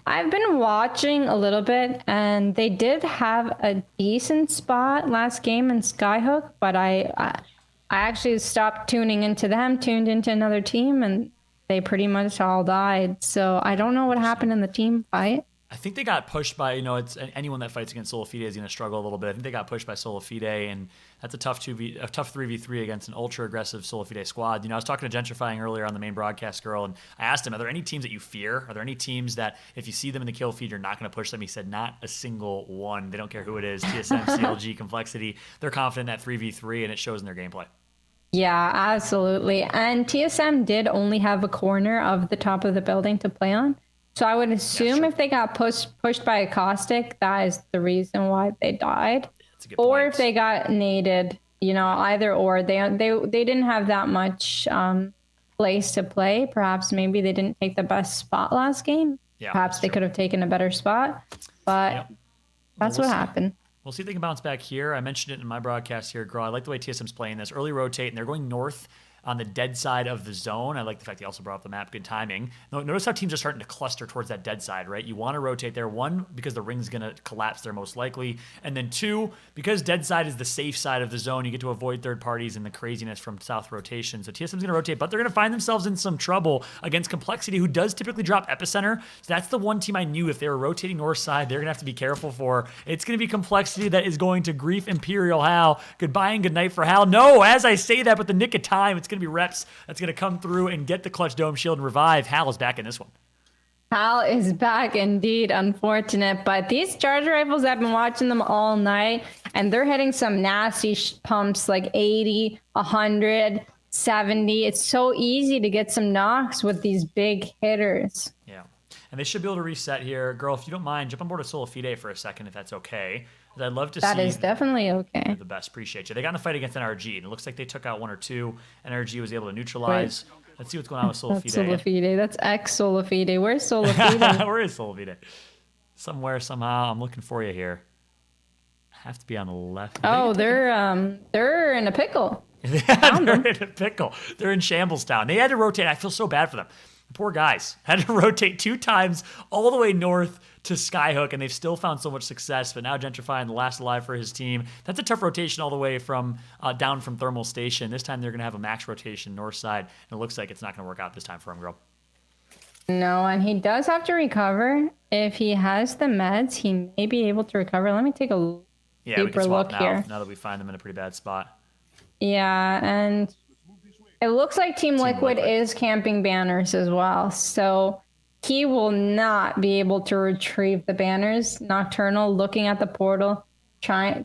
S4: I've been watching a little bit, and they did have a decent spot last game in Skyhook, but I actually stopped tuning into them, tuned into another team, and they pretty much all died. So I don't know what happened in the team fight.
S1: I think they got pushed by, you know, it's anyone that fights against Solifide is going to struggle a little bit. I think they got pushed by Solifide, and that's a tough 3v3 against an ultra aggressive Solifide squad. You know, I was talking to Gentrifying earlier on the main broadcast, Girl, and I asked him, are there any teams that you fear? Are there any teams that if you see them in the kill feed, you're not going to push them? He said, not a single one. They don't care who it is. TSM, CLG, Complexity. They're confident in that 3v3, and it shows in their gameplay.
S4: Yeah, absolutely. And TSM did only have a corner of the top of the building to play on. So I would assume if they got pushed by a caustic, that is the reason why they died. Or if they got naded, you know, either or. They didn't have that much place to play. Perhaps maybe they didn't take the best spot last game.
S1: Yeah,
S4: perhaps they could have taken a better spot. But that's what happened.
S1: We'll see if they can bounce back here. I mentioned it in my broadcast here, Girl. I like the way TSM's playing this. Early rotate, and they're going north on the dead side of the zone. I like the fact they also brought up the map. Good timing. Notice how teams are starting to cluster towards that dead side, right? You want to rotate there. 1, because the ring's going to collapse there most likely. And then 2, because dead side is the safe side of the zone, you get to avoid third parties and the craziness from south rotation. So TSM's going to rotate, but they're going to find themselves in some trouble against Complexity, who does typically drop Epicenter. So that's the one team I knew if they were rotating north side, they're going to have to be careful for. It's going to be Complexity that is going to grief Imperial Hal. Goodbye and good night for Hal. No, as I say that, but the nick of time, it's going to be Reps that's going to come through and get the clutch dome shield and revive. Hal is back in this one.
S4: Hal is back indeed. Unfortunate, but these charger rifles, I've been watching them all night, and they're hitting some nasty pumps like 80, 100, 70. It's so easy to get some knocks with these big hitters.
S1: Yeah. And they should be able to reset here. Girl, if you don't mind, jump on board with Solifide for a second, if that's okay. But I'd love to
S4: That
S1: see.
S4: is definitely okay.
S1: You're the best. Appreciate you. They got in a fight against NRG, and it looks like they took out 1 or 2. NRG was able to neutralize. Let's see what's going on with
S4: That's
S1: Solafide.
S4: Solafide. That's ex Solafide. Where's Solafide?
S1: Where is Solafide? Somewhere, somehow. I'm looking for you here. Have to be on the left.
S4: Oh, they're in a pickle.
S1: They're in a pickle. They're in shambles town. They had to rotate. I feel so bad for them. The poor guys had to rotate 2 times all the way north to Skyhook, and they've still found so much success. But now gentrifying the last alive for his team. That's a tough rotation all the way from down from Thermal Station. This time they're going to have a max rotation north side, and it looks like it's not going to work out this time for him, girl.
S4: No, and he does have to recover. If he has the meds, he may be able to recover. Let me take a
S1: Yeah, we
S4: deeper
S1: can swap
S4: look
S1: now,
S4: here.
S1: now that we find them in a pretty bad spot.
S4: Yeah, and it looks like Team Liquid is camping banners as well. So he will not be able to retrieve the banners. Nocturnal looking at the portal,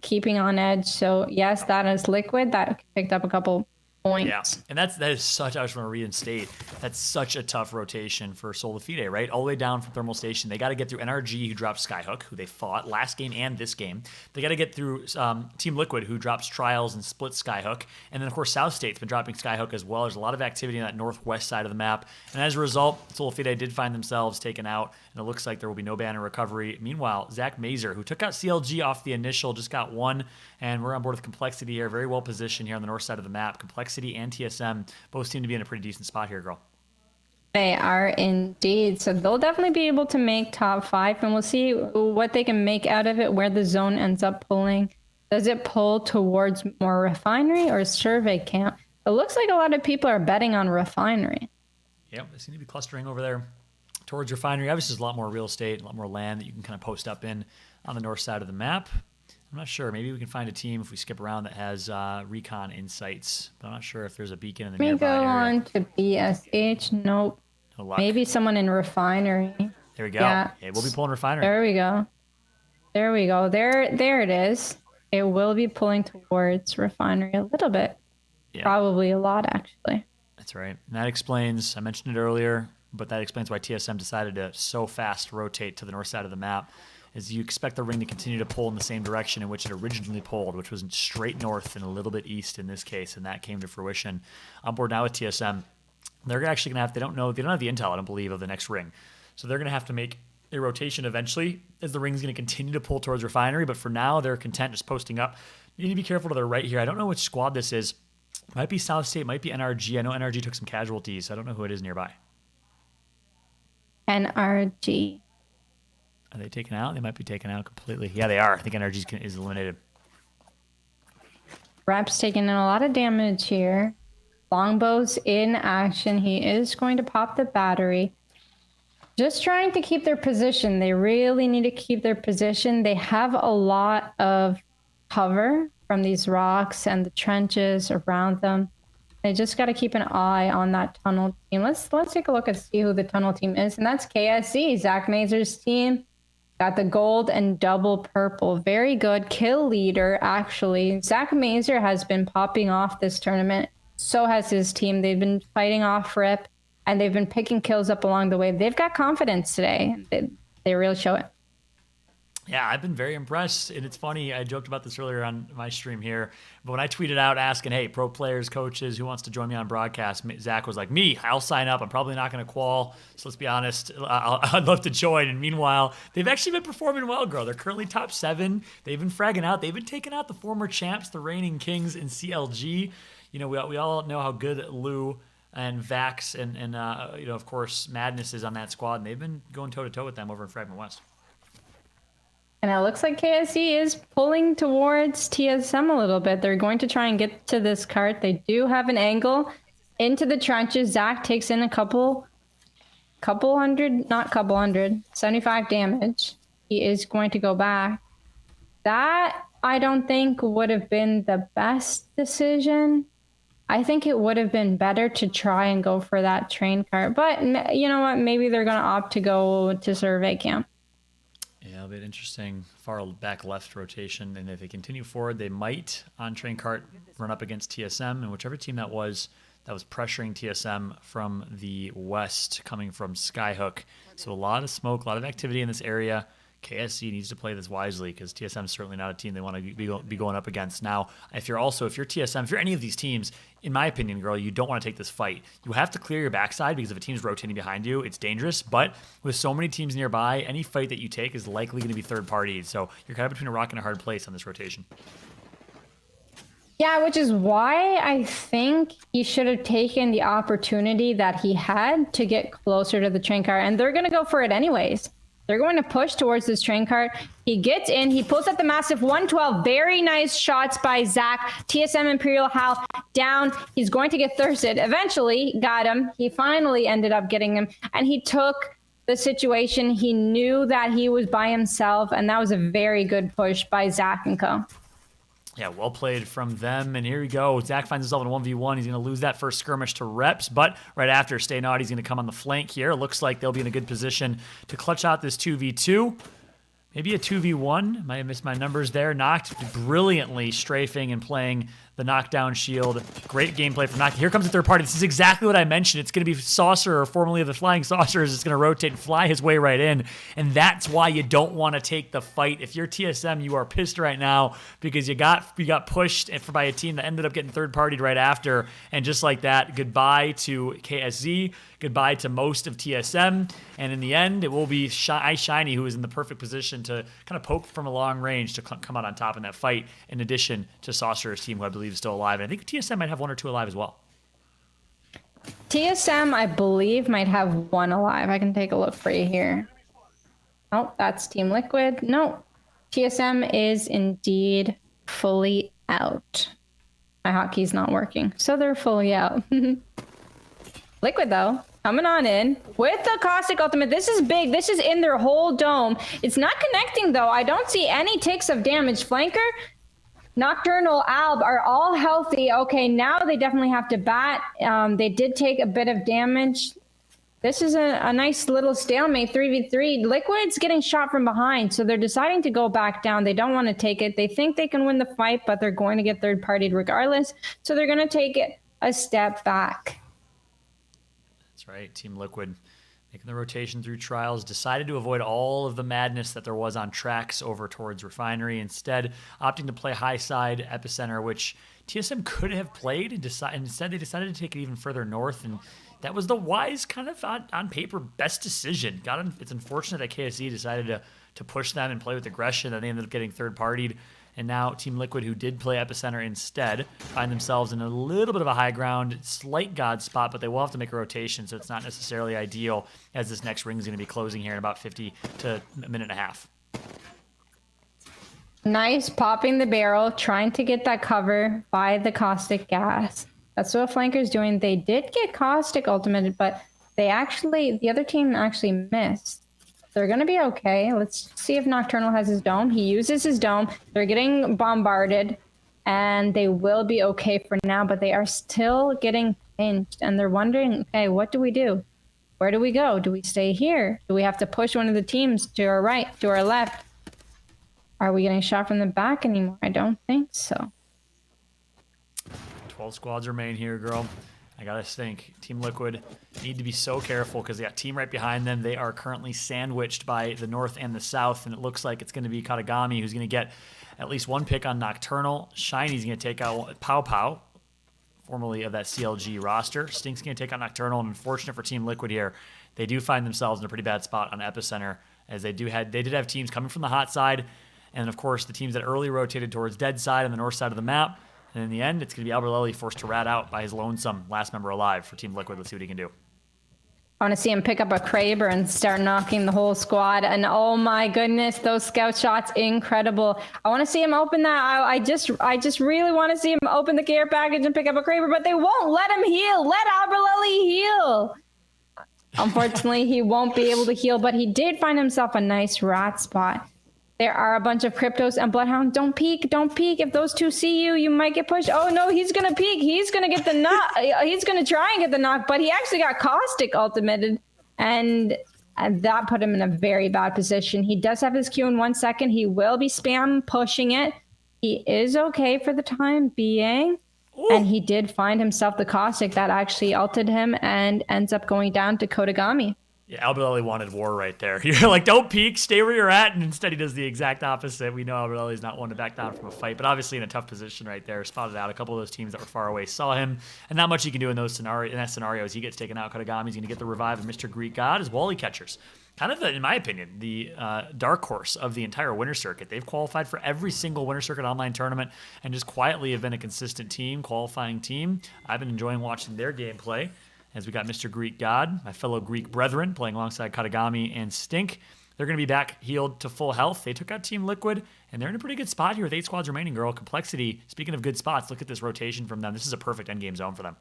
S4: keeping on edge. So yes, that is Liquid. That picked up a couple points.
S1: Yeah, and that is such, I just want to reinstate, that's such a tough rotation for Solafide, right? All the way down from Thermal Station. They got to get through NRG, who dropped Skyhook, who they fought last game and this game. They got to get through Team Liquid, who drops Trials and split Skyhook. And then, of course, South State's been dropping Skyhook as well. There's a lot of activity on that northwest side of the map. And as a result, Solafide did find themselves taken out, and it looks like there will be no banner recovery. Meanwhile, Zach Mazer, who took out CLG off the initial, just got 1, and we're on board with Complexity here. Very well positioned here on the north side of the map. Complexity and TSM both seem to be in a pretty decent spot here, girl.
S4: They are indeed. So they'll definitely be able to make top 5, and we'll see what they can make out of it, where the zone ends up pulling. Does it pull towards more Refinery or Survey Camp? It looks like a lot of people are betting on Refinery.
S1: Yep, they seem to be clustering over there towards Refinery. Obviously, there's a lot more real estate, a lot more land that you can kind of post up in on the north side of the map. I'm not sure. Maybe we can find a team if we skip around that has recon insights. But I'm not sure if there's a beacon in the
S4: We
S1: nearby
S4: go
S1: area.
S4: on to BSH. Nope.
S1: No luck.
S4: Maybe someone in Refinery.
S1: There we go.
S4: Yeah.
S1: Yeah, we'll be pulling Refinery.
S4: There we go. There we go. There it is. It will be pulling towards Refinery a little bit.
S1: Yeah.
S4: Probably a lot, actually.
S1: That's right. And that explains, I mentioned it earlier, but that explains why TSM decided to so fast rotate to the north side of the map. Is you expect the ring to continue to pull in the same direction in which it originally pulled, which was straight north and a little bit east in this case, and that came to fruition. On board now with TSM, they're actually going to have, they don't have the intel, I don't believe, of the next ring. So they're going to have to make a rotation eventually as the ring's going to continue to pull towards Refinery, but for now, they're content just posting up. You need to be careful to their right here. I don't know which squad this is. Might be South State, might be NRG. I know NRG took some casualties. I don't know who it is nearby.
S4: NRG.
S1: Are they taken out? They might be taken out completely. Yeah, they are. I think NRG is eliminated.
S4: Rap's taking in a lot of damage here. Longbow's in action. He is going to pop the battery. Just trying to keep their position. They really need to keep their position. They have a lot of cover from these rocks and the trenches around them. They just got to keep an eye on that tunnel team. Let's take a look and see who the tunnel team is. And that's KSC, Zach Mazer's team. Got the gold and double purple. Very good kill leader, actually. Zach Mazer has been popping off this tournament. So has his team. They've been fighting off rip, and they've been picking kills up along the way. They've got confidence today. They really show it.
S1: Yeah, I've been very impressed. And it's funny, I joked about this earlier on my stream here, but when I tweeted out asking, hey, pro players, coaches, who wants to join me on broadcast, Zach was like, me, I'll sign up. I'm probably not going to qual. So let's be honest, I'd love to join. And meanwhile, they've actually been performing well, girl. They're currently top 7. They've been fragging out. They've been taking out the former champs, the reigning kings in CLG. You know, we all know how good Lou and Vax and you know, of course, Madness is on that squad. And they've been going toe-to-toe with them over in Fragment West.
S4: And it looks like KSC is pulling towards TSM a little bit. They're going to try and get to this cart. They do have an angle into the trenches. Zach takes in a couple hundred, not couple hundred, 75 damage. He is going to go back. That, I don't think, would have been the best decision. I think it would have been better to try and go for that train cart. But you know what? Maybe they're going to opt to go to survey camp.
S1: Yeah, a bit interesting. Far back left rotation. And if they continue forward, they might, on train cart, run up against TSM. And whichever team that was pressuring TSM from the west, coming from Skyhook. So a lot of smoke, a lot of activity in this area. KSC needs to play this wisely because TSM is certainly not a team they want to be going up against. Now, if you're TSM, if you're any of these teams, in my opinion, girl, you don't want to take this fight. You have to clear your backside because if a team's rotating behind you, it's dangerous. But with so many teams nearby, any fight that you take is likely going to be third party. So you're kind of between a rock and a hard place on this rotation.
S4: Yeah, which is why I think he should have taken the opportunity that he had to get closer to the train car. And they're going to go for it anyways. They're going to push towards this train cart. He gets in. He pulls up the massive 112. Very nice shots by Zach. TSM Imperial Hal down. He's going to get thirsted. Eventually got him. He finally ended up getting him. And he took the situation. He knew that he was by himself. And that was a very good push by Zach and co.
S1: Yeah, well played from them. And here we go. Zach finds himself in a 1v1. He's going to lose that first skirmish to Reps, but right after, Stay Naughty's going to come on the flank here. It looks like they'll be in a good position to clutch out this 2v2. Maybe a 2v1. Might have missed my numbers there. Noct brilliantly strafing and playing the knockdown shield. Great gameplay from Noct. Here comes the third party. This is exactly what I mentioned. It's going to be Saucer, or formerly of the Flying Saucers. It's going to rotate and fly his way right in. And that's why you don't want to take the fight. If you're TSM, you are pissed right now because you got pushed by a team that ended up getting third partied right after. And just like that, goodbye to KSZ. Goodbye to most of TSM. And in the end, it will be Shiny who is in the perfect position to kind of poke from a long range to come out on top in that fight, in addition to Saucer's team, who I believe is still alive. And I think TSM might have one or two alive as well.
S4: TSM, I believe, might have one alive. I can take a look for you here. Oh, that's Team Liquid. No, TSM is indeed fully out. My hotkey's not working, so they're fully out. Liquid, though, coming on in with the Caustic Ultimate. This is big. This is in their whole dome. It's not connecting, though. I don't see any ticks of damage. Flanker, Nocturnal, Alb are all healthy. Okay, now they definitely have to bat. They did take a bit of damage. This is a nice little stalemate, 3v3. Liquid's getting shot from behind, so they're deciding to go back down. They don't want to take it. They think they can win the fight, but they're going to get third-partied regardless. So they're going to take it a step back.
S1: That's right. Team Liquid making the rotation through trials, decided to avoid all of the madness that there was on tracks over towards Refinery, instead opting to play high side Epicenter, which TSM could have played, and instead they decided to take it even further north, and that was the wise, kind of on paper, best decision. It's unfortunate that KSC decided to push them and play with aggression, and they ended up getting third-partied. And now Team Liquid, who did play Epicenter instead, find themselves in a little bit of a high ground, slight God spot, but they will have to make a rotation, so it's not necessarily ideal, as this next ring is going to be closing here in about 50 to a minute and a half.
S4: Nice popping the barrel, trying to get that cover by the Caustic Gas. That's what Flanker's doing. They did get Caustic ultimated, but the other team actually missed. They're going to be okay. Let's see if Nocturnal has his dome. He uses his dome. They're getting bombarded, and they will be okay for now, but they are still getting pinched, and they're wondering, okay, what do we do? Where do we go? Do we stay here? Do we have to push one of the teams to our right, to our left? Are we getting shot from the back anymore? I don't think so.
S1: 12 squads remain here, girl. I gotta think, Team Liquid need to be so careful because they got team right behind them. They are currently sandwiched by the north and the south, and it looks like it's going to be Katagami who's going to get at least one pick on Nocturnal. Shiny's going to take out Pow Pow, formerly of that CLG roster. Stink's going to take out Nocturnal, and unfortunate for Team Liquid here, they do find themselves in a pretty bad spot on Epicenter, as they did have teams coming from the hot side, and of course the teams that early rotated towards dead side on the north side of the map. And in the end, it's going to be Alberlelli forced to rat out by his lonesome last member alive for Team Liquid. Let's see what he can do.
S4: I want to see him pick up a Kraber and start knocking the whole squad. And oh my goodness, those scout shots, incredible. I want to see him open that. I just really want to see him open the care package and pick up a Kraber, but they won't let him heal. Let Alberlelli heal. Unfortunately, he won't be able to heal, but he did find himself a nice rat spot. There are a bunch of Cryptos and Bloodhound. Don't peek. Don't peek. If those two see you, you might get pushed. Oh, no, he's going to peek. He's going to get the knock. He's going to try and get the knock, but he actually got Caustic ultimated, and that put him in a very bad position. He does have his Q in 1 second. He will be spam pushing it. He is okay for the time being, and he did find himself the Caustic that actually ulted him and ends up going down to Kodagami.
S1: Yeah, Alberelli wanted war right there. You're like, don't peek, stay where you're at, and instead he does the exact opposite. We know Alberelli's not one to back down from a fight, but obviously in a tough position right there. Spotted out a couple of those teams that were far away, saw him, and not much he can do in that scenario as he gets taken out. Katagami's going to get the revive of Mr. Greek God as Wally catchers. Kind of, in my opinion, the dark horse of the entire winter circuit. They've qualified for every single winter circuit online tournament and just quietly have been a consistent team, qualifying team. I've been enjoying watching their gameplay. As we got Mr. Greek God, my fellow Greek brethren, playing alongside Katagami and Stink. They're going to be back healed to full health. They took out Team Liquid, and they're in a pretty good spot here with 8 squads remaining, girl. Complexity, speaking of good spots, look at this rotation from them. This is a perfect endgame zone for them.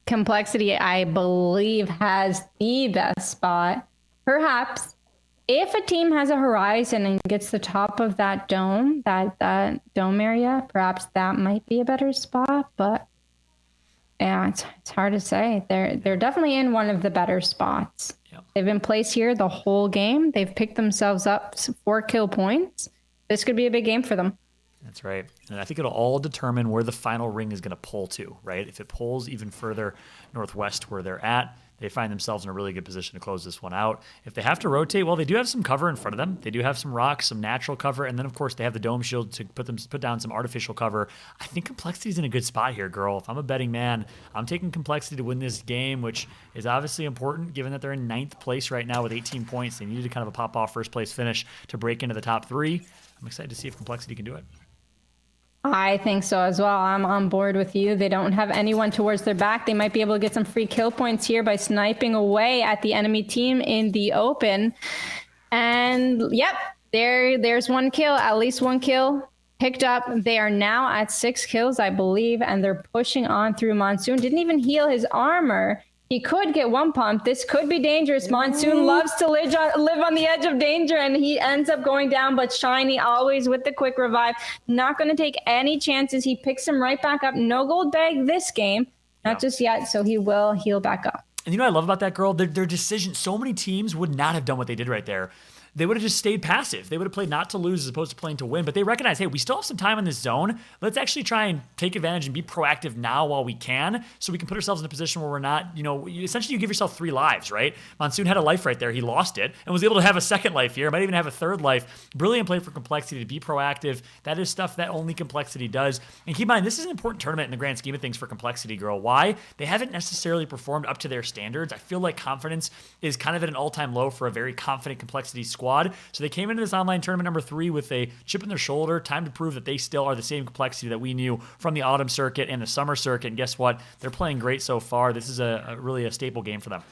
S4: Complexity, I believe, has the best spot. Perhaps if a team has a Horizon and gets the top of that dome, that dome area, perhaps that might be a better spot, but yeah, it's hard to say. They're definitely in one of the better spots.
S1: Yep.
S4: They've been placed here the whole game. They've picked themselves up 4 kill points. This could be a big game for them.
S1: That's right. And I think it'll all determine where the final ring is going to pull to, right? If it pulls even further northwest where they're at, they find themselves in a really good position to close this one out. If they have to rotate, well, they do have some cover in front of them. They do have some rocks, some natural cover, and then, of course, they have the dome shield to put down some artificial cover. I think Complexity's in a good spot here, girl. If I'm a betting man, I'm taking Complexity to win this game, which is obviously important given that they're in 9th place right now with 18 points. They needed kind of a pop-off first-place finish to break into the top 3. I'm excited to see if Complexity can do it.
S4: I think so as well. I'm on board with you. They don't have anyone towards their back. They might be able to get some free kill points here by sniping away at the enemy team in the open. And yep, there's 1 kill, at least 1 kill picked up. They are now at 6 kills, I believe, and they're pushing on through. Monsoon didn't even heal his armor. He could get 1 pump. This could be dangerous. Monsoon loves to live on the edge of danger, and he ends up going down. But Shiny always with the quick revive. Not going to take any chances. He picks him right back up. No gold bag this game. Not just yet, so he will heal back up.
S1: And you know what I love about that, girl? Their decision. So many teams would not have done what they did right there. They would have just stayed passive. They would have played not to lose as opposed to playing to win. But they recognize, hey, we still have some time in this zone. Let's actually try and take advantage and be proactive now while we can, so we can put ourselves in a position where we're not, essentially you give yourself 3 lives, right? Monsoon had a life right there. He lost it and was able to have a second life here. Might even have a 3rd life. Brilliant play for Complexity to be proactive. That is stuff that only Complexity does. And keep in mind, this is an important tournament in the grand scheme of things for Complexity, girl. Why? They haven't necessarily performed up to their standards. I feel like confidence is kind of at an all-time low for a very confident Complexity squad. So they came into this online tournament number 3 with a chip in their shoulder, time to prove that they still are the same Complexity that we knew from the autumn circuit and the summer circuit. And guess what? They're playing great so far. This is really a staple game for them.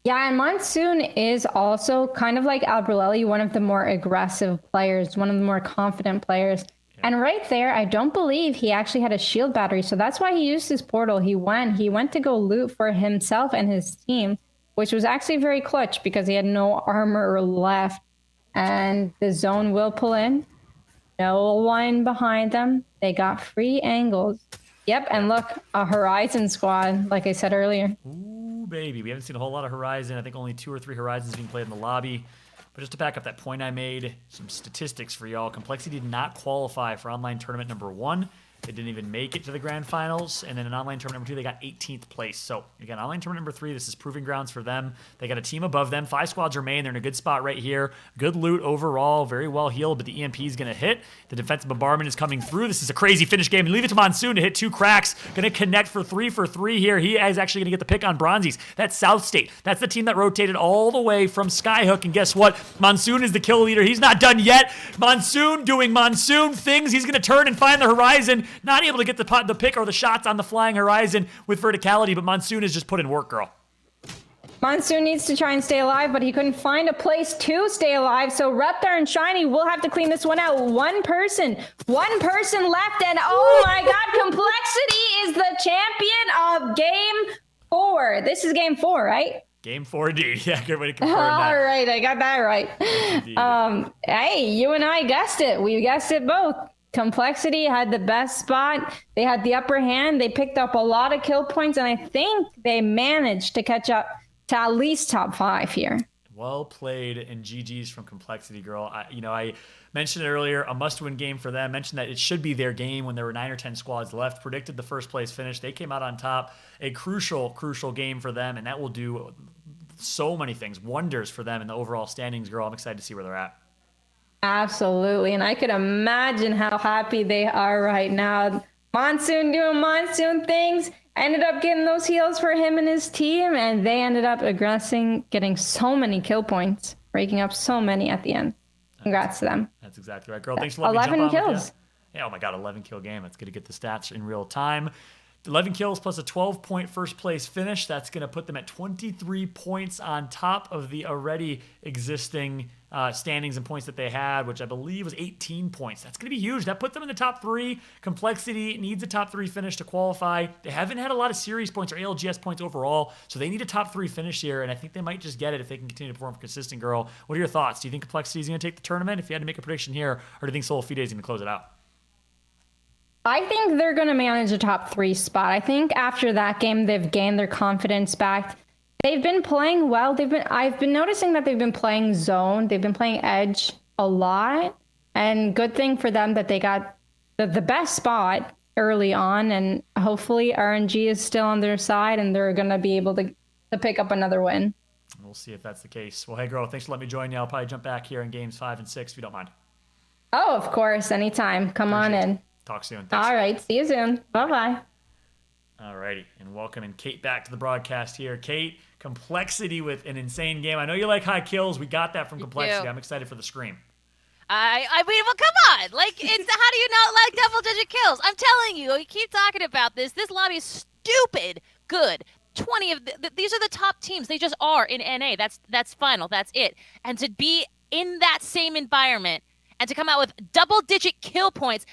S4: Yeah, and Monsoon is also kind of like Alberelli, one of the more aggressive players, one of the more confident players. Yeah. And right there, I don't believe he actually had a shield battery. So that's why he used his portal. He went to go loot for himself and his team, which was actually very clutch because he had no armor left. And the zone will pull in. No one behind them. They got free angles. Yep, and look, a Horizon squad, like I said earlier.
S1: Ooh, baby. We haven't seen a whole lot of Horizon. I think only 2 or 3 Horizons being played in the lobby. But just to back up that point I made, some statistics for y'all. Complexity did not qualify for online tournament number 1. They didn't even make it to the grand finals. And then in online tournament number 2, they got 18th place. So again, online tournament number 3, this is proving grounds for them. They got a team above them. 5 squads remain. They're in a good spot right here. Good loot overall. Very well healed, but the EMP is going to hit. The defensive bombardment is coming through. This is a crazy finish game. And leave it to Monsoon to hit 2 cracks. Going to connect for 3 here. He is actually going to get the pick on Bronzies. That's South State. That's the team that rotated all the way from Skyhook. And guess what? Monsoon is the kill leader. He's not done yet. Monsoon doing Monsoon things. He's going to turn and find the Horizon. Not able to get the pick or the shots on the flying Horizon with verticality, but Monsoon has just put in work, girl.
S4: Monsoon needs to try and stay alive, but he couldn't find a place to stay alive. So Reptar and Shiny will have to clean this one out. One person left, and oh my God, Complexity is the champion of Game 4. This is Game 4, right?
S1: Game 4 indeed. Yeah, good way to confirm that.
S4: All right, I got that right. Hey, you and I guessed it. We guessed it both. Complexity had the best spot. They had the upper hand. They picked up a lot of kill points, and I think they managed to catch up to at least top 5 here.
S1: Well played, and GG's from Complexity, girl. I mentioned it earlier, a must-win game for them. Mentioned that it should be their game when there were 9 or 10 squads left. Predicted the first place finish. They came out on top. A crucial game for them, and that will do so many things, wonders for them in the overall standings, girl. I'm excited to see where they're at.
S4: Absolutely. And I could imagine how happy they are right now. Monsoon doing Monsoon things. Ended up getting those heals for him and his team, and they ended up aggressing, getting so many kill points, breaking up so many at the end. Congrats to them.
S1: That's exactly right, girl. Thanks for letting me jump
S4: 11
S1: on with
S4: kills.
S1: you. Yeah, oh my God, 11 kill game. It's good to get the stats in real time. 11 kills plus a 12-point first place finish. That's going to put them at 23 points on top of the already existing standings and points that they had, which I believe was 18 points. That's going to be huge. That put them in the top 3. Complexity needs a top 3 finish to qualify. They haven't had a lot of series points or ALGS points overall, so they need a top 3 finish here, and I think they might just get it if they can continue to perform consistent, girl. What are your thoughts? Do you think Complexity is going to take the tournament if you had to make a prediction here, or do you think Solo Fide is going to close it out?
S4: I think they're going to manage a top 3 spot. I think after that game, they've gained their confidence back. They've been playing well. I've been noticing that they've been playing zone. They've been playing edge a lot. And good thing for them that they got the best spot early on. And hopefully RNG is still on their side and they're going to be able to pick up another win.
S1: We'll see if that's the case. Well, hey, girl, thanks for letting me join you. I'll probably jump back here in games 5 and 6 if you don't mind.
S4: Oh, of course. Anytime. Come on in.
S1: Talk soon. Thanks.
S4: All right. See you soon. Bye-bye.
S1: All righty. And welcoming Kate back to the broadcast here. Kate, Complexity with an insane game. I know you like high kills. We got that from Complexity. I'm excited for the scream.
S2: I mean, well, come on. Like, it's how do you not like double-digit kills? I'm telling you, we keep talking about this. This lobby is stupid good. 20 of these are the top teams. They just are in NA. That's final. That's it. And to be in that same environment and to come out with double-digit kill points,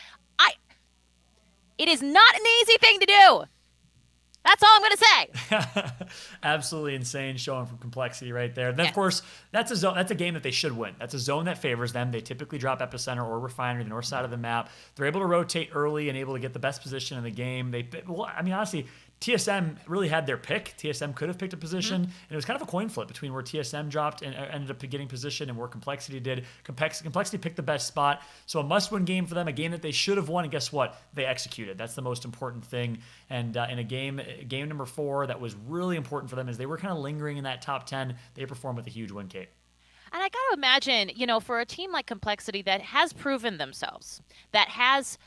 S2: it is not an easy thing to do. That's all I'm going to say.
S1: Absolutely insane showing from Complexity right there. And then, of course, that's a zone. That's a game that they should win. That's a zone that favors them. They typically drop Epicenter or Refinery, the north side of the map. They're able to rotate early and able to get the best position in the game. I mean, honestly, TSM really had their pick. TSM could have picked a position, and it was kind of a coin flip between where TSM dropped and ended up getting position and where Complexity did. Complexity picked the best spot, so a must-win game for them, a game that they should have won, and guess what? They executed. That's the most important thing. And in a game number 4 that was really important for them as they were kind of lingering in that top 10, they performed with a huge win, Kate.
S2: And I got to imagine, for a team like Complexity that has proven themselves, that has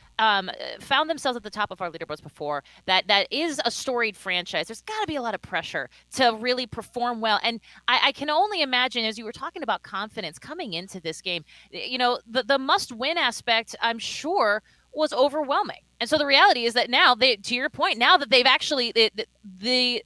S2: found themselves at the top of our leaderboards before, that is a storied franchise, there's got to be a lot of pressure to really perform well. And I can only imagine, as you were talking about confidence coming into this game, the must-win aspect, I'm sure, was overwhelming. And so the reality is that now, to your point, now that they've actually, the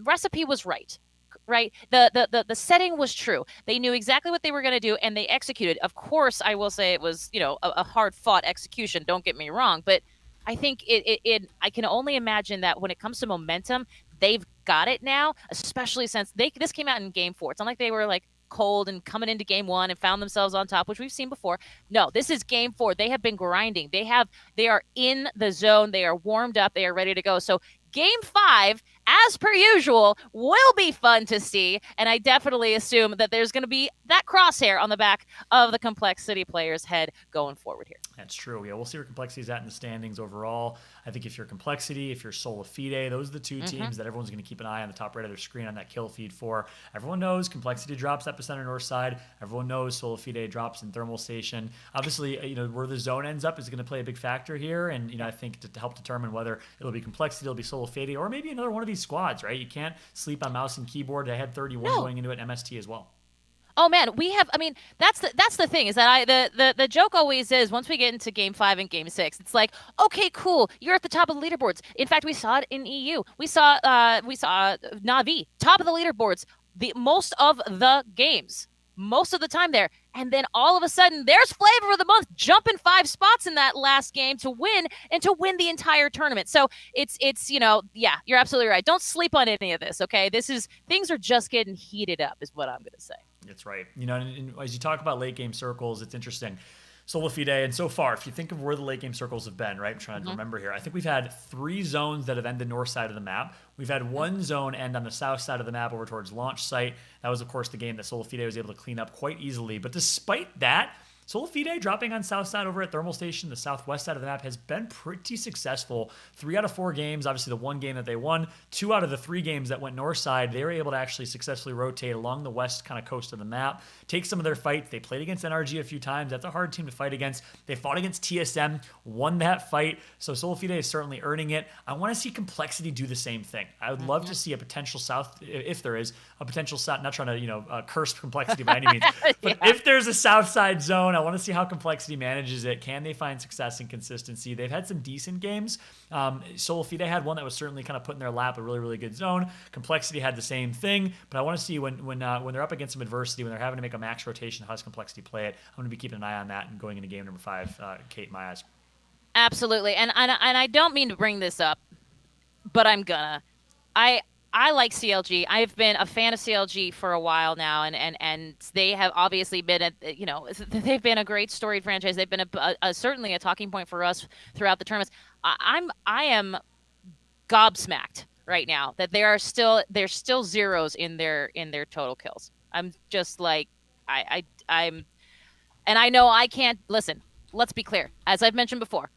S2: recipe was right. Right. The setting was true. They knew exactly what they were going to do and they executed. Of course, I will say it was, a hard fought execution. Don't get me wrong. But I think I can only imagine that when it comes to momentum, they've got it now, especially since this came out in game 4. It's not like they were like cold and coming into game 1 and found themselves on top, which we've seen before. No, this is game 4. They have been grinding. They are in the zone. They are warmed up. They are ready to go. So game 5, as per usual, will be fun to see, and I definitely assume that there's going to be that crosshair on the back of the Complexity player's head going forward here.
S1: That's true. Yeah, we'll see where Complexity is at in the standings overall. I think if you're Complexity, if you're Solo Fide, those are the two teams that everyone's going to keep an eye on the top right of their screen on that kill feed for. Everyone knows Complexity drops Epicenter north side. Everyone knows Solo Fide drops in Thermal Station. Obviously, where the zone ends up is going to play a big factor here, and I think to help determine whether it'll be Complexity, it'll be Solo Fide, or maybe another one of these squads, right? You can't sleep on mouse and keyboard. They had 31 going into it, MST as well.
S2: Oh man, that's the thing is that the joke always is once we get into game 5 and game 6, it's like, okay, cool, you're at the top of the leaderboards. In fact, we saw it in EU. We saw Na'Vi top of the leaderboards most of the games. Most of the time there. And then all of a sudden, there's Flavor of the Month jumping 5 spots in that last game to win the entire tournament. So it's yeah, you're absolutely right. Don't sleep on any of this, okay? Things are just getting heated up is what I'm going to say.
S1: That's right. And as you talk about late game circles, it's interesting. Solo Fide, and so far, if you think of where the late game circles have been, right? I'm trying to remember here. I think we've had 3 zones that have ended north side of the map. We've had 1 zone end on the south side of the map over towards launch site. That was, of course, the game that Solo Fide was able to clean up quite easily. But despite that, Solifide dropping on south side over at Thermal Station, the southwest side of the map, has been pretty successful. 3 out of 4 games, obviously the 1 game that they won, 2 out of the 3 games that went north side, they were able to actually successfully rotate along the west kind of coast of the map, take some of their fights. They played against NRG a few times. That's a hard team to fight against. They fought against TSM, won that fight. So Solifide is certainly earning it. I want to see Complexity do the same thing. I would love to see a potential south, if there is a potential south, not trying to, curse Complexity by any means, but if there's a south side zone, I want to see how Complexity manages it. Can they find success and consistency? They've had some decent games. Solifide had one that was certainly kind of put in their lap, a really, really good zone. Complexity had the same thing, but I want to see when they're up against some adversity, when they're having to make a max rotation, how does Complexity play it? I'm going to be keeping an eye on that and going into game number 5, Kate, in my eyes.
S2: Absolutely. And I don't mean to bring this up, but I'm gonna. I like CLG. I've been a fan of CLG for a while now, and they have obviously been they've been a great storied franchise. They've been certainly a talking point for us throughout the tournaments. I am gobsmacked right now that there's still zeros in their total kills. I'm just like I'm, and I know I can't listen. Let's be clear. As I've mentioned before,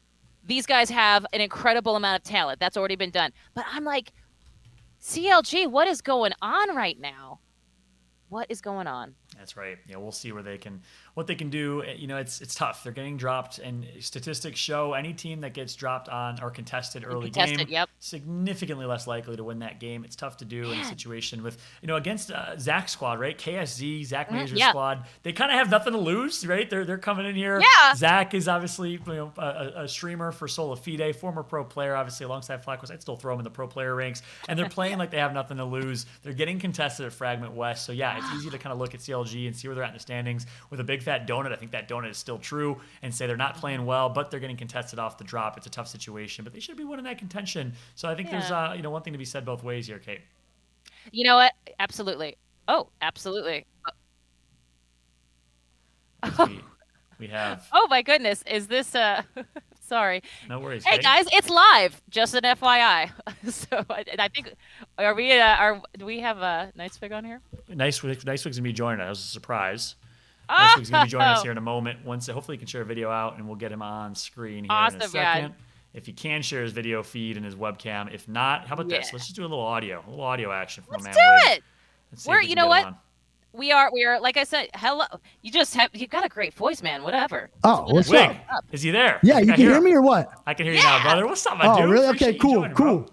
S2: these guys have an incredible amount of talent. That's already been done. But I'm like, CLG, what is going on right now? What is going on?
S1: That's right. Yeah, we'll see what they can do. It's tough. They're getting dropped, and statistics show any team that gets dropped on or contested early game, significantly less likely to win that game. It's tough to do in a situation with, against Zach's squad, right? KSZ, Zach Major's squad. They kind of have nothing to lose, right? They're coming in here.
S2: Yeah.
S1: Zach is obviously a streamer for Solifide, former pro player, obviously alongside Flacos. I'd still throw him in the pro player ranks, and they're playing like they have nothing to lose. They're getting contested at Fragment West, so yeah, it's easy to kind of look at CLG and see where they're at in the standings with a big fat donut. I think that donut is still true, and say they're not playing well, but they're getting contested off the drop. It's a tough situation, but they should be winning that contention. So I think there's one thing to be said both ways here, Kate.
S2: You know what? Absolutely. Oh, absolutely.
S1: We have.
S2: Oh my goodness! Is this Sorry.
S1: No worries.
S2: Hey
S1: Kate.
S2: guys, it's live. Just an FYI. So I think do we have a Nicewig on here?
S1: Nicewig's gonna be joining us. That was a surprise. Nicewig's gonna be joining us here in a moment. Hopefully he can share a video out, and we'll get him on screen here in a second. If he can share his video feed and his webcam. If not, how about this? Let's just do a little audio action from
S2: Let's
S1: a man.
S2: do it. We're you know what? We are like I said, hello. You've got a great voice, man. Whatever.
S10: Oh, what's
S1: Wig,
S10: up?
S1: Is he there?
S10: Yeah, you can hear me or what?
S1: I can hear you now, brother. What's up, my dude?
S10: Oh, really?
S1: Appreciate
S10: Okay,
S1: you
S10: cool,
S1: joining,
S10: cool.
S1: bro.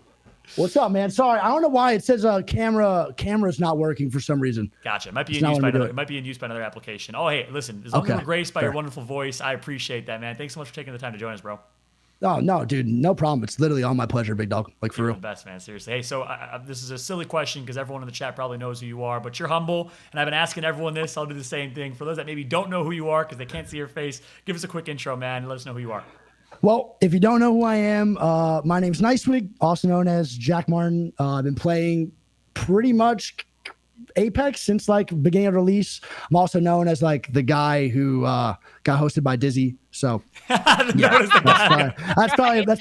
S10: What's up, man? Sorry, I don't know why it says camera's not working for some reason.
S1: Gotcha. It might be
S10: It's
S1: in
S10: not
S1: use by
S10: letting me do
S1: another.
S10: it.
S1: It might be in use by another application. Oh, hey, listen. As long as
S10: Okay,
S1: we're graced by your
S10: fair.
S1: wonderful voice, I appreciate that, man. Thanks so much for taking the time to join us, bro.
S10: Oh no, dude, no problem. It's literally all my pleasure, big dog. Like for
S1: You're
S10: real.
S1: the best, man. Seriously. Hey, so this is a silly question because everyone in the chat probably knows who you are, but you're humble, and I've been asking everyone this. I'll do the same thing. For those that maybe don't know who you are because they can't see your face, give us a quick intro, man, and let us know who you are.
S10: Well, if you don't know who I am, my name's Nicewig, also known as Jack Martin. I've been playing pretty much Apex since like beginning of release. I'm also known as like the guy who got hosted by Dizzy. So
S1: Notice the guy.
S10: that's probably a bit.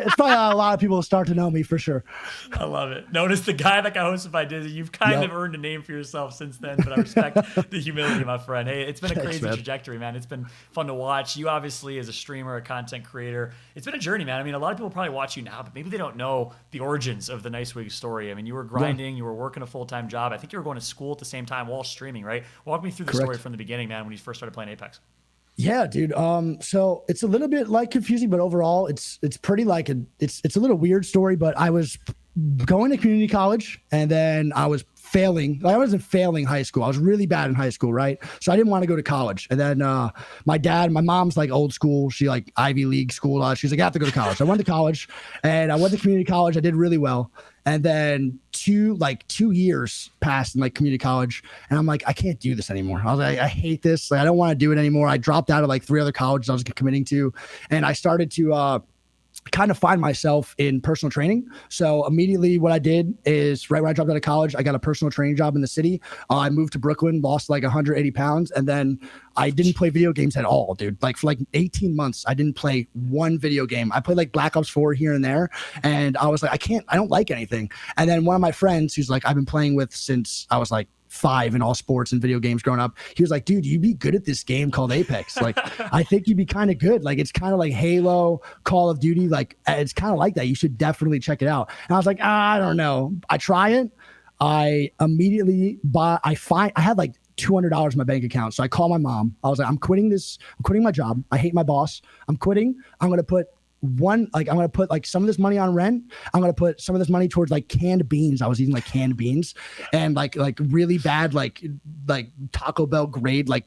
S10: It's probably how a lot of people start to know me for sure.
S1: I love it. Notice the guy that got hosted by Disney. You've kind of earned a name for yourself since then, but I respect the humility, my friend. Hey, it's been a
S10: Thanks,
S1: crazy
S10: man.
S1: trajectory, man. It's been fun to watch. You obviously, as a streamer, a content creator, it's been a journey, man. I mean, a lot of people probably watch you now, but maybe they don't know the origins of the Nicewig story. I mean, you were grinding, you were working a full-time job. I think you were going to school at the same time while streaming, right? Walk me through the
S10: Correct.
S1: story from the beginning, man, when you first started playing Apex.
S10: Yeah, dude. So it's a little bit like confusing, but overall, it's pretty like it's a little weird story. But I was going to community college, and then I was failing. I wasn't failing high school. I was really bad in high school, right? So I didn't want to go to college. And then my mom's like old school. She like Ivy League school. She's like, I have to go to college. So I went to college, and I went to community college. I did really well. And then 2 years passed in like community college, and I'm like, I can't do this anymore. I was like, I hate this. Like, I don't want to do it anymore. I dropped out of like 3 other colleges I was committing to, and I started to kind of find myself in personal training. So immediately what I did is right when I dropped out of college, I got a personal training job in the city. I moved to Brooklyn, lost like 180 pounds. And then I didn't play video games at all, dude. Like for like 18 months, I didn't play one video game. I played like Black Ops 4 here and there. And I was like, I don't like anything. And then one of my friends who's like, I've been playing with since I was like 5 in all sports and video games growing up. He was like, dude, you'd be good at this game called Apex. Like, I think you'd be kind of good. Like, it's kind of like Halo, Call of Duty. Like, it's kind of like that. You should definitely check it out. And I was like, I don't know. I try it. I immediately bought, I had like $200 in my bank account. So I call my mom. I was like, I'm quitting my job. I hate my boss. I'm quitting. I'm going to put some of this money on rent. I'm going to put some of this money towards like canned beans. I was eating like canned beans and like really bad, like Taco Bell grade, like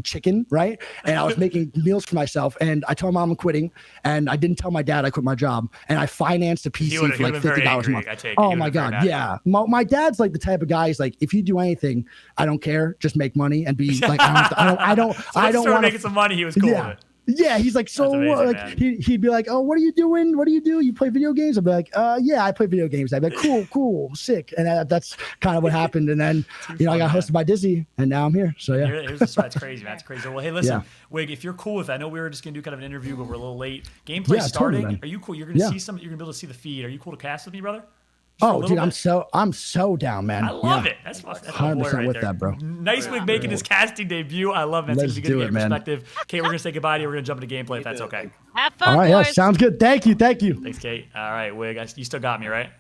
S10: chicken. Right. And I was making meals for myself, and I told my mom I'm quitting, and I didn't tell my dad I quit my job, and I financed a PC for like $50 a month. Oh my God. Yeah. My dad's like the type of guy. He's like, if you do anything, I don't care. Just make money and be like, I don't want to
S1: making some money. He was cool with it.
S10: Yeah, he's like, so
S1: amazing,
S10: like he'd be like, oh, what are you doing? What do you do? You play video games? I'd be like, yeah, I play video games. I'd be like, cool, sick. And that's kind of what happened. And then, I got hosted by Disney, and now I'm here. So yeah,
S1: that's crazy, man. It's crazy. Well, hey, listen, Wig, if you're cool with it, I know we were just gonna do kind of an interview, but we're a little late. Gameplay starting. Totally, are you cool? You're gonna see some. You're gonna be able to see the feed. Are you cool to cast with me, brother?
S10: Oh, dude, I'm so down, man.
S1: I love it. That's
S10: 100%
S1: right
S10: with
S1: there.
S10: that, bro.
S1: Nice Wig making his casting debut. I love it. It's going to be good to get perspective. Kate, we're going to say goodbye to you. We're going to jump into gameplay if that's okay.
S2: Have fun,
S10: all right,
S2: boys.
S10: yeah, sounds good. Thank you.
S1: Thanks, Kate. All right, Wig, you still got me, right?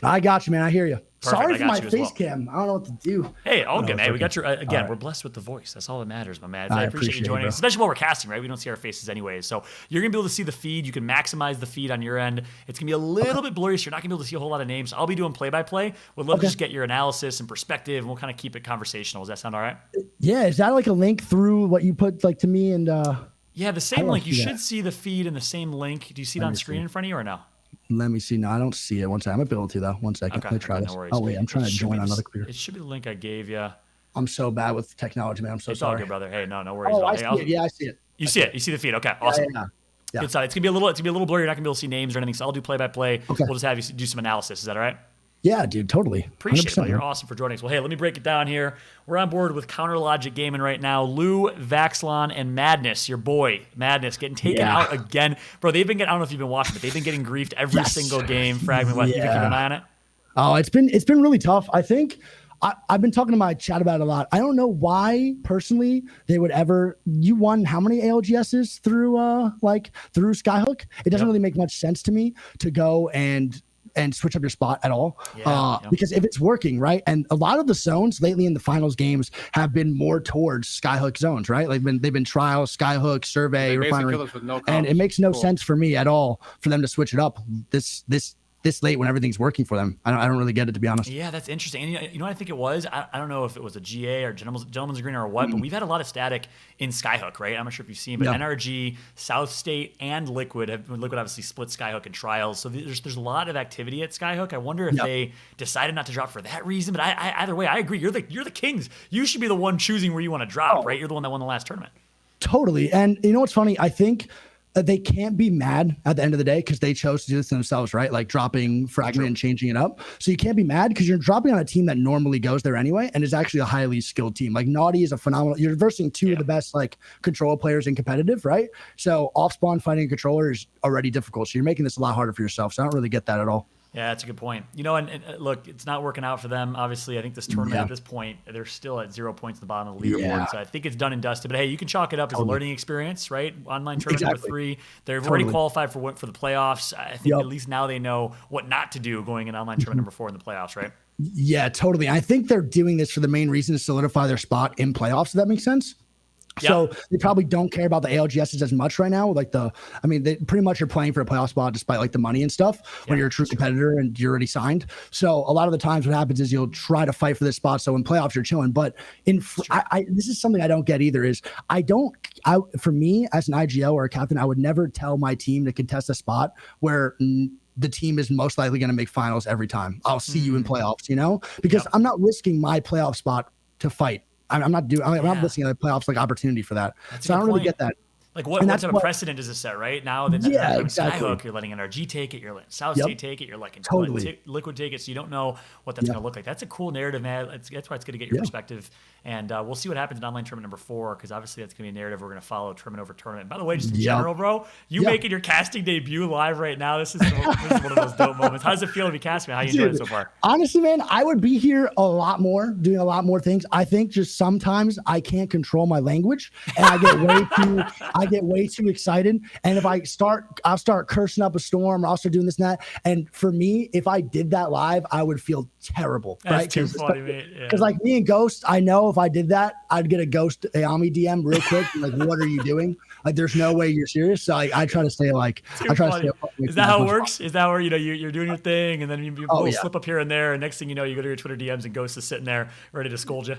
S10: I got you, man. I hear you.
S1: Perfect,
S10: Sorry
S1: I
S10: for
S1: got
S10: my
S1: you as
S10: face
S1: well.
S10: cam. I don't know what to do.
S1: Hey, all good, man. We
S10: okay.
S1: got your again.
S10: All right.
S1: We're blessed with the voice. That's all that matters, my man.
S10: I
S1: I appreciate you joining
S10: it,
S1: us, especially while we're casting. Right, we don't see our faces anyways, so you're gonna be able to see the feed. You can maximize the feed on your end. It's gonna be a little bit blurry, so you're not gonna be able to see a whole lot of names. I'll be doing play-by-play. Would love to just get your analysis and perspective, and we'll kind of keep it conversational. Does that sound all right?
S10: Yeah, is that like a link through what you put like to me and?
S1: Yeah, the same link. You should see the feed in the same link. Do you see it on screen in front of you or no?
S10: Let me see. No, I don't see it. One second. I'm able to though. 1 second. Let me try this.
S1: No worries.
S10: Oh wait, I'm trying to join on another computer.
S1: It should be the link I gave you.
S10: I'm so bad with technology, man. I'm so
S1: it's
S10: sorry.
S1: All good, brother. Hey, no worries.
S10: Oh, I see it. Yeah, I see it.
S1: You see it. You see the feed. Okay, awesome.
S10: Yeah.
S1: Good side. It's gonna be a little blurry. You're not gonna be able to see names or anything. So I'll do play-by-play.
S10: Okay.
S1: We'll just have you do some analysis. Is that all right?
S10: Yeah, dude, totally.
S1: Appreciate it. You're awesome for joining us. Well, hey, let me break it down here. We're on board with Counter Logic Gaming right now. Lou, Vaxlon, and Madness, your boy, Madness, getting taken out again. Bro, they've been getting, I don't know if you've been watching, but they've been getting griefed every single game. Fragment, what? You've been keeping an eye on it?
S10: Oh, it's been really tough. I think I've been talking to my chat about it a lot. I don't know why personally they would ever. You won how many ALGSs through through Skyhook? It doesn't really make much sense to me to go and switch up your spot at all. Because if it's working, right? And a lot of the zones lately in the finals games have been more towards Skyhook zones, right? Like they've been trials, Skyhook, survey, refinery, and it makes no sense for me at all for them to switch it up this late when everything's working for them. I don't really get it, to be honest.
S1: Yeah, that's interesting. And you know what I think it was? I don't know if it was a GA or Gentleman's Agreement or what, but we've had a lot of static in Skyhook, right? I'm not sure if you've seen, but NRG, South State, and Liquid obviously split Skyhook in trials. So there's a lot of activity at Skyhook. I wonder if they decided not to drop for that reason. But I either way, I agree. You're the Kings. You should be the one choosing where you want to drop, right? You're the one that won the last tournament.
S10: Totally. And you know what's funny? I think they can't be mad at the end of the day because they chose to do this themselves, right? Like dropping Fragment and changing it up. So you can't be mad because you're dropping on a team that normally goes there anyway and is actually a highly skilled team. Like Naughty is a phenomenal. You're versing two of the best like control players in competitive, right? So off spawn fighting a controller is already difficult. So you're making this a lot harder for yourself. So I don't really get that at all.
S1: Yeah, that's a good point. You know, and look, it's not working out for them. Obviously, I think this tournament at this point, they're still at 0 points at the bottom of the leaderboard. So I think it's done and dusted. But hey, you can chalk it up as a learning experience, right? Online tournament number 3. They've already qualified for the playoffs. I think at least now they know what not to do going in online tournament number 4 in the playoffs, right?
S10: Yeah, totally. I think they're doing this for the main reason to solidify their spot in playoffs. Does that make sense? So they probably don't care about the ALGSs as much right now. Like they pretty much are playing for a playoff spot despite like the money and stuff when you're a true competitor and you're already signed. So a lot of the times what happens is you'll try to fight for this spot. So in playoffs you're chilling. But this is something I don't get either is for me as an IGL or a captain, I would never tell my team to contest a spot where the team is most likely going to make finals every time. I'll see you in playoffs, because I'm not risking my playoff spot to fight. I'm not listening to the playoffs like opportunity for that. So I don't really get that.
S1: Like what
S10: that's
S1: type of
S10: what-
S1: precedent does this set, right? Now that
S10: Yeah,
S1: exactly.
S10: exactly.
S1: Skyhook, you're letting NRG take it, you're letting South
S10: Yep.
S1: State take it, you're letting
S10: Totally.
S1: Liquid take it, so you don't know what that's
S10: Yeah.
S1: going to look like. That's a cool narrative, man. That's why it's going to get your
S10: Yeah.
S1: perspective. And we'll see what happens in online tournament number 4, because obviously that's going to be a narrative we're going to follow tournament over tournament. By the way, just in
S10: Yep.
S1: general, bro, you
S10: Yeah.
S1: making your casting debut live right now. This is one of those dope moments. How does it feel to be casting? How you enjoying it so far?
S10: Honestly, man, I would be here a lot more, doing a lot more things. I think just sometimes I can't control my language, and I get way too excited. And if I'll start cursing up a storm, or I'll start doing this and that. And for me, if I did that live, I would feel terrible.
S1: That's
S10: right?
S1: too funny, mate. Yeah.
S10: Because like me and Ghost, I know if I did that, I'd get a Ghost Ayami DM real quick. Like, what are you doing? Like, there's no way you're serious. So I try to stay like,
S1: Too
S10: I try
S1: funny.
S10: to stay.
S1: Is that how it works? Is that where you're doing your thing, and then you
S10: Oh,
S1: little
S10: yeah.
S1: slip up here and there, and next thing you know, you go to your Twitter DMs and Ghost is sitting there ready to scold you?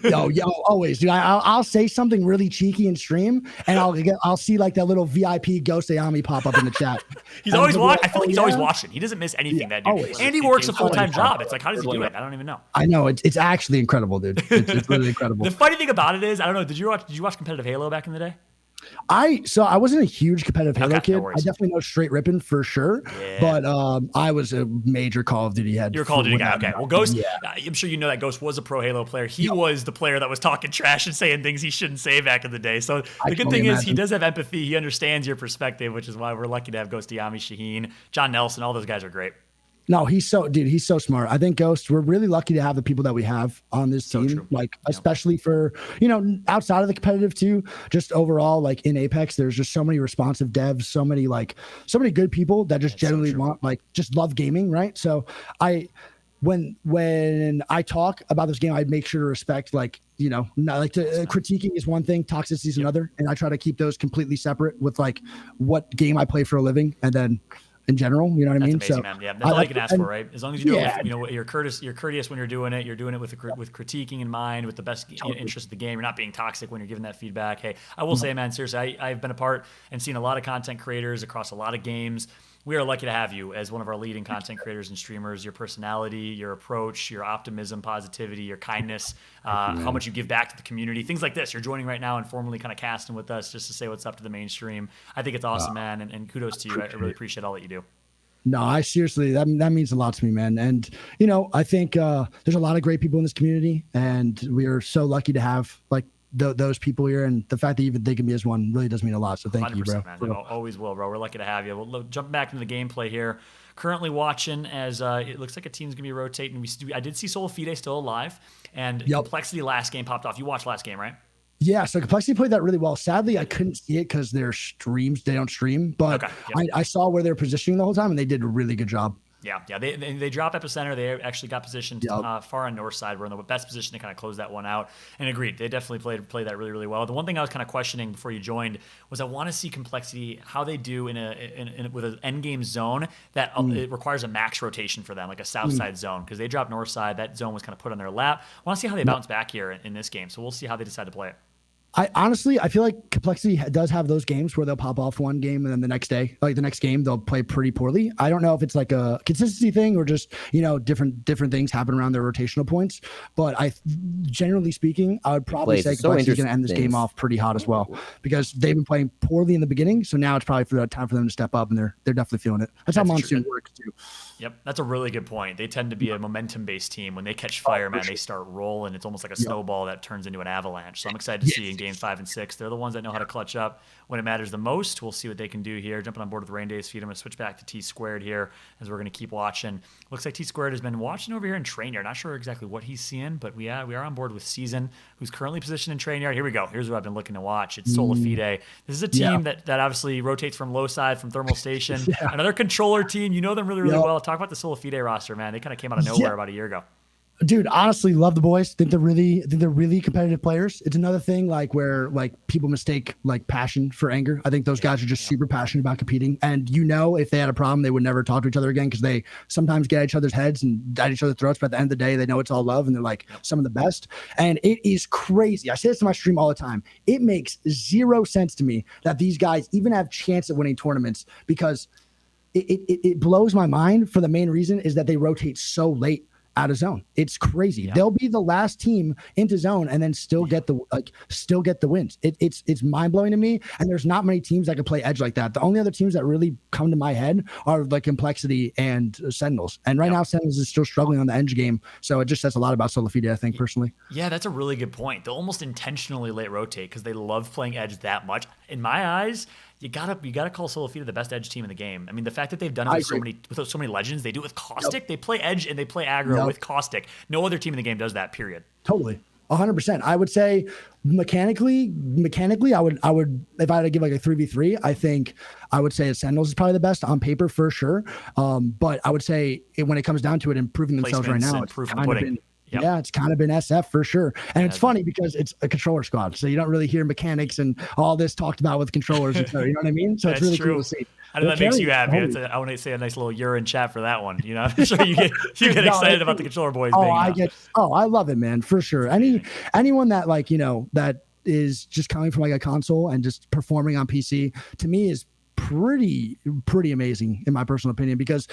S10: Yo, always, dude. I'll say something really cheeky in stream, and I'll see like that little VIP Ghost Ayami pop up in the chat.
S1: He's
S10: And
S1: always
S10: he'll be
S1: watching.
S10: like,
S1: I feel like
S10: "Oh,
S1: he's always
S10: yeah?"
S1: watching. He doesn't miss anything, that dude.
S10: always.
S1: And he works a full-time
S10: Always.
S1: job. It's like, how does he do it? I don't even know.
S10: I know it's actually incredible, dude. It's really incredible.
S1: The funny thing about it is, I don't know. Did you watch competitive Halo back in the day?
S10: I wasn't a huge competitive Halo
S1: Okay, no
S10: kid.
S1: worries.
S10: I definitely know straight ripping for sure.
S1: Yeah.
S10: But I was a major Call of Duty head.
S1: You're a Call of Duty guy. Okay. Well, Ghost,
S10: Yeah.
S1: I'm sure you know that Ghost was a pro Halo player. He was the player that was talking trash and saying things he shouldn't say back in the day. So
S10: I
S1: the good
S10: can
S1: thing
S10: only
S1: is he
S10: imagine.
S1: does have empathy. He understands your perspective, which is why we're lucky to have Ghost Yami, Shaheen, John Nelson. All those guys are great.
S10: No, he's so smart. I think Ghost, we're really lucky to have the people that we have on this team. Like, especially for, outside of the competitive too, just overall, like in Apex, there's just so many responsive devs, so many good people that just generally just love gaming, right? So when I talk about this game, I make sure to respect critiquing is one thing, toxicity is another, and I try to keep those completely separate with like what game I play for a living, and then in general, you know what I mean?
S1: Amazing,
S10: So
S1: man. Yeah, that's all you can ask for, right? As long as you know,
S10: Yeah.
S1: you're courteous when you're doing it. You're doing it with critiquing in mind, with the best interest of the game. You're not being toxic when you're giving that feedback. Hey, I will say, man, seriously, I've been a part and seen a lot of content creators across a lot of games. We are lucky to have you as one of our leading content creators and streamers. Your personality, your approach, your optimism, positivity, your kindness, how much you give back to the community, things like this. You're joining right now and formally kind of casting with us just to say what's up to the mainstream. I think it's awesome, man, and kudos to you. I really appreciate all that you do.
S10: No, I seriously, that means a lot to me, man. And, I think there's a lot of great people in this community, and we are so lucky to have like those people here. And the fact that you even think of me as one really does mean a lot. So thank you, bro.
S1: Man. Always will, bro. We're lucky to have you. We'll jump back into the gameplay here. Currently watching as it looks like a team's going to be rotating. I did see Solafide still alive, and Complexity last game popped off. You watched last game, right?
S10: Yeah, so Complexity played that really well. Sadly, I couldn't see it because their streams, they don't stream. But I saw where they're positioning the whole time, and they did a really good job.
S1: Yeah. They dropped Epicenter. They actually got positioned far on north side. We're in the best position to kind of close that one out. And agreed, they definitely played that really, really well. The one thing I was kind of questioning before you joined was I want to see Complexity, how they do with an end game zone that it requires a max rotation for them, like a south side zone, because they dropped north side. That zone was kind of put on their lap. I want to see how they bounce back here in this game. So we'll see how they decide to play it.
S10: I feel like Complexity does have those games where they'll pop off one game and then the next game they'll play pretty poorly. I don't know if it's like a consistency thing or just different things happen around their rotational points. But generally speaking, I would probably say Complexity is going to end this game off pretty hot as well, because they've been playing poorly in the beginning. So now it's probably time for them to step up, and they're definitely feeling it. That's how Monsoon works too.
S1: Yep, that's a really good point. They tend to be a momentum-based team. When they catch fire, man, they start rolling. It's almost like a snowball that turns into an avalanche. So I'm excited to see in Game 5 and 6. They're the ones that know how to clutch up when it matters the most. We'll see what they can do here. Jumping on board with Rain Days feed. I'm going to switch back to T-Squared here as we're going to keep watching. Looks like T-Squared has been watching over here in Train Yard. Not sure exactly what he's seeing, but we are on board with Season, who's currently positioned in Train Yard. Here we go. Here's what I've been looking to watch. It's Solafide. This is a team that obviously rotates from low side, from Thermal Station. Another controller team. You know them really, really well. Talk about the Solafide roster, man. They kind of came out of nowhere about a year ago.
S10: Dude, honestly, love the boys. Think they're really competitive players. It's another thing like where like people mistake like passion for anger. I think those guys are just super passionate about competing. And if they had a problem, they would never talk to each other again, because they sometimes get at each other's heads and at each other's throats. But at the end of the day, they know it's all love, and they're like some of the best. And it is crazy. I say this to my stream all the time. It makes zero sense to me that these guys even have chance at winning tournaments, because it blows my mind, for the main reason is that they rotate so late out of zone. It's crazy. They'll be the last team into zone and then still get the wins. It's mind blowing to me. And there's not many teams that can play edge like that. The only other teams that really come to my head are like Complexity and Sentinels. And right now Sentinels is still struggling on the edge game. So it just says a lot about Solifide, I think, personally.
S1: Yeah, that's a really good point. They'll almost intentionally late rotate because they love playing edge that much. In my eyes, you gotta call Solifide the best edge team in the game. I mean, the fact that they've done it with so many legends, they do it with Caustic. They play edge and they play aggro with Caustic. No other team in the game does that. Period.
S10: Totally, 100%. I would say mechanically, I would if I had to give like a 3v3, I think I would say Sentinels is probably the best on paper for sure. But I would say when it comes down to it, improving themselves right now, it's kind of been. Yep. Yeah, it's kind of been SF for sure. And it's funny because it's a controller squad. So you don't really hear mechanics and all this talked about with controllers. You know what I mean? So it's really cool to see.
S1: I know that makes you happy. I want to say a nice little urine chat for that one. You know, I'm sure you get excited about the controller boys being
S10: I love it, man, for sure. Anyone that like, that is just coming from like a console and just performing on PC to me is pretty amazing in my personal opinion, because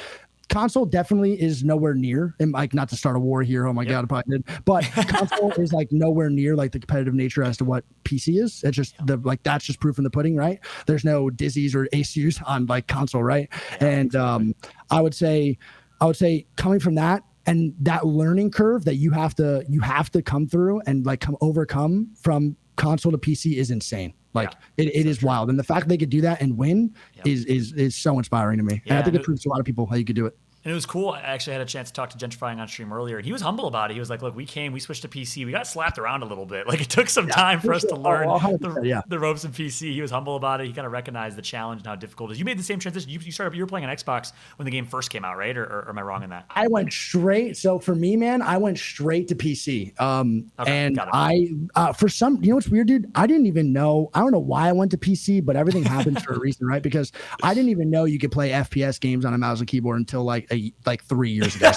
S10: console definitely is nowhere near, and like not to start a war here. Oh my God, I probably did. But console is like nowhere near like the competitive nature as to what PC is. It's just that's just proof in the pudding, right? There's no Dizzies or Asus on like console, right? And I would say coming from that and that learning curve that you have to come through and like overcome from console to PC is insane. Like it is wild. And the fact that they could do that and win is so inspiring to me. And I think it proves to a lot of people how you could do it.
S1: And it was cool. I actually had a chance to talk to Gentrifying on stream earlier, and he was humble about it. He was like, look, we switched to PC. We got slapped around a little bit. Like, it took some time for us to learn the ropes of PC. He was humble about it. He kind of recognized the challenge and how difficult it is. You made the same transition. You were playing on Xbox when the game first came out, right? Or am I wrong in that?
S10: I went straight. So for me, man, I went straight to PC. And I, for some, what's weird, dude? I didn't even know. I don't know why I went to PC, but everything happens for a reason, right? Because I didn't even know you could play FPS games on a mouse and keyboard until like 3 years ago.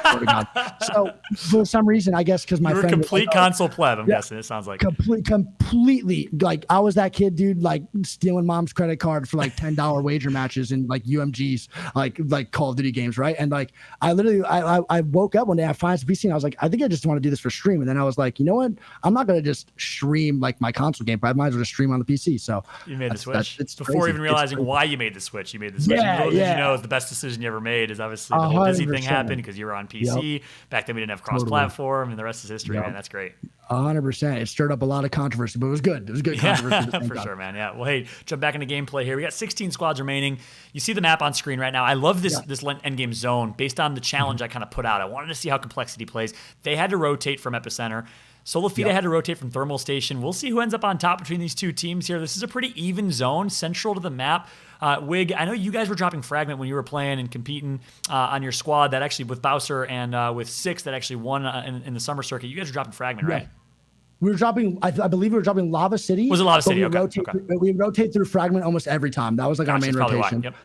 S10: So for some reason, I guess because my friend
S1: complete console pleb, I'm guessing it sounds like
S10: completely like I was that kid, dude, like stealing mom's credit card for like $10 wager matches and like UMGs, like Call of Duty games, right? And like I literally I woke up one day, I find some PC and I was like, I think I just want to do this for stream. And then I was like, you know what? I'm not gonna just stream like my console game, but I might as well just stream on the PC. So
S1: you made the switch. It's before even realizing why you made the switch. You made the switch. Little did you know the best decision you ever made is obviously the whole Dizzy thing happened because you were on PC. Back then we didn't have cross-platform, and the rest is history, man. That's great.
S10: 100%. It stirred up a lot of controversy, but it was good. It was good controversy.
S1: For sure, man. Yeah. Well, hey, jump back into gameplay here. We got 16 squads remaining. You see the map on screen right now. I love this endgame zone based on the challenge I kind of put out. I wanted to see how Complexity plays. They had to rotate from Epicenter. Solifide had to rotate from Thermal Station. We'll see who ends up on top between these two teams here. This is a pretty even zone, central to the map. Wig, I know you guys were dropping Fragment when you were playing and competing on your squad that actually with Bowser and with Six that actually won in the summer circuit. You guys were dropping Fragment, right?
S10: We were dropping, I believe we were dropping Lava City.
S1: Was it Lava City?
S10: We rotate through Fragment almost every time. That was like our main rotation.
S1: Yep.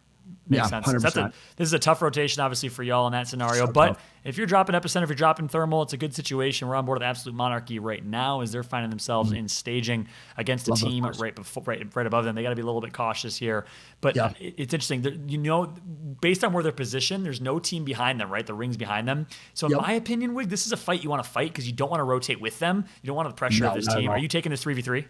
S1: Makes sense.
S10: 100%.
S1: This is a tough rotation, obviously, for y'all in that scenario. But if you're dropping Epicenter, if you're dropping Thermal, it's a good situation. We're on board with Absolute Monarchy right now as they're finding themselves in staging against a team right above them. They got to be a little bit cautious here. But it's interesting. Based on where they're positioned, there's no team behind them, right? The ring's behind them. So in my opinion, Wig, this is a fight you want to fight because you don't want to rotate with them. You don't want the pressure of this team. Are you taking this 3v3?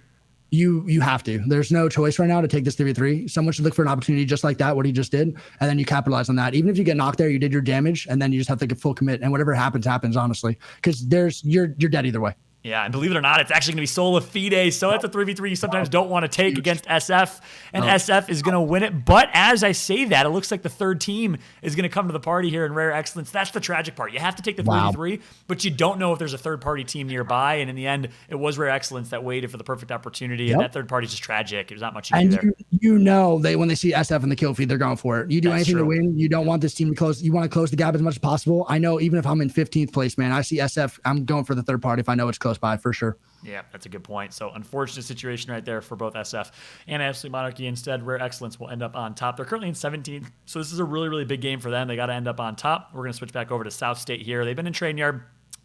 S10: You have to. There's no choice right now to take this 3v3. Someone should look for an opportunity just like that, what he just did, and then you capitalize on that. Even if you get knocked there, you did your damage, and then you just have to get full commit, and whatever happens, honestly, because you're dead either way.
S1: Yeah, and believe it or not, it's actually going to be Solifide. So that's a 3v3 you sometimes don't want to take against SF, and SF is going to win it. But as I say that, it looks like the third team is going to come to the party here in Rare Excellence. That's the tragic part. You have to take the 3v3, but you don't know if there's a third-party team nearby. And in the end, it was Rare Excellence that waited for the perfect opportunity, and that third party is just tragic. There's not much you can do there.
S10: You know, when they see SF in the kill feed, they're going for it. You do anything to win. You don't want this team to close. You want to close the gap as much as possible. I know even if I'm in 15th place, man, I see SF, I'm going for the third party if I know it's close by, for sure.
S1: Yeah, that's a good point. So unfortunate situation right there for both SF and Absolute Monarchy. Instead, Rare Excellence will end up on top. They're currently in 17th, so this is a really, really big game for them. They got to end up on top. We're going to switch back over to South State here. They've been in Train Yard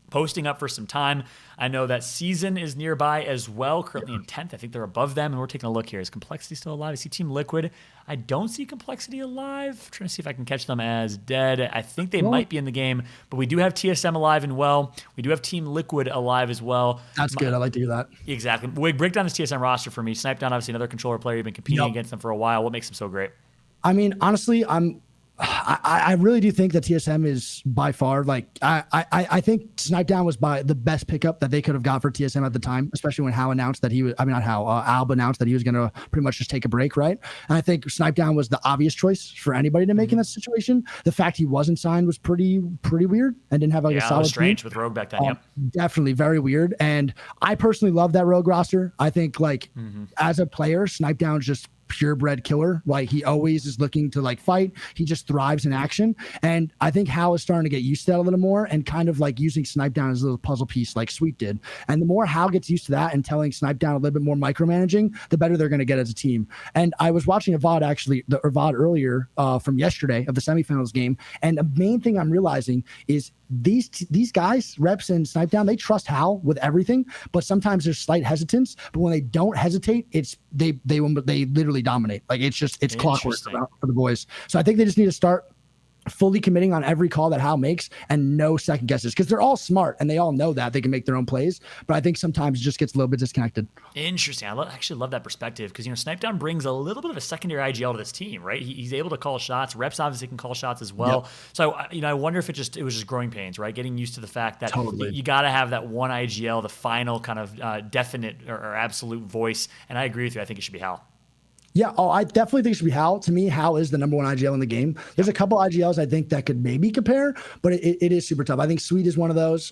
S1: posting up for some time. I know that Season is nearby as well, currently in 10th. I think they're above them, and we're taking a look here. Is Complexity still alive? I see Team Liquid. I don't see Complexity alive. I'm trying to see if I can catch them as dead. I think they might be in the game, but we do have TSM alive and well. We do have Team Liquid alive as well.
S10: That's good. I like to hear that.
S1: Exactly. Wait, break down this TSM roster for me. Snipe Down, obviously another controller player. You've been competing against them for a while. What makes them so great?
S10: I mean, honestly, I really do think that TSM is by far I think Snipe Down was by the best pickup that they could have got for TSM at the time, especially when Hal announced that he was, Alb announced that he was going to pretty much just take a break, right? And I think Snipe Down was the obvious choice for anybody to make in that situation. The fact he wasn't signed was pretty weird and didn't have a solid
S1: it was strange
S10: team.
S1: with Rogue back then. Yep.
S10: Definitely very weird. And I personally love that Rogue roster. I think as a player, Snipe Down's just purebred killer. Like he always is looking to fight. He just thrives in action. And I think Hal is starting to get used to that a little more and kind of using Snipe Down as a little puzzle piece like Sweet did. And the more Hal gets used to that and telling Snipe Down a little bit more micromanaging, the better they're going to get as a team. And I was watching a VOD earlier from yesterday of the semifinals game. And the main thing I'm realizing is these guys, Reps and Snipe Down, they trust Hal with everything, but sometimes there's slight hesitance. But when they don't hesitate, they literally dominate. It's clockwork for the boys. So I think they just need to start fully committing on every call that Hal makes and no second guesses, because they're all smart and they all know that they can make their own plays. But I think sometimes it just gets a little bit disconnected.
S1: Interesting. I actually love that perspective because, Snipe Down brings a little bit of a secondary IGL to this team, right? He's able to call shots. Reps obviously can call shots as well. Yep. So, I wonder if it was just growing pains, right? Getting used to the fact that you got to have that one IGL, the final kind of definite or absolute voice. And I agree with you. I think it should be Hal.
S10: Yeah, I definitely think it should be Hal. To me, Hal is the number one IGL in the game. There's a couple IGLs I think that could maybe compare, but it is super tough. I think Sweet is one of those.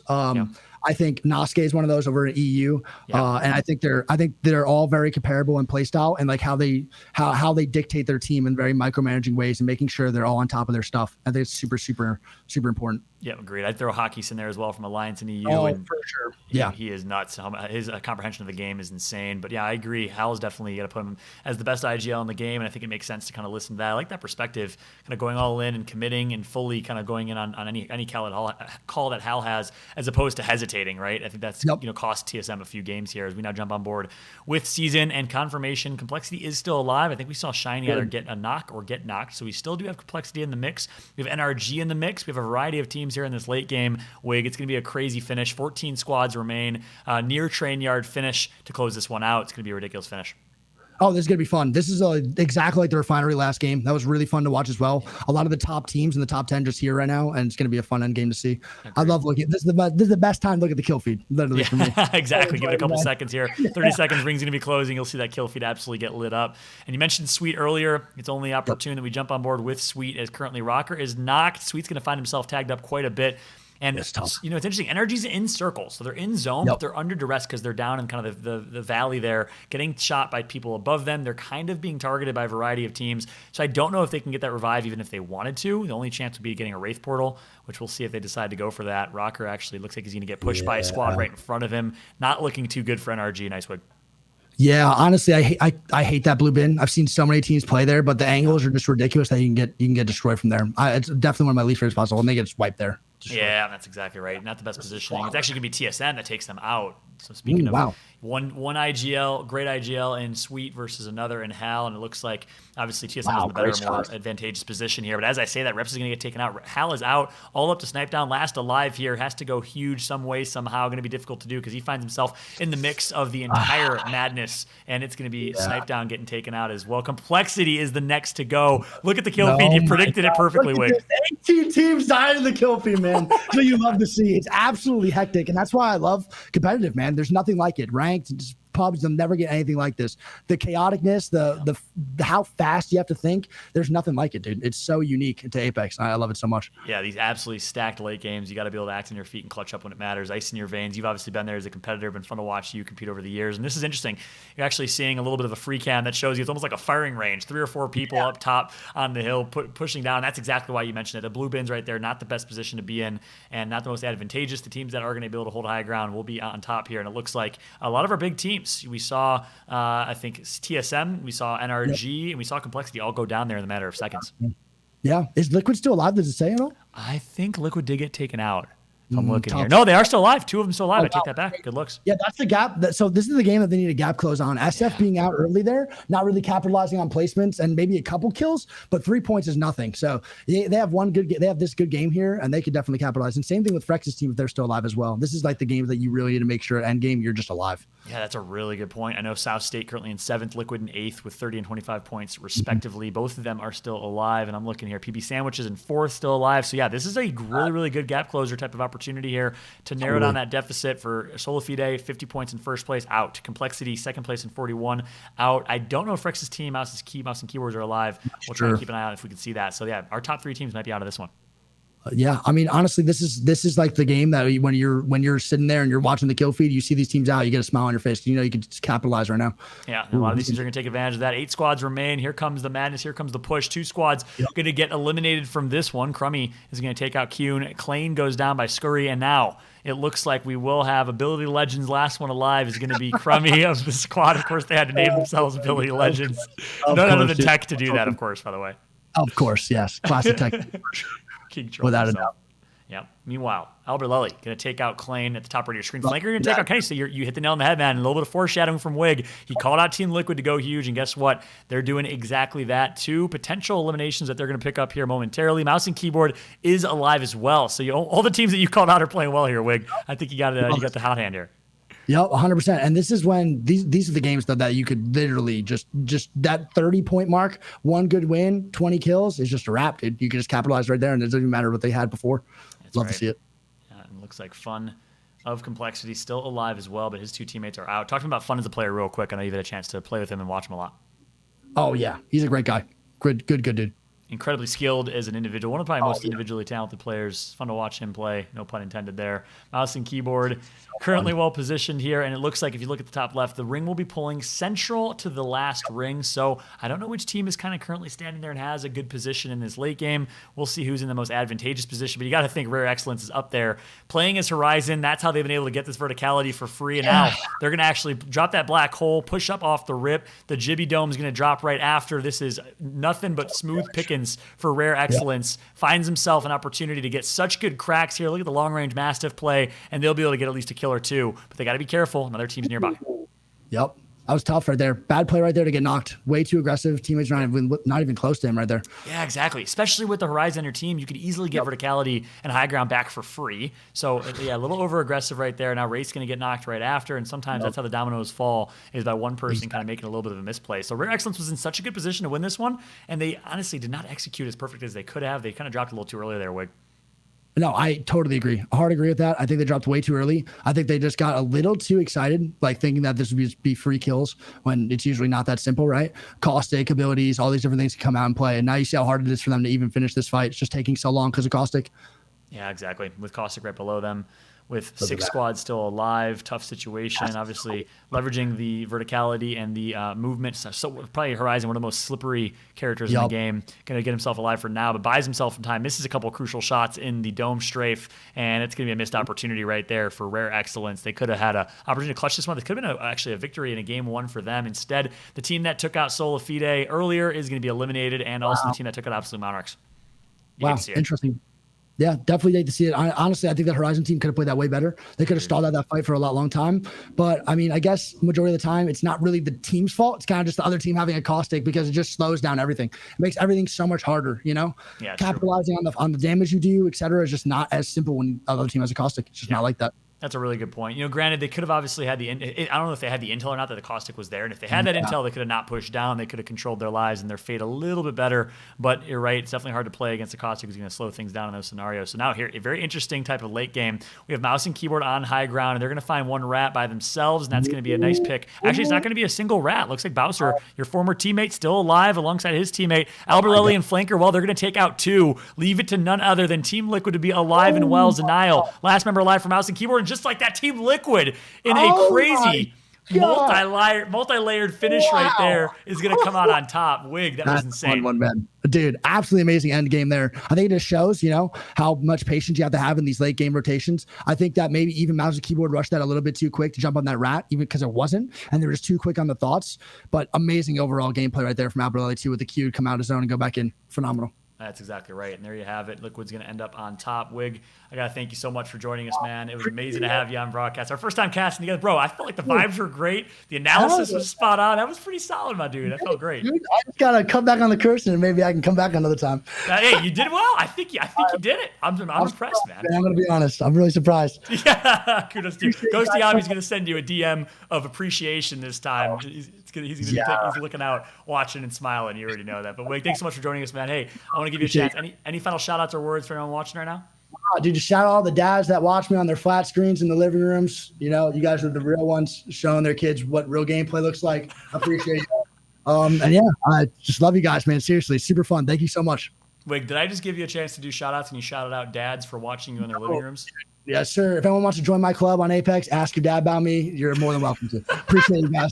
S10: I think Nosuke is one of those over in EU, and I think they're all very comparable in play style and how they dictate their team in very micromanaging ways and making sure they're all on top of their stuff. I think it's super, super, super important.
S1: Yeah, agreed. I'd throw Hockey's in there as well from Alliance in EU.
S10: Oh, for sure.
S1: Yeah, he is nuts. His comprehension of the game is insane. But yeah, I agree. Hal's definitely, you got to put him as the best IGL in the game, and I think it makes sense to kind of listen to that. I like that perspective, kind of going all in and committing and fully kind of going in on any call that Hal has, as opposed to hesitating, right? I think that's cost TSM a few games here as we now jump on board with Season and confirmation. Complexity is still alive. I think we saw Shiny either get a knock or get knocked, so we still do have Complexity in the mix. We have NRG in the mix. We have a variety of teams here in this late game. Wig, it's going to be a crazy finish. 14 squads remain. Near train yard finish to close this one out. It's going to be a ridiculous finish.
S10: Oh, this is going to be fun. This is exactly like the Refinery last game. That was really fun to watch as well. A lot of the top teams in the top 10 just here right now, and it's going to be a fun end game to see. I love looking. This is the best time to look at the kill feed, literally, for me.
S1: Exactly. Give it a couple seconds here. 30 seconds, ring's going to be closing. You'll see that kill feed absolutely get lit up. And you mentioned Sweet earlier. It's only opportune that we jump on board with Sweet, as currently Rocker is knocked. Sweet's going to find himself tagged up quite a bit. And it's interesting. Energy's in circles, so they're in zone, but they're under duress because they're down in kind of the valley there, getting shot by people above them. They're kind of being targeted by a variety of teams. So I don't know if they can get that revive, even if they wanted to. The only chance would be getting a Wraith Portal, which we'll see if they decide to go for that. Rocker actually looks like he's going to get pushed by a squad right in front of him. Not looking too good for NRG. Nice wig.
S10: Yeah, honestly, I hate that blue bin. I've seen so many teams play there, but the angles are just ridiculous that you can get destroyed from there. It's definitely one of my least favorite spots, and they get wiped there.
S1: Yeah, that's exactly right. Not the best positioning. It's actually going to be TSM that takes them out. So speaking of one IGL, great IGL in Sweet versus another in Hal, and it looks like obviously TSM is in the better, more advantageous position here. But as I say that, Reps is going to get taken out. Hal is out, all up to Snipe Down, last alive here. Has to go huge some way, somehow. Going to be difficult to do because he finds himself in the mix of the entire madness, and it's going to be Snipe Down getting taken out as well. Complexity is the next to go. Look at the kill feed. You predicted it perfectly, Wig.
S10: 18 teams died in the kill feed, man. So you love to see. It's absolutely hectic, and that's why I love competitive, man. There's nothing like it. Ranked, just pubs, they'll never get anything like this. The chaoticness, the how fast you have to think. There's nothing like it, dude. It's so unique to Apex. I love it so much.
S1: Yeah, these absolutely stacked late games. You got to be able to act on your feet and clutch up when it matters. Ice in your veins. You've obviously been there as a competitor. Been fun to watch you compete over the years. And this is interesting. You're actually seeing a little bit of a free cam that shows you it's almost like a firing range. 3 or 4 people up top on the hill pushing down. That's exactly why you mentioned it. The blue bin's right there. Not the best position to be in, and not the most advantageous. The teams that are going to be able to hold high ground will be on top here. And it looks like a lot of our big teams. We saw, I think, TSM. We saw NRG, and we saw Complexity all go down there in a matter of seconds.
S10: Yeah. Is Liquid still alive? Does it say at all?
S1: I think Liquid did get taken out. So I'm looking here. No, they are still alive. 2 of them still alive. I take that back. Good looks.
S10: Yeah, that's the gap. So this is the game that they need a gap close on. SF being out early there, not really capitalizing on placements and maybe a couple kills, but 3 points is nothing. So they have they have this good game here, and they could definitely capitalize. And same thing with Frex's team if they're still alive as well. This is like the game that you really need to make sure at end game you're just alive.
S1: Yeah, that's a really good point. I know South State currently in 7th, Liquid in 8th with 30 and 25 points respectively. Both of them are still alive, and I'm looking here. PB Sandwich is in 4th, still alive. So yeah, this is a really, really good gap closer type of opportunity here to narrow down that deficit for Solifide, 50 points in 1st place, out. Complexity, 2nd place in 41, out. I don't know if Frex's team, Mouse and Keyboards are alive. We'll try to keep an eye on if we can see that. So yeah, our top 3 teams might be out of this one.
S10: Yeah, I mean, honestly, this is like the game that when you're sitting there and you're watching the kill feed, you see these teams out, you get a smile on your face. You know you can just capitalize right now.
S1: Yeah, a lot of these teams are going to take advantage of that. 8 squads remain. Here comes the madness. Here comes the push. 2 squads going to get eliminated from this one. Crummy is going to take out Kuhn. Klain goes down by Scurry, and now it looks like we will have Ability Legends. Last one alive is going to be Crummy of the squad. Of course, they had to name themselves Ability Legends. None other than tech to do that, of course, by the way.
S10: Of course, yes. Classic tech.
S1: King Troll
S10: Without
S1: himself.
S10: a doubt.
S1: Yeah. Meanwhile, Albert Lelly going to take out Klain at the top right of your screen. Flanker going to take out Kenny. So you hit the nail on the head, man. A little bit of foreshadowing from Wig. He called out Team Liquid to go huge, and guess what? They're doing exactly that. 2 potential eliminations that they're going to pick up here momentarily. Mouse and Keyboard is alive as well. So all the teams that you called out are playing well here, Wig. I think you got the hot hand here.
S10: Yep, 100%. And this is when these are the games that you could literally just that 30-point mark, 1 good win, 20 kills is just a wrap, dude. You can just capitalize right there, and it doesn't even matter what they had before. Love to see it.
S1: Yeah, it looks like Fun of Complexity still alive as well, but his 2 teammates are out. Talk to me about Fun as a player real quick. I know you've had a chance to play with him and watch him a lot.
S10: Oh, yeah. He's a great guy. Good dude.
S1: Incredibly skilled as an individual. One of the probably most individually talented players. Fun to watch him play. No pun intended there. Mouse and Keyboard currently well positioned here. And it looks like if you look at the top left, the ring will be pulling central to the last ring. So I don't know which team is kind of currently standing there and has a good position in this late game. We'll see who's in the most advantageous position. But you got to think Rare Excellence is up there. Playing as Horizon, that's how they've been able to get this verticality for free. And now they're going to actually drop that black hole, push up off the rip. The Jibby Dome is going to drop right after. This is nothing but smooth pickings for Rare Excellence. Finds himself an opportunity to get such good cracks here. Look at the long-range Mastiff play, and they'll be able to get at least a kill or 2. But they got to be careful. Another team's nearby.
S10: Yep. That was tough right there. Bad play right there to get knocked. Way too aggressive. Teammates not even close to him right there.
S1: Yeah, exactly. Especially with the Horizon on your team, you could easily get verticality and high ground back for free. So yeah, a little over aggressive right there. Now Wraith's going to get knocked right after, and sometimes that's how the dominoes fall, is by one person kind of making a little bit of a misplay. So Rare Excellence was in such a good position to win this one, and they honestly did not execute as perfect as they could have. They kind of dropped a little too early there, Wig.
S10: No, I totally agree. Hard agree with that. I think they dropped way too early. I think they just got a little too excited, like thinking that this would be free kills when it's usually not that simple, right? Caustic abilities, all these different things can come out and play. And now you see how hard it is for them to even finish this fight. It's just taking so long because of Caustic.
S1: Yeah, exactly. With Caustic right below them, with 6 squads still alive, tough situation. Obviously, leveraging the verticality and the movement. So probably Horizon, one of the most slippery characters in the game. Going to get himself alive for now, but buys himself some time. Misses a couple of crucial shots in the dome strafe, and it's going to be a missed opportunity right there for Rare Excellence. They could have had an opportunity to clutch this one. This could have been actually a victory in a game 1 for them. Instead, the team that took out Solifide earlier is going to be eliminated, and also the team that took out Absolute Monarchs.
S10: Wow, interesting. Yeah, definitely like to see it. Honestly, I think that Horizon team could have played that way better. They could have stalled out that fight for a long time. But I mean, I guess majority of the time, it's not really the team's fault. It's kind of just the other team having a Caustic, because it just slows down everything. It makes everything so much harder, you know?
S1: Yeah,
S10: capitalizing on the damage you do, et cetera, is just not as simple when the other team has a Caustic. It's just not like that.
S1: That's a really good point. You know, granted, they could have obviously had I don't know if they had the intel or not that the Caustic was there. And if they had that intel, they could have not pushed down. They could have controlled their lives and their fate a little bit better. But you're right. It's definitely hard to play against the Caustic, who's going to slow things down in those scenarios. So now here, a very interesting type of late game. We have Mouse and Keyboard on high ground, and they're going to find one rat by themselves, and that's going to be a nice pick. Actually, it's not going to be a single rat. Looks like Bowser, your former teammate, still alive alongside his teammate. Albert Lelly and Flanker, well, they're going to take out 2. Leave it to none other than Team Liquid to be alive and well. Denial, last member alive for Mouse and Keyboard, and just like that, Team Liquid in a crazy multi-layered finish right there is going to come out on top. Wig, that was insane.
S10: One man, dude, absolutely amazing end game there. I think it just shows, you know, how much patience you have to have in these late game rotations. I think that maybe even Mouse and Keyboard rushed that a little bit too quick to jump on that rat, even because it wasn't, and they were just too quick on the thoughts. But amazing overall gameplay right there from Albert Lelly too, with the Q to come out of zone and go back in. Phenomenal.
S1: That's exactly right. And there you have it. Liquid's going to end up on top. Wig, I got to thank you so much for joining us, man. It was amazing to have you on broadcast. Our first time casting together. Bro, I felt like the vibes were great. The analysis was spot on. That was pretty solid, my dude. I felt great.
S10: Dude, I just got to come back on the curse and maybe I can come back another time.
S1: Hey, you did well. I think you did it. I'm impressed, man.
S10: I'm going to be honest. I'm really surprised.
S1: Yeah, kudos to you. Ghosty Hobby's going to send you a DM of appreciation this time. He's looking out, watching and smiling. You already know that. But Wig, thanks so much for joining us, man. Hey, I want to give you a chance. Any final shout outs or words for anyone watching right now?
S10: Dude, just shout out all the dads that watch me on their flat screens in the living rooms. You know, you guys are the real ones showing their kids what real gameplay looks like. I appreciate it. And yeah, I just love you guys, man. Seriously, super fun. Thank you so much.
S1: Wig, did I just give you a chance to do shout outs and you shouted out dads for watching you in their living rooms?
S10: Yes, sir. If anyone wants to join my club on Apex, ask your dad about me. You're more than welcome to. Appreciate you guys.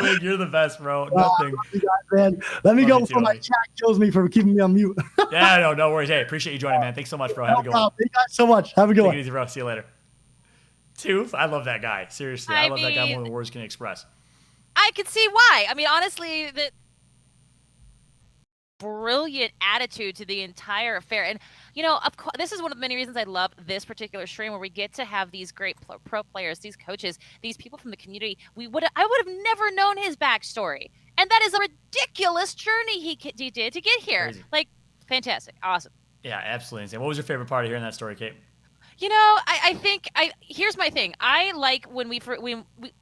S1: Wig, you're the best, bro. Nothing.
S10: You guys, man. Let me go before my chat kills me for keeping me on mute.
S1: Yeah, no worries. Hey, appreciate you joining, man. Thanks so much, bro. Have a good one.
S10: Thank you guys so much. Have a good one.
S1: Take it easy, bro. See you later. Tooth, I love that guy. Seriously, I love that guy more than words can express.
S2: I could see why. I mean, honestly, the brilliant attitude to the entire affair. And, you know, of course, this is one of the many reasons I love this particular stream, where we get to have these great pro players, these coaches, these people from the community. I would have never known his backstory. And that is a ridiculous journey he did to get here.
S1: Crazy.
S2: Like, fantastic. Awesome.
S1: Yeah, absolutely insane. What was your favorite part of hearing that story, Kate?
S2: You know, I think here's my thing. I like when we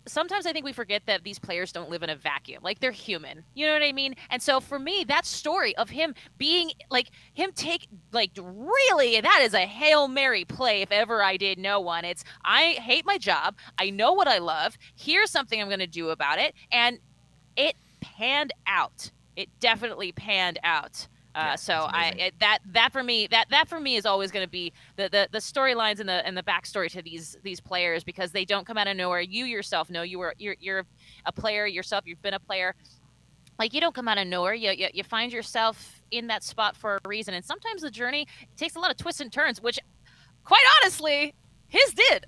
S2: sometimes I think we forget that these players don't live in a vacuum. Like, they're human. You know what I mean? And so for me, that story of him being really, that is a Hail Mary play if ever I did know one. It's, I hate my job. I know what I love. Here's something I'm going to do about it. And it panned out. It definitely panned out. So that for me is always going to be the storylines and the backstory to these players, because they don't come out of nowhere. You yourself know you're a player yourself. You've been a player. Like, you don't come out of nowhere. You find yourself in that spot for a reason. And sometimes the journey takes a lot of twists and turns, which, quite honestly, his did.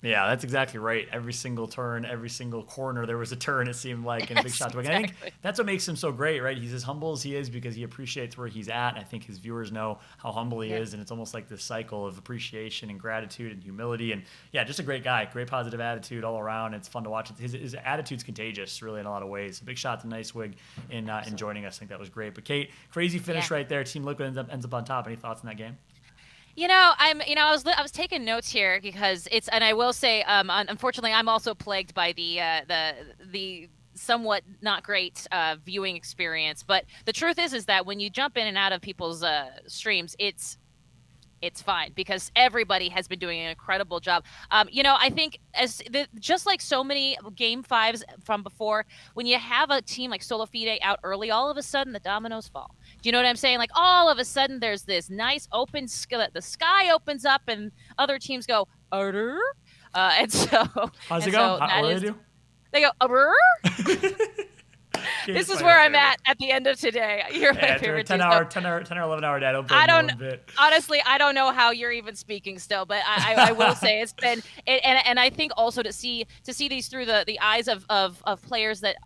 S1: Yeah, that's exactly right. Every single turn, every single corner, there was a turn, it seemed like, and big shot to Wig.
S2: Exactly.
S1: I think that's what makes him so great, right? He's as humble as he is because he appreciates where he's at. And I think his viewers know how humble he is, and it's almost like this cycle of appreciation and gratitude and humility. And yeah, just a great guy, great positive attitude all around. It's fun to watch. His attitude's contagious, really, in a lot of ways. So big shout to Nice Wig in joining us. I think that was great. But Kate, crazy finish right there. Team Liquid ends up on top. Any thoughts on that game?
S2: You know, I was taking notes here because and I will say, unfortunately, I'm also plagued by the somewhat not great viewing experience. But the truth is that when you jump in and out of people's streams, it's fine, because everybody has been doing an incredible job. You know, I think just like so many Game 5s from before, when you have a team like Solo Fide out early, all of a sudden the dominoes fall. Do you know what I'm saying? Like, all of a sudden there's this nice open the sky opens up and other teams go, "Arr?" And so
S1: how's it go? What do they do?
S2: They go, "Arr?" This is where I'm at the end of today. You're my favorite.
S1: 10 or 11 hour day.
S2: Honestly, I don't know how you're even speaking still, but I will say it's been and I think also to see these through the eyes of players that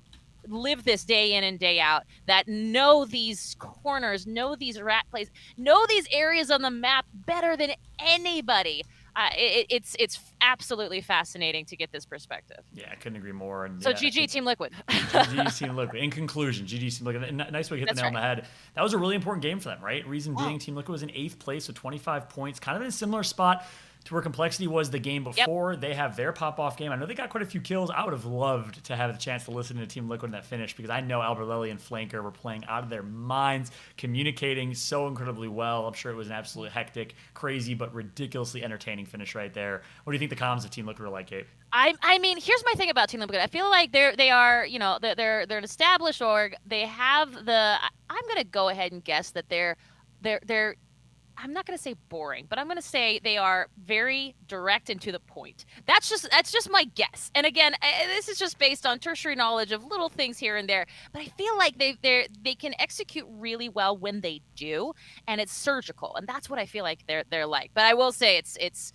S2: live this day in and day out, that know these corners, know these rat plays, know these areas on the map better than anybody. It's absolutely fascinating to get this perspective.
S1: Yeah, I couldn't agree more. And
S2: so GG Team Liquid.
S1: GG Team Liquid. In conclusion, GG Team Liquid. Nice way to hit the nail on the head. That was a really important game for them, right? Reason being, Team Liquid was in 8th place with 25 points, kind of in a similar spot to where Complexity was the game before. Yep. They have their pop-off game. I know they got quite a few kills. I would have loved to have the chance to listen to Team Liquid in that finish, because I know Alberlelli and Flanker were playing out of their minds, communicating so incredibly well. I'm sure it was an absolute hectic, crazy, but ridiculously entertaining finish right there. What do you think the comms of Team Liquid are like, Gabe?
S2: I mean, here's my thing about Team Liquid. I feel like they are, you know, they're an established org. They have I'm gonna go ahead and guess that they're I'm not going to say boring, but I'm going to say they are very direct and to the point. That's just my guess. And again, this is just based on tertiary knowledge of little things here and there. But I feel like they can execute really well when they do, and it's surgical. And that's what I feel like they're like. But I will say it's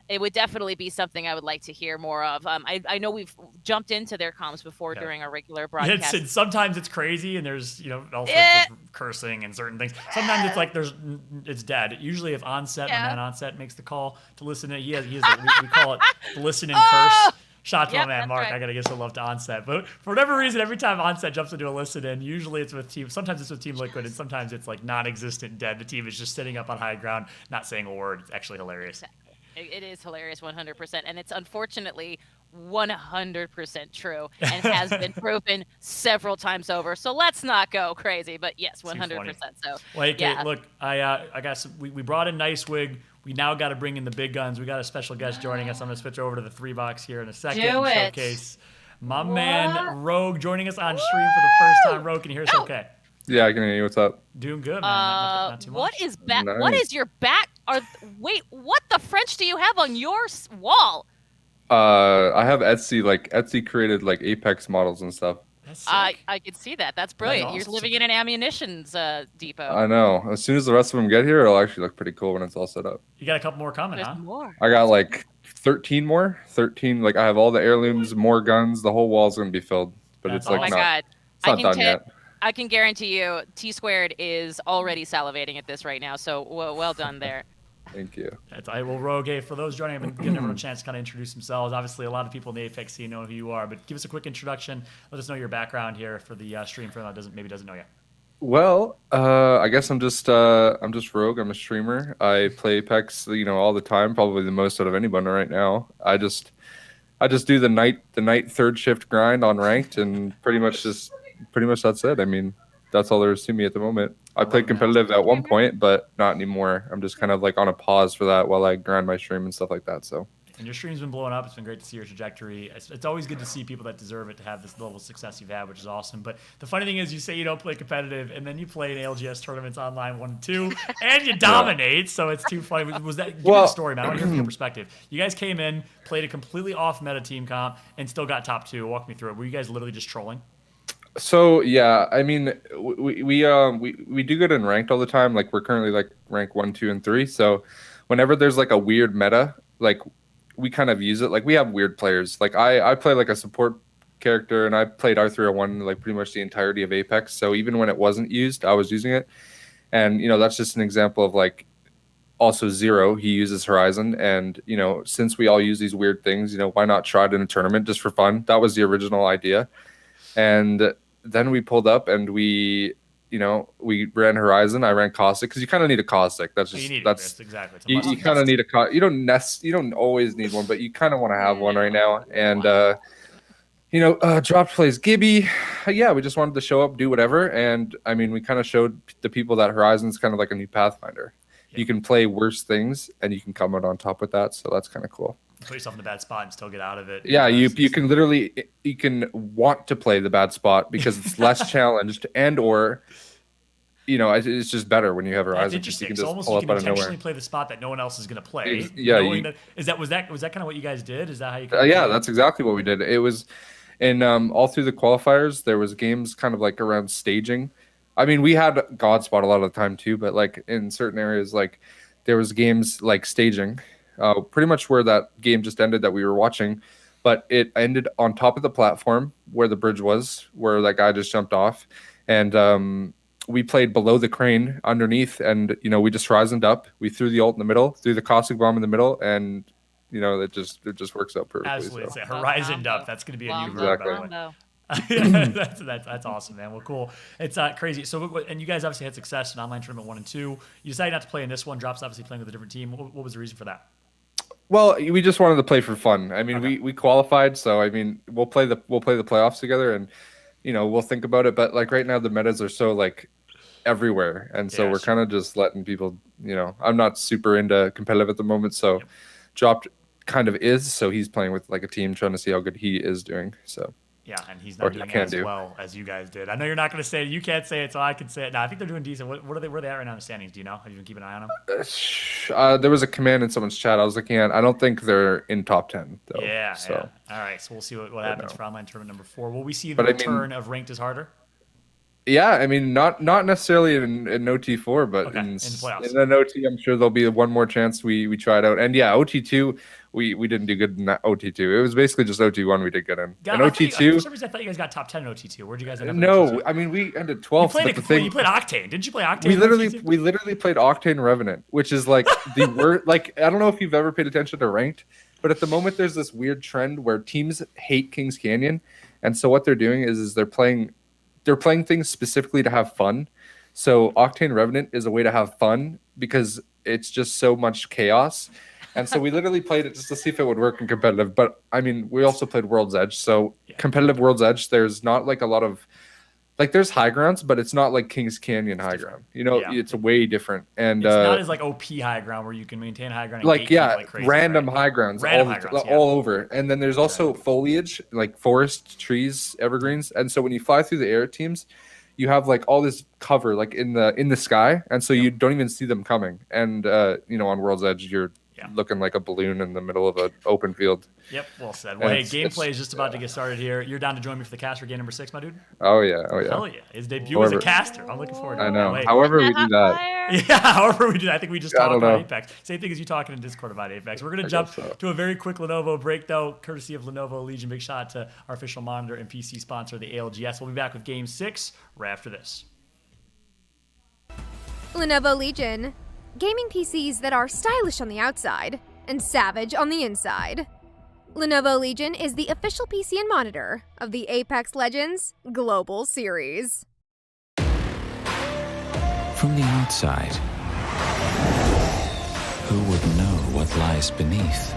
S2: it would definitely be something I would like to hear more of. I know we've jumped into their comms before during our regular broadcast.
S1: Sometimes it's crazy and there's all sorts of cursing and certain things. Sometimes it's like it's dead. Usually if Onset, my man Onset makes the call to listen in, he has we call it the listen and curse. Shout to my man Mark. Right. I gotta give some love to Onset. But for whatever reason, every time Onset jumps into a listen in, usually it's with Team. Sometimes it's with Team Liquid, and sometimes it's like non-existent dead. The team is just sitting up on high ground, not saying a word. It's actually hilarious.
S2: It is hilarious, 100%, and it's unfortunately 100% true and has been proven several times over. So let's not go crazy, but yes, 100%. So,
S1: well, hey, look, I got we brought in Nicewig. We now got to bring in the big guns. We got a special guest joining us. I'm gonna switch over to the 3-box here in a second. Showcase my man Rogue joining us on stream for the first time. Rogue, can you hear us okay?
S11: Yeah, I can hear you. What's up?
S1: Doing good, man. Not too much.
S2: What is back?
S11: Nice.
S2: What is your back? Wait, what the French do you have on your wall?
S11: I have Etsy created like Apex models and stuff.
S2: I could see that. That's brilliant.
S1: That's
S2: You're living in an ammunitions depot.
S11: I know. As soon as the rest of them get here, it'll actually look pretty cool when it's all set up.
S1: You got a couple more coming,
S2: There's
S1: huh?
S2: More.
S11: I got like 13 more. 13. Like I have all the heirlooms, more guns. The whole wall's gonna be filled. But it's like
S2: God.
S11: It's not done yet.
S2: I can guarantee you, T-Squared is already salivating at this right now. So well done there.
S11: Thank you.
S1: Well, Rogue, for those joining, I've been giving everyone a chance to kind of introduce themselves. Obviously, a lot of people in the Apex scene know who you are, but give us a quick introduction. Let us know your background here for the stream for anyone that doesn't know you.
S11: Well, I guess I'm just Rogue. I'm a streamer. I play Apex, all the time, probably the most out of anybody right now. I just do the night third shift grind on ranked, and pretty much that's it. I mean, that's all there is to me at the moment. I played competitive at one point, but not anymore. I'm just kind of like on a pause for that while I grind my stream and stuff like that. So.
S1: And your stream's been blowing up. It's been great to see your trajectory. It's always good to see people that deserve it to have this level of success you've had, which is awesome. But the funny thing is, you say you don't play competitive, and then you play in ALGS tournaments online 1 and 2, and you dominate. So it's too funny. Was that? Give me the story, man. I want to hear from your perspective. You guys came in, played a completely off-meta team comp, and still got top 2. Walk me through it. Were you guys literally just trolling?
S11: So yeah, I mean, we do good in ranked all the time. Like we're currently like rank 1, 2, and 3. So whenever there's like a weird meta, like we kind of use it. Like we have weird players. Like I play like a support character, and I played R301 like pretty much the entirety of Apex. So even when it wasn't used, I was using it. And that's just an example of like also Zero. He uses Horizon, and since we all use these weird things, why not try it in a tournament just for fun? That was the original idea. And then we pulled up and we ran Horizon. I ran Caustic because you kind of need a Caustic. That's just that's
S1: exactly.
S11: You kind of need a you don't always need one, but you kind of want to have one right now. And Dropped plays Gibby. Yeah, we just wanted to show up, do whatever, and I mean, we kind of showed the people that Horizon's kind of like a new Pathfinder. Yeah. You can play worse things and you can come out on top with that, so that's kind of cool.
S1: Put yourself in the bad spot and still get out of it.
S11: Yeah, you can literally want to play the bad spot because it's less challenged or it's just better when you have Horizon.
S1: That's interesting.
S11: You can
S1: so
S11: just
S1: almost
S11: pull
S1: you can
S11: up out of nowhere.
S1: intentionally play the spot that no one else is going to play.
S11: Yeah,
S1: was that kind of what you guys did? Is that how you?
S11: Yeah, that's exactly what we did. It was, in all through the qualifiers, there was games kind of like around staging. I mean, we had Godspot a lot of the time too, but like in certain areas, like there was games like staging. Pretty much where that game just ended that we were watching, but it ended on top of the platform where the bridge was, where that guy just jumped off, and we played below the crane underneath, and we just Horizoned up. We threw the ult in the middle, threw the caustic bomb in the middle, and it just works out perfectly.
S1: Absolutely, so. Horizoned up. That's going to be a new
S11: exactly.
S1: That's awesome, man. Well, cool. It's crazy. So, and you guys obviously had success in online tournament 1 and 2. You decided not to play in this one. Drops obviously playing with a different team. What was the reason for that?
S11: Well, we just wanted to play for fun. I mean, we qualified, so I mean, we'll play the playoffs together, and we'll think about it. But like right now, the metas are so like everywhere, and so we're kind of just letting people. I'm not super into competitive at the moment, so Dropped kind of is. So he's playing with like a team, trying to see how good he is doing. So.
S1: Yeah, and he's not doing as well as you guys did. I know you're not going to say it. You can't say it, so I can say it. No, I think they're doing decent. Where are they at right now in the standings? Do you know? Have you been keeping an eye on them?
S11: There was a command in someone's chat I was looking at. I don't think they're in top 10, though.
S1: Yeah,
S11: so.
S1: Yeah. All right, so we'll see what happens for online tournament number 4. Will we see the return of Ranked is Harder?
S11: Yeah, I mean, not necessarily in OT4, but
S1: Okay, in
S11: in
S1: the playoffs.
S11: in an OT, I'm sure there'll be one more chance we try it out. And yeah, OT2, we didn't do good in that OT2. It was basically just OT1 we did good in.
S1: God,
S11: And
S1: I thought you-
S11: OT2,
S1: for some reason, I thought you guys got top 10 in OT2. Where'd you guys end up? in
S11: no,
S1: OT2?
S11: I mean we ended
S1: You
S11: 12th.
S1: played,
S11: But the thing,
S1: you played Octane. Didn't you play Octane?
S11: we
S1: in
S11: literally
S1: OT2?
S11: played Octane Revenant, which is like the word. Like, I don't know if you've ever paid attention to ranked, but at the moment there's this weird trend where teams hate Kings Canyon, and so what they're doing is they're playing things specifically to have fun. So Octane Revenant is a way to have fun because it's just so much chaos. And so we literally played it just to see if it would work in competitive. But I mean, we also played World's Edge. So competitive World's Edge, there's not like a lot of like there's high grounds, but it's not like Kings Canyon high ground. You know,
S1: Yeah.
S11: it's way different. And
S1: It's not as like OP high ground where you can maintain high ground. And
S11: like
S1: gatekeep
S11: yeah,
S1: like crazy,
S11: random
S1: right?
S11: high grounds,
S1: Random
S11: all,
S1: high grounds, yeah.
S11: all over. And then there's also foliage, like forest, trees, evergreens. And so when you fly through the air teams, you have like all this cover like in the sky, and so you don't even see them coming. And you know, on World's Edge, you're looking like a balloon in the middle of an open field.
S1: Yep, well said. Well,
S11: And
S1: hey,
S11: it's-
S1: gameplay is just about to get started here. You're down to join me for the cast for game number 6, my dude?
S11: Oh yeah, oh yeah.
S1: Hell yeah. His debut as a
S11: However-
S1: caster. I'm looking forward to it.
S11: I know.
S1: Wait.
S11: However we do that.
S1: Yeah, however we do that. I think we just
S11: I
S1: talked
S11: don't
S1: about
S11: know.
S1: Apex. Same thing as you talking in Discord about Apex. We're going
S11: I
S1: to jump
S11: guess so.
S1: to a very quick Lenovo break, though, courtesy of Lenovo Legion. Big shout out to our official monitor and PC sponsor, the ALGS. We'll be back with game 6 right after this.
S7: Lenovo Legion. Gaming PCs that are stylish on the outside and savage on the inside. Lenovo Legion is the official PC and monitor of the Apex Legends Global Series.
S8: From the outside, who would know what lies beneath?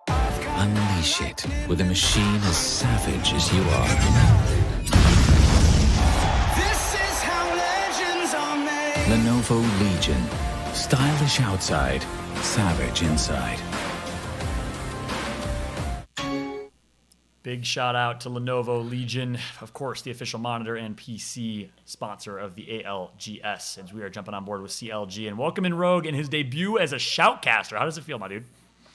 S8: Unleash it with a machine as savage as you are. Lenovo Legion. Stylish outside, savage inside.
S1: Big shout out to Lenovo Legion, of course, the official monitor and PC sponsor of the ALGS. As we are jumping on board with CLG and welcoming Rogue in his debut as a shoutcaster. How does it feel, my dude?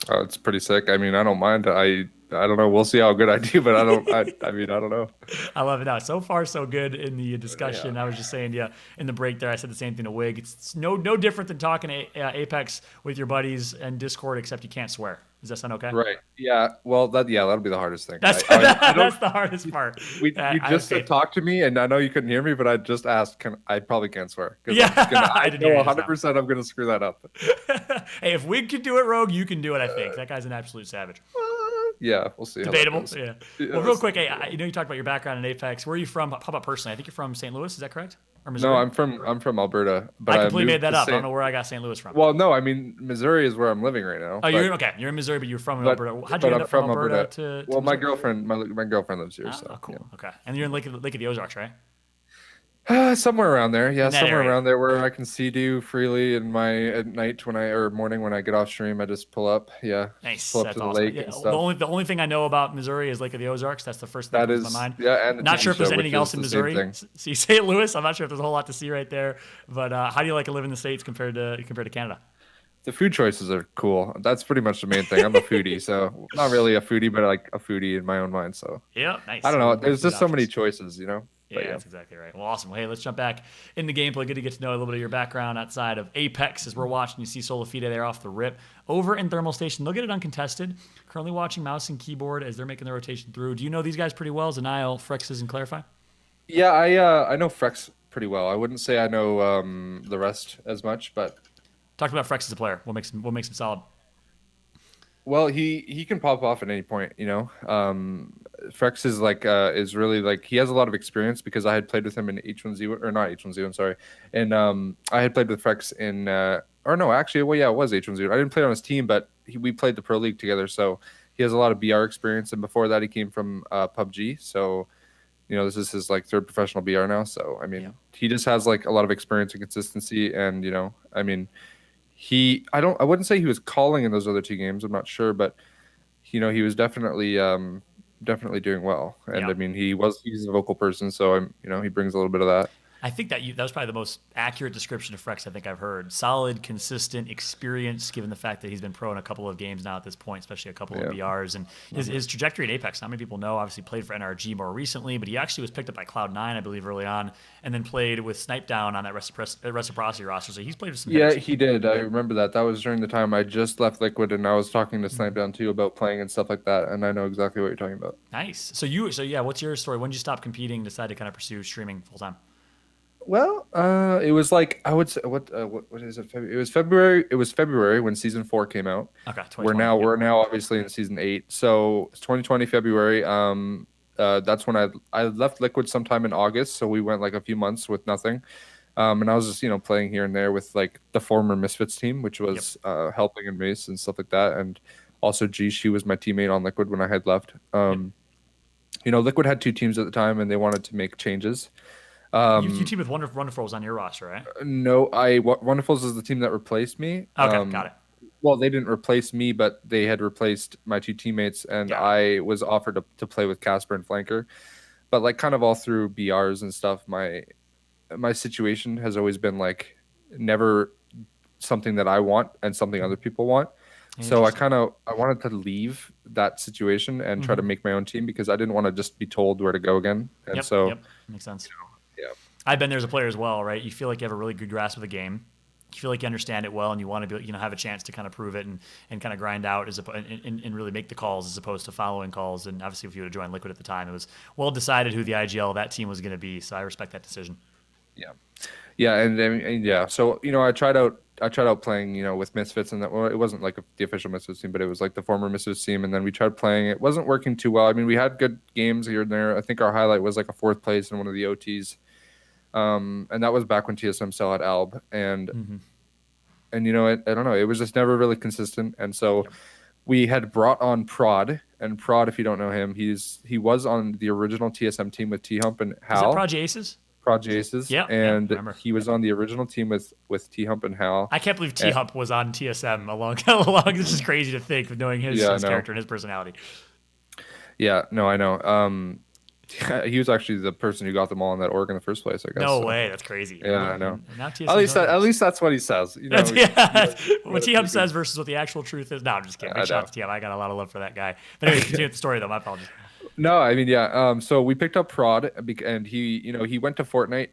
S11: Oh, it's pretty sick. I mean, I don't mind. I don't know. We'll see how good I do, but I mean, I don't know.
S1: I love it. Now, so far, so good in the discussion. I was just saying, in the break there, I said the same thing to Wig. It's no different than talking Apex with your buddies and Discord, except you can't swear. Does that sound okay?
S11: Right. Yeah. Well, that'll be the hardest thing.
S1: That's
S11: I don't-
S1: that's the hardest part.
S11: You just
S1: okay.
S11: talked to me, and I know you couldn't hear me, but I just asked. I probably can't swear. 'Cause
S1: Yeah,
S11: I
S1: I didn't
S11: know
S1: hear you just
S11: 100% I'm gonna screw that up.
S1: Hey, if Wig can do it, Rogue, you can do it. I think that guy's an absolute savage.
S11: Yeah, we'll see. how that
S1: Debatable.
S11: goes.
S1: Yeah.
S11: Yeah,
S1: Well, real
S11: we'll
S1: quick, hey, you know you talked about your background in Apex. Where are you from? How about personally? I think you're from St. Louis. Is that correct? Or Missouri?
S11: No, I'm from Alberta, but
S1: I completely
S11: moved
S1: made that
S11: to
S1: up. I don't
S11: St.
S1: know where I got St. Louis from.
S11: Well, no, I mean Missouri is where I'm living right now.
S1: Oh,
S11: but-
S1: you're okay. You're in Missouri, but you're from
S11: but-
S1: Alberta. How'd
S11: but
S1: you end
S11: I'm
S1: up from
S11: from
S1: Alberta,
S11: Alberta.
S1: to?
S11: Well, my
S1: Missouri?
S11: girlfriend, my girlfriend lives here,
S1: Oh,
S11: so
S1: cool.
S11: yeah.
S1: Okay, and you're in Lake of the Ozarks, right?
S11: Somewhere around there, yeah,
S1: In that
S11: somewhere
S1: area.
S11: around there where I can see you freely at night or morning when I get off stream. I just pull up,
S1: Nice.
S11: pull up
S1: That's
S11: to the
S1: awesome.
S11: lake
S1: Yeah,
S11: and
S1: the
S11: stuff.
S1: only thing I know about Missouri is Lake of the Ozarks. That's the first thing that comes to my mind.
S11: yeah, and the
S1: Not
S11: TV
S1: sure if there's
S11: show,
S1: anything
S11: which
S1: else
S11: is
S1: in
S11: the same
S1: Missouri.
S11: thing.
S1: See St. Louis. I'm not sure if there's a whole lot to see right there. But how do you like to live in the States compared to Canada?
S11: The food choices are cool. That's pretty much the main thing. I'm a foodie, so not really a foodie, but like a foodie in my own mind. So
S1: Yeah, nice.
S11: I don't know.
S1: More
S11: There's
S1: food
S11: just so many
S1: options.
S11: choices, you know. But
S1: Yeah, that's exactly right. Well, awesome. Well, hey, let's jump back in the gameplay. Good to get to know a little bit of your background outside of Apex as we're watching. You see Solafide there off the rip. Over in Thermal Station, they'll get it uncontested. Currently watching mouse and keyboard as they're making the rotation through. Do you know these guys pretty well? Zanile, Frexes, and Clarify?
S11: Yeah, I know Frex pretty well. I wouldn't say I know the rest as much, but
S1: Talk about Frex as a player. What makes him solid?
S11: well, he can pop off at any point, you know. Frex is like is really like he has a lot of experience because I had played with him in H1Z1 or not H1Z1, sorry, and I had played with Frex in or no, actually, well, yeah, it was H1Z1. I didn't play on his team, but we played the Pro League together, so he has a lot of BR experience, and before that, he came from PUBG, so. You know, this is his like third professional BR now, so I mean, he just has like a lot of experience and consistency, and you know, I mean, I wouldn't say he was calling in those other two games. I'm not sure, but you know, he was definitely doing well, and I mean, he's a vocal person, so he brings a little bit of that.
S1: I think that that was probably the most accurate description of Frex I think I've heard. Solid, consistent, experience, given the fact that he's been pro in a couple of games now at this point, especially a couple of BRs. And his trajectory in Apex, not many people know, obviously played for NRG more recently, but he actually was picked up by Cloud9, I believe, early on, and then played with Snipedown on that Reciprocity roster. So he's played with some
S11: Yeah,
S1: hitters.
S11: he did. I remember that. That was during the time I just left Liquid, and I was talking to Snipedown too about playing and stuff like that, and I know exactly what you're talking about.
S1: Nice. So yeah, what's your story? When did you stop competing, decide to kind of pursue streaming full time?
S11: Well, it was like I would say what is it? It was February. It was February when season 4 came out.
S1: Okay,
S11: we're now obviously in season 8. So it's 2020 February. That's when I left Liquid sometime in August. So we went like a few months with nothing. And I was just playing here and there with like the former Misfits team, which was helping in Mace and stuff like that. And also she was my teammate on Liquid when I had left. Liquid had 2 teams at the time, and they wanted to make changes.
S1: You team with Wonderfuls on your roster, right?
S11: No, Wonderfuls is the team that replaced me.
S1: Okay, got it.
S11: Well, they didn't replace me, but they had replaced my 2 teammates, and I was offered to play with Casper and Flanker. But like kind of all through BRs and stuff, my situation has always been like never something that I want and something other people want. So I wanted to leave that situation and try to make my own team, because I didn't want to just be told where to go again. And
S1: makes sense.
S11: Yeah.
S1: I've been there as a player as well, right? You feel like you have a really good grasp of the game. You feel like you understand it well, and you want to be, have a chance to kind of prove it and kind of grind out and really make the calls as opposed to following calls. And obviously, if you would have joined Liquid at the time, it was well decided who the IGL of that team was going to be. So I respect that decision.
S11: Yeah, and yeah. So I tried out playing with Misfits, and it wasn't like the official Misfits team, but it was like the former Misfits team. And then we tried playing. It wasn't working too well. I mean, we had good games here and there. I think our highlight was like a 4th place in one of the OTs. And that was back when TSM still had Alb, and I don't know, it was just never really consistent. And so we had brought on Prod, and Prod, if you don't know him, he was on the original TSM team with T-Hump and Hal.
S1: Is that Prod Aces?
S11: Prod Aces, and he was on the original team with T-Hump and Hal.
S1: I can't believe T-Hump was on TSM along. This is crazy to think, of knowing his character and his personality.
S11: Yeah, no, I know. He was actually the person who got them all in that org in the first place, I guess.
S1: No way, that's crazy.
S11: Yeah, I know.
S1: Now
S11: At least that's what he says.
S1: What T-Hump says versus what the actual truth is. No, I'm just kidding. Big shout out to T-Hump. I got a lot of love for that guy. But anyway, continue with the story though. My apologies.
S11: No, I mean, yeah. So we picked up Prod, and he went to Fortnite.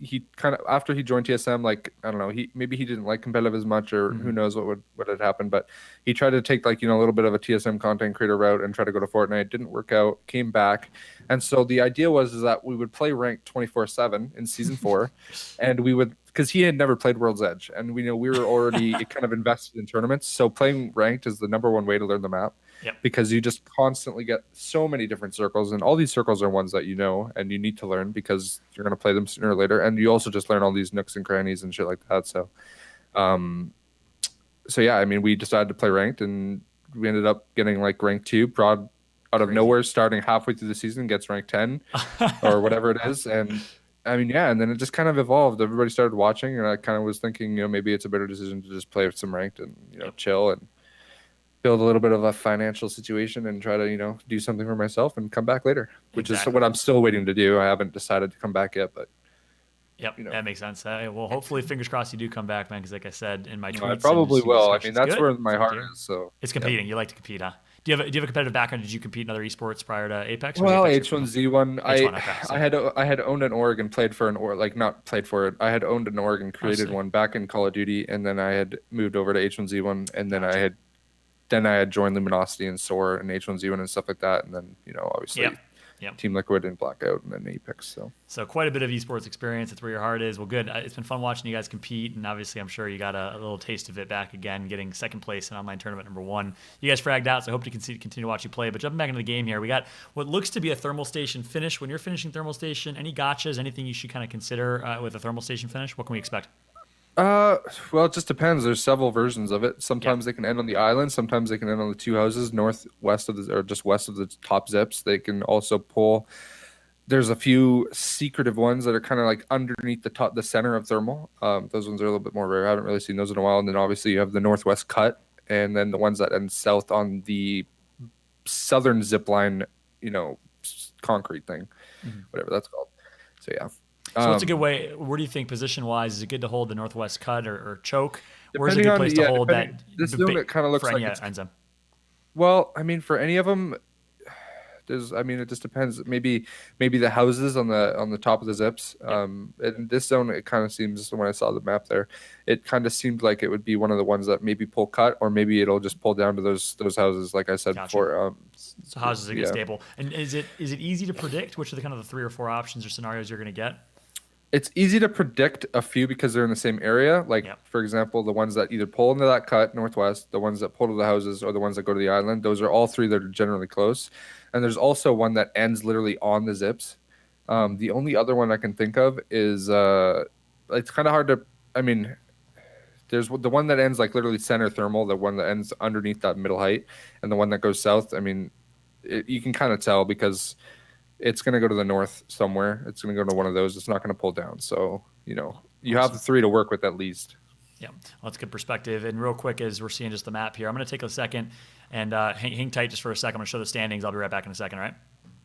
S11: He kind of, after he joined TSM, like, I don't know, maybe he didn't like competitive as much, or who knows what had happened, but he tried to take like a little bit of a TSM content creator route and try to go to Fortnite. Didn't work out. Came back, and so the idea was that we would play ranked 24/7 in season 4, and we would, because he had never played World's Edge, and we were already kind of invested in tournaments. So playing ranked is the number one way to learn the map. Because you just constantly get so many different circles, and all these circles are ones that and you need to learn because you're going to play them sooner or later, and you also just learn all these nooks and crannies and shit like that. So yeah, I mean, we decided to play ranked, and we ended up getting like rank 2. Prod out of nowhere, starting halfway through the season, gets rank 10 or whatever it is, and I mean, yeah, and then it just kind of evolved. Everybody started watching, and I kind of was thinking, maybe it's a better decision to just play with some ranked and chill and build a little bit of a financial situation and try to do something for myself and come back later, which is what I'm still waiting to do. I haven't decided to come back yet, but
S1: that makes sense. Well, hopefully, fingers crossed, you do come back, man, because like I said in my tweets,
S11: I probably will. I mean, that's where my heart is. So
S1: it's competing. You like to compete, huh? Do you have a competitive background? Did you compete in other esports prior to Apex?
S11: Well, H1Z1. I had owned an org and played for an org, like not played for it. I had owned an org and created one back in Call of Duty, and then I had moved over to H1Z1, and then I had joined Luminosity and SOAR and H1Z1 and stuff like that, and then obviously Team Liquid and Blackout and then Apex.
S1: So quite a bit of esports experience. That's where your heart is. Well, good. It's been fun watching you guys compete, and obviously I'm sure you got a little taste of it back again, getting second place in online tournament number 1. You guys fragged out, so I hope to continue to watch you play. But jumping back into the game here, we got what looks to be a thermal station finish. When you're finishing thermal station, any gotchas, anything you should kind of consider with a thermal station finish? What can we expect?
S11: Well, it just depends. There's several versions of it. Sometimes they can end on the island. Sometimes they can end on the 2 houses, northwest of or just west of the top zips. They can also pull. There's a few secretive ones that are kind of like underneath the center of thermal. Those ones are a little bit more rare. I haven't really seen those in a while. And then obviously you have the northwest cut, and then the ones that end south on the southern zip line, concrete thing, whatever that's called. So yeah.
S1: So what's a good way? Where do you think position-wise is it good to hold the northwest cut or choke? Where's a
S11: Depending
S1: good
S11: on-
S1: place
S11: yeah,
S1: to hold
S11: depending-
S1: that?
S11: this zone, it kinda looks
S1: for
S11: like
S1: any
S11: it's-
S1: enzyme.
S11: Well, I mean, for any of them, it just depends. Maybe the houses on the top of the zips. In this zone, it kind of seems, when I saw the map there, it kind of seemed like it would be one of the ones that maybe pull cut, or maybe it'll just pull down to those houses, like I said before.
S1: So houses are a good staple. And is it easy to predict which are the kind of the 3 or 4 options or scenarios you're going to get?
S11: It's easy to predict a few because they're in the same area. Like, for example, the ones that either pull into that cut northwest, the ones that pull to the houses, or the ones that go to the island. Those are all 3 that are generally close. And there's also one that ends literally on the zips. The only other one I can think of is it's kind of hard to. I mean, there's the one that ends like literally center thermal, the one that ends underneath that middle height, and the one that goes south. I mean, you can kind of tell because it's going to go to the north somewhere. It's going to go to one of those. It's not going to pull down. So, you have the 3 to work with at least.
S1: Yeah, well, that's good perspective. And real quick, as we're seeing just the map here, I'm going to take a second and hang tight just for a second. I'm going to show the standings. I'll be right back in a second, all right?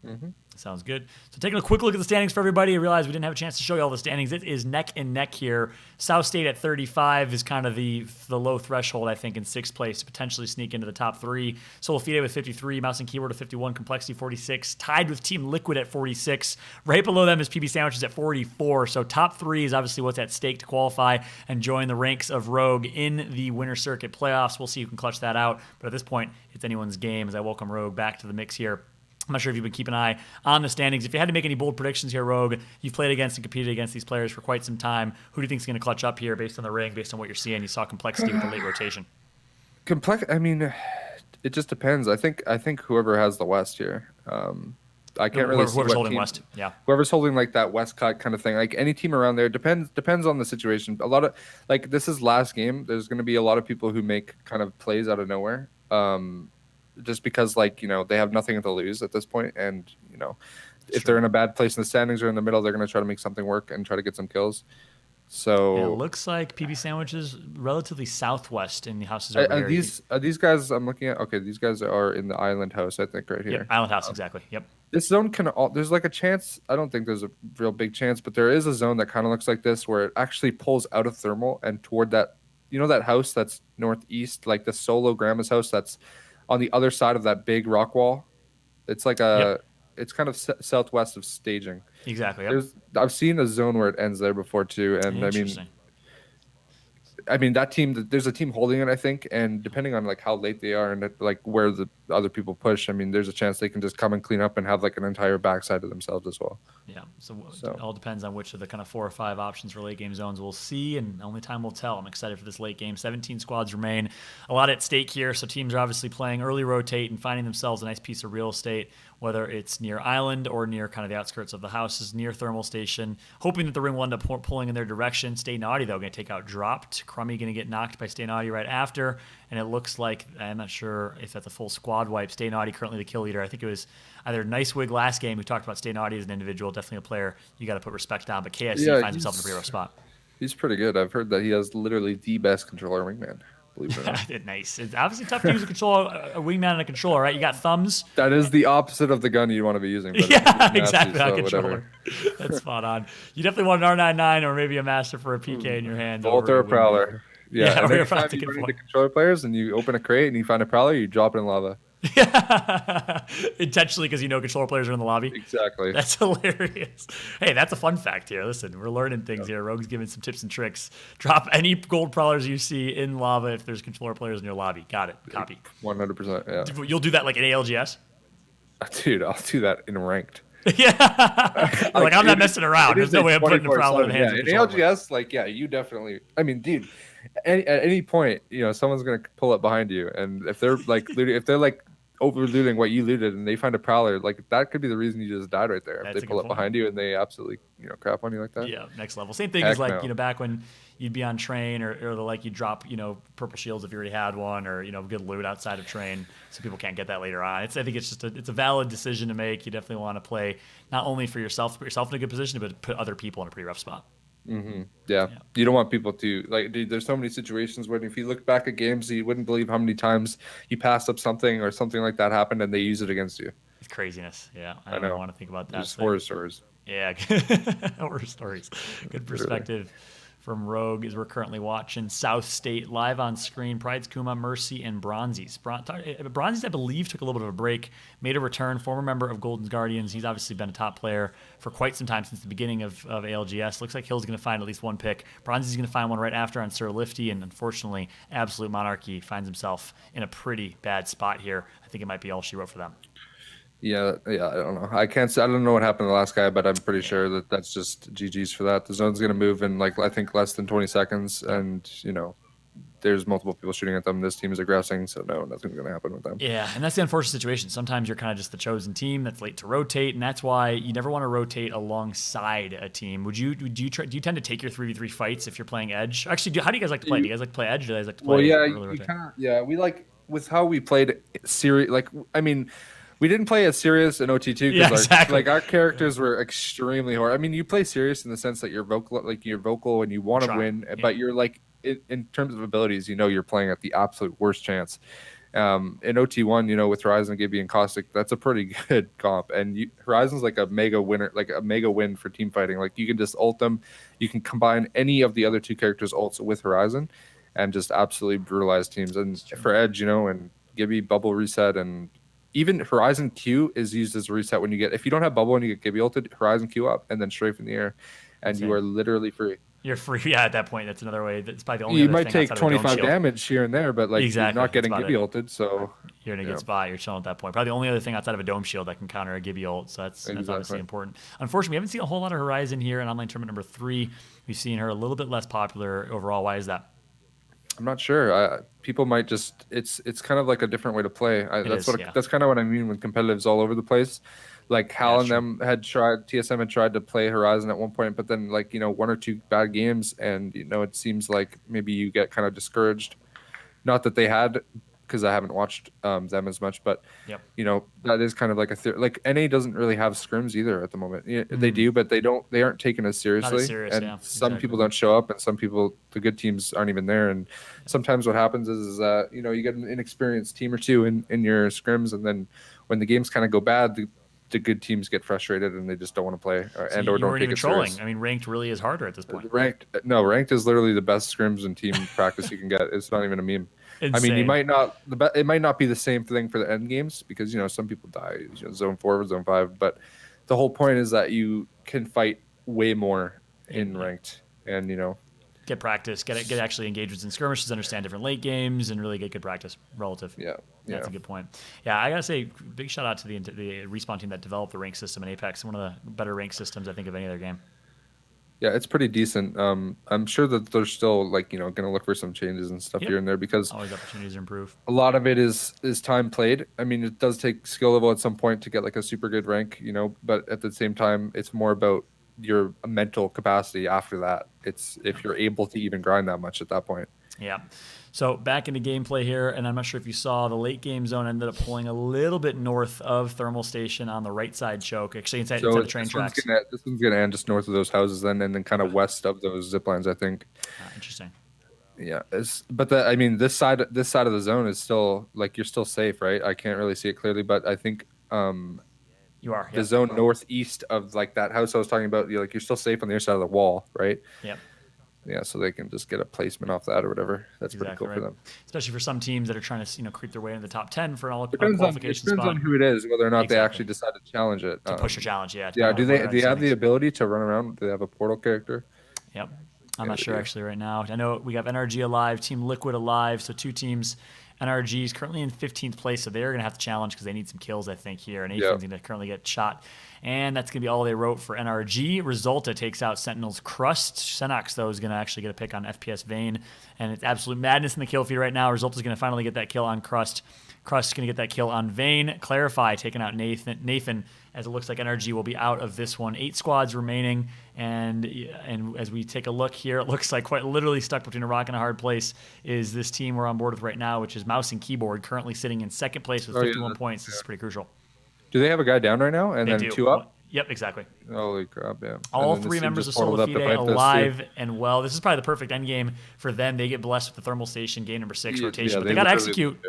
S11: Mm-hmm.
S1: Sounds good. So taking a quick look at the standings for everybody. I realize we didn't have a chance to show you all the standings. It is neck and neck here. South State at 35 is kind of the low threshold, I think, in 6th place to potentially sneak into the top 3. Solifide with 53, Mouse and Keyboard at 51, Complexity 46, tied with Team Liquid at 46. Right below them is PB Sandwiches at 44. So top 3 is obviously what's at stake to qualify and join the ranks of Rogue in the Winter Circuit playoffs. We'll see who can clutch that out. But at this point, it's anyone's game as I welcome Rogue back to the mix here. I'm not sure if you've been keeping an eye on the standings. If you had to make any bold predictions here, Rogue, you've played against and competed against these players for quite some time. Who do you think is going to clutch up here based on the ring, based on what you're seeing? You saw Complexity with the late rotation.
S11: I mean, it just depends. I think whoever has the West here. I can't really see
S1: whoever's
S11: what
S1: holding
S11: team-
S1: West. Yeah.
S11: Whoever's holding like that West cut kind of thing. Like any team around there depends on the situation. A lot of like this is last game. There's going to be a lot of people who make kind of plays out of nowhere. Just because they have nothing to lose at this point, and if they're in a bad place in the standings or in the middle, they're going to try to make something work and try to get some kills. So
S1: it looks like PB Sandwiches relatively southwest in the houses over
S11: are
S1: here.
S11: these guys I'm looking at? Okay, these guys are in the Island House, I think, right here.
S1: Yep, Island House, exactly. Yep.
S11: This zone there's like a chance. I don't think there's a real big chance, but there is a zone that kind of looks like this where it actually pulls out of thermal and toward that. That house that's northeast, like the Solo Grandma's house that's on the other side of that big rock wall. It's like it's kind of southwest of staging.
S1: Exactly. Yep.
S11: I've seen a zone where it ends there before too, and I mean that team. There's a team holding it, I think, and depending on like how late they are and like where the other people push, I mean, there's a chance they can just come and clean up and have like an entire backside to themselves as well.
S1: Yeah. So it all depends on which of the kind of 4 or 5 options for late game zones we'll see, and only time will tell. I'm excited for this late game. 17 squads remain. A lot at stake here, so teams are obviously playing early rotate and finding themselves a nice piece of real estate, whether it's near Island or near kind of the outskirts of the houses, near Thermal Station, hoping that the ring will end up pulling in their direction. Stay Naughty, though, going to take out Dropped. Crummy going to get knocked by Stay Naughty right after, and it looks like, I'm not sure if that's a full squad wipe. Stay Naughty currently the kill leader. I think it was either Nicewig last game who talked about Stay Naughty as an individual, definitely a player you got to put respect on, but KFC finds himself in a pretty rough spot.
S11: He's pretty good. I've heard that he has literally the best controller wingman. Believe it or not.
S1: Nice. It's obviously tough to use a wingman and a controller, right? You got thumbs.
S11: That is the opposite of the gun you want to be using. But
S1: yeah, exactly.
S11: So
S1: On controller. That's spot on. You definitely want an R99 or maybe a master for a PK in your hand.
S11: Bolt or a prowler. Yeah. And
S1: we're
S11: every time you run into controller players and you open a crate and you find a prowler, you drop it in lava.
S1: Intentionally, because controller players are in the lobby.
S11: Exactly.
S1: That's hilarious. Hey, that's a fun fact here. Listen, we're learning things here. Rogue's giving some tips and tricks. Drop any gold prowlers you see in lava if there's controller players in your lobby. Got it. Copy.
S11: 100%. Yeah.
S1: You'll do that like in ALGS?
S11: Dude, I'll do that in ranked.
S1: Yeah. I'm not messing around. There's no way I'm putting a prowler in the hands of
S11: in
S1: controller
S11: ALGS, you definitely. I mean, dude, at any point, someone's gonna pull up behind you, and if they're like looting, if they're like over looting what you looted, and they find a prowler, like that could be the reason you just died right there. If they pull up behind you and they absolutely, crap on you like that.
S1: Yeah, next level. Same thing as like back when you'd be on train or like you drop purple shields if you already had one, or good loot outside of train, so people can't get that later on. I think it's just it's a valid decision to make. You definitely want to play not only for yourself to put yourself in a good position, but put other people in a pretty rough spot.
S11: Mm-hmm. Yeah, you don't want people to dude. There's so many situations where if you look back at games, you wouldn't believe how many times you passed up something or something like that happened, and they use it against you.
S1: It's craziness. Yeah, I don't want to think about that.
S11: There's horror stories.
S1: Yeah, horror stories. Good perspective from Rogue as we're currently watching South State live on screen. Pride's Kuma, Mercy, and Bronzies. Bronzies, I believe, took a little bit of a break, made a return, former member of Golden's Guardians. He's obviously been a top player for quite some time since the beginning of ALGS. Looks like Hill's going to find at least one pick. Bronzies is going to find one right after on Sir Lifty, and unfortunately, Absolute Monarchy finds himself in a pretty bad spot here. I think it might be all she wrote for them.
S11: Yeah, I don't know. I don't know what happened to the last guy, but I'm pretty sure that that's just GG's for that. The zone's going to move in, I think less than 20 seconds, and, there's multiple people shooting at them. This team is aggressing, so no, nothing's going to happen with them.
S1: Yeah, and that's the unfortunate situation. Sometimes you're kind of just the chosen team that's late to rotate, and that's why you never want to rotate alongside a team. Do you tend to take your 3v3 fights if you're playing Edge? Actually, how do you guys like to play? Do you guys like to play Edge, or do you guys like to play?
S11: Well, we like with how we played serious. We didn't play as serious in OT2 because our characters were extremely hard. I mean, you play serious in the sense that you're vocal and you want to win, but you're in terms of abilities, you're playing at the absolute worst chance. In OT1, with Horizon, Gibby, and Caustic, that's a pretty good comp. And Horizon's like a mega winner, like a mega win for team fighting. Like you can just ult them, you can combine any of the other two characters' ults with Horizon, and just absolutely brutalize teams. And for Edge, and Gibby bubble reset, and even Horizon Q is used as a reset when if you don't have bubble and you get Gibby ulted, Horizon Q up and then strafe in the air, and you are literally free.
S1: You're free. Yeah, at that point, that's another way. That's probably the only.
S11: You
S1: other
S11: might
S1: thing
S11: take 25 damage here and there, but you're not getting Gibby ulted, so
S1: you're in a good spot. You're chilling at that point. Probably the only other thing outside of a dome shield that can counter a Gibby ult. So that's obviously important. Unfortunately, we haven't seen a whole lot of Horizon here in online tournament number 3. We've seen her a little bit less popular overall. Why is that?
S11: I'm not sure. People might just it's kind of like a different way to play. That's kind of what I mean when competitive's all over the place. Like Hal and them TSM had tried to play Horizon at one point, but then one or two bad games, and it seems like maybe you get kind of discouraged. Not that they had, because I haven't watched them as much, but that is kind of like NA doesn't really have scrims either at the moment. They do, but they aren't taken as seriously. Some people don't show up, and some people, the good teams, aren't even there. And sometimes what happens is that you get an inexperienced team or two in your scrims, and then when the games kind of go bad, the good teams get frustrated and they just don't want to play or don't take it trolling.
S1: I mean, ranked really is harder at this point.
S11: Ranked is literally the best scrims and team practice you can get. It's not even a meme.
S1: Insane.
S11: I mean, it might not be the same thing for the end games because some people die zone 4 or zone 5, but the whole point is that you can fight way more in ranked, and
S1: get practice, get actually engagements in skirmishes, understand different late games, and really get good practice relative.
S11: Yeah.
S1: That's a good point. Yeah, I gotta say, big shout out to the Respawn team that developed the rank system in Apex. One of the better rank systems I think of any other game.
S11: Yeah, it's pretty decent. I'm sure that they're still going to look for some changes and stuff here and there, because
S1: always opportunities to improve.
S11: A lot of it is time played. I mean, it does take skill level at some point to get a super good rank, but at the same time, it's more about your mental capacity after that. It's if you're able to even grind that much at that point.
S1: Yeah. So back into gameplay here, and I'm not sure if you saw the late game zone ended up pulling a little bit north of Thermal Station on the right side choke, actually inside the train tracks.
S11: This one's going to end just north of those houses then, and then kind of west of those zip lines, I think.
S1: Interesting.
S11: Yeah, but this side of the zone is still you're still safe, right? I can't really see it clearly, but I think
S1: you are
S11: the zone northeast of that house I was talking about. You're still safe on the other side of the wall, right?
S1: Yep.
S11: Yeah, so they can just get a placement off that or whatever. That's pretty cool for them.
S1: Especially for some teams that are trying to creep their way into the top 10 for an all
S11: qualification
S1: spot.
S11: It depends on who it is, whether or not they actually decide to challenge it.
S1: To push a challenge, yeah.
S11: Yeah, do you have the ability to run around? Do they have a portal character?
S1: Yep. I'm not sure actually right now. I know we have NRG alive, Team Liquid alive, so two teams. NRG is currently in 15th place, so they're going to have to challenge because they need some kills, I think, here. And Ethan's going to currently get shot. And that's going to be all they wrote for NRG. Resulta takes out Sentinel's Crust. Senox, though, is going to actually get a pick on FPS Vayne. And it's absolute madness in the kill feed right now. Resulta's going to finally get that kill on Crust. Crust is going to get that kill on Vayne. Clarify taking out Nathan, as it looks like NRG will be out of this one. 8 squads remaining, and as we take a look here, it looks like quite literally stuck between a rock and a hard place is this team we're on board with right now, which is Mouse and Keyboard, currently sitting in second place with 51 points. This is pretty crucial.
S11: Do they have a guy down right now, and
S1: they
S11: then
S1: do.
S11: 2 up?
S1: Yep, exactly.
S11: Holy crap, yeah.
S1: All 3 members of Solar Fide alive and well. This is probably the perfect end game for them. They get blessed with the Thermal Station, game number 6 rotation, but they got to execute.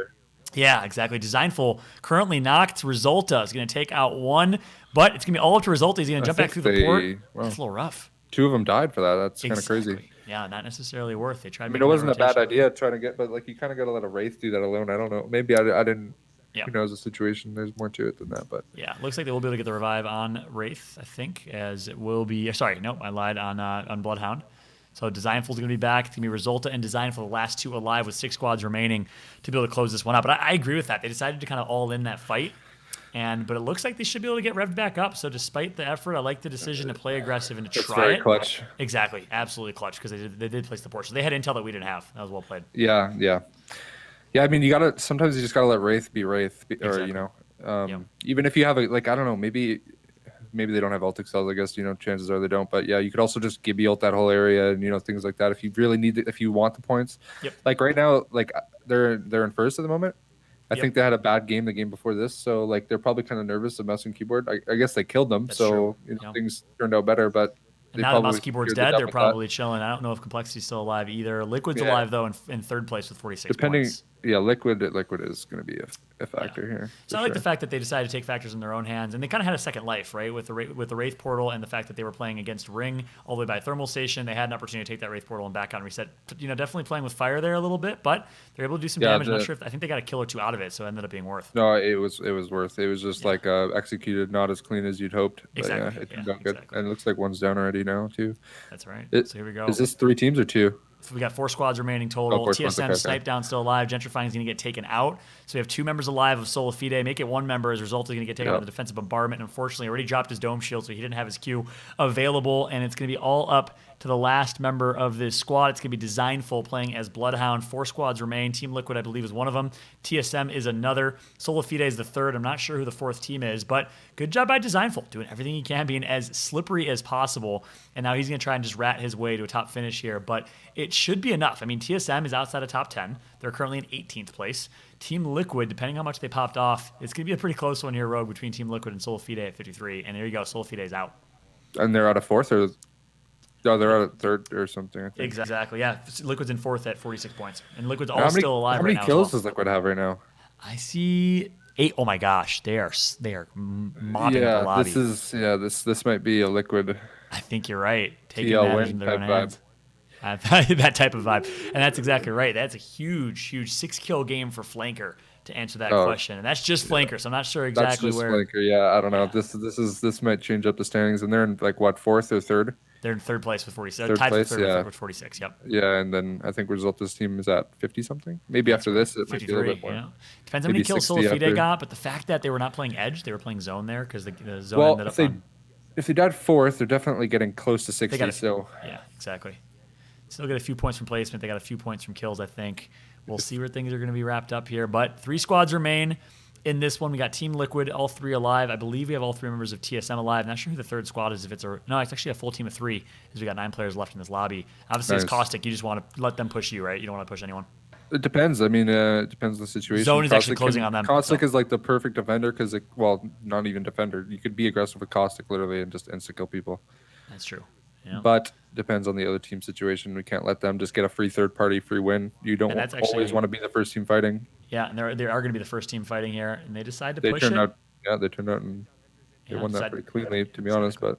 S1: Yeah, exactly. Designful currently knocked. Resulta is going to take out one But it's going to be all up to result. He's going to jump back through the port.
S11: Well,
S1: That's a little rough.
S11: 2 of them died for that. That's kind of crazy.
S1: Yeah, not necessarily worth. They tried.
S11: I mean, it wasn't a bad idea trying to get, but like you kind of got to let a Wraith do that alone. I don't know. Maybe I didn't.
S1: Yeah.
S11: Who knows the situation? There's more to it than that, but
S1: yeah, looks like they will be able to get the revive on Wraith, I think, as it will be. Sorry, no, I lied on Bloodhound. So Designful's going to be back. It's going to be Resulta and Designful, the last 2 alive with 6 squads remaining to be able to close this one out. But I agree with that. They decided to kind of all in that fight. But it looks like they should be able to get revved back up. So despite the effort, I like the decision to play aggressive and to
S11: it's
S1: try
S11: very
S1: it.
S11: clutch.
S1: Exactly, absolutely clutch because they did place the port. So they had intel that we didn't have. That was well played.
S11: Yeah. I mean, sometimes you just gotta let Wraith be Wraith, or
S1: exactly.
S11: Even if you have I don't know, maybe they don't have ult excels. I guess chances are they don't. But yeah, you could also just Gibby ult that whole area and things like that if you really need it, if you want the points.
S1: Yep.
S11: Like right now, like they're in first at the moment. I think they had a bad game the game before this, so like they're probably kind of nervous of mouse and keyboard. I guess they killed them,
S1: That's
S11: so things turned out better. But
S1: and now the mouse keyboard's dead, they're probably chilling. I don't know if Complexity's still alive either. Liquid's alive though, in third place with 46 points.
S11: Yeah, Liquid is going to be a factor here.
S1: So I like the fact that they decided to take factors in their own hands, and they kind of had a second life, right? With the Wraith portal and the fact that they were playing against Ring all the way by Thermal Station, they had an opportunity to take that Wraith portal and back out and reset. Definitely playing with fire there a little bit, but they're able to do some damage. I'm not sure I think they got a kill or 2 out of it, so it ended up being worth.
S11: No, it was worth. It was just like executed not as clean as you'd hoped. But
S1: exactly.
S11: Yeah, it turned out good, and it looks like one's down already now too.
S1: That's right. So here we go.
S11: Is this 3 teams or 2?
S1: So we got 4 squads remaining total. TSM Snipe Down still alive. Gentrifying is going to get taken out. So we have 2 members alive of Sola Fide. Make it 1 member as a result. He's going to get taken out of the defensive bombardment. Unfortunately, already dropped his dome shield, so he didn't have his Q available. And it's going to be all up to the last member of this squad. It's going to be Designful playing as Bloodhound. 4 squads remain. Team Liquid, I believe, is one of them. TSM is another. Sola Fide is the third. I'm not sure who the 4th team is, but good job by Designful, doing everything he can, being as slippery as possible. And now he's going to try and just rat his way to a top finish here, but it should be enough. I mean, TSM is outside of top 10. They're currently in 18th place. Team Liquid, depending on how much they popped off, it's going to be a pretty close one here, Rogue, between Team Liquid and Sola Fide at 53. And there you go, Sola Fide is out.
S11: And they're out of 4th, or they're out of 3rd or something, I think.
S1: Exactly, yeah. Liquid's in 4th at 46 points. And Liquid's all still alive
S11: right now. How many kills does Liquid have right now?
S1: I see 8. Oh my gosh, they are mobbing the lobby.
S11: This might be a Liquid.
S1: I think you're right. Taking advantage in their own hands. That type of vibe. And that's exactly right. That's a huge 6-kill game for Flanker to answer that question. And that's just Flanker, so I'm not sure exactly
S11: that's just
S1: where.
S11: Flanker, yeah. I don't know. This might change up the standings, and they're in like what, 4th or 3rd?
S1: They're in 3rd place with 46.
S11: Third
S1: tied
S11: place,
S1: for 3rd with 46. Yep.
S11: Yeah, and then I think Resulta's team is at 50 something. Maybe after this, it might be a little bit more.
S1: Yeah. Depends how many kills Sola Fide got, but the fact that they were not playing Edge, they were playing Zone there because the Zone ended up
S11: if they died 4th, they're definitely getting close to 60.
S1: Yeah, exactly. Still get a few points from placement. They got a few points from kills, I think. We'll see where things are going to be wrapped up here. But 3 squads remain in this one. We got Team Liquid, all 3 alive. I believe we have all 3 members of TSM alive. Not sure who the 3rd squad is. No, it's actually a full team of 3, because we got 9 players left in this lobby. Obviously, it's Caustic. You just want to let them push you, right? You don't want to push anyone.
S11: It depends. I mean, it depends on the situation.
S1: Zone is actually closing on them.
S11: Caustic is like the perfect defender because, not even defender. You could be aggressive with Caustic literally and just insta-kill people.
S1: That's true. Yeah.
S11: But depends on the other team situation. We can't let them just get a free third-party free win. You don't always want to be the first team fighting.
S1: Yeah, and they are going to be the first team fighting here, and they decide to push
S11: it. They turned out and they won that pretty cleanly, to be honest. But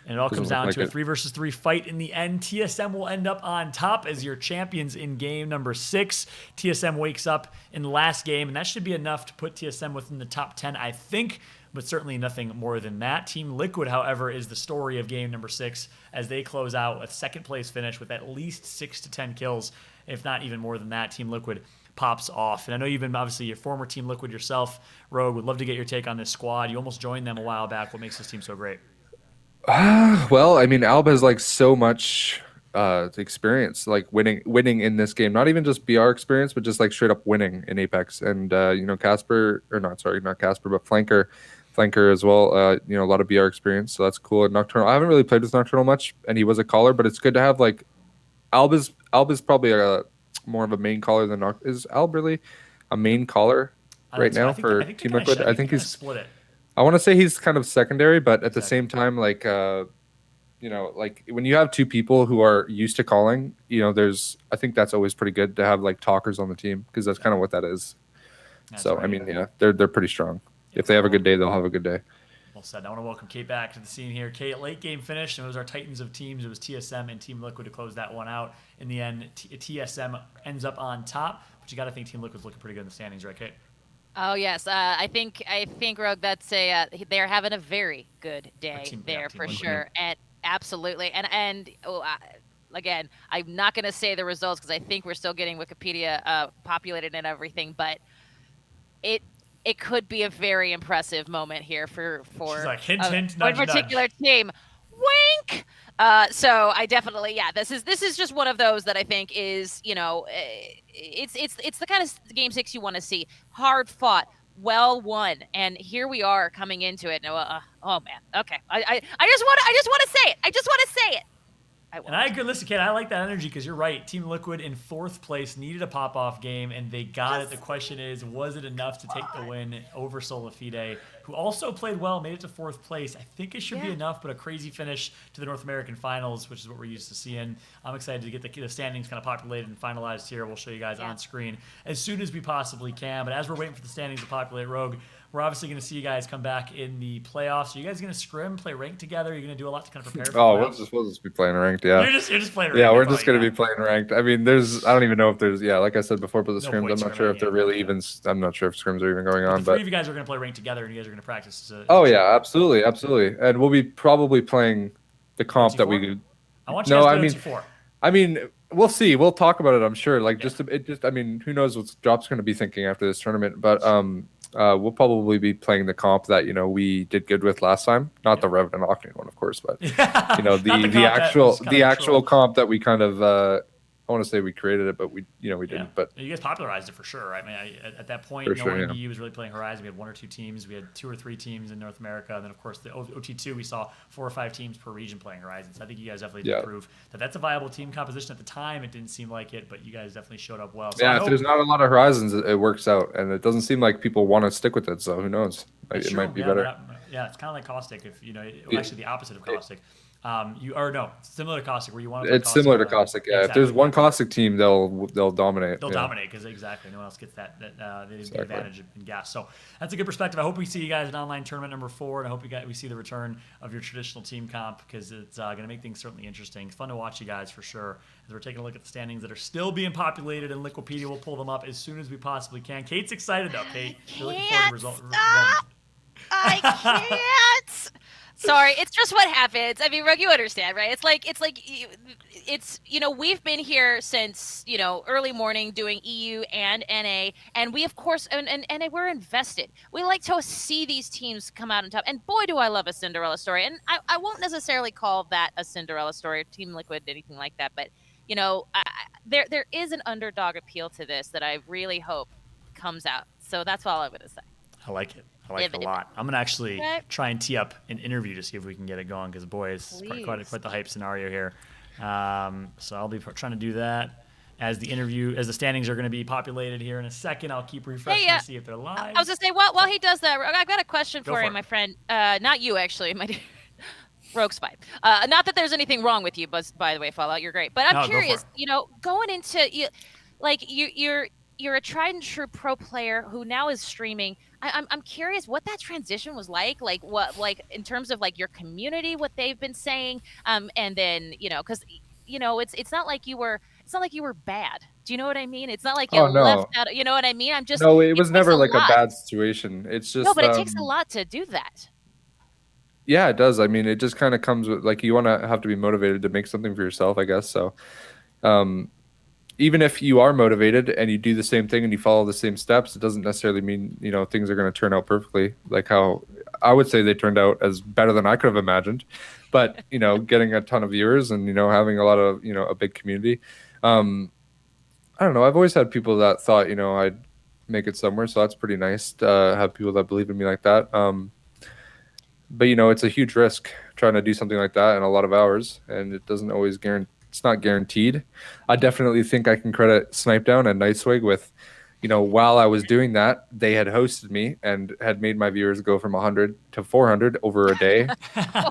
S1: and it all comes down to a 3 versus 3 fight in the end. TSM will end up on top as your champions in game number 6. TSM wakes up in the last game, and that should be enough to put TSM within the top 10, I think, but certainly nothing more than that. Team Liquid, however, is the story of game number 6 as they close out a 2nd place finish with at least 6 to 10 kills, if not even more than that. Team Liquid pops off. And I know you've been obviously your former Team Liquid yourself, Rogue. Would love to get your take on this squad. You almost joined them a while back. What makes this team so great?
S11: Well, I mean, Alba has like so much experience, like winning in this game. Not even just BR experience, but just like straight up winning in Apex. And Casper, or not Casper, but Flanker as well. A lot of BR experience, so that's cool. And Nocturnal, I haven't really played with Nocturnal much, and he was a caller, but it's good to have like Alba's probably more of a main caller than is Alb really a main caller right now for Team Liquid? I think he's
S1: split it.
S11: I want to say he's kind of secondary, but at the same time, like like when you have 2 people who are used to calling, I think that's always pretty good to have like talkers on the team, because that's kind of what that is. That's right. I mean, they're pretty strong. If they have a good day, they'll have a good day.
S1: Well said. I want to welcome Kate back to the scene here. Kate, late game finish, and it was our titans of teams. It was TSM and Team Liquid to close that one out. In the end, TSM ends up on top, but you got to think Team Liquid's looking pretty good in the standings, right, Kate?
S2: Oh yes, I think Rogue. That's they're having a very good day there for sure, and absolutely, and again, I'm not going to say the results because I think we're still getting Wikipedia populated and everything, but it could be a very impressive moment here for
S1: She's like, hint,
S2: one
S1: nudge,
S2: particular
S1: nudge.
S2: team. Wink. So I definitely, this is just one of those that I think is, it's the kind of game 6 you want to see. Hard fought, well won, and here we are coming into it. Oh man, okay. I just want to say it. I just want to say it.
S1: And I agree. Listen, Kate, I like that energy because you're right. Team Liquid in 4th place needed a pop-off game, and they got it. The question is, was it enough to take the win over Solafide, who also played well, made it to 4th place? I think it should be enough, but a crazy finish to the North American Finals, which is what we're used to seeing. I'm excited to get the standings kind of populated and finalized here. We'll show you guys on screen as soon as we possibly can. But as we're waiting for the standings to populate, Rogue, we're obviously going to see you guys come back in the playoffs. Are you guys going to scrim, play ranked together? You're going to do a lot to kind of prepare for
S11: We'll just be playing ranked, yeah.
S1: You're just playing ranked.
S11: Yeah, we're just going to be playing ranked. I mean, I don't even know if there's, like I said before, but the scrims, I'm not sure if they're really even, I'm not sure if scrims are even going on.
S1: The three of you guys are going to play ranked together, and you guys are going to practice.
S11: Absolutely. And we'll be probably playing the comp that we.
S1: I want you guys to do 4.
S11: I mean, we'll see. We'll talk about it, I'm sure. I mean, who knows what Drop's going to be thinking after this tournament, but we'll probably be playing the comp that we did good with last time, not the Revenant Octane one, of course, but the actual comp that we kind of I want to say we created it, but we didn't. But
S1: you guys popularized it for sure. I mean, at that point, no one in the EU was really playing Horizon. We had 1 or 2 teams. We had 2 or 3 teams in North America, and then of course the OT2 we saw 4 or 5 teams per region playing Horizon. So I think you guys definitely did prove that that's a viable team composition. At the time, it didn't seem like it, but you guys definitely showed up well. So
S11: if there's not a lot of Horizons, it works out, and it doesn't seem like people want to stick with it. So who knows? It might be better.
S1: It's kind of like Caustic. If actually the opposite of Caustic. Similar to Caustic, where you want to.
S11: It's similar to Caustic, yeah. Exactly. If there's one Caustic team, they'll dominate.
S1: They'll dominate because no one else gets that advantage in gas. So that's a good perspective. I hope we see you guys in online tournament number 4, and I hope we see the return of your traditional team comp because it's going to make things certainly interesting. It's fun to watch you guys for sure. As we're taking a look at the standings that are still being populated, and Liquipedia will pull them up as soon as we possibly can. Kate's excited though. Kate, you're looking forward to results.
S2: I can't. Sorry, it's just what happens. I mean, Rogue, you understand, right? It's we've been here since, early morning doing EU and NA, and we, of course, and NA, we're invested. We like to see these teams come out on top, and boy, do I love a Cinderella story. And I won't necessarily call that a Cinderella story, Team Liquid, anything like that, but, there is an underdog appeal to this that I really hope comes out. So that's all I'm going to say.
S1: I like it. I like it a lot. I'm going to actually try and tee up an interview to see if we can get it going because, boy, it's quite the hype scenario here. So I'll be trying to do that as the standings are going to be populated here in a second. I'll keep refreshing to see if they're live.
S2: I was going to say, while he does that, I've got a question for you, my friend. Not you, actually, my dear. Rogue Spy. Not that there's anything wrong with you, but by the way, Fallout, you're great. But I'm curious, going into you're a tried and true pro player who now is streaming. I'm curious what that transition was like in terms of your community, what they've been saying, and then because it's not like you were bad. Do you know what I mean? It's not like you left out. You know what I mean? I'm just
S11: it was never a bad situation. It's just
S2: but it takes a lot to do that.
S11: Yeah, it does. I mean, it just kind of comes with you want to have to be motivated to make something for yourself, I guess. So, even if you are motivated and you do the same thing and you follow the same steps, it doesn't necessarily mean things are going to turn out perfectly. Like how I would say they turned out as better than I could have imagined, but getting a ton of viewers and having a lot of a big community. I don't know. I've always had people that thought I'd make it somewhere, so that's pretty nice to have people that believe in me like that. But it's a huge risk trying to do something like that in a lot of hours, and it doesn't always guarantee. It's not guaranteed. I definitely think I can credit Snipedown and Nightswig with, while I was doing that, they had hosted me and had made my viewers go from 100 to 400 over a day.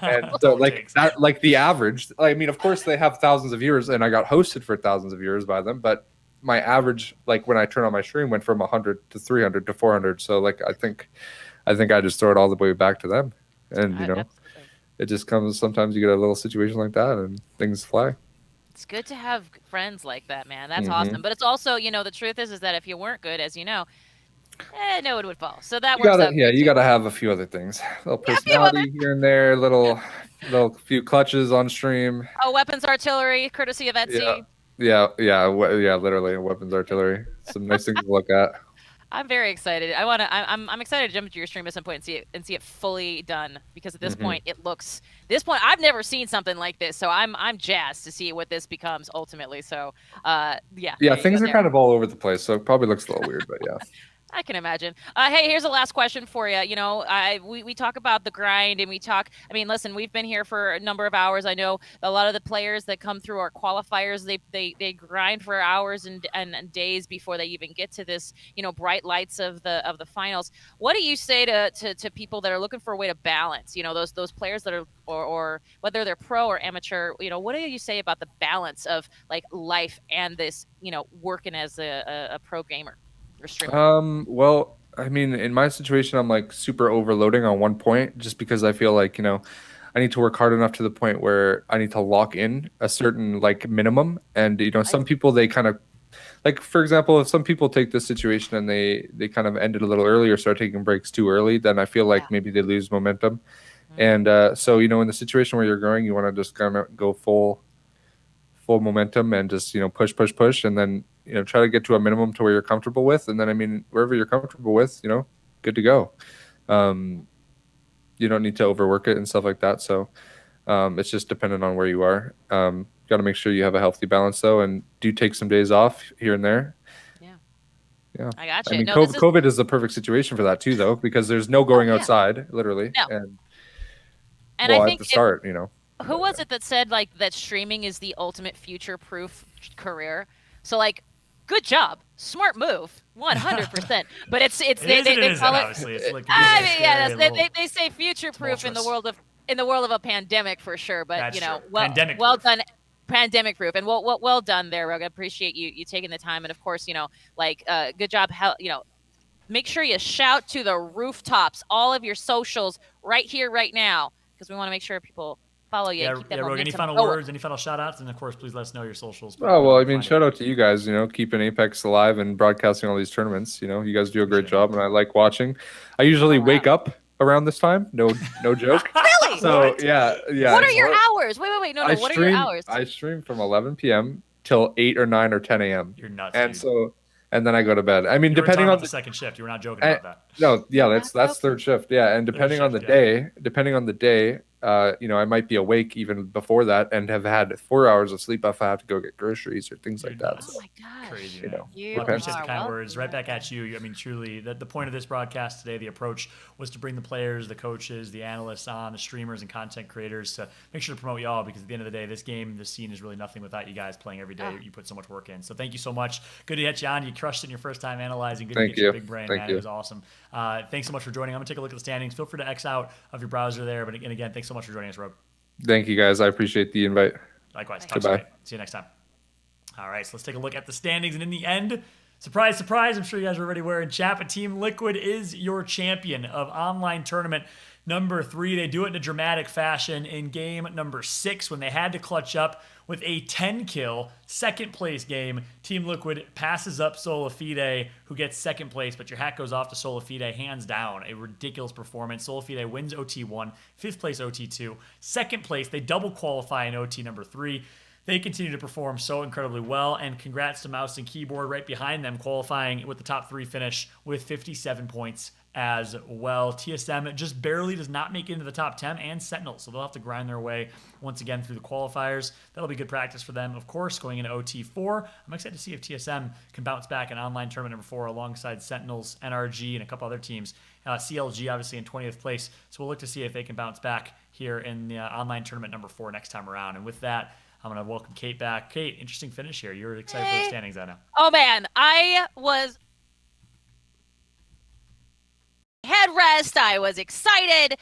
S11: And so the average, I mean, of course they have thousands of viewers and I got hosted for thousands of viewers by them, but my average, when I turn on my stream, went from 100 to 300 to 400. So I think I just throw it all the way back to them. and it just comes. Sometimes you get a little situation like that, and things fly.
S2: It's good to have friends like that, man. That's awesome. But it's also, the truth is that if you weren't good, as you know, no one would fall. So that works out.
S11: Yeah, you gotta have a few other things. A little personality here and there, little few clutches on stream.
S2: Oh, weapons artillery, courtesy of Etsy.
S11: Yeah, literally weapons artillery. Some nice things to look at.
S2: I'm very excited. I'm excited to jump into your stream at some point and see it fully done, because at this point I've never seen something like this, so I'm jazzed to see what this becomes ultimately. So
S11: yeah, things are kind of all over the place, so it probably looks a little weird, but yeah.
S2: I can imagine. Hey, here's the last question for you. We talk about the grind, and we talk. I mean, listen, we've been here for a number of hours. I know a lot of the players that come through our qualifiers, they grind for hours and days before they even get to this, bright lights of the finals. What do you say to people that are looking for a way to balance, those players that are, or whether they're pro or amateur, what do you say about the balance of like life and this, working as a pro gamer?
S11: Well, I mean, in my situation, I'm like super overloading on one point, just because I feel like, I need to work hard enough to the point where I need to lock in a certain like minimum. And, some people, they kind of like, for example, if some people take this situation and they kind of end it a little early or start taking breaks too early, then I feel like maybe they lose momentum. And so, in the situation where you're growing, you want to just kind of go full momentum and just, push. And then, try to get to a minimum to where you're comfortable with. And then, I mean, wherever you're comfortable with, good to go. You don't need to overwork it and stuff like that. So it's just dependent on where you are. Got to make sure you have a healthy balance though. And do take some days off here and there. Yeah. I got you. I mean, COVID is the perfect situation for that too, though, because there's no going outside, literally.
S2: No.
S11: And I think at the start,
S2: Who was it that said like that streaming is the ultimate future-proof career? So like, good job, smart move, 100%. But it's they call it. It's like, they say future-proof in the world of a pandemic for sure. But well done, pandemic-proof, and well done there, Rogue. I appreciate you taking the time, and of course, good job. Make sure you shout to the rooftops all of your socials right here, right now, because we want to make sure people follow you.
S1: Rogue, any final words, any final shout outs? And of course, please let us know your socials.
S11: Oh, well, I mean, shout out to you guys, keeping Apex alive and broadcasting all these tournaments. You guys do a great job, and I like watching. I usually wake up around this time. No joke.
S2: Really?
S11: So, yeah.
S2: What are your hours? Wait. No. What are your hours?
S11: I stream from 11 p.m. till 8 or 9 or 10 a.m.
S1: You're nuts,
S11: and
S1: dude.
S11: So, and then I go to bed. I mean, depending on
S1: the second shift, you were not joking about that.
S11: No, yeah, that's third shift. Yeah, and depending on the day, I might be awake even before that and have had 4 hours of sleep if I have to go get groceries or things like that.
S2: Oh my gosh.
S1: Crazy, man. We appreciate the kind words. Right back at you. I mean, truly, the point of this broadcast today, the approach was to bring the players, the coaches, the analysts on, the streamers and content creators to make sure to promote y'all, because at the end of the day, this scene is really nothing without you guys playing every day. You put so much work in. So thank you so much. Good to get you on. You crushed it in your first time analyzing. Good to get your big brain, man. It was awesome. Thanks so much for joining. I'm going to take a look at the standings. Feel free to X out of your browser there. But again, thanks so much for joining us, Rogue.
S11: Thank you, guys. I appreciate the invite.
S1: Likewise.
S11: Goodbye.
S1: See you next time. All right, so let's take a look at the standings. And in the end, surprise, surprise, I'm sure you guys are already wearing chat, but Team Liquid is your champion of online tournament number 3. They do it in a dramatic fashion in game number 6 when they had to clutch up with a 10-kill second place game. Team Liquid passes up Solafide, who gets second place, but your hat goes off to Solafide hands down. A ridiculous performance. Solafide wins OT1, 5th place OT2, second place. They double qualify in OT number 3. They continue to perform so incredibly well, and congrats to Mouse and Keyboard right behind them, qualifying with the top 3 finish with 57 points as well. TSM just barely does not make it into the top 10, and Sentinel, so they'll have to grind their way once again through the qualifiers. That'll be good practice for them, of course, going into OT4. I'm excited to see if TSM can bounce back in online tournament number 4 alongside Sentinels, NRG, and a couple other teams. CLG obviously in 20th place, so we'll look to see if they can bounce back here in the online tournament number 4 next time around. And with that, I'm going to welcome Kate back. Kate, interesting finish here. You're excited for the standings, I know.
S2: Oh, man. I was headrest. I was excited.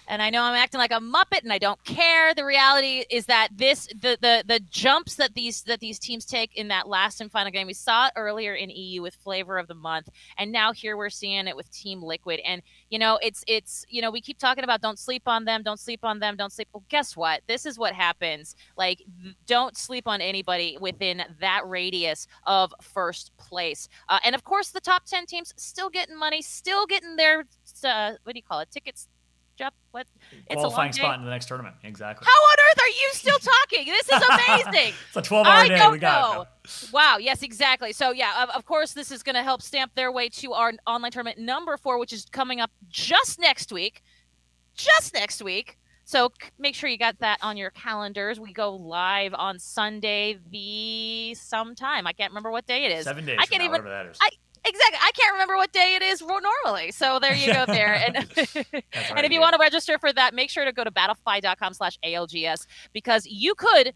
S2: And I know I'm acting like a muppet, and I don't care. The reality is that the jumps that these teams take in that last and final game, we saw it earlier in EU with Flavor of the Month, and now here we're seeing it with Team Liquid. And it's we keep talking about don't sleep on them. Well, guess what? This is what happens. Like, don't sleep on anybody within that radius of first place. And of course, the top 10 teams still getting money, still getting their what do you call it? Tickets. What? It's
S1: qualifying spot in the next tournament. Exactly.
S2: How on earth are you still talking? This is amazing.
S1: It's a 12-hour day.
S2: Don't
S1: We got
S2: know.
S1: it.
S2: Wow. Yes, exactly. So yeah, of course, this is going to help stamp their way to our online tournament number 4, which is coming up just next week. So make sure you got that on your calendars. We go live on Sunday sometime. I can't remember what day it is.
S1: 7 days.
S2: I can't even.
S1: Whatever that is.
S2: Exactly. I can't remember what day it is normally. So there you go there. And, and if you want to register for that, make sure to go to battlefy.com/ALGS because you could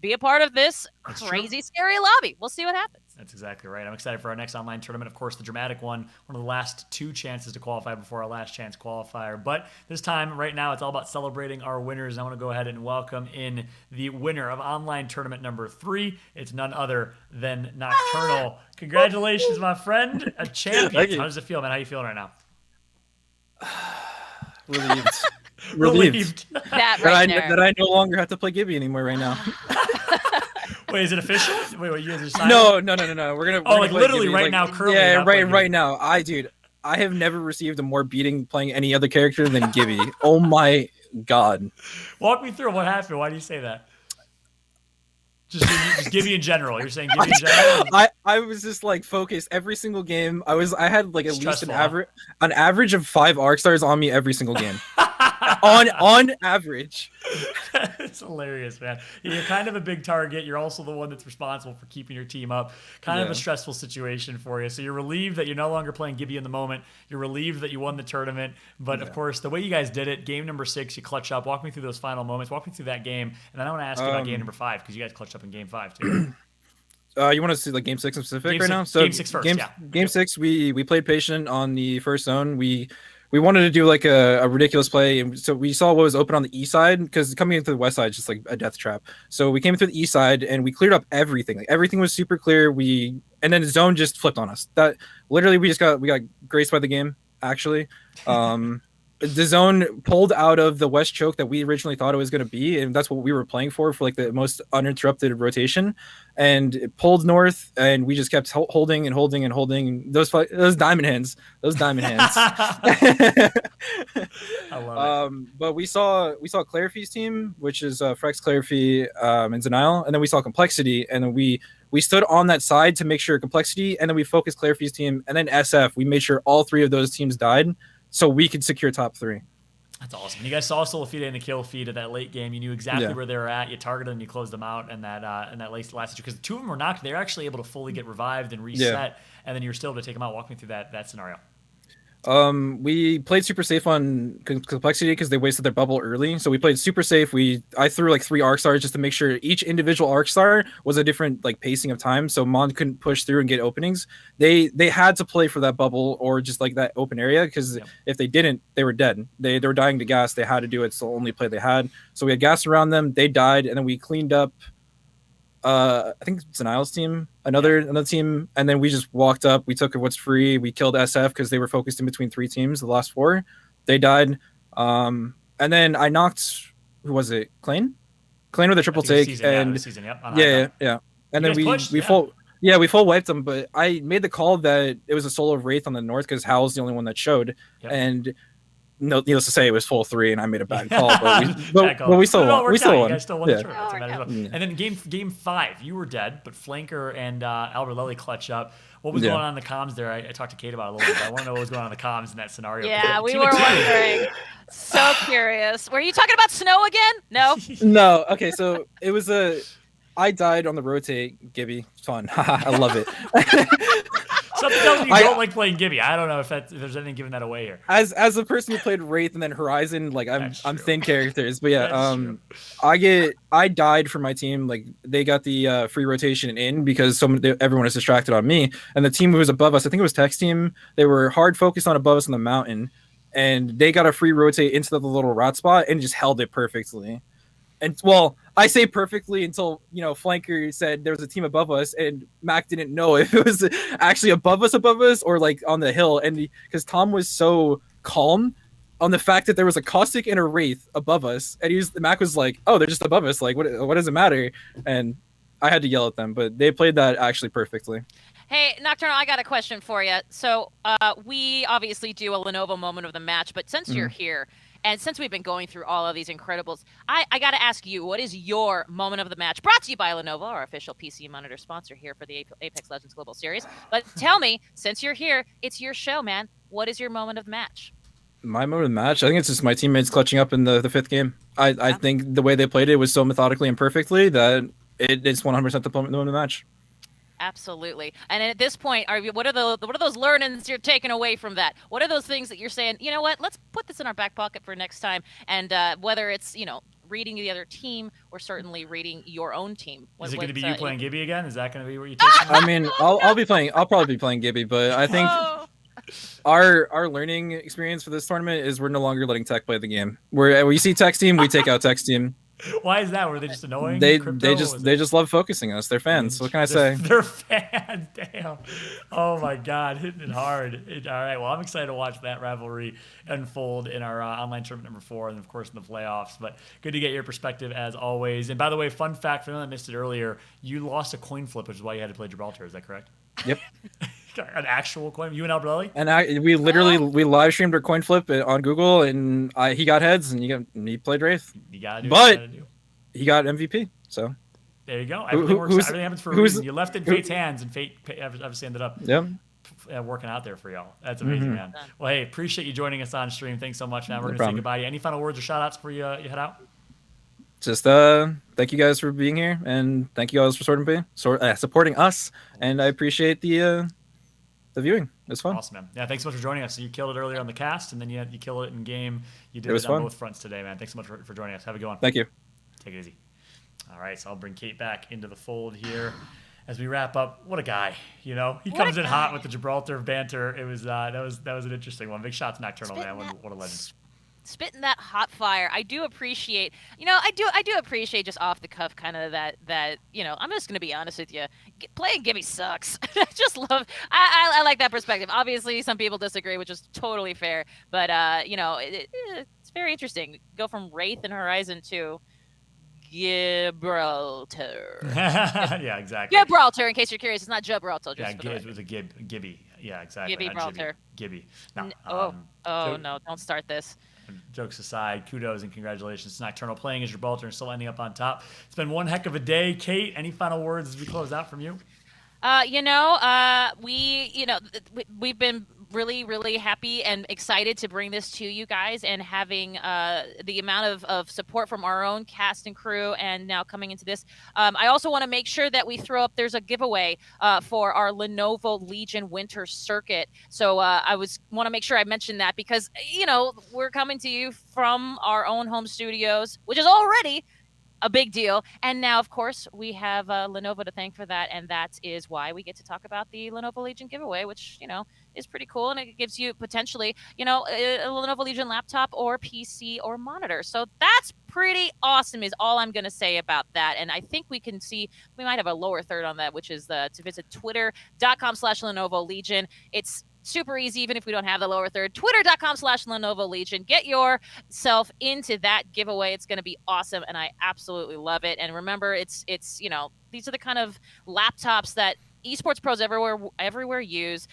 S2: be a part of this crazy, scary lobby. We'll see what happens.
S1: That's exactly right. I'm excited for our next online tournament. Of course, the dramatic one of the last 2 chances to qualify before our last chance qualifier. But this time, right now, it's all about celebrating our winners. I want to go ahead and welcome in the winner of online tournament number 3. It's none other than Nocturnal. Congratulations, my friend. A champion. How does it feel, man? How are you feeling right now?
S12: Relieved.
S2: That
S12: I no longer have to play Gibby anymore right now.
S1: Wait, is it official? Wait, you guys are signing?
S12: No. We're gonna.
S1: Like literally
S12: Gibby.
S1: right now, currently.
S12: Yeah, right now. I have never received a more beating playing any other character than Gibby. Oh my god.
S1: Walk me through what happened. Why do you say that? Just Gibby in general. You're saying Gibby in general?
S12: I was just like focused every single game. I had like at least an average of 5 arc stars on me every single game. on average.
S1: It's hilarious, man. You're kind of a big target. You're also the one that's responsible for keeping your team up. Kind of a stressful situation for you. So you're relieved that you're no longer playing Gibby in the moment. You're relieved that you won the tournament. But of course, the way you guys did it, game number 6, you clutch up. Walk me through those final moments. Walk me through that game. And then I want to ask you about game number 5 because you guys clutched up in game 5 too.
S12: You want to see like game 6 in specific right now? So
S1: game 6 first.
S12: Game 6, we played patient on the first zone. We wanted to do like a ridiculous play, and so we saw what was open on the east side because coming into the west side is just like a death trap. So we came through the east side and we cleared up everything. Like everything was super clear. And then the zone just flipped on us. That literally we got graced by the game. Actually, the zone pulled out of the west choke that we originally thought it was going to be, and that's what we were playing for like the most uninterrupted rotation. And it pulled north, and we just kept holding and holding and holding those diamond hands. I love it. But we saw Clarify's team, which is Frex, Clarify, and Zenile, and then we saw Complexity, and then we stood on that side to make sure Complexity, and then we focused Clarify's team, and then SF. We made sure all 3 of those teams died, so we could secure top 3.
S1: That's awesome. You guys saw Solifide in the kill feed at that late game. You knew exactly where they were at. You targeted them, you closed them out, and that last situation because 2 of them were knocked. They were actually able to fully get revived and reset, and then you were still able to take them out. Walk me through that scenario.
S12: We played super safe on Complexity because they wasted their bubble early. So we played super safe. I threw like 3 arc stars just to make sure each individual arc star was a different like pacing of time. So Mon couldn't push through and get openings. They had to play for that bubble or just like that open area because if they didn't, they were dead. They were dying to gas. They had to do it. It's the only play they had. So we had gas around them. They died, and then we cleaned up. I think it's Zenile's team, another team, and then we just walked up. We took what's free. We killed SF because they were focused in between 3 teams. The last 4, they died. And then I knocked. Who was it? Klein with a triple take, and yeah. And then we full wiped them. But I made the call that it was a solo Wraith on the north because Hal's the only one that showed, and. No, needless to say, it was full 3, and I made a bad call. But we still won.
S1: You guys still won the tournament. And then game 5, you were dead, but Flanker and Albert Lely clutch up. What was going on in the comms there? I talked to Kate about it a little bit. I want to know what was going on in the comms in that scenario.
S2: Yeah, we were wondering. So curious. Were you talking about snow again? No.
S12: No. Okay, so it was I died on the rotate, Gibby. It's fun. I love it.
S1: Something tells me you don't like playing Gibby. I don't know if there's anything giving that away here.
S12: As a person who played Wraith and then Horizon, like I'm thin characters, but yeah, I died for my team. Like they got the free rotation in because everyone is distracted on me, and the team who was above us, I think it was Tech's team, they were hard focused on above us on the mountain. and they got a free rotate into the little rot spot and just held it perfectly. And well, I say perfectly until flanker said there was a team above us, and Mac didn't know if it was actually above us or like on the hill, and because Tom was so calm on the fact that there was a Caustic and a Wraith above us, and Mac was like, "Oh, they're just above us. Like, what does it matter?" And I had to yell at them, but they played that actually perfectly.
S2: Hey, Nocturnal, I got a question for you. So we obviously do a Lenovo moment of the match, but since you're here, and since we've been going through all of these Incredibles, I got to ask you, what is your moment of the match? Brought to you by Lenovo, our official PC monitor sponsor here for the Apex Legends Global Series. But tell me, since you're here, it's your show, man. What is your moment of the match?
S12: My moment of the match, I think it's just my teammates clutching up in the 5th game. I think the way they played it was so methodically and perfectly that it's 100% the moment of the match.
S2: Absolutely. And at this point, what are those learnings you're taking away from that? What are those things that you're saying, you know what, let's put this in our back pocket for next time? And whether it's, reading the other team or certainly reading your own team.
S1: Is it going to be you playing Gibby again? Is that going to be what you take?
S12: I mean, I'll probably be playing Gibby, but I think our learning experience for this tournament is we're no longer letting Tech play the game. Where we see Tech's team, we take out Tech's team.
S1: Why is that? Were they just annoying?
S12: They just love focusing us. They're fans. What can I say?
S1: They're fans. Damn. Oh my God, hitting it hard. All right. Well, I'm excited to watch that rivalry unfold in our online tournament number 4, and of course in the playoffs. But good to get your perspective as always. And by the way, fun fact for anyone that missed it earlier, you lost a coin flip, which is why you had to play Gibraltar. Is that correct?
S12: Yep.
S1: An actual coin. You and Albrelli?
S12: And we literally live streamed our coin flip on Google, and he got heads, and he played Wraith.
S1: You gotta do.
S12: But he got MVP. So
S1: there you go. Everything happens for a reason. You left it in Fate's hands, and Fate obviously ended up working out there for y'all. That's amazing, man. Well, hey, appreciate you joining us on stream. Thanks so much, man. We're gonna say goodbye. Any final words or shout outs before you head out?
S12: Just thank you guys for being here, and thank you guys for supporting us, and I appreciate the viewing. It was fun.
S1: Awesome, man. Yeah, thanks so much for joining us. So you killed it earlier on the cast, and then you killed it in game. You did it on both fronts today, man. Thanks so much for joining us. Have a good one.
S12: Thank you.
S1: Take it easy. All right, so I'll bring Kate back into the fold here as we wrap up. What a guy, he comes in hot with the Gibraltar banter. It was that was an interesting one. Big shots, Nocturnal, man. What a legend.
S2: Spitting that hot fire. I do appreciate, I do appreciate just off the cuff kind of that, I'm just going to be honest with you. Playing Gibby sucks. I just love, I like that perspective. Obviously, some people disagree, which is totally fair. But, it's very interesting. Go from Wraith and Horizon to Gibraltar.
S1: Yeah, exactly.
S2: Gibraltar, in case you're curious. It's not Gibraltar.
S1: It was a Gibby. Yeah, exactly.
S2: Gibraltar.
S1: Gibby.
S2: No, no, don't start this.
S1: Jokes aside, kudos and congratulations to Nocturnal playing as Gibraltar and still ending up on top. It's been one heck of a day. Kate, any final words as we close out from you? We've been really, really happy and excited to bring this to you guys, and having the amount of support from our own cast and crew, and now coming into this. I also want to make sure that we throw up, there's a giveaway for our Lenovo Legion Winter Circuit. So I want to make sure I mention that, because, we're coming to you from our own home studios, which is already a big deal. And now, of course, we have Lenovo to thank for that, and that is why we get to talk about the Lenovo Legion giveaway, which, is pretty cool, and it gives you potentially, a Lenovo Legion laptop or PC or monitor. So that's pretty awesome is all I'm going to say about that. And I think we might have a lower third on that, which is to visit twitter.com/Lenovo Legion. It's super easy, even if we don't have the lower third. Twitter.com/Lenovo Legion. Get yourself into that giveaway. It's going to be awesome, and I absolutely love it. And remember, it's these are the kind of laptops that esports pros everywhere use.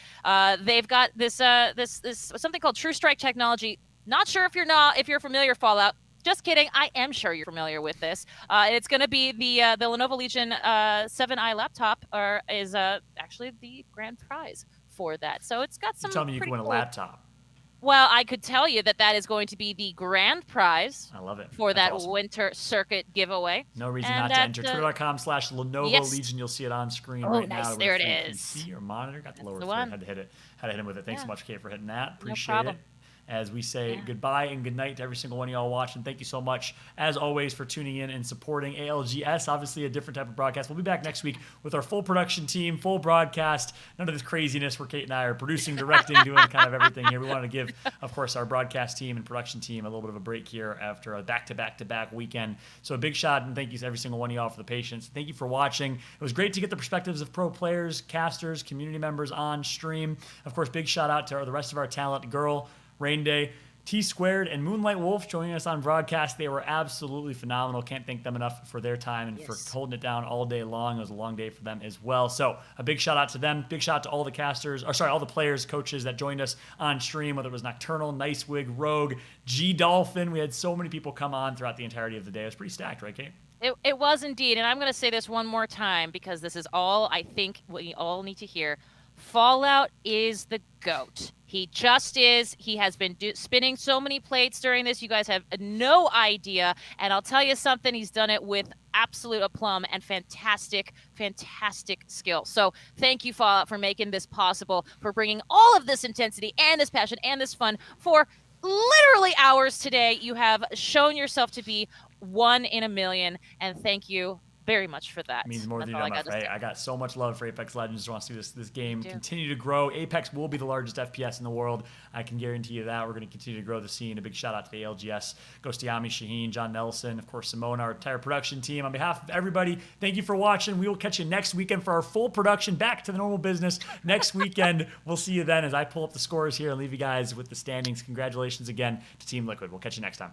S1: They've got this something called True Strike technology. Not sure if you're familiar, Fallout. Just kidding. I am sure you're familiar with this. It's going to be the Lenovo Legion 7i laptop, is actually the grand prize for that. So it's got some. Tell me you can win a laptop.
S2: Well, I could tell you that is going to be the grand prize.
S1: I love it.
S2: For that awesome Winter Circuit giveaway.
S1: No reason not to enter. Twitter.com/Lenovo Legion. You'll see it on screen right now.
S2: Nice. There it is.
S1: PC or monitor. Got the lower third. Had to hit him with it. Thanks so much, Kate, for hitting that. Appreciate it. as we say goodbye and good night to every single one of y'all watching. Thank you so much, as always, for tuning in and supporting ALGS. Obviously, a different type of broadcast. We'll be back next week with our full production team, full broadcast. None of this craziness where Kate and I are producing, directing, doing kind of everything here. We wanted to give, of course, our broadcast team and production team a little bit of a break here after a back-to-back weekend. So a big shout and thank you to every single one of y'all for the patience. Thank you for watching. It was great to get the perspectives of pro players, casters, community members on stream. Of course, big shout out to the rest of our talent, Girl, Rain Day, T Squared, and Moonlight Wolf joining us on broadcast. They were absolutely phenomenal. Can't thank them enough for their time and for holding it down all day long. It was a long day for them as well. So a big shout out to them. Big shout out to all the casters, all the players, coaches that joined us on stream, whether it was Nocturnal, Nicewig, Rogue, G Dolphin. We had so many people come on throughout the entirety of the day. It was pretty stacked, right, Kate?
S2: It was indeed. And I'm going to say this one more time because this is all I think we all need to hear. Fallout is the GOAT. He just is. He has been spinning so many plates during this. You guys have no idea. And I'll tell you something, he's done it with absolute aplomb and fantastic skill. So thank you, Fallout, for making this possible, for bringing all of this intensity and this passion and this fun for literally hours today. You have shown yourself to be one in a million. And thank you very much for that.
S1: It means more than you know, I got so much love for Apex Legends. Just want to see this game continue to grow. Apex will be the largest FPS in the world. I can guarantee you that. We're going to continue to grow the scene. A big shout out to the ALGS, Ghostiami, Shaheen, John Nelson, of course, Simone, our entire production team. On behalf of everybody, thank you for watching. We will catch you next weekend for our full production back to the normal business next weekend. We'll see you then as I pull up the scores here and leave you guys with the standings. Congratulations again to Team Liquid. We'll catch you next time.